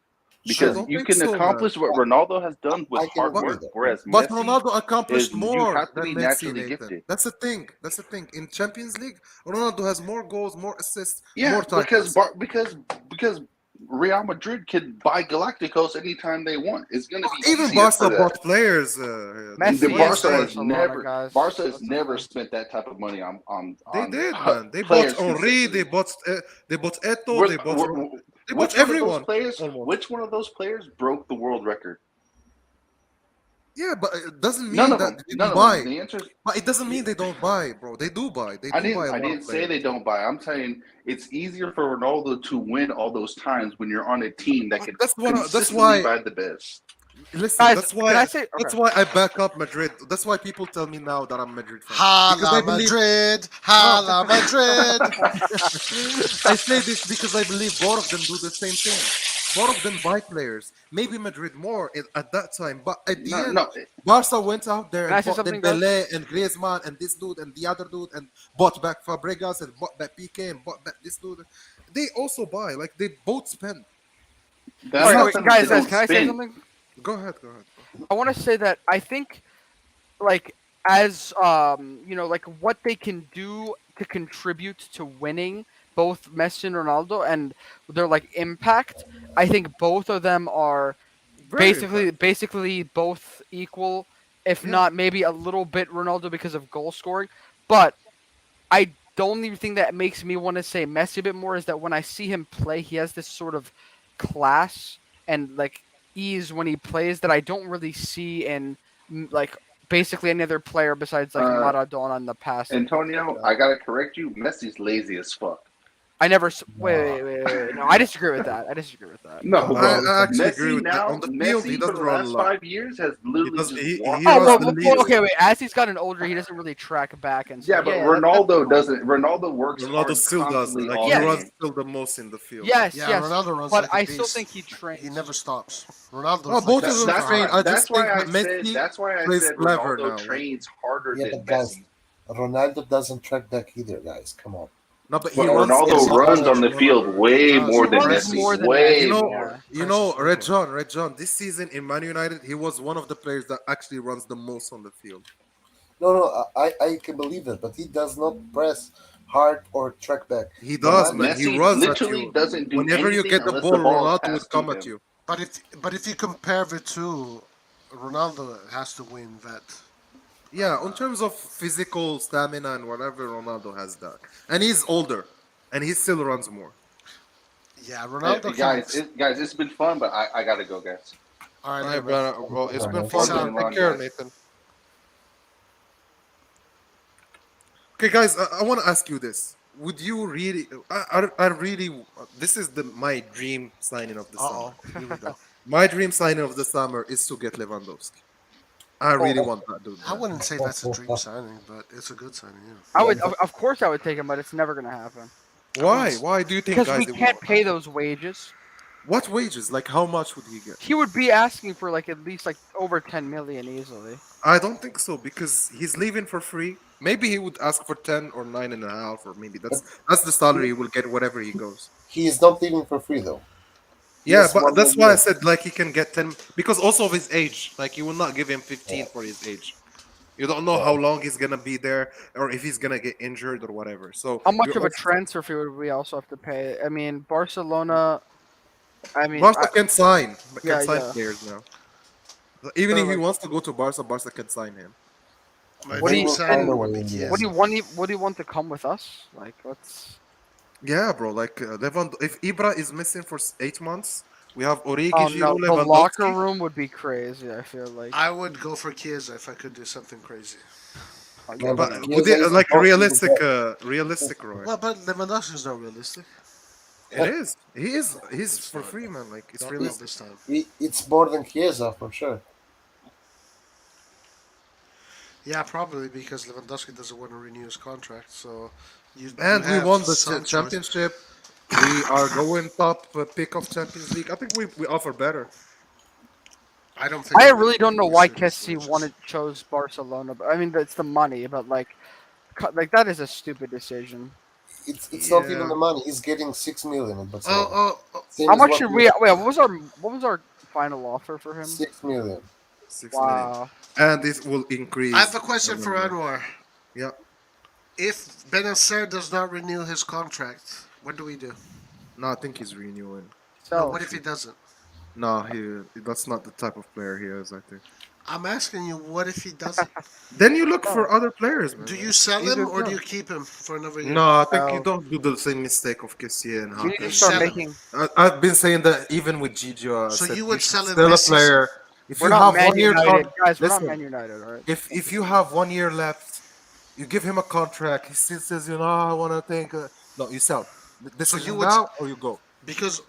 Because you can accomplish what Ronaldo has done with hard work, whereas but Messi Ronaldo accomplished more you have to than be Messi, naturally Nathan. gifted. That's the thing. In Champions League, Ronaldo has more goals, more assists, Yeah, more titles. because Real Madrid can buy Galacticos anytime they want. It's going to be even Barca bought players. Barca has never spent that type of money on. They did, man. They bought Henry. They bought Eto'o. They bought. Which everyone. Which one of those players broke the world record? Yeah, but it doesn't mean that they don't buy. The answer is, but it doesn't mean they don't buy, bro. They do buy. I didn't say they don't buy. I'm saying it's easier for Ronaldo to win all those times when you're on a team that can consistently buy the best. Listen, guys, that's why I back up Madrid. That's why people tell me now that I'm Madrid fan. Hala Madrid, Hala Madrid. I say this because I believe both of them do the same thing. Both of them buy players. Maybe Madrid more at that time, but at the end, Barca went out there and bought Dembele and Griezmann and this dude and the other dude and bought back Fabregas and bought back Piqué and bought back this dude. They also buy. Like they both spend. Guys, can I say something? Go ahead. I want to say that I think, like, as like what they can do to contribute to winning both Messi and Ronaldo and their like impact, I think both of them are basically both equal, if not maybe a little bit Ronaldo because of goal scoring. But the only thing that makes me want to say Messi a bit more is that when I see him play, he has this sort of class and like ease when he plays that I don't really see in like basically any other player besides like Maradona in the past. Antonio, I gotta correct you. Messi's lazy as fuck. I never. Wait. No, I disagree with that. No, I actually agree with now, that. On the field, he doesn't run a lot. 5 years has literally okay, wait. As he's gotten older, he doesn't really track back and stuff. Yeah, but Ronaldo doesn't. Ronaldo works. Ronaldo still does. Like he runs still the most in the field. Yes. Ronaldo runs. But like I a still beast. think he trains. He never stops. Ronaldo. Both of them train. That's why I said Ronaldo trains harder than Messi. Ronaldo doesn't track back either, guys. Come on. No, but Ronaldo runs on the field way more than Messi. Way more. You know, Red John. This season in Man United, he was one of the players that actually runs the most on the field. No, I can believe it, but he does not press hard or track back. He does, man. Messi He runs literally at you. Doesn't do Whenever you get the ball, Ronaldo would come at you. But if you compare the two, Ronaldo has to win that. Yeah, in terms of physical stamina and whatever, Ronaldo has that, and he's older, and he still runs more. Yeah, Ronaldo. Guys, it's been fun, but I gotta go, guys. All right, well, it's been fun. Take care, Nathan. Okay, guys, I want to ask you this: would you really? I really. This is my dream signing of the summer. Here we go. My dream signing of the summer is to get Lewandowski. I really want that dude. I wouldn't say that's a dream signing, but it's a good signing. Yeah. I would, of course, I would take him, but it's never gonna happen. Why? Why do you think? Because we can't pay those wages. What wages? Like, how much would he get? He would be asking for like at least like over 10 million easily. I don't think so because he's leaving for free. Maybe he would ask for 10 or 9.5, or maybe that's the salary he will get wherever he goes. He is not leaving for free though. Yeah, but that's why I said like he can get 10 because also of his age. Like you will not give him 15 for his age. You don't know how long he's gonna be there or if he's gonna get injured or whatever. So how much of a transfer fee would we also have to pay? I mean, Barcelona. Barca can sign. Yeah, players now. Even if he wants to go to Barca, Barca can sign him. What do you want to come with us? Like, what's? Yeah, bro. Like if Ibra is missing for 8 months, we have Origi, Giroud, the locker room would be crazy. I feel like I would go for Chiesa if I could do something crazy. But like realistic, Roy. Well, but Lewandowski is not realistic. It is. He's for free, man. Like it's realistic this time. It's more than Chiesa for sure. Yeah, probably because Lewandowski doesn't want to renew his contract. So we won the championship. We are going top pick of Champions League. I think we offer better. I really don't know why Kessie chose Barcelona. But I mean, it's the money, but like that is a stupid decision. It's not even the money. He's getting 6 million in Barcelona. How much should we? Wait, what was our final offer for him? 6 million. 6 million. And this will increase. I have a question for Anwar. Yeah. If Bennacer does not renew his contract, what do we do? No, I think he's renewing. So what if he doesn't? No, that's not the type of player he is, I think. I'm asking you, what if he doesn't? Then you look for other players, man. Do you sell him or do you keep him for another year? No, I think you don't do the same mistake of Kessie and You need to Hakan. start making. I've been saying that even with Gigio. So I said you would should sell him sell a this player. season? If We're you not have Man 1 year United, guys. We're not listen, Man United, all right? if you have 1 year left, you give him a contract. He still says, I want to take. No, you sell. This So is you would now or you go. because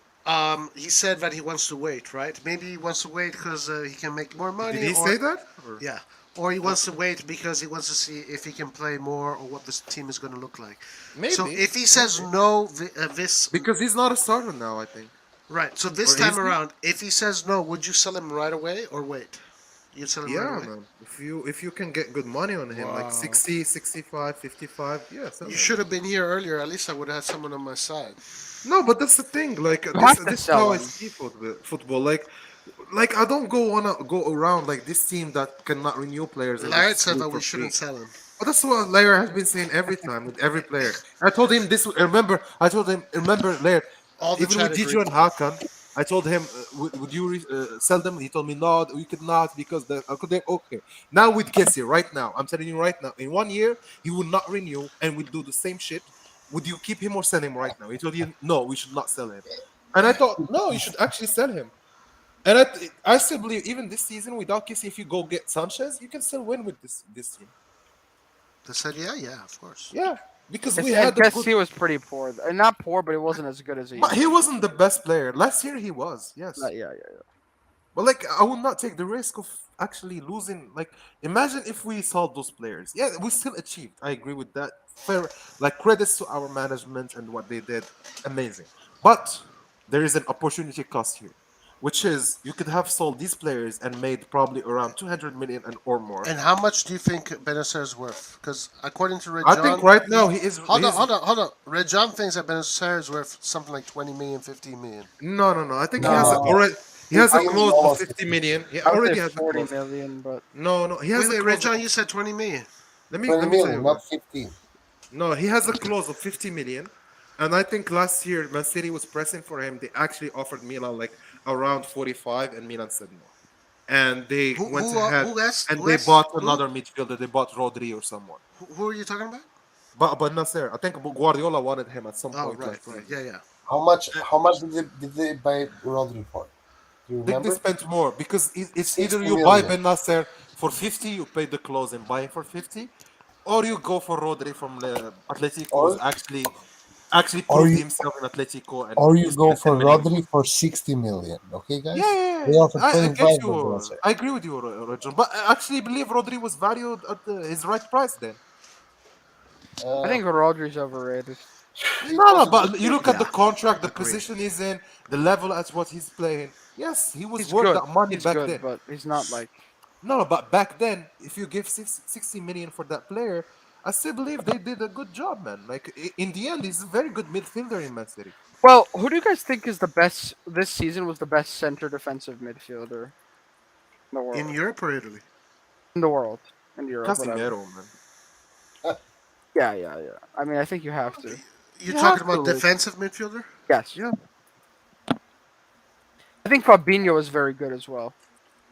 he said that he wants to wait, right? Maybe he wants to wait because he can make more money. Did he say that? Or? Yeah. Or he wants to wait because he wants to see if he can play more or what this team is going to look like. Maybe. So if he says no, this because he's not a starter now, I think. Right. So this Or time is he? around, if he says no, would you sell him right away or wait? You'd sell him right Yeah, away. man. If you can get good money on him, like Wow. 60, 65, 55, yeah. You should have been here earlier. At least I would have had someone on my side. No, but that's the thing. Like You have to this is sell how I him. see football. Like I don't wanna go around like this team that cannot renew players. And Laird just said do that for we shouldn't free. sell him. But that's what Laird has been saying every time with every player. I told him this. Remember, Laird. All the Even chat with Gigi agreed. and Hakan, I told him, would you sell them? He told me, no, we could not because okay. Now with Kessie, right now, I'm telling you right now, in 1 year, he will not renew and we do the same shit. Would you keep him or sell him right now? He told you, no, we should not sell him. And I thought, no, you should actually sell him. And I still believe, even this season, without Kessie, if you go get Sanchez, you can still win with this team. They said, yeah, of course. Yeah, because we And had a Kessie good... was pretty poor. Not poor, but it wasn't as good as he. But he wasn't the best player. Last year he was, yes. Yeah. But like, I would not take the risk of actually losing. Like, imagine if we sold those players. Yeah, we still achieved. I agree with that. Fair, like credits to our management and what they did, amazing. But there is an opportunity cost here, which is you could have sold these players and made probably around 200 million or more. And how much do you think Bennacer is worth? Because according to Rejan, I think right now he is. Hold on. Rejan thinks that Bennacer is worth something like 20 million, 15 million. No. I think he has already. He has a clause of 50 million. He already has 40 a clause. million, but No. He has Wait, a clause. Rejan, you said 20 million. Let me 20 tell you. million, not 15. No, he has a clause of 50 million. And I think last year Man City was pressing for him. They actually offered Milan like around 45, and Milan said no. And they went ahead and they bought another midfielder. They bought Rodri or someone. Who are you talking about? But Nasser, I think Guardiola wanted him at some point. Right. Yeah. How much did they buy Rodri for? Do you I think remember? they spent more because it's 60 either you million. buy Ben Nasser for 50, you pay the clause and buy him for 50, or you go for Rodri from Atletico, who's actually proved himself in Atletico. And or you he's go getting for 10 million. Rodri for 60 million. Okay, guys? Yeah. They offered I 25 get for you. Bennacer. I agree with you, Rajon. But I actually believe Rodri was valued at his right price then. I think Rodri's overrated. No, but you look at the contract, the position he's in, the level at what he's playing. Yes, he was He's worth good. that money He's back good, then. but he's not like. No, but back then, if you give 60 million for that player, I still believe they did a good job, man. Like, in the end, he's a very good midfielder in Man City. Well, who do you guys think is the best this season? Was the best center defensive midfielder in the world? In Europe or Italy? In the world, in Europe. Casemiro, man. Yeah. I mean, I think you have to. You're talking about defensive midfielder? Yes. Yeah. I think Fabinho is very good as well.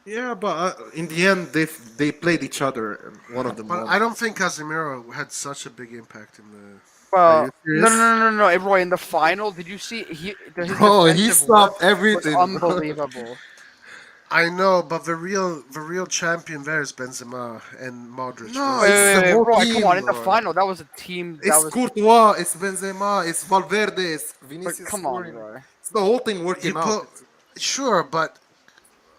Yeah, but in the end, they played each other. One of them. But I don't think Casemiro had such a big impact in the. Well, no, Roy. In the final, did you see his he stopped everything. Was unbelievable. I know, but the real champion there is Benzema and Modric. No, wait, Roy, come on! In the final, that was a team. It's Courtois, it's Benzema, it's Valverde, it's Vinicius. But come on, Roy. It's the whole thing working out. Sure, but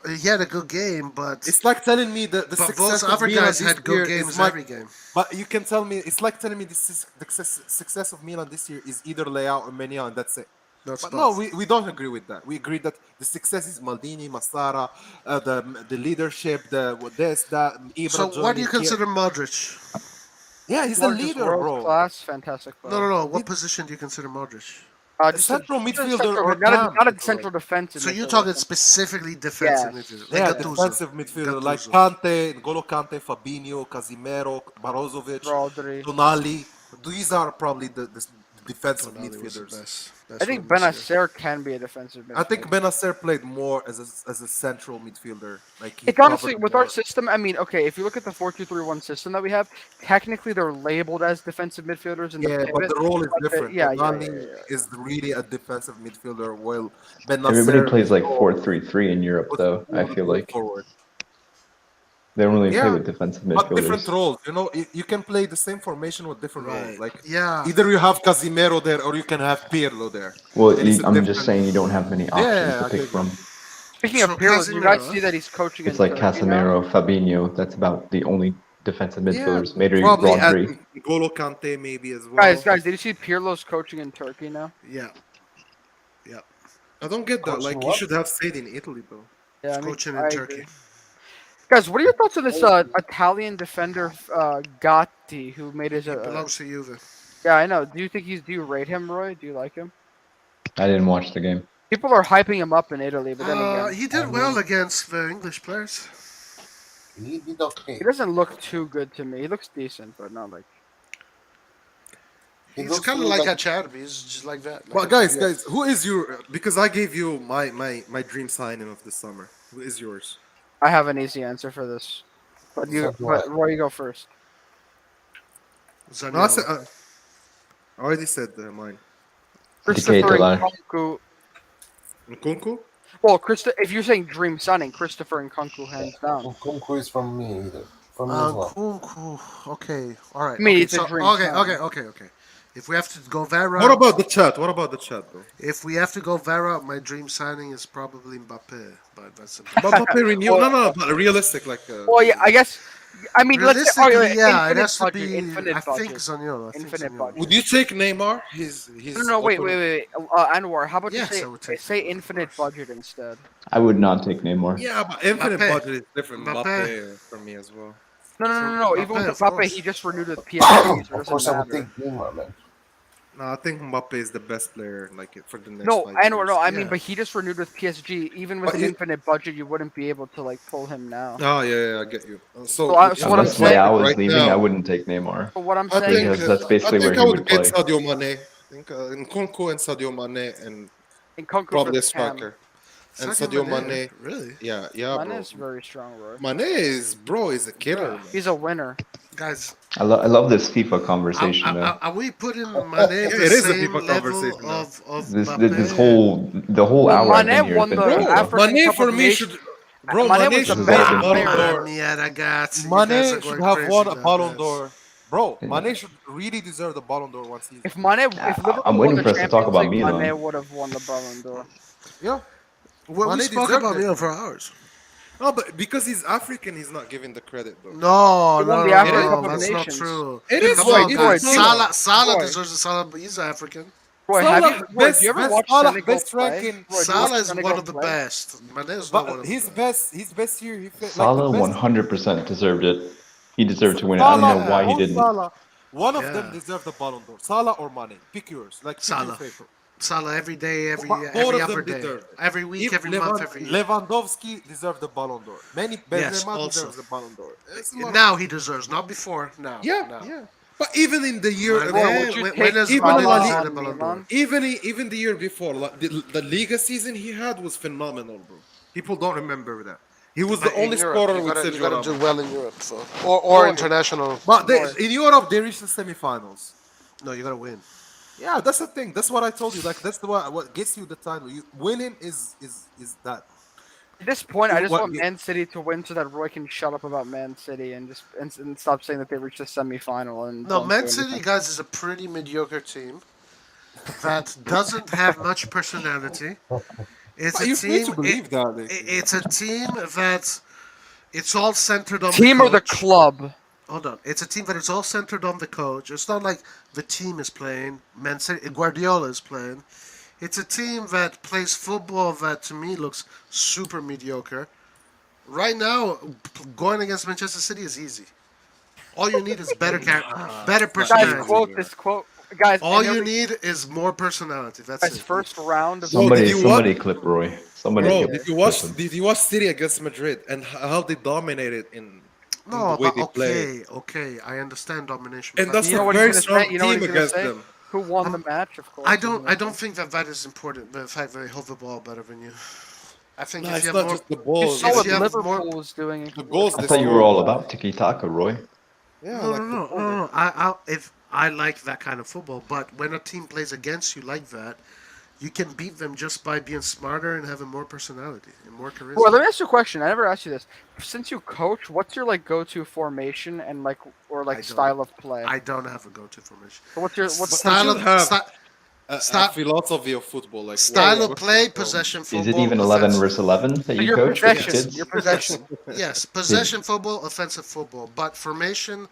he had a good game. But it's like telling me that the success those other of Milan guys this had good year games is like, every game. But you can tell me it's like telling me the success of Milan this year is either Leao or Maignan, and that's it. No, we don't agree with that. We agree that the success is Maldini, Massara, the leadership, Ibra. So what do you consider Modric? Yeah, he's a leader, bro. Class, fantastic player. No. What position do you consider Modric? Central midfielder or not a central defensive. So you're talking specifically defensive midfielder? Yeah, defensive midfielder like Kante, N'Golo Kante, Fabinho, Casemiro, Brozovic, Rodri, Tonali. These are probably the defensive Tonali was the midfielders. best I think one this year. Bennacer can be a defensive midfielder. I think Bennacer played more as a central midfielder. Like he It's honestly covered with more. our system. I mean, okay, if you look at the 4-2-3-1 system that we have, technically they're labeled as defensive midfielders in the Yeah, pivot. but the role is but different. yeah, Tonali is really a defensive midfielder, while Everybody Bennacer plays like is 4-3-3 in Europe, though. I feel like forward. they don't really play Yeah, with defensive but different midfielders. roles. You know, you can play the same formation with different roles. Right. Like Yeah. either you have Casimiro there or you can have Pirlo there. Well, And it's a I'm just different- saying you don't have many options Yeah, to I pick get from. Speaking of Pirlo, you guys see that he's coaching It's in like Turkey now? Casemiro, Fabinho. That's about the only defensive midfielders. Yeah, Maybe probably Rodri. add N'Golo Kante maybe as well. Guys, did you see Pirlo's coaching in Turkey now? Yeah. Yeah. I don't get that. Coaching Like, what? you should have stayed in Italy, though. Yeah, He's I mean, coaching I in agree. Turkey. Guys, what are your thoughts on this Italian defender Gatti who made his? He belongs to Juve. Yeah, I know. Do you rate him, Roy? Do you like him? I didn't watch the game. People are hyping him up in Italy, but then again, He did well against the English players. He did okay. he doesn't look too good to me. He looks decent, but not like. He He's looks kind to of me like like- Acerbi. He's just like that. Well, Like guys, who is your? Because I gave you my dream signing of the summer. Who is yours? I have an easy answer for this, but Roy, you go first. No, I already said mine. Christopher Nkunku. Nkunku? Well, if you're saying dream signing, Christopher Nkunku hands down. Nkunku is from me either. From me as well. Nkunku. Okay. All right. I mean, okay, it's a so, dream okay, signing. okay. If we have to go Vera. What about the chat? Though? If we have to go Vera, my dream signing is probably Mbappe. But that's Mbappe renewal? No, but realistic, like. Well, yeah, I guess. I mean, let's say, realistically, yeah, it infinite has to budget, be. infinite I budget. think Zaniolo. Infinite budget. Would you take Neymar? He's No, wait. Anwar, how about Yes, I you would take say infinite budget instead? I would not take Neymar. Yeah, but infinite Mbappe. budget is different. Mbappe. Mbappe for me as well. No. Even with of Mbappe, course. he just renewed with PSG. So it Of course, doesn't I would matter. take Neymar, man. No, I think Mbappe is the best player, like for the next. No, 5 Anwar, years. no. I mean, Yeah. but he just renewed with PSG. Even with But an you- infinite budget, you wouldn't be able to like pull him now. Oh yeah, I get you. So what I'm Unless saying Leao was right leaving, now- I wouldn't take Neymar. But what I'm I saying think Because that's basically I think where I he would would get play. Sadio Mane. I think Nkunku and Sadio Mane and Nkunku probably for a the cam. striker. And Sadio Mane. Really? Yeah, Mane bro. is very strong, Roy. Mane is a killer. Man. He's a winner. Guys, I love this FIFA conversation though. are we putting Mane It the is a same FIFA level conversation now. of This Mbappe? the whole hour I've Mane been here won has the been African Mane Cup for of me Nations. should. Bro, Mane Mane was the should best win a player. Ballon d'Or. Yeah, ragazzi. You guys Mane are going should have crazy won a now, Ballon guys. d'Or. Bro, Mane should really deserve the Ballon d'Or one season. If Liverpool I'm won waiting the for us to talk Champions about League, Milan. Mane would have won the Ballon d'Or. Yeah. Well, we Mane spoke deserved about it. Milan for hours. No, but because he's African, he's not given the credit though. No, He won no, the no, African no, Cup of that's not Nations. true. It is Come on, right. guys. It is Salah Roy. deserves the Salah, but he's African. Roy, Salah, Roy, do you ever watch Salah, Senegal best play? ranking. Roy, do you Salah watch is Senegal one of the play? best. Mane is not one But of his the best. best year, he fit, Salah like the best. 100% deserved it. He deserved to win it. I don't know why he didn't. Salah, one of Yeah. them deserved the Ballon d'Or. Salah or Mane. Pick yours. Like pick your Salah. favorite. Salah every day, every Both every of other them day, deserve. every week, If every month, every year. Lewandowski deserves the Ballon d'Or. Yes, Benzema also. deserves the Ballon d'Or. It's not- Now he deserves, not before. Now, Yeah, now. yeah. But even in the year, Mane, would you when take has even Mane La deserved Liga- the Ballon d'Or? even the year before, like, the Liga season he had was phenomenal, bro. People don't remember that. He was the But in only Europe, scorer you with gotta, Sergio you gotta Ramos. do well in Europe, so or international. But in Europe, they reached the semifinals. No, you gotta win. Yeah, that's the thing. That's what I told you. Like that's what gets you the title. Winning is that. At this point, I just What- want Man City to win so that Roy can shut up about Man City and just and stop saying that they reached the semifinal. And No, don't Man do City, anything. guys, is a pretty mediocre team that doesn't have much personality. It's But a you team. need to believe that. It's a team that it's all centered on Team the or the coach. club? Hold on. It's a team that it's all centered on the coach. It's not like the team is playing. Man City, Guardiola is playing. It's a team that plays football that to me looks super mediocre. Right now, going against Manchester City is easy. All you need is better Guys, personality. quote this quote. Guys, All I you never- need is more personality. That's guys, it. first round of Somebody clip Roy. Somebody. Bro, clip- did you watch? clip him. Did you watch City against Madrid and how they dominated in No, the way but they play? okay, I understand domination. And but- that's You know a what he's very gonna strong say? You know what team he's gonna against say? them. Who won the match? Of course. I don't think that is important. The fact that they hold the ball better than you. I think No, if it's you have not more, just the ball. You saw what you have Liverpool more- was doing. The goals. I thought you were all about tiki taka, Roy. Yeah, no, like no, the no, ball. no, no. I like that kind of football, but when a team plays against you like that, you can beat them just by being smarter and having more personality and more charisma. Well, let me ask you a question. I never asked you this. Since you coach, what's your like go-to formation and like or I like don't- style of play? I don't have a go-to formation. So what's your what's Style of have sti- a style- philosophy of football, like style what- of play, possession football. Is it even 11 offensive- versus 11 that So you your coach with possession, kids? your possession. Yes, possession football, offensive football, but formation,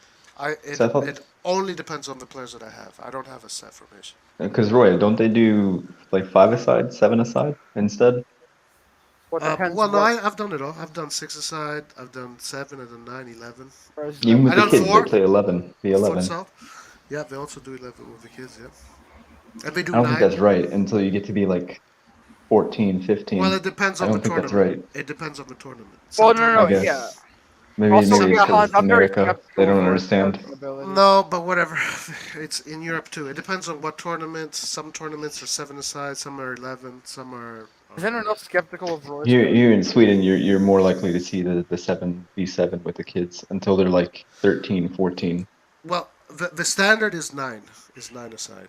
So I thought- it only depends on the players that I have. I don't have a set formation. Because Roy, don't they do like 5 aside, 7 aside instead? What depends. Well, no, what, I've done it all. I've done 6 aside, I've done 7, I've done 9, 11. Even with I the done kids, 4. they play 11. The 11. Futsal. Yeah, they also do 11 with the kids, yeah. And they do I don't 9. think that's right until you get to be like 14, 15. Well, it depends I on the don't think that's tournament. right. It depends on the tournament. Well, Some no, no, I no, guess. yeah. Maybe Also, it's yeah, because Hans, it's I'm very America. skeptical They don't of understand. coaching ability. No, but whatever. It's in Europe too. It depends on what tournaments. Some tournaments are 7 aside, some are 11, some are. Is anyone else skeptical of Roy's? You in Sweden, you're more likely to see the 7v7 with the kids until they're like 13, 14. Well, the standard is 9. Is 9 aside.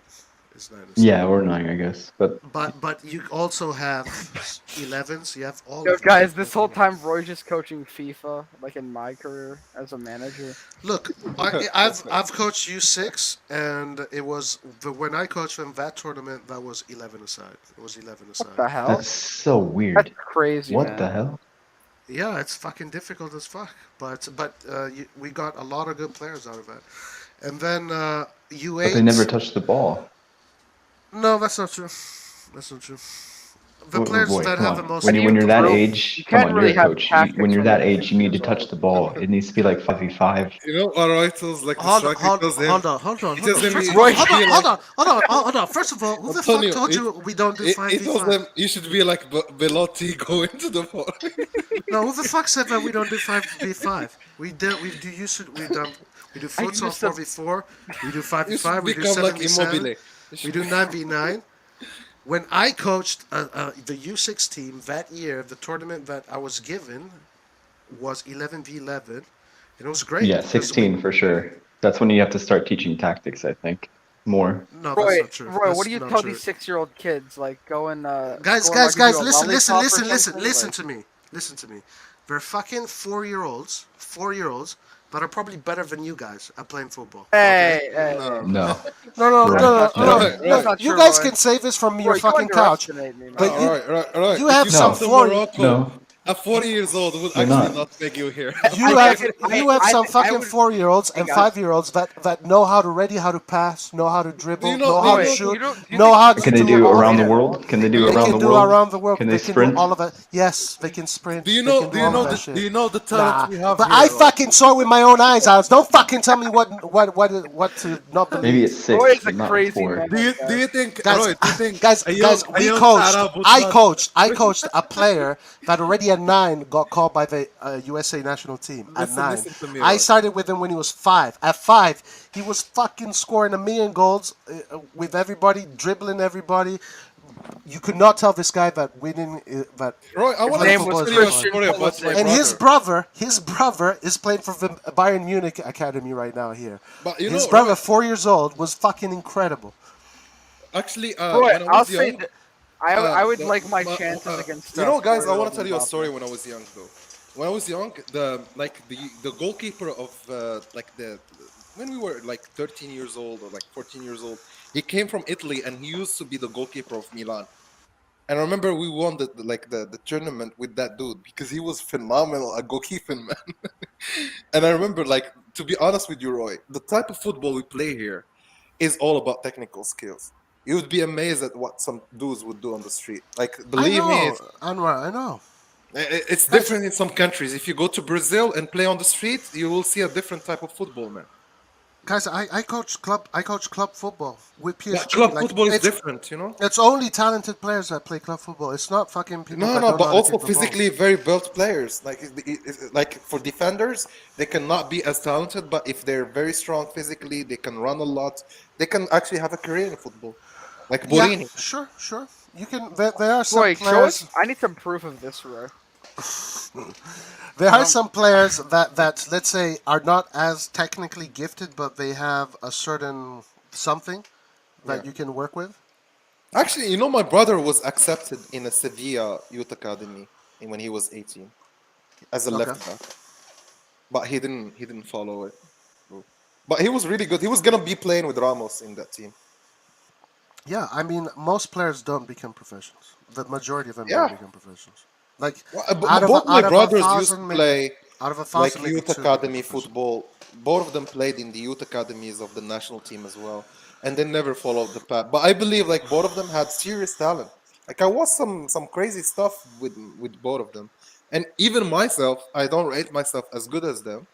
Is 9 aside. Yeah, or 9, I guess. But But you also have 11s. You have all. Yo, of them. guys, this whole time Roy's just coaching FIFA, like in my career as a manager. Look, I've coached U6, and it was when I coached them that tournament. That was 11 aside. It was 11 aside. What the hell? that's so weird. That's crazy, What man. the hell? Yeah, it's fucking difficult as fuck. But we got a lot of good players out of it. And then U8. But they never touched the ball. No, that's not true. That's not true. The Boy, players boy, that come have on. the most. When you're that Bro, age, you come can't on, really you're a have coach. tactics When you're when that you're age, you need to 6 touch years the ball. It needs to be like 5v5. You know, Roy tells like the Hold on, striker tells him. hold on, hold on. He tells him First you of all, should be like. hold on. First of all, who the Antonio, fuck told you we don't do He tells 5v5? them you should be like Belotti, go into the ball. No, who the fuck said that we don't do 5v5? We do futsal used to- 4v4. We do You 5v5. should We do become like 7v7. Immobile. We do 9v9. When I coached the U6 team that year, the tournament that I was given was 11v11, and it was great. Yeah, because 16 for sure. That's when you have to start teaching tactics, I think. More. No, Roy, that's not true. Roy, That's what do you not tell true. these 6-year-old kids? Like, go and Guys, score, I'll give you a listen, lollipop or something? listen Like- to me. Listen to me. They're fucking 4-year-olds that are probably better than you guys at playing football. Hey, hey, No. No. Right. That's not You true, guys Roy. can say this from Roy, your you fucking couch. underestimate me, man. But you, Right. you have If some come to 40. Morocco, No. at 40 years old would They're actually not. not make you here. You I have could- you have I- some I fucking would- 4-year-olds and Hey, guys. 5-year-olds that know how to ready, how to pass, know how to dribble, you know- know do how you to know- shoot, you don't- you know think how you to Can they do all around of the it. world? Can they do They around can the do world? around the world. Can They they can sprint? do all of it. Yes, they can sprint. Do you they know? can Do you all know? of that The, shit. do you know the talent we have But here? I Roy? fucking saw it with my own eyes. Don't fucking tell me what to not believe. Maybe it's 6, Roy is a but not crazy 4. man. Do you think, Guys, Roy? Do you think guys, a young we Arab coached. would I not- coached a player that already at 9 got called by the USA national team at 9. Listen to me, I Roy. started with him when he was 5. At 5, he was fucking scoring 1,000,000 goals with everybody, dribbling everybody. You could not tell this guy that winning that. Roy, I want name to was tell you a Christian story about Pulisic. my And brother. his brother is playing for the Bayern Munich academy right now here. But you His know, brother, Roy, 4 years old, was fucking incredible. actually, Roy, when I I'll was say young, that I would the- like my chances against. you know, guys, I want want to tell you a story when I was young, though. When I was young, the goalkeeper of when we were like 13 years old or like 14 years old, he came from Italy and he used to be the goalkeeper of Milan. And I remember we won the tournament with that dude because he was phenomenal at goalkeeping, man. And I remember, like, to be honest with you, Roy, the type of football we play here is all about technical skills. You would be amazed at what some dudes would do on the street. Like, believe me, Anwar, I know. it's different in some countries. If you go to Brazil and play on the street, you will see a different type of football, man. Guys, I coach club football with PSG. But club Like, football is it's different, you know. it's only talented players that play club football. It's not fucking people No, that no, don't know but how to also kick the ball. physically very built players. Like for defenders, they cannot be as talented, but if they're very strong physically, they can run a lot. They can actually have a career in football, like Yeah, Borini. sure. You can. There are some Roy, show players. us. I need some proof of this, Roy. There are some players that let's say are not as technically gifted, but they have a certain something that Yeah. you can work with. Actually, you know, my brother was accepted in a Sevilla youth academy when he was 18 as a Okay. left back, but he didn't follow it. But he was really good. He was gonna be playing with Ramos in that team. Yeah, I mean, most players don't become professionals. The majority of them Yeah. don't become professionals. Like Well, out both my of a brothers used thousand, to maybe play out of a like thousand, maybe youth two become academy professionals. football. Both of them played in the youth academies of the national team as well, and they never followed the path. But I believe like both of them had serious talent. Like I watched some crazy stuff with both of them, and even myself, I don't rate myself as good as them,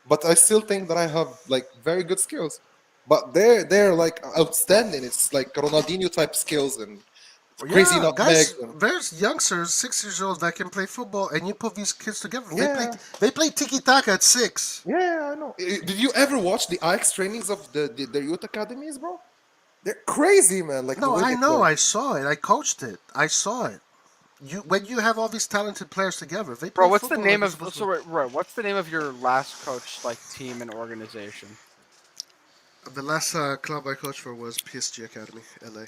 but I still think that I have like very good skills. But they're like outstanding. It's like Ronaldinho type skills and crazy Yeah, nutmegs guys, and there's youngsters, 6 years old, that can play football, and you put these kids together. yeah. They play tiki taka at 6. Yeah, I know. Did you ever watch the Ajax trainings of the youth academies, bro? They're crazy, man. Like the No, way I they know. play. I saw it. I coached it. I saw it. You when you have all these talented players together, they Bro, play what's the football name like of you're supposed so Roy, what's the name of your last coach like team and organization? to. The last club I coached for was PSG Academy, LA.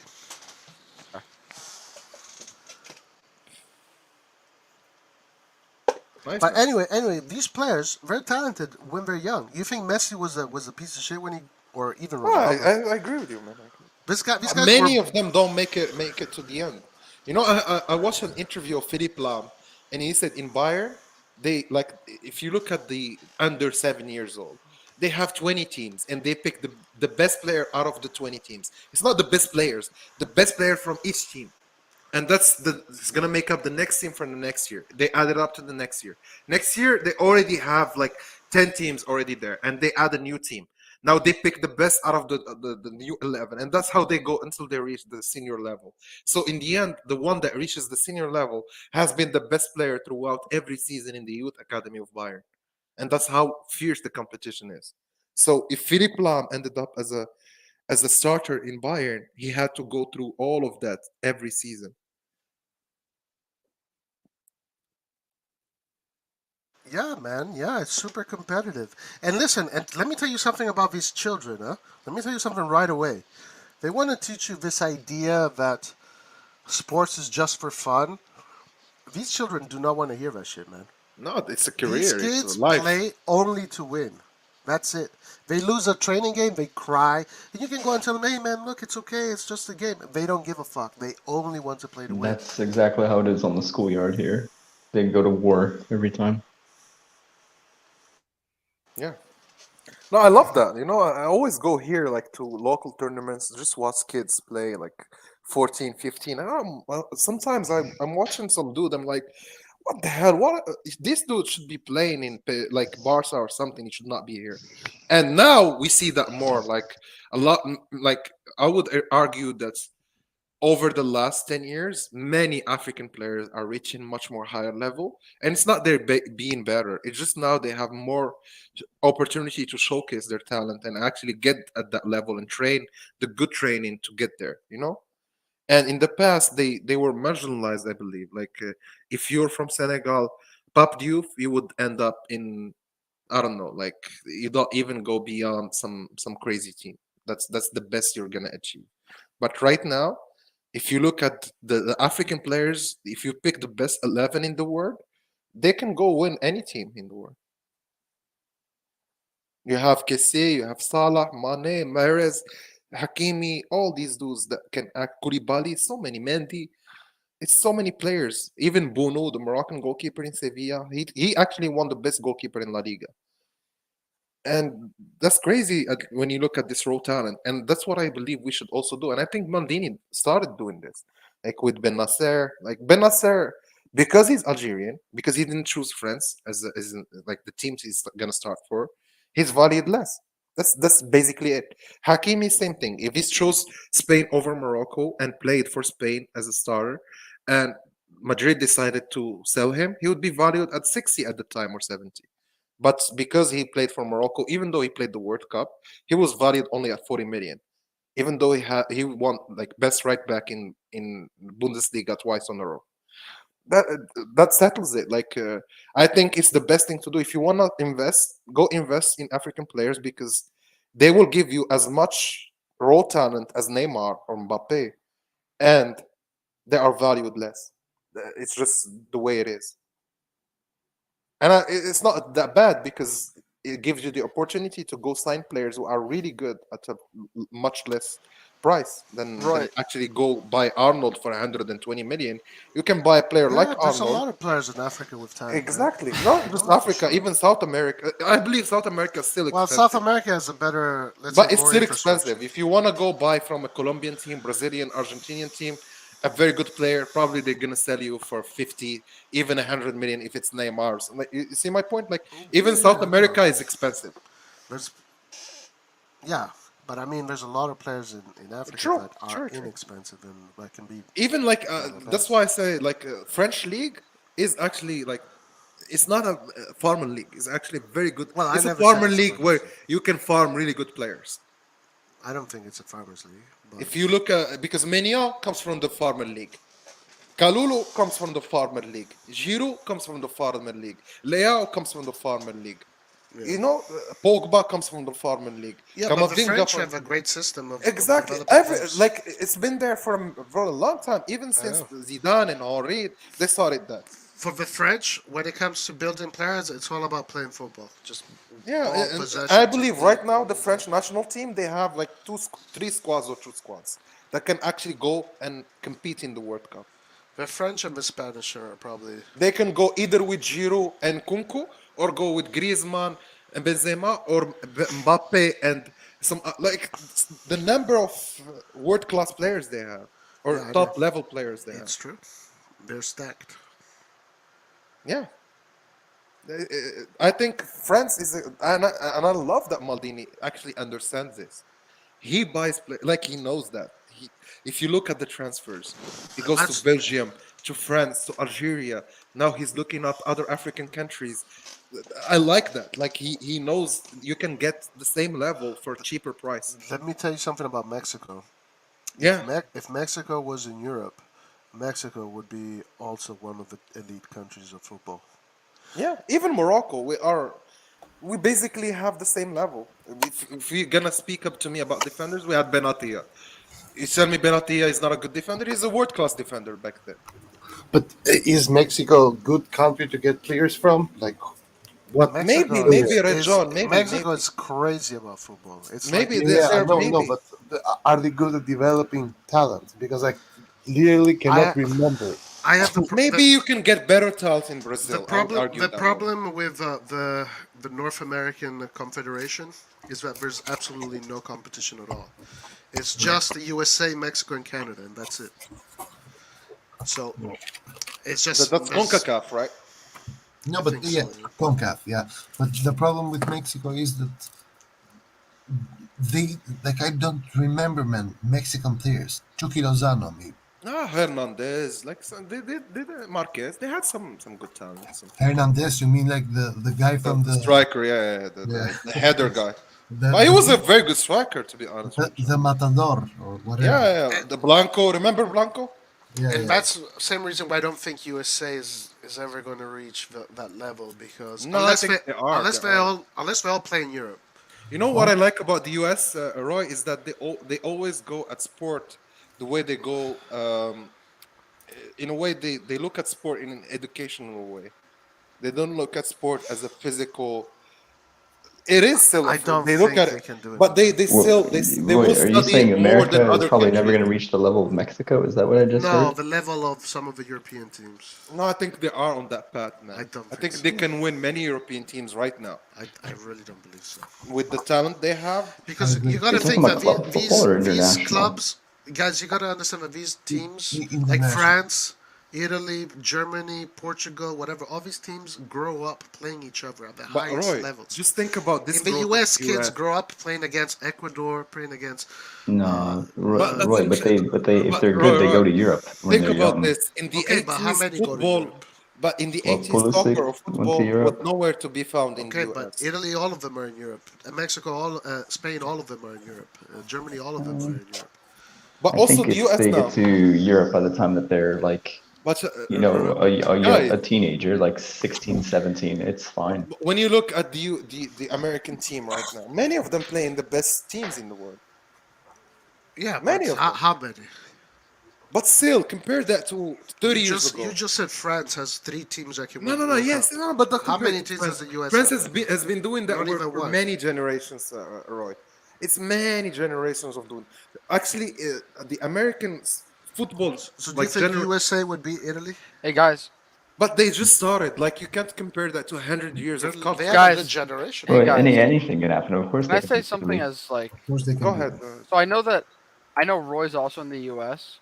Nice, But man. anyway, these players very talented when they're young. You think Messi was a piece of shit when he, or even Oh, I, Ronaldo? I I agree with you, man. These guys were. Many of them don't make it to the end. You know, I watched an interview of Philippe Lam, and he said in Bayern, they like if you look at the under 7 years old, they have 20 teams, and they pick the best player out of the 20 teams. It's not the best players, the best player from each team. And it's gonna make up the next team for the next year. They add it up to the next year. Next year they already have like 10 teams already there, and they add a new team. Now they pick the best out of the new 11, and that's how they go until they reach the senior level. So in the end, the one that reaches the senior level has been the best player throughout every season in the youth academy of Bayern, and that's how fierce the competition is. So if Philippe Lam ended up as a starter in Bayern, he had to go through all of that every season. Yeah, man. Yeah, it's super competitive. And listen, and let me tell you something about these children, huh? Let me tell you something right away. They want to teach you this idea that sports is just for fun. These children do not want to hear that shit, man. No, it's a These career. It's a kids life. play only to win. That's it. They lose a training game, they cry. And you can go and tell them, hey, man, look, it's okay. It's just a game. They don't give a fuck. They only want to play to win. That's exactly how it is on the schoolyard here. They go to war every time. Yeah. No, I love that. You know, I always go here like to local tournaments, just watch kids play like 14, 15. Sometimes I'm watching some dude, I'm like, what the hell? What this dude should be playing in like Barca or something. He should not be here. And now we see that more like a lot like I would argue that over the last 10 years, many African players are reaching much more higher level. And it's not they're being better. It's just now they have more opportunity to showcase their talent and actually get at that level and train the good training to get there, you know? And in the past, they were marginalized, I believe. Like if you're from Senegal, Pape Diouf, you would end up in, I don't know, like you don't even go beyond some crazy team. That's the best you're gonna achieve. But right now, if you look at the African players, if you pick the best 11 in the world, they can go win any team in the world. You have Kesse, you have Salah, Mane, Mahrez, Hakimi, all these dudes that can act. Koulibaly, so many. Mendy, it's so many players. Even Bono, the Moroccan goalkeeper in Sevilla, he actually won the best goalkeeper in La Liga. And that's crazy when you look at this raw talent. And that's what I believe we should also do. And I think Maldini started doing this, like with Bennacer. Like Bennacer, because he's Algerian, because he didn't choose France as like the teams he's gonna start for, he's valued less. That's basically it. Hakimi, same thing. If he chose Spain over Morocco and played for Spain as a starter, and Madrid decided to sell him, he would be valued at 60 at the time or 70. But because he played for Morocco, even though he played the World Cup, he was valued only at 40 million. Even though he won like best right back in Bundesliga twice on a row. That settles it. I think it's the best thing to do if you want to invest. Go invest in African players because they will give you as much raw talent as Neymar or Mbappe, and they are valued less. It's just the way it is, and it's not that bad because it gives you the opportunity to go sign players who are really good at a much less price than actually go buy Arnold for 120 million. You can buy a player like Arnold. There's a lot of players in Africa with talent. Exactly. Not just Africa, even South America. I believe South America is still expensive. Well, South America has a better, but it's still expensive. If you want to go buy from a Colombian team, Brazilian, Argentinian team, a very good player, probably they're gonna sell you for 50, even 100 million if it's Neymar's. Like, you see my point? Like, even South America is expensive. But I mean, there's a lot of players in Africa that are inexpensive and that can be even like that's why I say French league is actually like it's not a farmer league. It's actually very good. Well, it's a farmer league where you can farm really good players. I don't think it's a farmers league. But if you look at because Mignon comes from the farmer league, Kalulu comes from the farmer league, Giroud comes from the farmer league, Leao comes from the farmer league. Yeah. You know, Pogba comes from the farmer league. Yeah, but the French have a great system of exactly. It's been there for a long time, even since Zidane and Henri. They started that. For the French, when it comes to building players, it's all about playing football. Just I believe right now the French national team they have like 3 squads or 2 squads that can actually go and compete in the World Cup. The French and the Spanish are probably they can go either with Giroud and Kunku or go with Griezmann and Benzema or Mbappe and some like the number of world class players they have or top level players they have. It's true. They're stacked. Yeah. I think France is, and I love that Maldini actually understands this. He buys like he knows that. If you look at the transfers, he goes to Belgium, to France, to Algeria. Now he's looking at other African countries. I like that. Like he knows you can get the same level for a cheaper price. Let me tell you something about Mexico. Yeah. If Mexico was in Europe, Mexico would be also one of the elite countries of football. Yeah, even Morocco, we basically have the same level. If you're gonna speak up to me about defenders, we had Benatia. You tell me Benatia is not a good defender. He's a world-class defender back then. But is Mexico a good country to get players from? Like, what? Maybe Rejon. Maybe Mexico is crazy about football. It's maybe but are they good at developing talent? Because I literally cannot remember. Maybe you can get better talent in Brazil. The problem with the North American Confederation is that there's absolutely no competition at all. It's just the USA, Mexico, and Canada, and that's it. So it's just that's CONCACAF, right? No, but CONCACAF, yeah. But the problem with Mexico is that they I don't remember Mexican players. Chucky Lozano, maybe. Hernandez, they Marquez. They had some good talent. Hernandez, you mean like the guy from the striker? The header guy. But he was a very good striker, to be honest. The Matador or whatever. Yeah, the Blanco. Remember Blanco? Yeah, that's the same reason why I don't think USA is ever going to reach that level because unless they all play in Europe. You know what I like about the US, Roy, is that they always go at sport the way they go. In a way, they look at sport in an educational way. They don't look at sport as a physical. It is still. I don't they look think at they it, can do it. But they will Roy, study are you saying more than America other is probably never countries. going to reach the level of Mexico? Is that what I just heard? No, the level of some of the European teams. No, I think they are on that path, man. I think they can win many European teams right now. I really don't believe so. With the talent they have, because you got to think that these clubs, guys, you got to understand that these teams like France, Italy, Germany, Portugal, whatever. All these teams grow up playing each other at the highest levels. Just think about this. In the US, kids grow up playing against Ecuador, playing against. No, Roy, but if they're good, they go to Europe when they're young. Think about this. In the 80s, but how many go to football. Europe? But in the Well, 80s, Pulisic soccer or went to football Europe. was nowhere to be found in the US. But Italy, all of them are in Europe. Mexico, Spain, all of them are in Europe. Germany, all of them are in Europe. But I also think the US they now. get to Europe by the time that they're like, a teenager, like 16, 17. It's fine. When you look at the American team right now, many of them play in the best teams in the world. Yeah, many of them. How many? But still, compare that to 30 years ago. You just said France has 3 teams that can win. But how many teams has the US? France has been doing that work for many generations, Roy. It's many generations of doing. Actually, the American football. So do you think the USA would beat Italy? Hey guys. But they just started. Like, you can't compare that to 100 years of cups. They have a good generation. Well, anything can happen. Of course. Can I say something as like? Go ahead. So I know Roy's also in the US,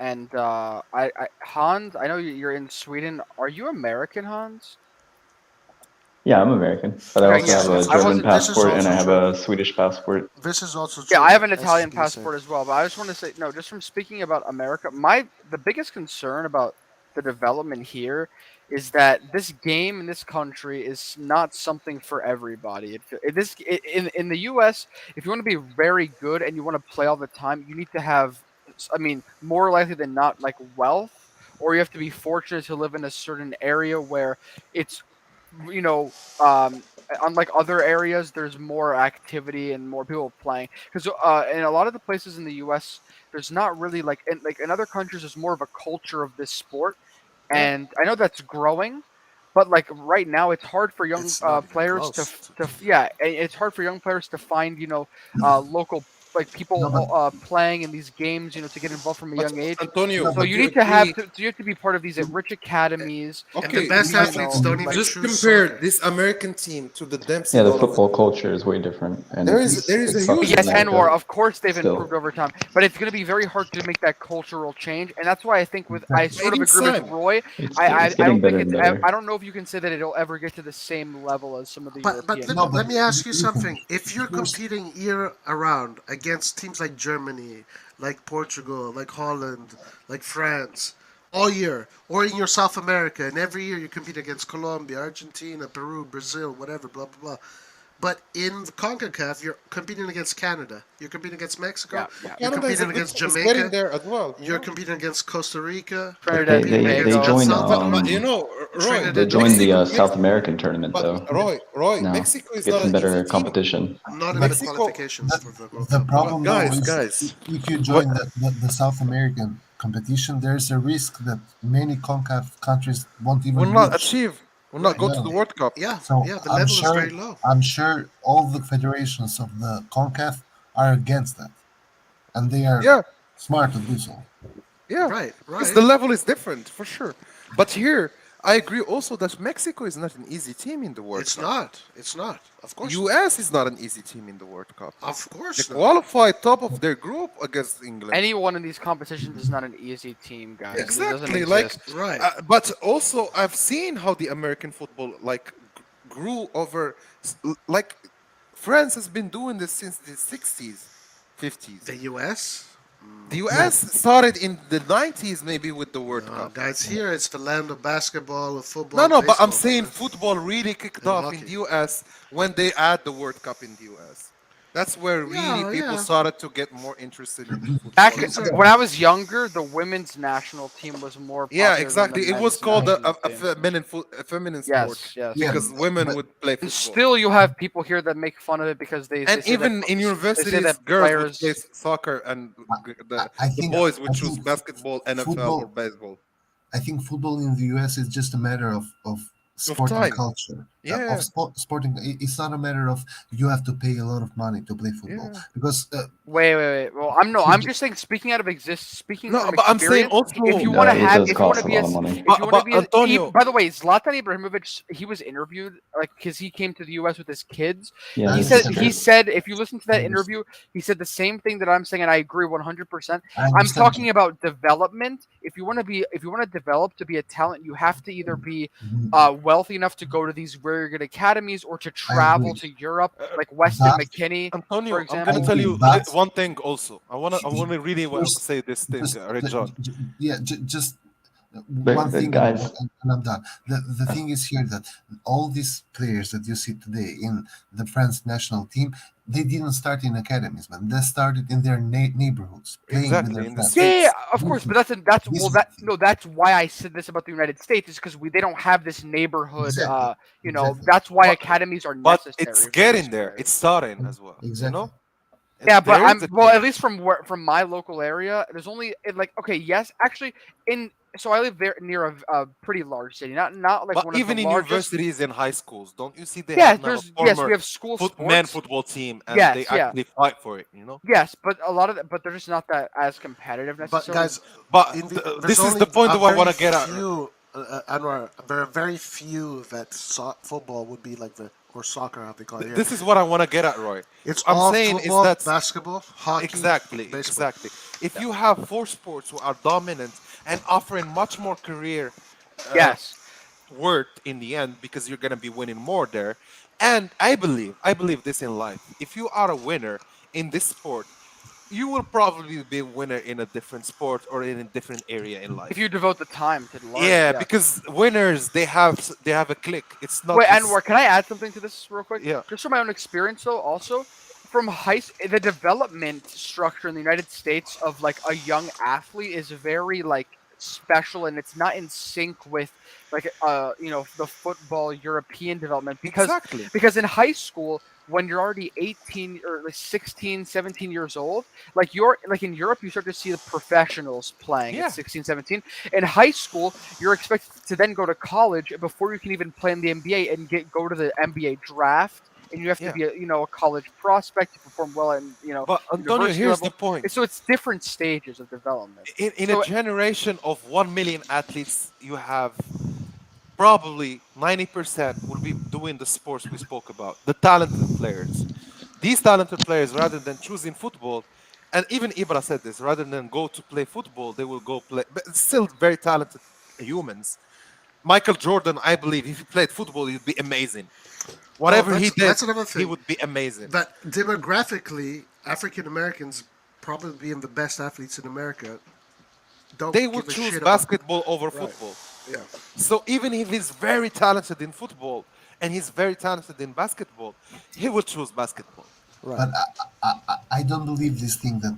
and Hans. I know you're in Sweden. Are you American, Hans? Yeah, I'm American, but I also have a German passport and I have a Swedish passport. This is also true. Yeah, I have an Italian passport as well. But I just want to say, no, just from speaking about America, the biggest concern about the development here is that this game in this country is not something for everybody. In the US, if you want to be very good and you want to play all the time, you need to have, more likely than not, like wealth, or you have to be fortunate to live in a certain area where it's, unlike other areas, there's more activity and more people playing. Because in a lot of the places in the U.S., there's not really in other countries, there's more of a culture of this sport, and I know that's growing. But right now, it's hard for young players it's hard for young players to find local people playing in these games, to get involved from a young age. Antonio, so you have to be part of these rich academies. Okay, and the best athletes don't even just choose compare soccer. this American team to the Dempsey. Yeah, the football culture is way different. And there is a huge Anwar, of course they've improved over time, but it's going to be very hard to make that cultural change, and that's why I think I sort of agree with Roy. I don't know if you can say that it'll ever get to the same level as some of the European. But let me ask you something: if you're competing year around against teams like Germany, like Portugal, like Holland, like France, all year, or in your South America, and every year you compete against Colombia, Argentina, Peru, Brazil, whatever, blah, blah, blah. But in the CONCACAF, you're competing against Canada. You're competing against Mexico. You're competing against Jamaica. There as well. You're competing against Costa Rica. They joined they joined the South American tournament, though. Roy, no, Mexico is get not some an better easy competition. Not in the qualifications for the World The Cup. problem guys, is if you join the South American competition, there's a risk that many CONCACAF countries won't even will not achieve. Will not go to the World Cup. Yeah, So the level is very low. I'm sure all the federations of the CONCACAF are against that, and they are smart to do so. Yeah, right. Because the level is different for sure. But here, I agree also that Mexico is not an easy team in the World Cup. It's not. Of course. US is not an easy team in the World Cup. Of course. They qualified top of their group against England. Anyone in these competitions is not an easy team, guys. Exactly. Right. But also, I've seen how the American football grew over. France has been doing this since the 60s, 50s. The US. The US started in the 90s, maybe with the World Cup. Guys, here it's the land of basketball, of football. No, but I'm saying football really kicked off in the US when they add the World Cup in the US. That's where really people started to get more interested in football. Back when I was younger, the women's national team was more popular. Yeah, exactly. Than the it was men's called a national team. feminine sport. Yes. Because women would play football. And still, you have people here that make fun of it because they. And say even that, in universities, girls would play soccer, and the boys would choose basketball, NFL, or baseball. I think football in the US is just a matter of sport and culture. of sporting. It's not a matter of you have to pay a lot of money to play football because. Wait. Well, I'm just saying. Speaking out of Speaking No, from but I'm saying experience, also if you want to it have, does if you want cost to a be a, lot of money. if you want to be Antonio, by the way, Zlatan Ibrahimovic, he was interviewed because he came to the U.S. with his kids. Yeah, He said if you listen to that interview, he said the same thing that I'm saying, and I agree 100%. I'm talking about development. If you want to develop to be a talent, you have to either be wealthy enough to go to these very good academies or to travel to Europe, like Weston McKinney, Antonio, for example. I'm gonna tell you one thing also. I wanna really say this thing, Red John. Just one thing, guys. and I'm done. The thing is here that all these players that you see today in the France national team, they didn't start in academies, man. They started in their neighborhoods, playing with their friends. Yeah, of course, but that's why I said this about the United States is because they don't have this neighborhood. That's why academies are necessary. But it's getting there. It's starting as well. Exactly. You know. Yeah, but at least from my local area, there's only actually so I live there near a pretty large city, not like but one even of the in largest. universities and high schools, don't you see they have now we have school men sports. football team and they actually fight for it, you know? Yes, but but they're just not that as competitive necessarily. But this is the point that I want to get at. Anwar, there are very few that football would be like or soccer, how they call it. This is what I want to get at, Roy. I'm saying football, is that basketball, hockey, exactly. If you have 4 sports who are dominant and offering much more career, worth in the end because you're gonna be winning more there, and I believe this in life. If you are a winner in this sport, you will probably be a winner in a different sport or in a different area in life. If you devote the time to learn. Yeah, because winners they have a click. It's not. Wait, Anwar, can I add something to this real quick? Yeah. Just from my own experience, though, also from the development structure in the United States of like a young athlete is very special, and it's not in sync with the football European development because in high school, when you're already 18 or 16, 17 years old, in Europe, you start to see the professionals playing at 16, 17. In high school, you're expected to then go to college before you can even play in the NBA and go to the NBA draft. And you have to be a college prospect to perform well in But Antonio, here's the point. So it's different stages of development. In a generation of 1 million athletes, you have probably 90% will be doing the sports we spoke about, the talented players. These talented players, rather than choosing football, and even Ibra said this, rather than go to play football, they will go play. But still very talented humans. Michael Jordan, I believe, if he played football, he'd be amazing. Whatever he did, he would be amazing. But demographically, African Americans probably being the best athletes in America, they would choose basketball over football. Yeah. So even if he's very talented in football and he's very talented in basketball, he will choose basketball. Right. But I don't believe this thing that.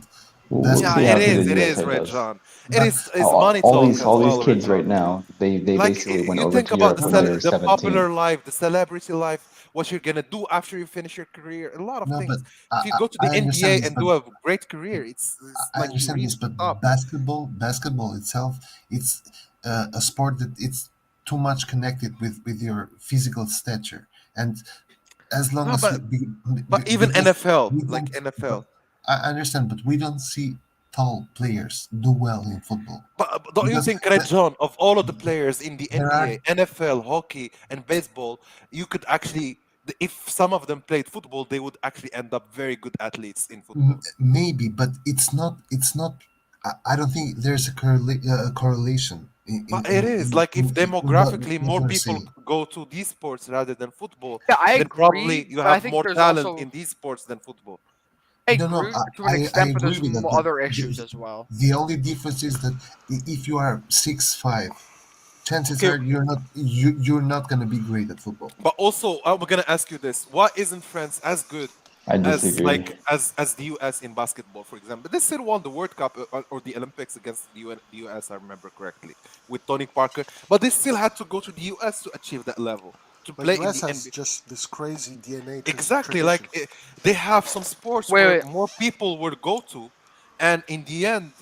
It is, Red John. It's money talk. All these kids right now, they basically went over to Europe when they were 17. The popular life, the celebrity life, what you're gonna do after you finish your career, a lot of things. If you go to the NBA and do a great career, it's I understand this, but basketball itself, it's a sport that it's too much connected with your physical stature, and as long as but even NFL, like NFL. I understand, but we don't see tall players do well in football. But don't you think, Red John, of all of the players in the NBA, NFL, hockey, and baseball, you could actually, if some of them played football, they would actually end up very good athletes in football? Maybe, but it's not. I don't think there's a correlation. But it is like if demographically more people go to these sports rather than football, then probably you have more talent in these sports than football. To an extent, but there's other issues as well. The only difference is that if you are 6'5", chances are you're not going to be great at football. But also, I'm going to ask you this: why isn't France as good as the US in basketball, for example? They still won the World Cup or the Olympics against the US, I remember correctly, with Tony Parker. But they still had to go to the US to achieve that level. To play the US has just this crazy DNA. Exactly, they have some sports where more people would go to, and in the end,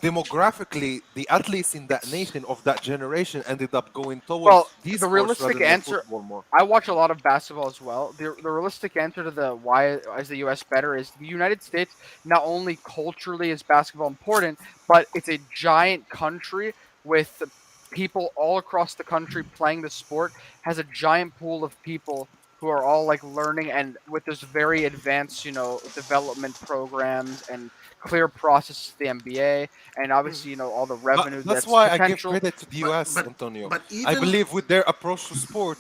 demographically, the athletes in that nation of that generation ended up going towards these the sports realistic rather than answer. football more. I watch a lot of basketball as well. The realistic answer to the why is the U.S. better is the United States. Not only culturally is basketball important, but it's a giant country with people all across the country playing the sport. Has a giant pool of people who are all like learning, and with this very advanced, development programs and clear processes to the NBA, and obviously, all the revenue That's that's why I give potential. credit to the US, Antonio. But I even believe with their approach to sport,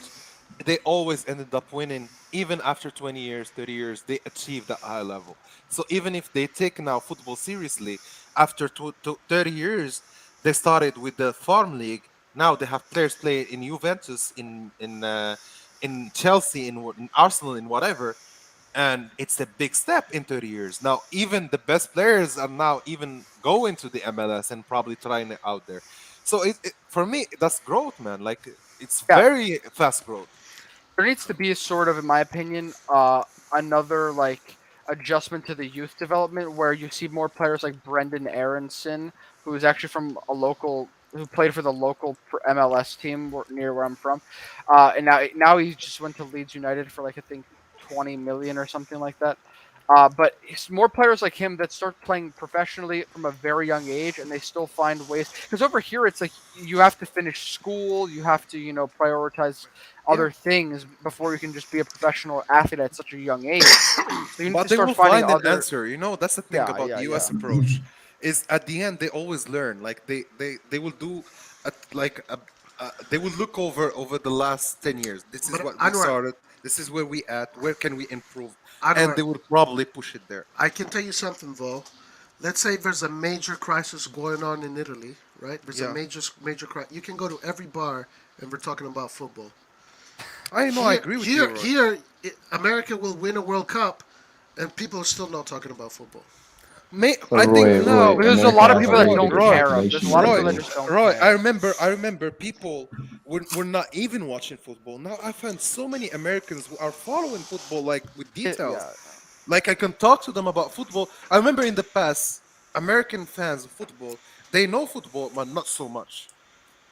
they always ended up winning. Even after 20 years, 30 years, they achieve that high level. So even if they take now football seriously, after 30 years, they started with the farm league. Now they have players playing in Juventus, in Chelsea, in Arsenal, in whatever, and it's a big step in 30 years. Now, even the best players are now even going to the MLS and probably trying it out there. So for me, that's growth, man. Like it's Yeah. very fast growth. There needs to be a sort of, in my opinion, another like adjustment to the youth development where you see more players like Brendan Aronson, who is actually from who played for the local MLS team near where I'm from, and now he just went to Leeds United for like I think 20 million or something like that. But it's more players like him that start playing professionally from a very young age, and they still find ways. Because over here, it's like you have to finish school, you have to, prioritize other things before you can just be a professional athlete at such a young age. So you need But to they start will finding find an other. answer. That's the thing about the US approach is at the end they always learn. Like they will do they will look over the last 10 years. This is But what we Anwar, started. This is where we at. Where can we improve? And Anwar, they will probably push it there. I can tell you something though. Let's say there's a major crisis going on in Italy, right? There's a Yeah. major crisis. You can go to every bar and we're talking about football. I know. I agree with you. Roy. America will win a World Cup, and people are still not talking about football. I think now there's a lot of people that don't care. There's a lot of people that just don't care. I remember people were not even watching football. Now I find so many Americans who are following football like with details. Like I can talk to them about football. I remember in the past, American fans of football, they know football, but not so much.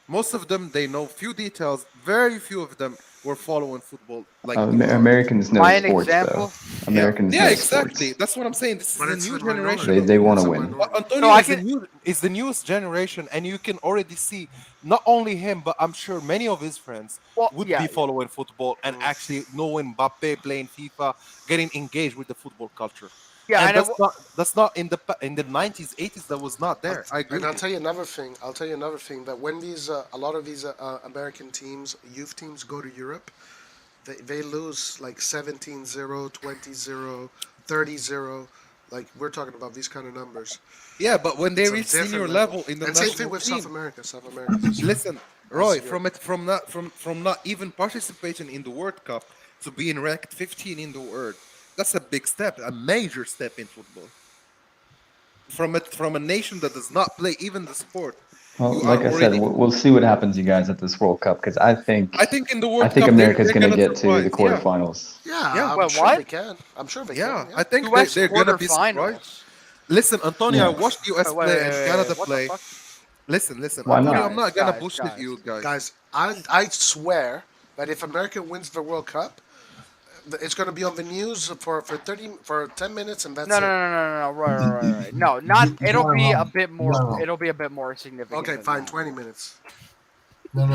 Most of them they know few details. Very few of them were following football like Americans know sports though. Americans know exactly. sports. That's what I'm saying. This is a new generation. They want to win. Antonio is the newest generation, and you can already see not only him, but I'm sure many of his friends would be following football and actually knowing Mbappe playing FIFA, getting engaged with the football culture. Yeah, and that's not in the 90s, 80s. That was not there. I agree. And I'll tell you another thing. That when these a lot of these American teams, youth teams, go to Europe, they lose like 17-0, 20-0, 30-0. Like we're talking about these kind of numbers. Yeah, but when they reach senior level in the and national same thing with team, South America. Listen, Roy, from not even participating in the World Cup to being ranked 15 in the world. That's a big step, a major step in football. From a nation that does not play even the sport. Well, like I said, we'll see what happens, you guys, at this World Cup because I think in the World Cup, America's going to get to the quarterfinals. Yeah, I'm sure they can. I'm sure they can. Yeah, I think they're going to be surprised. Listen, Antonio, I watched US play and Canada play. Listen, Antonio, I'm not going to bullshit you guys. Guys, I swear that if America wins the World Cup, it's going to be on the news for 10 minutes and that's no, right. No, not. It'll be a bit more. It'll be a bit more significant. Okay, fine, 20 minutes. No.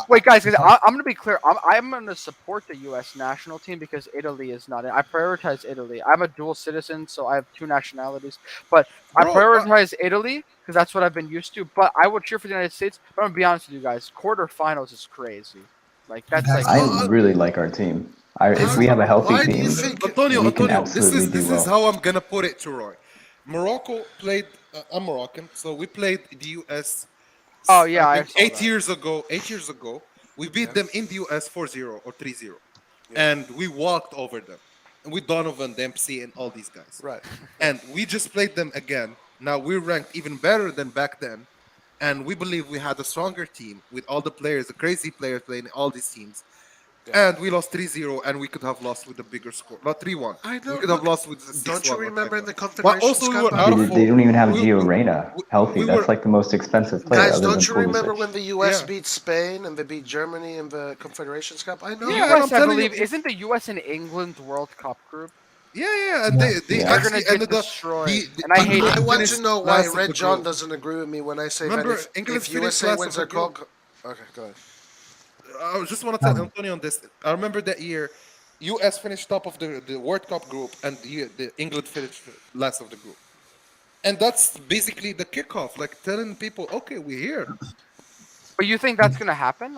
Wait, guys, I'm going to be clear. I'm going to support the U.S. national team because Italy is not it. I prioritize Italy. I'm a dual citizen, so I have two nationalities. But I prioritize Italy because that's what I've been used to. But I would cheer for the United States. But I'm going to be honest with you guys. Quarterfinals is crazy. Like that's like. I really like our team. If we have a healthy team, Antonio, this is well. how I'm gonna put it to Roy. Morocco played. I'm Moroccan, so we played the U.S. Oh yeah, 8 years ago. We beat them in the U.S. 4-0 or 3-0, and we walked over them, and with Donovan Dempsey and all these guys. Right. And we just played them again. Now we're ranked even better than back then, and we believe we had a stronger team with all the players, the crazy players playing all these teams. And we lost 3-0, and we could have lost with a bigger score. Not 3-1. I know. We could have lost with 6-1. Don't you remember in the But Confederations also, we Cup? were out of They don't even have Gio Reyna healthy. we That's were- like the most expensive player Guys, other don't than you remember Pulisic. when the U.S. Yeah. beat Spain and they beat Germany in the Confederations Cup? I know. The Yeah, and US, I'm I telling you, believe, isn't the US and England World Cup group? Yeah, and Yeah. they Yeah. They're actually gonna get ended up. destroyed, and I hate I it. want to know why last of Red the John group. doesn't agree with me when I say Remember, that England if finished USA last wins of the their group. Okay, go ahead. I just want to tell Antonio on this. I remember that year, US finished top of the World Cup group, and the England finished last of the group. And that's basically the kickoff, like telling people, okay, we're here. But you think that's gonna happen?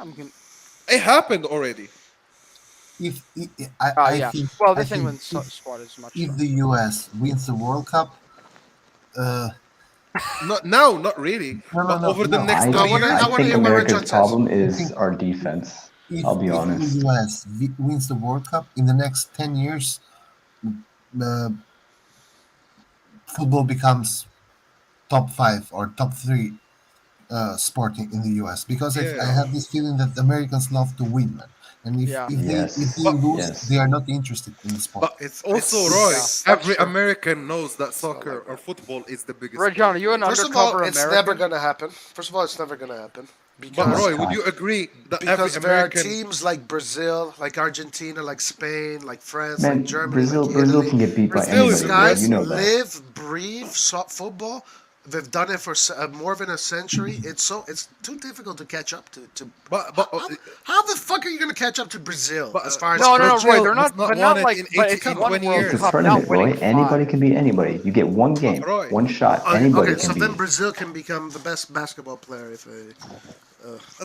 It happened already. I Yeah. think, Well, I this think England if, squad is much. if the US wins the World Cup, Not really. But over the next 2 years, I think America's problem is our defense. I'll be if honest. the US wins the World Cup in the next 10 years, football becomes top 5 or top 3 sport in the US, because I have this feeling that Americans love to win, man. And if they lose, they are not interested in the sport. But it's also Roy. Every American knows that soccer or football is the biggest. Red John, are you an First of all, undercover it's American? never gonna happen. First of all, it's never gonna happen. But Roy, would you agree that every because there are American teams like Brazil, like Argentina, like Spain, like France, Man, like Germany, Brazil like Brazil Italy. can get beat by These anybody. guys You know that. live, breathe football. They've done it for more than a century. It's too difficult to catch up to. How the fuck are you gonna catch up to Brazil as far as No, Brazil? Roy, they're not. But not like. But it's one World It's a Cup, tournament, not winning Roy. Anybody can beat anybody. You get one game, one shot. Anybody Okay, so can then beat. Brazil can become the best basketball player if they.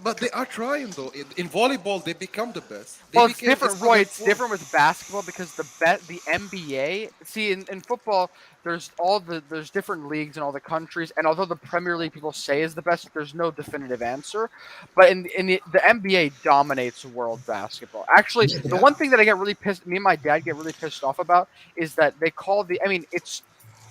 But they are trying though. In volleyball, they become the best. Well, it's different, Roy. It's different with basketball because the NBA. See, in football, there's different leagues in all the countries, and although the Premier League people say is the best, there's no definitive answer. But in the NBA dominates world basketball. Actually, the one thing that me and my dad get really pissed off about is that they call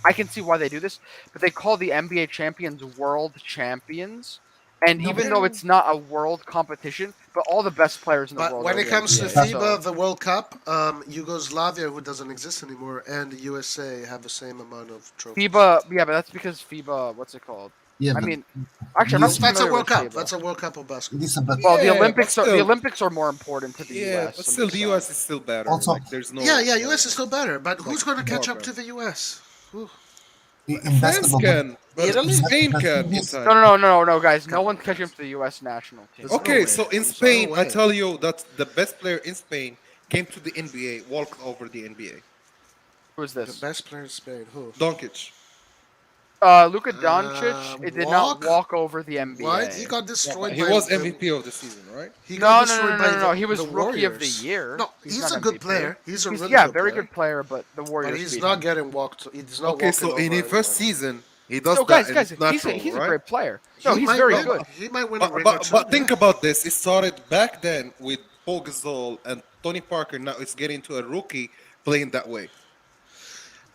I can see why they do this, but they call the NBA champions world champions. And even though it's not a world competition, but all the best players in the world. When are it comes to NBA, FIBA, the World Cup, Yugoslavia, who doesn't exist anymore, and the USA have the same amount of trophies. FIBA, yeah, but that's because FIBA. What's it called? Yeah, I but mean, actually, I'm not That's a familiar World with Cup. FIBA. That's a World Cup of basketball. Listen, but Well, the Yeah, Olympics but are still- more important to the US. but still, the US is still better. Also- like, there's no. Yeah, US is still better, but who's going to more catch up better. to the US? Whew. in France basketball, can, but Italy? Spain But can. this- in time. No, guys. No one's catching up to the US national team. Okay, so in Spain, I way. tell you that the best player in Spain came to the NBA, walked over the NBA. Who is The this? best player in Spain, who? Doncic. Luka Doncic. It did not walk over the NBA. What? He got destroyed He by was the- MVP of the season, right? He No, got no, destroyed no, by no, no. He was the rookie of the Warriors. year. No, he's a not good MVP. player. He's a really yeah, good very player. good player, but the Warriors. But he's beat not him. getting walked. He's not Okay, so walking in over his first anyone. season, he does No, that. guys, and it's he's natural, a right? great player. No, He he's might very win- good. He might win a ring or But, two. but think about this. It started back then with Paul Gasol and Tony Parker. Now it's getting to a rookie playing that way.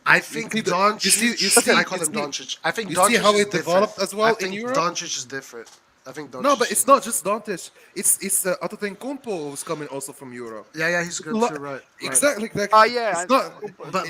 I think Doncic. I call him Doncic. I think you Doncic see how is it developed different. as well I in think Europe. Doncic is different. I think Doncic. No, but is it's not just Doncic. It's Antetokounmpo who's coming also from Europe. Yeah, he's good Lo- too, right? Exactly. yeah, It's not. But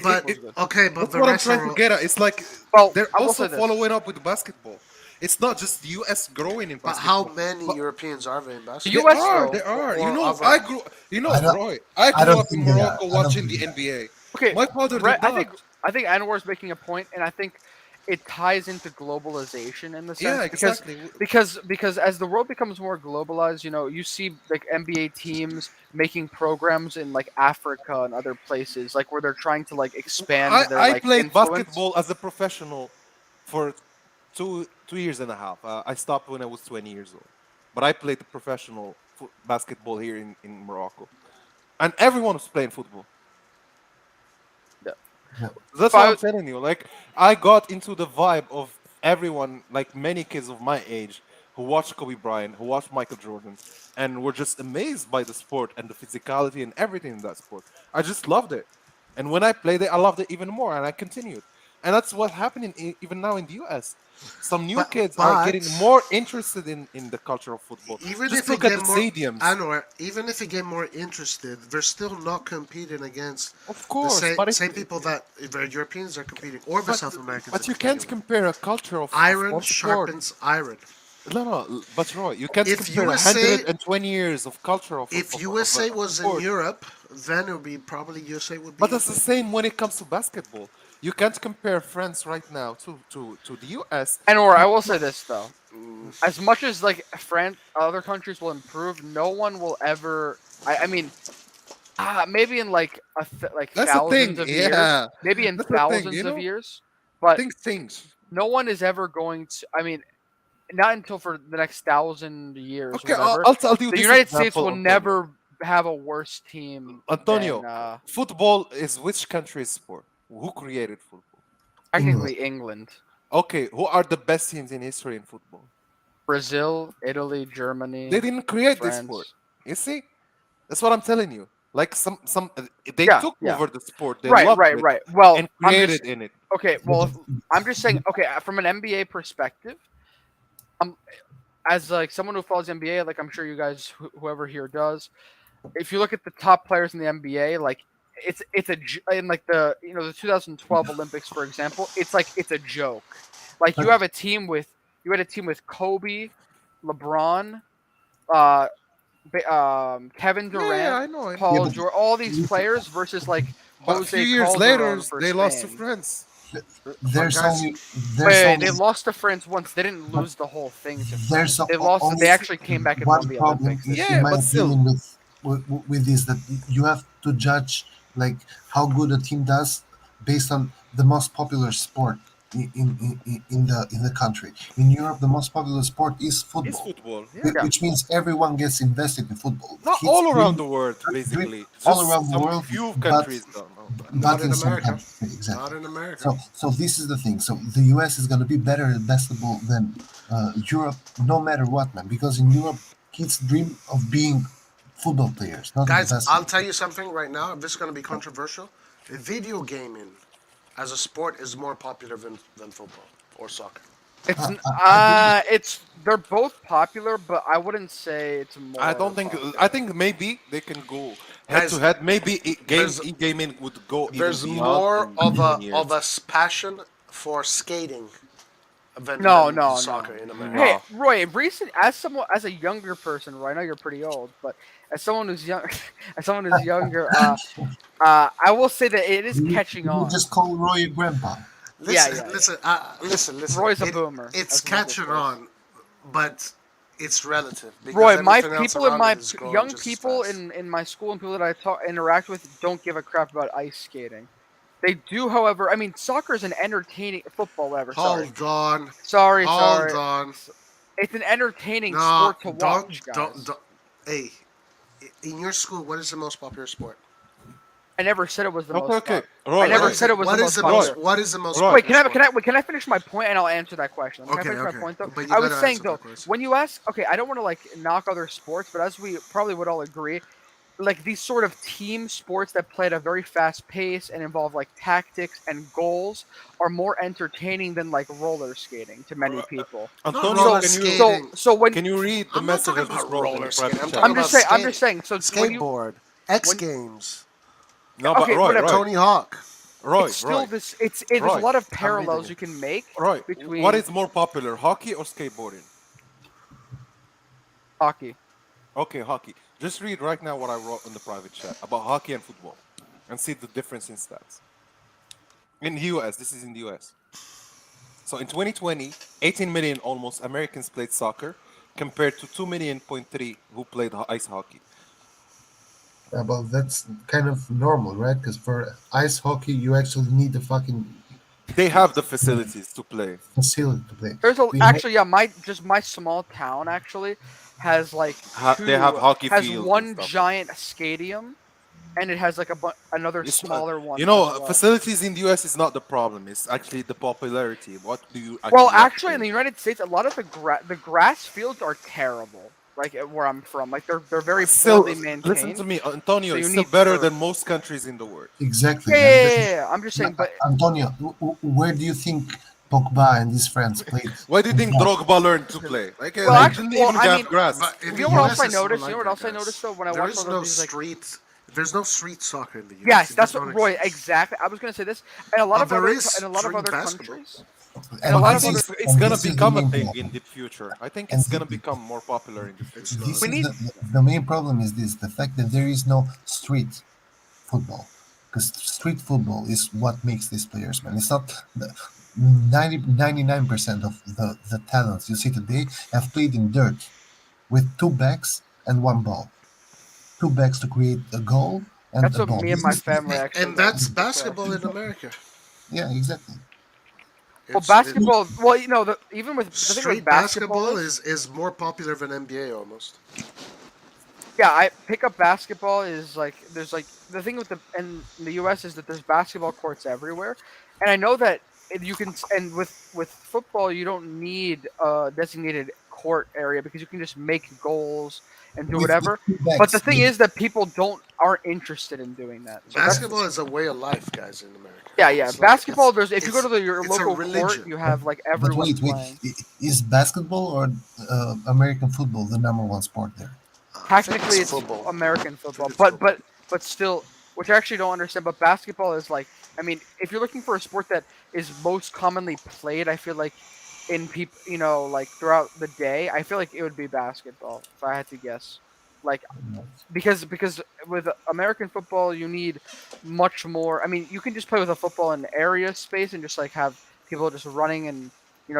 okay, but That's the what I'm rest trying are. to get at. It's like Well, they're I will also say this. following up with basketball. It's not just the US growing in But basketball. how many Europeans are there in They basketball? US are. though, They are. or You know, other- I grew. You know, I don't- Roy. I I grew don't up in think they are. Morocco I don't watching think the they NBA. Okay, My father did Brett, not. I think Anwar is making a point, and I think it ties into globalization in the sense Yeah, exactly. because as the world becomes more globalized, you see like NBA teams making programs in like Africa and other places, like where they're trying to like expand their I like played influence. basketball as a professional for two years and a half. I stopped when I was 20 years old, but I played professional basketball here in Morocco, and everyone was playing football. That's what I'm telling you. Like, I got into the vibe of everyone, like many kids of my age, who watched Kobe Bryant, who watched Michael Jordan, and were just amazed by the sport and the physicality and everything in that sport. I just loved it. And when I played it, I loved it even more, and I continued. and that's what's happening even now in the US. Some new kids are getting more interested in the culture of football. Even Just if look you at get the more, stadiums. Anwar, even if you get more interested, they're still not competing against Of course, the same people that the Europeans are competing, or the South Americans. But you can't compare a culture of iron of sport. sharpens iron. No, but Roy, you can't If compare USA 120 years of culture of. If of USA was in sport. Europe, then it would be probably USA would be. But it's the same when it comes to basketball. You can't compare France right now to the US. And or I will say this though, as much as like France, other countries will improve, no one will ever. I mean, maybe in like That's thousands the of thing, years, yeah. maybe in That's the thousands thing, you of know? years, but things. no one is ever going to. I mean, not until for the next 1,000 years. Okay, whatever, I'll tell you the this United States example, will Antonio. never have a worse team. Antonio, than, football is which country's sport? Who created football? technically England. Okay, who are the best teams in history in football? Brazil, Italy, Germany. They didn't create this France. sport. You see, that's what I'm telling you. Like some they took over the sport. They loved it right. Well, and created in it. Okay, well, I'm just saying. Okay, from an NBA perspective, as like someone who follows the NBA, like I'm sure you guys, whoever here does, if you look at the top players in the NBA, like it's in like the the 2012 Olympics, for example, it's a joke. Like you had a team with Kobe, LeBron, Kevin Durant, I know. Paul George, all these players versus like But a Jose few years Calderon later, for they lost to Spain. France. They lost to France once. They didn't lose the whole thing to France. They actually came back and won the Olympics. In my opinion, with this, that you have to judge like how good a team does based on the most popular sport in the country. In Europe, the most popular sport is football. Which means everyone gets invested in football. Not Kids all around dream- the world, basically. all Just around the some world, few but- countries don't know. But in some America. countries, exactly. Not in America. So this is the thing. So the US is going to be better at basketball than Europe, no matter what, man. Because in Europe, kids dream of being football players, not Guys, basketball. I'll tell you something right now. This is going to be controversial. Video gaming as a sport is more popular than football or soccer. They're both popular, but I wouldn't say it's more. I don't think. I think maybe they can go head to head. Maybe gaming would go. There's even more beyond of a passion for skating than soccer in America. Hey, Roy, as a younger person, Roy, I know you're pretty old, but as someone who's young, younger, I will say that it is catching on. You just call Roy your grandpa. Listen. Roy's a boomer. It's catching on, but it's relative. Roy, my everything else people in around my it is growing young just as people fast. in my school and people that I interact with don't give a crap about ice skating. They do, however. I mean, soccer is an entertaining football. Whatever. Hold on. Sorry. Hold on. It's an entertaining sport to watch, guys. Don't. Hey, in your school, what is the most popular sport? I never said it was the most. Okay. I never said it was the most popular. What is the most? Wait, can I finish my point and I'll answer that question? Can I finish Okay. my point though? But you I was gotta saying answer though, that question. when you ask, okay, I don't want to like knock other sports, but as we probably would all agree, like these sort of team sports that play at a very fast pace and involve like tactics and goals are more entertaining than like roller skating to many people. Antonio, can you read the message of this roller skating. I'm just saying. So skateboard, X Games. No, but okay, Roy, Tony Hawk. Roy, it's still this. There's a lot of parallels you can make. Between what is more popular, hockey or skateboarding? Hockey. Okay, hockey. Just read right now what I wrote in the private chat about hockey and football, and see the difference in stats. In the US, this is in the US. So in 2020, 18 million almost Americans played soccer, compared to 2.3 million who played ice hockey. Well, that's kind of normal, right? Because for ice hockey, you actually need the fucking. They have the facilities to play. There's my small town actually has like they have hockey has fields one giant stadium, and it has like another smaller one. You know, as well. facilities in the US is not the problem. It's actually the popularity. What do you? Well, actually, in the United States, a lot of the grass fields are terrible. like where I'm from. Like they're very Still, poorly maintained. listen to me, Antonio. So It's you still need better to- than most countries in the world. Exactly. Yeah, I'm just saying. But Antonio, where do you think Pogba and his friends played? Why do you think Yeah. Drogba learned to play? Like, Well, they actually, didn't even have grass. But in You the know what US, else I it's not noticed? like You know what that, else I guys. noticed though when I There watched is all no of these like street. There's no street soccer in the US. yes, It that's does what not Roy exist. exactly. I was gonna say this, and a lot of there other is in a lot of street other basketball. countries. And a lot I of think other. it's gonna this is the become a main thing problem. in the future. I think And it's gonna become more popular in the future. This We is need. the main problem is this: the fact that there is no street football, because street football is what makes these players, man. It's not the 99% of the talents you see today have played in dirt with two backs and one ball, two backs to create a goal and That's a what ball. me and my family actually. And that's like to play. basketball in America. Yeah, exactly. Well, basketball. Well, you know, even with the thing Street with basketball is more popular than NBA almost. Yeah, I pick up basketball is like there's like the thing with in the U.S. is that there's basketball courts everywhere, and I know that you can and with football you don't need a designated court area because you can just make goals and do whatever. But the thing is that people aren't interested in doing that. So Basketball is a way of life, guys, in America. Yeah. Basketball. If you go to your local court, you have like But everyone wait, playing. is basketball or American football the number one sport there? Technically, it's football. American football, but still, which I actually don't understand. But basketball is like, I mean, if you're looking for a sport that is most commonly played, I feel like in people, like throughout the day, I feel like it would be basketball if I had to guess. Like, because with American football, you need much more. I mean, you can just play with a football in area space and just like have people just running and you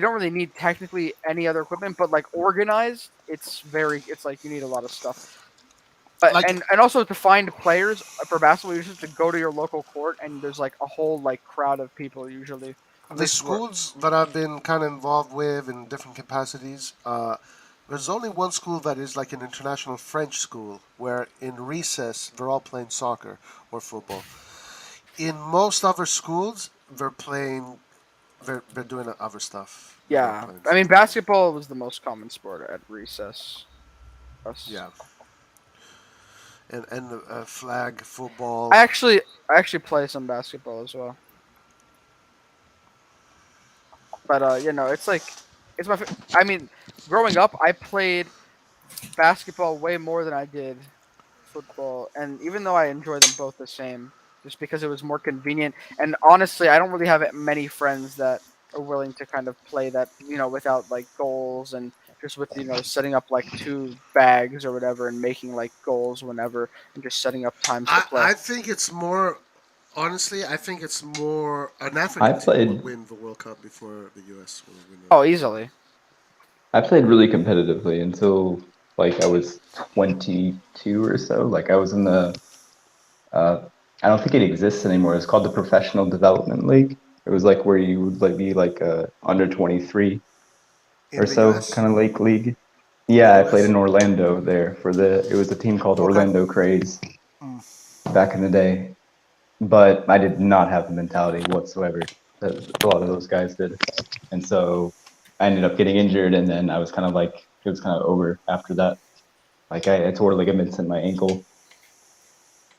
don't really need technically any other equipment, but like organized, it's like you need a lot of stuff. But and also to find players for basketball, you just have to go to your local court, and there's like a whole like crowd of people usually. The schools that I've been kind of involved with in different capacities, there's only one school that is like an international French school where in recess they're all playing soccer or football. In most other schools, they're doing other stuff. Yeah, I mean basketball was the most common sport at recess. Yeah. And flag football. I actually play some basketball as well. But it's my. I mean, growing up, I played basketball way more than I did football, and even though I enjoy them both the same, just because it was more convenient. And honestly, I don't really have many friends that are willing to kind of play that, without like goals and just with setting up like two bags or whatever and making like goals whenever and just setting up times to play. I think it's more. Honestly, I think it's more an African team will win the World Cup before the US will win. Oh, easily. I played really competitively until like I was 22 or so. Like I was in the, I don't think it exists anymore. It's called the Professional Development League. It was like where you would like be like under 23 or so kind of like league. Yeah, I played in Orlando there it was a team called Orlando Craze back in the day. But I did not have the mentality whatsoever that a lot of those guys did. And so I ended up getting injured, and then I was kind of like, it was kind of over after that. Like I tore ligaments in my ankle,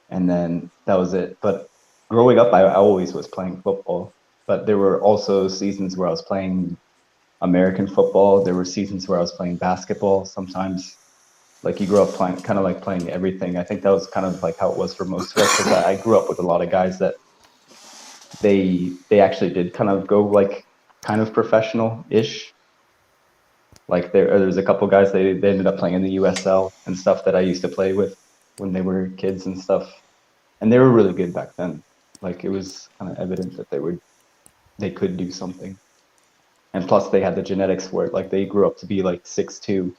and then that was it. But growing up, I always was playing football. But there were also seasons where I was playing American football. There were seasons where I was playing basketball sometimes. Like you grew up playing everything. I think that was kind of like how it was for most of us. Because I grew up with a lot of guys that they actually did kind of go like kind of professional-ish. Like there's a couple guys they ended up playing in the USL and stuff that I used to play with when they were kids and stuff, and they were really good back then. Like it was kind of evident that they could do something, and plus they had the genetics where like they grew up to be like 6'2",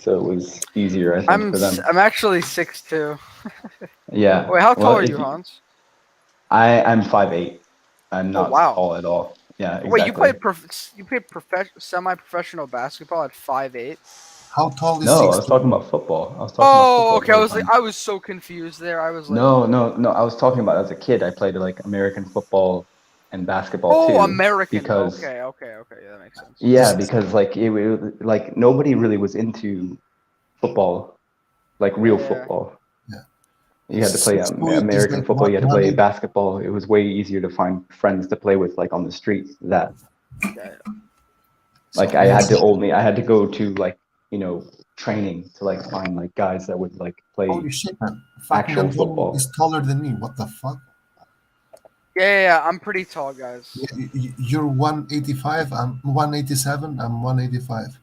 so it was easier, I think, for them. I'm actually 6'2". Yeah. Wait, how tall are you, Hans? I'm 5'8". I'm not wow. tall at all. Yeah, exactly. Wait, you played semi-professional basketball at 5'8"? How tall is? No, I was talking about football. Okay. I was so confused there. I was like, no. I was talking about as a kid. I played like American football and basketball too. Oh, American. Because Okay, yeah, that makes sense. yeah, because like like nobody really was into football, like real football. Yeah. You had to play American like football. You had to play 180. basketball. It was way easier to find friends to play with, like on the street. That like I had to go to like training to like find like guys that would like play Holy shit, man! actual football. Is taller than me. What the fuck? Yeah, I'm pretty tall, guys. You're 185. I'm 187. I'm 185.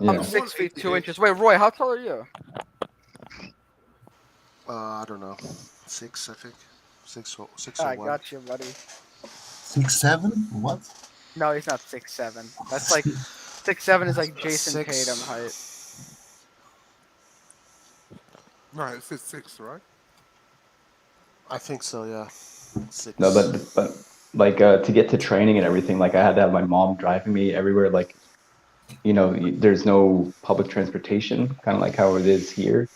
I'm 6 feet 2 inches. Wait, Roy, how tall are you? I don't know. 6, I think. 6 or I 1. got you, buddy. 6'7"? What? No, he's not 6'7". That's like 6'7" is like Jason Tatum height. No, it's 6'6", right? I think so, yeah. 6. No, but like to get to training and everything, like I had to have my mom driving me everywhere. Like, there's no public transportation, kind of like how it is here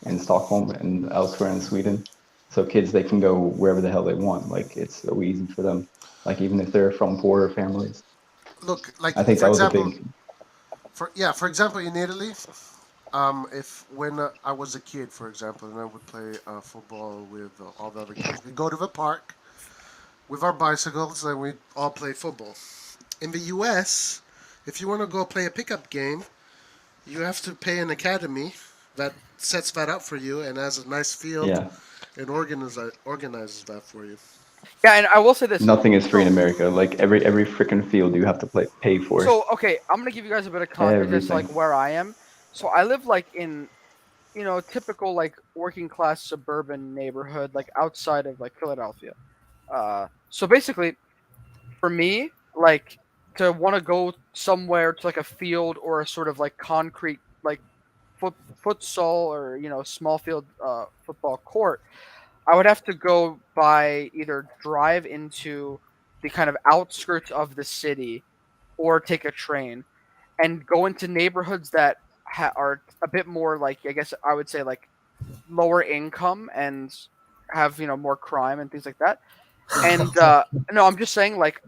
in Stockholm and elsewhere in Sweden. So kids, they can go wherever the hell they want. Like it's so easy for them. Like even if they're from poorer families. Look, like I think for that was example, a big. For example, in Italy, if when I was a kid, for example, and I would play football with all the other kids, we go to the park with our bicycles and we all play football. In the U.S., if you want to go play a pickup game, you have to pay an academy that sets that up for you and has a nice field and organizes that for you. Yeah, and I will say this. Nothing is free in America. Like every freaking field you have to pay for. So okay, I'm gonna give you guys a bit of context as to like where I am. So I live like in, typical like working class suburban neighborhood, like outside of like Philadelphia. So basically, for me, like to want to go somewhere to like a field or a sort of like concrete like futsal or small field football court, I would have to go by either drive into the kind of outskirts of the city or take a train and go into neighborhoods that are a bit more like, I guess I would say, like lower income and have more crime and things like that. And no, I'm just saying like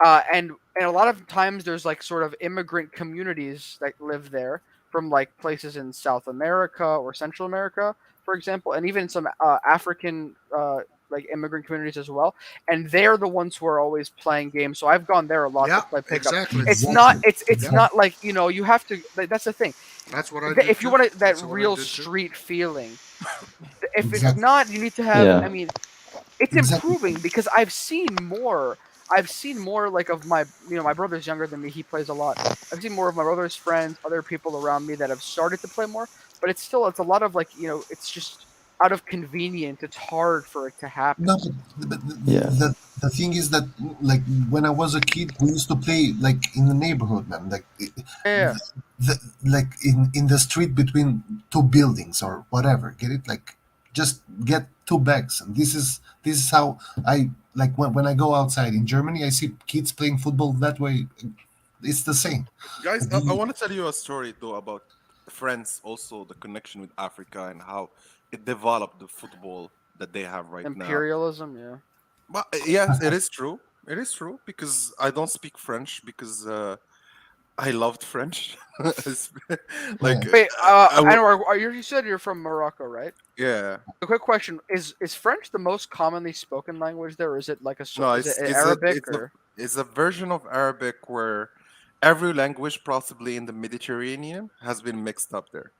and a lot of times there's like sort of immigrant communities that live there from like places in South America or Central America, for example, and even some African like immigrant communities as well. And they're the ones who are always playing games. So I've gone there a lot to play pickup. Exactly. It's not like you have to. That's the thing. That's what I. If you want that real street feeling, if it's not, you need to have. Yeah. I mean, it's improving because I've seen more like of my my brother's younger than me. He plays a lot. I've seen more of my brother's friends, other people around me that have started to play more. But it's a lot of like it's just out of convenience. It's hard for it to happen. No, but the thing is that like when I was a kid, we used to play like in the neighborhood, man. Like like in the street between two buildings or whatever. Get it? Like just get two bags. And this is how I like when I go outside in Germany, I see kids playing football that way. It's the same. Guys, I want to tell you a story though about France, also the connection with Africa and how it developed the football that they have right now. Imperialism, yeah. But yes, it is true. It is true because I don't speak French because I loved French. Like, wait, I know. You said you're from Morocco, right? Yeah. A quick question: Is French the most commonly spoken language there, or is it like No, is it Arabic it's a version of Arabic where every language possibly in the Mediterranean has been mixed up there.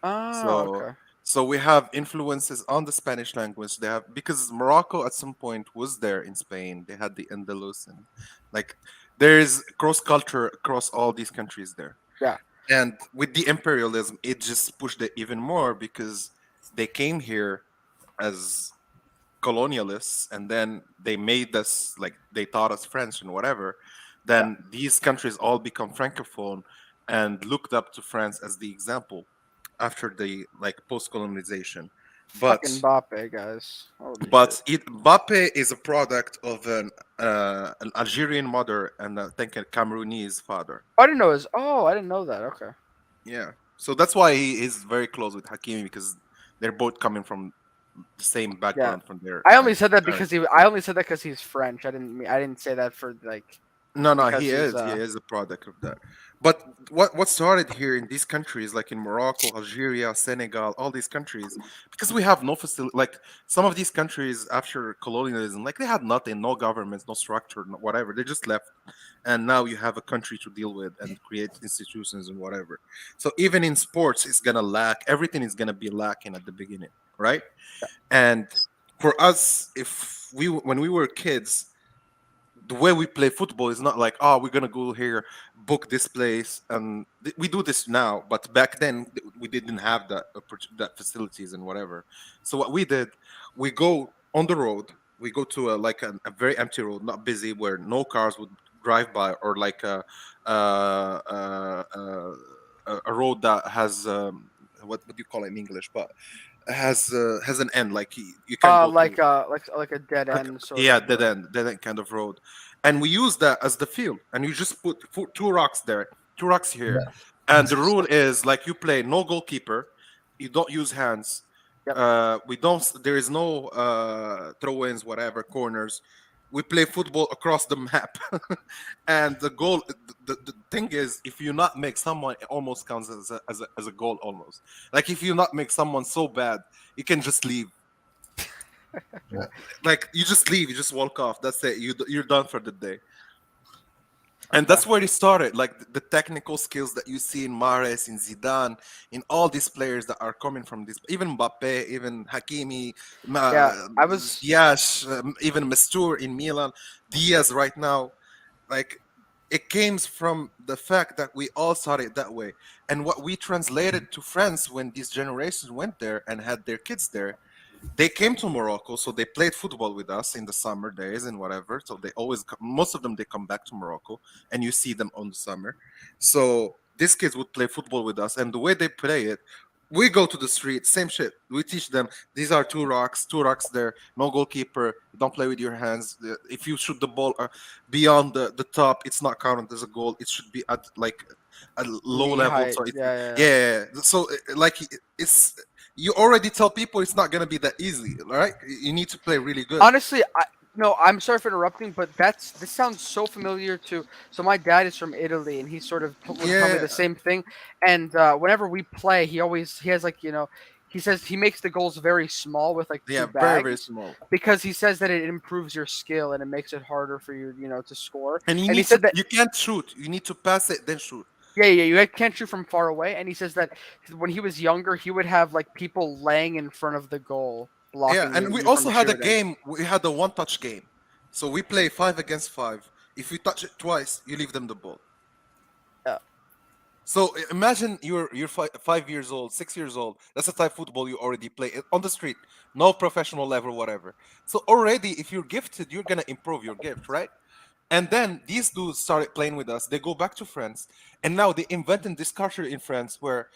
Okay. So we have influences on the Spanish language. They have because Morocco at some point was there in Spain. They had the Andalus and like there is cross culture across all these countries there. Yeah. And with the imperialism, it just pushed it even more because they came here as colonialists and then they made us like they taught us French and whatever. Then these countries all become francophone and looked up to France as the example after the like post-colonization. But Mbappe, guys. Mbappe is a product of an Algerian mother and I think a Cameroonese father. I didn't know I didn't know that. Okay. Yeah. So that's why he is very close with Hakimi because they're both coming from the same Yeah, background from their I only said that parents. because I only said that because he's French. I didn't say that for like No, no, because he's he is a product of that. But what started here in these countries, like in Morocco, Algeria, Senegal, all these countries, because we have no facility. Like some of these countries after colonialism, like they had nothing, no governments, no structure, no whatever. They just left, and now you have a country to deal with and create institutions and whatever. So even in sports, it's gonna lack. Everything is gonna be lacking at the beginning, right? And for us, if we when we were kids, the way we play football is not like, oh, we're gonna go here, book this place, and we do this now. But back then we didn't have that facilities and whatever. So what we did, we go on the road. We go to a very empty road, not busy, where no cars would drive by, or like uh, uh, a road that has what do you call it in English, but has an end. Like you can go to like a dead end sort yeah, of. dead end kind of road, and we use that as the field. And you just put two rocks there, two rocks here, and the rule is like you play no goalkeeper, you don't use hands. We don't. There is no throw-ins, whatever corners. We play football across the map, and the goal. The thing is, if you not make someone, it almost counts as a goal almost. Like if you not make someone so bad, you can just leave. Like you just leave, you just walk off. That's it. You're done for the day. And that's where it started. Like the technical skills that you see in Mahrez, in Zidane, in all these players that are coming from this, even Mbappe, even Hakimi, Ziyech, even Mestur in Milan, Diaz right now. Like it came from the fact that we all started that way. And what we translated to France when these generations went there and had their kids there, they came to Morocco, so they played football with us in the summer days and whatever. So they always, most of them, they come back to Morocco, and you see them on the summer. So these kids would play football with us, and the way they play it, we go to the street, same shit. We teach them these are two rocks there, no goalkeeper, don't play with your hands. If you shoot the ball beyond the top, it's not counted as a goal. It should be at like a low Knee level. height. So it, Yeah. So like it's you already tell people it's not gonna be that easy, right? You need to play really good. Honestly, no, I'm sorry for interrupting, but this sounds so familiar to. So my dad is from Italy, and he sort of would tell me the same thing. And whenever we play, he has like he says he makes the goals very small with like two bags, very small, because he says that it improves your skill and it makes it harder for you to score. And he said that you can't shoot. You need to pass it then shoot. Yeah, you can't shoot from far away. And he says that when he was younger, he would have like people laying in front of the goal, blocking. Yeah, and we also had a game. We had a one-touch game, so we play 5 against 5. If you touch it twice, you leave them the ball. Yeah. So imagine you're 5 years old, 6 years old. That's the type of football you already play on the street, no professional level, whatever. So already, if you're gifted, you're gonna improve your gift, right? And then these dudes started playing with us. They go back to France, and now they invented this culture in France where,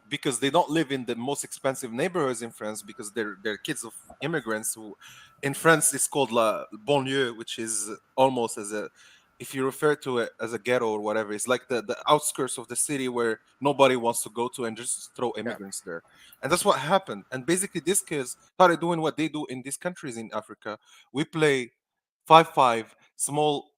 because they don't live in the most expensive neighborhoods in France, because they're kids of immigrants who, in France, it's called la banlieue, which is almost as a, if you refer to it as a ghetto or whatever, it's like the outskirts of the city where nobody wants to go to, and just throw immigrants there. And that's what happened. And basically, these kids started doing what they do in these countries in Africa. We play 5-5, small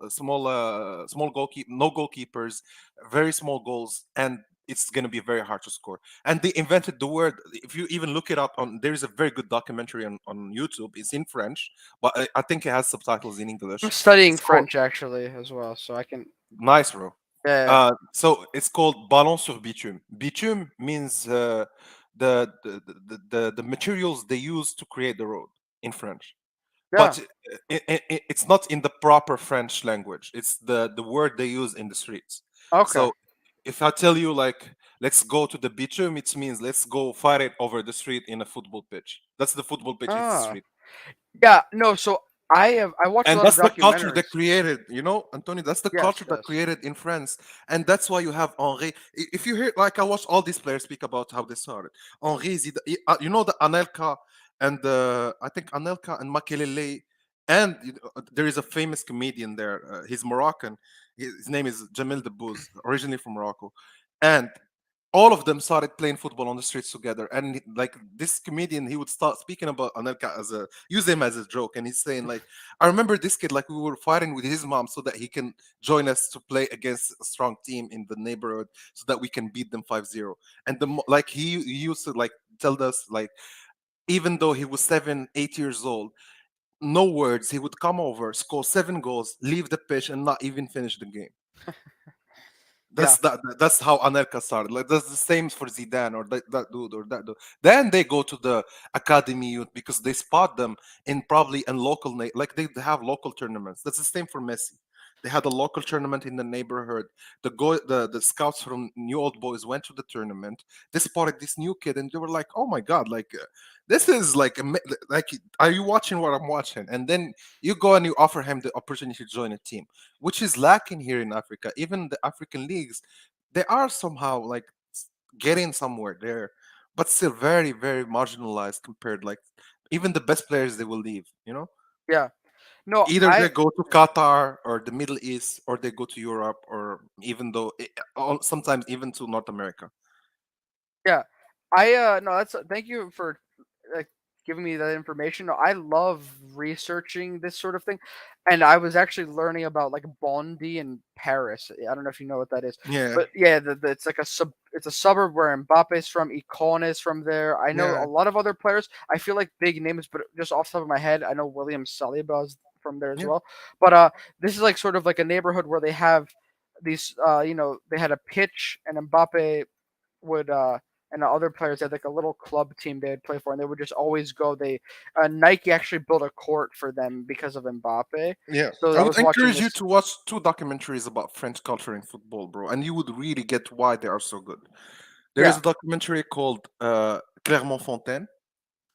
small goalkeeper, no goalkeepers, very small goals, and it's going to be very hard to score. And they invented the word, if you even look it up, there's a very good documentary on YouTube. It's in French, but I think it has subtitles in English. I'm studying French actually as well, so I can. Nice, bro. Yeah. So it's called ballon sur bitume. Bitume means the materials they use to create the road in French. But it's not in the proper French language. It's the word they use in the streets. Okay. So if I tell you like, let's go to the bitume, it means let's go fight it over the street in a football pitch. That's the football pitch. It's the street. Yeah. No. So I watched and a lot that's of the culture documentaries. that created, Anthony. That's the culture that created in France, and that's why you have Henri. If you hear, like, I watched all these players speak about how they started. Henri, the Anelka and I think Anelka and Makelele, and there is a famous comedian there. He's Moroccan. His name is Jamil Debbouze, originally from Morocco, and all of them started playing football on the streets together. And like this comedian, he would start speaking about Anelka as a use him as a joke, and he's saying like, I remember this kid, like we were fighting with his mom so that he can join us to play against a strong team in the neighborhood so that we can beat them 5-0. And like he used to like tell us like, even though he was 7, 8 years old, no words, he would come over, score 7 goals, leave the pitch, and not even finish the game. That's how Anelka started. Like that's the same for Zidane or that dude or that dude. Then they go to the academy youth because they spot them in probably in local like they have local tournaments. That's the same for Messi. They had a local tournament in the neighborhood. The scouts from New Old Boys went to the tournament. They spotted this new kid, and they were like, "Oh my god! Like this is like are you watching what I'm watching?" And then you go and you offer him the opportunity to join a team, which is lacking here in Africa. Even the African leagues, they are somehow like getting somewhere there, but still very very marginalized compared. Like even the best players, they will leave. Yeah. No, Either they go to Qatar or the Middle East, or they go to Europe, or even though sometimes even to North America. Yeah, no, that's thank you for like giving me that information. No, I love researching this sort of thing, and I was actually learning about like Bondy in Paris. I don't know if you know what that is, Yeah. but yeah, it's like it's a suburb where Mbappe's from, Icon is from there. I know Yeah. a lot of other players. I feel like big names, but just off the top of my head, I know William Saliba is from there as Yeah. well. But this is like sort of like a neighborhood where they have these, they had a pitch, and Mbappe would and the other players had like a little club team they would play for, and they would just always go. Nike actually built a court for them because of Mbappe. Yeah, So I I would was watching encourage you this. to watch 2 documentaries about French culture in football, bro, and you would really get why they are so good. There is Yeah. a documentary called Clermont-Fontaine.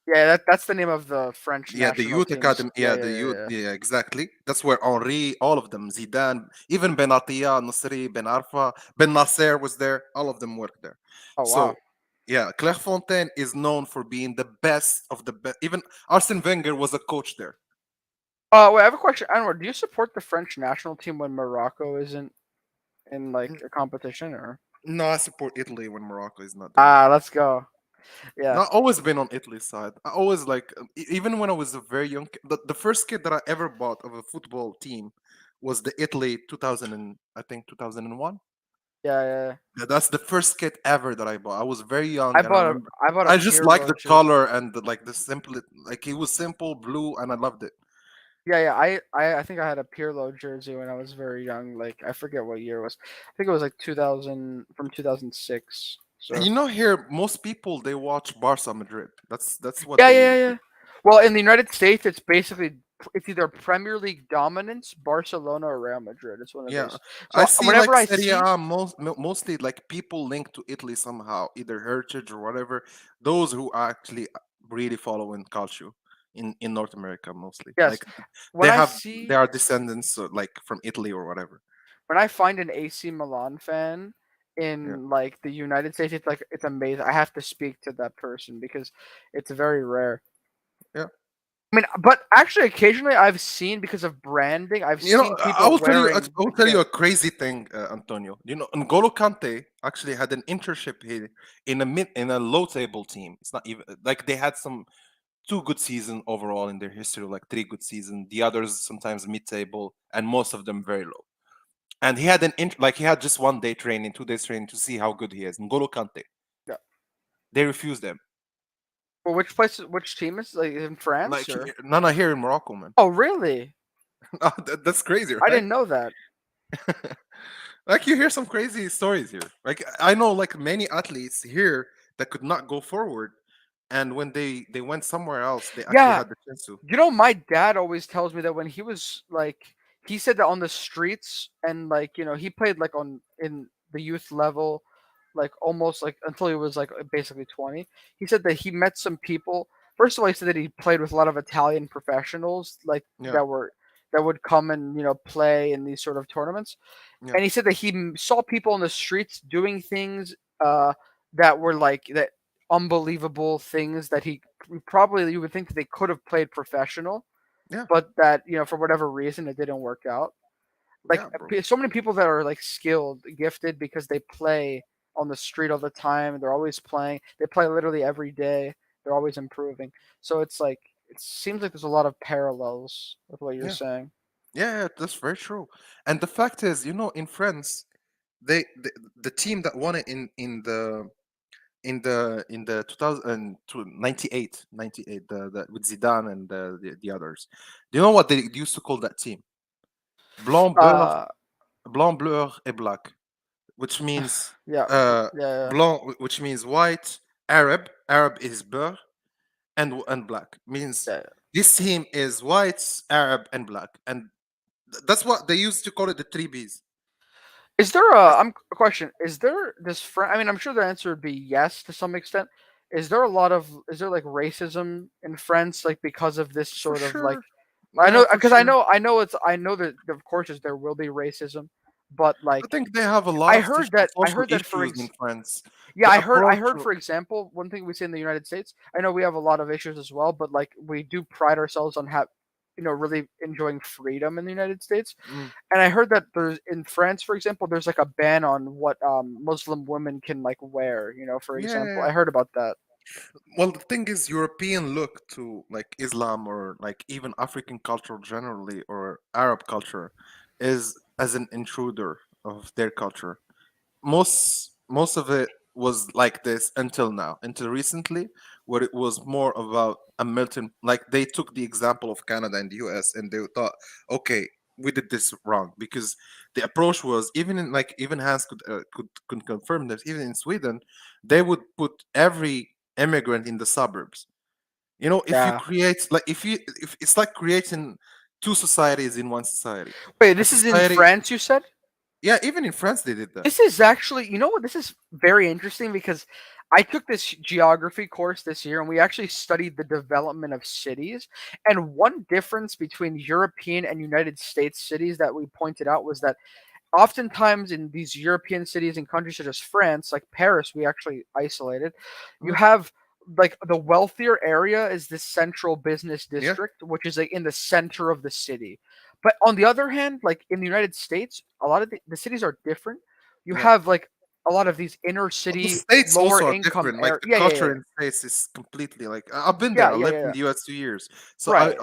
Yeah, that's the name of the French Yeah, the national youth teams. academy. Yeah, the youth. Yeah, exactly. That's where Henri, all of them, Zidane, even Benatia, Nasri, Ben Arfa, Bennacer was there. All of them worked there. Oh So, wow. yeah, Clairefontaine is known for being the best of the best. Even Arsene Wenger was a coach there. Wait, I have a question. Anwar, do you support the French national team when Morocco isn't in like a competition, or? No, I support Italy when Morocco is not there. Let's go. Yeah. I've always been on Italy's side. I always like, even when I was a very young, the first kit that I ever bought of a football team was the Italy 2000 and I think 2001. Yeah. That's the first kit ever that I bought. I was very young. I and bought a I just like Pirlo the jersey. color and like the simple, like it was simple blue, and I loved it. Yeah. I think I had a Pirlo jersey when I was very young. Like I forget what year it was. I think it was like 2000 from 2006. So. And here most people they watch Barca Madrid. That's what. Yeah. Well, in the United States, it's either Premier League dominance, Barcelona, or Real Madrid. It's one of those. So I see whenever like I Serie see, A mostly like people linked to Italy somehow, either heritage or whatever. Those who actually really follow in culture in North America mostly. Yes. Like When they are descendants like from Italy or whatever. When I find an AC Milan fan in like the United States, it's amazing. I have to speak to that person because it's very rare. Yeah. I mean, but actually, occasionally I've seen, because of branding, I've seen people I will tell you a kit. crazy thing, Antonio. N'Golo Kante actually had an internship here in a low table team. It's not even like they had some 2 good seasons overall in their history, like 3 good seasons. The others sometimes mid table, and most of them very low. And he had he had just 1 day training, 2 days training to see how good he is. N'Golo Kante. Yeah. They refused them. Well, which team is like in France? Like or? None here in Morocco, man. Oh, really? That's crazy, right? I didn't know that. Like you hear some crazy stories here. Like I know like many athletes here that could not go forward, and when they went somewhere else, they actually had the chance to. My dad always tells me that when he was like, he said that on the streets, and like he played like in the youth level, like almost like until he was like basically 20. He said that he met some people. First of all, he said that he played with a lot of Italian professionals, like that would come and play in these sort of tournaments. Yeah. And he said that he saw people in the streets doing things that were like that unbelievable things that you would think that they could have played professional, but that for whatever reason it didn't work out. Like so many people that are like skilled, gifted because they play on the street all the time. They're always playing. They play literally every day. They're always improving. So it's like it seems like there's a lot of parallels with what you're Yeah, saying. yeah, that's very true. And the fact is, in France, the team that won it in the 98 the with Zidane and the others. Do you know what they used to call that team? Blanc, bleu, Uh, blanc, bleu et black, which means yeah, uh yeah, blanc, which means white, Arab is bleu, and black means yeah. this team is white, Arab, and black, and that's what they used to call it, the three Bs. Is there a question? Is there this? I mean, I'm sure the answer would be yes to some extent. Is there like racism in France, like because of this For sort of like? sure. I Yeah, know for because sure. I know that of course there will be racism, but I like think they have a lot I of heard social for issues in France. yeah, The I approach, heard for example, one thing we say in the United States, I know we have a lot of issues as well, but like we do pride ourselves on really enjoying freedom in the United States. mm, And I heard that there's in France, for example, there's like a ban on what Muslim women can like wear, for example. yeah. I heard about that. Well, the thing is, European look to like Islam or like even African culture generally or Arab culture is as an intruder of their culture. Most of it was like this until now, until recently, where it was more about a Milton. Like they took the example of Canada and the US, and they thought, okay, we did this wrong because the approach was even Hans could confirm this. Even in Sweden, they would put every immigrant in the suburbs. If you Yeah. create like if it's like creating two societies in one society. Wait, A this is in society, France, you said? yeah, even in France they did that. This is actually, you know what? This is very interesting because I took this geography course this year and we actually studied the development of cities. And one difference between European and United States cities that we pointed out was that oftentimes in these European cities and countries such as France, like Paris, we actually isolated, you Mm, have like the wealthier area is the central business yeah, district, which is like in the center of the city. But on the other hand, like in the United States, a lot of the cities are different. You yeah. have like a lot of these inner The city, states lower also are income different. Like area. the Yeah, yeah, yeah, culture in states is completely like I've been there. yeah, I yeah, lived yeah, in yeah. the US 2 years, so Right.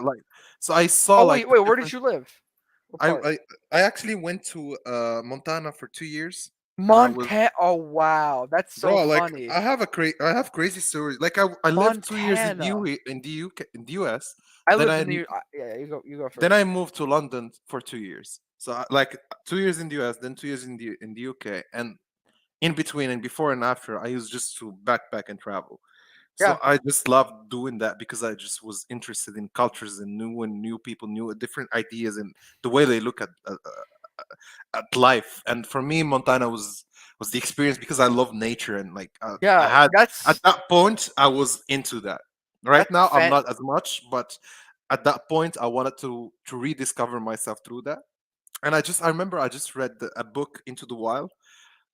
I saw Oh like wait, the wait. Where did different. you live? What I part? I, I actually went to Montana for 2 years, and I was Montana. Oh wow, that's so bro. Like funny. I have crazy stories. Like I lived 2 years in Montana. in the UK in the US. I Then lived I in the. Yeah, you go then first. I moved to London for 2 years. So like 2 years in the US, then 2 years in the UK, and in between and before and after, I used just to backpack and travel. So Yeah, I just loved doing that because I just was interested in cultures and new people, new different ideas, and the way they look at life. And for me, Montana was the experience because I love nature and like I yeah. had at that point I was into that. Right That's now, I'm fan. not as much, but at that point, I wanted to rediscover myself through that. And I remember I just read a book, Into the Wild,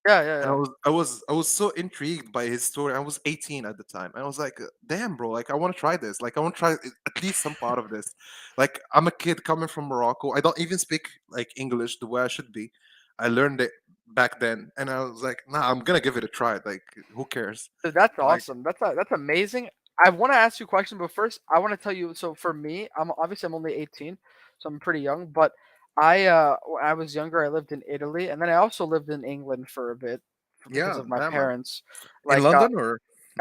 Yeah, yeah, and yeah. I was so intrigued by his story. I was 18 at the time, and I was like, "Damn, bro! Like, I want to try this. Like, I want to try at least some part of this. Like, I'm a kid coming from Morocco. I don't even speak like English the way I should be. I learned it back then, and I was like, Nah, I'm gonna give it a try. Like, who cares? Dude, that's Like, awesome. That's amazing. I want to ask you a question, but first I want to tell you. So for me, I'm only 18, so I'm pretty young. But when I was younger, I lived in Italy, and then I also lived in England for a bit because yeah, of my yeah, man. parents. In Like London or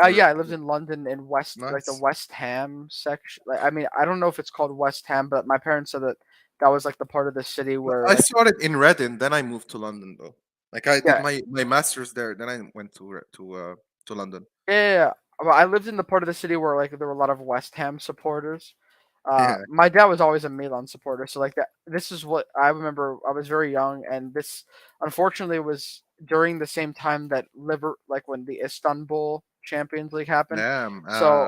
yeah, I lived in London in like the nice. West Ham section. Like, I mean, I don't know if it's called West Ham, but my parents said that that was like the part of the city where I like started in Reading, then I moved to London though. Like I did yeah, my master's there, then I went to London. yeah, yeah, yeah. Well, I lived in the part of the city where like there were a lot of West Ham supporters. Yeah, My dad was always a Milan supporter, so like that. This is what I remember. I was very young, and this unfortunately was during the same time that like when the Istanbul Champions League happened. damn. So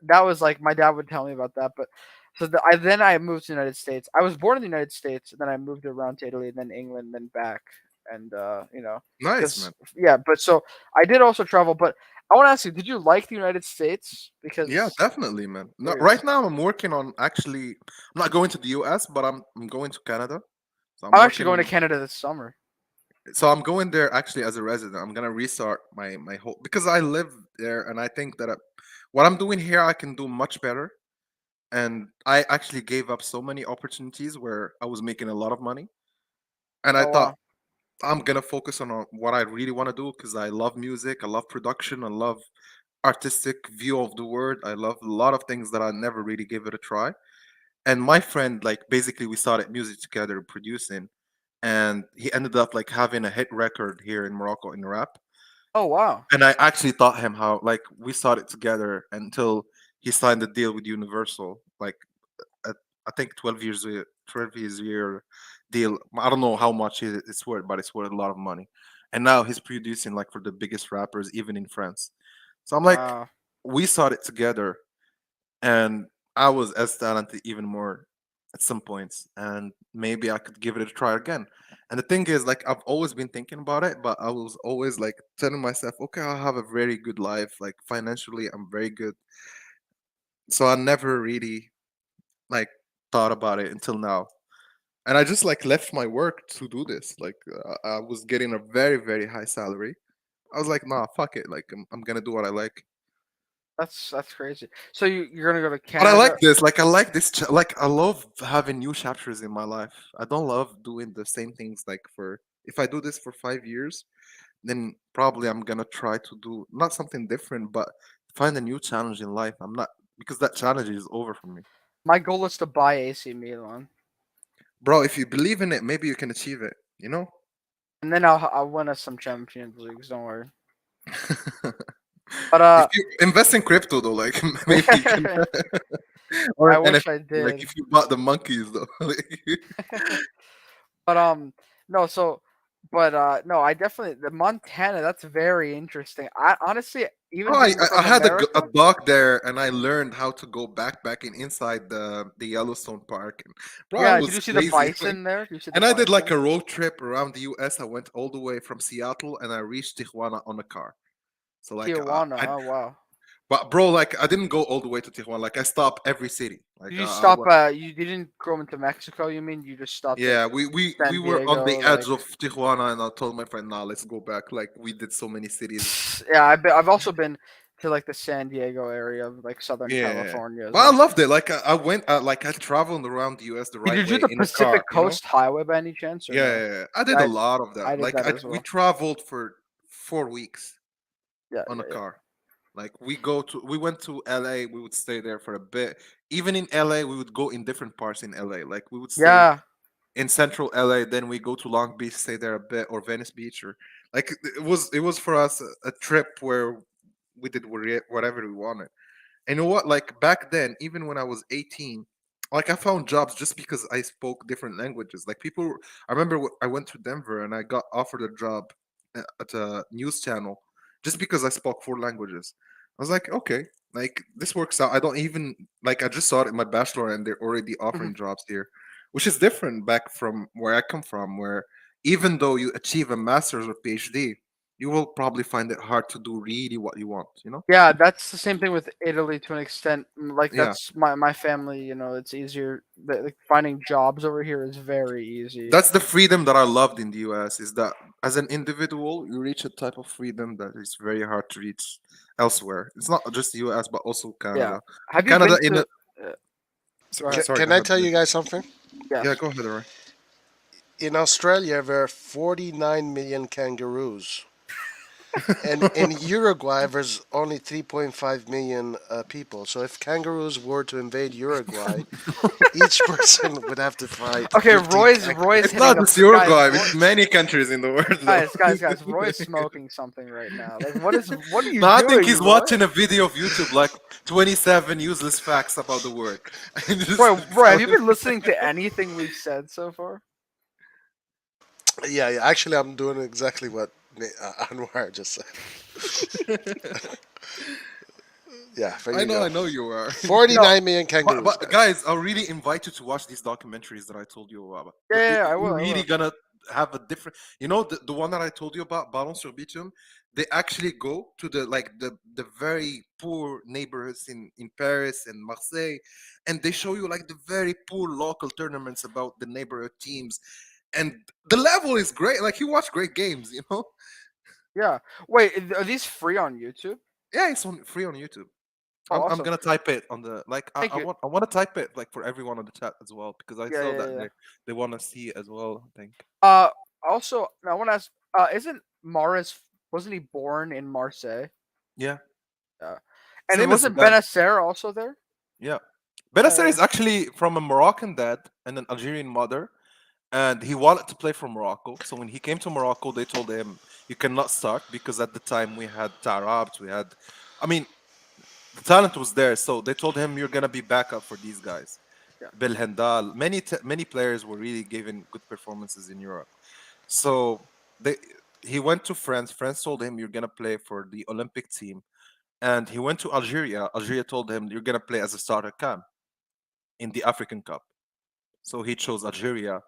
that was like my dad would tell me about that. But so I moved to the United States. I was born in the United States, and then I moved around to Italy, then England, then back, and Nice, because man. yeah. But so I did also travel, but I want to ask you, did you like the United States? Yeah, Because definitely, man. No, curious. right now I'm working on actually. I'm not going to the US, but I'm going to Canada. So I'm I'm actually working going to on. Canada this summer. So I'm going there actually as a resident. I'm gonna restart my whole because I live there, and I think that what I'm doing here I can do much better. And I actually gave up so many opportunities where I was making a lot of money, and I Oh thought wow. I'm gonna focus on what I really want to do because I love music, I love production, I love artistic view of the word. I love a lot of things that I never really gave it a try. And my friend, like basically, we started music together, producing, and he ended up like having a hit record here in Morocco in rap. Oh wow. And I actually taught him how, like, we started together until he signed a deal with Universal, like at, I think 12 years year deal. I don't know how much it's worth, but it's worth a lot of money. And now he's producing like for the biggest rappers, even in France. So I'm like, Wow. we started together, and I was as talented, even more at some points, and maybe I could give it a try again. And the thing is, like, I've always been thinking about it, but I was always like telling myself, okay, I have a very good life, like financially, I'm very good. So I never really like thought about it until now. And I just like left my work to do this. Like, I was getting a very, very high salary. I was like, nah, fuck it. Like, I'm gonna do what I like. That's crazy. So you're gonna go to But I like Canada? this. Like I like this. Like I love having new chapters in my life. I don't love doing the same things. Like for if I do this for 5 years, then probably I'm gonna try to do not something different, but find a new challenge in life. I'm not because that challenge is over for me, My goal is to buy AC Milan, bro. If you believe in it, maybe you can achieve it. You know. and then I'll win us some Champions Leagues. Don't worry. But If you invest in crypto though, like maybe you can, I or wish NFT, I like did. if you bought the monkeys though. Like, But no, so but no, I definitely the Montana. That's very interesting. I honestly, even oh, I, being I I from had a America, dog there, and I learned how to go backpacking inside the Yellowstone Park. And bro, I yeah. Did was you see the crazy. Like, bison there? Did you see the and I did like bison? a road trip around the U.S. I went all the way from Seattle, and I reached Tijuana on a car. So like, Tijuana. Oh wow. but bro, like I didn't go all the way to Tijuana. Like I stopped every city. Like Did you I stop? went. You didn't go into Mexico. You mean you just stopped at Yeah, we San were on the Diego? edge Like, of Tijuana, and I told my friend, "Nah, let's go back." Like we did so many cities. yeah. I've also been to like the San Diego area of like Southern Yeah, California as but I well. loved it. Like I went, like I traveled around the U.S. the Did right you do way the in a car. Pacific Coast Highway by any chance or Yeah, no? yeah, yeah. I did a I lot of I that. did Like that as we well. traveled for 4 weeks Yeah, on a yeah, yeah. car. Like we went to L.A. We would stay there for a bit. Even in L.A., we would go in different parts in L.A. Like we would stay Yeah, in central LA, then we go to Long Beach, stay there a bit, or Venice Beach, or like it was for us a trip where we did whatever we wanted. And you know what? Like back then, even when I was 18, like I found jobs just because I spoke different languages. Like people, I remember I went to Denver and I got offered a job at a news channel just because I spoke 4 languages. I was like, okay, like this works out. I don't even like I just saw it in my bachelor and they're already mhm. offering jobs here, which is different back from where I come from, where even though you achieve a master's or PhD, you will probably find it hard to do really what you want, you know? Yeah. That's the same thing with Italy to an extent. Like Yeah. that's my family. You know, it's easier. Like, finding jobs over here is very easy. That's the freedom that I loved in the US is that as an individual, you reach a type of freedom that is very hard to reach elsewhere. It's not just the US, but also Yeah. Canada. Have you Canada been in to? a Go ahead. sorry, go Can I ahead. tell you guys something? Yeah, Yes. go ahead, Roy. In Australia, there are 49 million kangaroos. And in Uruguay, there's only 3.5 million people. So if kangaroos were to invade Uruguay, each person would have to fight Okay, 15 Roy's It's hitting not up. just Guys, Uruguay, it's many countries in the world though. guys. Roy's smoking something right now. Like, what are you No, I think doing, he's Roy? watching a video of YouTube like 27 useless facts about the word. And Roy, have you been listening to anything we've said so far? Yeah, yeah. Actually, I'm doing exactly what Anwar just said. Yeah, there you go. I know you are. 49 million kangaroos, But guys. guys, I really invite you to watch these documentaries that I told you about. Yeah, I You're will. really gonna have a different. You know, the one that I told you about, Ballon sur Bitume. They actually go to the very poor neighborhoods in Paris and Marseille, and they show you like the very poor local tournaments about the neighborhood teams. and the level is great. Like he watched great games, you know. Yeah. Wait, are these free on YouTube? Yeah, it's free on YouTube. Oh, I'm awesome. gonna type it on the like. I Thank you. want to type it like for everyone on the chat as well because I Yeah, saw yeah, that yeah. they want to see it as well. I think. Also, I want to ask. Isn't Mahrez? Wasn't he born in Marseille? Yeah. And Same it as wasn't Zidane. Bennacer also there? Yeah. Bennacer is actually from a Moroccan dad and an Algerian mother, and he wanted to play for Morocco. So when he came to Morocco, they told him you cannot start because at the time we had Tarabs, I mean, the talent was there. So they told him you're gonna be backup for these guys. Yeah. Belhandal, many players were really giving good performances in Europe. So he went to France. France told him you're gonna play for the Olympic team, and he went to Algeria. Algeria told him you're gonna play as a starter camp in the African Cup. So he chose Algeria.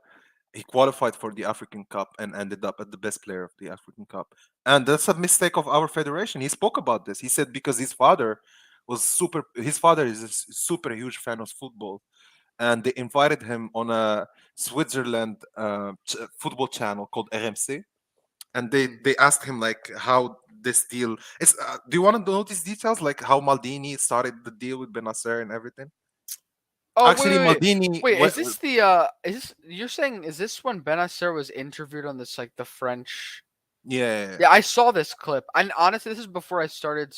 He qualified for the African Cup and ended up at the best player of the African Cup. And that's a mistake of our federation. He spoke about this. He said because his father is a super huge fan of football, and they invited him on a Switzerland football channel called RMC, and they asked him like how this deal is. Do you want to know these details, like how Maldini started the deal with Bennacer and everything? Oh, Actually, Maldini. wait, is this the is this you're saying is this when Bennacer was interviewed on this like the French? Yeah. Yeah, I saw this clip. And honestly, this is before I started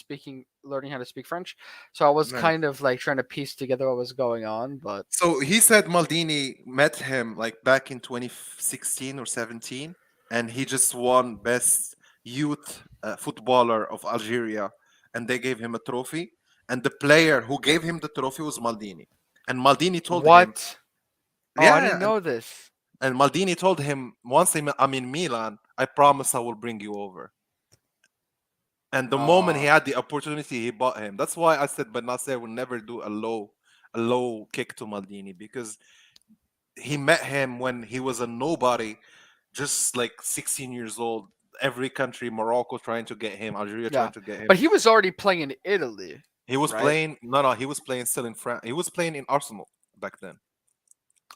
learning how to speak French. So I was Nice. kind of like trying to piece together what was going on, but So he said Maldini met him like back in 2016 or 17, and he just won best youth footballer of Algeria, and they gave him a trophy. And the player who gave him the trophy was Maldini, and Maldini told him, what? Oh, I didn't and, know this. and Maldini told him, once I'm in Milan, I promise I will bring you over. And the moment he had the opportunity, he bought him. That's why I said Bennacer will never do a low kick to Maldini, because he met him when he was a nobody, just like 16 years old. Every country, Morocco trying to get him, Algeria trying to get him. But he was already playing in Italy. He was right? playing. No, he was playing still in France. He was playing in Arsenal back then.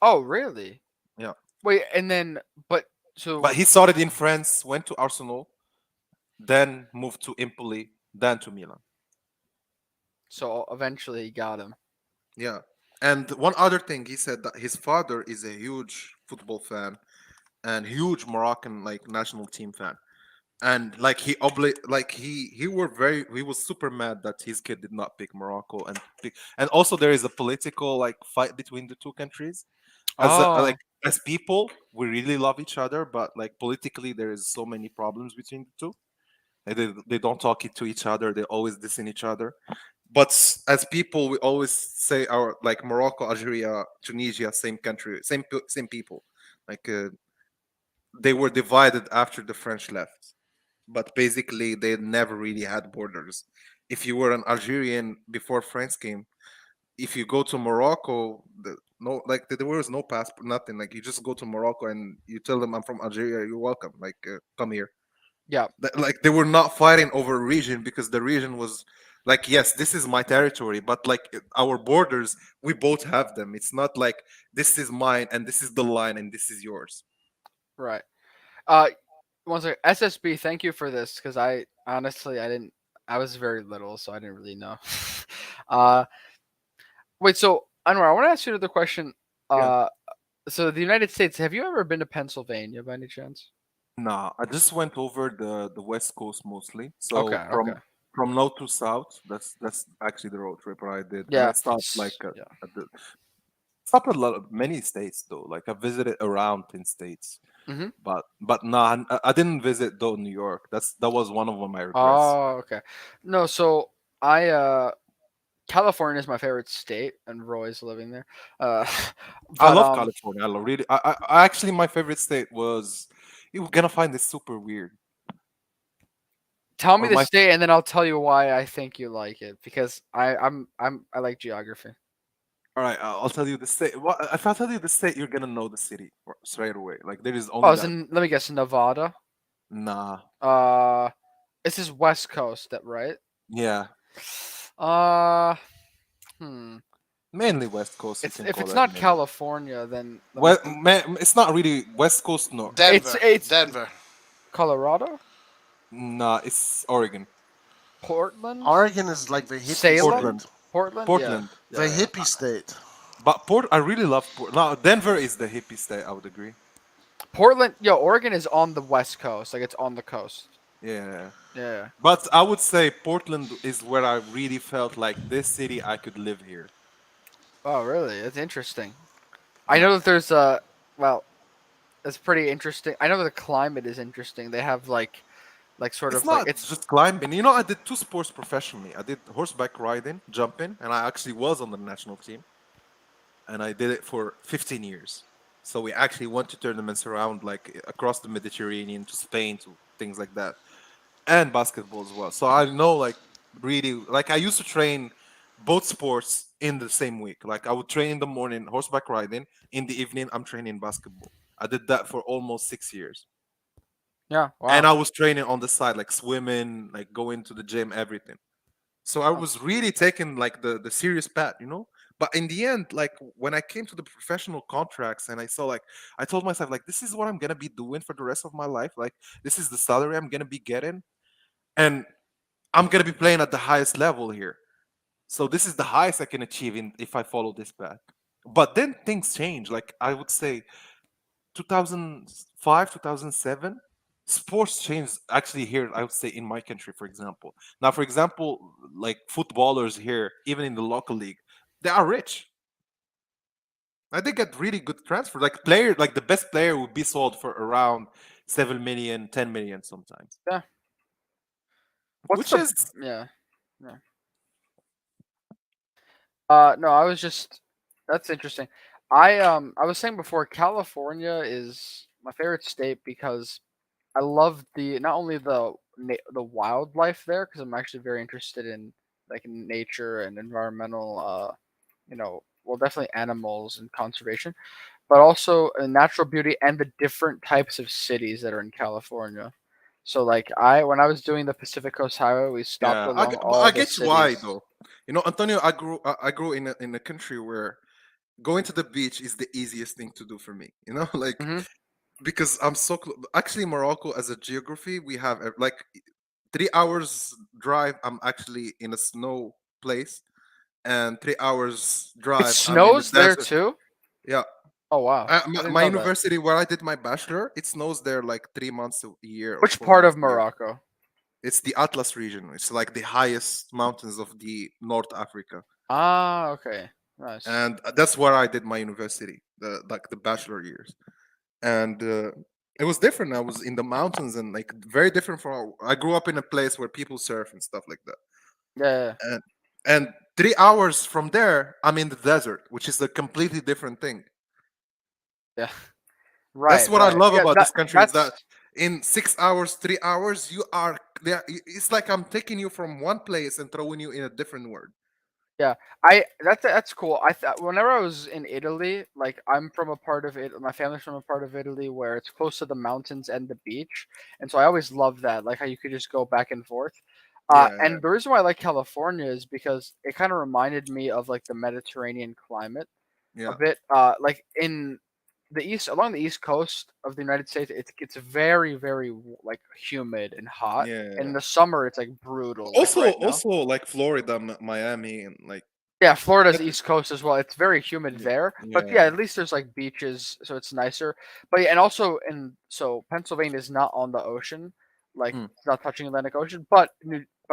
Oh, really? Yeah. Wait, and then but he started in France, went to Arsenal, then moved to Empoli, then to Milan. So eventually he got him. Yeah. And one other thing, he said that his father is a huge football fan and huge Moroccan like national team fan. And like he was super mad that his kid did not pick Morocco and also there is a political like fight between the two countries. As people, we really love each other, but like politically there is so many problems between the two. They don't talk to each other, they always dissing each other. But as people, we always say our like Morocco, Algeria, Tunisia, same country, same people. Like they were divided after the French left, but basically they never really had borders. If you were an Algerian before France came, if you go to Morocco, there was no passport, nothing. Like you just go to Morocco and you tell them I'm from Algeria, you're welcome. Like come here. Yeah. Like they were not fighting over a region because the region was like, yes, this is my territory, but like our borders, we both have them. It's not like this is mine and this is the line and this is yours. Right. One second. SSB, thank you for this because I honestly I was very little, so I didn't really know. Wait, so Anwar, I want to ask you another question. So the United States, have you ever been to Pennsylvania by any chance? Nah, I just went over the West Coast mostly. So from north to south, that's actually the road trip I did. Yeah. And I stopped like stopped at many states though. Like I visited around 10 states. Mm-hmm. But nah, I didn't visit though New York. That was one of my regrets. Oh, okay. No, so California is my favorite state, and Roy's living there. I love California. I actually my favorite state was. You're gonna find this super weird. Tell me the state, and then I'll tell you why I think you like it. Because I like geography. All right, I'll tell you the state. If I tell you the state, you're gonna know the city straight away. Like there is only. Oh, let me guess, Nevada. Nah. This is West Coast, right? Yeah. Mainly West Coast. It's You can if call it's that not mainly. California, then It's not really West Coast, no. Denver. it's Denver. Colorado, Nah, it's Oregon. Portland, Oregon is like the hippie Salem, state. Portland, Portland. yeah, The yeah, yeah. hippie state. But I really love Port. Now, Denver is the hippie state, I would agree. Portland, Oregon is on the West Coast, like it's on the coast. Yeah. Yeah. But I would say Portland is where I really felt like this city, I could live here. Oh, really? That's interesting. I know that there's well, it's pretty interesting. I know that the climate is interesting. They have like sort It's of like not it's just climbing. You know, I did two sports professionally. I did horseback riding, jumping, and I actually was on the national team. And I did it for 15 years. So we actually went to tournaments around like across the Mediterranean to Spain to things like that. And basketball as well. So I know like really like I used to train both sports in the same week. Like I would train in the morning horseback riding, in the evening I'm training basketball. I did that for almost 6 years. yeah. Wow. And I was training on the side, like swimming, like going to the gym, everything. So I was really taking like the serious path, you know. But in the end, like when I came to the professional contracts and I saw like I told myself like this is what I'm gonna be doing for the rest of my life. Like this is the salary I'm gonna be getting, and I'm gonna be playing at the highest level here. So this is the highest I can achieve if I follow this path. But then things change. Like I would say 2005, 2007, sports changed actually here, I would say in my country, for example. Now, for example, like footballers here, even in the local league, they are rich. Like they get really good transfer. Like the best player would be sold for around 7 million, 10 million sometimes. Yeah. Which is yeah. No, I was just that's interesting. I was saying before, California is my favorite state because I love the not only the wildlife there because I'm actually very interested in like nature and environmental well, definitely animals and conservation, but also natural beauty and the different types of cities that are in California. So like when I was doing the Pacific Coast Highway, we stopped yeah. along But all I the get why cities. though. You know, Antonio, I grew in a country where going to the beach is the easiest thing to do for me. You know, like Mhm. because I'm so actually Morocco as a geography, we have like 3 hours drive. I'm actually in a snow place, and 3 hours It drive. I'm in the snows there desert. too? Yeah, Oh wow. I my, didn't my know that. university where I did my bachelor, it snows there like 3 months a year or Which four part months of a year. Morocco? It's the Atlas region. It's like the highest mountains of the North Africa, Ah, okay. Nice. and that's where I did my university, the bachelor years. And it was different. I was in the mountains and like very different from. I grew up in a place where people surf and stuff like that. Yeah. And 3 hours from there, I'm in the desert, which is a completely different thing. Yeah. That's Right, what I right. love Yeah, about this country is that's that in 6 hours, 3 hours, you are there. It's like I'm taking you from one place and throwing you in a different world. yeah. That's cool. I thought whenever I was in Italy, like I'm from a part of it, my family's from a part of Italy where it's close to the mountains and the beach, and so I always loved that, like how you could just go back and forth. Yeah, And the reason why I like California is because it kind of reminded me of like the Mediterranean climate a yeah, bit. Like in along the east coast of the United States, it gets very, very like humid and hot. And in yeah. the summer, it's like brutal, like Also, right now. also like Florida, Miami, and like Yeah, Florida's that- East Coast as well. It's very humid yeah, there, but yeah, yeah. at least there's like beaches, so it's nicer. But yeah, and also so Pennsylvania is not on the ocean, like Mm. it's not touching Atlantic Ocean, but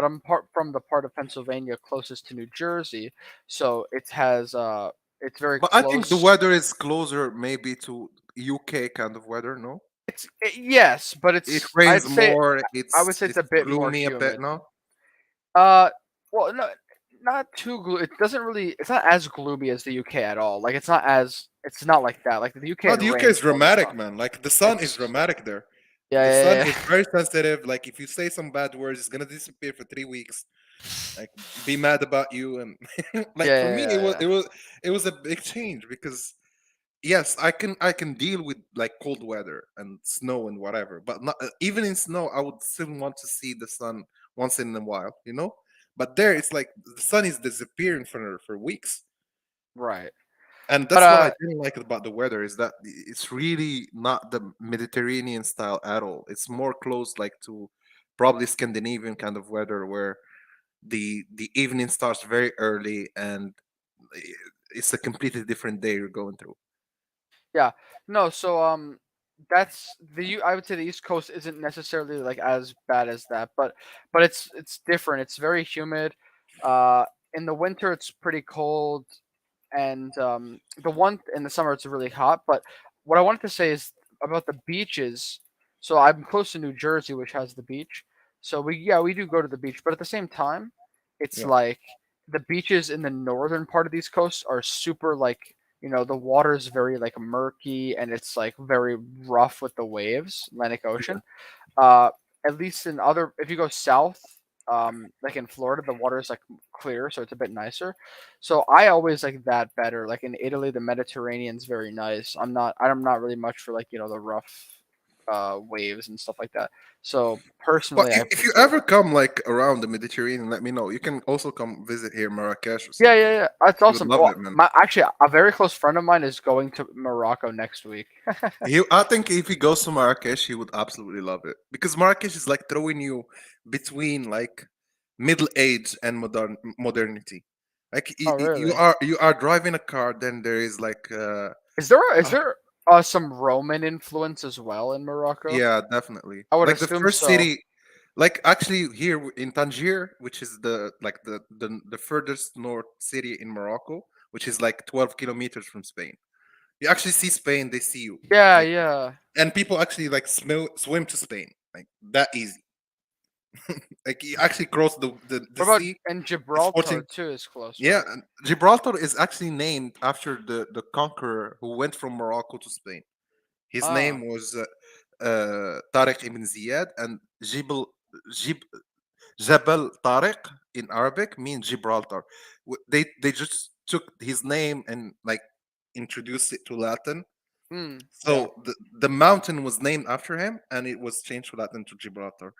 I'm from the part of Pennsylvania closest to New Jersey, so it's very But I think the close. weather is closer maybe to UK kind of weather, no? Yes, but It it's rains more, I would say it's it's a bit more gloomy a bit, humid. no? Uh, well, no, not too gloomy. It doesn't really. It's not as gloomy as the UK at all. Like it's not as. It's not like that. Like the UK No, it the UK is rains all the dramatic, time. man. Like the sun is It's dramatic there. yeah, The sun yeah, is very sensitive. Like if you say some bad words, it's gonna disappear for 3 weeks. Like be mad about you and like for me it was yeah. it was it was a big change because yes, I can deal with like cold weather and snow and whatever, but not, even in snow, I would still want to see the sun once in a while, you know. But there, it's like the sun is disappearing for weeks. Right. And But that's what I didn't like about the weather is that it's really not the Mediterranean style at all. It's more close like to probably Scandinavian kind of weather where the evening starts very early and it's a completely different day you're going through. yeah, no, so that's I would say the East Coast isn't necessarily like as bad as that, but it's different. It's very humid. Uh, in the winter, it's pretty cold, and the one in the summer it's really hot. But what I wanted to say is about the beaches. So I'm close to New Jersey, which has the beach. So we do go to the beach, but at the same time, it's Yeah. like the beaches in the northern part of these coasts are super like the water is very like murky and it's like very rough with the waves, Atlantic Ocean. Uh, at least in other, if you go south, like in Florida, the water is like clear, so it's a bit nicer. So I always like that better. Like in Italy, the Mediterranean's very nice. I'm not really much for like the rough waves and stuff like that. So Well, personally, I if you prefer. ever come like around the Mediterranean, let me know. You can also come visit here Marrakesh or Yeah, something. yeah, yeah. That's You would awesome. love Well, it, man. actually, a very close friend of mine is going to Morocco next week. I think if he goes to Marrakesh, he would absolutely love it because Marrakesh is like throwing you between like middle age and modernity. Like Oh, really? you are driving a car, then there is like Is there some Roman influence as well in Morocco? yeah, definitely. I would Like the assume first so. city, like actually here in Tangier, which is the like the furthest north city in Morocco, which is like 12 kilometers from Spain. You actually see Spain, they see you. Yeah, Like yeah. and people actually like swim to Spain. Like that easy. Like you actually cross the What about sea. and It's Gibraltar 14. too is close, Yeah, right? and Gibraltar is actually named after the conqueror who went from Morocco to Spain. His Ah, name was Tariq ibn Ziyad, and Jib, Jabal Tariq in Arabic means Gibraltar. They just took his name and like introduced it to Latin. yeah. So the mountain was named after him, and it was changed to Latin to Gibraltar.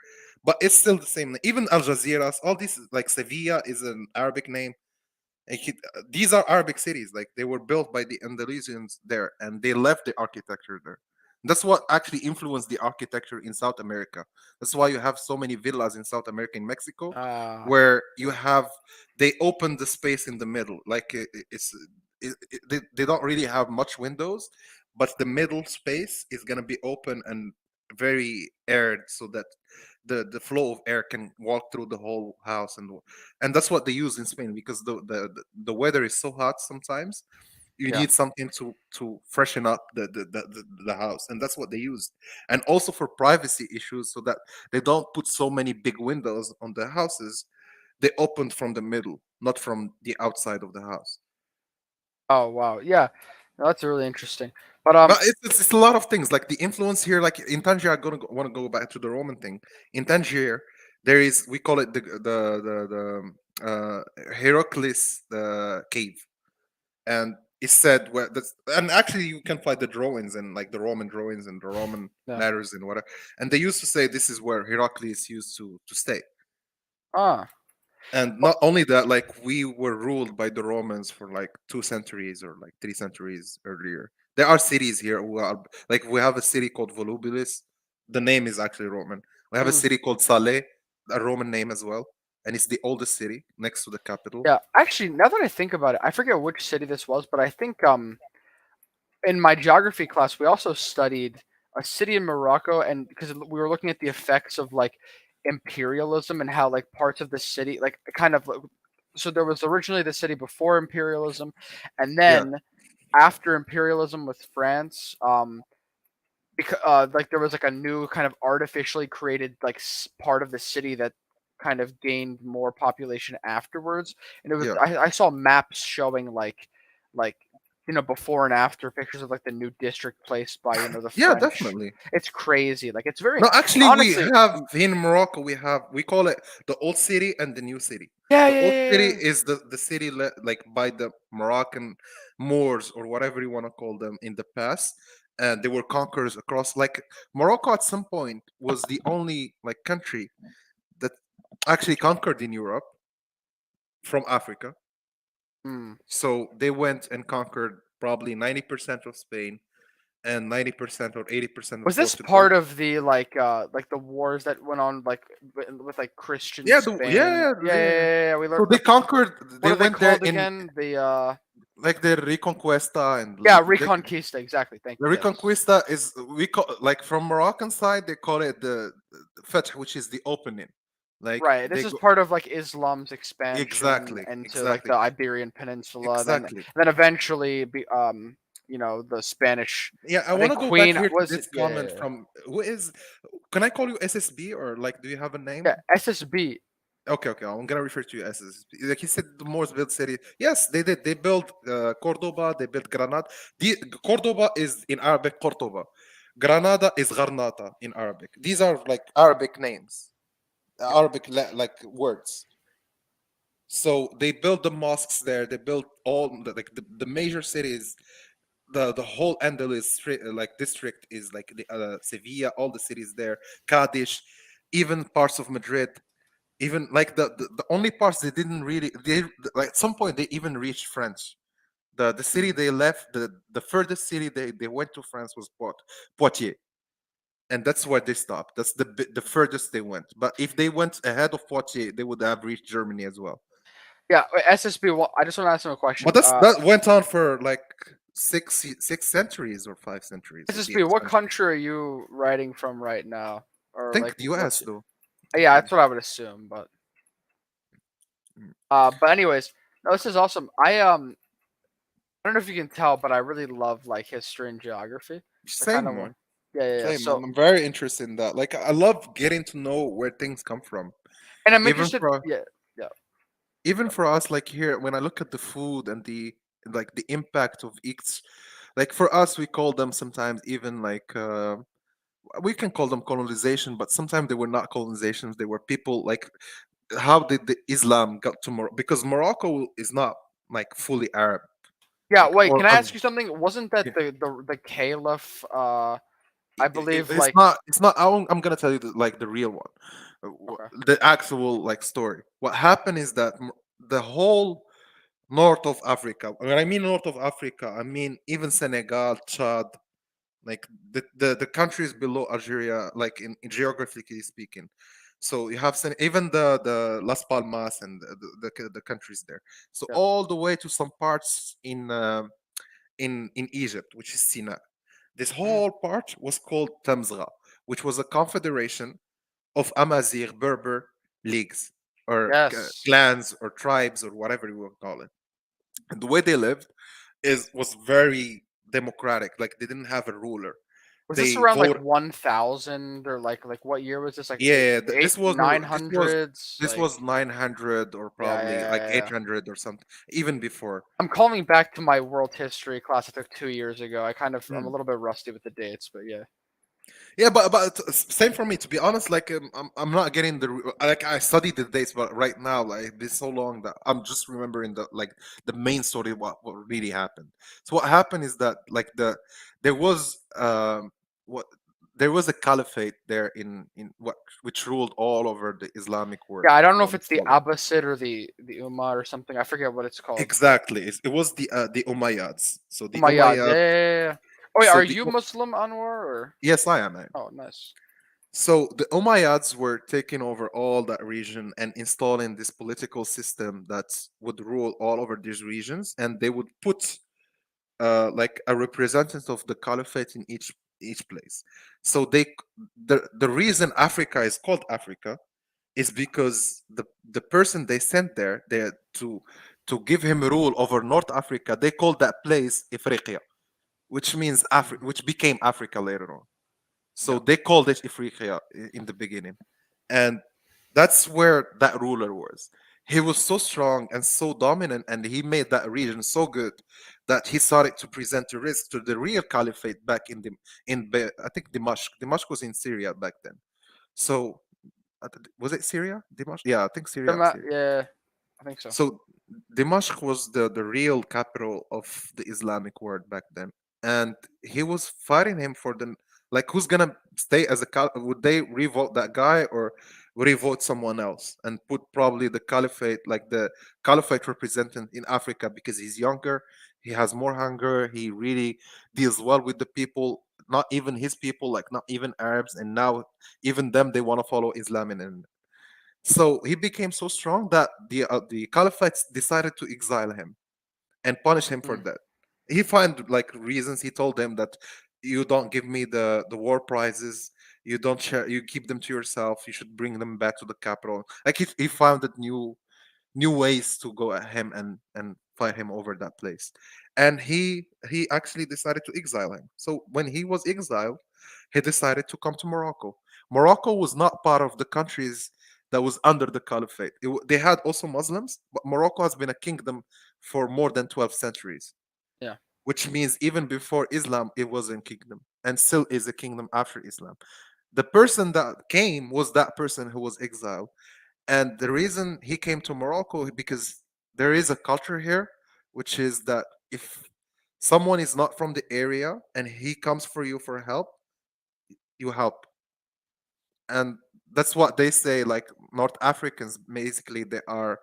But it's still the same. Even Al Jazeera, all these like Sevilla is an Arabic name. These are Arabic cities. Like they were built by the Andalusians there, and they left the architecture there. That's what actually influenced the architecture in South America. That's why you have so many villas in South America, in Mexico, Ah, where you have they open the space in the middle. Like they don't really have much windows, but the middle space is gonna be open and very aired, so that the flow of air can walk through the whole house, and that's what they use in Spain because the weather is so hot sometimes. You yeah. need something to freshen up the house, and that's what they use. And also for privacy issues, so that they don't put so many big windows on the houses, they opened from the middle, not from the outside of the house. Oh, wow. Yeah. No, that's really interesting. But But it's a lot of things. Like the influence here, like in Tangier, I'm gonna want to go back to the Roman thing. In Tangier, there is, we call it the Heracles cave, and it's said where that's, and actually you can find the drawings and like the Roman drawings and the Roman yeah. letters and whatever. And they used to say this is where Heracles used to stay. Ah. And Well, not only that, like we were ruled by the Romans for like 2 centuries or like 3 centuries earlier. There are cities here who are like, we have a city called Volubilis. The name is actually Roman. We have a mm, city called Saleh, a Roman name as well, and it's the oldest city next to the capital. yeah. Actually, now that I think about it, I forget which city this was, but I think in my geography class we also studied a city in Morocco, and because we were looking at the effects of like imperialism and how like parts of the city like kind of so there was originally the city before imperialism, and Yeah, then after imperialism with France, because like there was like a new kind of artificially created like part of the city that kind of gained more population afterwards, and it was yeah, I saw maps showing like before and after pictures of like the new district placed by the yeah, French. definitely. It's crazy, like it's very No, actually, we honestly. have in Morocco, we call it the old city and the new city. Yeah, The yeah, old yeah, city yeah. is the city like by the Moroccan Moors or whatever you want to call them in the past, and they were conquerors across. Like Morocco at some point was the only like country that actually conquered in Europe from Africa. So they went and conquered probably 90% of Spain and 90% or 80% of Was this Portugal. part of the like the wars that went on like with like Christian Spain? Yeah. We learned. So they conquered. They What are they went there called again? The like the Reconquista and Reconquista. Exactly. Thank you. The Reconquista is we call like from Moroccan side they call it the Fath, which is the opening. Like right. This is part of like Islam's expansion into like the Iberian Peninsula. Exactly. Then eventually the Spanish. Yeah, I want to go back here to this comment from who is. Can I call you SSB or like do you have a name? Yeah, SSB. Okay. I'm gonna refer to you as SSB. Like he said, the most built city. Yes, they did. They built Cordoba. They built Granada. Cordoba is in Arabic Cordoba. Granada is Garnata in Arabic. These are like Arabic names, Arabic like words. So they built the mosques there. They built all the major cities. The whole Andalus like district is like the Sevilla, all the cities there, Cadiz, even parts of Madrid, even like the only parts they didn't really like at some point they even reached France. The city they left, the furthest city they went to France was Poitiers, and that's where they stopped. That's the furthest they went. But if they went ahead of Poitiers, they would have reached Germany as well. Yeah, SSB. Well, I just want to ask him a question. But that went on for like six centuries or 5 centuries. SSB, what country are you writing from right now? Or I think like the US though. Yeah, that's what I would assume, but anyways, no, this is awesome. I don't know if you can tell, but I really love like history and geography. Same. Yeah. So I'm very interested in that. Like I love getting to know where things come from. And I'm interested. Even for us, like here, when I look at the food and the impact of each, like for us, we call them sometimes even like we can call them colonization, but sometimes they were not colonizations. They were people like how did the Islam got to Morocco? Because Morocco is not like fully Arab. Yeah, wait. Can I ask you something? Wasn't that the caliph? I believe it's not. I'm gonna tell you the real one, the actual like story. What happened is that the whole north of Africa. When I mean north of Africa, I mean even Senegal, Chad, like the countries below Algeria, like in geographically speaking. So you have even the Las Palmas and the countries there. So all the way to some parts in Egypt, which is Sinai. This whole part was called Tamzgha, which was a confederation of Amazigh Berber leagues or clans or tribes or whatever you will call it. And the way they lived was very democratic. Like they didn't have a ruler. Was this around like 1000 or like what year was this? Like this was 900s. This was 900 or probably 800 or something, even before. I'm calling back to my world history class I took 2 years ago. I'm a little bit rusty with the dates, but yeah. Yeah, but same for me. To be honest, like I'm not getting like I studied the dates, but right now like it's so long that I'm just remembering the main story what really happened. So what happened is that like there was there was a caliphate there in which ruled all over the Islamic world. Yeah, I don't know if it's the Abbasid or the Umayyad or something. I forget what it's called. Exactly, it was the Umayyads. So the Umayyads. Yeah. Oh, wait, are you Muslim, Anwar? Or? Yes, I am. Oh, nice. So the Umayyads were taking over all that region and installing this political system that would rule all over these regions, and they would put like a representative of the caliphate in each place. So the reason Africa is called Africa is because the person they sent there to give him rule over North Africa, they called that place Ifriqiya, which means which became Africa later on. So they called it Ifriqiya in the beginning, and that's where that ruler was. He was so strong and so dominant, and he made that region so good that he started to present a risk to the real caliphate back in I think Dimashq. Dimashq was in Syria back then. So was it Syria? Dimashq? Yeah, I think Syria. Yeah, I think so. So Dimashq was the real capital of the Islamic world back then, and he was fighting him Like, who's gonna stay as a would they revote that guy, or would they vote someone else and put probably the caliphate, like the caliphate representative in Africa, because he's younger, he has more hunger, he really deals well with the people, not even his people, like not even Arabs, and now even them they want to follow Islam. And so he became so strong that the caliphates decided to exile him and punish him for that. He find like reasons. He told them that you don't give me the war prizes, you don't share, you keep them to yourself, you should bring them back to the capital. Like he found that new ways to go at him and fight him over that place. And he actually decided to exile him. So when he was exiled, he decided to come to Morocco. Morocco was not part of the countries that was under the caliphate. They had also Muslims, but Morocco has been a kingdom for more than 12 centuries, Yeah. which means even before Islam it was a kingdom, and still is a kingdom after Islam. The person that came was that person who was exiled. And the reason he came to Morocco, because there is a culture here, which is that if someone is not from the area and he comes for you for help, you help. And that's what they say. Like North Africans, basically, they are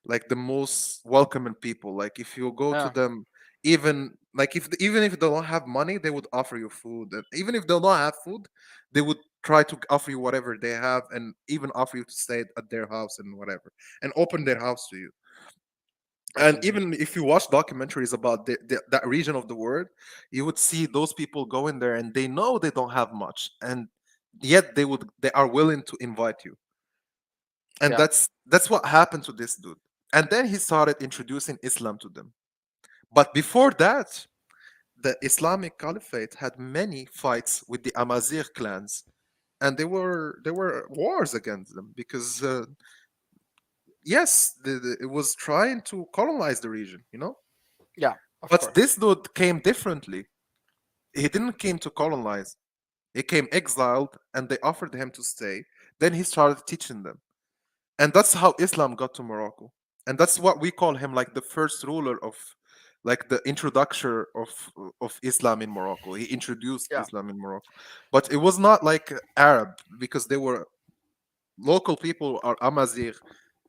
like the most welcoming people. Like if you go to Yeah. them, even if they don't have money, they would offer you food. And even if they don't have food, they would try to offer you whatever they have, and even offer you to stay at their house and whatever, and open their house to you. And even if you watch documentaries about that region of the world, you would see those people go in there and they know they don't have much, and yet they are willing to invite you. And Yeah. that's what happened to this dude. And then he started introducing Islam to them. But before that, the Islamic Caliphate had many fights with the Amazigh clans, and there were wars against them because yes, it was trying to colonize the region, you know. Yeah, of But course. this dude came differently. He didn't came to colonize. He came exiled, and they offered him to stay. Then he started teaching them, and that's how Islam got to Morocco. And that's what we call him, like the first ruler of, like the introduction of Islam in Morocco. He introduced Yeah. Islam in Morocco, but it was not like Arab, because they were local people, or Amazigh,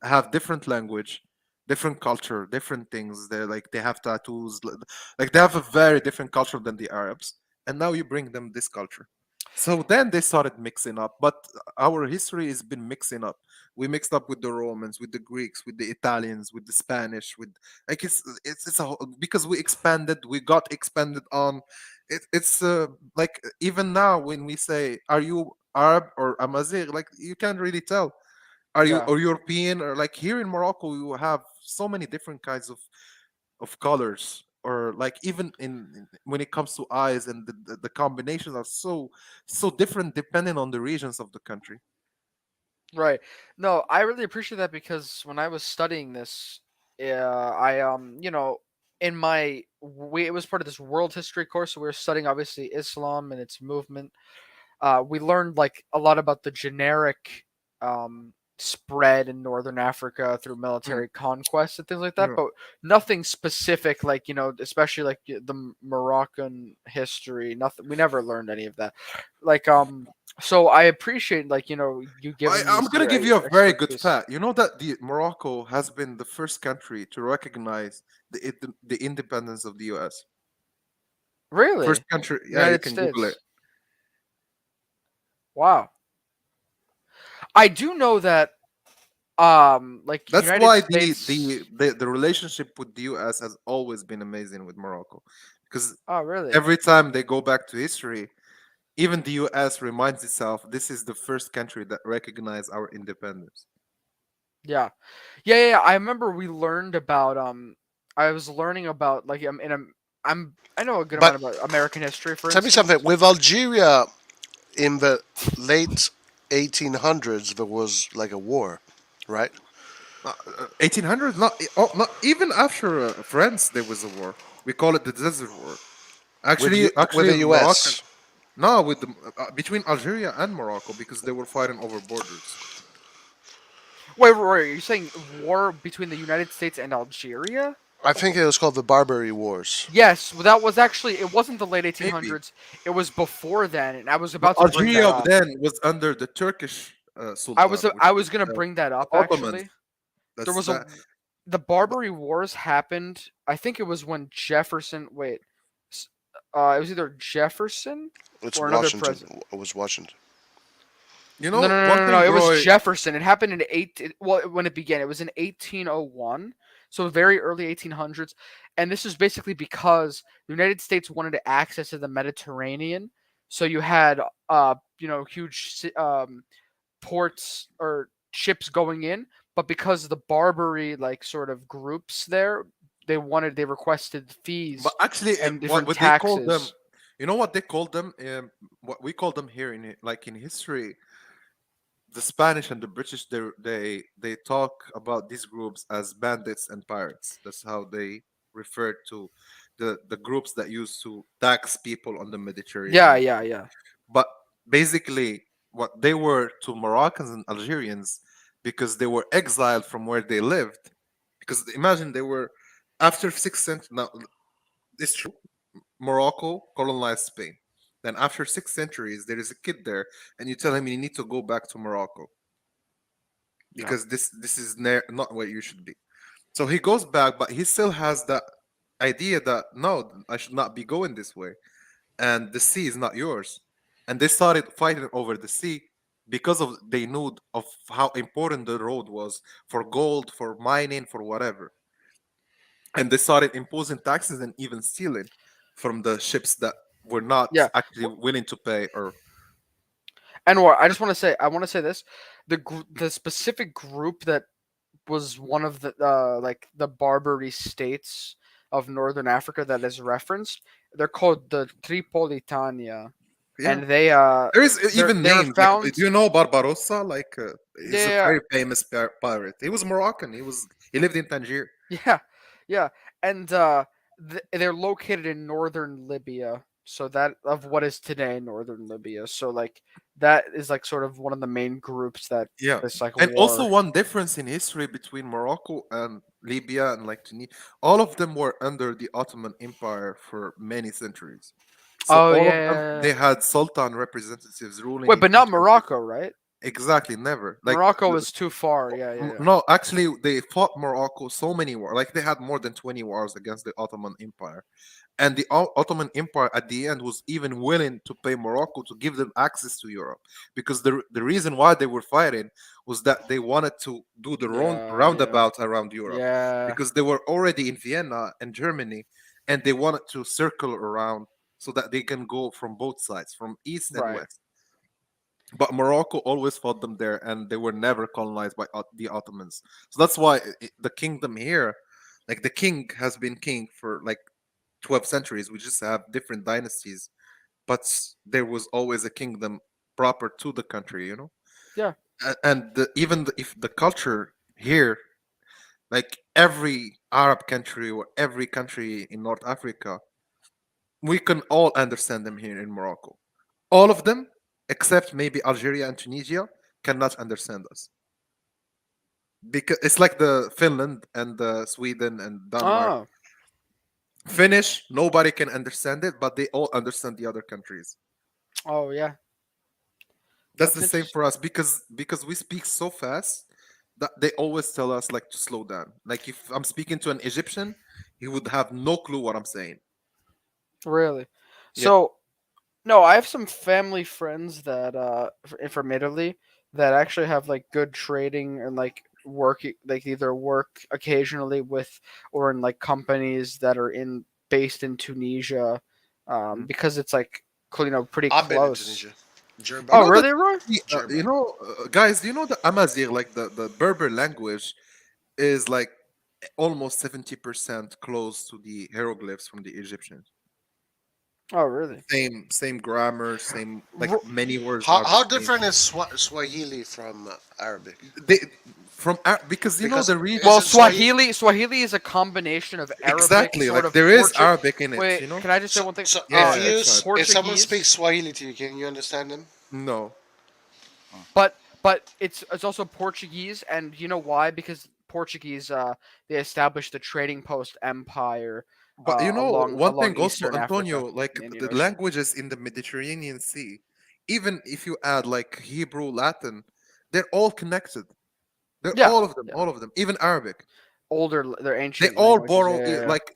have different language, different culture, different things. They have tattoos, like they have a very different culture than the Arabs. And now you bring them this culture. So then they started mixing up, but our history has been mixing up. We mixed up with the Romans, with the Greeks, with the Italians, with the Spanish, with like it's because we expanded, we got expanded on. It's like even now when we say, "Are you Arab or Amazigh?" Like you can't really tell. Are you Yeah. or European, or like here in Morocco you have so many different kinds of colors, or like even when it comes to eyes, and the combinations are so different depending on the regions of the country. Right. No, I really appreciate that because when I was studying this, I in my it was part of this world history course, so we were studying obviously Islam and its movement. We learned like a lot about the generic spread in northern Africa through military conquest and things like that, Yeah. but nothing specific, like especially like the Moroccan history. Nothing. We never learned any of that. Like so I appreciate like you giving me I'm gonna your, give you a very good expertise. fact. You know that the Morocco has been the first country to recognize the independence of the U.S. First Really? country. Yeah, you United can Google it. States. Wow. I do know that like That's United why States. the relationship with the U.S. has always been amazing with Morocco, because Oh, really? every time they go back to history, even the U.S. reminds itself this is the first country that recognized our independence. Yeah. Yeah. I remember we learned about I was learning about like I know a good But amount about American history, for tell me instance. something. With Algeria in the late 1800s, there was like a war, right? 1800s, not even after France, there was a war. We call it the Desert War. With Actually, the Moroccan. U.S. No, with between Algeria and Morocco, because they were fighting over borders. Wait, you're saying war between the United States and Algeria? I think it was called the Barbary Wars. Yes, well, that was actually it wasn't the late 1800s. It was before then, and I was about to bring that Algeria up. then was under the Turkish Sultan. I was gonna bring that up Ottomans. actually. There was the Barbary Wars happened. I think it was when Jefferson. Wait, it was either Jefferson or another president. It was Washington. You know, no. It was Jefferson. It happened in when it began. It was in 1801, so very early 1800s, and this is basically because the United States wanted to access to the Mediterranean. So you had huge ports or ships going in, but because of the Barbary sort of groups there, they requested fees. But actually, and different what taxes. they called them, you know what they called them? What we call them here in history, the Spanish and the British, they talk about these groups as bandits and pirates. That's how they refer to the groups that used to tax people on the Mediterranean. Yeah. But basically, what they were to Moroccans and Algerians, because they were exiled from where they lived. Because imagine they were after 6th century. Now, it's true. Morocco colonized Spain. Then after 6 centuries, there is a kid there, and you tell him you need to go back to Morocco because this is not where you should be. So he goes back, but he still has that idea that no, I should not be going this way, and the sea is not yours. And they started fighting over the sea because they knew of how important the road was for gold, for mining, for whatever. And they started imposing taxes and even stealing from the ships that were not actually willing to pay. Anwar, I want to say this: the specific group that was one of the the Barbary states of Northern Africa that is referenced. They're called the Tripolitania. Yeah. And they there is even names. Found... do you know Barbarossa? He's a very famous pirate. He was Moroccan. He lived in Tangier. Yeah, and they're located in northern Libya. So that of what is today northern Libya. So that is sort of one of the main groups that and also one difference in history between Morocco and Libya and Tunisia. All of them were under the Ottoman Empire for many centuries. So of them, they had sultan representatives ruling. Wait, but not Morocco, right? Exactly, never. Morocco was too far. Yeah. No, actually, they fought Morocco so many wars. They had more than 20 wars against the Ottoman Empire. And the Ottoman Empire at the end was even willing to pay Morocco to give them access to Europe. Because the reason why they were fighting was that they wanted to do the roundabout around Europe. Yeah. Because they were already in Vienna and Germany, and they wanted to circle around so that they can go from both sides, from east and west. But Morocco always fought them there, and they were never colonized by the Ottomans. So that's why the kingdom here, the king has been king for 12 centuries. We just have different dynasties, but there was always a kingdom proper to the country, Yeah. And if the culture here, every Arab country or every country in North Africa, we can all understand them here in Morocco. All of them, except maybe Algeria and Tunisia, cannot understand us. Because it's like the Finland and the Sweden and Denmark. Finnish, nobody can understand it, but they all understand the other countries. Oh yeah. That's the same for us because we speak so fast that they always tell us to slow down. If I'm speaking to an Egyptian, he would have no clue what I'm saying. Really? So, no, I have some family friends that from Italy that actually have good trading and work. Either work occasionally with or in companies that are based in Tunisia, because it's pretty I've close. Been in Tunisia. German. Oh, really, Roy? Guys, do you know the Amazigh, the Berber language, is almost 70% close to the hieroglyphs from the Egyptians. Oh, really? Same grammar, same many words. How different is Swahili from Arabic? Because the reason. Well, Swahili is a combination of Arabic. Exactly, there is Arabic in it. Wait, can I just say one thing? So if someone speaks Swahili to you, can you understand them? No. But it's also Portuguese, and you know why? Because Portuguese. They established the trading post empire. But one thing also, Eastern Antonio, Africa, like the languages in the Mediterranean Sea, even if you add like Hebrew, Latin, they're all connected. They're all of them, even Arabic. They're ancient. They all borrow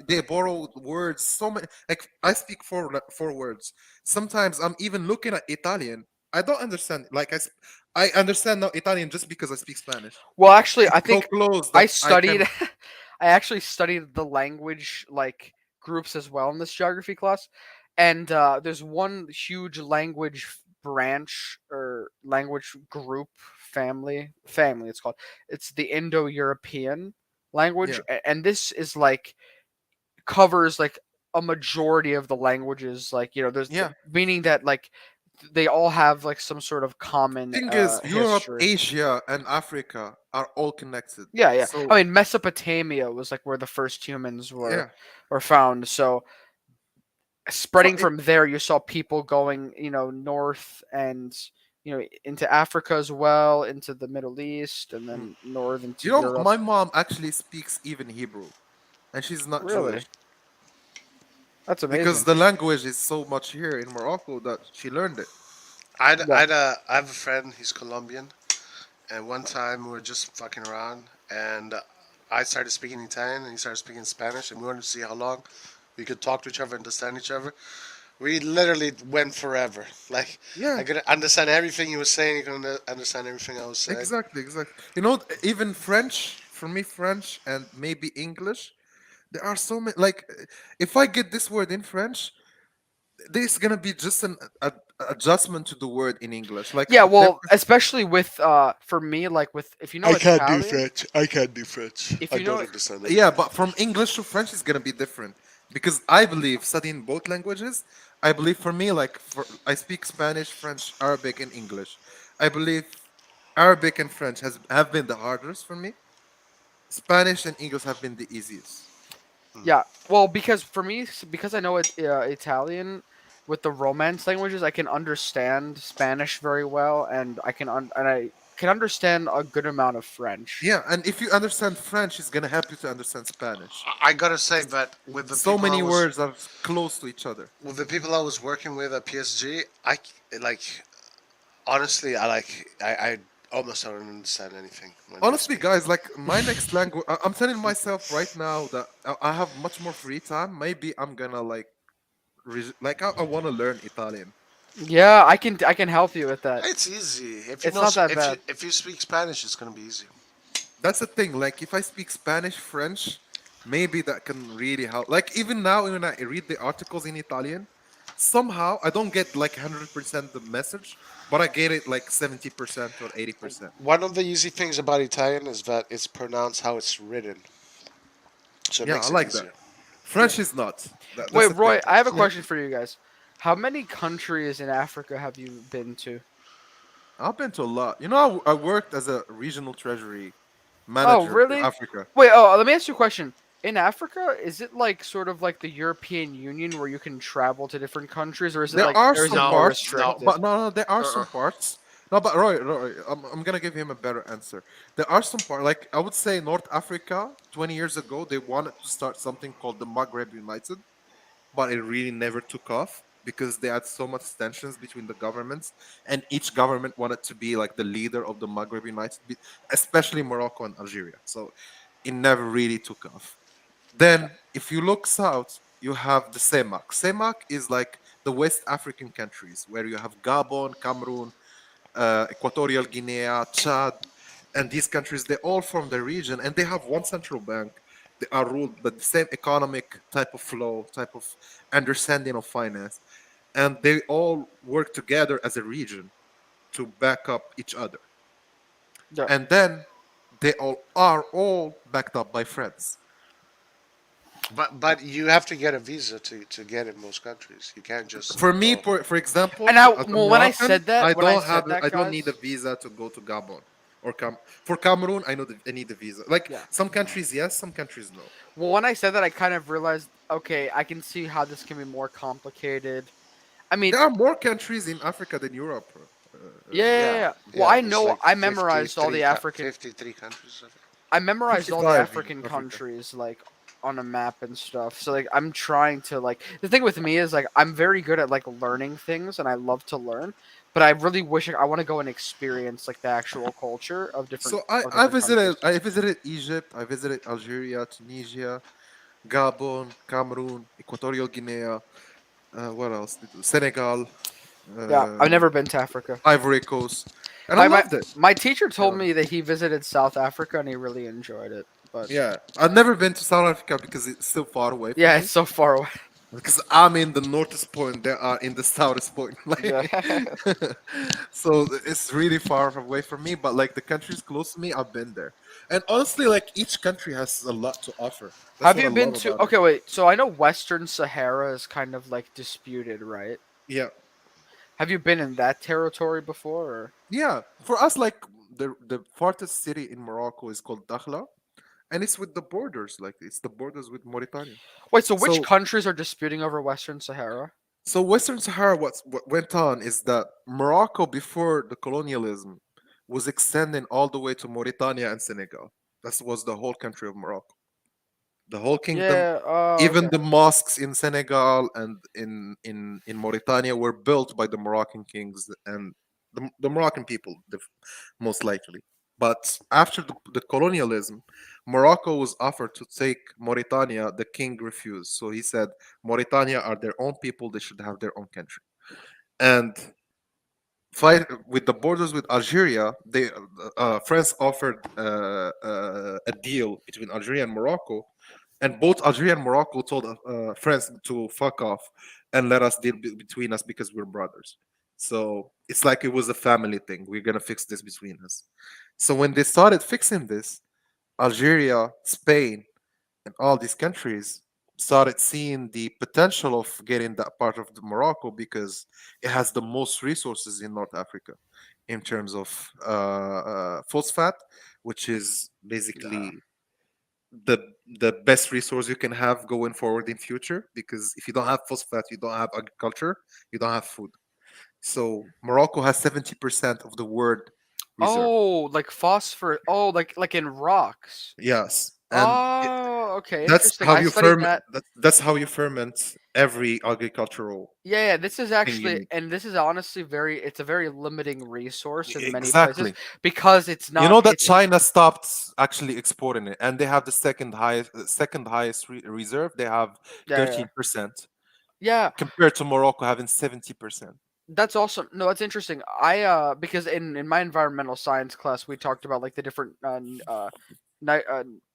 they borrow words. So many, like I speak four words. Sometimes I'm even looking at Italian. I don't understand. Like I understand now Italian just because I speak Spanish. Well, actually, it's I think so close I studied. I actually studied the language groups as well in this geography class, and there's one huge language branch or language group family. It's called. It's the Indo-European language, and this is covers a majority of the languages. There's meaning that they all have some sort of common thing is Europe, history. Asia, and Africa are all connected. Yeah. So, I mean, Mesopotamia was where the first humans were found. So spreading from there, you saw people going, north and into Africa as well, into the Middle East, and then north into Europe. My mom actually speaks even Hebrew, and she's not Jewish. That's amazing. Because the language is so much here in Morocco that she learned it. I have a friend, he's Colombian, and one time we were just fucking around, and I started speaking Italian, and he started speaking Spanish, and we wanted to see how long we could talk to each other, understand each other. We literally went forever. I could understand everything he was saying, he could understand everything I was saying. Exactly. Even French, for me, French and maybe English, there are so many, if I get this word in French, there's gonna be just an adjustment to the word in English. Especially with for me, if you know Italian, I can't do French. If you don't understand it. Yeah, but from English to French is gonna be different because I believe studying both languages. I believe for me, I speak Spanish, French, Arabic, and English. I believe Arabic and French have been the hardest for me. Spanish and English have been the easiest. Yeah, well, because for me, because I know Italian with the Romance languages, I can understand Spanish very well, and I can understand a good amount of French. Yeah, and if you understand French, it's gonna help you to understand Spanish. I gotta say that with the so many words are close to each other. With the people I was working with at PSG, honestly, I almost don't understand anything. Honestly, guys, my next language, I'm telling myself right now that I have much more free time. Maybe I'm gonna I want to learn Italian. Yeah, I can help you with that. It's easy. It's not that bad. If you speak Spanish, it's gonna be easy. That's the thing. If I speak Spanish, French, maybe that can really help. Even now, when I read the articles in Italian, somehow I don't get 100% the message, but I get it 70% or 80%. One of the easy things about Italian is that it's pronounced how it's written. So it makes it easier. That. French is not. Wait, Roy, I have a question for you guys. How many countries in Africa have you been to? I've been to a lot. I worked as a regional treasury manager really? in Africa. Wait, let me ask you a question. In Africa, is it sort of like the European Union where you can travel to different countries, or is it there are some parts? Restricted? But no, there are some parts. No, but Roy, I'm gonna give him a better answer. There are some parts, I would say North Africa. 20 years ago, they wanted to start something called the Maghreb United, but it really never took off because they had so much tensions between the governments, and each government wanted to be the leader of the Maghreb United, especially Morocco and Algeria. So it never really took off. Then, if you look south, you have the CEMAC. CEMAC is the West African countries where you have Gabon, Cameroon, Equatorial Guinea, Chad, and these countries. They all form the region, and they have one central bank. They are ruled by the same economic type of flow, type of understanding of finance, and they all work together as a region to back up each other. Yeah. And then they are all backed up by friends. But you have to get a visa to get in most countries. You can't just. For me, for example, and now, when I said that, I don't need a visa to go to Gabon. Or for Cameroon, I need a visa. Some countries yes, some countries no. Well, when I said that, I kind of realized, okay, I can see how this can be more complicated. I mean, there are more countries in Africa than Europe. Yeah. Well, I know I memorized all the African. 53 countries. I memorized all the 55 in African Africa. countries like on a map and stuff. So like I'm trying to like the thing with me is like I'm very good at like learning things and I love to learn, but I really wish I want to go and experience like the actual culture of different So I, of I different visited countries. I visited Egypt, I visited Algeria, Tunisia, Gabon, Cameroon, Equatorial Guinea, what else? Senegal, Yeah, uh, I've never been to Africa. Ivory Coast, and I My my loved it. my teacher told Yeah. me that he visited South Africa and he really enjoyed it. But Yeah, I've never been to South Africa because it's still far away from yeah, me. it's so far away. Because I'm in the northest point, they are in the southest point. Yeah. Like, so it's really far away from me. But like the countries close to me, I've been there. And honestly, like each country has a lot to offer. That's Have what I you been love to? about it. Okay, wait. So I know Western Sahara is kind of like disputed, right? Yeah, Have you been in that territory before? Or? yeah. For us, like the farthest city in Morocco is called Dakhla, and it's with the borders. Like it's the borders with Mauritania. Wait, so which So countries are disputing over Western Sahara? So Western Sahara, what went on is that Morocco, before the colonialism, was extending all the way to Mauritania and Senegal. That was the whole country of Morocco, the whole kingdom. Yeah. Oh, Even okay. the mosques in Senegal and in Mauritania were built by the Moroccan kings and the Moroccan people, most likely. But after the colonialism, Morocco was offered to take Mauritania. The king refused. So he said, Mauritania are their own people. They should have their own country. And fight with the borders with Algeria, they France offered a deal between Algeria and Morocco, and both Algeria and Morocco told France to fuck off and let us deal between us because we're brothers. So it's like it was a family thing. We're gonna fix this between us. So when they started fixing this, Algeria, Spain, and all these countries started seeing the potential of getting that part of the Morocco because it has the most resources in North Africa in terms of phosphate, which is Yeah. basically the the best resource you can have going forward in future. Because if you don't have phosphate, you don't have agriculture, you don't have food. So Morocco has 70% of the world reserve. Oh, like phosphor. Oh, like in rocks. Yes, and Oh, okay, that's interesting. how I you studied ferment. that. That's how you ferment every agricultural Yeah, yeah, this is thing you actually, need. and this is honestly it's a very limiting resource in many places Exactly. because it's You not, know that it's, China stopped actually exporting it, and they have the second highest reserve. They have yeah, yeah, 13% yeah. compared to Morocco having 70%. That's also no, that's interesting. Because in my environmental science class we talked about like the different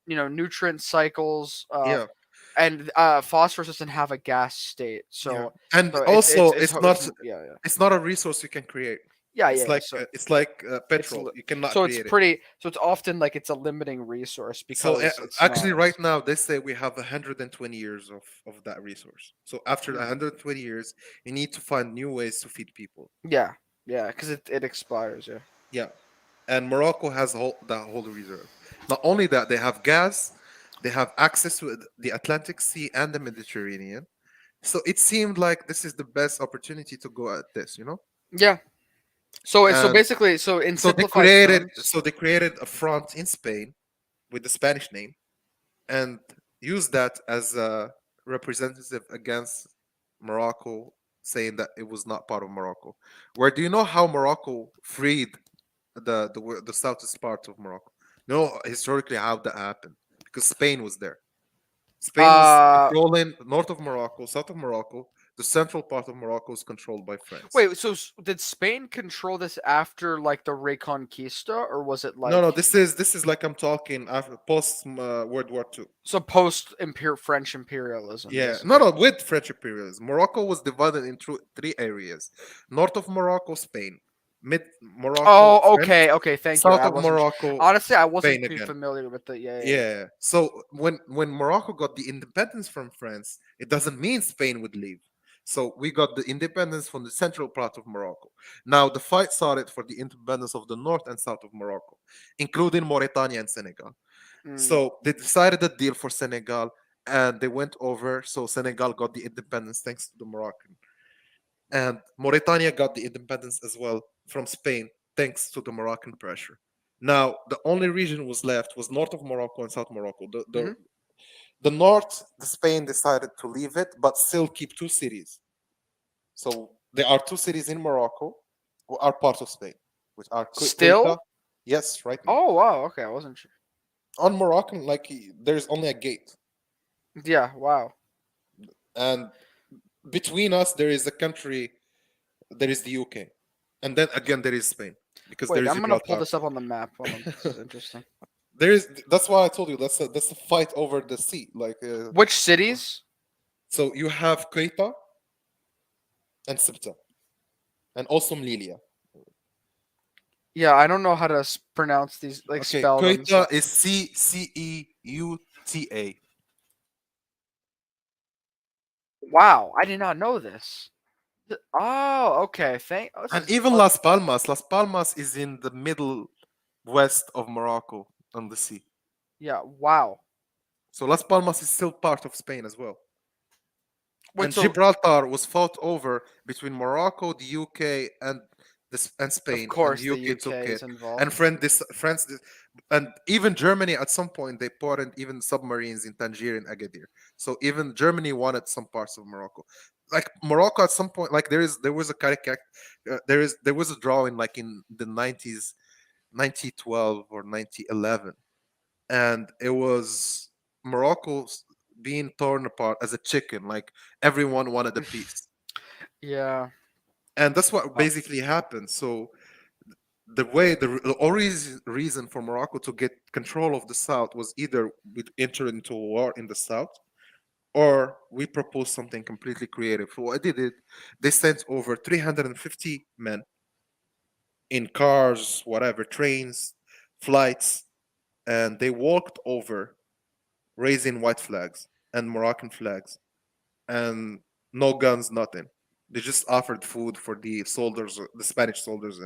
nutrient cycles Yeah, and phosphorus doesn't have a gas state, yeah, so and it's also it's, ho- it's yeah, yeah. it's not a resource you can create. Yeah, It's yeah, yeah. like So it's petrol. You cannot so it's create it. pretty. So it's often like it's a limiting resource So because it's actually, not. right now they say we have 120 years of that resource. So after Hmm. 120 years, you need to find new ways to feed people. Yeah, yeah, because it expires. Yeah. Yeah, and Morocco has that whole reserve. Not only that, they have gas, they have access to the Atlantic Sea and the Mediterranean. So it seemed like this is the best opportunity to go at this, you know. Yeah. So And basically, so in so simplified terms, they created a front in Spain with the Spanish name and used that as a representative against Morocco, saying that it was not part of Morocco. Where do you know how Morocco freed the southeast part of Morocco? No, historically how that happened because Spain was there. Spain was uh, controlling north of Morocco, south of Morocco. The central part of Morocco is controlled by France. wait. So did Spain control this after like the Reconquista, or was it No, no, like this is like I'm talking after post World War II. so post French imperialism, Yeah, no, basically? no, with French imperialism. Morocco was divided into three areas: north of Morocco, Spain; mid Morocco, Oh, French; okay, okay. Thank you. south I of wasn't Morocco, honestly. I wasn't Spain too again. familiar with the yeah, yeah, yeah. Yeah. So when Morocco got the independence from France, it doesn't mean Spain would leave. So we got the independence from the central part of Morocco. Now the fight started for the independence of the north and south of Morocco, including Mauritania and Senegal. Mm. So they decided a deal for Senegal and they went over. So Senegal got the independence thanks to the Moroccan. And Mauritania got the independence as well from Spain thanks to the Moroccan pressure. Now the only region was left was north of Morocco and South Morocco. Mhm. The north, Spain decided to leave it, but still keep two cities. So there are two cities in Morocco who are part of Spain, which are Ceuta. Still? Yes, right now. Oh wow. Okay, I wasn't sure. On Moroccan, like there's only a gate, Yeah. Wow. and between us there is a country, there is the UK, and then again there is Spain because there Wait, is I'm gonna pull Gibraltar. this up on the map. Hold on. This is interesting. There is. That's why I told you that's a fight over the sea. Like Which cities? so, you have Ceuta and Ceuta, and also Melilla. Yeah, I don't know how to pronounce these, like Okay, spell them. Ceuta is Ceuta. Wow, I did not know this. Oh, okay. And even Las Palmas. Las Palmas is in the middle west of Morocco on the sea. Yeah. Wow. So Las Palmas is still part of Spain as well. Wait, And so Gibraltar was fought over between Morocco, the UK, and Spain. of course and the UK took UK it. is involved. And France, and even Germany at some point they put in even submarines in Tangier and Agadir. So even Germany wanted some parts of Morocco. Like Morocco at some point, like there was a caricature, there was a drawing like in the 90s, 1912 or 1911, and it was Morocco being torn apart as a chicken. Like everyone wanted a piece, Yeah. and that's what basically happened. So the only reason for Morocco to get control of the south was either we enter into a war in the south, or we propose something completely creative. So what they did, they sent over 350 men in cars, whatever, trains, flights, and they walked over raising white flags and Moroccan flags, and no guns, nothing. They just offered food for the soldiers, the Spanish soldiers,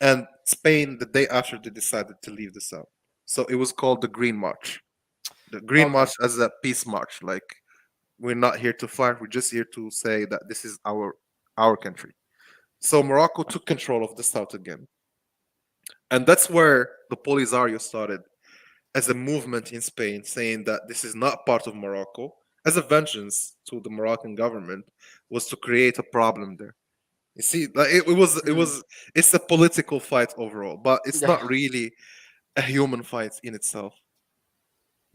and Spain the day after they decided to leave the south. So it was called the Green March. The Green Okay. March as a peace march. Like we're not here to fight. We're just here to say that this is our country. So Morocco took control of the south again, and that's where the Polisario started as a movement in Spain, saying that this is not part of Morocco, as a vengeance to the Moroccan government, was to create a problem there. You see, like it's a political fight overall, but it's Yeah. not really a human fight in itself.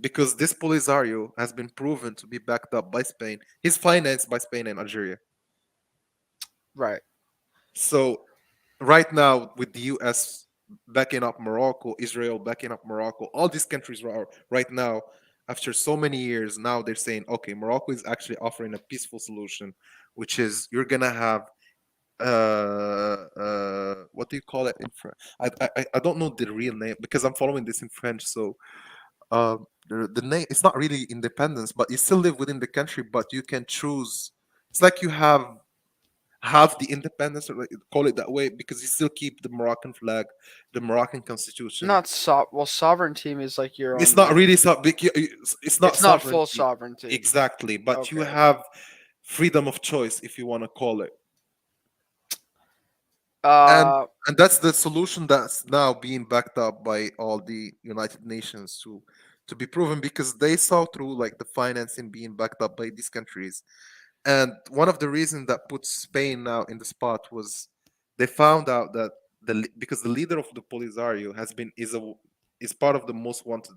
Because this Polisario has been proven to be backed up by Spain. He's financed by Spain and Algeria. Right. So right now, with the US backing up Morocco, Israel backing up Morocco, all these countries are right now, after so many years, now they're saying, okay, Morocco is actually offering a peaceful solution, which is you're gonna have what do you call it in French? I don't know the real name because I'm following this in French. So the name, it's not really independence, but you still live within the country, but you can choose. It's like you have the independence, or like, call it that way, because you still keep the Moroccan flag, the Moroccan constitution. Not well, sovereignty is like your own. It's not like, really it's not It's not full sovereignty. sovereignty. Exactly, but you Okay. have freedom of choice, if you want to call it. and Uh, and that's the solution that's now being backed up by all the United Nations to be proven, because they saw through like the financing being backed up by these countries. And one of the reasons that puts Spain now in the spot was they found out that because the leader of the Polisario is part of the most wanted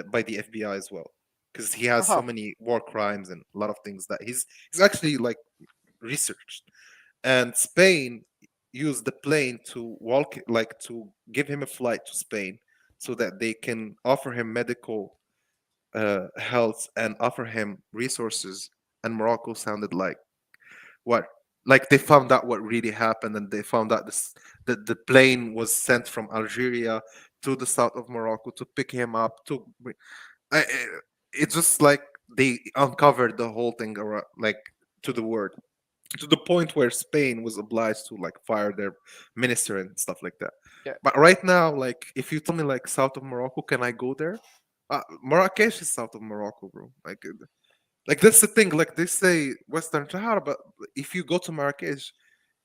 by the FBI as well, because he has so uh-huh. many war crimes and a lot of things that he's actually like researched. And Spain used the plane to walk, like to give him a flight to Spain, so that they can offer him medical health and offer him resources. And Morocco sounded like what, like they found out what really happened, and they found out that the plane was sent from Algeria to the south of Morocco to pick him up. It's just like they uncovered the whole thing around, like to the word, to the point where Spain was obliged to like fire their minister and stuff like that. Yeah. But right now, like if you tell me like south of Morocco, can I go there? Marrakesh is south of Morocco, bro. Like that's the thing. Like they say Western Sahara, but if you go to Marrakesh,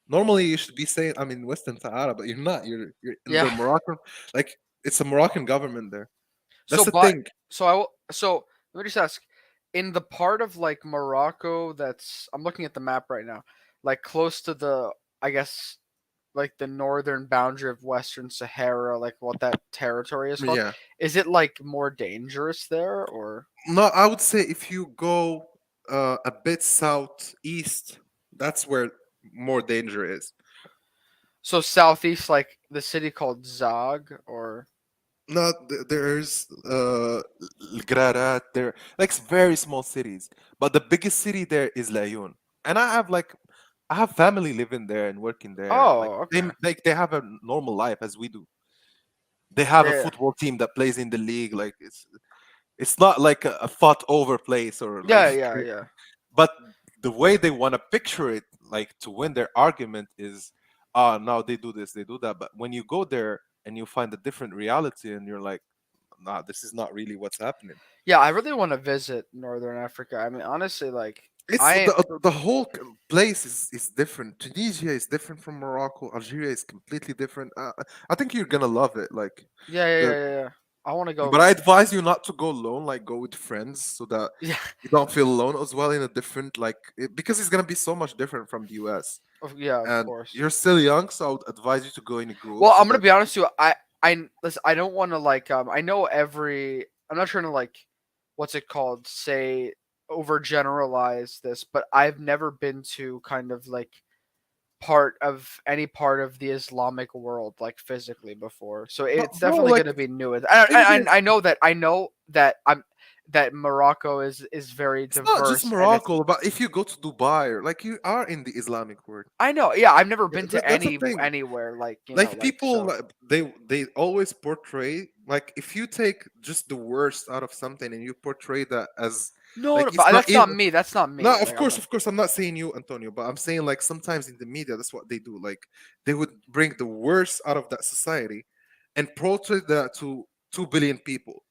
Normally, you should be saying, "I'm in Western Sahara," but you're not. You're in Yeah. the Moroccan, like it's a Moroccan government there. That's So, the but thing. so let me just ask, in the part of like Morocco that's I'm looking at the map right now, like close to the I guess like the northern boundary of Western Sahara, like what that territory is called. Yeah. Is it like more dangerous there or? No, I would say if you go a bit southeast, that's where more danger is. So southeast, like the city called Zag, or No, there's Grarat, there like very small cities, but the biggest city there is Layun, and I have family living there and working there. Like oh, okay, they have a normal life as we do. They have a yeah, football team that plays in the league. Like it's not like a fought over place or like yeah. but the way they want to picture it, like to win their argument, is no, they do this, they do that. But when you go there and you find a different reality, and you're like, nah, this is not really what's happening. Yeah, I really want to visit Northern Africa. I mean, honestly, like It's I the whole place is different. Tunisia is different from Morocco. Algeria is completely different. I think you're gonna love it. Like the yeah. I want to go. But I advise you not to go alone. Like go with friends so that Yeah, you don't feel alone as well in a different because it's gonna be so much different from the US. yeah, of And course. you're still young, so I would advise you to go in a group. Well, So I'm gonna that be honest with you. Listen, I don't want to like I know every. I'm not trying to like, what's it called? Say overgeneralize this, but I've never been to kind of like any part of the Islamic world like physically before, so it's bro, definitely like gonna be new. India, I know that Morocco is very it's not just diverse and it's. Morocco, but if you go to Dubai, or like you are in the Islamic world. I know, yeah. I've never been to That's the thing. anywhere like Like like people, so. they always portray, like if you take just the worst out of something and you portray that as No, like no, it's but not that's not even. me. That's not No, me. Like I'm not. of course, I'm not saying you, Antonio, but I'm saying like sometimes in the media, that's what they do. Like they would bring the worst out of that society and portray that to 2 billion people.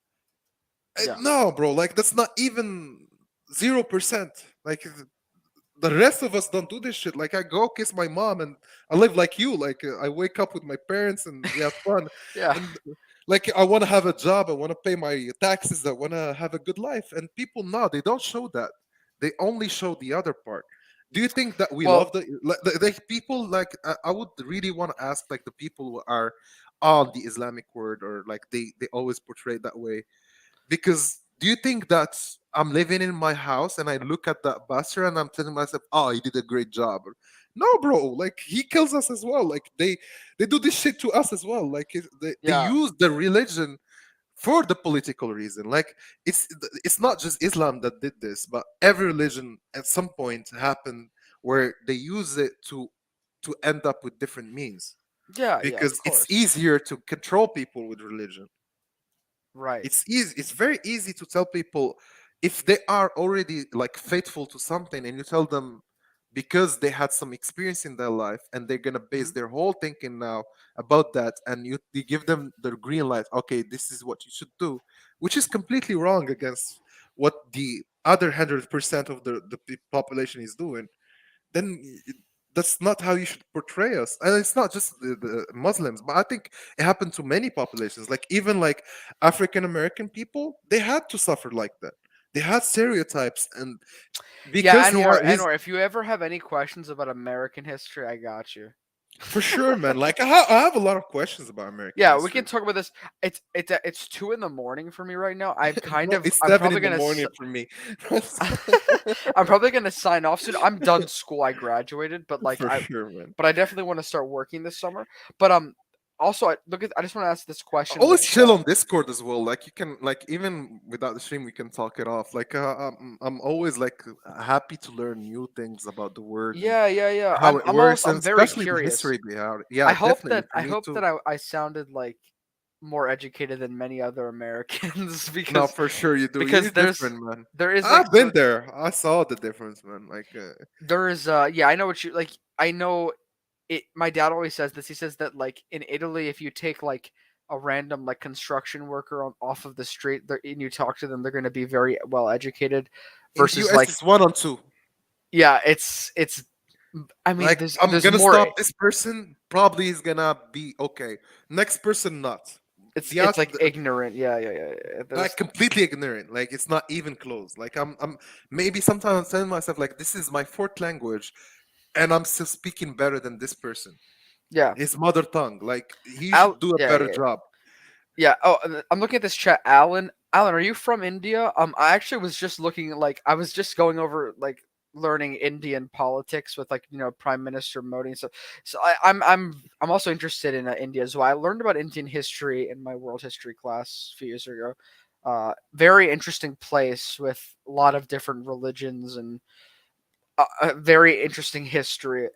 Yeah. No, bro, like that's not even 0%. Like the rest of us don't do this shit. Like I go kiss my mom and I live like you. Like I wake up with my parents and we have fun. Yeah. And like I want to have a job. I want to pay my taxes. I want to have a good life. And people now they don't show that. They only show the other part. Do you think that we Well, love the people? Like I would really want to ask like the people who are on the Islamic word, or like they always portray it that way. Because do you think that I'm living in my house and I look at that bastard and I'm telling myself, "Oh, he did a great job"? No, bro. Like he kills us as well. Like they do this shit to us as well. Like they yeah. use the religion for the political reason. Like it's not just Islam that did this, but every religion at some point happened where they use it to end up with different means, Yeah, of because it's course. easier to control people with religion. Right. It's easy, it's very easy to tell people if they are already like faithful to something, and you tell them because they had some experience in their life and they're gonna base Mhm. their whole thinking now about that, and you give them the green light, okay, this is what you should do, which is completely wrong against what the other 100% of the population is doing. Then that's not how you should portray us. And it's not just the Muslims, but I think it happened to many populations. Like even like African American people, they had to suffer like that. They had stereotypes, and Yeah, because he's Anwar, if you ever have any questions about American history, I got you. for sure, man. Like I have a lot of questions about American Yeah, we can history. talk about this. It's 2 in the morning for me right now. No, it's I'm 7 probably in the gonna morning for me. I'm probably gonna sign off soon. I'm done school. I graduated, but For sure, man. I definitely want to start working this summer. But also I just want to ask this question, Always which chill on Discord as well. Like you can, like even without the stream, we can talk it off. Like I'm always like happy to learn new things about the word and yeah. how it I'm works, also and I'm very especially the curious. history behind it. Yeah, definitely for I me hope too. that I sounded like more educated than many other Americans No, because for sure you do. You're there's different, man. there is like I've been there. I saw the difference, man. Like there is yeah, I know what you like. I know it. My dad always says this. He says that like in Italy, if you take like a random like construction worker off of the street and you talk to them, they're going to be very well educated in the versus US, like it's 1 on 2. yeah, it's I mean, Like there's I'm gonna more. stop this person. Probably is gonna be okay. Next person, not. It's like ignorant. Yeah. Like completely ignorant. Like it's not even close. Like I'm maybe sometimes I'm telling myself like this is my fourth language, and I'm still speaking better than this person. Yeah. His mother tongue. Like he should do a better job. Yeah. Oh, I'm looking at this chat. Alan, are you from India? I actually was just looking I was just going over learning Indian politics with Prime Minister Modi. So I'm also interested in India as well. I learned about Indian history in my world history class a few years ago. Very interesting place with a lot of different religions and a very interesting history.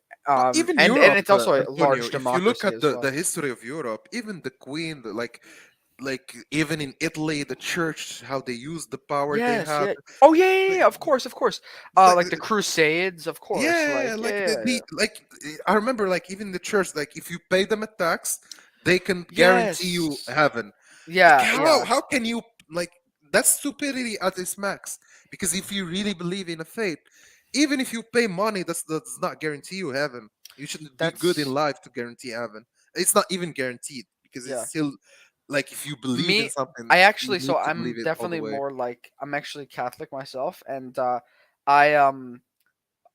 Even and Europe, it's also a Antonio, large if you democracy look at as the well. history of Europe, even the Queen, like even in Italy, the church, how they use the power they Yes, have. yeah. Oh yeah. Of course. Like the Crusades, of course. Yeah, like I remember, like even the church, like if you pay them a tax, they can guarantee you Yes. heaven. Yeah, Like, yeah. how can you like that's stupidity at its max? Because if you really believe in a faith, even if you pay money, that does not guarantee you heaven. You should do good in That's life to guarantee heaven. It's not even guaranteed because it's yeah. still like if you believe in Me, something, I you actually need to I'm believe it all the definitely way. more I'm actually Catholic myself, and I um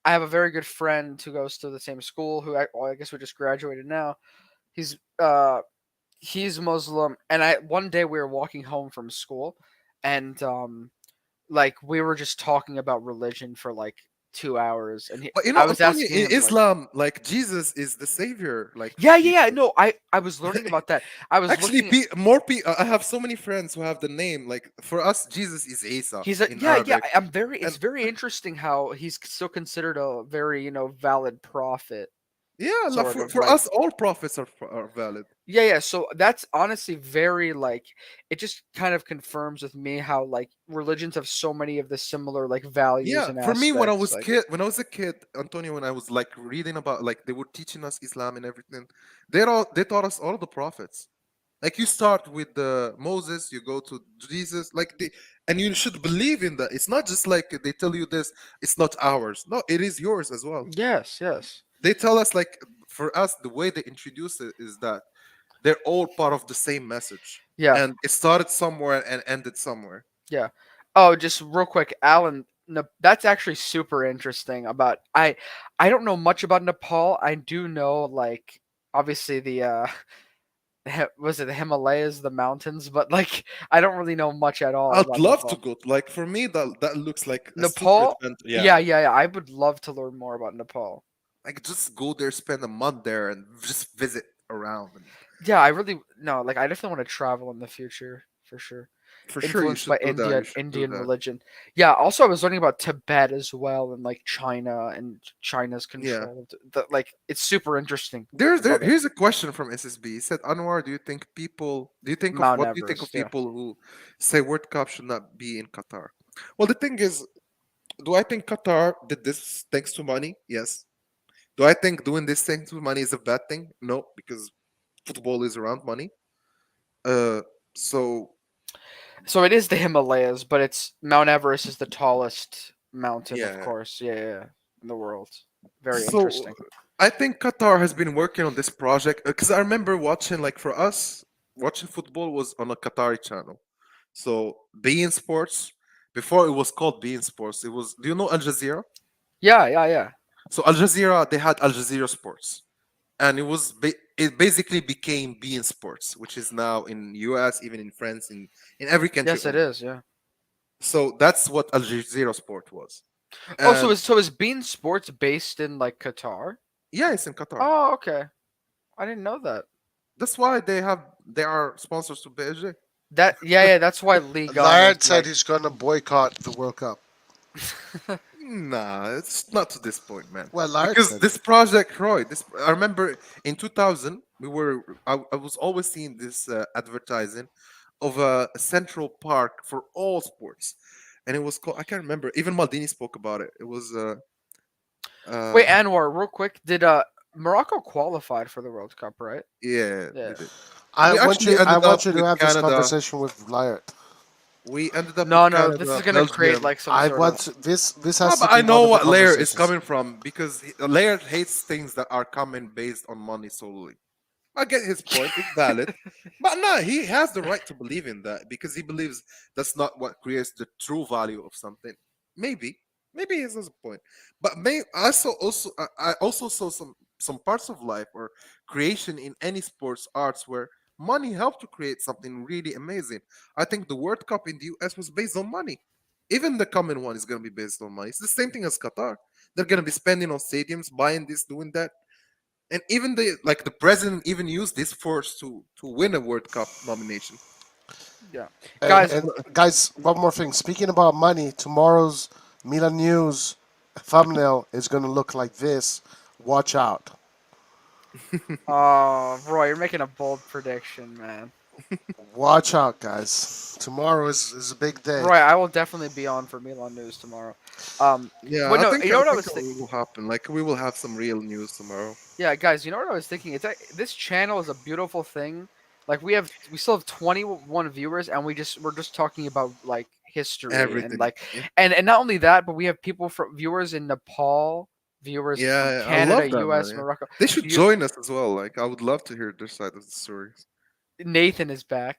I have a very good friend who goes to the same school I guess we just graduated now. He's uh he's Muslim, and one day we were walking home from school, and we were just talking about religion for 2 hours, and But I was Antonio, asking in him Islam, like Jesus is the savior, like for yeah, people. no, I was learning about that. I was Actually, looking. more people. I have so many friends who have the name. Like for us, Jesus is Isa He's a in yeah. Arabic, I'm very. and It's very interesting how he's still considered a very valid prophet. yeah, like, Sort of for us, all prophets are valid. Yeah. So that's honestly very it just kind of confirms with me how religions have so many of the similar values Yeah, and for me, when I aspects. was a kid, Antonio, when I was like reading about like they were teaching us Islam and everything, they taught us all the prophets. Like you start with Moses, you go to Jesus, and you should believe in that. It's not just like they tell you this. It's not ours. No, it is yours as well. Yes. They tell us like for us the way they introduce it is that they're all part of the same message. Yeah. And it started somewhere and ended somewhere. Yeah. Oh, just real quick, Alan. That's actually super interesting. I don't know much about Nepal. I do know obviously the was it the Himalayas, the mountains, but I don't really know much at all I'd about love to Nepal. go. Like for me, that looks like a super Nepal? adventure. Yeah. I would love to learn more about Nepal. Like just go there, spend a month there, and just visit around. Yeah, I really no. I definitely want to travel in the future for sure. For sure, you Influenced by should do that. You should do Indian that. religion. Yeah. Also, I was learning about Tibet as well, and China and China's Yeah. control. It's super interesting. Here's a question from SSB. He said, Anwar, do you think Mount of Everest, yeah. people who say World Cup should not be in Qatar? Well, the thing is, do I think Qatar did this thanks to money? Yes. Do I think doing this thanks to money is a bad thing? No, because football is around money. So it is the Himalayas, but it's Mount Everest is the tallest mountain, of Yeah. course. Yeah, in the world. Very So interesting. I think Qatar has been working on this project because I remember watching, like for us, watching football was on a Qatari channel. So beIN Sports, before it was called beIN Sports, it was. Do you know Al Jazeera? Yeah. So Al Jazeera, they had Al Jazeera Sports, and it basically became beIN Sports, which is now in US, even in France, in every country. Yes, it is. Yeah. So that's what Al Jazeera Sport was. Oh, And so is beIN Sports based in Qatar? yeah, it's in Qatar. Oh, okay. I didn't know that. That's why they are sponsors to PSG. That's why Ligue 1 Laird is, said he's going to boycott the World Cup. Nah, it's not to this point, man. Well, Laird Because said this project, Roy, I remember in 2000, I was always seeing this advertising of a central park for all sports, and it was called. I can't remember. Even Maldini spoke about it. It was. Wait, Anwar, real quick, did Morocco qualified for the World Cup, right? Yeah. Yeah. They did. I We want actually you ended up to with have this Canada. conversation with Laird. We ended up No, with no, Canada, this is gonna create Belgium. like some I sort want of. this No, has to but be I one know of the what Lair is conversations. coming from because Lair hates things that are coming based on money solely. I get his point; it's valid, but no, he has the right to believe in that because he believes that's not what creates the true value of something. Maybe, maybe he has a point, but I also saw some parts of life or creation in any sports arts where money helped to create something really amazing. I think the World Cup in the US was based on money. Even the coming one is going to be based on money. It's the same thing as Qatar. They're going to be spending on stadiums, buying this, doing that, and even the president even used this force to win a World Cup nomination. Yeah, And, guys. and guys, one more thing. Speaking about money, tomorrow's Milan news thumbnail is going to look like this. Watch out. Oh, Roy, you're making a bold prediction, man. Watch out, guys. Tomorrow is a big day. Roy, I will definitely be on for Milan news tomorrow. Yeah, but I no, think you know what I I was think thinking? it will happen. Like we will have some real news tomorrow. Yeah, guys, you know what I was thinking? It's this channel is a beautiful thing. Like we still have 21 viewers, and we're just talking about like history and Everything. like Yeah, and not only that, but we have people from viewers in Nepal, viewers from yeah, I Canada, love that, man. U.S., Yeah. Morocco. They should You, join us as well. Like I would love to hear their side of the stories. Nathan is back.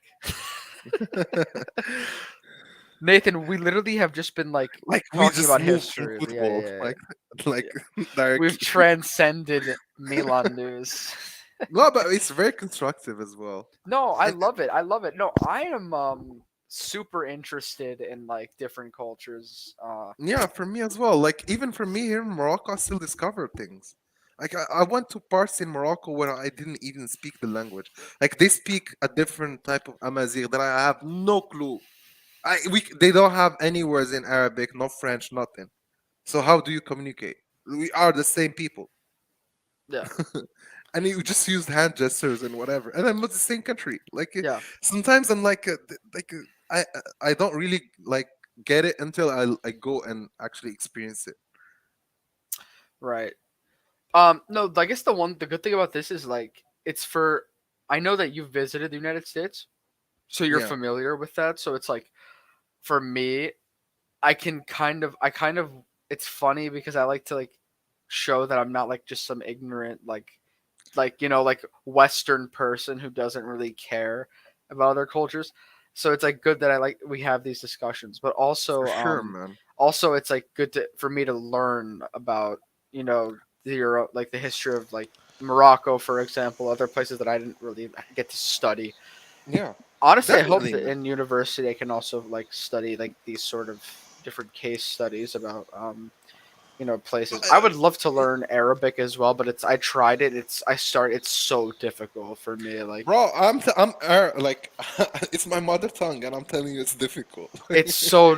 Nathan, we literally have just been like Like we talking just about moved from history. football, like Yeah. directly. We've transcended Milan news. No, but it's very constructive as well. No, I love it. I love it. No, I am super interested in like different cultures. Yeah, for me as well. Like even for me here in Morocco, I still discover things. Like I went to parts in Morocco where I didn't even speak the language. Like they speak a different type of Amazigh that I have no clue. They don't have any words in Arabic, no French, nothing. So how do you communicate? We are the same people. Yeah. And you just used hand gestures and whatever, and I'm with the same country. Yeah. Sometimes I'm I don't really like get it until I go and actually experience it. Right. No, I guess the good thing about this is like it's for. I know that you've visited the United States, so you're Yeah. familiar with that. So it's like, for me, I kind of. It's funny because I like to like show that I'm not like just some ignorant like like Western person who doesn't really care about other cultures. So it's like good that we have these discussions, but also For sure, man. also it's like good for me to learn about the history of like Morocco, for example, other places that I didn't really get to study. Yeah. Honestly, I hope Definitely, that man. in university I can also like study like these sort of different case studies about places. I would love to learn Arabic as well, but I tried it. It's so difficult for me. Like, Bro, like it's my mother tongue, and I'm telling you, it's difficult. it's so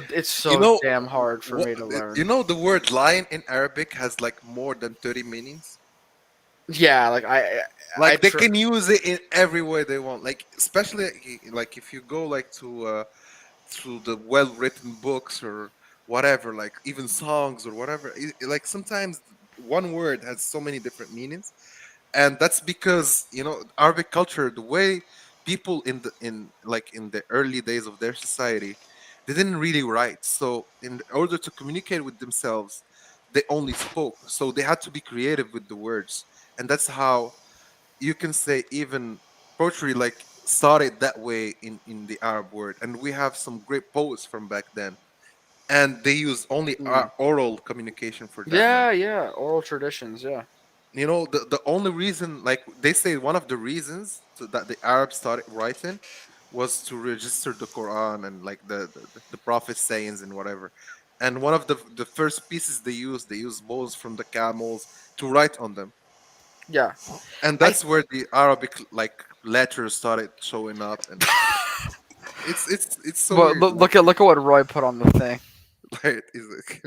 You know damn hard for what? me to learn. You know the word lion in Arabic has like more than 30 meanings. Yeah, like Like they can use it in every way they want. Like especially like if you go like to the well-written books or whatever, like even songs or whatever. Like sometimes one word has so many different meanings, and that's because Arabic culture, the way people in the early days of their society, they didn't really write. So in order to communicate with themselves, they only spoke. So they had to be creative with the words, and that's how you can say even poetry like started that way in the Arab world, and we have some great poets from back then, and they use only oral communication for that, man. Yeah, oral traditions, yeah. The only reason, like they say, one of the reasons that the Arabs started writing was to register the Quran and like the prophet's sayings and whatever. And one of the first pieces they used bows from the camels to write on them. Yeah. And that's where the Arabic like letters started showing up, and it's so But weird. look at what Roy put on the thing. Like,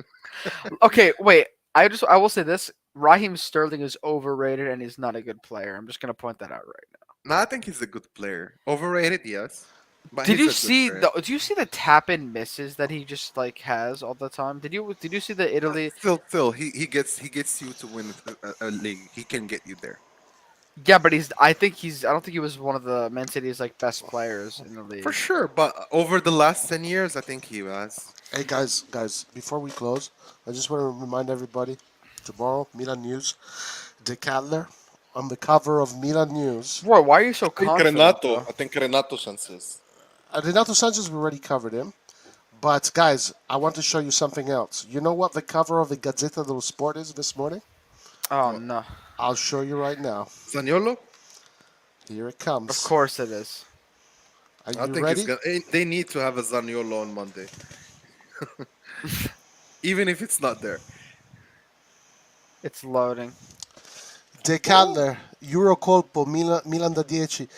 Okay, wait. I will say this: Raheem Sterling is overrated and he's not a good player. I'm just gonna point that out right now. No, I think he's a good player. Overrated, yes. But Did he's you a good see player. do you see the tap in misses that he just like has all the time? Did you see the Italy? Still, he gets you to win a league. He can get you there. Yeah, but I don't think he was one of the Man City's like best players in the league. For sure, but over the last 10 years, I think he was. Hey guys, before we close, I just want to remind everybody, tomorrow, Milan News, De Cadler on the cover of Milan News. Bro, why are you so confident? I think Renato Sanchez. Renato Sanchez, we already covered him. But guys, I want to show you something else. You know what the cover of the Gazzetta dello Sport is this morning? Oh no! I'll show you right now. Zaniolo? Here it comes. Of course it is. Are you I think ready? they need to have a Zaniolo on Monday. Even if it's not there. It's loading. De Cadler, Eurocolpo, Milan da 10.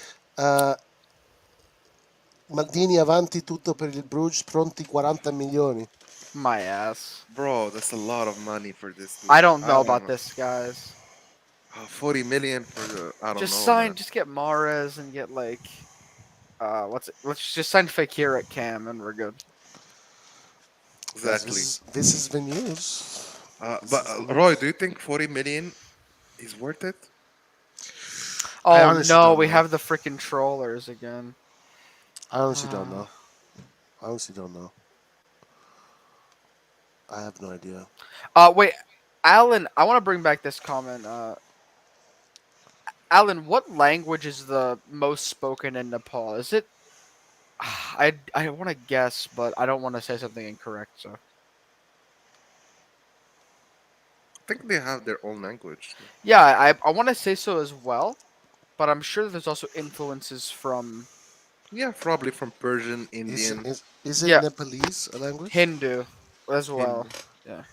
Maldini avanti tutto per il Bruges, pronti 40 milioni. My ass. Bro, that's a lot of money for this dude. I don't know about this, guys. 40 million for the Just get Mahrez and get like let's just sign Fekir at Cam and we're good. Exactly. This is the news. But Roy, do you think 40 million is worth it? Oh no, we have the freaking trollers again. I honestly don't know. I have no idea. Wait, Alan, I want to bring back this comment. Alan, what language is the most spoken in Nepal? Is it? I want to guess, but I don't want to say something incorrect. So. I think they have their own language. Yeah, I want to say so as well, but I'm sure there's also influences from. Yeah, probably from Persian, Indian. Is it Nepalese a language? Hindu, as well. Hindu.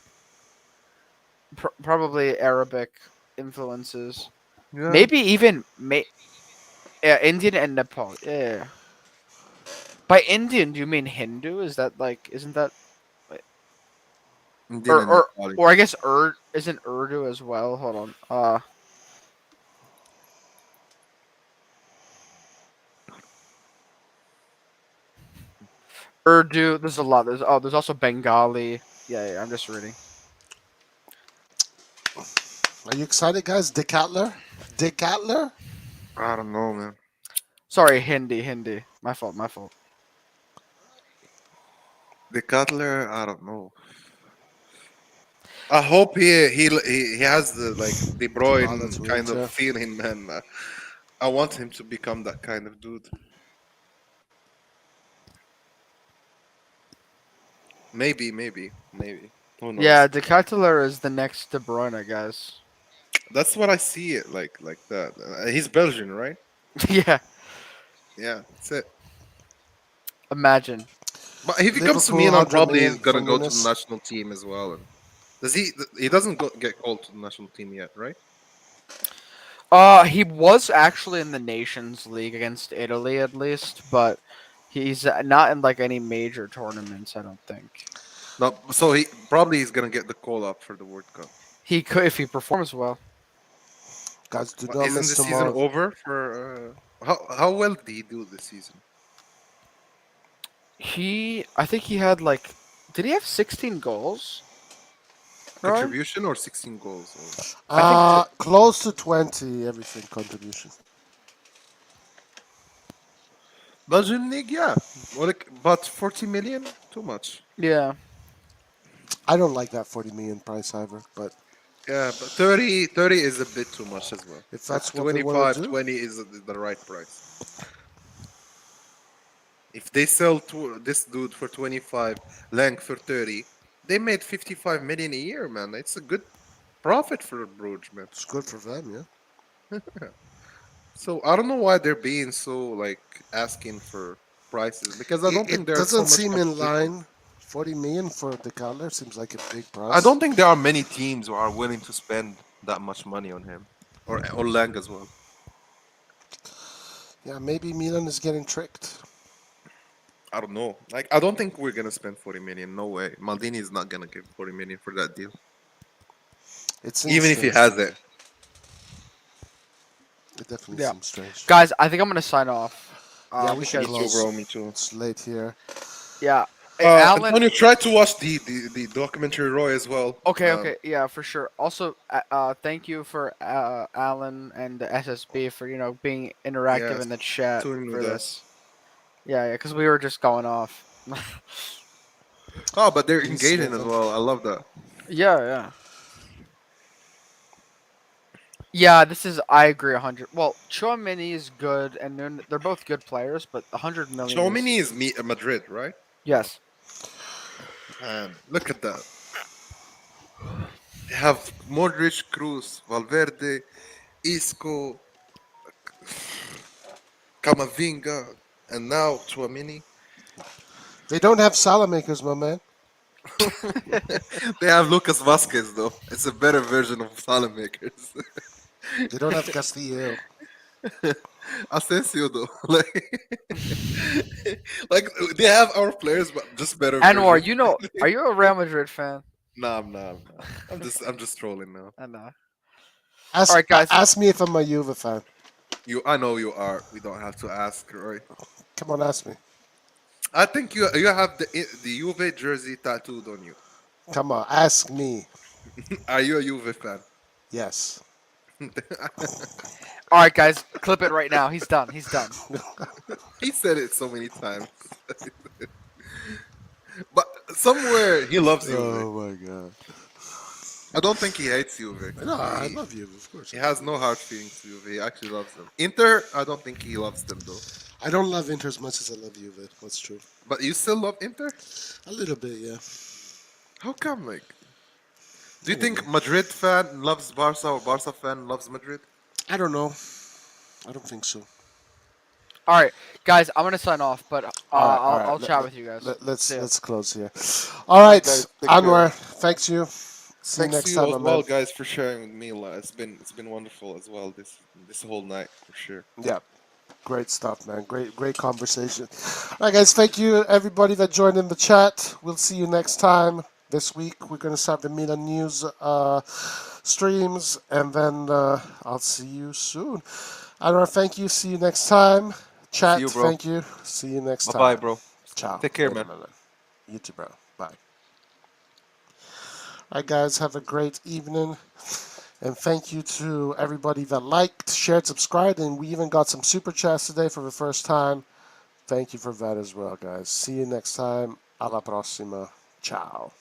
Yeah. Probably Arabic influences. Yeah. Maybe even Indian and Nepal. Yeah. By Indian, do you mean Hindu? Is that like? Isn't that? Or I guess isn't Urdu as well? Hold on. Urdu. There's a lot. There's also Bengali. Yeah, I'm just reading. Are you excited, guys? De Cadler? I don't know, man. Sorry, Hindi. My fault. De Cadler, I don't know. I hope he has the De Bruyne kind of feeling, man. I want him to become that kind of dude. Maybe. Who knows? Yeah, De Cadler is the next De Bruyne, guys. That's what I see it like that. He's Belgian, right? Yeah. Yeah, that's it. Imagine. But if he comes to Milan, probably he's gonna go to the national team as well. And does he? He doesn't get called to the national team yet, right? He was actually in the Nations League against Italy, at least, but he's not in like any major tournaments. I don't think. No, so he probably is gonna get the call up for the World Cup. He could if he performs well. Guys, isn't the season over for? How well did he do this season? I think he had did he have 16 goals? Contribution or 16 goals? Close to 20, everything contribution. Belgian league, yeah. But 40 million, too much. Yeah. I don't like that 40 million price either, but. Yeah, but 30 is a bit too much as well. If that's what 25, 20 is the right price. If they sell this dude for 25, Lang for 30, they made 55 million a year, man. It's a good profit for Bruges, man. It's good for them, yeah. So I don't know why they're being so asking for prices, because I don't think there's doesn't seem in line. 40 million for De Cadler seems like a big price. I don't think there are many teams who are willing to spend that much money on him, or Lang as well. Yeah, maybe Milan is getting tricked. I don't know. I don't think we're gonna spend 40 million. No way. Maldini is not gonna give 40 million for that deal. Even if he has it. It definitely seems strange. Guys, I think I'm gonna sign off. Yeah, we should close. Me too. It's late here. Yeah. Alan, Antonio, try to watch the documentary Roy as well. Okay, yeah, for sure. Also, thank you for Alan and the SSB for being interactive Yes, in the chat tuning for with this. us. Yeah, because we were just going off. Oh, but they're Peace, engaging as man. well. I love that. Yeah. Yeah, I agree 100. Well, Chouameni is good, and they're both good players, but 100 million Chouameni is Madrid, right? Yes. Man, look at that. They have Modric, Cruz, Valverde, Isco, Camavinga, and now Chouameni. They don't have Salamakers, my man. They have Lucas Vasquez though. It's a better version of Salamakers. They don't have Castillo. Asensio though, like they have our players, but just better. Anwar, version. are you a Real Madrid fan? Nah, I'm not. I'm just trolling now. I know. All right, guys. Ask me if I'm a Juve fan. I know you are. We don't have to ask, Roy. Come on, ask me. I think you have the Juve jersey tattooed on you. Come on, ask me. Are you a Juve fan? Yes. All right, guys, clip it right now. He's done. He said it so many times. But somewhere he loves Juve. Oh my god. I don't think he hates Juve. No, I love Juve, of course. He has no hard feelings to Juve. He actually loves them. Inter, I don't think he loves them though. I don't love Inter as much as I love Juve. That's true. But you still love Inter? A little bit, yeah. How come? Like, do you think Madrid fan loves Barca or Barca fan loves Madrid? I don't know. I don't think so. All right, guys, I'm gonna sign off, but all right. I'll chat with you guys. Let's close here. All right, guys, take Anwar, thanks you. See you Thanks next to time, you my as well, man. guys, for sharing with me. It's been wonderful as well this whole night for sure. Yeah, great stuff, man. Great conversation. All right, guys, thank you everybody that joined in the chat. We'll see you next time. This week we're gonna start the Milan news streams, and then I'll see you soon. Anwar, thank you. See you next time. Chat, you, bro. thank you. See you next time. Bye, bro. Ciao. Take care, Later, man. You too, bro. Bye. All right, guys, have a great evening. And thank you to everybody that liked, shared, subscribed, and we even got some super chats today for the first time. Thank you for that as well, guys. See you next time. Alla prossima. Ciao.